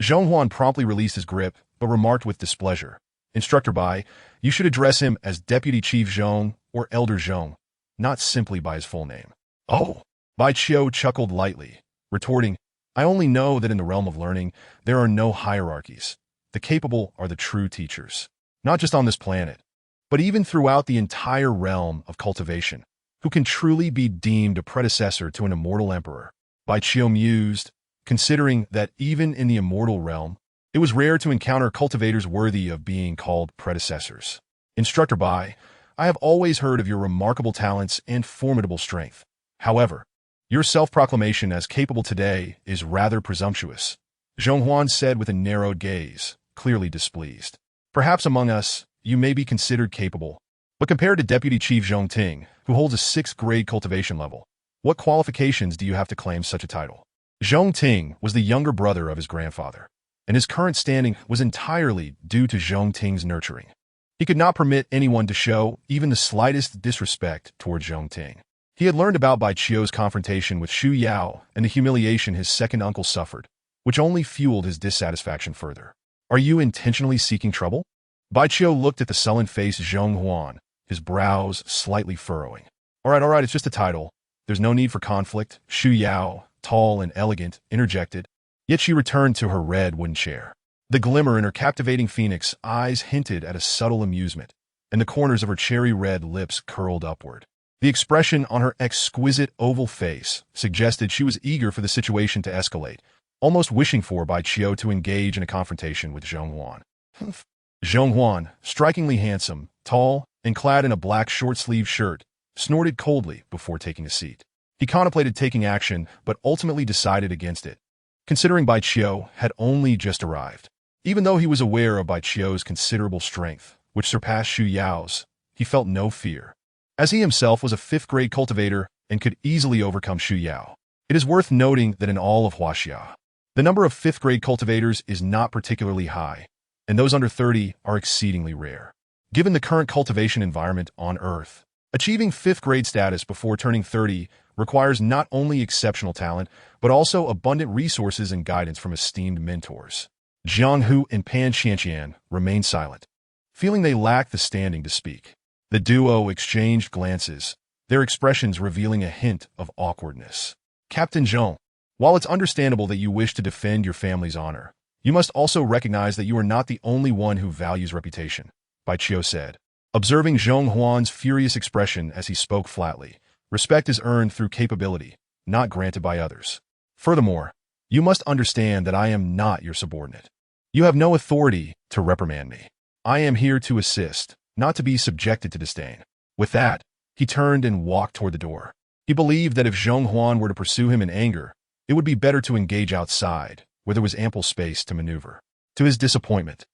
Zhonghuan promptly released his grip, but remarked with displeasure, "Instructor Bai, you should address him as Deputy Chief Zhong or Elder Zhong, not simply by his full name." "Oh!" Bai Qiu chuckled lightly, retorting, "I only know that in the realm of learning, there are no hierarchies. The capable are the true teachers. Not just on this planet, but even throughout the entire realm of cultivation. Who can truly be deemed a predecessor to an immortal emperor?" Bai Qiu mused, considering that even in the immortal realm, it was rare to encounter cultivators worthy of being called predecessors. "Instructor Bai, I have always heard of your remarkable talents and formidable strength. However, your self-proclamation as capable today is rather presumptuous," Zhonghuan said with a narrowed gaze, clearly displeased. "Perhaps among us, you may be considered capable, but compared to Deputy Chief Zhong Ting, who holds a 6th grade cultivation level, what qualifications do you have to claim such a title?" Zhong Ting was the younger brother of his grandfather, and his current standing was entirely due to Zhong Ting's nurturing. He could not permit anyone to show even the slightest disrespect toward Zhong Ting. He had learned about Bai Qiu's confrontation with Xu Yao and the humiliation his second uncle suffered, which only fueled his dissatisfaction further. "Are you intentionally seeking trouble?" Bai Qiu looked at the sullen face Zhonghuan, his brows slightly furrowing. All right, it's just a title. There's no need for conflict," Xu Yao, tall and elegant, interjected. Yet she returned to her red wooden chair. The glimmer in her captivating phoenix eyes hinted at a subtle amusement, and the corners of her cherry-red lips curled upward. The expression on her exquisite oval face suggested she was eager for the situation to escalate, almost wishing for Bai Qiu to engage in a confrontation with Zhonghuan. Zhonghuan, strikingly handsome, tall, and clad in a black short-sleeved shirt, snorted coldly before taking a seat. He contemplated taking action, but ultimately decided against it, considering Bai Qiu had only just arrived. Even though he was aware of Bai Qiu's considerable strength, which surpassed Xu Yao's, he felt no fear, as he himself was a 5th grade cultivator and could easily overcome Xu Yao. It is worth noting that in all of Huaxia, the number of 5th grade cultivators is not particularly high, and those under 30 are exceedingly rare. Given the current cultivation environment on Earth, achieving 5th grade status before turning 30 requires not only exceptional talent, but also abundant resources and guidance from esteemed mentors. Jiang Hu and Pan Qianqian remained silent, feeling they lacked the standing to speak. The duo exchanged glances, their expressions revealing a hint of awkwardness. "Captain Zhong, while it's understandable that you wish to defend your family's honor, you must also recognize that you are not the only one who values reputation," Bai Qiu said, observing Zhonghuan's furious expression as he spoke flatly. "Respect is earned through capability, not granted by others. Furthermore, you must understand that I am not your subordinate. You have no authority to reprimand me. I am here to assist, not to be subjected to disdain." With that, he turned and walked toward the door. He believed that if Zhonghuan were to pursue him in anger, it would be better to engage outside, where there was ample space to maneuver. To his disappointment,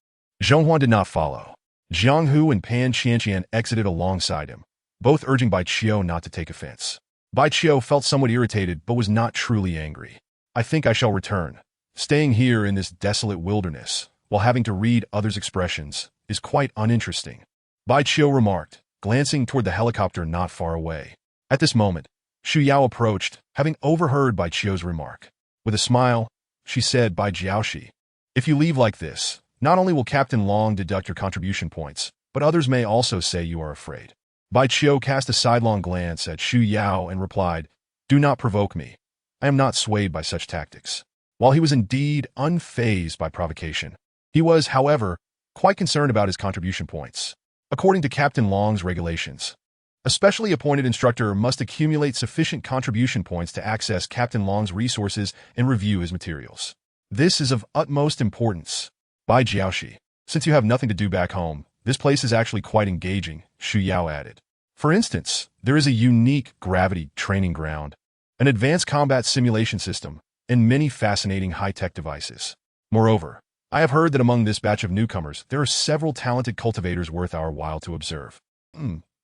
Zhonghuan did not follow. Jiang Hu and Pan Qianqian exited alongside him, both urging Bai Qiu not to take offense. Bai Qiu felt somewhat irritated but was not truly angry. "I think I shall return. Staying here in this desolate wilderness, while having to read others' expressions, is quite uninteresting," Bai Qiu remarked, glancing toward the helicopter not far away. At this moment, Xu Yao approached, having overheard Bai Qiu's remark. With a smile, she said, "Bai Jiaoxi, if you leave like this, not only will Captain Long deduct your contribution points, but others may also say you are afraid." Bai Qiu cast a sidelong glance at Xu Yao and replied, "Do not provoke me. I am not swayed by such tactics." While he was indeed unfazed by provocation, he was, however, quite concerned about his contribution points. According to Captain Long's regulations, a specially appointed instructor must accumulate sufficient contribution points to access Captain Long's resources and review his materials. This is of utmost importance. Bai Jiaoxi, since you have nothing to do back home, this place is actually quite engaging, Xu Yao added. For instance, there is a unique gravity training ground, an advanced combat simulation system, and many fascinating high-tech devices. Moreover, I have heard that among this batch of newcomers, there are several talented cultivators worth our while to observe.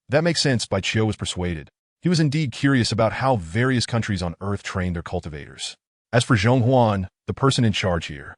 That makes sense, Bai Qiu was persuaded. He was indeed curious about how various countries on Earth train their cultivators. As for Zhonghuan, the person in charge here,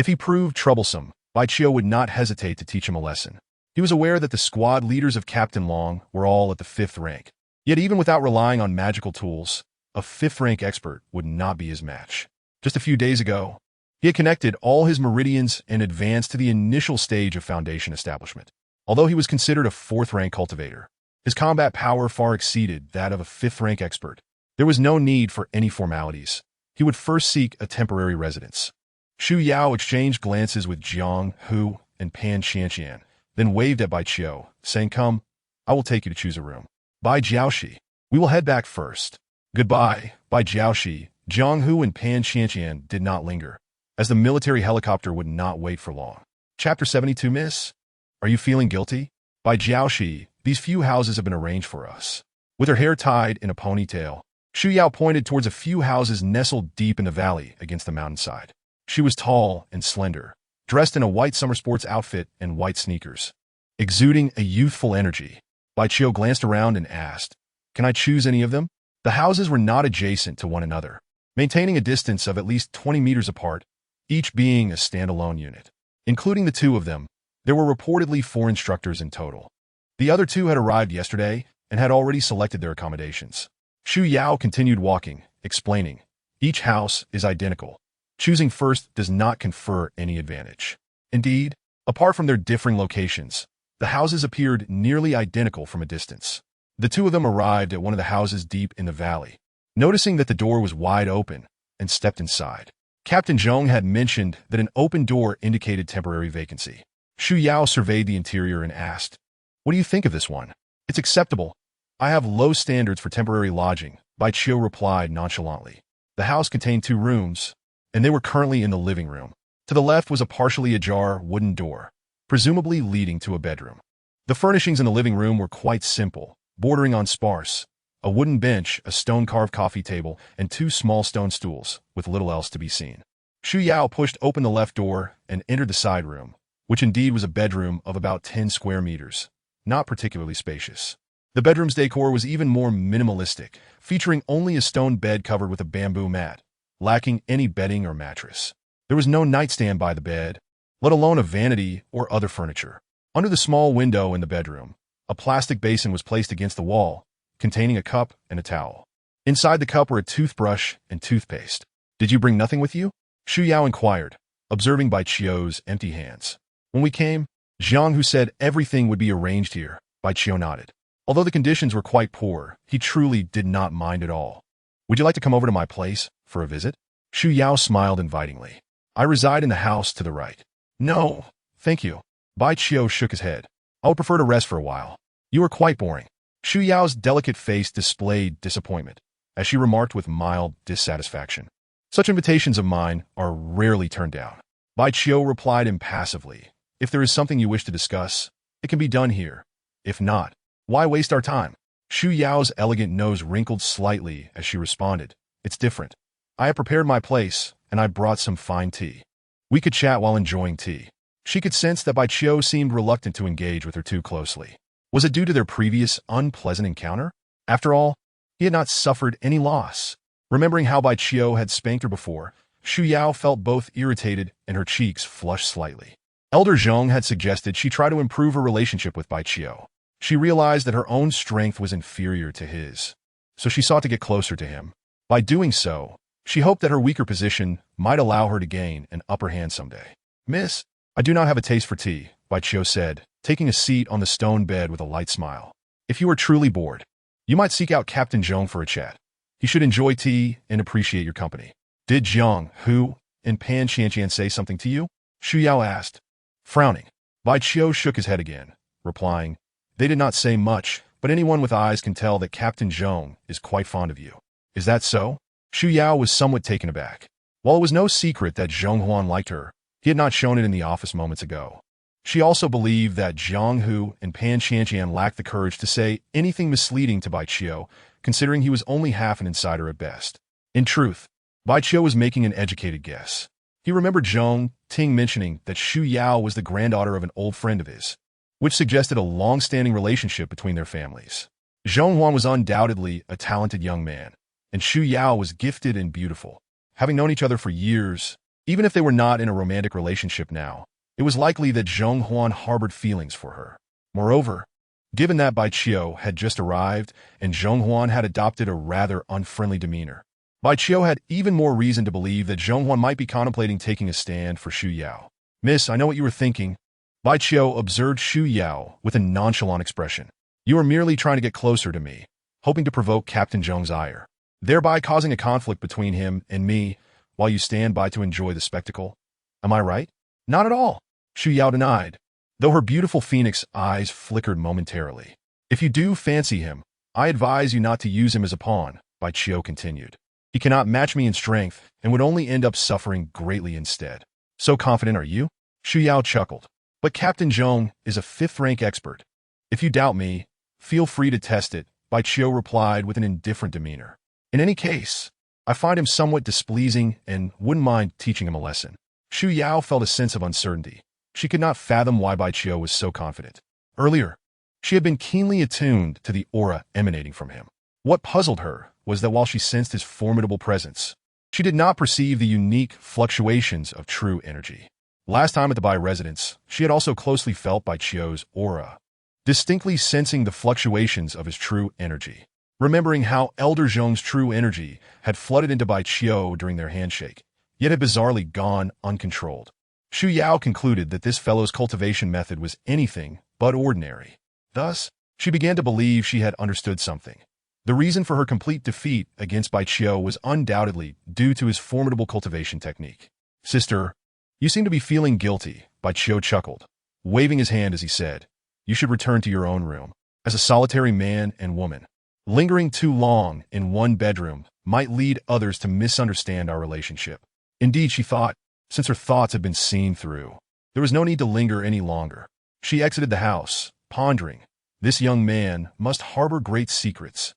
If he proved troublesome, Bai Qiu would not hesitate to teach him a lesson. He was aware that the squad leaders of Captain Long were all at the 5th rank. Yet even without relying on magical tools, a 5th rank expert would not be his match. Just a few days ago, he had connected all his meridians and advanced to the initial stage of foundation establishment. Although he was considered a 4th rank cultivator, his combat power far exceeded that of a 5th rank expert. There was no need for any formalities. He would first seek a temporary residence. Xu Yao exchanged glances with Jiang Hu and Pan Qianqian, then waved at Bai Qiu, saying, "Come, I will take you to choose a room." "Bai Jiaoxi, we will head back first." "Goodbye, Bai Jiaoxi." Jiang Hu and Pan Qianqian did not linger, as the military helicopter would not wait for long. Chapter 72. Miss, are you feeling guilty? Bai Jiaoxi, these few houses have been arranged for us. With her hair tied in a ponytail, Xu Yao pointed towards a few houses nestled deep in the valley against the mountainside. She was tall and slender, dressed in a white summer sports outfit and white sneakers, exuding a youthful energy. Bai Qiu glanced around and asked, "Can I choose any of them?" The houses were not adjacent to one another, maintaining a distance of at least 20 meters apart, each being a standalone unit. Including the two of them, there were reportedly 4 instructors in total. The other 2 had arrived yesterday and had already selected their accommodations. Xu Yao continued walking, explaining, "Each house is identical. Choosing first does not confer any advantage. Indeed, apart from their differing locations, the houses appeared nearly identical from a distance." The 2 of them arrived at one of the houses deep in the valley, noticing that the door was wide open, and stepped inside. Captain Zhong had mentioned that an open door indicated temporary vacancy. Xu Yao surveyed the interior and asked, "What do you think of this one?" "It's acceptable. I have low standards for temporary lodging," Bai Qiu replied nonchalantly. The house contained 2 rooms, and they were currently in the living room. To the left was a partially ajar wooden door, presumably leading to a bedroom. The furnishings in the living room were quite simple, bordering on sparse: a wooden bench, a stone-carved coffee table, and 2 small stone stools, with little else to be seen. Xu Yao pushed open the left door and entered the side room, which indeed was a bedroom of about 10 square meters, not particularly spacious. The bedroom's decor was even more minimalistic, featuring only a stone bed covered with a bamboo mat, lacking any bedding or mattress. There was no nightstand by the bed, let alone a vanity or other furniture. Under the small window in the bedroom, a plastic basin was placed against the wall, containing a cup and a towel. Inside the cup were a toothbrush and toothpaste. "Did you bring nothing with you?" Xu Yao inquired, observing Bai Qiu's empty hands. "When we came, Jiang Hu said everything would be arranged here." Bai Qiu nodded. Although the conditions were quite poor, he truly did not mind at all. "Would you like to come over to my place for a visit?" Xu Yao smiled invitingly. "I reside in the house to the right." "No, thank you." Bai Qiu shook his head. "I would prefer to rest for a while. You are quite boring." Xu Yao's delicate face displayed disappointment, as she remarked with mild dissatisfaction, "Such invitations of mine are rarely turned down." Bai Qiu replied impassively, "If there is something you wish to discuss, it can be done here. If not, why waste our time?" Xu Yao's elegant nose wrinkled slightly as she responded, "It's different. I have prepared my place, and I brought some fine tea. We could chat while enjoying tea." She could sense that Bai Qiu seemed reluctant to engage with her too closely. Was it due to their previous unpleasant encounter? After all, he had not suffered any loss. Remembering how Bai Qiu had spanked her before, Xu Yao felt both irritated and her cheeks flushed slightly. Elder Zhong had suggested she try to improve her relationship with Bai Qiu. She realized that her own strength was inferior to his, so she sought to get closer to him. By doing so, she hoped that her weaker position might allow her to gain an upper hand someday. "Miss, I do not have a taste for tea," Bai Qiu said, taking a seat on the stone bed with a light smile. "If you are truly bored, you might seek out Captain Zhong for a chat. He should enjoy tea and appreciate your company." "Did Jiang Hu and Pan Qianqian say something to you?" Xu Yao asked, frowning. Bai Qiu shook his head again, replying, "They did not say much, but anyone with eyes can tell that Captain Zhong is quite fond of you." "Is that so?" Xu Yao was somewhat taken aback. While it was no secret that Zhong Huan liked her, he had not shown it in the office moments ago. She also believed that Jiang Hu and Pan Qianqian lacked the courage to say anything misleading to Bai Qiu, considering he was only half an insider at best. In truth, Bai Qiu was making an educated guess. He remembered Zhong Ting mentioning that Xu Yao was the granddaughter of an old friend of his, which suggested a long-standing relationship between their families. Zhong Huan was undoubtedly a talented young man, and Xu Yao was gifted and beautiful. Having known each other for years, Even if they were not in a romantic relationship now, it was likely that Zhong Huan harbored feelings for her. Moreover, given that Bai Qiu had just arrived and Zhong Huan had adopted a rather unfriendly demeanor, Bai Qiu had even more reason to believe that Zhong Huan might be contemplating taking a stand for Xu Yao. "Miss, I know what you were thinking." Bai Qiu observed Xu Yao with a nonchalant expression. "You are merely trying to get closer to me, hoping to provoke Captain Zhong's ire, thereby causing a conflict between him and me while you stand by to enjoy the spectacle. Am I right?" "Not at all," Xu Yao denied, though her beautiful phoenix eyes flickered momentarily. "If you do fancy him, I advise you not to use him as a pawn," Bai Qiu continued. "He cannot match me in strength and would only end up suffering greatly instead." "So confident are you?" Xu Yao chuckled. "But Captain Zhong is a fifth-rank expert. If you doubt me, feel free to test it," Bai Qiu replied with an indifferent demeanor. "In any case, I find him somewhat displeasing and wouldn't mind teaching him a lesson." Xu Yao felt a sense of uncertainty. She could not fathom why Bai Qiu was so confident. Earlier, she had been keenly attuned to the aura emanating from him. What puzzled her was that while she sensed his formidable presence, she did not perceive the unique fluctuations of true energy. Last time at the Bai residence, she had also closely felt Bai Qiu's aura, distinctly sensing the fluctuations of his true energy. Remembering how Elder Zhong's true energy had flooded into Bai Qiu during their handshake, yet had bizarrely gone uncontrolled, Xu Yao concluded that this fellow's cultivation method was anything but ordinary. Thus, she began to believe she had understood something. The reason for her complete defeat against Bai Qiu was undoubtedly due to his formidable cultivation technique. "Sister, you seem to be feeling guilty," Bai Qiu chuckled, waving his hand as he said, "You should return to your own room. As a solitary man and woman, lingering too long in one bedroom might lead others to misunderstand our relationship." Indeed, she thought, since her thoughts had been seen through, there was no need to linger any longer. She exited the house, pondering, "This young man must harbor great secrets.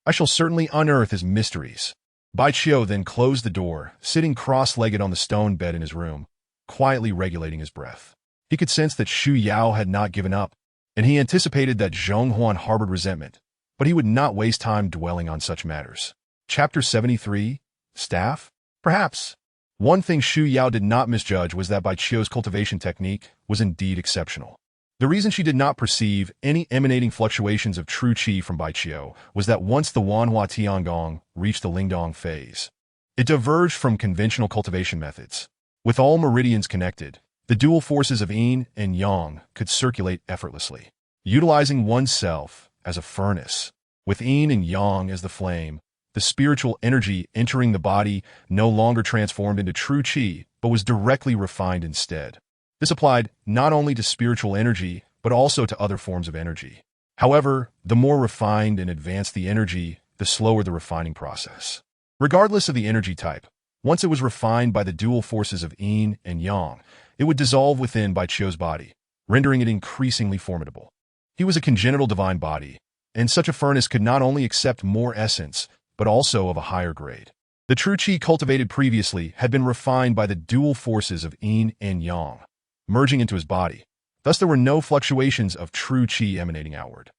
I shall certainly unearth his mysteries." Bai Qiu then closed the door, sitting cross-legged on the stone bed in his room, quietly regulating his breath. He could sense that Xu Yao had not given up, and he anticipated that Zhong Huan harbored resentment, but he would not waste time dwelling on such matters. Chapter 73, Staff? Perhaps. One thing Xu Yao did not misjudge was that Bai Qiu's cultivation technique was indeed exceptional. The reason she did not perceive any emanating fluctuations of true qi from Bai Qiu was that once the Wanhua Tiangong reached the Lingdong phase, it diverged from conventional cultivation methods. With all meridians connected, the dual forces of yin and yang could circulate effortlessly, utilizing oneself as a furnace. With yin and yang as the flame, the spiritual energy entering the body no longer transformed into true qi, but was directly refined instead. This applied not only to spiritual energy, but also to other forms of energy. However, the more refined and advanced the energy, the slower the refining process. Regardless of the energy type, once it was refined by the dual forces of yin and yang, it would dissolve within Bai Qiu's body, rendering it increasingly formidable. He was a congenital divine body, and such a furnace could not only accept more essence, but also of a higher grade. The true qi cultivated previously had been refined by the dual forces of yin and yang, merging into his body. Thus there were no fluctuations of true qi emanating outward.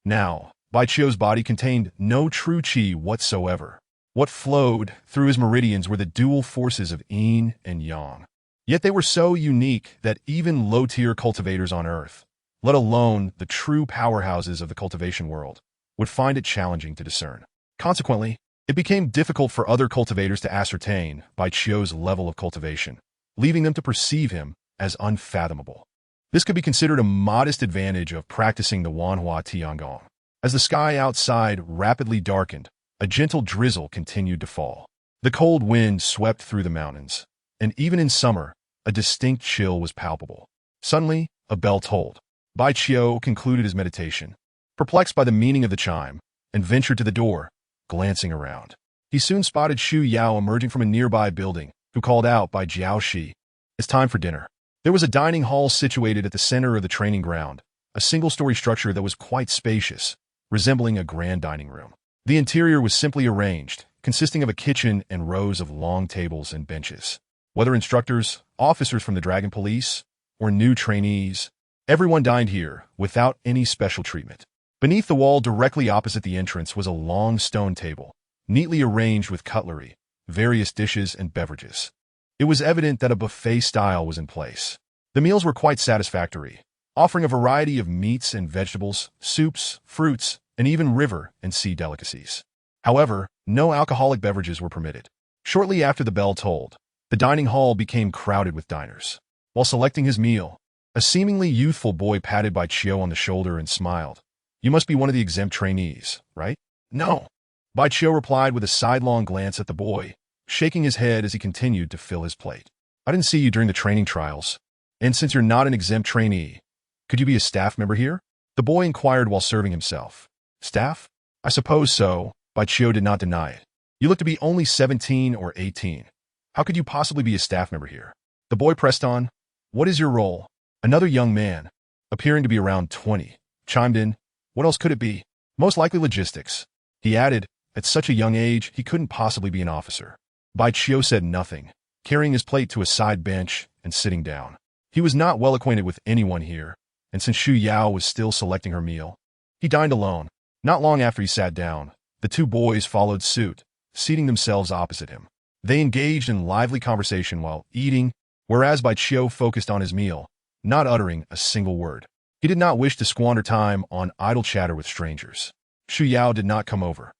Now, Bai Qiu's body contained no true qi whatsoever. What flowed through his meridians were the dual forces of yin and yang. Yet they were so unique that even low-tier cultivators on Earth, let alone the true powerhouses of the cultivation world, would find it challenging to discern. Consequently, it became difficult for other cultivators to ascertain Bai Qiu's level of cultivation, leaving them to perceive him as unfathomable. This could be considered a modest advantage of practicing the Wanhua Tiangong. As the sky outside rapidly darkened, a gentle drizzle continued to fall. The cold wind swept through the mountains, and even in summer, a distinct chill was palpable. Suddenly, a bell tolled. Bai Qiu concluded his meditation, perplexed by the meaning of the chime, and ventured to the door, glancing around. He soon spotted Xu Yao emerging from a nearby building, who called out by Jiao Shi, "It's time for dinner." There was a dining hall situated at the center of the training ground, a single-story structure that was quite spacious, resembling a grand dining room. The interior was simply arranged, consisting of a kitchen and rows of long tables and benches. Whether instructors, officers from the Dragon Police, or new trainees, everyone dined here without any special treatment. Beneath the wall directly opposite the entrance was a long stone table, neatly arranged with cutlery, various dishes, and beverages. It was evident that a buffet style was in place. The meals were quite satisfactory, offering a variety of meats and vegetables, soups, fruits, and even river and sea delicacies. However, no alcoholic beverages were permitted. Shortly after the bell tolled, the dining hall became crowded with diners. While selecting his meal, a seemingly youthful boy patted Bai Chio on the shoulder and smiled. "You must be one of the exempt trainees, right?" "No." Bai Chio replied with a sidelong glance at the boy, shaking his head as he continued to fill his plate. "I didn't see you during the training trials. And since you're not an exempt trainee, could you be a staff member here?" The boy inquired while serving himself. "Staff? I suppose so." Bai Chio did not deny it. "You look to be only 17 or 18. How could you possibly be a staff member here?" The boy pressed on. "What is your role?" Another young man, appearing to be around 20, chimed in. "What else could it be?" "Most likely logistics." He added, "At such a young age, he couldn't possibly be an officer." Bai Chio said nothing, carrying his plate to a side bench and sitting down. He was not well acquainted with anyone here, and since Xu Yao was still selecting her meal, he dined alone. Not long after he sat down, the two boys followed suit, seating themselves opposite him. They engaged in lively conversation while eating, whereas Bai Chio focused on his meal, not uttering a single word. He did not wish to squander time on idle chatter with strangers. Xu Yao did not come over.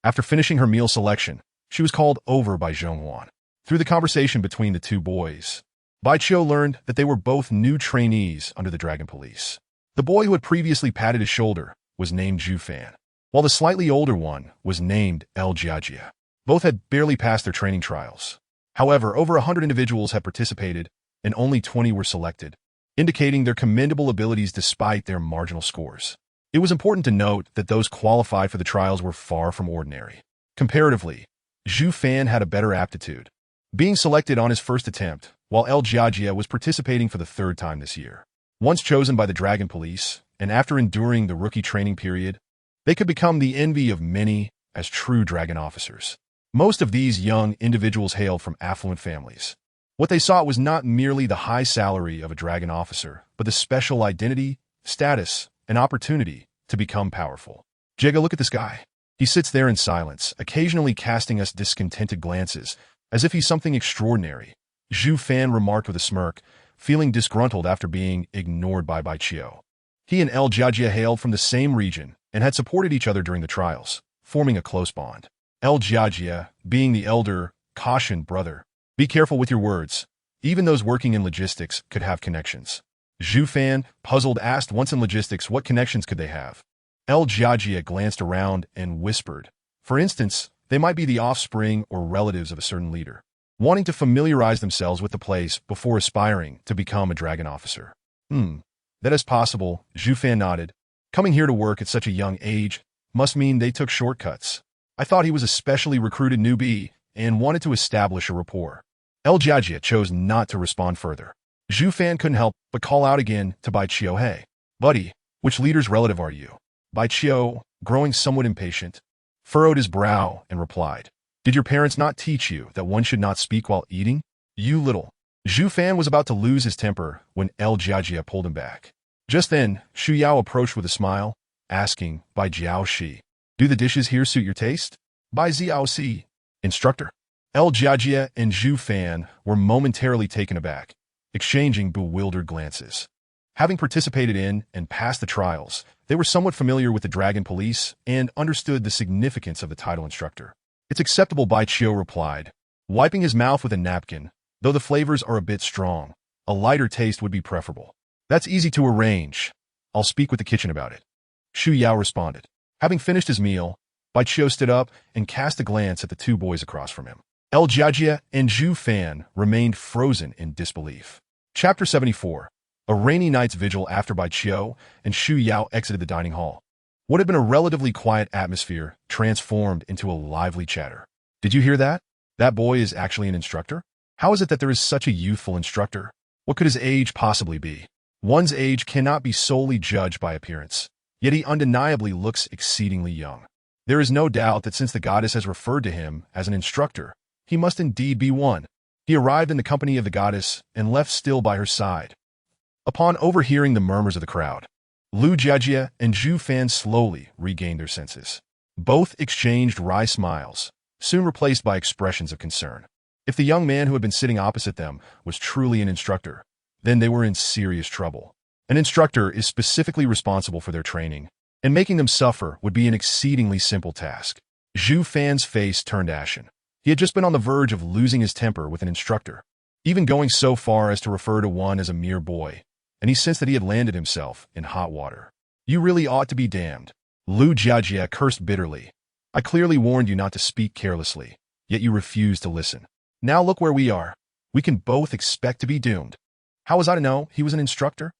After finishing her meal selection, she was called over by Zhonghuan. Through the conversation between the two boys, Bai Chio learned that they were both new trainees under the Dragon Police. The boy who had previously patted his shoulder was named Zhu Fan, while the slightly older one was named El Jiajia. Both had barely passed their training trials. However, over 100 individuals had participated, and only 20 were selected, indicating their commendable abilities despite their marginal scores. It was important to note that those qualified for the trials were far from ordinary. Comparatively, Zhu Fan had a better aptitude, being selected on his first attempt, while El Jiajia was participating for the third time this year. Once chosen by the Dragon Police, and after enduring the rookie training period, they could become the envy of many as true dragon officers. Most of these young individuals hailed from affluent families. What they sought was not merely the high salary of a dragon officer, but the special identity, status, and opportunity to become powerful. "Jega, look at this guy. He sits there in silence, occasionally casting us discontented glances, as if he's something extraordinary," Zhu Fan remarked with a smirk, feeling disgruntled after being ignored by Bai Chio. He and El Jiajia hailed from the same region and had supported each other during the trials, forming a close bond. El Jiajia, being the elder, cautioned, "Brother, be careful with your words. Even those working in logistics could have connections." Zhu Fan, puzzled, asked, "Once in logistics, what connections could they have?" El Jiajia glanced around and whispered, "For instance, they might be the offspring or relatives of a certain leader, wanting to familiarize themselves with the place before aspiring to become a dragon officer." That is possible," Zhu Fan nodded. "Coming here to work at such a young age must mean they took shortcuts. I thought he was a specially recruited newbie and wanted to establish a rapport." El Jiajia chose not to respond further. Zhu Fan couldn't help but call out again to Bai Chio, "Hey, buddy, which leader's relative are you?" Bai Chio, growing somewhat impatient, furrowed his brow and replied, "Did your parents not teach you that one should not speak while eating? You little—" Zhu Fan was about to lose his temper when El Jiajia pulled him back. Just then, Xu Yao approached with a smile, asking, "Bai Jiao Shi, do the dishes here suit your taste?" "Bai Ziao Si, instructor." El Jiajia and Zhu Fan were momentarily taken aback, exchanging bewildered glances. Having participated in and passed the trials, they were somewhat familiar with the Dragon Police and understood the significance of the title instructor. "It's acceptable," Bai Chio replied, wiping his mouth with a napkin. "Though the flavors are a bit strong, a lighter taste would be preferable." "That's easy to arrange. I'll speak with the kitchen about it," Xu Yao responded. Having finished his meal, Bai Chio stood up and cast a glance at the two boys across from him. El Jiajia and Zhu Fan remained frozen in disbelief. Chapter 74. A rainy night's vigil after Bai Chio and Xu Yao exited the dining hall. What had been a relatively quiet atmosphere transformed into a lively chatter. "Did you hear that? That boy is actually an instructor? How is it that there is such a youthful instructor? What could his age possibly be?" One's age cannot be solely judged by appearance, yet he undeniably looks exceedingly young. There is no doubt that since the goddess has referred to him as an instructor, he must indeed be one. He arrived in the company of the goddess and left still by her side. Upon overhearing the murmurs of the crowd, Lu Jiajia and Zhu Fan slowly regained their senses. Both exchanged wry smiles, soon replaced by expressions of concern. If the young man who had been sitting opposite them was truly an instructor, then they were in serious trouble. An instructor is specifically responsible for their training, and making them suffer would be an exceedingly simple task. Zhu Fan's face turned ashen. He had just been on the verge of losing his temper with an instructor, even going so far as to refer to one as a mere boy, and he sensed that he had landed himself in hot water. You really ought to be damned. Lu Jiajie cursed bitterly. I clearly warned you not to speak carelessly, yet you refused to listen. Now look where we are. We can both expect to be doomed. How was I to know he was an instructor?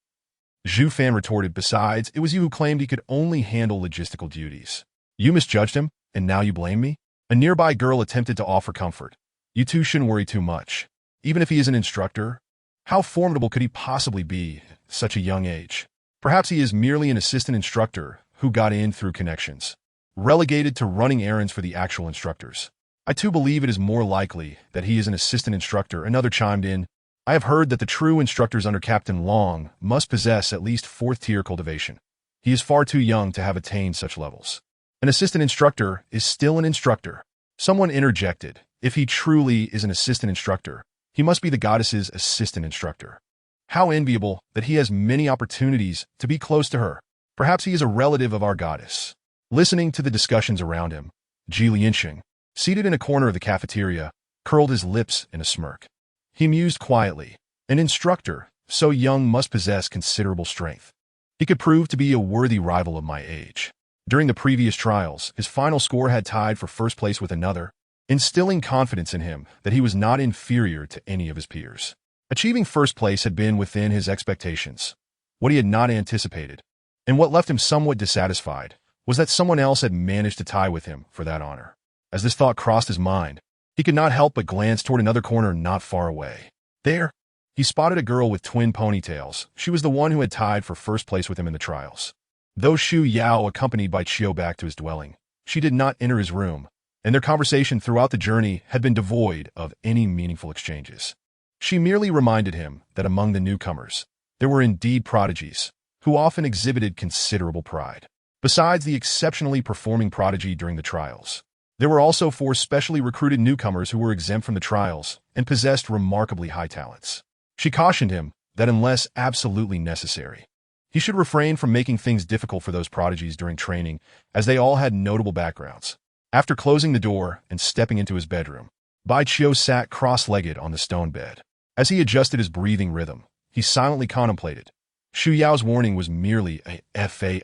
Zhu Fan retorted, besides, it was you who claimed he could only handle logistical duties. You misjudged him, and now you blame me? A nearby girl attempted to offer comfort. You two shouldn't worry too much. Even if he is an instructor, how formidable could he possibly be at such a young age? Perhaps he is merely an assistant instructor who got in through connections, relegated to running errands for the actual instructors. I too believe it is more likely that he is an assistant instructor. Another chimed in. I have heard that the true instructors under Captain Long must possess at least 4th-tier cultivation. He is far too young to have attained such levels. An assistant instructor is still an instructor. Someone interjected. If he truly is an assistant instructor, he must be the goddess's assistant instructor. How enviable that he has many opportunities to be close to her. Perhaps he is a relative of our goddess. Listening to the discussions around him, Ji Lianxing, seated in a corner of the cafeteria, curled his lips in a smirk. He mused quietly. An instructor, so young, must possess considerable strength. He could prove to be a worthy rival of my age. During the previous trials, his final score had tied for first place with another, instilling confidence in him that he was not inferior to any of his peers. Achieving first place had been within his expectations. What he had not anticipated, and what left him somewhat dissatisfied, was that someone else had managed to tie with him for that honor. As this thought crossed his mind, he could not help but glance toward another corner not far away. There, he spotted a girl with twin ponytails. She was the one who had tied for first place with him in the trials. Though Xu Yao accompanied Bai Qiu back to his dwelling, she did not enter his room, and their conversation throughout the journey had been devoid of any meaningful exchanges. She merely reminded him that among the newcomers, there were indeed prodigies, who often exhibited considerable pride. Besides the exceptionally performing prodigy during the trials, there were also 4 specially recruited newcomers who were exempt from the trials and possessed remarkably high talents. She cautioned him that unless absolutely necessary, he should refrain from making things difficult for those prodigies during training, as they all had notable backgrounds. After closing the door and stepping into his bedroom, Bai Qiu sat cross-legged on the stone bed. As he adjusted his breathing rhythm, he silently contemplated. Xu Yao's warning was merely a fade.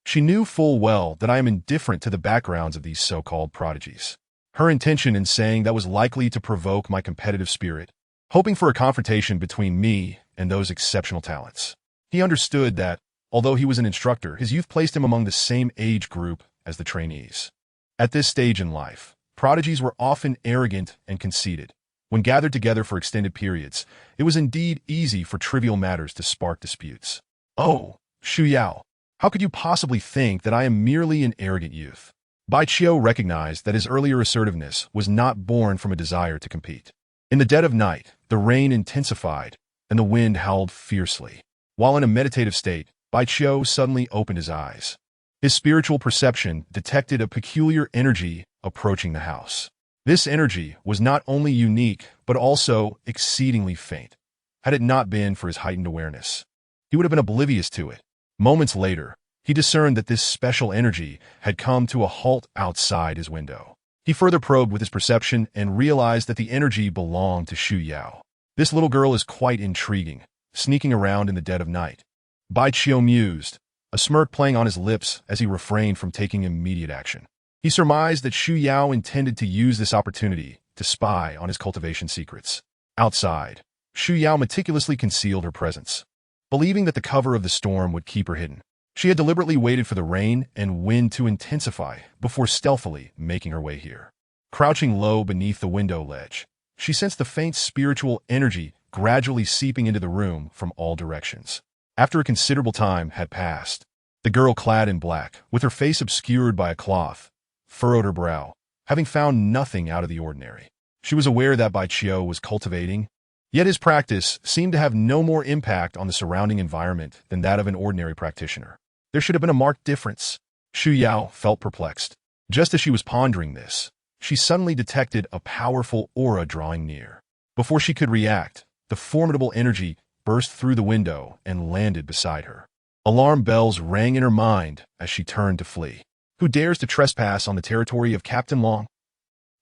She knew full well that I am indifferent to the backgrounds of these so-called prodigies. Her intention in saying that was likely to provoke my competitive spirit, hoping for a confrontation between me and those exceptional talents. He understood that, although he was an instructor, his youth placed him among the same age group as the trainees. At this stage in life, prodigies were often arrogant and conceited. When gathered together for extended periods, it was indeed easy for trivial matters to spark disputes. Oh, Xu Yao, how could you possibly think that I am merely an arrogant youth? Bai Qiu recognized that his earlier assertiveness was not born from a desire to compete. In the dead of night, the rain intensified, and the wind howled fiercely. While in a meditative state, Bai Qiu suddenly opened his eyes. His spiritual perception detected a peculiar energy approaching the house. This energy was not only unique, but also exceedingly faint. Had it not been for his heightened awareness, he would have been oblivious to it. Moments later, he discerned that this special energy had come to a halt outside his window. He further probed with his perception and realized that the energy belonged to Xu Yao. This little girl is quite intriguing, sneaking around in the dead of night. Bai Qiu mused, a smirk playing on his lips as he refrained from taking immediate action. He surmised that Xu Yao intended to use this opportunity to spy on his cultivation secrets. Outside, Xu Yao meticulously concealed her presence. Believing that the cover of the storm would keep her hidden, she had deliberately waited for the rain and wind to intensify before stealthily making her way here. Crouching low beneath the window ledge, she sensed the faint spiritual energy gradually seeping into the room from all directions. After a considerable time had passed, the girl clad in black, with her face obscured by a cloth, furrowed her brow, having found nothing out of the ordinary. She was aware that Bai Qiu was cultivating, yet his practice seemed to have no more impact on the surrounding environment than that of an ordinary practitioner. There should have been a marked difference. Xu Yao felt perplexed. Just as she was pondering this, she suddenly detected a powerful aura drawing near. Before she could react, the formidable energy burst through the window and landed beside her. Alarm bells rang in her mind as she turned to flee. Who dares to trespass on the territory of Captain Long?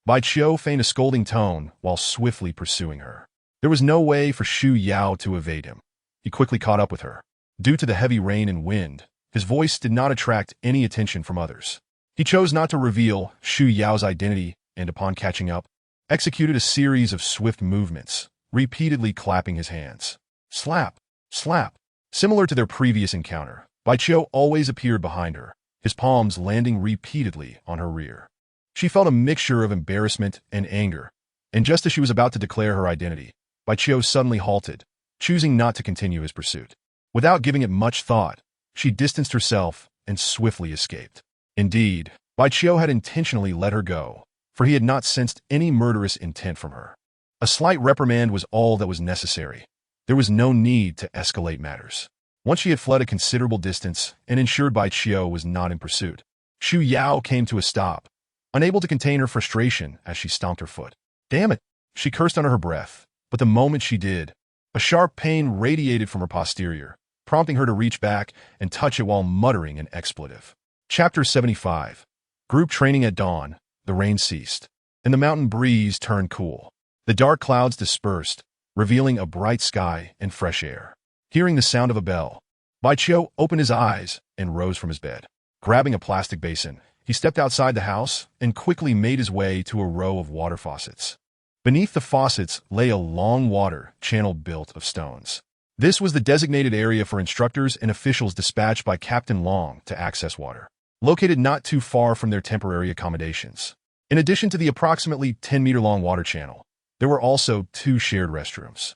Bai Qiu feigned a scolding tone while swiftly pursuing her. There was no way for Xu Yao to evade him. He quickly caught up with her. Due to the heavy rain and wind, his voice did not attract any attention from others. He chose not to reveal Xu Yao's identity and, upon catching up, executed a series of swift movements, repeatedly clapping his hands. Slap! Slap! Similar to their previous encounter, Bai Qiu always appeared behind her, his palms landing repeatedly on her rear. She felt a mixture of embarrassment and anger, and just as she was about to declare her identity, Bai Qiu suddenly halted, choosing not to continue his pursuit. Without giving it much thought, she distanced herself and swiftly escaped. Indeed, Bai Qiu had intentionally let her go, for he had not sensed any murderous intent from her. A slight reprimand was all that was necessary. There was no need to escalate matters. Once she had fled a considerable distance and ensured Bai Qiu was not in pursuit, Xu Yao came to a stop, unable to contain her frustration as she stomped her foot. Damn it! She cursed under her breath, but the moment she did, a sharp pain radiated from her posterior, prompting her to reach back and touch it while muttering an expletive. Chapter 75. Group training at dawn. The rain ceased, and the mountain breeze turned cool. The dark clouds dispersed, revealing a bright sky and fresh air. Hearing the sound of a bell, Bai Qiu opened his eyes and rose from his bed. Grabbing a plastic basin, he stepped outside the house and quickly made his way to a row of water faucets. Beneath the faucets lay a long water channel built of stones. This was the designated area for instructors and officials dispatched by Captain Long to access water, located not too far from their temporary accommodations. In addition to the approximately 10-meter-long water channel, there were also 2 shared restrooms.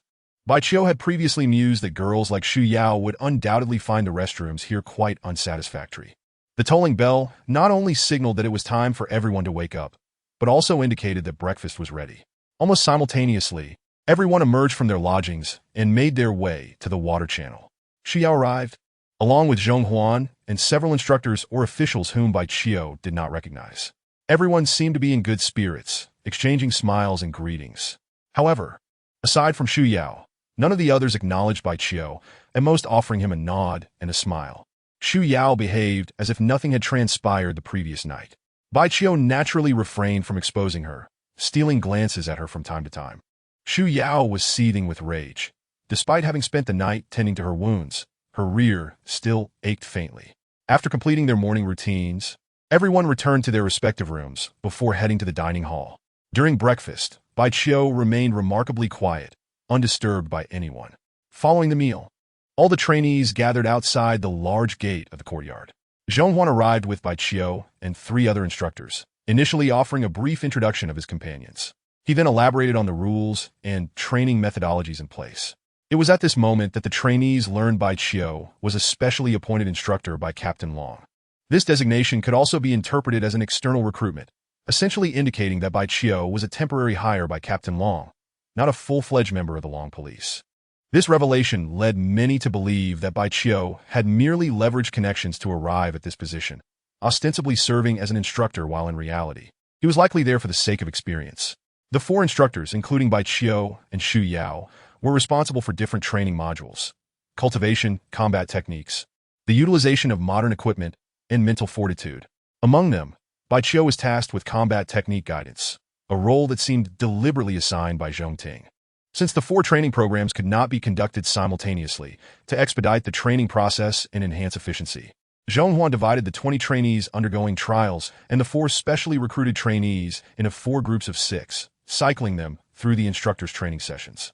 Bai Qiu had previously mused that girls like Xu Yao would undoubtedly find the restrooms here quite unsatisfactory. The tolling bell not only signaled that it was time for everyone to wake up, but also indicated that breakfast was ready. Almost simultaneously, everyone emerged from their lodgings and made their way to the water channel. Xu Yao arrived, along with Zhong Huan and several instructors or officials whom Bai Qiu did not recognize. Everyone seemed to be in good spirits, exchanging smiles and greetings. However, aside from Xu Yao, none of the others acknowledged Bai Qiu, at most offering him a nod and a smile. Xu Yao behaved as if nothing had transpired the previous night. Bai Qiu naturally refrained from exposing her, stealing glances at her from time to time. Xu Yao was seething with rage. Despite having spent the night tending to her wounds, her rear still ached faintly. After completing their morning routines, everyone returned to their respective rooms before heading to the dining hall. During breakfast, Bai Qiu remained remarkably quiet, undisturbed by anyone. Following the meal, all the trainees gathered outside the large gate of the courtyard. Zhong Huan arrived with Bai Qiu and 3 other instructors, initially offering a brief introduction of his companions. He then elaborated on the rules and training methodologies in place. It was at this moment that the trainees learned Bai Qiu was a specially appointed instructor by Captain Long. This designation could also be interpreted as an external recruitment, essentially indicating that Bai Qiu was a temporary hire by Captain Long, not a full-fledged member of the Long Police. This revelation led many to believe that Bai Qiu had merely leveraged connections to arrive at this position, ostensibly serving as an instructor while in reality, he was likely there for the sake of experience. The 4 instructors, including Bai Qiu and Xu Yao, were responsible for different training modules: cultivation, combat techniques, the utilization of modern equipment, and mental fortitude. Among them, Bai Qiu was tasked with combat technique guidance, a role that seemed deliberately assigned by Zhong Ting. Since the 4 training programs could not be conducted simultaneously, to expedite the training process and enhance efficiency, Zhong Huan divided the 20 trainees undergoing trials and the 4 specially recruited trainees into 4 groups of 6, cycling them through the instructor's training sessions.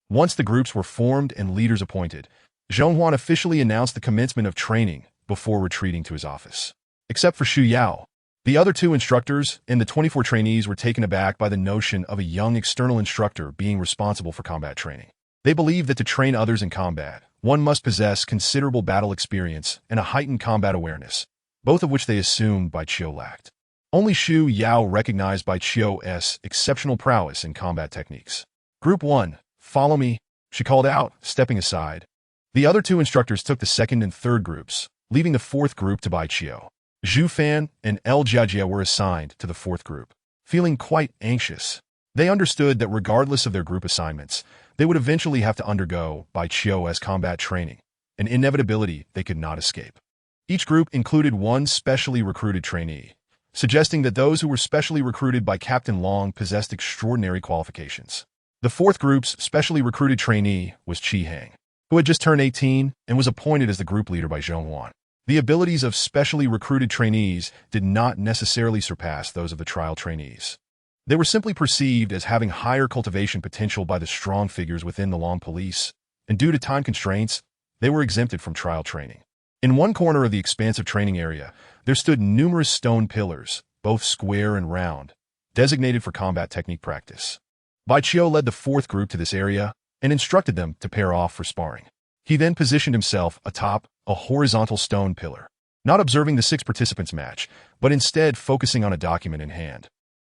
Once the groups were formed and leaders appointed, Zhong Huan officially announced the commencement of training before retreating to his office. Except for Xu Yao, the other 2 instructors and the 24 trainees were taken aback by the notion of a young external instructor being responsible for combat training. They believed that to train others in combat, one must possess considerable battle experience and a heightened combat awareness, both of which they assumed Bai Qiu lacked. Only Xu Yao recognized Bai Qiu's exceptional prowess in combat techniques. Group 1, follow me, she called out, stepping aside. The other 2 instructors took the 2nd and 3rd groups, leaving the 4th group to Bai Qiu. Zhu Fan and El Jiajie were assigned to the 4th group. feeling quite anxious. They understood that regardless of their group assignments, they would eventually have to undergo Bai Qiu's combat training, an inevitability they could not escape. Each group included one specially recruited trainee, suggesting that those who were specially recruited by Captain Long possessed extraordinary qualifications. The fourth group's specially recruited trainee was Qi Hang, who had just turned 18 and was appointed as the group leader by Zhong Wan. The abilities of specially recruited trainees did not necessarily surpass those of the trial trainees. They were simply perceived as having higher cultivation potential by the strong figures within the Long Police, and due to time constraints, they were exempted from trial training. In one corner of the expansive training area, there stood numerous stone pillars, both square and round, designated for combat technique practice. Bai Qiu led the fourth group to this area and instructed them to pair off for sparring. He then positioned himself atop a horizontal stone pillar, not observing the 6 participants' match, but instead focusing on a document in hand.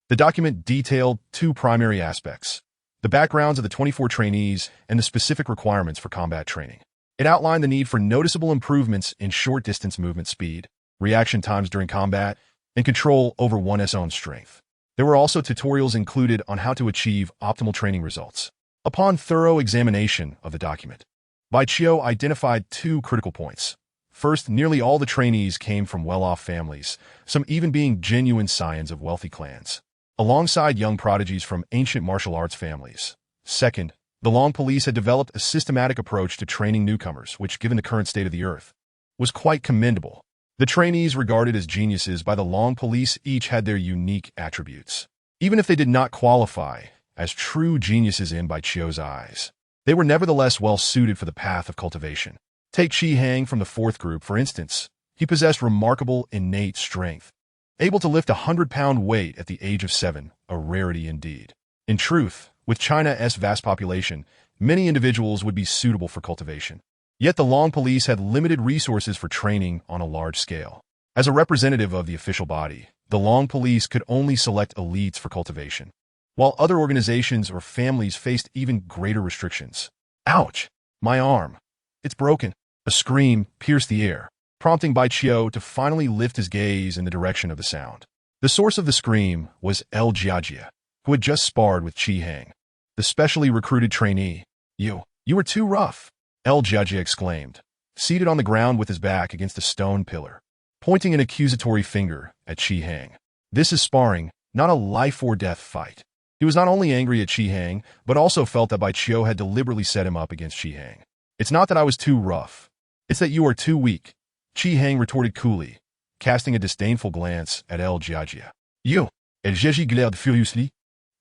The document detailed 2 primary aspects: the backgrounds of the 24 trainees and the specific requirements for combat training. It outlined the need for noticeable improvements in short-distance movement speed, reaction times during combat, and control over one's own strength. There were also tutorials included on how to achieve optimal training results. Upon thorough examination of the document, Bai Qiu identified 2 critical points. First, nearly all the trainees came from well-off families, some even being genuine scions of wealthy clans, alongside young prodigies from ancient martial arts families. Second, the Long Police had developed a systematic approach to training newcomers, which, given the current state of the earth, was quite commendable. The trainees, regarded as geniuses by the Long Police, each had their unique attributes. Even if they did not qualify as true geniuses in Bai Qiu's eyes, they were nevertheless well-suited for the path of cultivation. Take Qi Hang from the fourth group, for instance. He possessed remarkable innate strength, able to lift a 100-pound weight at the age of 7, a rarity indeed. In truth, with China's vast population, many individuals would be suitable for cultivation. Yet the Long Police had limited resources for training on a large scale. As a representative of the official body, the Long Police could only select elites for cultivation, while other organizations or families faced even greater restrictions. Ouch! My arm. It's broken. A scream pierced the air, prompting Bai Qiu to finally lift his gaze in the direction of the sound. The source of the scream was El Jiajia, who had just sparred with Qi Hang, the specially recruited trainee. You were too rough, El Jiajia exclaimed, seated on the ground with his back against a stone pillar, pointing an accusatory finger at Qi Hang. This is sparring, not a life-or-death fight. He was not only angry at Qi Hang, but also felt that Bai Qiu had deliberately set him up against Qi Hang. It's not that I was too rough. It's that you are too weak, Qi Hang retorted coolly, casting a disdainful glance at El Jiajia. You, El Jiajia glared furiously,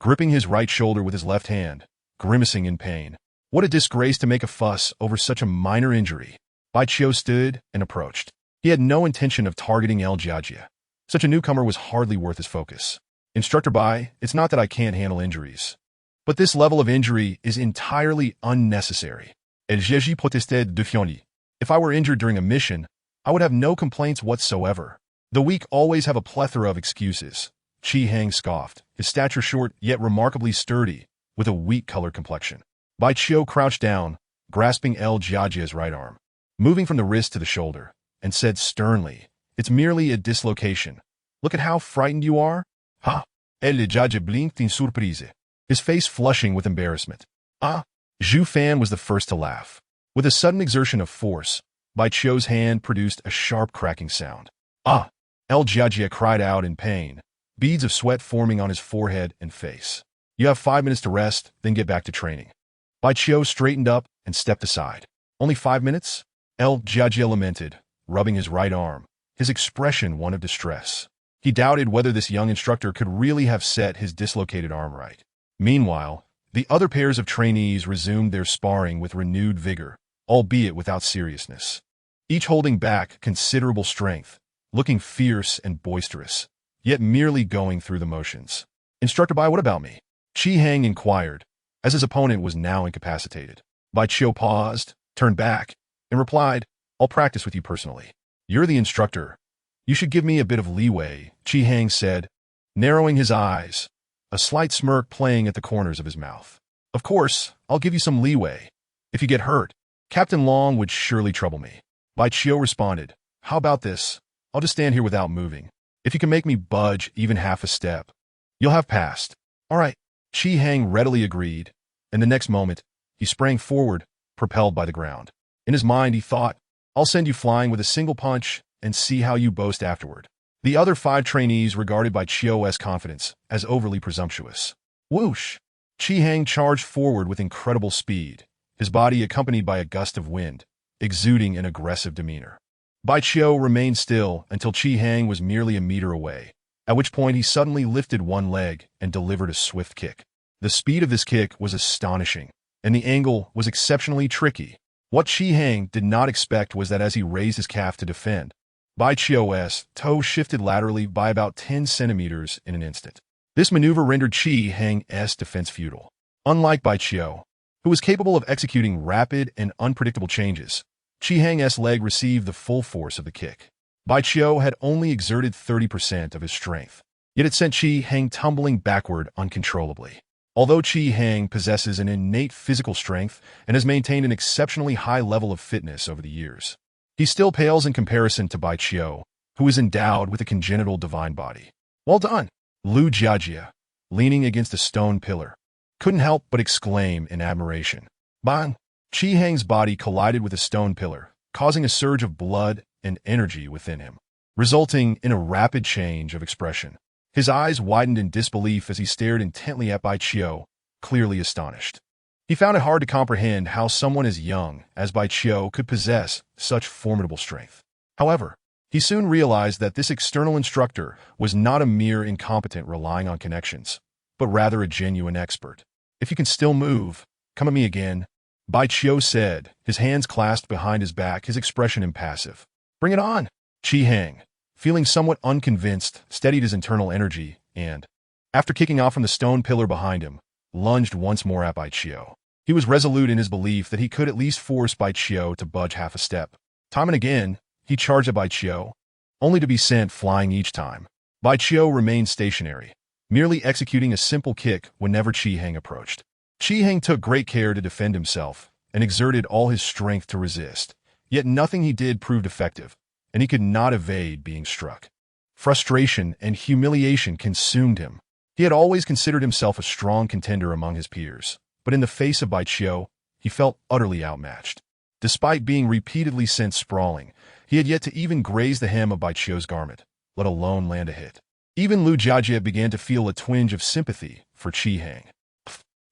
gripping his right shoulder with his left hand, grimacing in pain. What a disgrace to make a fuss over such a minor injury. Bai Qiu stood and approached. He had no intention of targeting El Jiajia. Such a newcomer was hardly worth his focus. Instructor Bai, it's not that I can't handle injuries, but this level of injury is entirely unnecessary. El Jiajia protested defiantly. If I were injured during a mission, I would have no complaints whatsoever. The weak always have a plethora of excuses. Qi Hang scoffed, his stature short yet remarkably sturdy, with a wheat-colored complexion. Bai Qiu crouched down, grasping El Jiajia's right arm, moving from the wrist to the shoulder, and said sternly, "It's merely a dislocation. Look at how frightened you are." Ha! El Jiajia blinked in surprise, his face flushing with embarrassment. Zhu Fan was the first to laugh. With a sudden exertion of force, Bai Qiu's hand produced a sharp cracking sound. El Jiajia cried out in pain, beads of sweat forming on his forehead and face. You have 5 minutes to rest, then get back to training. Bai Qiu straightened up and stepped aside. Only 5 minutes? El Jiajia lamented, rubbing his right arm, his expression one of distress. He doubted whether this young instructor could really have set his dislocated arm right. Meanwhile, the other pairs of trainees resumed their sparring with renewed vigor, albeit without seriousness, each holding back considerable strength, looking fierce and boisterous, yet merely going through the motions. Instructor Bai, what about me? Qi Hang inquired, as his opponent was now incapacitated. Bai Qiu paused, turned back, and replied, I'll practice with you personally. You're the instructor. You should give me a bit of leeway, Qi Hang said, narrowing his eyes, a slight smirk playing at the corners of his mouth. Of course, I'll give you some leeway. If you get hurt, Captain Long would surely trouble me. Bai Qiu responded, How about this? I'll just stand here without moving. If you can make me budge even half a step, You'll have passed. All right. Chi Hang readily agreed, and the next moment, he sprang forward, propelled by the ground. In his mind, he thought, I'll send you flying with a single punch and see how you boast afterward. The other 5 trainees regarded by Chio's confidence as overly presumptuous. Whoosh! Chi Hang charged forward with incredible speed, his body accompanied by a gust of wind, exuding an aggressive demeanor. Bai Chio remained still until Chi Hang was merely a meter away, at which point he suddenly lifted one leg and delivered a swift kick. The speed of this kick was astonishing, and the angle was exceptionally tricky. What Chi Hang did not expect was that as he raised his calf to defend, Bai Chio's toe shifted laterally by about 10 centimeters in an instant. This maneuver rendered Chi Hang's defense futile. Unlike Bai Chio, who was capable of executing rapid and unpredictable changes, Chi Hang's leg received the full force of the kick. Bai Chio had only exerted 30% of his strength, yet it sent Chi Hang tumbling backward uncontrollably. Although Chi Hang possesses an innate physical strength and has maintained an exceptionally high level of fitness over the years, he still pales in comparison to Bai Chio, who is endowed with a congenital divine body. Well done! Lu Jiajia, leaning against a stone pillar, couldn't help but exclaim in admiration. Bang! Chi Hang's body collided with a stone pillar, causing a surge of blood and energy within him, resulting in a rapid change of expression. His eyes widened in disbelief as he stared intently at Bai Chio, clearly astonished. He found it hard to comprehend how someone as young as Bai Chio could possess such formidable strength. However, he soon realized that this external instructor was not a mere incompetent relying on connections, but rather a genuine expert. If you can still move, come at me again, Bai Chio said, his hands clasped behind his back, his expression impassive. Bring it on! Chi Hang, feeling somewhat unconvinced, steadied his internal energy and, after kicking off from the stone pillar behind him, lunged once more at Bai Chio. He was resolute in his belief that he could at least force Bai Chio to budge half a step. Time and again, he charged at Bai Chio, only to be sent flying each time. Bai Chio remained stationary, merely executing a simple kick whenever Chi Hang approached. Chi Hang took great care to defend himself and exerted all his strength to resist, yet nothing he did proved effective, and he could not evade being struck. Frustration and humiliation consumed him. He had always considered himself a strong contender among his peers, but in the face of Bai Chio, he felt utterly outmatched. Despite being repeatedly sent sprawling, he had yet to even graze the hem of Bai Chio's garment, let alone land a hit. Even Lu Jiajie began to feel a twinge of sympathy for Chi Hang.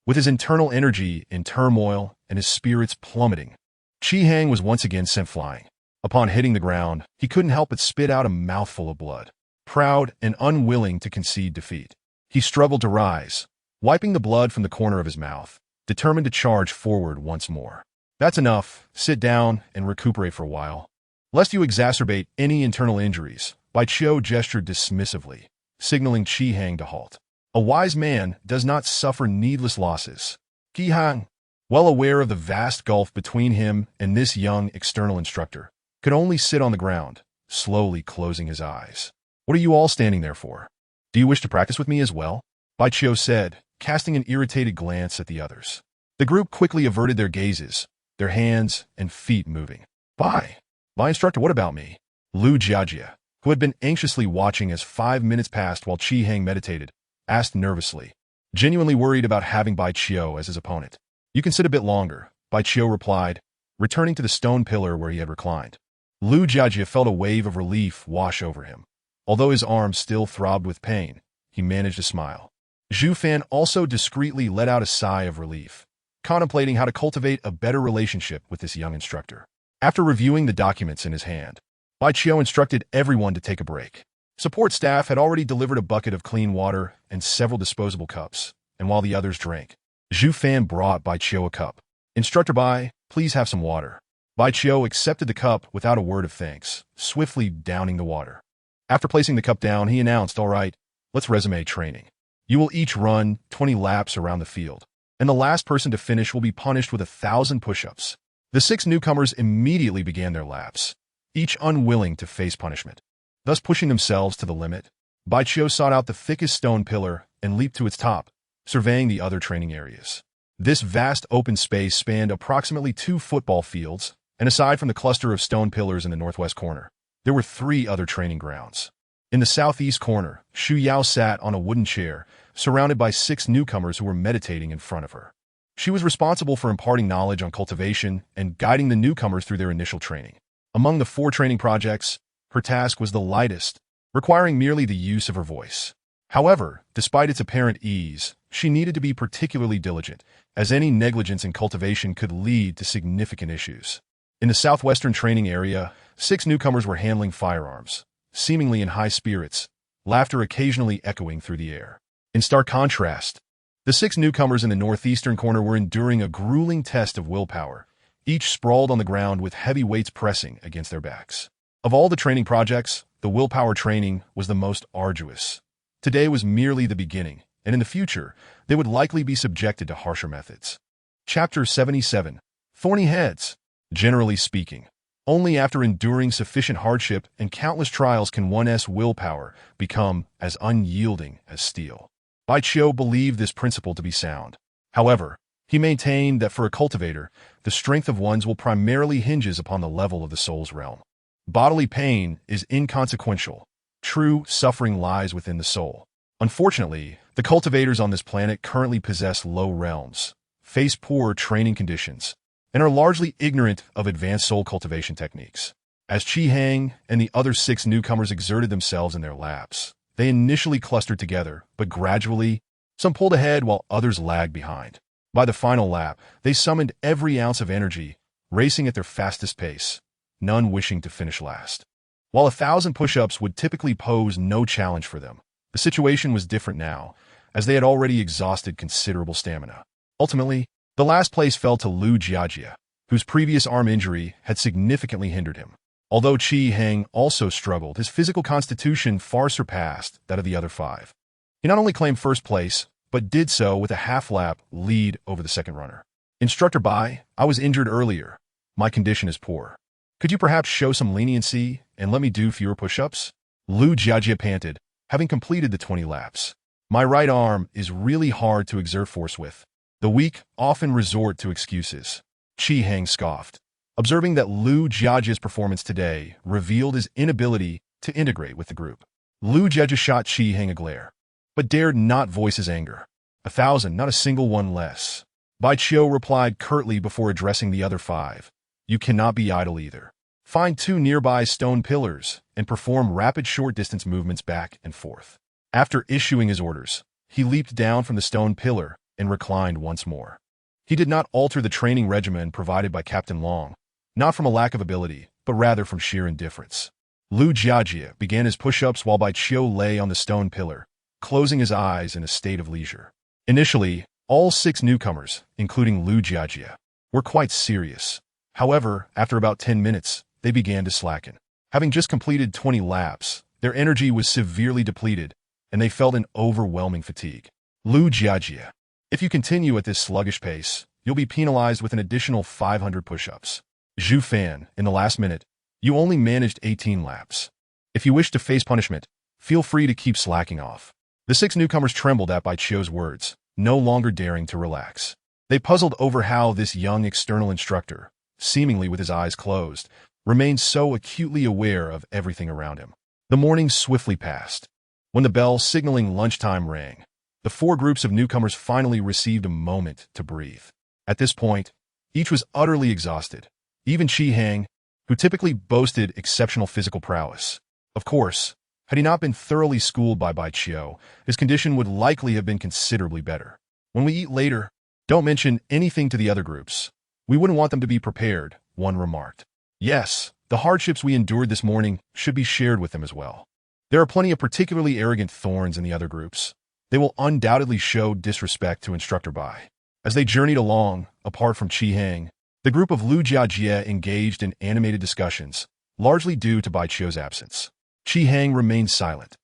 With his internal energy in turmoil and his spirits plummeting, Chi Hang was once again sent flying. Upon hitting the ground, he couldn't help but spit out a mouthful of blood. Proud and unwilling to concede defeat, he struggled to rise, wiping the blood from the corner of his mouth, determined to charge forward once more. That's enough. Sit down and recuperate for a while. Lest you exacerbate any internal injuries, Bai Chio gestured dismissively, signaling Chi Hang to halt. A wise man does not suffer needless losses. Chi Hang, well aware of the vast gulf between him and this young external instructor, could only sit on the ground, slowly closing his eyes. What are you all standing there for? Do you wish to practice with me as well? Bai Chio said, casting an irritated glance at the others. The group quickly averted their gazes, their hands and feet moving. Bai instructor, what about me? Lu Jiajie, who had been anxiously watching as 5 minutes passed while Chi Hang meditated, asked nervously, genuinely worried about having Bai Chio as his opponent. You can sit a bit longer, Bai Chio replied, returning to the stone pillar where he had reclined. Lu Jiajie felt a wave of relief wash over him. Although his arms still throbbed with pain, he managed to smile. Zhu Fan also discreetly let out a sigh of relief, contemplating how to cultivate a better relationship with this young instructor. After reviewing the documents in his hand, Bai Chio instructed everyone to take a break. Support staff had already delivered a bucket of clean water and several disposable cups, and while the others drank, Zhu Fan brought Bai Chio a cup. Instructor Bai, please have some water. Bai Chio accepted the cup without a word of thanks, swiftly downing the water. After placing the cup down, he announced, all right, let's resume training. You will each run 20 laps around the field, and the last person to finish will be punished with 1,000 push-ups. The 6 newcomers immediately began their laps, each unwilling to face punishment. Thus pushing themselves to the limit, Bai Chio sought out the thickest stone pillar and leaped to its top, surveying the other training areas. This vast open space spanned approximately 2 football fields, and aside from the cluster of stone pillars in the northwest corner, there were 3 other training grounds. In the southeast corner, Xu Yao sat on a wooden chair, surrounded by 6 newcomers who were meditating in front of her. She was responsible for imparting knowledge on cultivation and guiding the newcomers through their initial training. Among the 4 training projects, her task was the lightest, requiring merely the use of her voice. However, despite its apparent ease, she needed to be particularly diligent, as any negligence in cultivation could lead to significant issues. In the southwestern training area, 6 newcomers were handling firearms, seemingly in high spirits, laughter occasionally echoing through the air. In stark contrast, the 6 newcomers in the northeastern corner were enduring a grueling test of willpower, each sprawled on the ground with heavy weights pressing against their backs. Of all the training projects, the willpower training was the most arduous. Today was merely the beginning, and in the future, they would likely be subjected to harsher methods. Chapter 77. Thorny Heads. Generally speaking, only after enduring sufficient hardship and countless trials can one's willpower become as unyielding as steel. Bai Qiu believed this principle to be sound. However, he maintained that for a cultivator, the strength of one's will primarily hinges upon the level of the soul's realm. Bodily pain is inconsequential. True suffering lies within the soul. Unfortunately, the cultivators on this planet currently possess low realms, face poor training conditions, and are largely ignorant of advanced soul cultivation techniques. As Qi Hang and the other 6 newcomers exerted themselves in their laps, they initially clustered together, but gradually, some pulled ahead while others lagged behind. By the final lap, they summoned every ounce of energy, racing at their fastest pace, none wishing to finish last. While 1,000 push-ups would typically pose no challenge for them, the situation was different now, as they had already exhausted considerable stamina. Ultimately, the last place fell to Lu Jiajie, whose previous arm injury had significantly hindered him. Although Qi Hang also struggled, his physical constitution far surpassed that of the other 5. He not only claimed first place, but did so with a half-lap lead over the second runner. Instructor Bai, I was injured earlier. My condition is poor. Could you perhaps show some leniency and let me do fewer push-ups? Lu Jiajie panted, having completed the 20 laps. My right arm is really hard to exert force with. The weak often resort to excuses. Qi Hang scoffed, observing that Lu Jiajie's performance today revealed his inability to integrate with the group. Lu Jiajie shot Qi Hang a glare, but dared not voice his anger. 1,000, not a single one less. Bai Qiu replied curtly before addressing the other 5. You cannot be idle either. Find 2 nearby stone pillars and perform rapid short-distance movements back and forth. After issuing his orders, he leaped down from the stone pillar and reclined once more. He did not alter the training regimen provided by Captain Long, not from a lack of ability, but rather from sheer indifference. Lu Jiajie began his push-ups while Bai Qiu lay on the stone pillar, closing his eyes in a state of leisure. Initially, all 6 newcomers, including Lu Jiajie, were quite serious. However, after about 10 minutes, they began to slacken. Having just completed 20 laps, their energy was severely depleted, and they felt an overwhelming fatigue. Lu Jiajie, if you continue at this sluggish pace, you'll be penalized with an additional 500 push-ups. Zhu Fan, in the last minute, you only managed 18 laps. If you wish to face punishment, feel free to keep slacking off. The 6 newcomers trembled at Bai Qiu's words, no longer daring to relax. They puzzled over how this young external instructor, seemingly with his eyes closed, remained so acutely aware of everything around him. The morning swiftly passed. When the bell signaling lunchtime rang, the 4 groups of newcomers finally received a moment to breathe. At this point, each was utterly exhausted. Even Qi Hang, who typically boasted exceptional physical prowess. Of course, had he not been thoroughly schooled by Bai Qiu, his condition would likely have been considerably better. When we eat later, don't mention anything to the other groups. We wouldn't want them to be prepared, one remarked. Yes, the hardships we endured this morning should be shared with them as well. There are plenty of particularly arrogant thorns in the other groups. They will undoubtedly show disrespect to Instructor Bai. As they journeyed along, apart from Qi Hang, the group of Lu Jiajie engaged in animated discussions, largely due to Bai Qiu's absence. Qi Hang remained silent,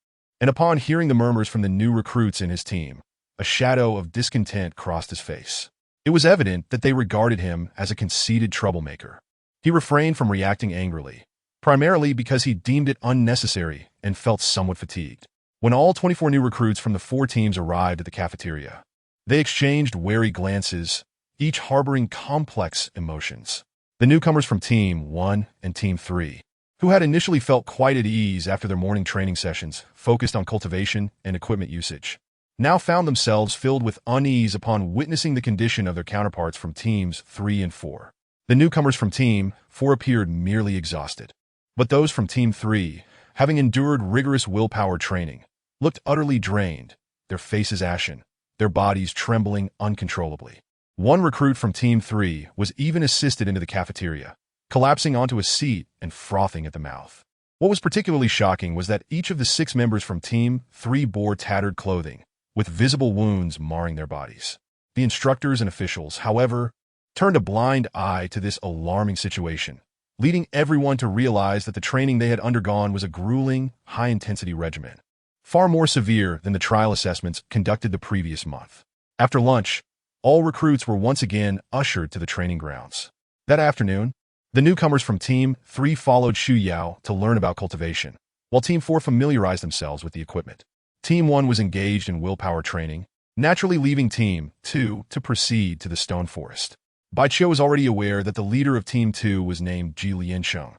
and upon hearing the murmurs from the new recruits in his team, a shadow of discontent crossed his face. It was evident that they regarded him as a conceited troublemaker. He refrained from reacting angrily, primarily because he deemed it unnecessary and felt somewhat fatigued. When all 24 new recruits from the 4 teams arrived at the cafeteria, they exchanged wary glances, each harboring complex emotions. The newcomers from Team 1 and Team 3, who had initially felt quite at ease after their morning training sessions, focused on cultivation and equipment usage, now found themselves filled with unease upon witnessing the condition of their counterparts from Teams 3 and 4. The newcomers from Team 4 appeared merely exhausted. But those from Team 3, having endured rigorous willpower training, looked utterly drained, their faces ashen, their bodies trembling uncontrollably. One recruit from Team 3 was even assisted into the cafeteria, collapsing onto a seat and frothing at the mouth. What was particularly shocking was that each of the 6 members from Team 3 bore tattered clothing, with visible wounds marring their bodies. The instructors and officials, however, turned a blind eye to this alarming situation, leading everyone to realize that the training they had undergone was a grueling, high-intensity regimen, far more severe than the trial assessments conducted the previous month. After lunch, all recruits were once again ushered to the training grounds. That afternoon, the newcomers from Team 3 followed Shu Yao to learn about cultivation, while Team 4 familiarized themselves with the equipment. Team 1 was engaged in willpower training, naturally leaving Team 2 to proceed to the stone forest. Bai Qiu was already aware that the leader of Team 2 was named Ji Liansheng,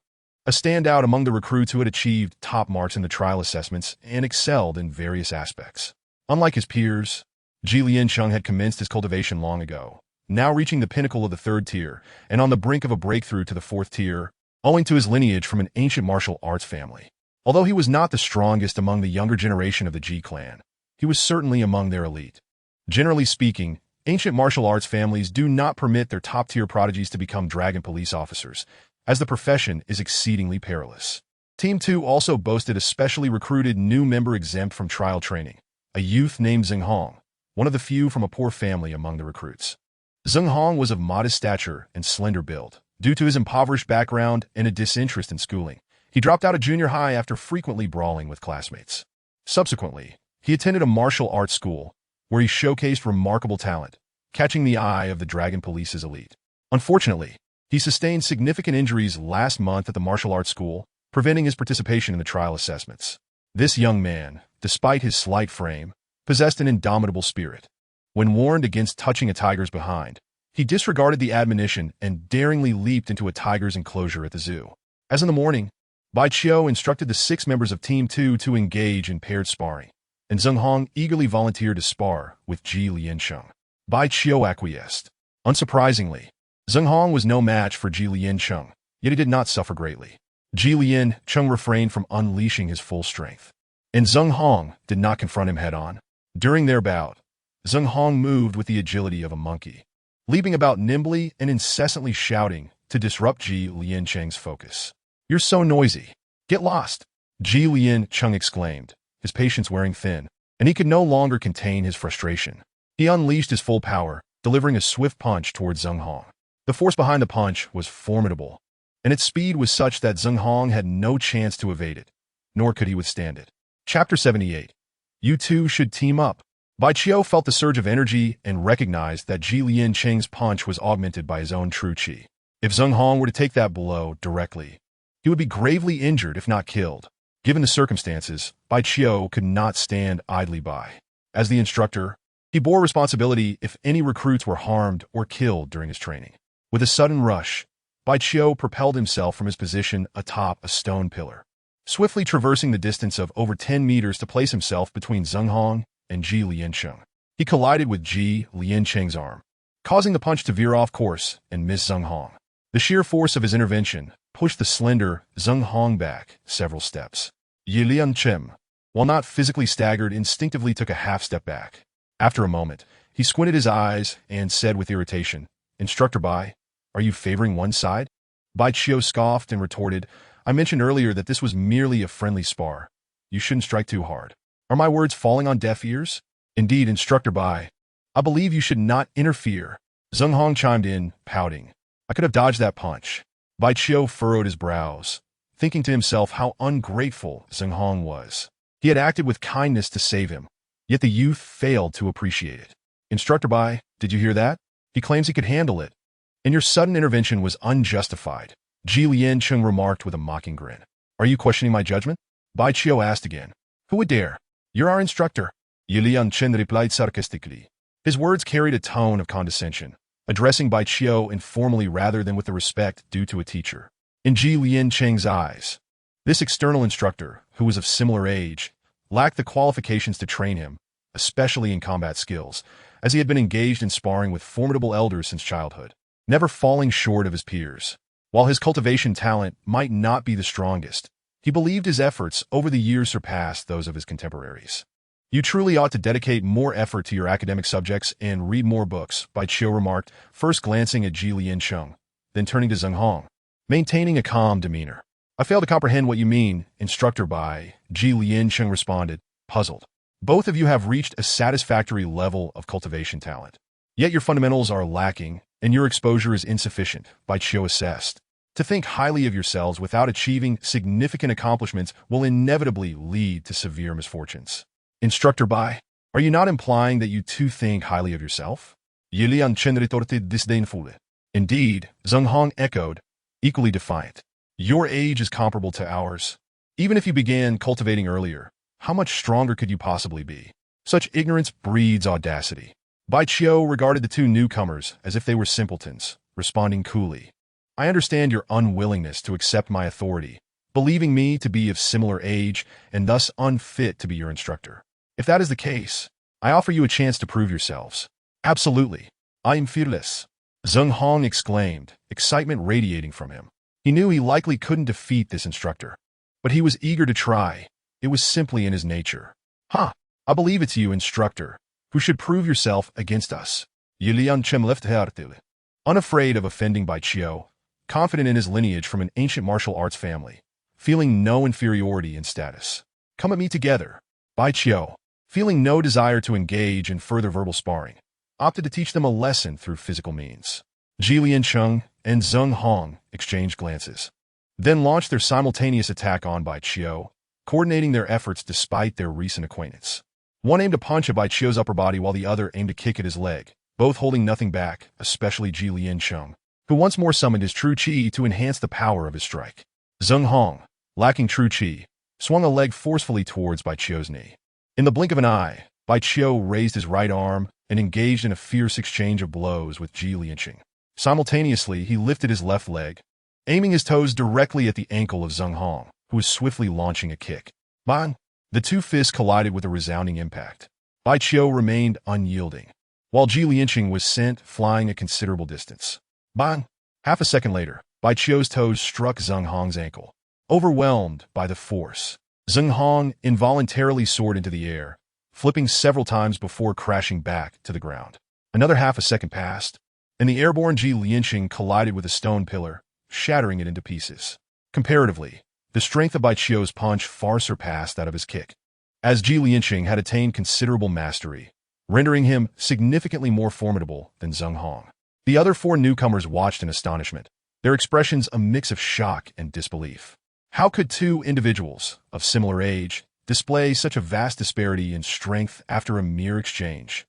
a standout among the recruits who had achieved top marks in the trial assessments and excelled in various aspects. Unlike his peers, Ji Liansheng had commenced his cultivation long ago, now reaching the pinnacle of the 3rd tier and on the brink of a breakthrough to the 4th tier, owing to his lineage from an ancient martial arts family. Although he was not the strongest among the younger generation of the Ji clan, he was certainly among their elite. Generally speaking, ancient martial arts families do not permit their top-tier prodigies to become dragon police officers, as the profession is exceedingly perilous. Team 2 also boasted a specially recruited new member exempt from trial training, a youth named Zheng Hong, one of the few from a poor family among the recruits. Zheng Hong was of modest stature and slender build. Due to his impoverished background and a disinterest in schooling, he dropped out of junior high after frequently brawling with classmates. Subsequently, he attended a martial arts school, where he showcased remarkable talent, catching the eye of the Dragon Police's elite. Unfortunately, he sustained significant injuries last month at the martial arts school, preventing his participation in the trial assessments. This young man, despite his slight frame, possessed an indomitable spirit. When warned against touching a tiger's behind, he disregarded the admonition and daringly leaped into a tiger's enclosure at the zoo. As in the morning, Bai Qiu instructed the 6 members of Team 2 to engage in paired sparring, and Zheng Hong eagerly volunteered to spar with Ji Liansheng. Bai Qiu acquiesced. Unsurprisingly, Zheng Hong was no match for Ji Liansheng, yet he did not suffer greatly. Ji Liansheng refrained from unleashing his full strength, and Zheng Hong did not confront him head-on. During their bout, Zheng Hong moved with the agility of a monkey, leaping about nimbly and incessantly shouting to disrupt Ji Liansheng's focus. "You're so noisy. Get lost," Ji Liansheng exclaimed, his patience wearing thin, and he could no longer contain his frustration. He unleashed his full power, delivering a swift punch towards Zheng Hong. The force behind the punch was formidable, and its speed was such that Zheng Hong had no chance to evade it, nor could he withstand it. Chapter 78. You two should team up. Bai Qiu felt the surge of energy and recognized that Ji Liansheng's punch was augmented by his own true qi. If Zheng Hong were to take that blow directly, he would be gravely injured if not killed. Given the circumstances, Bai Qiu could not stand idly by. As the instructor, he bore responsibility if any recruits were harmed or killed during his training. With a sudden rush, Bai Qiu propelled himself from his position atop a stone pillar, swiftly traversing the distance of over 10 meters to place himself between Zheng Hong and Ji Liansheng. He collided with Ji Liansheng's arm, causing the punch to veer off course and miss Zheng Hong. The sheer force of his intervention pushed the slender Zheng Hong back several steps. Yi Liansheng, while not physically staggered, instinctively took a half step back. After a moment, he squinted his eyes and said with irritation, "Instructor Bai, are you favoring one side?" Bai Qiu scoffed and retorted, "I mentioned earlier that this was merely a friendly spar. You shouldn't strike too hard. Are my words falling on deaf ears?" "Indeed, Instructor Bai. I believe you should not interfere." Zheng Hong chimed in, pouting. "I could have dodged that punch." Bai Qiu furrowed his brows, thinking to himself how ungrateful Zheng Hong was. He had acted with kindness to save him, yet the youth failed to appreciate it. "Instructor Bai, did you hear that? He claims he could handle it. And your sudden intervention was unjustified," Ji Liansheng remarked with a mocking grin. "Are you questioning my judgment?" Bai Qiu asked again. "Who would dare? You're our instructor," Yi Liansheng replied sarcastically. His words carried a tone of condescension, addressing Bai Qiu informally rather than with the respect due to a teacher. In Ji Liansheng's eyes, This external instructor, who was of similar age, lacked the qualifications to train him, especially in combat skills, as he had been engaged in sparring with formidable elders since childhood, never falling short of his peers. While his cultivation talent might not be the strongest, he believed his efforts over the years surpassed those of his contemporaries. You truly ought to dedicate more effort to your academic subjects and read more books, Bai Qiu remarked, first glancing at Ji Liancheng, then turning to Zheng Hong, maintaining a calm demeanor. I fail to comprehend what you mean, instructor Bai, Ji Liancheng responded, puzzled. Both of you have reached a satisfactory level of cultivation talent. Yet your fundamentals are lacking, and your exposure is insufficient, Bai Qiu assessed. To think highly of yourselves without achieving significant accomplishments will inevitably lead to severe misfortunes. Instructor Bai, are you not implying that you too think highly of yourself? Yi Lianchen retorted disdainfully. Indeed, Zheng Hong echoed, equally defiant. Your age is comparable to ours. Even if you began cultivating earlier, how much stronger could you possibly be? Such ignorance breeds audacity. Bai Qiu regarded the two newcomers as if they were simpletons, responding coolly. I understand your unwillingness to accept my authority, believing me to be of similar age and thus unfit to be your instructor. If that is the case, I offer you a chance to prove yourselves. Absolutely. I am fearless. Zheng Hong exclaimed, excitement radiating from him. He knew he likely couldn't defeat this instructor, but he was eager to try. It was simply in his nature. I believe it's you, instructor, who should prove yourself against us. Yi Lianchen left heartily. Unafraid of offending Bai Qiu, confident in his lineage from an ancient martial arts family, feeling no inferiority in status. Come at me together. Bai Qiu, feeling no desire to engage in further verbal sparring, opted to teach them a lesson through physical means. Ji Liancheng and Zheng Hong exchanged glances, then launched their simultaneous attack on Bai Qiu, coordinating their efforts despite their recent acquaintance. One aimed to punch at Bai Qiu's upper body while the other aimed to kick at his leg, both holding nothing back, especially Ji Liancheng, who once more summoned his true qi to enhance the power of his strike. Zheng Hong, lacking true qi, swung a leg forcefully towards Bai Qiu's knee. In the blink of an eye, Bai Qiu raised his right arm and engaged in a fierce exchange of blows with Ji Liancheng. Simultaneously, he lifted his left leg, aiming his toes directly at the ankle of Zheng Hong, who was swiftly launching a kick. Bang! The two fists collided with a resounding impact. Bai Qiu remained unyielding, while Ji Liancheng was sent flying a considerable distance. Bang! Half a second later, Bai Qiu's toes struck Zheng Hong's ankle. Overwhelmed by the force, Zheng Hong involuntarily soared into the air, flipping several times before crashing back to the ground. Another half a second passed, and the airborne Ji Liancheng collided with a stone pillar, shattering it into pieces. Comparatively, the strength of Bai Qiu's punch far surpassed that of his kick, as Ji Liancheng had attained considerable mastery, rendering him significantly more formidable than Zheng Hong. The other four newcomers watched in astonishment, their expressions a mix of shock and disbelief. How could two individuals of similar age display such a vast disparity in strength after a mere exchange?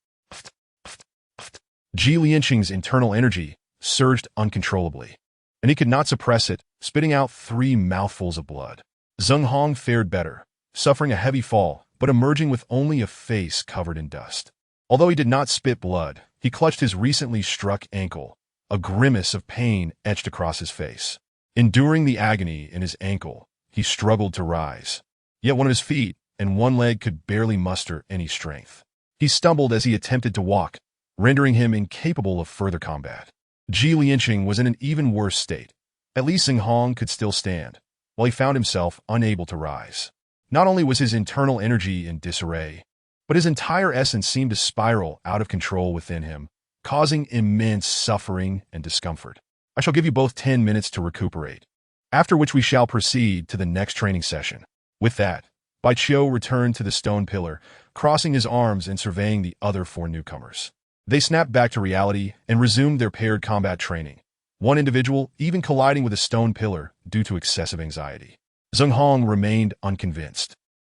Ji Liancheng's internal energy surged uncontrollably, and he could not suppress it, spitting out 3 mouthfuls of blood. Zheng Hong fared better, suffering a heavy fall, but emerging with only a face covered in dust. Although he did not spit blood, he clutched his recently struck ankle, a grimace of pain etched across his face. Enduring the agony in his ankle, he struggled to rise. Yet one of his feet and one leg could barely muster any strength. He stumbled as he attempted to walk, rendering him incapable of further combat. Ji Liancheng was in an even worse state. At least Zheng Hong could still stand, while he found himself unable to rise. Not only was his internal energy in disarray, but his entire essence seemed to spiral out of control within him, causing immense suffering and discomfort. I shall give you both 10 minutes to recuperate, after which we shall proceed to the next training session. With that, Bai Qiu returned to the stone pillar, crossing his arms and surveying the other 4 newcomers. They snapped back to reality and resumed their paired combat training, one individual even colliding with a stone pillar due to excessive anxiety. Zheng Hong remained unconvinced,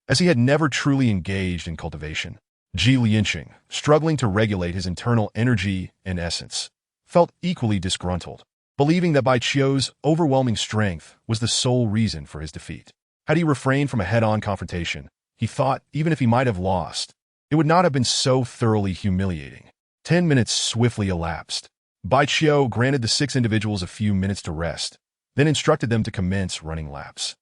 as he had never truly engaged in cultivation. Ji Liancheng, struggling to regulate his internal energy and essence, felt equally disgruntled, believing that Bai Qiu's overwhelming strength was the sole reason for his defeat. Had he refrained from a head-on confrontation, he thought even if he might have lost, it would not have been so thoroughly humiliating. 10 minutes swiftly elapsed. Bai Qiu granted the 6 individuals a few minutes to rest, then instructed them to commence running laps.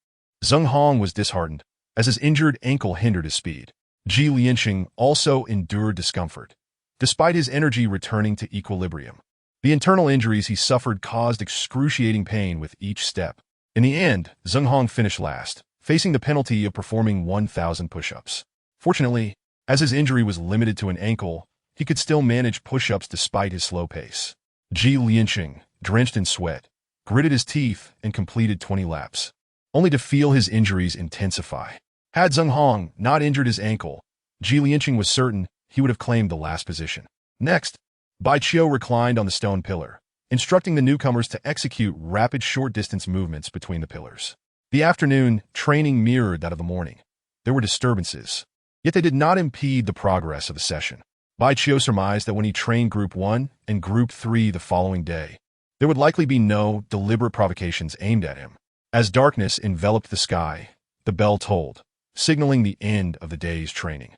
Zheng Hong was disheartened, as his injured ankle hindered his speed. Ji Lianqing also endured discomfort, despite his energy returning to equilibrium. The internal injuries he suffered caused excruciating pain with each step. In the end, Zheng Hong finished last, facing the penalty of performing 1,000 push-ups. Fortunately, as his injury was limited to an ankle, he could still manage push-ups despite his slow pace. Ji Lianqing, drenched in sweat, gritted his teeth and completed 20 laps, only to feel his injuries intensify. Had Zheng Hong not injured his ankle, Ji Lianqing was certain he would have claimed the last position. Next, Bai Qiu reclined on the stone pillar, instructing the newcomers to execute rapid short-distance movements between the pillars. The afternoon training mirrored that of the morning. There were disturbances, yet they did not impede the progress of the session. Bai Qiu surmised that when he trained Group 1 and Group 3 the following day, there would likely be no deliberate provocations aimed at him. As darkness enveloped the sky, the bell tolled, signaling the end of the day's training.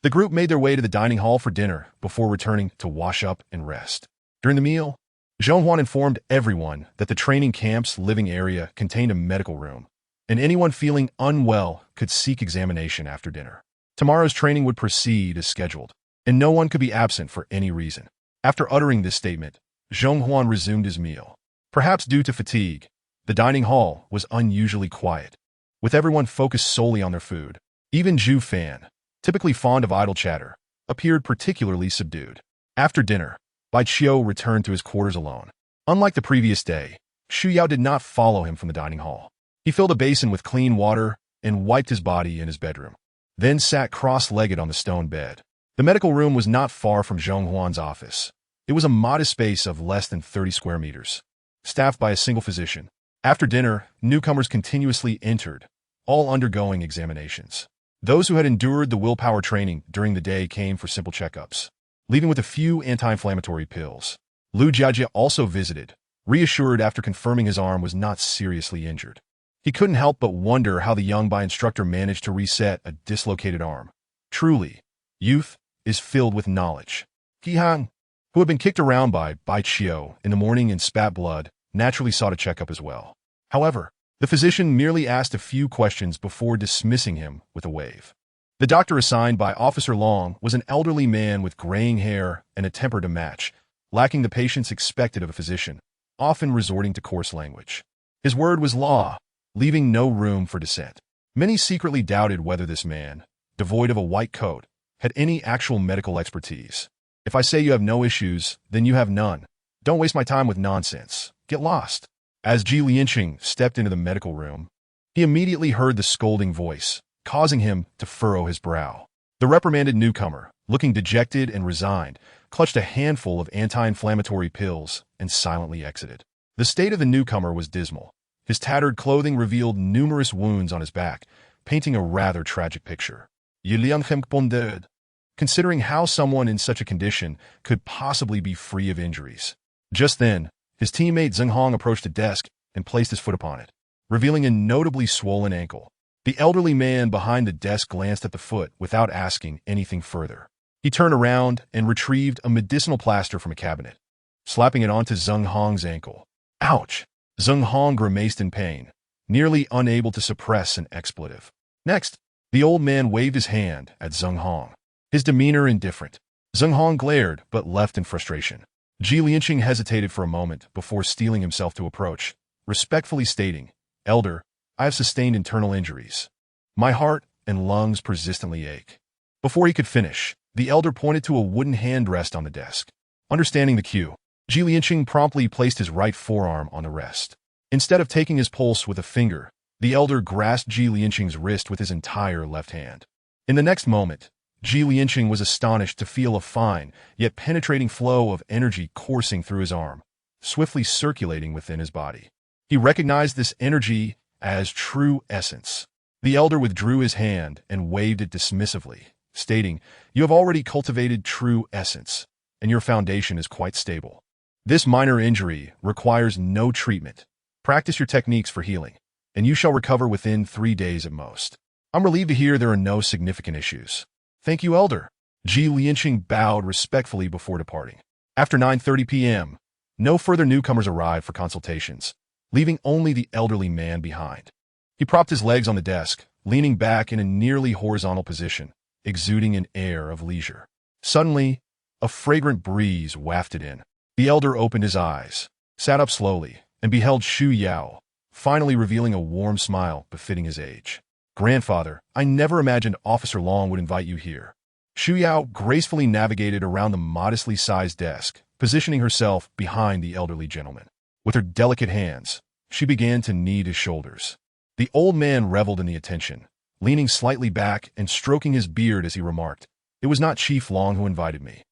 The group made their way to the dining hall for dinner before returning to wash up and rest. During the meal, Zhonghuan informed everyone that the training camp's living area contained a medical room, and anyone feeling unwell could seek examination after dinner. Tomorrow's training would proceed as scheduled, and no one could be absent for any reason. After uttering this statement, Zhonghuan resumed his meal. Perhaps due to fatigue, the dining hall was unusually quiet, with everyone focused solely on their food. Even Zhu Fan, typically fond of idle chatter, appeared particularly subdued. After dinner, Bai Qiu returned to his quarters alone. Unlike the previous day, Xu Yao did not follow him from the dining hall. He filled a basin with clean water and wiped his body in his bedroom, then sat cross-legged on the stone bed. The medical room was not far from Zhonghuan's office. It was a modest space of less than 30 square meters, staffed by a single physician. After dinner, newcomers continuously entered, all undergoing examinations. Those who had endured the willpower training during the day came for simple checkups, leaving with a few anti-inflammatory pills. Lu Jiajie also visited, reassured after confirming his arm was not seriously injured. He couldn't help but wonder how the young Bai instructor managed to reset a dislocated arm. Truly, youth is filled with knowledge. Qihan, who had been kicked around by Bai Qiu in the morning and spat blood, naturally sought a checkup as well. However, the physician merely asked a few questions before dismissing him with a wave. The doctor assigned by Officer Long was an elderly man with graying hair and a temper to match, lacking the patience expected of a physician, often resorting to coarse language. His word was law, leaving no room for dissent. Many secretly doubted whether this man, devoid of a white coat, had any actual medical expertise. If I say you have no issues, then you have none. Don't waste my time with nonsense. Get lost. As Ji Lianqing stepped into the medical room, he immediately heard the scolding voice, causing him to furrow his brow. The reprimanded newcomer, looking dejected and resigned, clutched a handful of anti-inflammatory pills and silently exited. The state of the newcomer was dismal. His tattered clothing revealed numerous wounds on his back, painting a rather tragic picture. Considering how someone in such a condition could possibly be free of injuries. Just then, his teammate Zheng Hong approached a desk and placed his foot upon it, revealing a notably swollen ankle. The elderly man behind the desk glanced at the foot without asking anything further. He turned around and retrieved a medicinal plaster from a cabinet, slapping it onto Zheng Hong's ankle. Ouch! Zheng Hong grimaced in pain, nearly unable to suppress an expletive. Next, the old man waved his hand at Zheng Hong, his demeanor indifferent. Zheng Hong glared, but left in frustration. Ji Lianqing hesitated for a moment before steeling himself to approach, respectfully stating, "Elder, I have sustained internal injuries. My heart and lungs persistently ache." Before he could finish, the elder pointed to a wooden hand rest on the desk. Understanding the cue, Ji Lianqing promptly placed his right forearm on the rest. Instead of taking his pulse with a finger, the elder grasped Ji Lianqing's wrist with his entire left hand. In the next moment, Ji Lianqing was astonished to feel a fine, yet penetrating flow of energy coursing through his arm, swiftly circulating within his body. He recognized this energy as true essence. The elder withdrew his hand and waved it dismissively, stating, "You have already cultivated true essence, and your foundation is quite stable. This minor injury requires no treatment. Practice your techniques for healing, and you shall recover within 3 days at most. I'm relieved to hear there are no significant issues." "Thank you, Elder." Ji Lianqing bowed respectfully before departing. After 9:30 p.m., no further newcomers arrived for consultations, leaving only the elderly man behind. He propped his legs on the desk, leaning back in a nearly horizontal position, exuding an air of leisure. Suddenly, a fragrant breeze wafted in. The elder opened his eyes, sat up slowly, and beheld Shu Yao, finally revealing a warm smile befitting his age. "Grandfather, I never imagined Officer Long would invite you here." Shu Yao gracefully navigated around the modestly sized desk, positioning herself behind the elderly gentleman. With her delicate hands, she began to knead his shoulders. The old man reveled in the attention, leaning slightly back and stroking his beard as he remarked, "It was not Chief Long who invited me.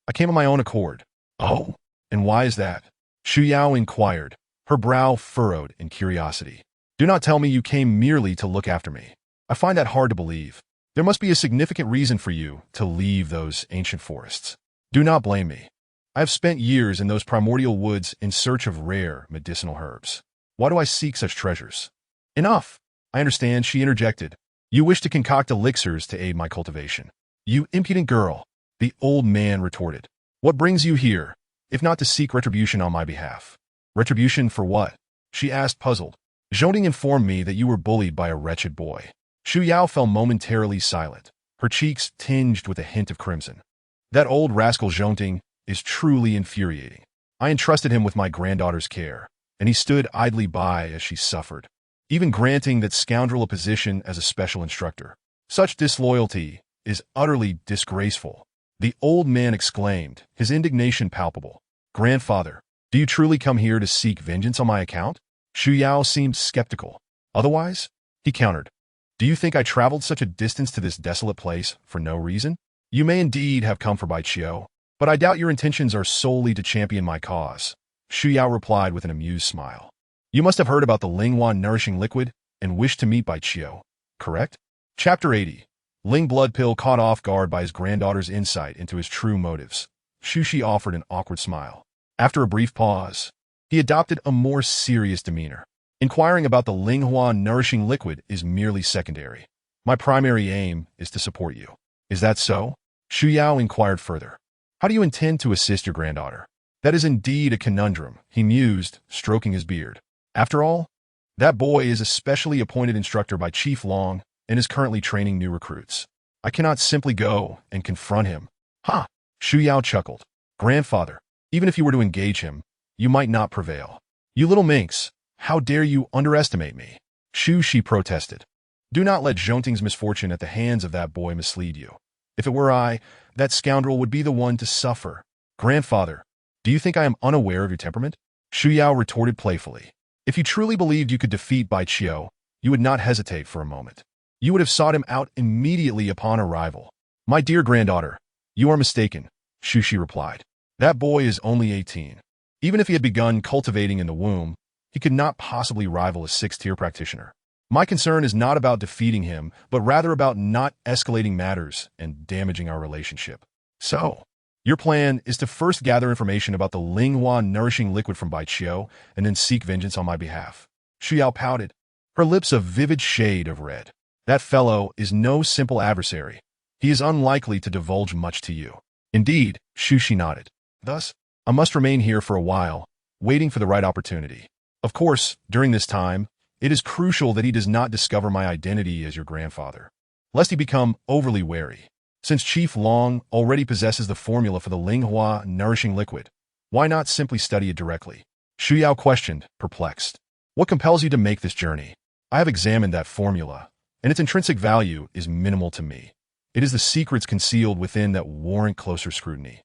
I came of my own accord." "Oh, and why is that?" Shu Yao inquired, her brow furrowed in curiosity. "Do not tell me you came merely to look after me. I find that hard to believe. There must be a significant reason for you to leave those ancient forests. Do not blame me. I have spent years in those primordial woods in search of rare medicinal herbs. Why do I seek such treasures?" "Enough! I understand," she interjected. "You wish to concoct elixirs to aid my cultivation." "You impudent girl," the old man retorted. "What brings you here, if not to seek retribution on my behalf?" "Retribution for what?" she asked, puzzled. "Zhonting informed me that you were bullied by a wretched boy." Shu Yao fell momentarily silent, her cheeks tinged with a hint of crimson. "That old rascal Zhonting is truly infuriating. I entrusted him with my granddaughter's care, and he stood idly by as she suffered, even granting that scoundrel a position as a special instructor. Such disloyalty is utterly disgraceful," the old man exclaimed, his indignation palpable. "Grandfather, do you truly come here to seek vengeance on my account?" Shu Yao seemed skeptical. "Otherwise?" he countered. "Do you think I traveled such a distance to this desolate place for no reason? You may indeed have come for Bai Qiu, but I doubt your intentions are solely to champion my cause," Shu Yao replied with an amused smile. "You must have heard about the Linghua nourishing liquid and wish to meet Bai Qiu, correct?" Chapter 80. Ling Blood Pill caught off guard by his granddaughter's insight into his true motives. Shu Shi offered an awkward smile. After a brief pause, he adopted a more serious demeanor. "Inquiring about the Linghua nourishing liquid is merely secondary. My primary aim is to support you." "Is that so?" Shu Yao inquired further. "How do you intend to assist your granddaughter?" "That is indeed a conundrum," he mused, stroking his beard. "After all, that boy is a specially appointed instructor by Chief Long and is currently training new recruits. I cannot simply go and confront him." "Ha!" Shu Yao chuckled. "Grandfather, even if you were to engage him, you might not prevail. You little minx, how dare you underestimate me?" Shu Shi protested. "Do not let Zhonting's misfortune at the hands of that boy mislead you. If it were I, that scoundrel would be the one to suffer." "Grandfather, do you think I am unaware of your temperament?" Shu Yao retorted playfully. "If you truly believed you could defeat Bai Qiu, you would not hesitate for a moment. You would have sought him out immediately upon arrival." "My dear granddaughter, you are mistaken," Shu Shi replied. "That boy is only 18. Even if he had begun cultivating in the womb, he could not possibly rival a 6th-tier practitioner. My concern is not about defeating him, but rather about not escalating matters and damaging our relationship." "So, your plan is to first gather information about the Linghua nourishing liquid from Bai Qiu and then seek vengeance on my behalf." Shu Yao pouted, her lips a vivid shade of red. "That fellow is no simple adversary. He is unlikely to divulge much to you." "Indeed," Shu Shi nodded. "Thus, I must remain here for a while, waiting for the right opportunity. Of course, during this time, it is crucial that he does not discover my identity as your grandfather, lest he become overly wary. Since Chief Long already possesses the formula for the Linghua nourishing liquid, why not simply study it directly?" Shu Yao questioned, perplexed. "What compels you to make this journey?" "I have examined that formula, and its intrinsic value is minimal to me. It is the secrets concealed within that warrant closer scrutiny."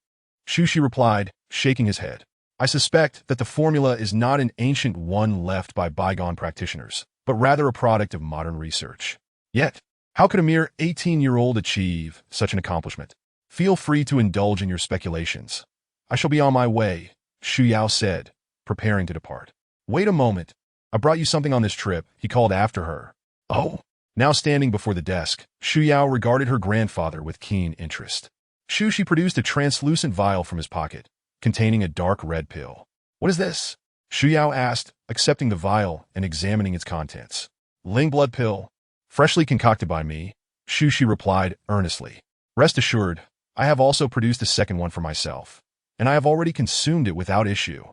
Shu Shi replied, shaking his head. "I suspect that the formula is not an ancient one left by bygone practitioners, but rather a product of modern research. Yet, how could a mere 18-year-old achieve such an accomplishment? Feel free to indulge in your speculations. I shall be on my way," Shu Yao said, preparing to depart. "Wait a moment. I brought you something on this trip," he called after her. "Oh." Now standing before the desk, Shu Yao regarded her grandfather with keen interest. Shu Shi produced a translucent vial from his pocket, containing a dark red pill. "What is this?" Shu Yao asked, accepting the vial and examining its contents. "Ling Blood Pill, freshly concocted by me," Shu Shi replied earnestly. "Rest assured, I have also produced a second one for myself, and I have already consumed it without issue."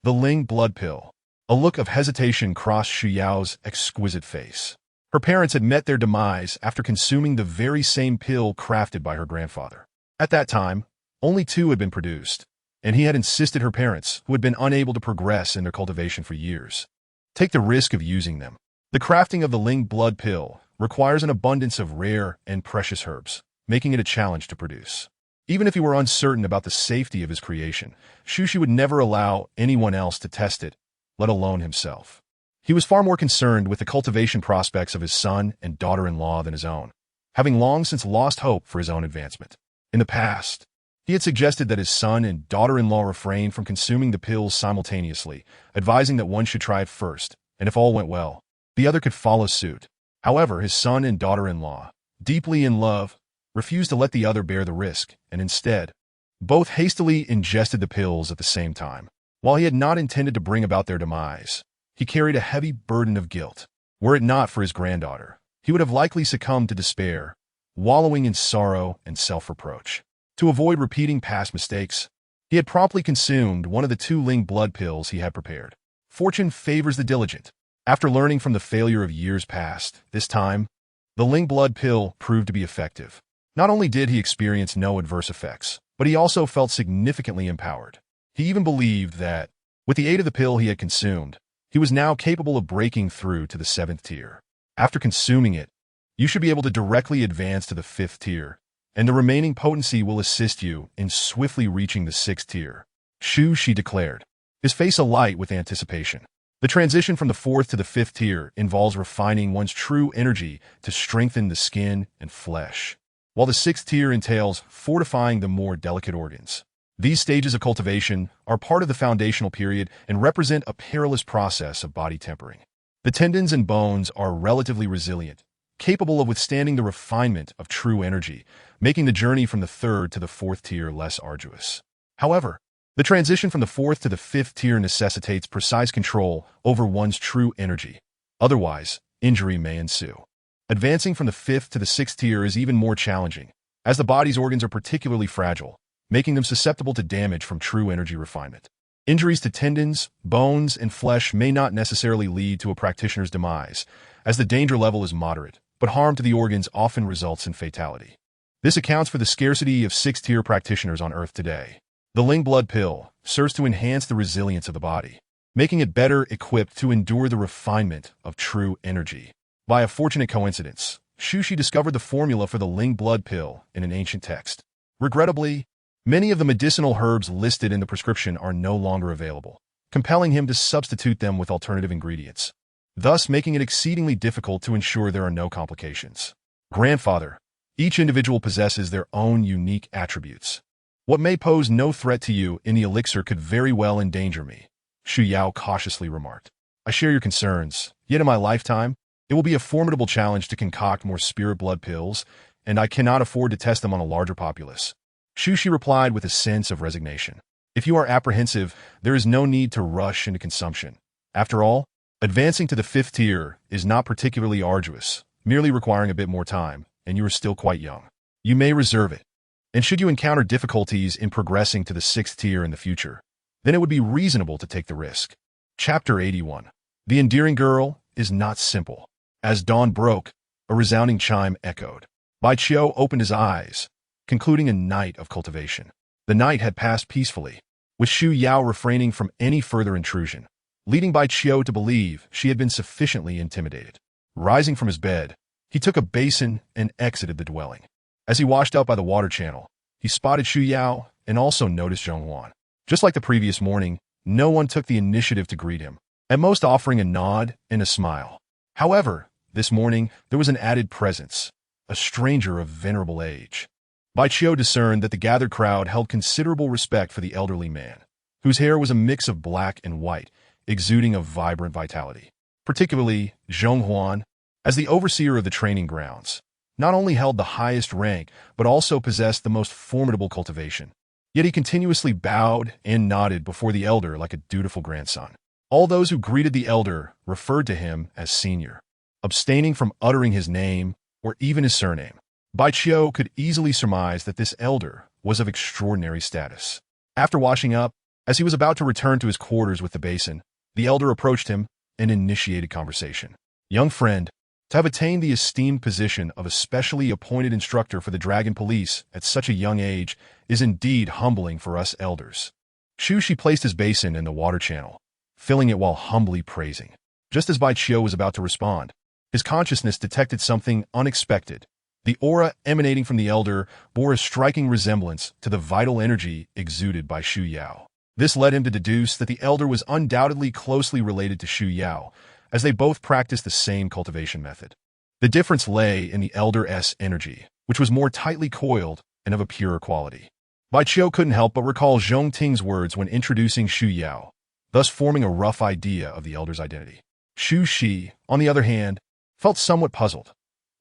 "The Ling Blood Pill. A look of hesitation crossed Xu Yao's exquisite face. Her parents had met their demise after consuming the very same pill crafted by her grandfather. At that time, only two had been produced, and he had insisted her parents, who had been unable to progress in their cultivation for years, take the risk of using them. The crafting of the Ling blood pill requires an abundance of rare and precious herbs, making it a challenge to produce. Even if he were uncertain about the safety of his creation, Xu would never allow anyone else to test it, let alone himself. He was far more concerned with the cultivation prospects of his son and daughter-in-law than his own, having long since lost hope for his own advancement. In the past, he had suggested that his son and daughter-in-law refrain from consuming the pills simultaneously, advising that one should try it first, and if all went well, the other could follow suit. However, his son and daughter-in-law, deeply in love, refused to let the other bear the risk, and instead, both hastily ingested the pills at the same time. While he had not intended to bring about their demise, he carried a heavy burden of guilt. Were it not for his granddaughter, he would have likely succumbed to despair, wallowing in sorrow and self-reproach. To avoid repeating past mistakes, he had promptly consumed one of the two Ling blood pills he had prepared. Fortune favors the diligent. After learning from the failure of years past, this time, the Ling blood pill proved to be effective. Not only did he experience no adverse effects, but he also felt significantly empowered. He even believed that, with the aid of the pill he had consumed, he was now capable of breaking through to the 7th tier. After consuming it, you should be able to directly advance to the 5th tier, and the remaining potency will assist you in swiftly reaching the 6th tier. She declared, his face alight with anticipation. The transition from the 4th to the 5th tier involves refining one's true energy to strengthen the skin and flesh, while the 6th tier entails fortifying the more delicate organs. These stages of cultivation are part of the foundational period and represent a perilous process of body tempering. The tendons and bones are relatively resilient, capable of withstanding the refinement of true energy, making the journey from the 3rd to the 4th tier less arduous. However, the transition from the 4th to the 5th tier necessitates precise control over one's true energy. Otherwise, injury may ensue. Advancing from the 5th to the 6th tier is even more challenging, as the body's organs are particularly fragile, making them susceptible to damage from true energy refinement. Injuries to tendons, bones, and flesh may not necessarily lead to a practitioner's demise, as the danger level is moderate, but harm to the organs often results in fatality. This accounts for the scarcity of 6th-tier practitioners on Earth today. The Ling blood pill serves to enhance the resilience of the body, making it better equipped to endure the refinement of true energy. By a fortunate coincidence, Xu discovered the formula for the Ling blood pill in an ancient text. Regrettably, many of the medicinal herbs listed in the prescription are no longer available, compelling him to substitute them with alternative ingredients, thus making it exceedingly difficult to ensure there are no complications. Grandfather, each individual possesses their own unique attributes. What may pose no threat to you in the elixir could very well endanger me, Xu Yao cautiously remarked. I share your concerns, yet in my lifetime, it will be a formidable challenge to concoct more spirit blood pills, and I cannot afford to test them on a larger populace. Xu replied with a sense of resignation. If you are apprehensive, there is no need to rush into consumption. After all, advancing to the 5th tier is not particularly arduous, merely requiring a bit more time, and you are still quite young. You may reserve it. And should you encounter difficulties in progressing to the 6th tier in the future, then it would be reasonable to take the risk. Chapter 81. The endearing girl is not simple. As dawn broke, a resounding chime echoed. Bai Qiu opened his eyes, concluding a night of cultivation. The night had passed peacefully, with Xu Yao refraining from any further intrusion, leading Bai Qiu to believe she had been sufficiently intimidated. Rising from his bed, he took a basin and exited the dwelling. As he washed up by the water channel, he spotted Xu Yao and also noticed Zhong Huan. Just like the previous morning, no one took the initiative to greet him, at most offering a nod and a smile. However, this morning, there was an added presence, a stranger of venerable age. Bai Qiu discerned that the gathered crowd held considerable respect for the elderly man, whose hair was a mix of black and white, exuding a vibrant vitality. Particularly, Zhong Huan, as the overseer of the training grounds, not only held the highest rank, but also possessed the most formidable cultivation. Yet he continuously bowed and nodded before the elder like a dutiful grandson. All those who greeted the elder referred to him as senior, abstaining from uttering his name or even his surname. Bai Qiu could easily surmise that this elder was of extraordinary status. After washing up, as he was about to return to his quarters with the basin, The elder approached him and initiated conversation. Young friend, to have attained the esteemed position of a specially appointed instructor for the Dragon Police at such a young age is indeed humbling for us elders. Shi placed his basin in the water channel, filling it while humbly praising. Just as Bai Qiu was about to respond, his consciousness detected something unexpected. The aura emanating from the elder bore a striking resemblance to the vital energy exuded by Shu Yao. This led him to deduce that the elder was undoubtedly closely related to Shu Yao, as they both practiced the same cultivation method. The difference lay in the elder's energy, which was more tightly coiled and of a purer quality. Bai Qiu couldn't help but recall Zhong Ting's words when introducing Shu Yao, thus forming a rough idea of the elder's identity. Shu Shi, on the other hand, felt somewhat puzzled.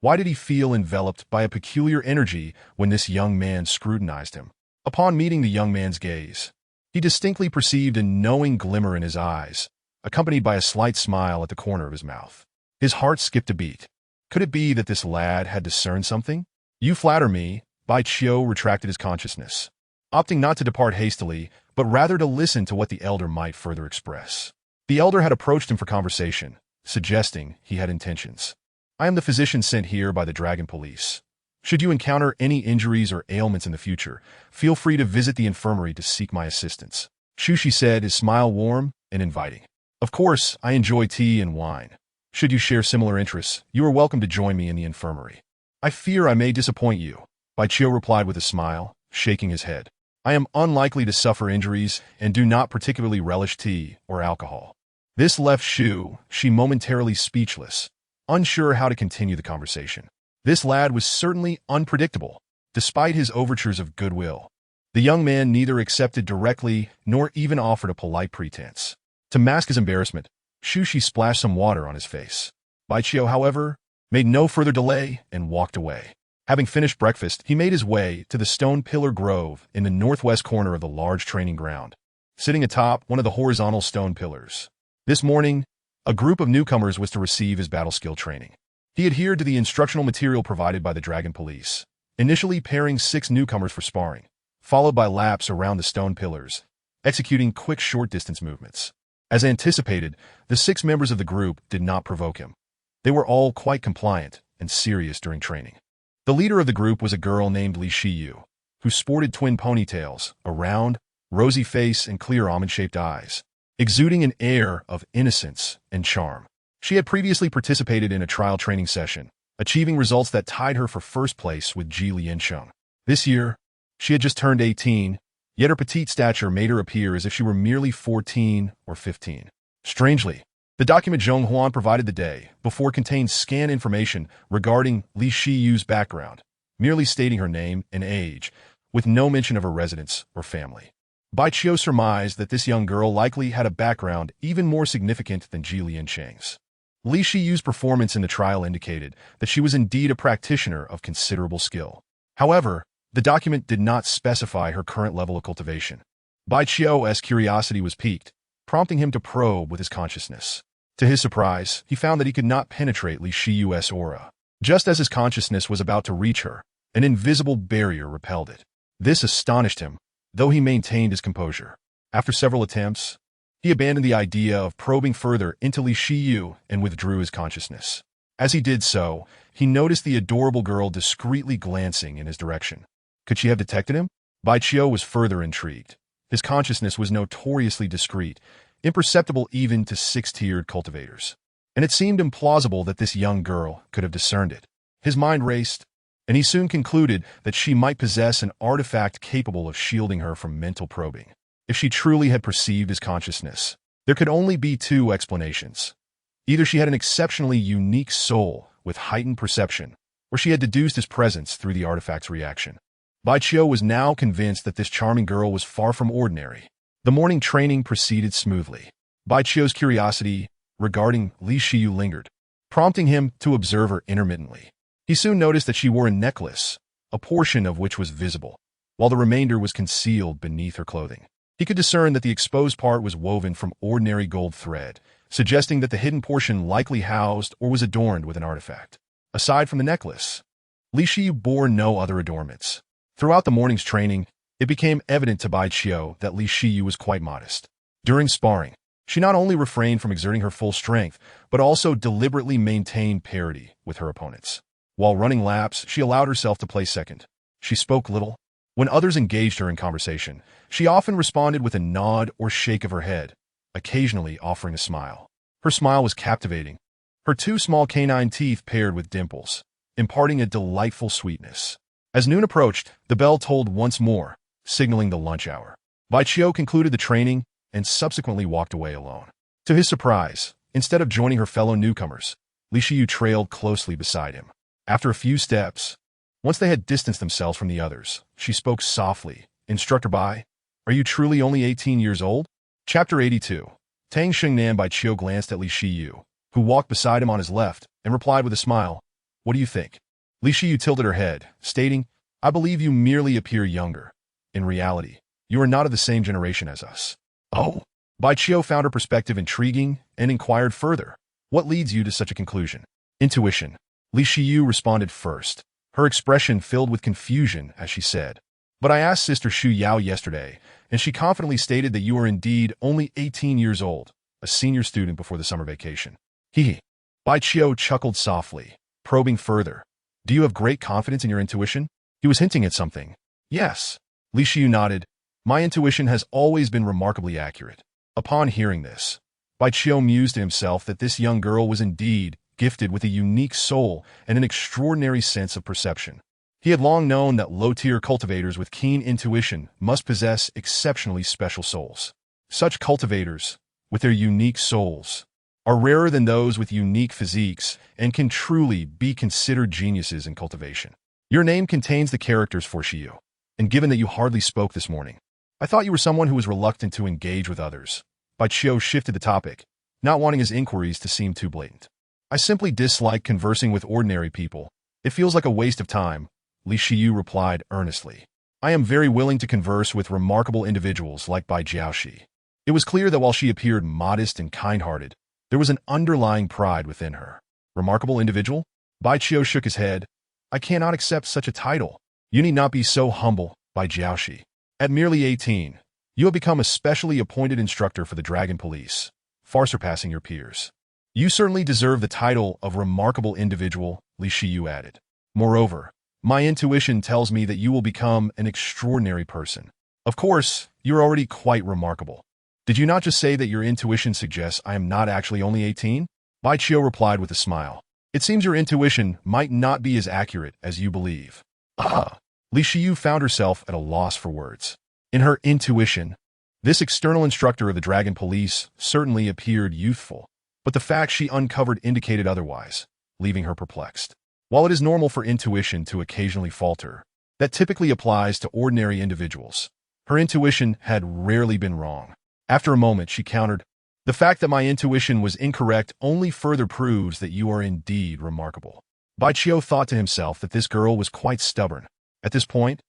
Why did he feel enveloped by a peculiar energy when this young man scrutinized him? Upon meeting the young man's gaze, he distinctly perceived a knowing glimmer in his eyes, accompanied by a slight smile at the corner of his mouth. His heart skipped a beat. Could it be that this lad had discerned something? You flatter me, Bai Qiu retracted his consciousness, opting not to depart hastily, but rather to listen to what the elder might further express. The elder had approached him for conversation, suggesting he had intentions. I am the physician sent here by the Dragon Police. Should you encounter any injuries or ailments in the future, feel free to visit the infirmary to seek my assistance. Shu Shi said, his smile warm and inviting. Of course, I enjoy tea and wine. Should you share similar interests, you are welcome to join me in the infirmary. I fear I may disappoint you, Bai Qiu replied with a smile, shaking his head. I am unlikely to suffer injuries and do not particularly relish tea or alcohol. This left Shu Shi momentarily speechless, unsure how to continue the conversation. This lad was certainly unpredictable, despite his overtures of goodwill. The young man neither accepted directly nor even offered a polite pretense. To mask his embarrassment, Shu Shi splashed some water on his face. Bai Qiu, however, made no further delay and walked away. Having finished breakfast, he made his way to the stone pillar grove in the northwest corner of the large training ground, sitting atop one of the horizontal stone pillars. This morning, a group of newcomers was to receive his battle skill training. He adhered to the instructional material provided by the Dragon Police, initially pairing 6 newcomers for sparring, followed by laps around the stone pillars, executing quick short-distance movements. As anticipated, the 6 members of the group did not provoke him. They were all quite compliant and serious during training. The leader of the group was a girl named Li Shiyu, who sported twin ponytails, a round, rosy face, and clear almond-shaped eyes, exuding an air of innocence and charm. She had previously participated in a trial training session, achieving results that tied her for first place with Ji Liansheng. This year, she had just turned 18, yet her petite stature made her appear as if she were merely 14 or 15. Strangely, the document Zhong Huan provided the day before contained scant information regarding Li Shiyu's background, merely stating her name and age, with no mention of her residence or family. Bai Qiu surmised that this young girl likely had a background even more significant than Ji Liansheng's. Li Shiyu's performance in the trial indicated that she was indeed a practitioner of considerable skill. However, the document did not specify her current level of cultivation. Bai Qiu's curiosity was piqued, prompting him to probe with his consciousness. To his surprise, he found that he could not penetrate Li Shiyu's aura. Just as his consciousness was about to reach her, an invisible barrier repelled it. This astonished him, though he maintained his composure. After several attempts, he abandoned the idea of probing further into Li Shiyu and withdrew his consciousness. As he did so, he noticed the adorable girl discreetly glancing in his direction. Could she have detected him? Bai Qiu was further intrigued. His consciousness was notoriously discreet, imperceptible even to 6-tiered cultivators. And it seemed implausible that this young girl could have discerned it. His mind raced, and he soon concluded that she might possess an artifact capable of shielding her from mental probing. If she truly had perceived his consciousness, there could only be 2 explanations. Either she had an exceptionally unique soul with heightened perception, or she had deduced his presence through the artifact's reaction. Bai Qiu was now convinced that this charming girl was far from ordinary. The morning training proceeded smoothly. Bai Qiu's curiosity regarding Li Shiyu lingered, prompting him to observe her intermittently. He soon noticed that she wore a necklace, a portion of which was visible, while the remainder was concealed beneath her clothing. He could discern that the exposed part was woven from ordinary gold thread, suggesting that the hidden portion likely housed or was adorned with an artifact. Aside from the necklace, Li Shiyu bore no other adornments. Throughout the morning's training, it became evident to Bai Qiu that Li Shiyu was quite modest. During sparring, She not only refrained from exerting her full strength, but also deliberately maintained parity with her opponents. While running laps, she allowed herself to play second. She spoke little. When others engaged her in conversation, she often responded with a nod or shake of her head, occasionally offering a smile. Her smile was captivating, her two small canine teeth paired with dimples, imparting a delightful sweetness. As noon approached, the bell tolled once more, signaling the lunch hour. Baiqiu concluded the training and subsequently walked away alone. To his surprise, instead of joining her fellow newcomers, Li Shiyu trailed closely beside him. After a few steps, once they had distanced themselves from the others, she spoke softly. Instructor Bai, are you truly only 18 years old? Chapter 82. Tang Xingnan Baiqiu glanced at Li Shiyu, who walked beside him on his left, and replied with a smile, what do you think? Li Shiyu tilted her head, stating, I believe you merely appear younger. In reality, you are not of the same generation as us. Oh? Baiqiu found her perspective intriguing and inquired further. What leads you to such a conclusion? Intuition. Li Shiyu responded first, her expression filled with confusion as she said, but I asked Sister Xu Yao yesterday, and she confidently stated that you are indeed only 18 years old, a senior student before the summer vacation. Hee. Baiqiu chuckled softly, probing further. Do you have great confidence in your intuition? He was hinting at something. Yes. Li Shiyu nodded. My intuition has always been remarkably accurate. Upon hearing this, Baiqiu mused to himself that this young girl was indeed gifted with a unique soul and an extraordinary sense of perception. He had long known that low-tier cultivators with keen intuition must possess exceptionally special souls. Such cultivators, with their unique souls, are rarer than those with unique physiques and can truly be considered geniuses in cultivation. Your name contains the characters for Shiyu, and given that you hardly spoke this morning, I thought you were someone who was reluctant to engage with others. Baiqiu shifted the topic, not wanting his inquiries to seem too blatant. I simply dislike conversing with ordinary people. It feels like a waste of time, Li Shiyu replied earnestly. I am very willing to converse with remarkable individuals like Bai Jiaoxi. It was clear that while she appeared modest and kind-hearted, there was an underlying pride within her. Remarkable individual? Baiqiu shook his head. I cannot accept such a title. You need not be so humble, Bai Jiaoxi. At merely 18, you have become a specially appointed instructor for the Dragon Police, far surpassing your peers. You certainly deserve the title of remarkable individual, Li Shiyu added. Moreover, my intuition tells me that you will become an extraordinary person. Of course, you're already quite remarkable. Did you not just say that your intuition suggests I am not actually only 18? Baiqiu replied with a smile. It seems your intuition might not be as accurate as you believe. Li Shiyu found herself at a loss for words. In her intuition, this external instructor of the Dragon Police certainly appeared youthful, but the facts she uncovered indicated otherwise, leaving her perplexed. While it is normal for intuition to occasionally falter, that typically applies to ordinary individuals. Her intuition had rarely been wrong. After a moment, she countered, the fact that my intuition was incorrect only further proves that you are indeed remarkable. Baiqiu thought to himself that this girl was quite stubborn. At this point,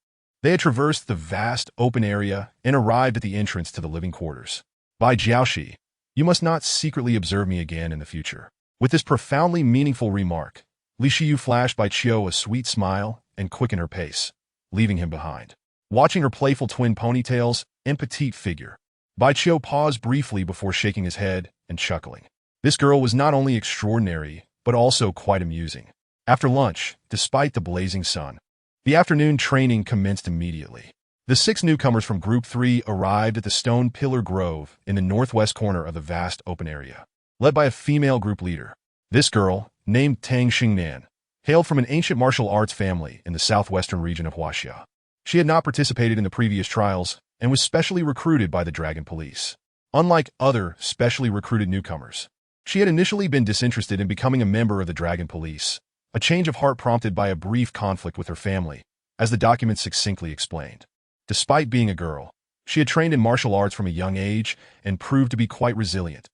they had traversed the vast open area and arrived at the entrance to the living quarters. Bai Jiaoxi, you must not secretly observe me again in the future. With this profoundly meaningful remark, Li Shiyu flashed Baiqiu a sweet smile and quickened her pace, leaving him behind. Watching her playful twin ponytails and petite figure, Baiqiu paused briefly before shaking his head and chuckling. This girl was not only extraordinary, but also quite amusing. After lunch, despite the blazing sun, the afternoon training commenced immediately. The 6 newcomers from Group 3 arrived at the Stone Pillar Grove in the northwest corner of the vast open area, led by a female group leader. This girl, named Tang Xingnan, hailed from an ancient martial arts family in the southwestern region of Huaxia. She had not participated in the previous trials and was specially recruited by the Dragon Police. Unlike other specially recruited newcomers, she had initially been disinterested in becoming a member of the Dragon Police, a change of heart prompted by a brief conflict with her family, as the document succinctly explained. Despite being a girl, she had trained in martial arts from a young age and proved to be quite resilient,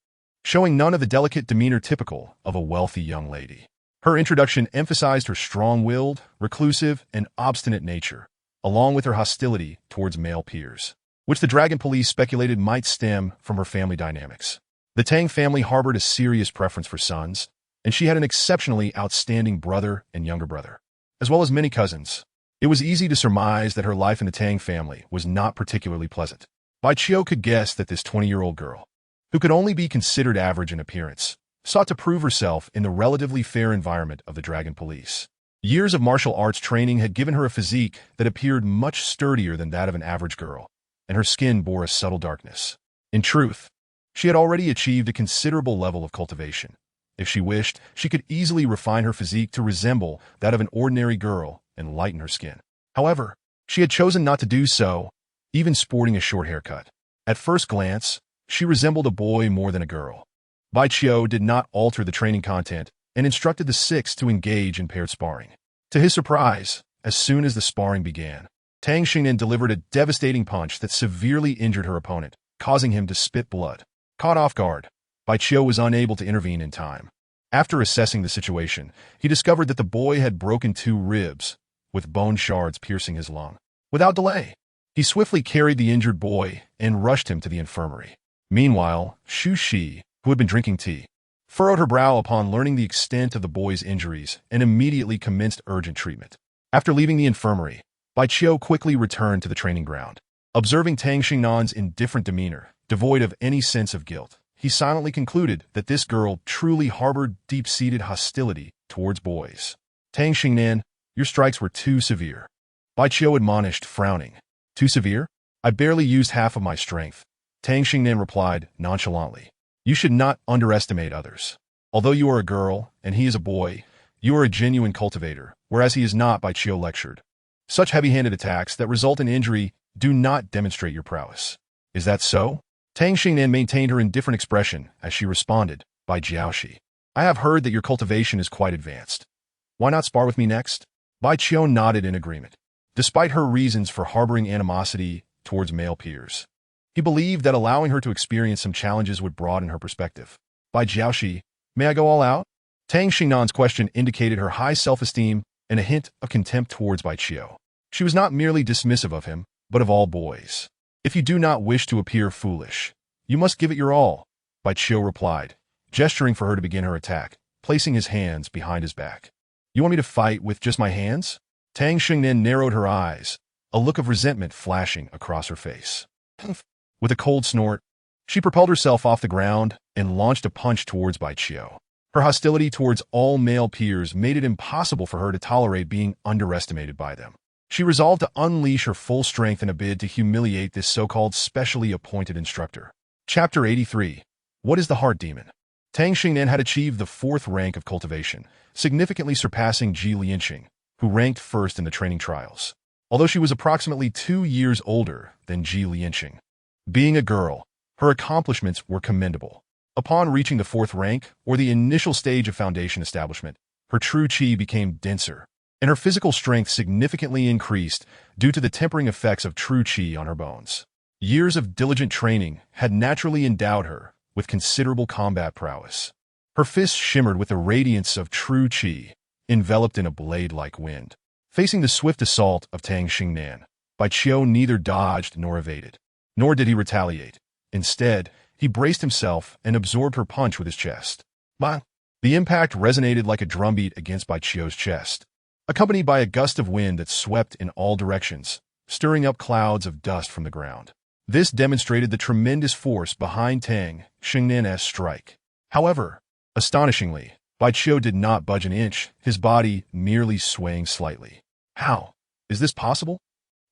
showing none of the delicate demeanor typical of a wealthy young lady. Her introduction emphasized her strong-willed, reclusive, and obstinate nature, along with her hostility towards male peers, which the Dragon Police speculated might stem from her family dynamics. The Tang family harbored a serious preference for sons, and she had an exceptionally outstanding brother and younger brother, as well as many cousins. It was easy to surmise that her life in the Tang family was not particularly pleasant. Baiqiu could guess that this 20-year-old girl, who could only be considered average in appearance, sought to prove herself in the relatively fair environment of the Dragon Police. Years of martial arts training had given her a physique that appeared much sturdier than that of an average girl, and her skin bore a subtle darkness. In truth, she had already achieved a considerable level of cultivation. If she wished, she could easily refine her physique to resemble that of an ordinary girl and lighten her skin. However, she had chosen not to do so, even sporting a short haircut. At first glance, she resembled a boy more than a girl. Bai Qiu did not alter the training content and instructed the six to engage in paired sparring. To his surprise, as soon as the sparring began, Tang Xingnan delivered a devastating punch that severely injured her opponent, causing him to spit blood. Caught off guard, Bai Qiu was unable to intervene in time. After assessing the situation, he discovered that the boy had broken 2 ribs, with bone shards piercing his lung. Without delay, he swiftly carried the injured boy and rushed him to the infirmary. Meanwhile, Xu Shi, who had been drinking tea, furrowed her brow upon learning the extent of the boy's injuries and immediately commenced urgent treatment. After leaving the infirmary, Bai Qiu quickly returned to the training ground. Observing Tang Xingnan's indifferent demeanor, devoid of any sense of guilt, he silently concluded that this girl truly harbored deep-seated hostility towards boys. Tang Xingnan, your strikes were too severe. Bai Qiu admonished, frowning. Too severe? I barely used half of my strength. Tang Xingnan replied nonchalantly. You should not underestimate others. Although you are a girl, and he is a boy, you are a genuine cultivator, whereas he is not, Bai Qiu lectured. Such heavy-handed attacks that result in injury do not demonstrate your prowess. Is that so? Tang Xingnan maintained her indifferent expression as she responded, Bai Jiaoshi. I have heard that your cultivation is quite advanced. Why not spar with me next? Bai Qiu nodded in agreement. Despite her reasons for harboring animosity towards male peers, he believed that allowing her to experience some challenges would broaden her perspective. Bai Jiaoshi, may I go all out? Tang Xingnan's question indicated her high self-esteem and a hint of contempt towards Bai Qiu. She was not merely dismissive of him, but of all boys. If you do not wish to appear foolish, you must give it your all, Bai Qiu replied, gesturing for her to begin her attack, placing his hands behind his back. You want me to fight with just my hands? Tang Xingnan narrowed her eyes, a look of resentment flashing across her face. With a cold snort, she propelled herself off the ground and launched a punch towards Bai Qiu. Her hostility towards all male peers made it impossible for her to tolerate being underestimated by them. She resolved to unleash her full strength in a bid to humiliate this so-called specially appointed instructor. Chapter 83. What is the Heart Demon? Tang Xingnan had achieved the 4th rank of cultivation, significantly surpassing Ji Lianqing, who ranked first in the training trials, although she was approximately 2 years older than Ji Lianqing. Being a girl, her accomplishments were commendable. Upon reaching the 4th rank, or the initial stage of foundation establishment, her true qi became denser, and her physical strength significantly increased due to the tempering effects of true qi on her bones. Years of diligent training had naturally endowed her with considerable combat prowess. Her fists shimmered with the radiance of true qi, enveloped in a blade-like wind. Facing the swift assault of Tang Xingnan, Bai Qiu neither dodged nor evaded, nor did he retaliate. Instead, he braced himself and absorbed her punch with his chest. Bang! The impact resonated like a drumbeat against Bai Qiu's chest, accompanied by a gust of wind that swept in all directions, stirring up clouds of dust from the ground. This demonstrated the tremendous force behind Tang Xingnan's strike. However, astonishingly, Bai Qiu did not budge an inch, his body merely swaying slightly. How? Is this possible?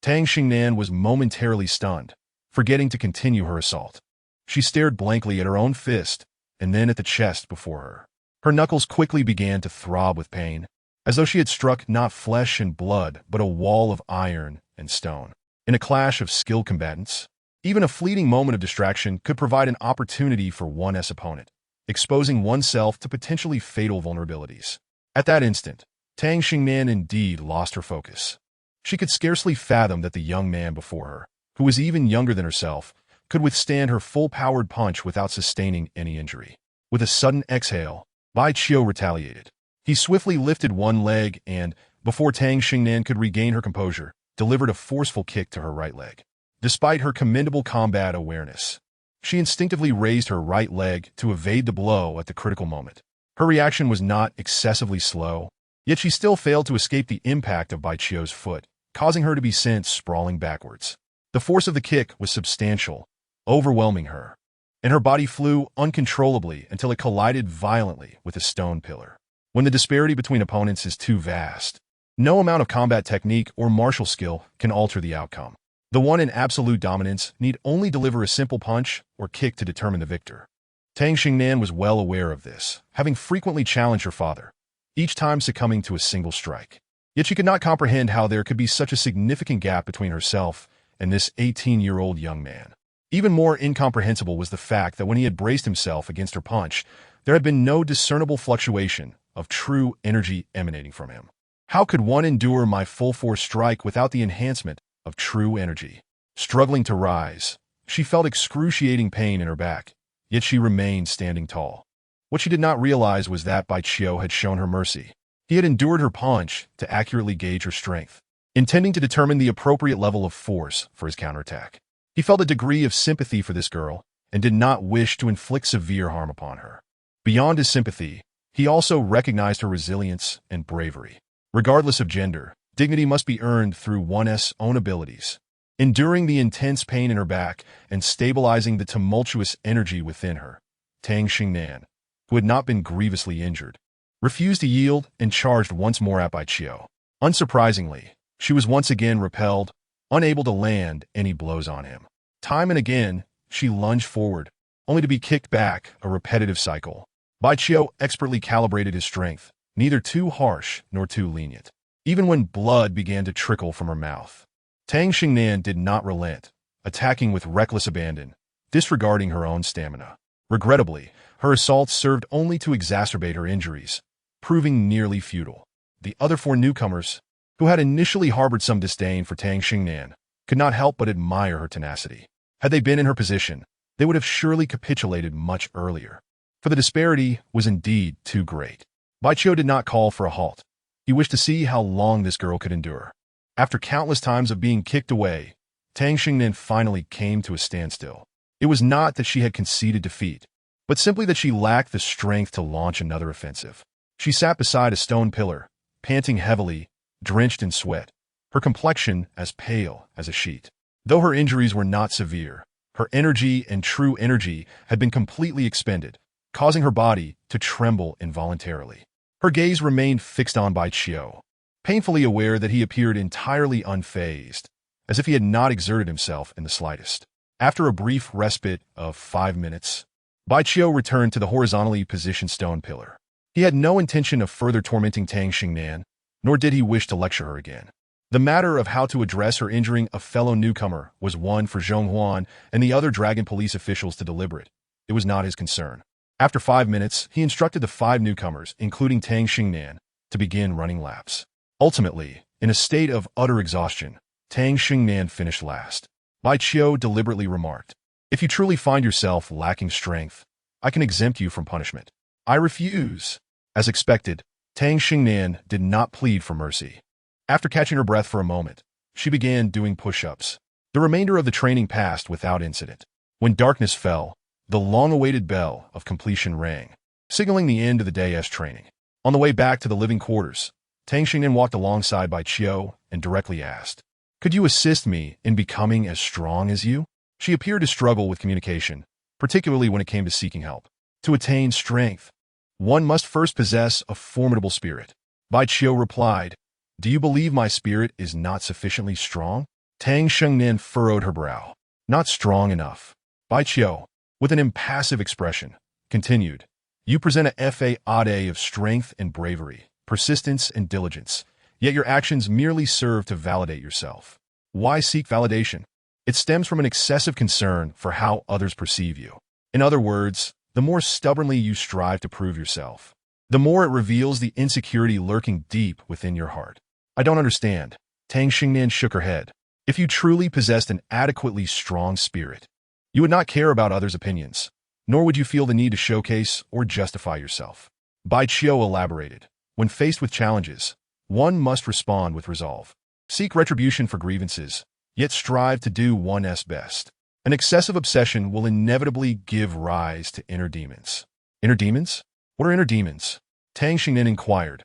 Tang Xingnan was momentarily stunned, forgetting to continue her assault. She stared blankly at her own fist and then at the chest before her. Her knuckles quickly began to throb with pain, as though she had struck not flesh and blood, but a wall of iron and stone. In a clash of skilled combatants, even a fleeting moment of distraction could provide an opportunity for one's opponent, exposing oneself to potentially fatal vulnerabilities. At that instant, Tang Xingnan indeed lost her focus. She could scarcely fathom that the young man before her, who was even younger than herself, could withstand her full-powered punch without sustaining any injury. With a sudden exhale, Bai Qiu retaliated. He swiftly lifted one leg and, before Tang Xingnan could regain her composure, delivered a forceful kick to her right leg. Despite her commendable combat awareness, she instinctively raised her right leg to evade the blow at the critical moment. Her reaction was not excessively slow, yet she still failed to escape the impact of Bai Qiu's foot, causing her to be sent sprawling backwards. The force of the kick was substantial, overwhelming her. and her body flew uncontrollably until it collided violently with a stone pillar. When the disparity between opponents is too vast, no amount of combat technique or martial skill can alter the outcome. The one in absolute dominance need only deliver a simple punch or kick to determine the victor. Tang Xingnan was well aware of this, having frequently challenged her father, each time succumbing to a single strike. Yet she could not comprehend how there could be such a significant gap between herself and this 18-year-old young man. Even more incomprehensible was the fact that when he had braced himself against her punch, there had been no discernible fluctuation of true energy emanating from him. How could one endure my full-force strike without the enhancement of true energy? Struggling to rise, she felt excruciating pain in her back, yet she remained standing tall. What she did not realize was that Bai Qiu had shown her mercy. He had endured her punch to accurately gauge her strength, intending to determine the appropriate level of force for his counterattack. He felt a degree of sympathy for this girl and did not wish to inflict severe harm upon her. Beyond his sympathy, he also recognized her resilience and bravery. Regardless of gender, dignity must be earned through one's own abilities. Enduring the intense pain in her back and stabilizing the tumultuous energy within her, Tang Xingnan, who had not been grievously injured, refused to yield and charged once more at Bai Qiu. Unsurprisingly, she was once again repelled, unable to land any blows on him. Time and again, she lunged forward, only to be kicked back, a repetitive cycle. Bai Qiu expertly calibrated his strength, neither too harsh nor too lenient. Even when blood began to trickle from her mouth, Tang Xingnan did not relent, attacking with reckless abandon, disregarding her own stamina. Regrettably, her assaults served only to exacerbate her injuries, proving nearly futile. The other four newcomers, who had initially harbored some disdain for Tang Xingnan, could not help but admire her tenacity. Had they been in her position, they would have surely capitulated much earlier, for the disparity was indeed too great. Bai Qiu did not call for a halt. He wished to see how long this girl could endure. After countless times of being kicked away, Tang Xingnan finally came to a standstill. It was not that she had conceded defeat, but simply that she lacked the strength to launch another offensive. She sat beside a stone pillar, panting heavily, drenched in sweat, her complexion as pale as a sheet. Though her injuries were not severe, her energy and true energy had been completely expended, causing her body to tremble involuntarily. Her gaze remained fixed on Bai Qiu, painfully aware that he appeared entirely unfazed, as if he had not exerted himself in the slightest. After a brief respite of 5 minutes, Bai Qiu returned to the horizontally positioned stone pillar. He had no intention of further tormenting Tang Xingnan, nor did he wish to lecture her again. The matter of how to address her injuring a fellow newcomer was one for Zhong Huan and the other Dragon Police officials to deliberate. It was not his concern. After 5 minutes, he instructed the 5 newcomers, including Tang Xingnan, to begin running laps. Ultimately, in a state of utter exhaustion, Tang Xingnan finished last. Bai Qiu deliberately remarked, "If you truly find yourself lacking strength, I can exempt you from punishment." "I refuse." As expected, Tang Xingnan did not plead for mercy. After catching her breath for a moment, she began doing push-ups. The remainder of the training passed without incident. When darkness fell, the long-awaited bell of completion rang, signaling the end of the day's training. On the way back to the living quarters, Tang Xingnan walked alongside Bai Qiu and directly asked, "Could you assist me in becoming as strong as you?" She appeared to struggle with communication, particularly when it came to seeking help. To attain strength, one must first possess a formidable spirit. Bai Qiu replied, "Do you believe my spirit is not sufficiently strong?" Tang Xingnan furrowed her brow. "Not strong enough." Bai Qiu, with an impassive expression, continued, "You present a facade of strength and bravery, persistence and diligence, yet your actions merely serve to validate yourself. Why seek validation? It stems from an excessive concern for how others perceive you. In other words, the more stubbornly you strive to prove yourself, the more it reveals the insecurity lurking deep within your heart." "I don't understand." Tang Xingnan shook her head. "If you truly possessed an adequately strong spirit, you would not care about others' opinions, nor would you feel the need to showcase or justify yourself." Bai Qiu elaborated, "When faced with challenges, one must respond with resolve. Seek retribution for grievances, yet strive to do one's best. An excessive obsession will inevitably give rise to inner demons." "Inner demons? What are inner demons?" Tang Xingnan inquired.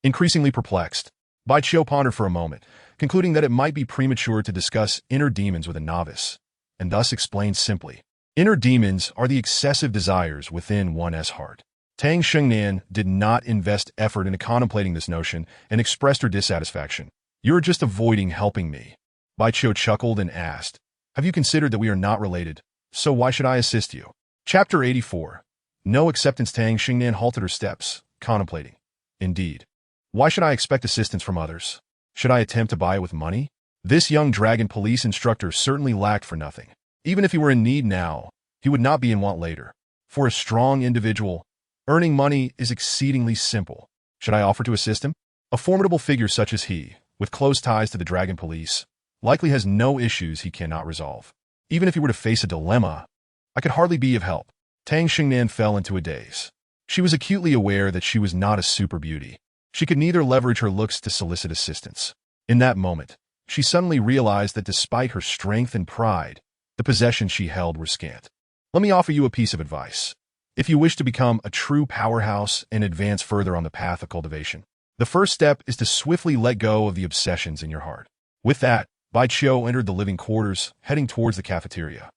Increasingly perplexed, Bai Qiu pondered for a moment, concluding that it might be premature to discuss inner demons with a novice, and thus explained simply, Inner demons are the excessive desires within one's heart. Tang Xingnan did not invest effort into contemplating this notion and expressed her dissatisfaction. "You're just avoiding helping me." Bai Qiu chuckled and asked, "Have you considered that we are not related? So why should I assist you?" Chapter 84. No acceptance. Tang Xingnan halted her steps, contemplating. Indeed. Why should I expect assistance from others? Should I attempt to buy it with money? This young dragon police instructor certainly lacked for nothing. Even if he were in need now, he would not be in want later. For a strong individual, earning money is exceedingly simple. Should I offer to assist him? A formidable figure such as he, with close ties to the dragon police, likely has no issues he cannot resolve. Even if he were to face a dilemma, I could hardly be of help. Tang Xingnan fell into a daze. She was acutely aware that she was not a super beauty. She could neither leverage her looks to solicit assistance. In that moment, she suddenly realized that despite her strength and pride, the possessions she held were scant. Let me offer you a piece of advice. If you wish to become a true powerhouse and advance further on the path of cultivation, the first step is to swiftly let go of the obsessions in your heart. With that, Bai Qiu entered the living quarters, heading towards the cafeteria.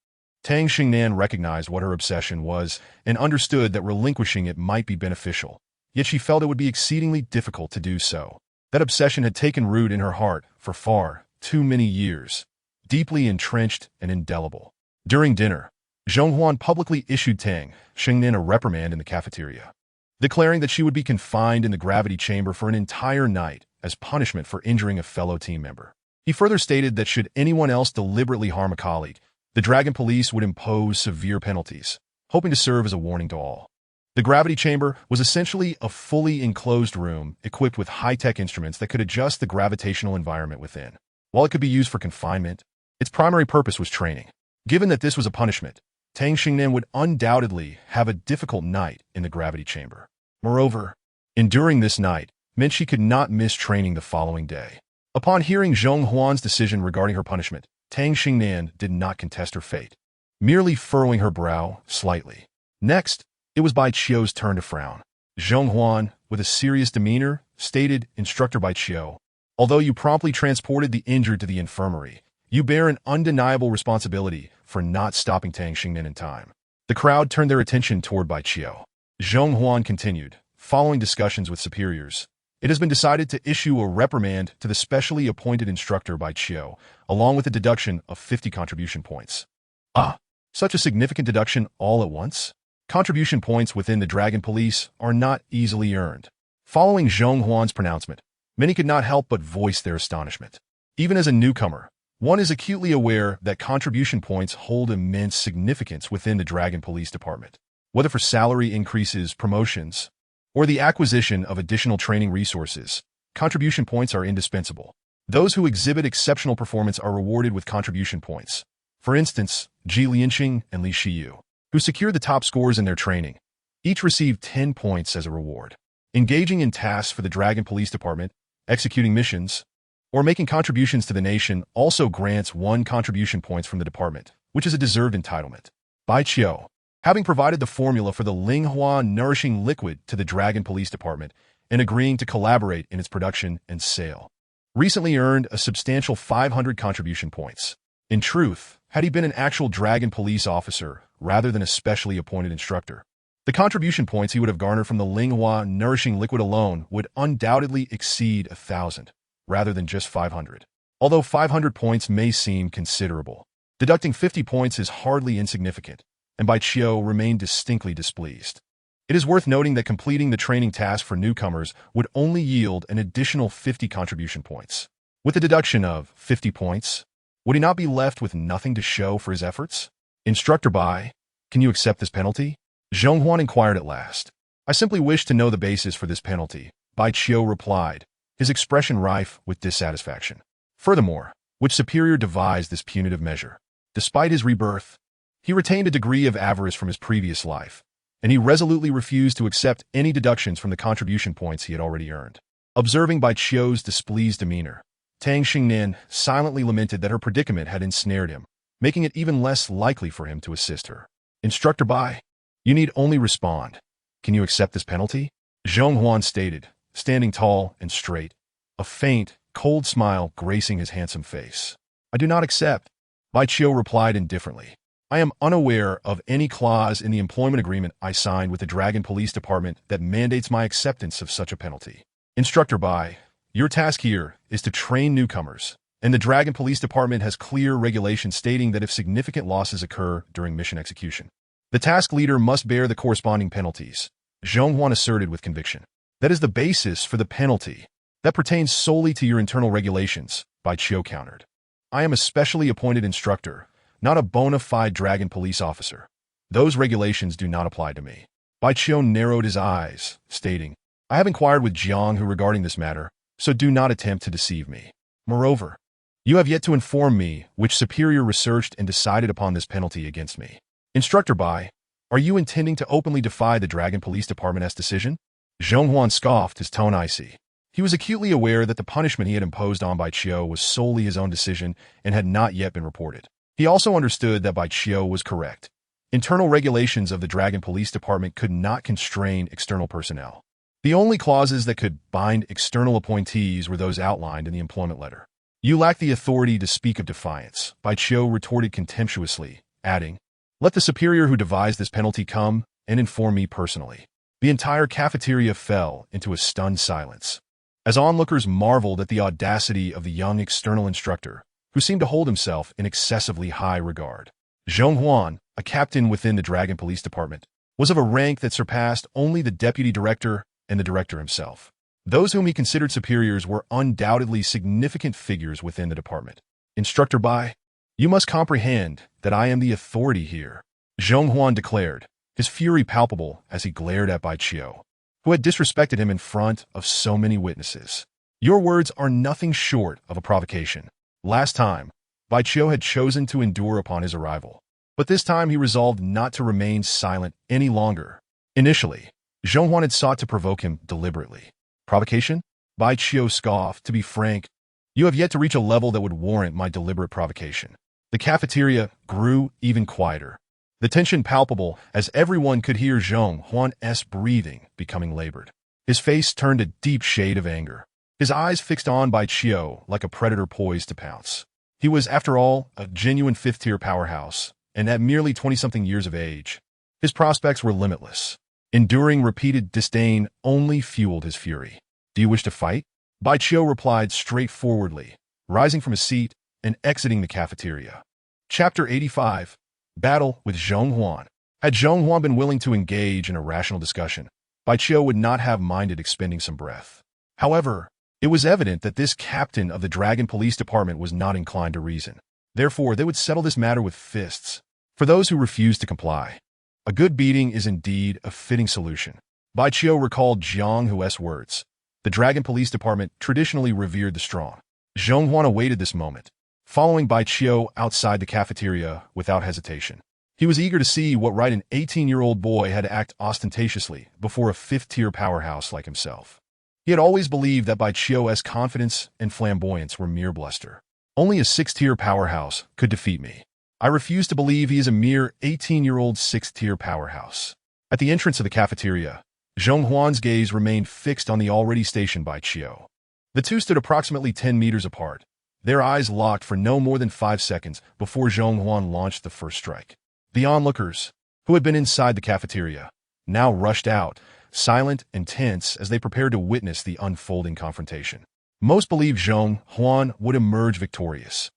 Tang Xingnan recognized what her obsession was and understood that relinquishing it might be beneficial, yet she felt it would be exceedingly difficult to do so. That obsession had taken root in her heart for far too many years, deeply entrenched and indelible. During dinner, Zhonghuan publicly issued Tang Xingnan a reprimand in the cafeteria, declaring that she would be confined in the gravity chamber for an entire night as punishment for injuring a fellow team member. He further stated that should anyone else deliberately harm a colleague, the dragon police would impose severe penalties, hoping to serve as a warning to all. The gravity chamber was essentially a fully enclosed room equipped with high-tech instruments that could adjust the gravitational environment within. While it could be used for confinement, its primary purpose was training. Given that this was a punishment, Tang Xingnan would undoubtedly have a difficult night in the gravity chamber. Moreover, enduring this night meant she could not miss training the following day. Upon hearing Zhong Huan's decision regarding her punishment, Tang Xingnan did not contest her fate, merely furrowing her brow slightly. Next, it was Bai Qiu's turn to frown. Zhong Huan, with a serious demeanor, stated, "Instructor Bai Qiu, although you promptly transported the injured to the infirmary, you bear an undeniable responsibility for not stopping Tang Xingnan in time." The crowd turned their attention toward Bai Qiu. Zhong Huan continued, "Following discussions with superiors, it has been decided to issue a reprimand to the specially appointed instructor Bai Qiu, along with a deduction of 50 contribution points." Ah, such a significant deduction all at once? Contribution points within the Dragon Police are not easily earned. Following Zhong Huan's pronouncement, many could not help but voice their astonishment. Even as a newcomer, one is acutely aware that contribution points hold immense significance within the Dragon Police Department. Whether for salary increases, promotions, or the acquisition of additional training resources, contribution points are indispensable. Those who exhibit exceptional performance are rewarded with contribution points. For instance, Ji Lianqing and Li Shiyu, who secured the top scores in their training, each received 10 points as a reward. Engaging in tasks for the Dragon Police Department, executing missions, or making contributions to the nation also grants 1 contribution points from the department, which is a deserved entitlement. Bai Qiu, having provided the formula for the Linghua nourishing liquid to the Dragon Police Department and agreeing to collaborate in its production and sale, recently earned a substantial 500 contribution points. In truth, had he been an actual Dragon Police officer rather than a specially appointed instructor, the contribution points he would have garnered from the Linghua nourishing liquid alone would undoubtedly exceed 1,000, rather than just 500. Although 500 points may seem considerable, deducting 50 points is hardly insignificant, and Bai Qiu remained distinctly displeased. It is worth noting that completing the training task for newcomers would only yield an additional 50 contribution points. With a deduction of 50 points, would he not be left with nothing to show for his efforts? "Instructor Bai, can you accept this penalty?" Zhonghuan inquired at last. "I simply wish to know the basis for this penalty," Bai Qiu replied, his expression rife with dissatisfaction. Furthermore, which superior devised this punitive measure? Despite his rebirth, he retained a degree of avarice from his previous life, and he resolutely refused to accept any deductions from the contribution points he had already earned. Observing Bai Qiu's displeased demeanor, Tang Xingnan silently lamented that her predicament had ensnared him, making it even less likely for him to assist her. "Instructor Bai, you need only respond. Can you accept this penalty?" Zhonghuan stated, standing tall and straight, a faint, cold smile gracing his handsome face. "I do not accept," Bai Qiu replied indifferently. I am unaware of any clause in the employment agreement I signed with the Dragon Police Department that mandates my acceptance of such a penalty. Instructor Bai, your task here is to train newcomers, and the Dragon Police Department has clear regulations stating that if significant losses occur during mission execution, the task leader must bear the corresponding penalties, Zhong Huan asserted with conviction. That is the basis for the penalty. That pertains solely to your internal regulations, Bai Qiu countered. I am a specially appointed instructor, not a bona fide Dragon Police officer. Those regulations do not apply to me. Bai Qiu narrowed his eyes, stating, I have inquired with Jiang Hu regarding this matter, so do not attempt to deceive me. Moreover, you have yet to inform me which superior researched and decided upon this penalty against me. Instructor Bai, are you intending to openly defy the Dragon Police Department's decision? Zhong Huan scoffed, his tone icy. He was acutely aware that the punishment he had imposed on Bai Qiu was solely his own decision and had not yet been reported. He also understood that Bai Qiu was correct. Internal regulations of the Dragon Police Department could not constrain external personnel. The only clauses that could bind external appointees were those outlined in the employment letter. You lack the authority to speak of defiance, Bai Qiu retorted contemptuously, adding, let the superior who devised this penalty come and inform me personally. The entire cafeteria fell into a stunned silence, as onlookers marveled at the audacity of the young external instructor, who seemed to hold himself in excessively high regard. Zhong Huan, a captain within the Dragon Police Department, was of a rank that surpassed only the deputy director and the director himself. Those whom he considered superiors were undoubtedly significant figures within the department. Instructor Bai, you must comprehend that I am the authority here, Zhong Huan declared, his fury palpable as he glared at Bai Qiu, who had disrespected him in front of so many witnesses. Your words are nothing short of a provocation. Last time, Bai Qiu had chosen to endure upon his arrival, but this time he resolved not to remain silent any longer. Initially, Zhong Huan had sought to provoke him deliberately. Provocation? Bai Qiu scoffed. To be frank, you have yet to reach a level that would warrant my deliberate provocation. The cafeteria grew even quieter, the tension palpable as everyone could hear Zhong Huan's breathing becoming labored. His face turned a deep shade of anger, his eyes fixed on Bai Qiu like a predator poised to pounce. He was, after all, a genuine fifth-tier powerhouse, and at merely 20-something years of age, his prospects were limitless. Enduring repeated disdain only fueled his fury. Do you wish to fight? Bai Qiu replied straightforwardly, rising from his seat and exiting the cafeteria. Chapter 85. Battle with Zhong Huan. Had Zhong Huan been willing to engage in a rational discussion, Bai Qiu would not have minded expending some breath. However, it was evident that this captain of the Dragon Police Department was not inclined to reason. Therefore, they would settle this matter with fists. For those who refused to comply, a good beating is indeed a fitting solution. Bai Qiu recalled Jiang Hu's words. The Dragon Police Department traditionally revered the strong. Zhong Huan awaited this moment, following Bai Qiu outside the cafeteria without hesitation. He was eager to see what right an 18-year-old boy had to act ostentatiously before a fifth-tier powerhouse like himself. He had always believed that Bai Qiu's confidence and flamboyance were mere bluster. Only a sixth-tier powerhouse could defeat me. I refuse to believe he is a mere 18-year-old sixth-tier powerhouse. At the entrance of the cafeteria, Zhong Huan's gaze remained fixed on the already stationed Bai Qiu. The two stood approximately 10 meters apart, their eyes locked for no more than 5 seconds before Zhong Huan launched the first strike. The onlookers, who had been inside the cafeteria, now rushed out, silent and tense as they prepared to witness the unfolding confrontation. Most believed Zhong Huan would emerge victorious,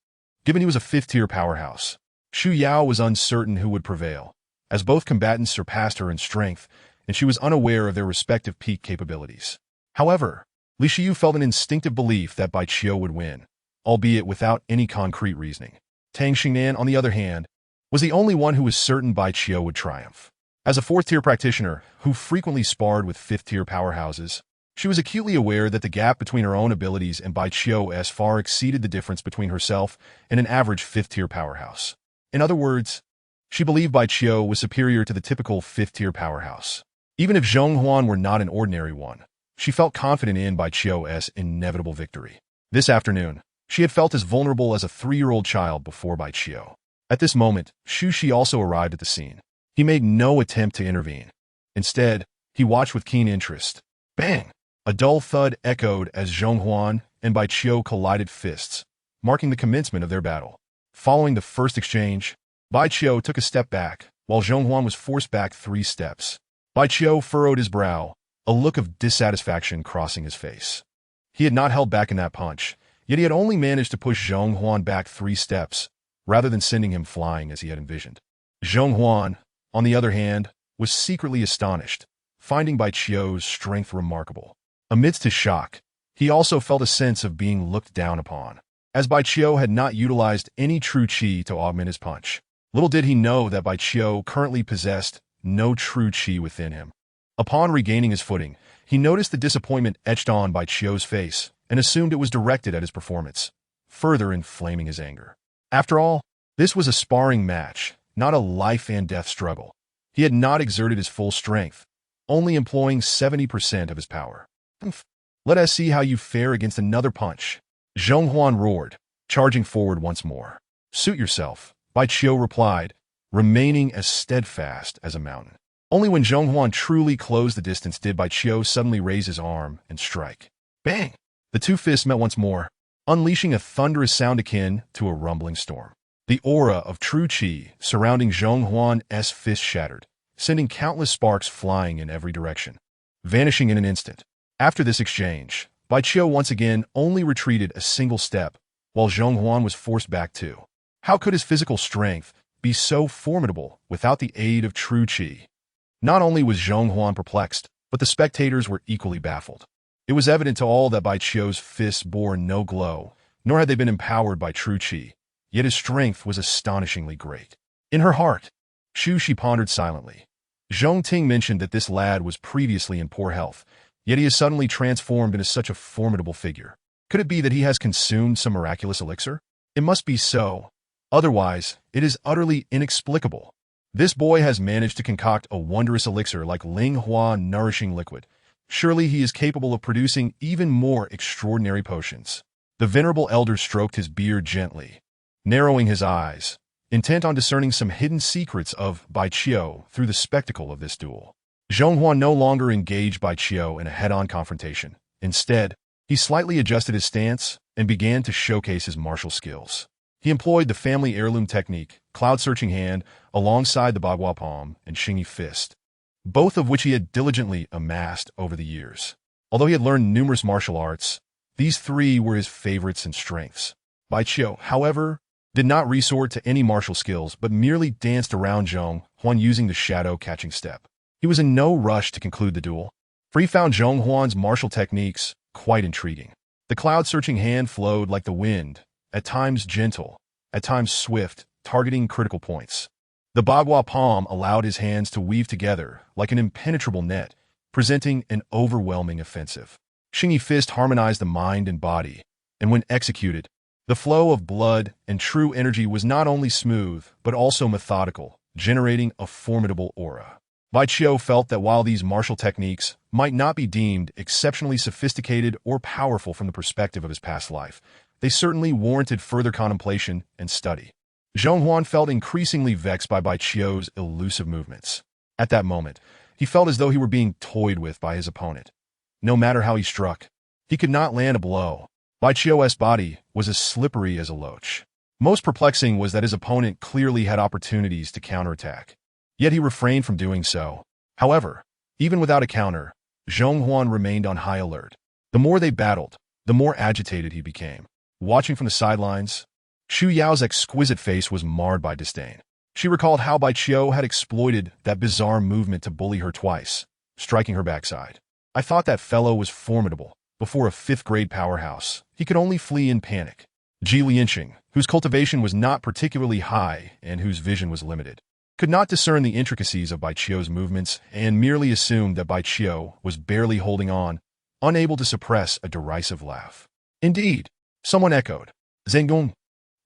given he was a fifth-tier powerhouse. Xu Yao was uncertain who would prevail, as both combatants surpassed her in strength, and she was unaware of their respective peak capabilities. However, Li Xiu felt an instinctive belief that Bai Qiu would win, albeit without any concrete reasoning. Tang Xingnan, on the other hand, was the only one who was certain Bai Qiu would triumph. As a fourth-tier practitioner who frequently sparred with fifth-tier powerhouses, she was acutely aware that the gap between her own abilities and Bai Qiu's far exceeded the difference between herself and an average fifth-tier powerhouse. In other words, she believed Bai Qiu was superior to the typical fifth-tier powerhouse. Even if Zhong Huan were not an ordinary one, she felt confident in Bai Qiu's inevitable victory. This afternoon, she had felt as vulnerable as a 3-year-old child before Bai Qiu. At this moment, Xu Shi also arrived at the scene. He made no attempt to intervene. Instead, he watched with keen interest. Bang! A dull thud echoed as Zhong Huan and Bai Qiu collided fists, marking the commencement of their battle. Following the first exchange, Bai Qiu took a step back, while Zhonghuan was forced back 3 steps. Bai Qiu furrowed his brow, a look of dissatisfaction crossing his face. He had not held back in that punch, yet he had only managed to push Zhonghuan back 3 steps, rather than sending him flying as he had envisioned. Zhonghuan, on the other hand, was secretly astonished, finding Bai Qiu's strength remarkable. Amidst his shock, he also felt a sense of being looked down upon, as Bai Qiu had not utilized any true qi to augment his punch. Little did he know that Bai Qiu currently possessed no true qi within him. Upon regaining his footing, he noticed the disappointment etched on Bai Qiu's face and assumed it was directed at his performance, further inflaming his anger. After all, this was a sparring match, not a life-and-death struggle. He had not exerted his full strength, only employing 70% of his power. Let us see how you fare against another punch. Zhonghuan roared, charging forward once more. Suit yourself, Bai Qiu replied, remaining as steadfast as a mountain. Only when Zhonghuan truly closed the distance did Bai Qiu suddenly raise his arm and strike. Bang! The 2 fists met once more, unleashing a thunderous sound akin to a rumbling storm. The aura of true qi surrounding Zhonghuan's fist shattered, sending countless sparks flying in every direction, vanishing in an instant. After this exchange, Bai Qiu once again only retreated a single step, while Zhonghuan was forced back 2. How could his physical strength be so formidable without the aid of true qi? Not only was Zhonghuan perplexed, but the spectators were equally baffled. It was evident to all that Bai Qiu's fists bore no glow, nor had they been empowered by true qi, yet his strength was astonishingly great. In her heart, she pondered silently. Zhong Ting mentioned that this lad was previously in poor health, yet he is suddenly transformed into such a formidable figure. Could it be that he has consumed some miraculous elixir? It must be so. Otherwise, it is utterly inexplicable. This boy has managed to concoct a wondrous elixir like Ling Hua nourishing liquid. Surely he is capable of producing even more extraordinary potions. The venerable elder stroked his beard gently, narrowing his eyes, intent on discerning some hidden secrets of Bai Qiu through the spectacle of this duel. Zhonghuan no longer engaged Bai Qiu in a head-on confrontation. Instead, he slightly adjusted his stance and began to showcase his martial skills. He employed the family heirloom technique, cloud-searching hand, alongside the bagua palm and Xingyi fist, both of which he had diligently amassed over the years. Although he had learned numerous martial arts, these 3 were his favorites and strengths. Bai Qiu, however, did not resort to any martial skills but merely danced around Zhonghuan using the shadow-catching step. He was in no rush to conclude the duel, for he found Zhonghuan's martial techniques quite intriguing. The cloud-searching hand flowed like the wind, at times gentle, at times swift, targeting critical points. The bagua palm allowed his hands to weave together like an impenetrable net, presenting an overwhelming offensive. Xingyi fist harmonized the mind and body, and when executed, the flow of blood and true energy was not only smooth but also methodical, generating a formidable aura. Bai Qiu felt that while these martial techniques might not be deemed exceptionally sophisticated or powerful from the perspective of his past life, they certainly warranted further contemplation and study. Zhonghuan felt increasingly vexed by Bai Qiu's elusive movements. At that moment, he felt as though he were being toyed with by his opponent. No matter how he struck, he could not land a blow. Bai Qiu's body was as slippery as a loach. Most perplexing was that his opponent clearly had opportunities to counterattack, yet he refrained from doing so. However, even without a counter, Zhonghuan remained on high alert. The more they battled, the more agitated he became. Watching from the sidelines, Xu Yao's exquisite face was marred by disdain. She recalled how Bai Qiu had exploited that bizarre movement to bully her twice, striking her backside. I thought that fellow was formidable. Before a 5th-grade powerhouse, he could only flee in panic. Ji Lianqing, whose cultivation was not particularly high and whose vision was limited, could not discern the intricacies of Bai Qiu's movements and merely assumed that Bai Qiu was barely holding on, unable to suppress a derisive laugh. Indeed, someone echoed. Zhenggong,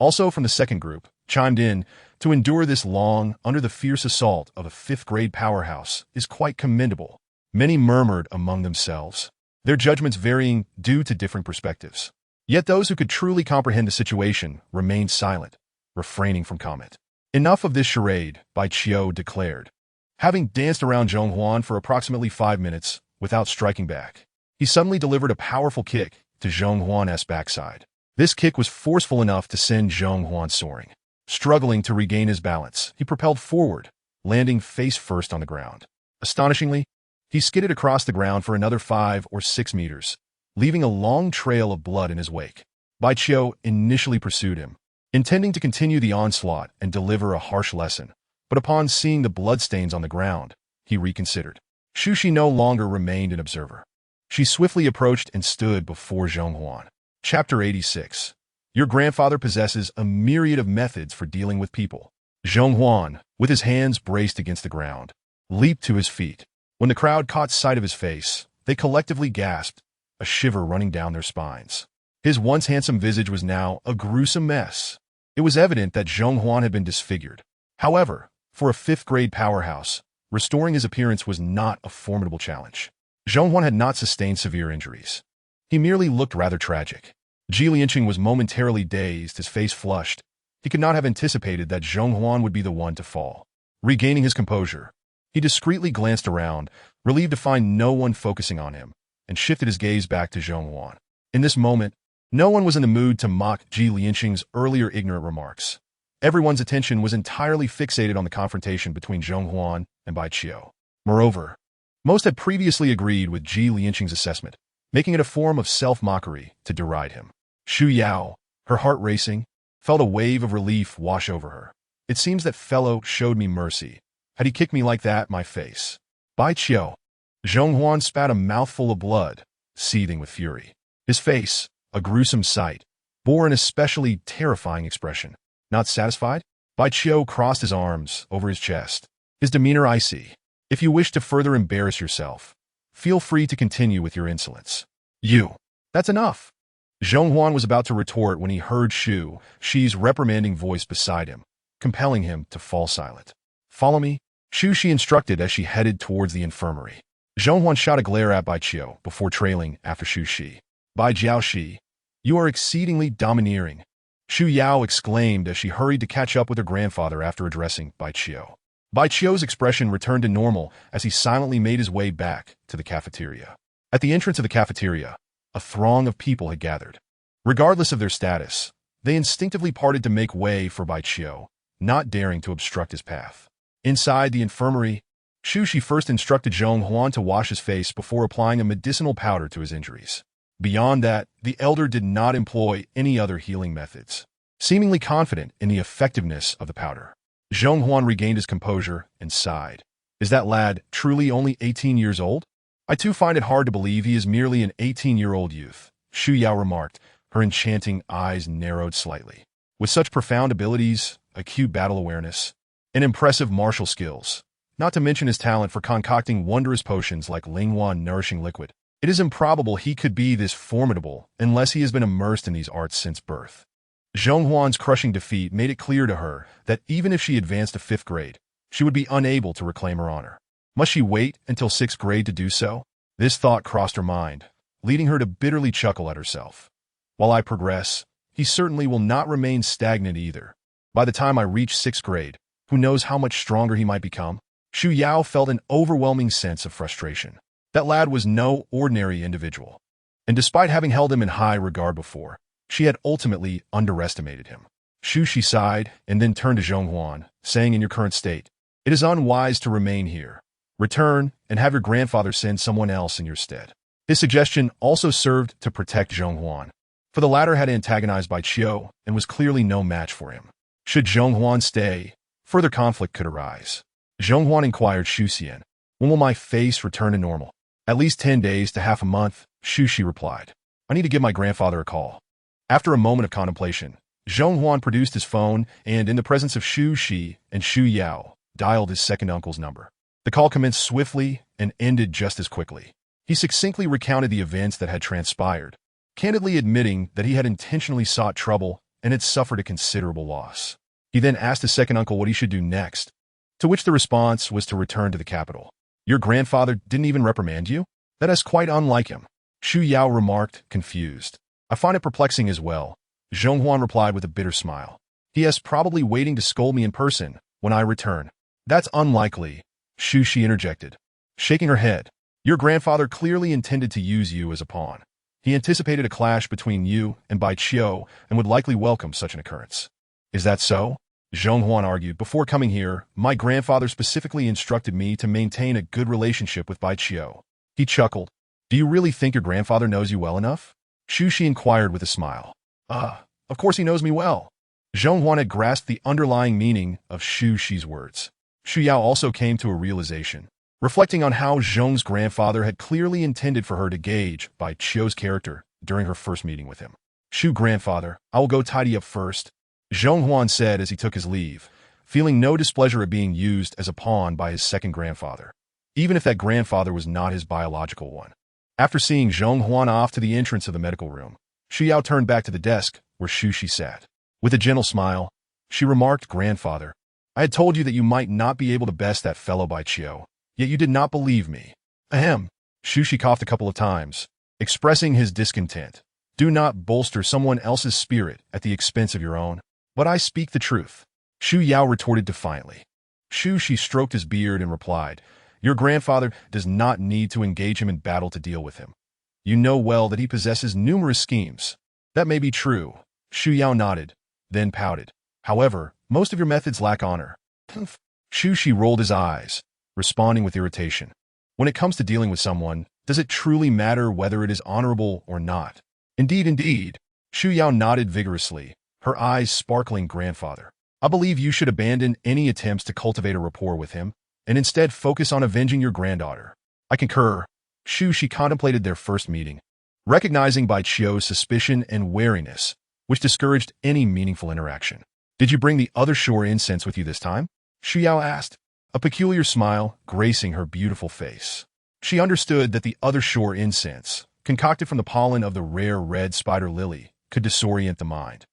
also from the second group, chimed in, to endure this long under the fierce assault of a 5th-grade powerhouse is quite commendable. Many murmured among themselves, their judgments varying due to different perspectives. Yet those who could truly comprehend the situation remained silent, refraining from comment. Enough of this charade, Bai Qiu declared. Having danced around Zhonghuan for approximately 5 minutes without striking back, he suddenly delivered a powerful kick to Zhonghuan's backside. This kick was forceful enough to send Zhonghuan soaring. Struggling to regain his balance, he propelled forward, landing face first on the ground. Astonishingly, he skidded across the ground for another 5 or 6 meters, leaving a long trail of blood in his wake. Bai Qiu initially pursued him, intending to continue the onslaught and deliver a harsh lesson, but upon seeing the bloodstains on the ground, he reconsidered. Xu Shi no longer remained an observer. She swiftly approached and stood before Zhonghuan. Chapter 86. Your grandfather possesses a myriad of methods for dealing with people. Zhonghuan, with his hands braced against the ground, leaped to his feet. When the crowd caught sight of his face, they collectively gasped, a shiver running down their spines. His once handsome visage was now a gruesome mess. It was evident that Zhonghuan had been disfigured. However, for a 5th-grade powerhouse, restoring his appearance was not a formidable challenge. Zhonghuan had not sustained severe injuries. He merely looked rather tragic. Ji Lianqing was momentarily dazed, his face flushed. He could not have anticipated that Zhonghuan would be the one to fall. Regaining his composure, he discreetly glanced around, relieved to find no one focusing on him, and shifted his gaze back to Zhonghuan. In this moment, no one was in the mood to mock Ji Lianqing's earlier ignorant remarks. Everyone's attention was entirely fixated on the confrontation between Zhonghuan and Bai Qiu. Moreover, most had previously agreed with Ji Lianqing's assessment, making it a form of self-mockery to deride him. Xu Yao, her heart racing, felt a wave of relief wash over her. It seems that fellow showed me mercy. Had he kicked me like that, my face. Bai Qiu. Zhonghuan spat a mouthful of blood, seething with fury. His face, a gruesome sight, bore an especially terrifying expression. Not satisfied? Bai Qiu crossed his arms over his chest, his demeanor icy. If you wish to further embarrass yourself, feel free to continue with your insolence. You. That's enough. Zhonghuan was about to retort when he heard Xu Shi's reprimanding voice beside him, compelling him to fall silent. Follow me, Xu Shi instructed as she headed towards the infirmary. Zhonghuan shot a glare at Bai Qiu before trailing after Xu Shi. Bai Jiaoxi, you are exceedingly domineering, Xu Yao exclaimed as she hurried to catch up with her grandfather after addressing Bai Qiu. Bai Qiu's expression returned to normal as he silently made his way back to the cafeteria. At the entrance of the cafeteria, a throng of people had gathered. Regardless of their status, they instinctively parted to make way for Bai Qiu, not daring to obstruct his path. Inside the infirmary, Xu Shi first instructed Zhonghuan to wash his face before applying a medicinal powder to his injuries. Beyond that, the elder did not employ any other healing methods. Seemingly confident in the effectiveness of the powder, Zhonghuan regained his composure and sighed. Is that lad truly only 18 years old? I too find it hard to believe he is merely an 18-year-old youth, Xu Yao remarked, her enchanting eyes narrowed slightly. With such profound abilities, acute battle awareness, and impressive martial skills, not to mention his talent for concocting wondrous potions like Linghuan nourishing liquid, it is improbable he could be this formidable unless he has been immersed in these arts since birth. Zhonghuan's crushing defeat made it clear to her that even if she advanced to 5th grade, she would be unable to reclaim her honor. Must she wait until 6th grade to do so? This thought crossed her mind, leading her to bitterly chuckle at herself. While I progress, he certainly will not remain stagnant either. By the time I reach 6th grade, who knows how much stronger he might become? Xu Yao felt an overwhelming sense of frustration. That lad was no ordinary individual. And despite having held him in high regard before, she had ultimately underestimated him. Xu Shi sighed and then turned to Zhonghuan, saying in your current state, it is unwise to remain here. Return and have your grandfather send someone else in your stead. His suggestion also served to protect Zhonghuan, for the latter had antagonized Bai Qiu and was clearly no match for him. Should Zhonghuan stay, further conflict could arise. Zhonghuan inquired Xu Xian, when will my face return to normal? At least 10 days to half a month, Xu Shi replied. I need to give my grandfather a call. After a moment of contemplation, Zhonghuan produced his phone and, in the presence of Xu Shi and Xu Yao, dialed his second uncle's number. The call commenced swiftly and ended just as quickly. He succinctly recounted the events that had transpired, candidly admitting that he had intentionally sought trouble and had suffered a considerable loss. He then asked his second uncle what he should do next, to which the response was to return to the capital. Your grandfather didn't even reprimand you? That is quite unlike him, Xu Yao remarked, confused. I find it perplexing as well, Zhonghuan replied with a bitter smile. He is probably waiting to scold me in person when I return. That's unlikely, Xu Shi interjected, shaking her head. Your grandfather clearly intended to use you as a pawn. He anticipated a clash between you and Bai Qiu and would likely welcome such an occurrence. Is that so? Zhong Huan argued. Before coming here, my grandfather specifically instructed me to maintain a good relationship with Bai Qiu. He chuckled. Do you really think your grandfather knows you well enough? Xu Shi inquired with a smile. Of course he knows me well. Zhong Huan had grasped the underlying meaning of Xu Shi's words. Xu Yao also came to a realization, reflecting on how Zhong's grandfather had clearly intended for her to gauge Bai Qiu's character during her first meeting with him. Xu grandfather, I will go tidy up first, Zhong Huan said as he took his leave, feeling no displeasure at being used as a pawn by his second grandfather, even if that grandfather was not his biological one. After seeing Zhong Huan off to the entrance of the medical room, Xu Yao turned back to the desk where Xu Shi sat. With a gentle smile, she remarked, Grandfather, I had told you that you might not be able to best that fellow Bai Qiu, yet you did not believe me. Ahem. Xu Shi coughed a couple of times, expressing his discontent. Do not bolster someone else's spirit at the expense of your own. But I speak the truth. Xu Yao retorted defiantly. Xu Shi stroked his beard and replied, Your grandfather does not need to engage him in battle to deal with him. You know well that he possesses numerous schemes. That may be true. Xu Yao nodded, then pouted. However, most of your methods lack honor. Xu Shi rolled his eyes, responding with irritation. When it comes to dealing with someone, does it truly matter whether it is honorable or not? Indeed. Xu Yao nodded vigorously, her eyes sparkling. Grandfather, I believe you should abandon any attempts to cultivate a rapport with him, and instead focus on avenging your granddaughter. I concur. Xu Shi contemplated their first meeting, recognizing Bai Qiu's suspicion and wariness, which discouraged any meaningful interaction. Did you bring the other shore incense with you this time? Xu Yao asked, a peculiar smile gracing her beautiful face. She understood that the other shore incense, concocted from the pollen of the rare red spider lily, could disorient the mind,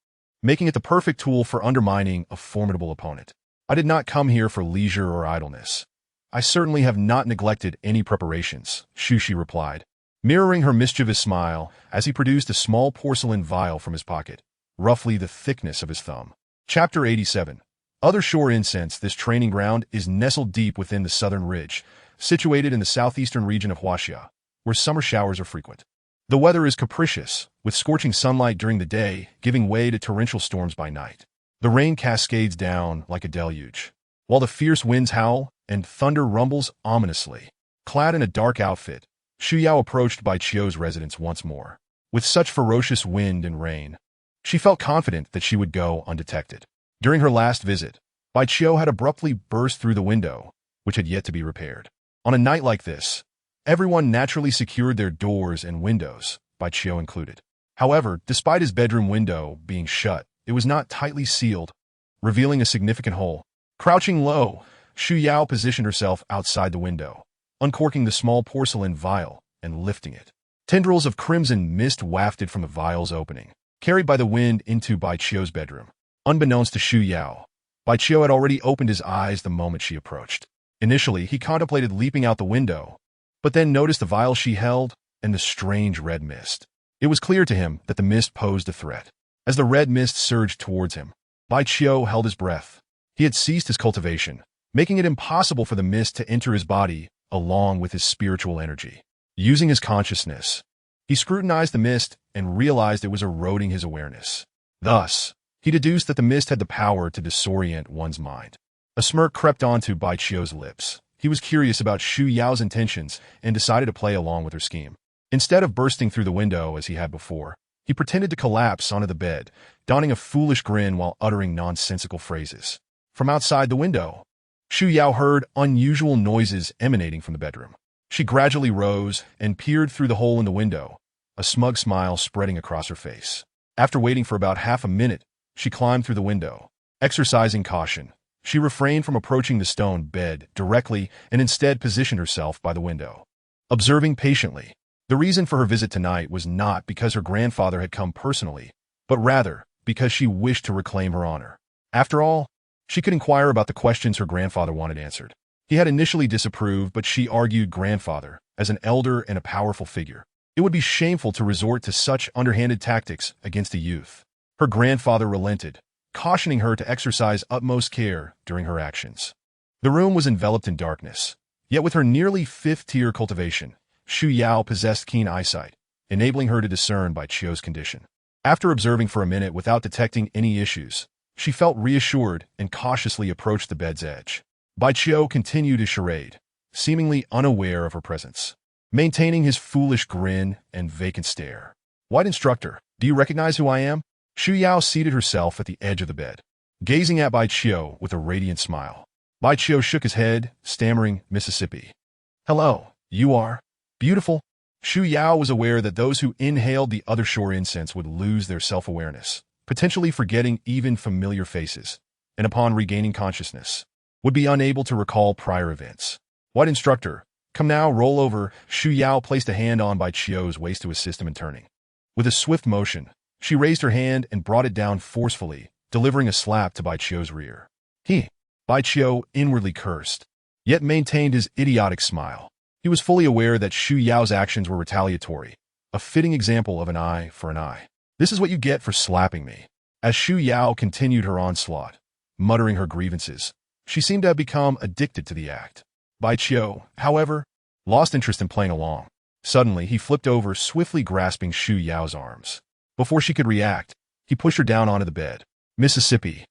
making it the perfect tool for undermining a formidable opponent. I did not come here for leisure or idleness. I certainly have not neglected any preparations, Xu Shi replied, mirroring her mischievous smile as he produced a small porcelain vial from his pocket, roughly the thickness of his thumb. Chapter 87. Other shore incense. This training ground is nestled deep within the southern ridge, situated in the southeastern region of Huaxia, where summer showers are frequent. The weather is capricious, with scorching sunlight during the day giving way to torrential storms by night. The rain cascades down like a deluge, while the fierce winds howl and thunder rumbles ominously. Clad in a dark outfit, Xu Yao approached Bai Qiu's residence once more. With such ferocious wind and rain, she felt confident that she would go undetected. During her last visit, Bai Qiu had abruptly burst through the window, which had yet to be repaired. On a night like this, everyone naturally secured their doors and windows, Bai Qiu included. However, despite his bedroom window being shut, it was not tightly sealed, revealing a significant hole. Crouching low, Xu Yao positioned herself outside the window, uncorking the small porcelain vial and lifting it. Tendrils of crimson mist wafted from the vial's opening, carried by the wind into Bai Qiu's bedroom. Unbeknownst to Xu Yao, Bai Qiu had already opened his eyes the moment she approached. Initially, he contemplated leaping out the window, but then noticed the vial she held and the strange red mist. It was clear to him that the mist posed a threat. As the red mist surged towards him, Bai Qiu held his breath. He had ceased his cultivation, making it impossible for the mist to enter his body along with his spiritual energy. Using his consciousness, he scrutinized the mist and realized it was eroding his awareness. Thus, he deduced that the mist had the power to disorient one's mind. A smirk crept onto Bai Qiu's lips. He was curious about Xu Yao's intentions and decided to play along with her scheme. Instead of bursting through the window as he had before, he pretended to collapse onto the bed, donning a foolish grin while uttering nonsensical phrases. From outside the window, Xu Yao heard unusual noises emanating from the bedroom. She gradually rose and peered through the hole in the window, a smug smile spreading across her face. After waiting for about half a minute, she climbed through the window. Exercising caution, she refrained from approaching the stone bed directly and instead positioned herself by the window. Observing patiently, the reason for her visit tonight was not because her grandfather had come personally, but rather because she wished to reclaim her honor. After all, she could inquire about the questions her grandfather wanted answered. He had initially disapproved, but she argued grandfather, as an elder and a powerful figure, it would be shameful to resort to such underhanded tactics against a youth. Her grandfather relented, cautioning her to exercise utmost care during her actions. The room was enveloped in darkness, yet with her nearly fifth-tier cultivation, Xu Yao possessed keen eyesight, enabling her to discern Bai Qiu's condition. After observing for a minute without detecting any issues, She felt reassured and cautiously approached the bed's edge. Baiqiu continued his charade, seemingly unaware of her presence, maintaining his foolish grin and vacant stare. "White instructor, do you recognize who I am?" Xu Yao seated herself at the edge of the bed, gazing at Baiqiu with a radiant smile. Baiqiu shook his head, stammering, "Mississippi." "Hello, you are beautiful." Xu Yao was aware that those who inhaled the other shore incense would lose their self-awareness, potentially forgetting even familiar faces, and upon regaining consciousness, would be unable to recall prior events. "White instructor, come now, roll over." Xu Yao placed a hand on Baiqiu's waist to assist him in turning. With a swift motion, she raised her hand and brought it down forcefully, delivering a slap to Baiqiu's rear. Baiqiu inwardly cursed, yet maintained his idiotic smile. He was fully aware that Xu Yao's actions were retaliatory, a fitting example of an eye for an eye. "This is what you get for slapping me." As Xu Yao continued her onslaught, muttering her grievances, she seemed to have become addicted to the act. Baiqiu, however, lost interest in playing along. Suddenly, he flipped over, swiftly grasping Xu Yao's arms. Before she could react, he pushed her down onto the bed. "Mississippi.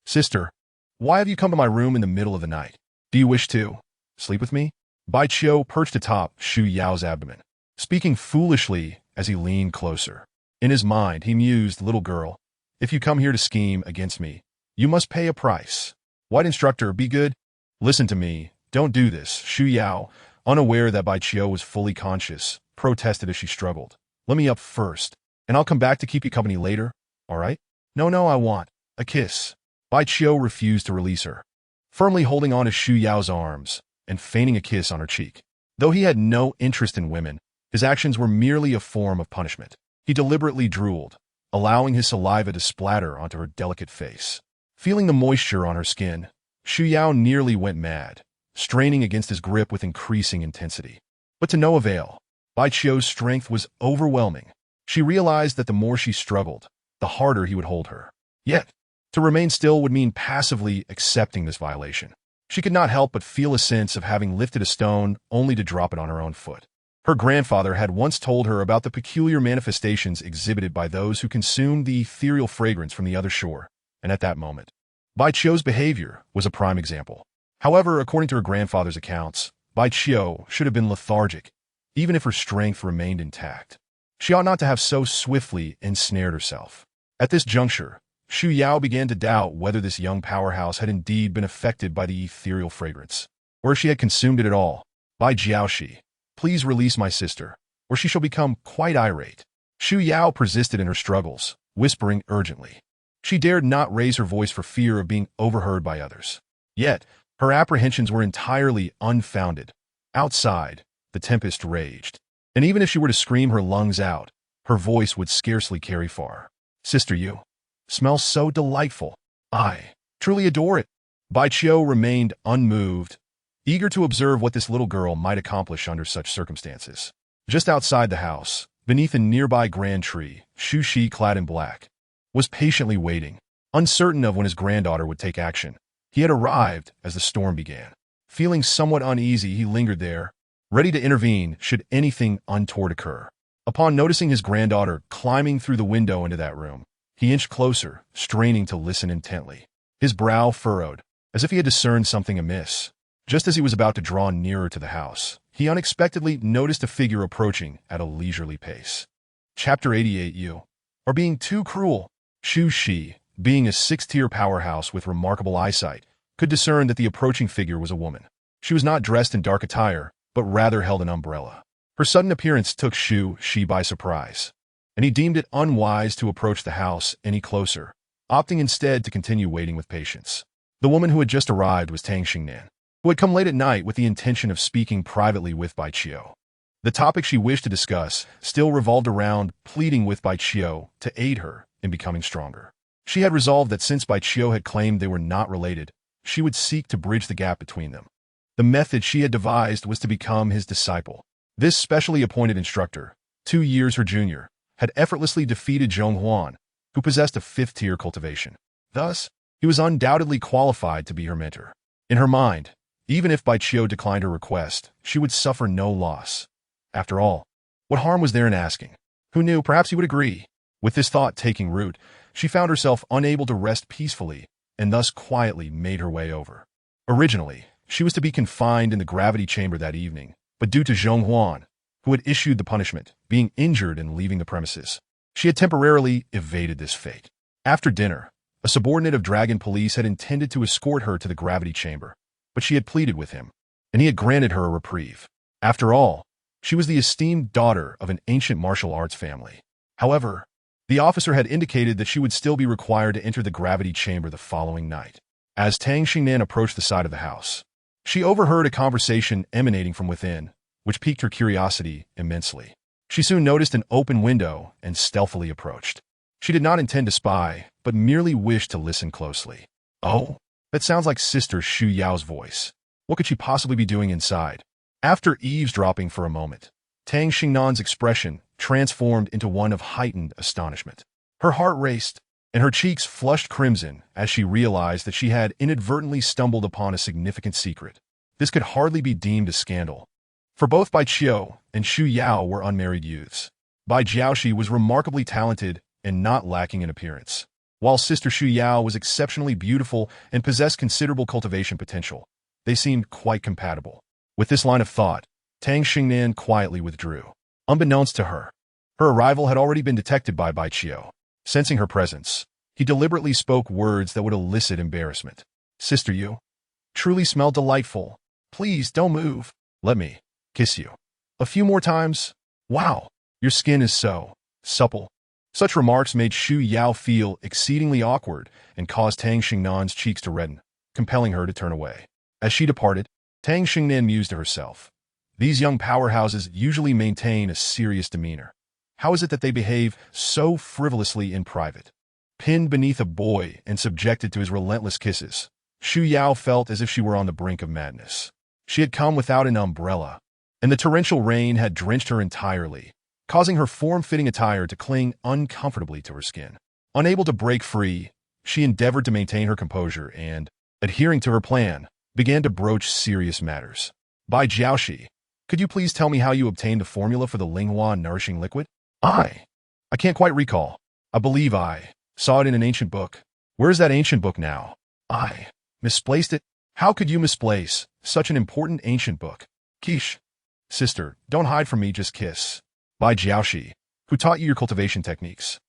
Sister, why have you come to my room in the middle of the night? Do you wish to sleep with me?" Baiqiu perched atop Xu Yao's abdomen, speaking foolishly as he leaned closer. In his mind, he mused, "Little girl, if you come here to scheme against me, you must pay a price. White instructor, be good. Listen to me. Don't do this." Xu Yao, unaware that Baiqiu was fully conscious, protested as she struggled. "Let me up first, and I'll come back to keep you company later, all right?" No, I want a kiss." Baiqiu refused to release her, firmly holding on to Xu Yao's arms and feigning a kiss on her cheek. Though he had no interest in women, his actions were merely a form of punishment. He deliberately drooled, allowing his saliva to splatter onto her delicate face. Feeling the moisture on her skin, Xu Yao nearly went mad, straining against his grip with increasing intensity. But to no avail. Baiqiu's strength was overwhelming. She realized that the more she struggled, the harder he would hold her. Yet, to remain still would mean passively accepting this violation. She could not help but feel a sense of having lifted a stone only to drop it on her own foot. Her grandfather had once told her about the peculiar manifestations exhibited by those who consumed the ethereal fragrance from the other shore, and at that moment, Baiqiu's behavior was a prime example. However, according to her grandfather's accounts, Baiqiu should have been lethargic, even if her strength remained intact. She ought not to have so swiftly ensnared herself. At this juncture, Xu Yao began to doubt whether this young powerhouse had indeed been affected by the ethereal fragrance, or if she had consumed it at all. "Bai Jiaoshi, please release my sister, or she shall become quite irate." Xu Yao persisted in her struggles, whispering urgently. She dared not raise her voice for fear of being overheard by others. Yet, her apprehensions were entirely unfounded. Outside, the tempest raged, and even if she were to scream her lungs out, her voice would scarcely carry far. "Sister, you smells so delightful. I truly adore it." Baiqiu remained unmoved, eager to observe what this little girl might accomplish under such circumstances. Just outside the house, beneath a nearby grand tree, Xu Shi, clad in black, was patiently waiting, uncertain of when his granddaughter would take action. He had arrived as the storm began. Feeling somewhat uneasy, he lingered there, ready to intervene should anything untoward occur. Upon noticing his granddaughter climbing through the window into that room, he inched closer, straining to listen intently. His brow furrowed, as if he had discerned something amiss. Just as he was about to draw nearer to the house, he unexpectedly noticed a figure approaching at a leisurely pace. Chapter 88. You are being too cruel. Xu Shi, being a sixth-tier powerhouse with remarkable eyesight, could discern that the approaching figure was a woman. She was not dressed in dark attire, but rather held an umbrella. Her sudden appearance took Xu Shi by surprise, and he deemed it unwise to approach the house any closer, opting instead to continue waiting with patience. The woman who had just arrived was Tang Xingnan, who had come late at night with the intention of speaking privately with Baiqiu. The topic she wished to discuss still revolved around pleading with Baiqiu to aid her in becoming stronger. She had resolved that since Baiqiu had claimed they were not related, she would seek to bridge the gap between them. The method she had devised was to become his disciple. This specially appointed instructor, 2 years her junior, had effortlessly defeated Zhong Huan, who possessed a 5th-tier cultivation. Thus, he was undoubtedly qualified to be her mentor. In her mind, even if Baiqiu declined her request, she would suffer no loss. After all, what harm was there in asking? Who knew, perhaps he would agree. With this thought taking root, she found herself unable to rest peacefully and thus quietly made her way over. Originally, she was to be confined in the gravity chamber that evening, but due to Zhong Huan, who had issued the punishment, being injured and leaving the premises, she had temporarily evaded this fate. After dinner, a subordinate of Dragon Police had intended to escort her to the gravity chamber, but she had pleaded with him, and he had granted her a reprieve. After all, she was the esteemed daughter of an ancient martial arts family. However, the officer had indicated that she would still be required to enter the gravity chamber the following night. As Tang Xingnan approached the side of the house, she overheard a conversation emanating from within, which piqued her curiosity immensely. She soon noticed an open window and stealthily approached. She did not intend to spy, but merely wished to listen closely. Oh, that sounds like Sister Xu Yao's voice. What could she possibly be doing inside? After eavesdropping for a moment, Tang Xingnan's expression transformed into one of heightened astonishment. Her heart raced, and her cheeks flushed crimson as she realized that she had inadvertently stumbled upon a significant secret. This could hardly be deemed a scandal, for both Bai Qiu and Xu Yao were unmarried youths. Bai Jiaoxi was remarkably talented and not lacking in appearance, while Sister Xu Yao was exceptionally beautiful and possessed considerable cultivation potential. They seemed quite compatible. With this line of thought, Tang Xingnan quietly withdrew. Unbeknownst to her, her arrival had already been detected by Bai Qiu. Sensing her presence, he deliberately spoke words that would elicit embarrassment. Sister, you truly smell delightful. Please don't move. Let me kiss you a few more times. Wow, your skin is so supple. Such remarks made Xu Yao feel exceedingly awkward and caused Tang Xingnan's cheeks to redden, compelling her to turn away. As she departed, Tang Xingnan mused to herself. These young powerhouses usually maintain a serious demeanor. How is it that they behave so frivolously in private? Pinned beneath a boy and subjected to his relentless kisses, Xu Yao felt as if she were on the brink of madness. She had come without an umbrella, and the torrential rain had drenched her entirely, causing her form-fitting attire to cling uncomfortably to her skin. Unable to break free, she endeavored to maintain her composure and, adhering to her plan, began to broach serious matters. Bai Jiaoxi, could you please tell me how you obtained the formula for the Linghua nourishing liquid? I can't quite recall. I believe I saw it in an ancient book. Where is that ancient book now? I misplaced it. How could you misplace such an important ancient book? Quiche. Sister, don't hide from me, just kiss. Bai Jiaoxi, who taught you your cultivation techniques?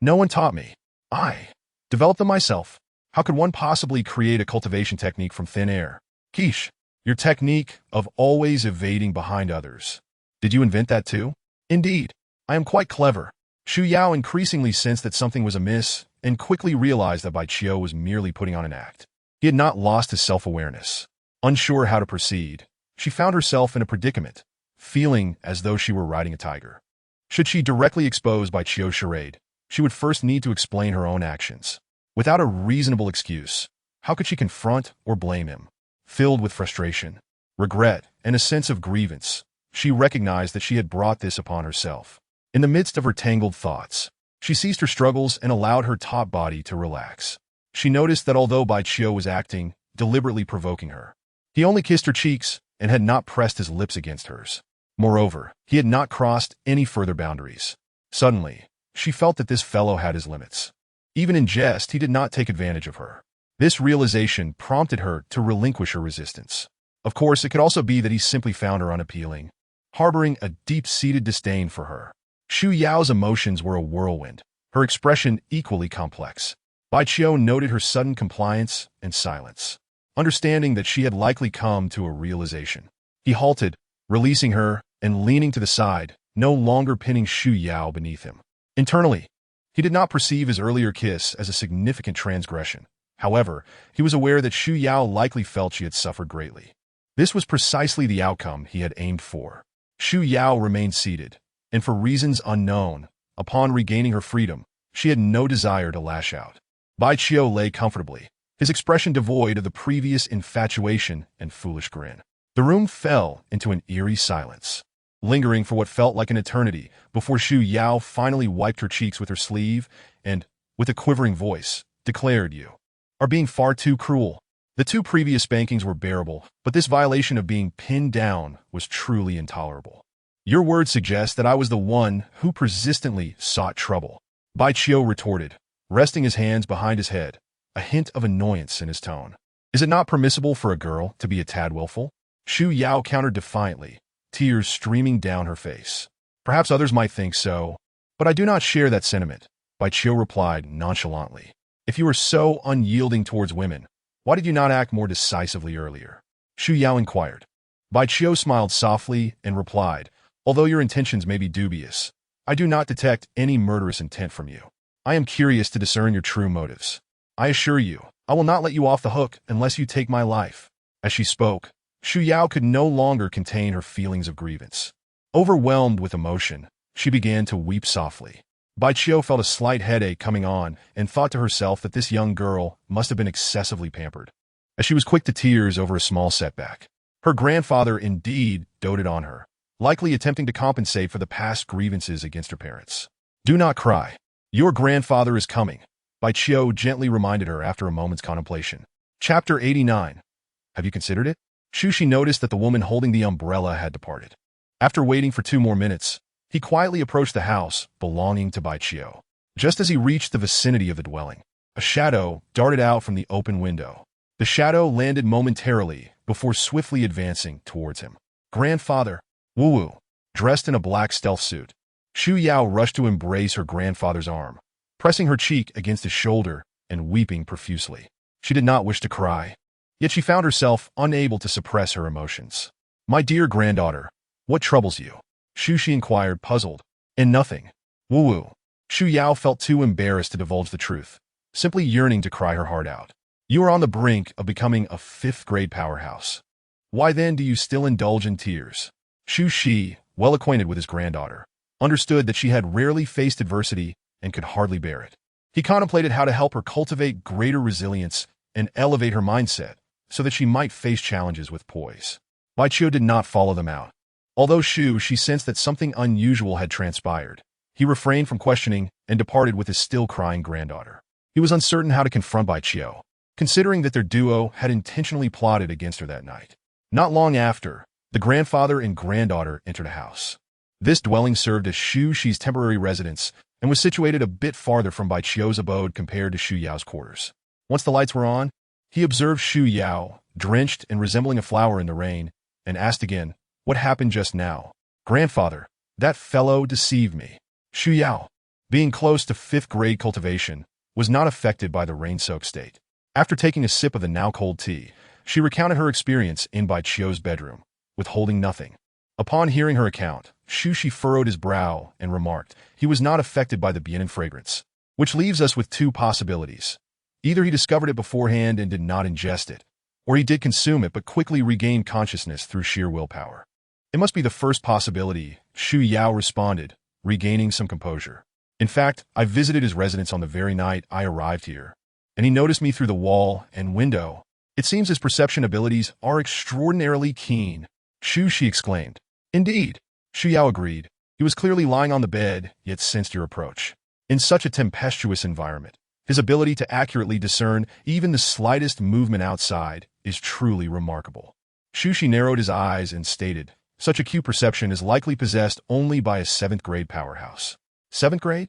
No one taught me. I developed them myself. How could one possibly create a cultivation technique from thin air? Quiche, your technique of always evading behind others. Did you invent that too? Indeed. I am quite clever. Xu Yao increasingly sensed that something was amiss and quickly realized that Bai Qiu was merely putting on an act. He had not lost his self-awareness. Unsure how to proceed, she found herself in a predicament, feeling as though she were riding a tiger. Should she directly expose Bai Qiu's charade, she would first need to explain her own actions. Without a reasonable excuse, how could she confront or blame him? Filled with frustration, regret, and a sense of grievance, she recognized that she had brought this upon herself. In the midst of her tangled thoughts, she ceased her struggles and allowed her taut body to relax. She noticed that although Bai Qiu was acting, deliberately provoking her, he only kissed her cheeks and had not pressed his lips against hers. Moreover, he had not crossed any further boundaries. Suddenly, she felt that this fellow had his limits. Even in jest, he did not take advantage of her. This realization prompted her to relinquish her resistance. Of course, it could also be that he simply found her unappealing, harboring a deep-seated disdain for her. Xu Yao's emotions were a whirlwind, her expression equally complex. Bai Qiu noted her sudden compliance and silence, understanding that she had likely come to a realization. He halted, releasing her and leaning to the side, no longer pinning Xu Yao beneath him. Internally, he did not perceive his earlier kiss as a significant transgression. However, he was aware that Xu Yao likely felt she had suffered greatly. This was precisely the outcome he had aimed for. Xu Yao remained seated, and for reasons unknown, upon regaining her freedom, she had no desire to lash out. Bai Qiu lay comfortably, his expression devoid of the previous infatuation and foolish grin. The room fell into an eerie silence, lingering for what felt like an eternity before Xu Yao finally wiped her cheeks with her sleeve and, with a quivering voice, declared, "You are being far too cruel." The two previous spankings were bearable, but this violation of being pinned down was truly intolerable. Your words suggest that I was the one who persistently sought trouble. Bai Qiu retorted, resting his hands behind his head, a hint of annoyance in his tone. Is it not permissible for a girl to be a tad willful? Xu Yao countered defiantly, tears streaming down her face. Perhaps others might think so, but I do not share that sentiment, Bai Qiu replied nonchalantly. If you are so unyielding towards women, why did you not act more decisively earlier? Xu Yao inquired. Bai Qiu smiled softly and replied, although your intentions may be dubious, I do not detect any murderous intent from you. I am curious to discern your true motives. I assure you, I will not let you off the hook unless you take my life. As she spoke, Xu Yao could no longer contain her feelings of grievance. Overwhelmed with emotion, she began to weep softly. Bai Qiu felt a slight headache coming on and thought to herself that this young girl must have been excessively pampered, as she was quick to tears over a small setback. Her grandfather indeed doted on her, likely attempting to compensate for the past grievances against her parents. Do not cry. Your grandfather is coming, Bai Qiu gently reminded her after a moment's contemplation. Chapter 89. Have you considered it? Xu noticed that the woman holding the umbrella had departed. After waiting for 2 more minutes, he quietly approached the house belonging to Bai Qiu. Just as he reached the vicinity of the dwelling, a shadow darted out from the open window. The shadow landed momentarily before swiftly advancing towards him. Grandfather, Wu Wu, dressed in a black stealth suit. Xu Yao rushed to embrace her grandfather's arm, pressing her cheek against his shoulder and weeping profusely. She did not wish to cry, yet she found herself unable to suppress her emotions. My dear granddaughter, what troubles you? Xu inquired, puzzled. And nothing. Wu Wu. Xu Yao felt too embarrassed to divulge the truth, simply yearning to cry her heart out. You are on the brink of becoming a 5th-grade powerhouse. Why then do you still indulge in tears? Xu, well acquainted with his granddaughter, understood that she had rarely faced adversity and could hardly bear it. He contemplated how to help her cultivate greater resilience and elevate her mindset so that she might face challenges with poise. Bai Qiu did not follow them out. Although she sensed that something unusual had transpired, he refrained from questioning and departed with his still-crying granddaughter. He was uncertain how to confront Bai Qiu, considering that their duo had intentionally plotted against her that night. Not long after, the grandfather and granddaughter entered a house. This dwelling served as Xu's temporary residence and was situated a bit farther from Bai Qiu's abode compared to Xu Yao's quarters. Once the lights were on, he observed Xu Yao, drenched and resembling a flower in the rain, and asked again, what happened just now? Grandfather, that fellow deceived me. Xu Yao, being close to 5th-grade cultivation, was not affected by the rain-soaked state. After taking a sip of the now-cold tea, she recounted her experience in Bai Qiu's bedroom, withholding nothing. Upon hearing her account, Xu furrowed his brow and remarked, he was not affected by the Bianan fragrance, which leaves us with 2 possibilities. Either he discovered it beforehand and did not ingest it, or he did consume it but quickly regained consciousness through sheer willpower. It must be the first possibility, Xu Yao responded, regaining some composure. In fact, I visited his residence on the very night I arrived here, and he noticed me through the wall and window. It seems his perception abilities are extraordinarily keen. Xu exclaimed. Indeed, Xu Yao agreed. He was clearly lying on the bed, yet sensed your approach. In such a tempestuous environment, his ability to accurately discern even the slightest movement outside is truly remarkable. Xu narrowed his eyes and stated, such acute perception is likely possessed only by a 7th-grade powerhouse. 7th grade?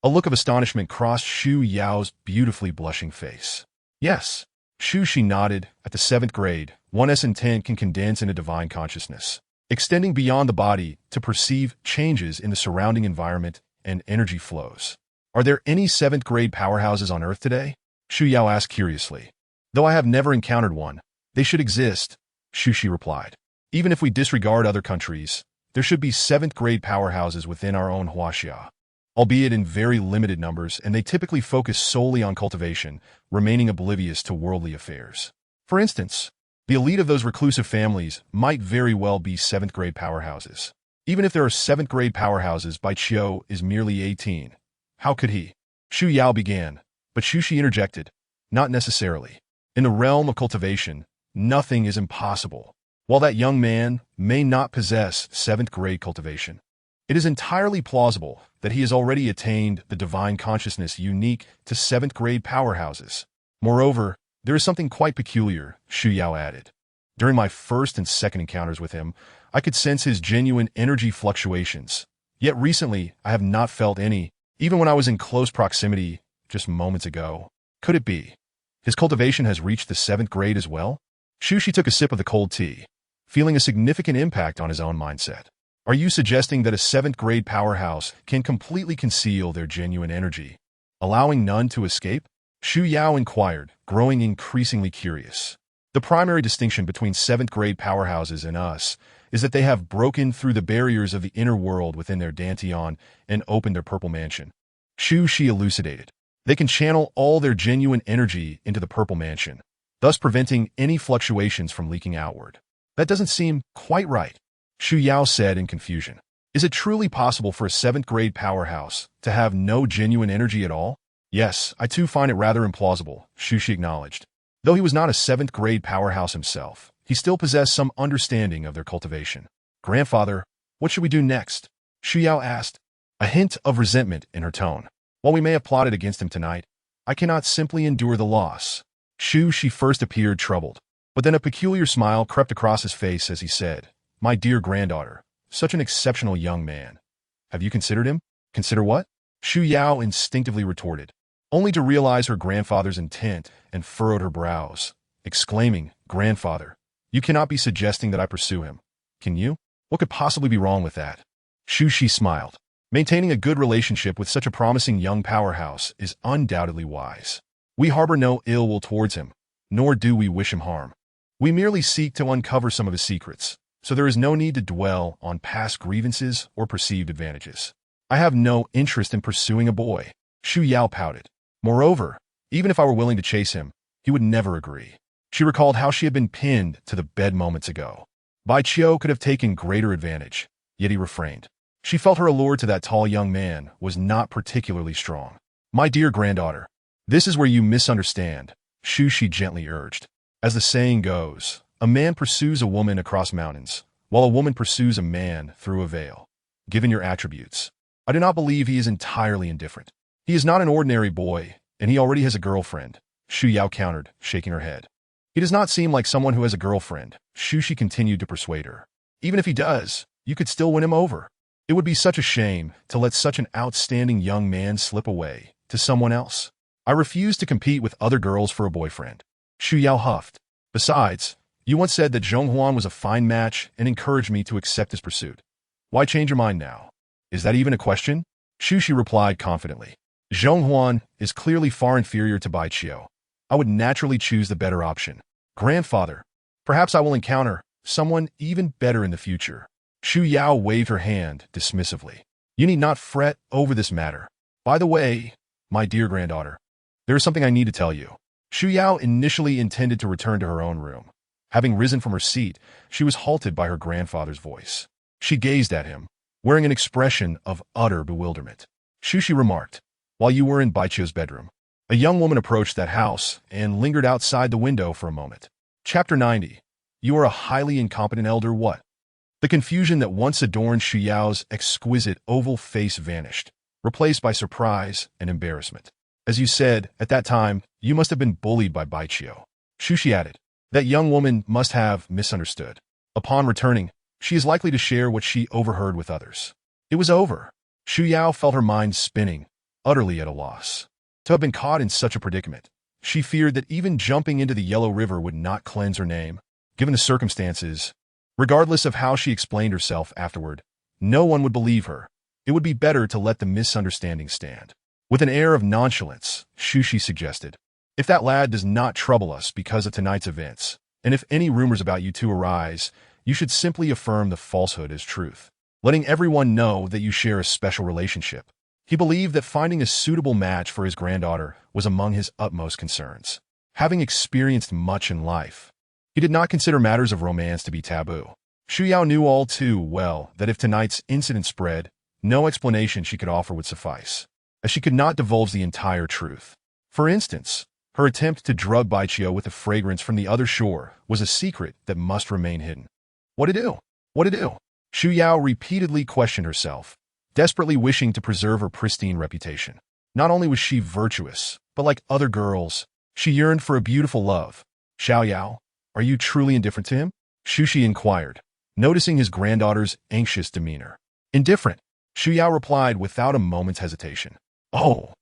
A look of astonishment crossed Xu Yao's beautifully blushing face. Yes. Xu nodded. At the 7th grade, one's intent can condense into divine consciousness, extending beyond the body to perceive changes in the surrounding environment and energy flows. Are there any 7th-grade powerhouses on Earth today? Xu Yao asked curiously. Though I have never encountered one, they should exist, Xu replied. Even if we disregard other countries, there should be 7th-grade powerhouses within our own Huaxia, albeit in very limited numbers, and they typically focus solely on cultivation, remaining oblivious to worldly affairs. For instance, the elite of those reclusive families might very well be 7th-grade powerhouses. Even if there are 7th-grade powerhouses, Bai Qiu is merely 18. How could he? Xu Yao began, but Xu interjected. Not necessarily. In the realm of cultivation, nothing is impossible. While that young man may not possess 7th-grade cultivation, it is entirely plausible that he has already attained the divine consciousness unique to 7th-grade powerhouses. Moreover, there is something quite peculiar, Xu Yao added. During my first and second encounters with him, I could sense his genuine energy fluctuations. Yet recently, I have not felt any, even when I was in close proximity just moments ago. Could it be? His cultivation has reached the 7th grade as well? Shushi took a sip of the cold tea, feeling a significant impact on his own mindset. Are you suggesting that a 7th grade powerhouse can completely conceal their genuine energy, allowing none to escape? Shu Yao inquired, growing increasingly curious. The primary distinction between 7th grade powerhouses and us is that they have broken through the barriers of the inner world within their dantian and opened their purple mansion. She elucidated. They can channel all their genuine energy into the purple mansion, thus preventing any fluctuations from leaking outward. That doesn't seem quite right, Shu Yao said in confusion. Is it truly possible for a 7th grade powerhouse to have no genuine energy at all? Yes, I too find it rather implausible, Shushi acknowledged. Though he was not a 7th grade powerhouse himself, he still possessed some understanding of their cultivation. Grandfather, what should we do next? Shu Yao asked, a hint of resentment in her tone. While we may have plotted against him tonight, I cannot simply endure the loss. She first appeared troubled, but then a peculiar smile crept across his face as he said, my dear granddaughter, such an exceptional young man. Have you considered him? Consider what? Shu Yao instinctively retorted, only to realize her grandfather's intent and furrowed her brows, exclaiming, Grandfather, you cannot be suggesting that I pursue him. Can you? What could possibly be wrong with that? She smiled. Maintaining a good relationship with such a promising young powerhouse is undoubtedly wise. We harbor no ill will towards him, nor do we wish him harm. We merely seek to uncover some of his secrets, so there is no need to dwell on past grievances or perceived advantages. I have no interest in pursuing a boy. Shu Yao pouted. Moreover, even if I were willing to chase him, he would never agree. She recalled how she had been pinned to the bed moments ago. Bai Qiu could have taken greater advantage, yet he refrained. She felt her allure to that tall young man was not particularly strong. My dear granddaughter, this is where you misunderstand, She gently urged. As the saying goes, a man pursues a woman across mountains, while a woman pursues a man through a veil. Given your attributes, I do not believe he is entirely indifferent. He is not an ordinary boy, and he already has a girlfriend, Shu Yao countered, shaking her head. He does not seem like someone who has a girlfriend, She continued to persuade her. Even if he does, you could still win him over. It would be such a shame to let such an outstanding young man slip away to someone else. I refuse to compete with other girls for a boyfriend. Shu Yao huffed. Besides, you once said that Zhong Huan was a fine match and encouraged me to accept his pursuit. Why change your mind now? Is that even a question? She replied confidently. Zhong Huan is clearly far inferior to Bai Qiu. I would naturally choose the better option. Grandfather, perhaps I will encounter someone even better in the future. Shu Yao waved her hand dismissively. You need not fret over this matter. By the way, my dear granddaughter, there is something I need to tell you. Shu Yao initially intended to return to her own room. Having risen from her seat, she was halted by her grandfather's voice. She gazed at him, wearing an expression of utter bewilderment. She remarked, while you were in Bai Qiu's bedroom, a young woman approached that house and lingered outside the window for a moment. Chapter 90. You are a highly incompetent elder what? The confusion that once adorned Shu Yao's exquisite oval face vanished, replaced by surprise and embarrassment. As you said, at that time, you must have been bullied by Bai Qiu. She added, that young woman must have misunderstood. Upon returning, she is likely to share what she overheard with others. It was over. Shu Yao felt her mind spinning, utterly at a loss. To have been caught in such a predicament, she feared that even jumping into the Yellow River would not cleanse her name. Given the circumstances, regardless of how she explained herself afterward, no one would believe her. It would be better to let the misunderstanding stand. With an air of nonchalance, Shushi suggested, if that lad does not trouble us because of tonight's events, and if any rumors about you two arise, you should simply affirm the falsehood as truth, letting everyone know that you share a special relationship. He believed that finding a suitable match for his granddaughter was among his utmost concerns. Having experienced much in life, he did not consider matters of romance to be taboo. Shu Yao knew all too well that if tonight's incident spread, no explanation she could offer would suffice, as she could not divulge the entire truth. For instance, her attempt to drug Bai Qiu with a fragrance from the other shore was a secret that must remain hidden. What to do? What to do? Shu Yao repeatedly questioned herself, desperately wishing to preserve her pristine reputation. Not only was she virtuous, but like other girls, she yearned for a beautiful love. Xiao Yao, are you truly indifferent to him? Shushi inquired, noticing his granddaughter's anxious demeanor. Indifferent, Shu Yao replied without a moment's hesitation. Oh,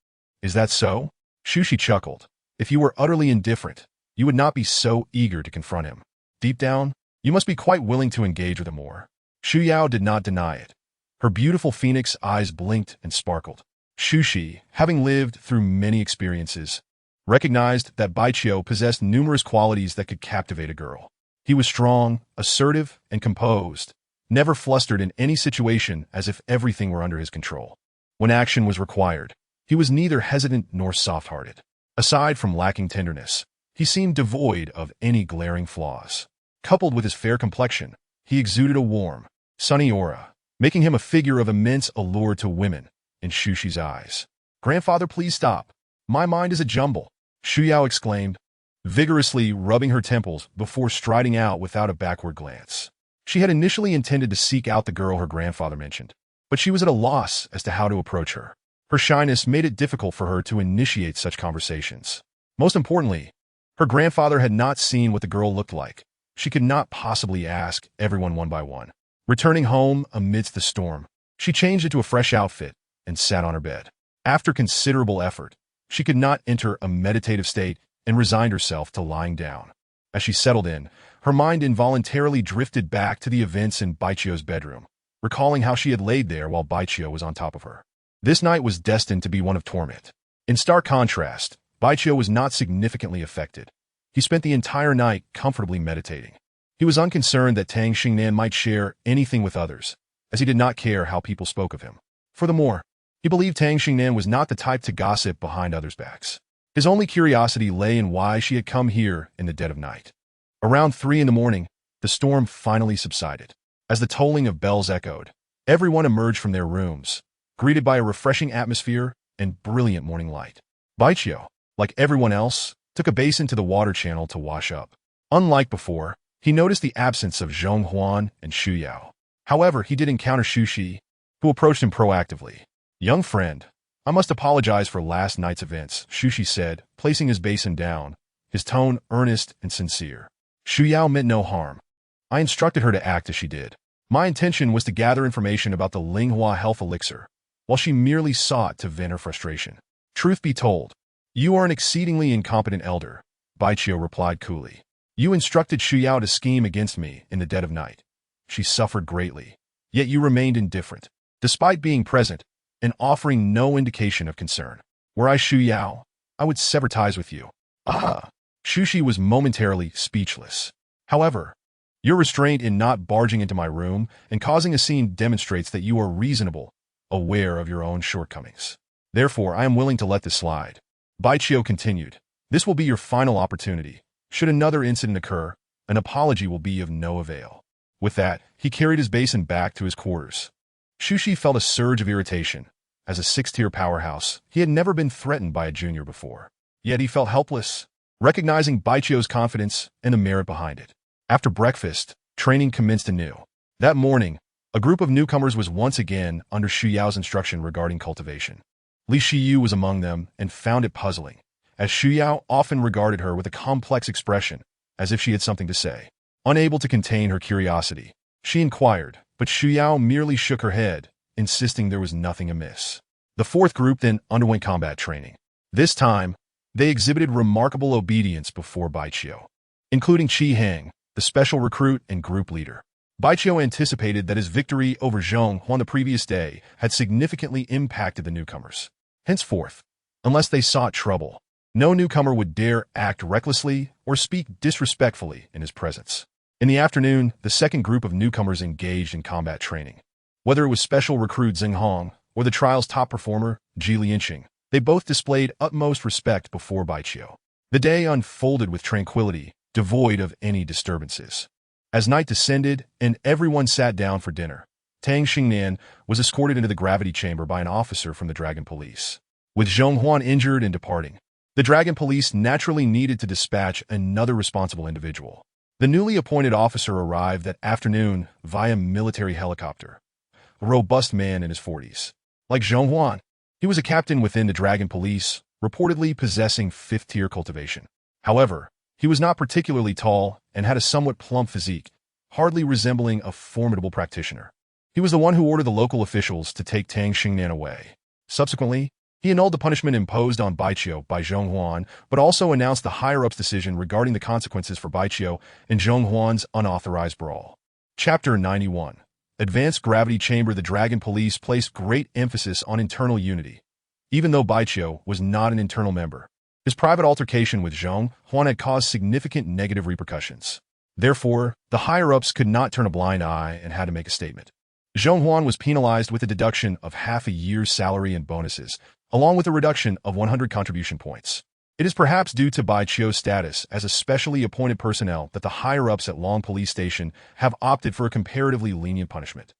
Is that so? Shushi chuckled. If you were utterly indifferent, you would not be so eager to confront him. Deep down, you must be quite willing to engage with him more. Shu Yao did not deny it. Her beautiful phoenix eyes blinked and sparkled. Shushi, having lived through many experiences, recognized that Baiqiu possessed numerous qualities that could captivate a girl. He was strong, assertive, and composed, never flustered in any situation as if everything were under his control. When action was required, he was neither hesitant nor soft-hearted. Aside from lacking tenderness, he seemed devoid of any glaring flaws. Coupled with his fair complexion, he exuded a warm, sunny aura, making him a figure of immense allure to women in Shushi's eyes. "Grandfather, please stop. My mind is a jumble," Shu Yao exclaimed, vigorously rubbing her temples before striding out without a backward glance. She had initially intended to seek out the girl her grandfather mentioned, but she was at a loss as to how to approach her. Her shyness made it difficult for her to initiate such conversations. Most importantly, her grandfather had not seen what the girl looked like. She could not possibly ask everyone one by one. Returning home amidst the storm, she changed into a fresh outfit and sat on her bed. After considerable effort, she could not enter a meditative state and resigned herself to lying down. As she settled in, her mind involuntarily drifted back to the events in Baiqiu's bedroom, recalling how she had laid there while Baiqiu was on top of her. This night was destined to be one of torment. In stark contrast, Baiqiu was not significantly affected. He spent the entire night comfortably meditating. He was unconcerned that Tang Xingnan might share anything with others, as he did not care how people spoke of him. Furthermore, he believed Tang Xingnan was not the type to gossip behind others' backs. His only curiosity lay in why she had come here in the dead of night. Around 3 in the morning, the storm finally subsided. As the tolling of bells echoed, everyone emerged from their rooms, greeted by a refreshing atmosphere and brilliant morning light. Baiqiu, like everyone else, took a basin to the water channel to wash up. Unlike before, he noticed the absence of Zhong Huan and Shu Yao. However, he did encounter Shushi, who approached him proactively. "Young friend, I must apologize for last night's events," Shushi said, placing his basin down, his tone earnest and sincere. Shu Yao meant no harm. I instructed her to act as she did. My intention was to gather information about the Linghua health elixir, while she merely sought to vent her frustration. "Truth be told, you are an exceedingly incompetent elder," Baiqiu replied coolly. "You instructed Shu Yao to scheme against me in the dead of night. She suffered greatly, yet you remained indifferent, despite being present and offering no indication of concern. Were I Shu Yao, I would sever ties with you." Ah! Shushi was momentarily speechless. "However, your restraint in not barging into my room and causing a scene demonstrates that you are reasonable, aware of your own shortcomings. Therefore, I am willing to let this slide." Baiqiu continued, "This will be your final opportunity. Should another incident occur, an apology will be of no avail." With that, he carried his basin back to his quarters. Shushi felt a surge of irritation. As a 6-tier powerhouse, he had never been threatened by a junior before. Yet he felt helpless, recognizing Baiqiu's confidence and the merit behind it. After breakfast, training commenced anew. That morning, a group of newcomers was once again under Shu Yao's instruction regarding cultivation. Li Shiyu was among them and found it puzzling, as Shu Yao often regarded her with a complex expression, as if she had something to say. Unable to contain her curiosity, she inquired, but Shu Yao merely shook her head, insisting there was nothing amiss. The fourth group then underwent combat training. This time, they exhibited remarkable obedience before Baiqiu, including Qi Heng, the special recruit and group leader. Baiqiu anticipated that his victory over Zhong Huan the previous day had significantly impacted the newcomers. Henceforth, unless they sought trouble, no newcomer would dare act recklessly or speak disrespectfully in his presence. In the afternoon, the second group of newcomers engaged in combat training. Whether it was special recruit Xing Hong or the trial's top performer, Ji Lianqing, they both displayed utmost respect before Baiqiu. The day unfolded with tranquility, devoid of any disturbances. As night descended and everyone sat down for dinner, Tang Xingnan was escorted into the gravity chamber by an officer from the Dragon Police. With Zhong Huan injured and departing, the Dragon Police naturally needed to dispatch another responsible individual. The newly appointed officer arrived that afternoon via military helicopter, a robust man in his 40s. Like Zhong Huan, he was a captain within the Dragon Police, reportedly possessing 5th-tier cultivation. However, he was not particularly tall and had a somewhat plump physique, hardly resembling a formidable practitioner. He was the one who ordered the local officials to take Tang Xingnan away. Subsequently, He annulled the punishment imposed on Baiqiu by Zhonghuan, but also announced the higher-ups' decision regarding the consequences for Baiqiu and Zhonghuan's unauthorized brawl. Chapter 91. Advanced Gravity Chamber. The Dragon Police placed great emphasis on internal unity, even though Baiqiu was not an internal member. His private altercation with Zhonghuan had caused significant negative repercussions. Therefore, the higher-ups could not turn a blind eye and had to make a statement. Zhonghuan was penalized with a deduction of half a year's salary and bonuses, along with a reduction of 100 contribution points. It is perhaps due to Baiqiu's status as a specially appointed personnel that the higher-ups at Long Police Station have opted for a comparatively lenient punishment.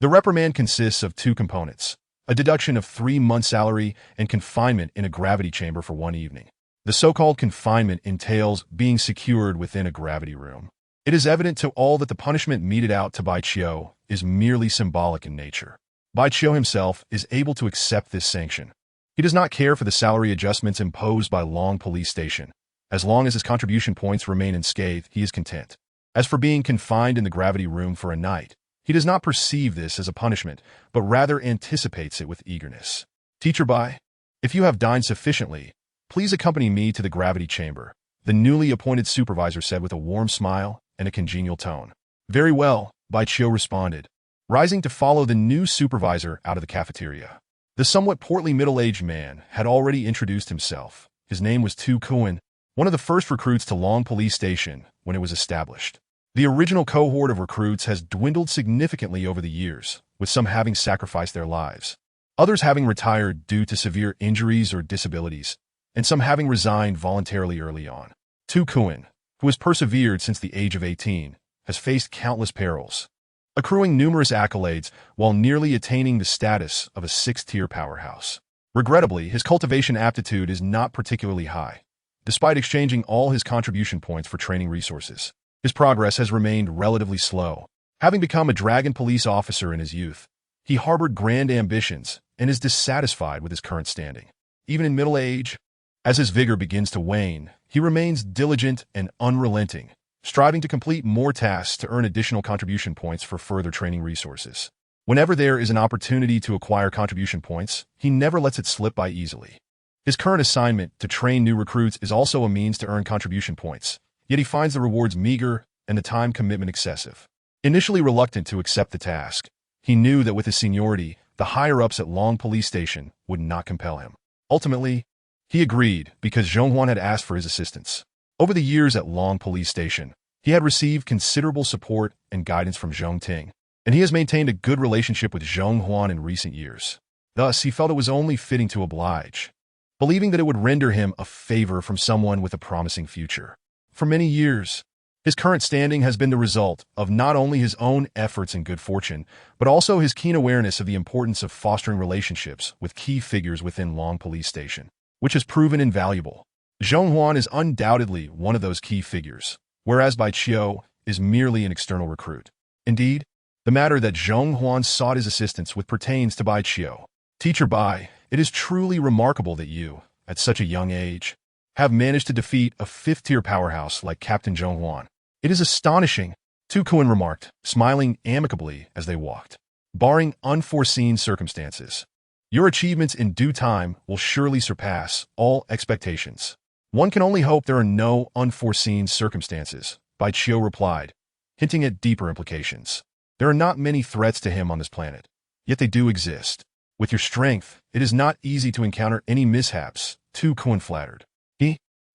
The reprimand consists of two components: a deduction of 3 months' salary and confinement in a gravity chamber for 1 evening. The so-called confinement entails being secured within a gravity room. It is evident to all that the punishment meted out to Baiqiu is merely symbolic in nature. Baiqiu himself is able to accept this sanction. He does not care for the salary adjustments imposed by Long Police Station. As long as his contribution points remain unscathed, he is content. As for being confined in the gravity room for a night, he does not perceive this as a punishment, but rather anticipates it with eagerness. Teacher Bai, if you have dined sufficiently, please accompany me to the gravity chamber, the newly appointed supervisor said with a warm smile and a congenial tone. Very well, Baiqiu responded, rising to follow the new supervisor out of the cafeteria. The somewhat portly middle-aged man had already introduced himself. His name was Tycoons, one of the first recruits to Long Police Station when it was established. The original cohort of recruits has dwindled significantly over the years, with some having sacrificed their lives, others having retired due to severe injuries or disabilities, and some having resigned voluntarily early on. Tycoons, who has persevered since the age of 18, has faced countless perils, accruing numerous accolades while nearly attaining the status of a 6th-tier powerhouse. Regrettably, his cultivation aptitude is not particularly high. Despite exchanging all his contribution points for training resources, his progress has remained relatively slow. Having become a dragon police officer in his youth, he harbored grand ambitions and is dissatisfied with his current standing. Even in middle age, as his vigor begins to wane, he remains diligent and unrelenting, striving to complete more tasks to earn additional contribution points for further training resources. Whenever there is an opportunity to acquire contribution points, he never lets it slip by easily. His current assignment to train new recruits is also a means to earn contribution points, yet he finds the rewards meager and the time commitment excessive. Initially reluctant to accept the task, he knew that with his seniority, the higher-ups at Long Police Station would not compel him. Ultimately, he agreed because Zhonghuan had asked for his assistance. Over the years at Long Police Station, he had received considerable support and guidance from Zhongting, and he has maintained a good relationship with Zhonghuan in recent years. Thus, he felt it was only fitting to oblige, believing that it would render him a favor from someone with a promising future. For many years, his current standing has been the result of not only his own efforts and good fortune, but also his keen awareness of the importance of fostering relationships with key figures within Long Police Station, which has proven invaluable. Zhonghuan is undoubtedly one of those key figures, whereas Baiqiu is merely an external recruit. Indeed, the matter that Zhonghuan sought his assistance with pertains to Baiqiu. Teacher Bai, it is truly remarkable that you, at such a young age, have managed to defeat a 5th-tier powerhouse like Captain Zhonghuan. It is astonishing, Tycoons remarked, smiling amicably as they walked. Barring unforeseen circumstances, your achievements in due time will surely surpass all expectations. One can only hope there are no unforeseen circumstances, Baiqiu replied, hinting at deeper implications. There are not many threats to him on this planet, yet they do exist. With your strength, it is not easy to encounter any mishaps, Tycoons flattered.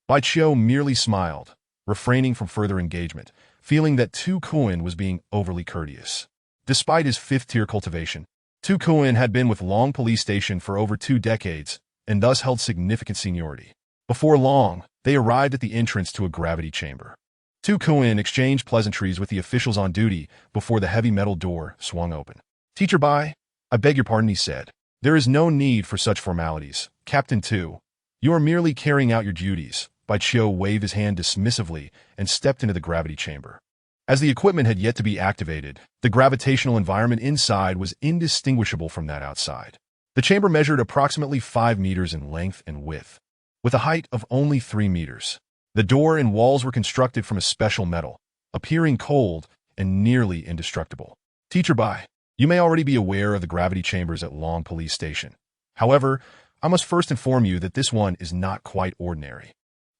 Baiqiu merely smiled, refraining from further engagement, feeling that Tycoons was being overly courteous. Despite his 5th-tier cultivation, Tycoons had been with Long Police Station for over 2 decades and thus held significant seniority. Before long, they arrived at the entrance to a gravity chamber. Tycoons exchanged pleasantries with the officials on duty before the heavy metal door swung open. Teacher Bai, I beg your pardon, he said. There is no need for such formalities. Captain Tu, you are merely carrying out your duties. Baiqiu waved his hand dismissively and stepped into the gravity chamber. As the equipment had yet to be activated, the gravitational environment inside was indistinguishable from that outside. The chamber measured approximately 5 meters in length and width, with a height of only 3 meters. The door and walls were constructed from a special metal, appearing cold and nearly indestructible. Teacher Bai, you may already be aware of the gravity chambers at Long Police Station. However, I must first inform you that this one is not quite ordinary.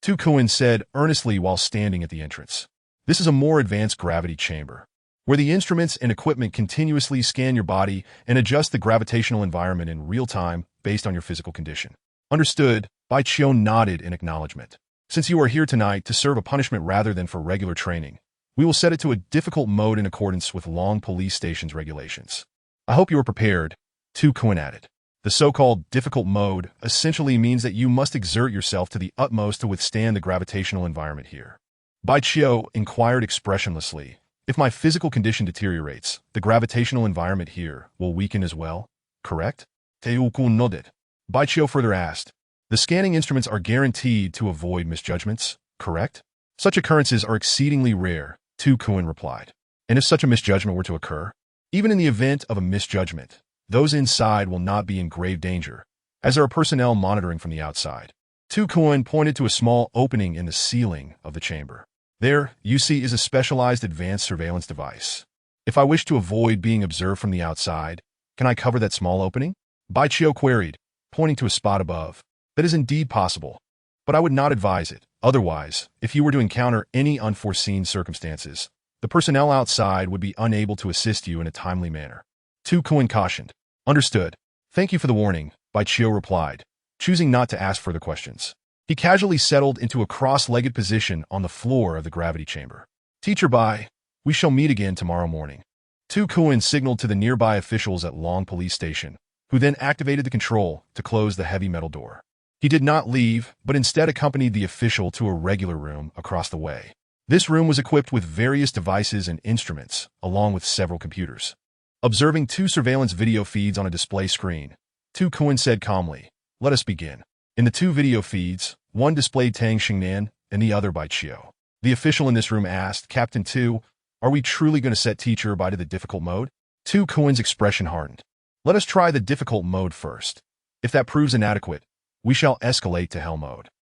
Tycoons said earnestly while standing at the entrance. This is a more advanced gravity chamber, where the instruments and equipment continuously scan your body and adjust the gravitational environment in real time based on your physical condition. Understood, Bai Qiu nodded in acknowledgement. Since you are here tonight to serve a punishment rather than for regular training, we will set it to a difficult mode in accordance with Long Police Station's regulations. I hope you are prepared, Tycoons added. The so-called difficult mode essentially means that you must exert yourself to the utmost to withstand the gravitational environment here. Bai Qiu inquired expressionlessly, if my physical condition deteriorates, the gravitational environment here will weaken as well, correct? Tycoons nodded. Bai Qiu further asked, the scanning instruments are guaranteed to avoid misjudgments, correct? Such occurrences are exceedingly rare, Tycoons replied. And if such a misjudgment were to occur, even in the event of a misjudgment, those inside will not be in grave danger, as there are personnel monitoring from the outside. Tycoons pointed to a small opening in the ceiling of the chamber. There, you see, is a specialized advanced surveillance device. If I wish to avoid being observed from the outside, can I cover that small opening? Bai Qiu queried, pointing to a spot above. That is indeed possible, but I would not advise it. Otherwise, if you were to encounter any unforeseen circumstances, the personnel outside would be unable to assist you in a timely manner. Tycoons cautioned. Understood. Thank you for the warning, Bai Qiu replied, choosing not to ask further questions. He casually settled into a cross-legged position on the floor of the gravity chamber. Teacher Bai, we shall meet again tomorrow morning. Tycoons signaled to the nearby officials at Long Police Station, who then activated the control to close the heavy metal door. He did not leave, but instead accompanied the official to a regular room across the way. This room was equipped with various devices and instruments, along with several computers. Observing 2 surveillance video feeds on a display screen, Tycoons said calmly, let us begin. In the 2 video feeds, one displayed Tang Xingnan and the other Bai Qiu. The official in this room asked, Captain 2, are we truly going to set Teacher Bai to the difficult mode? Tycoons' expression hardened. Let us try the difficult mode first. If that proves inadequate, we shall escalate to hell mode.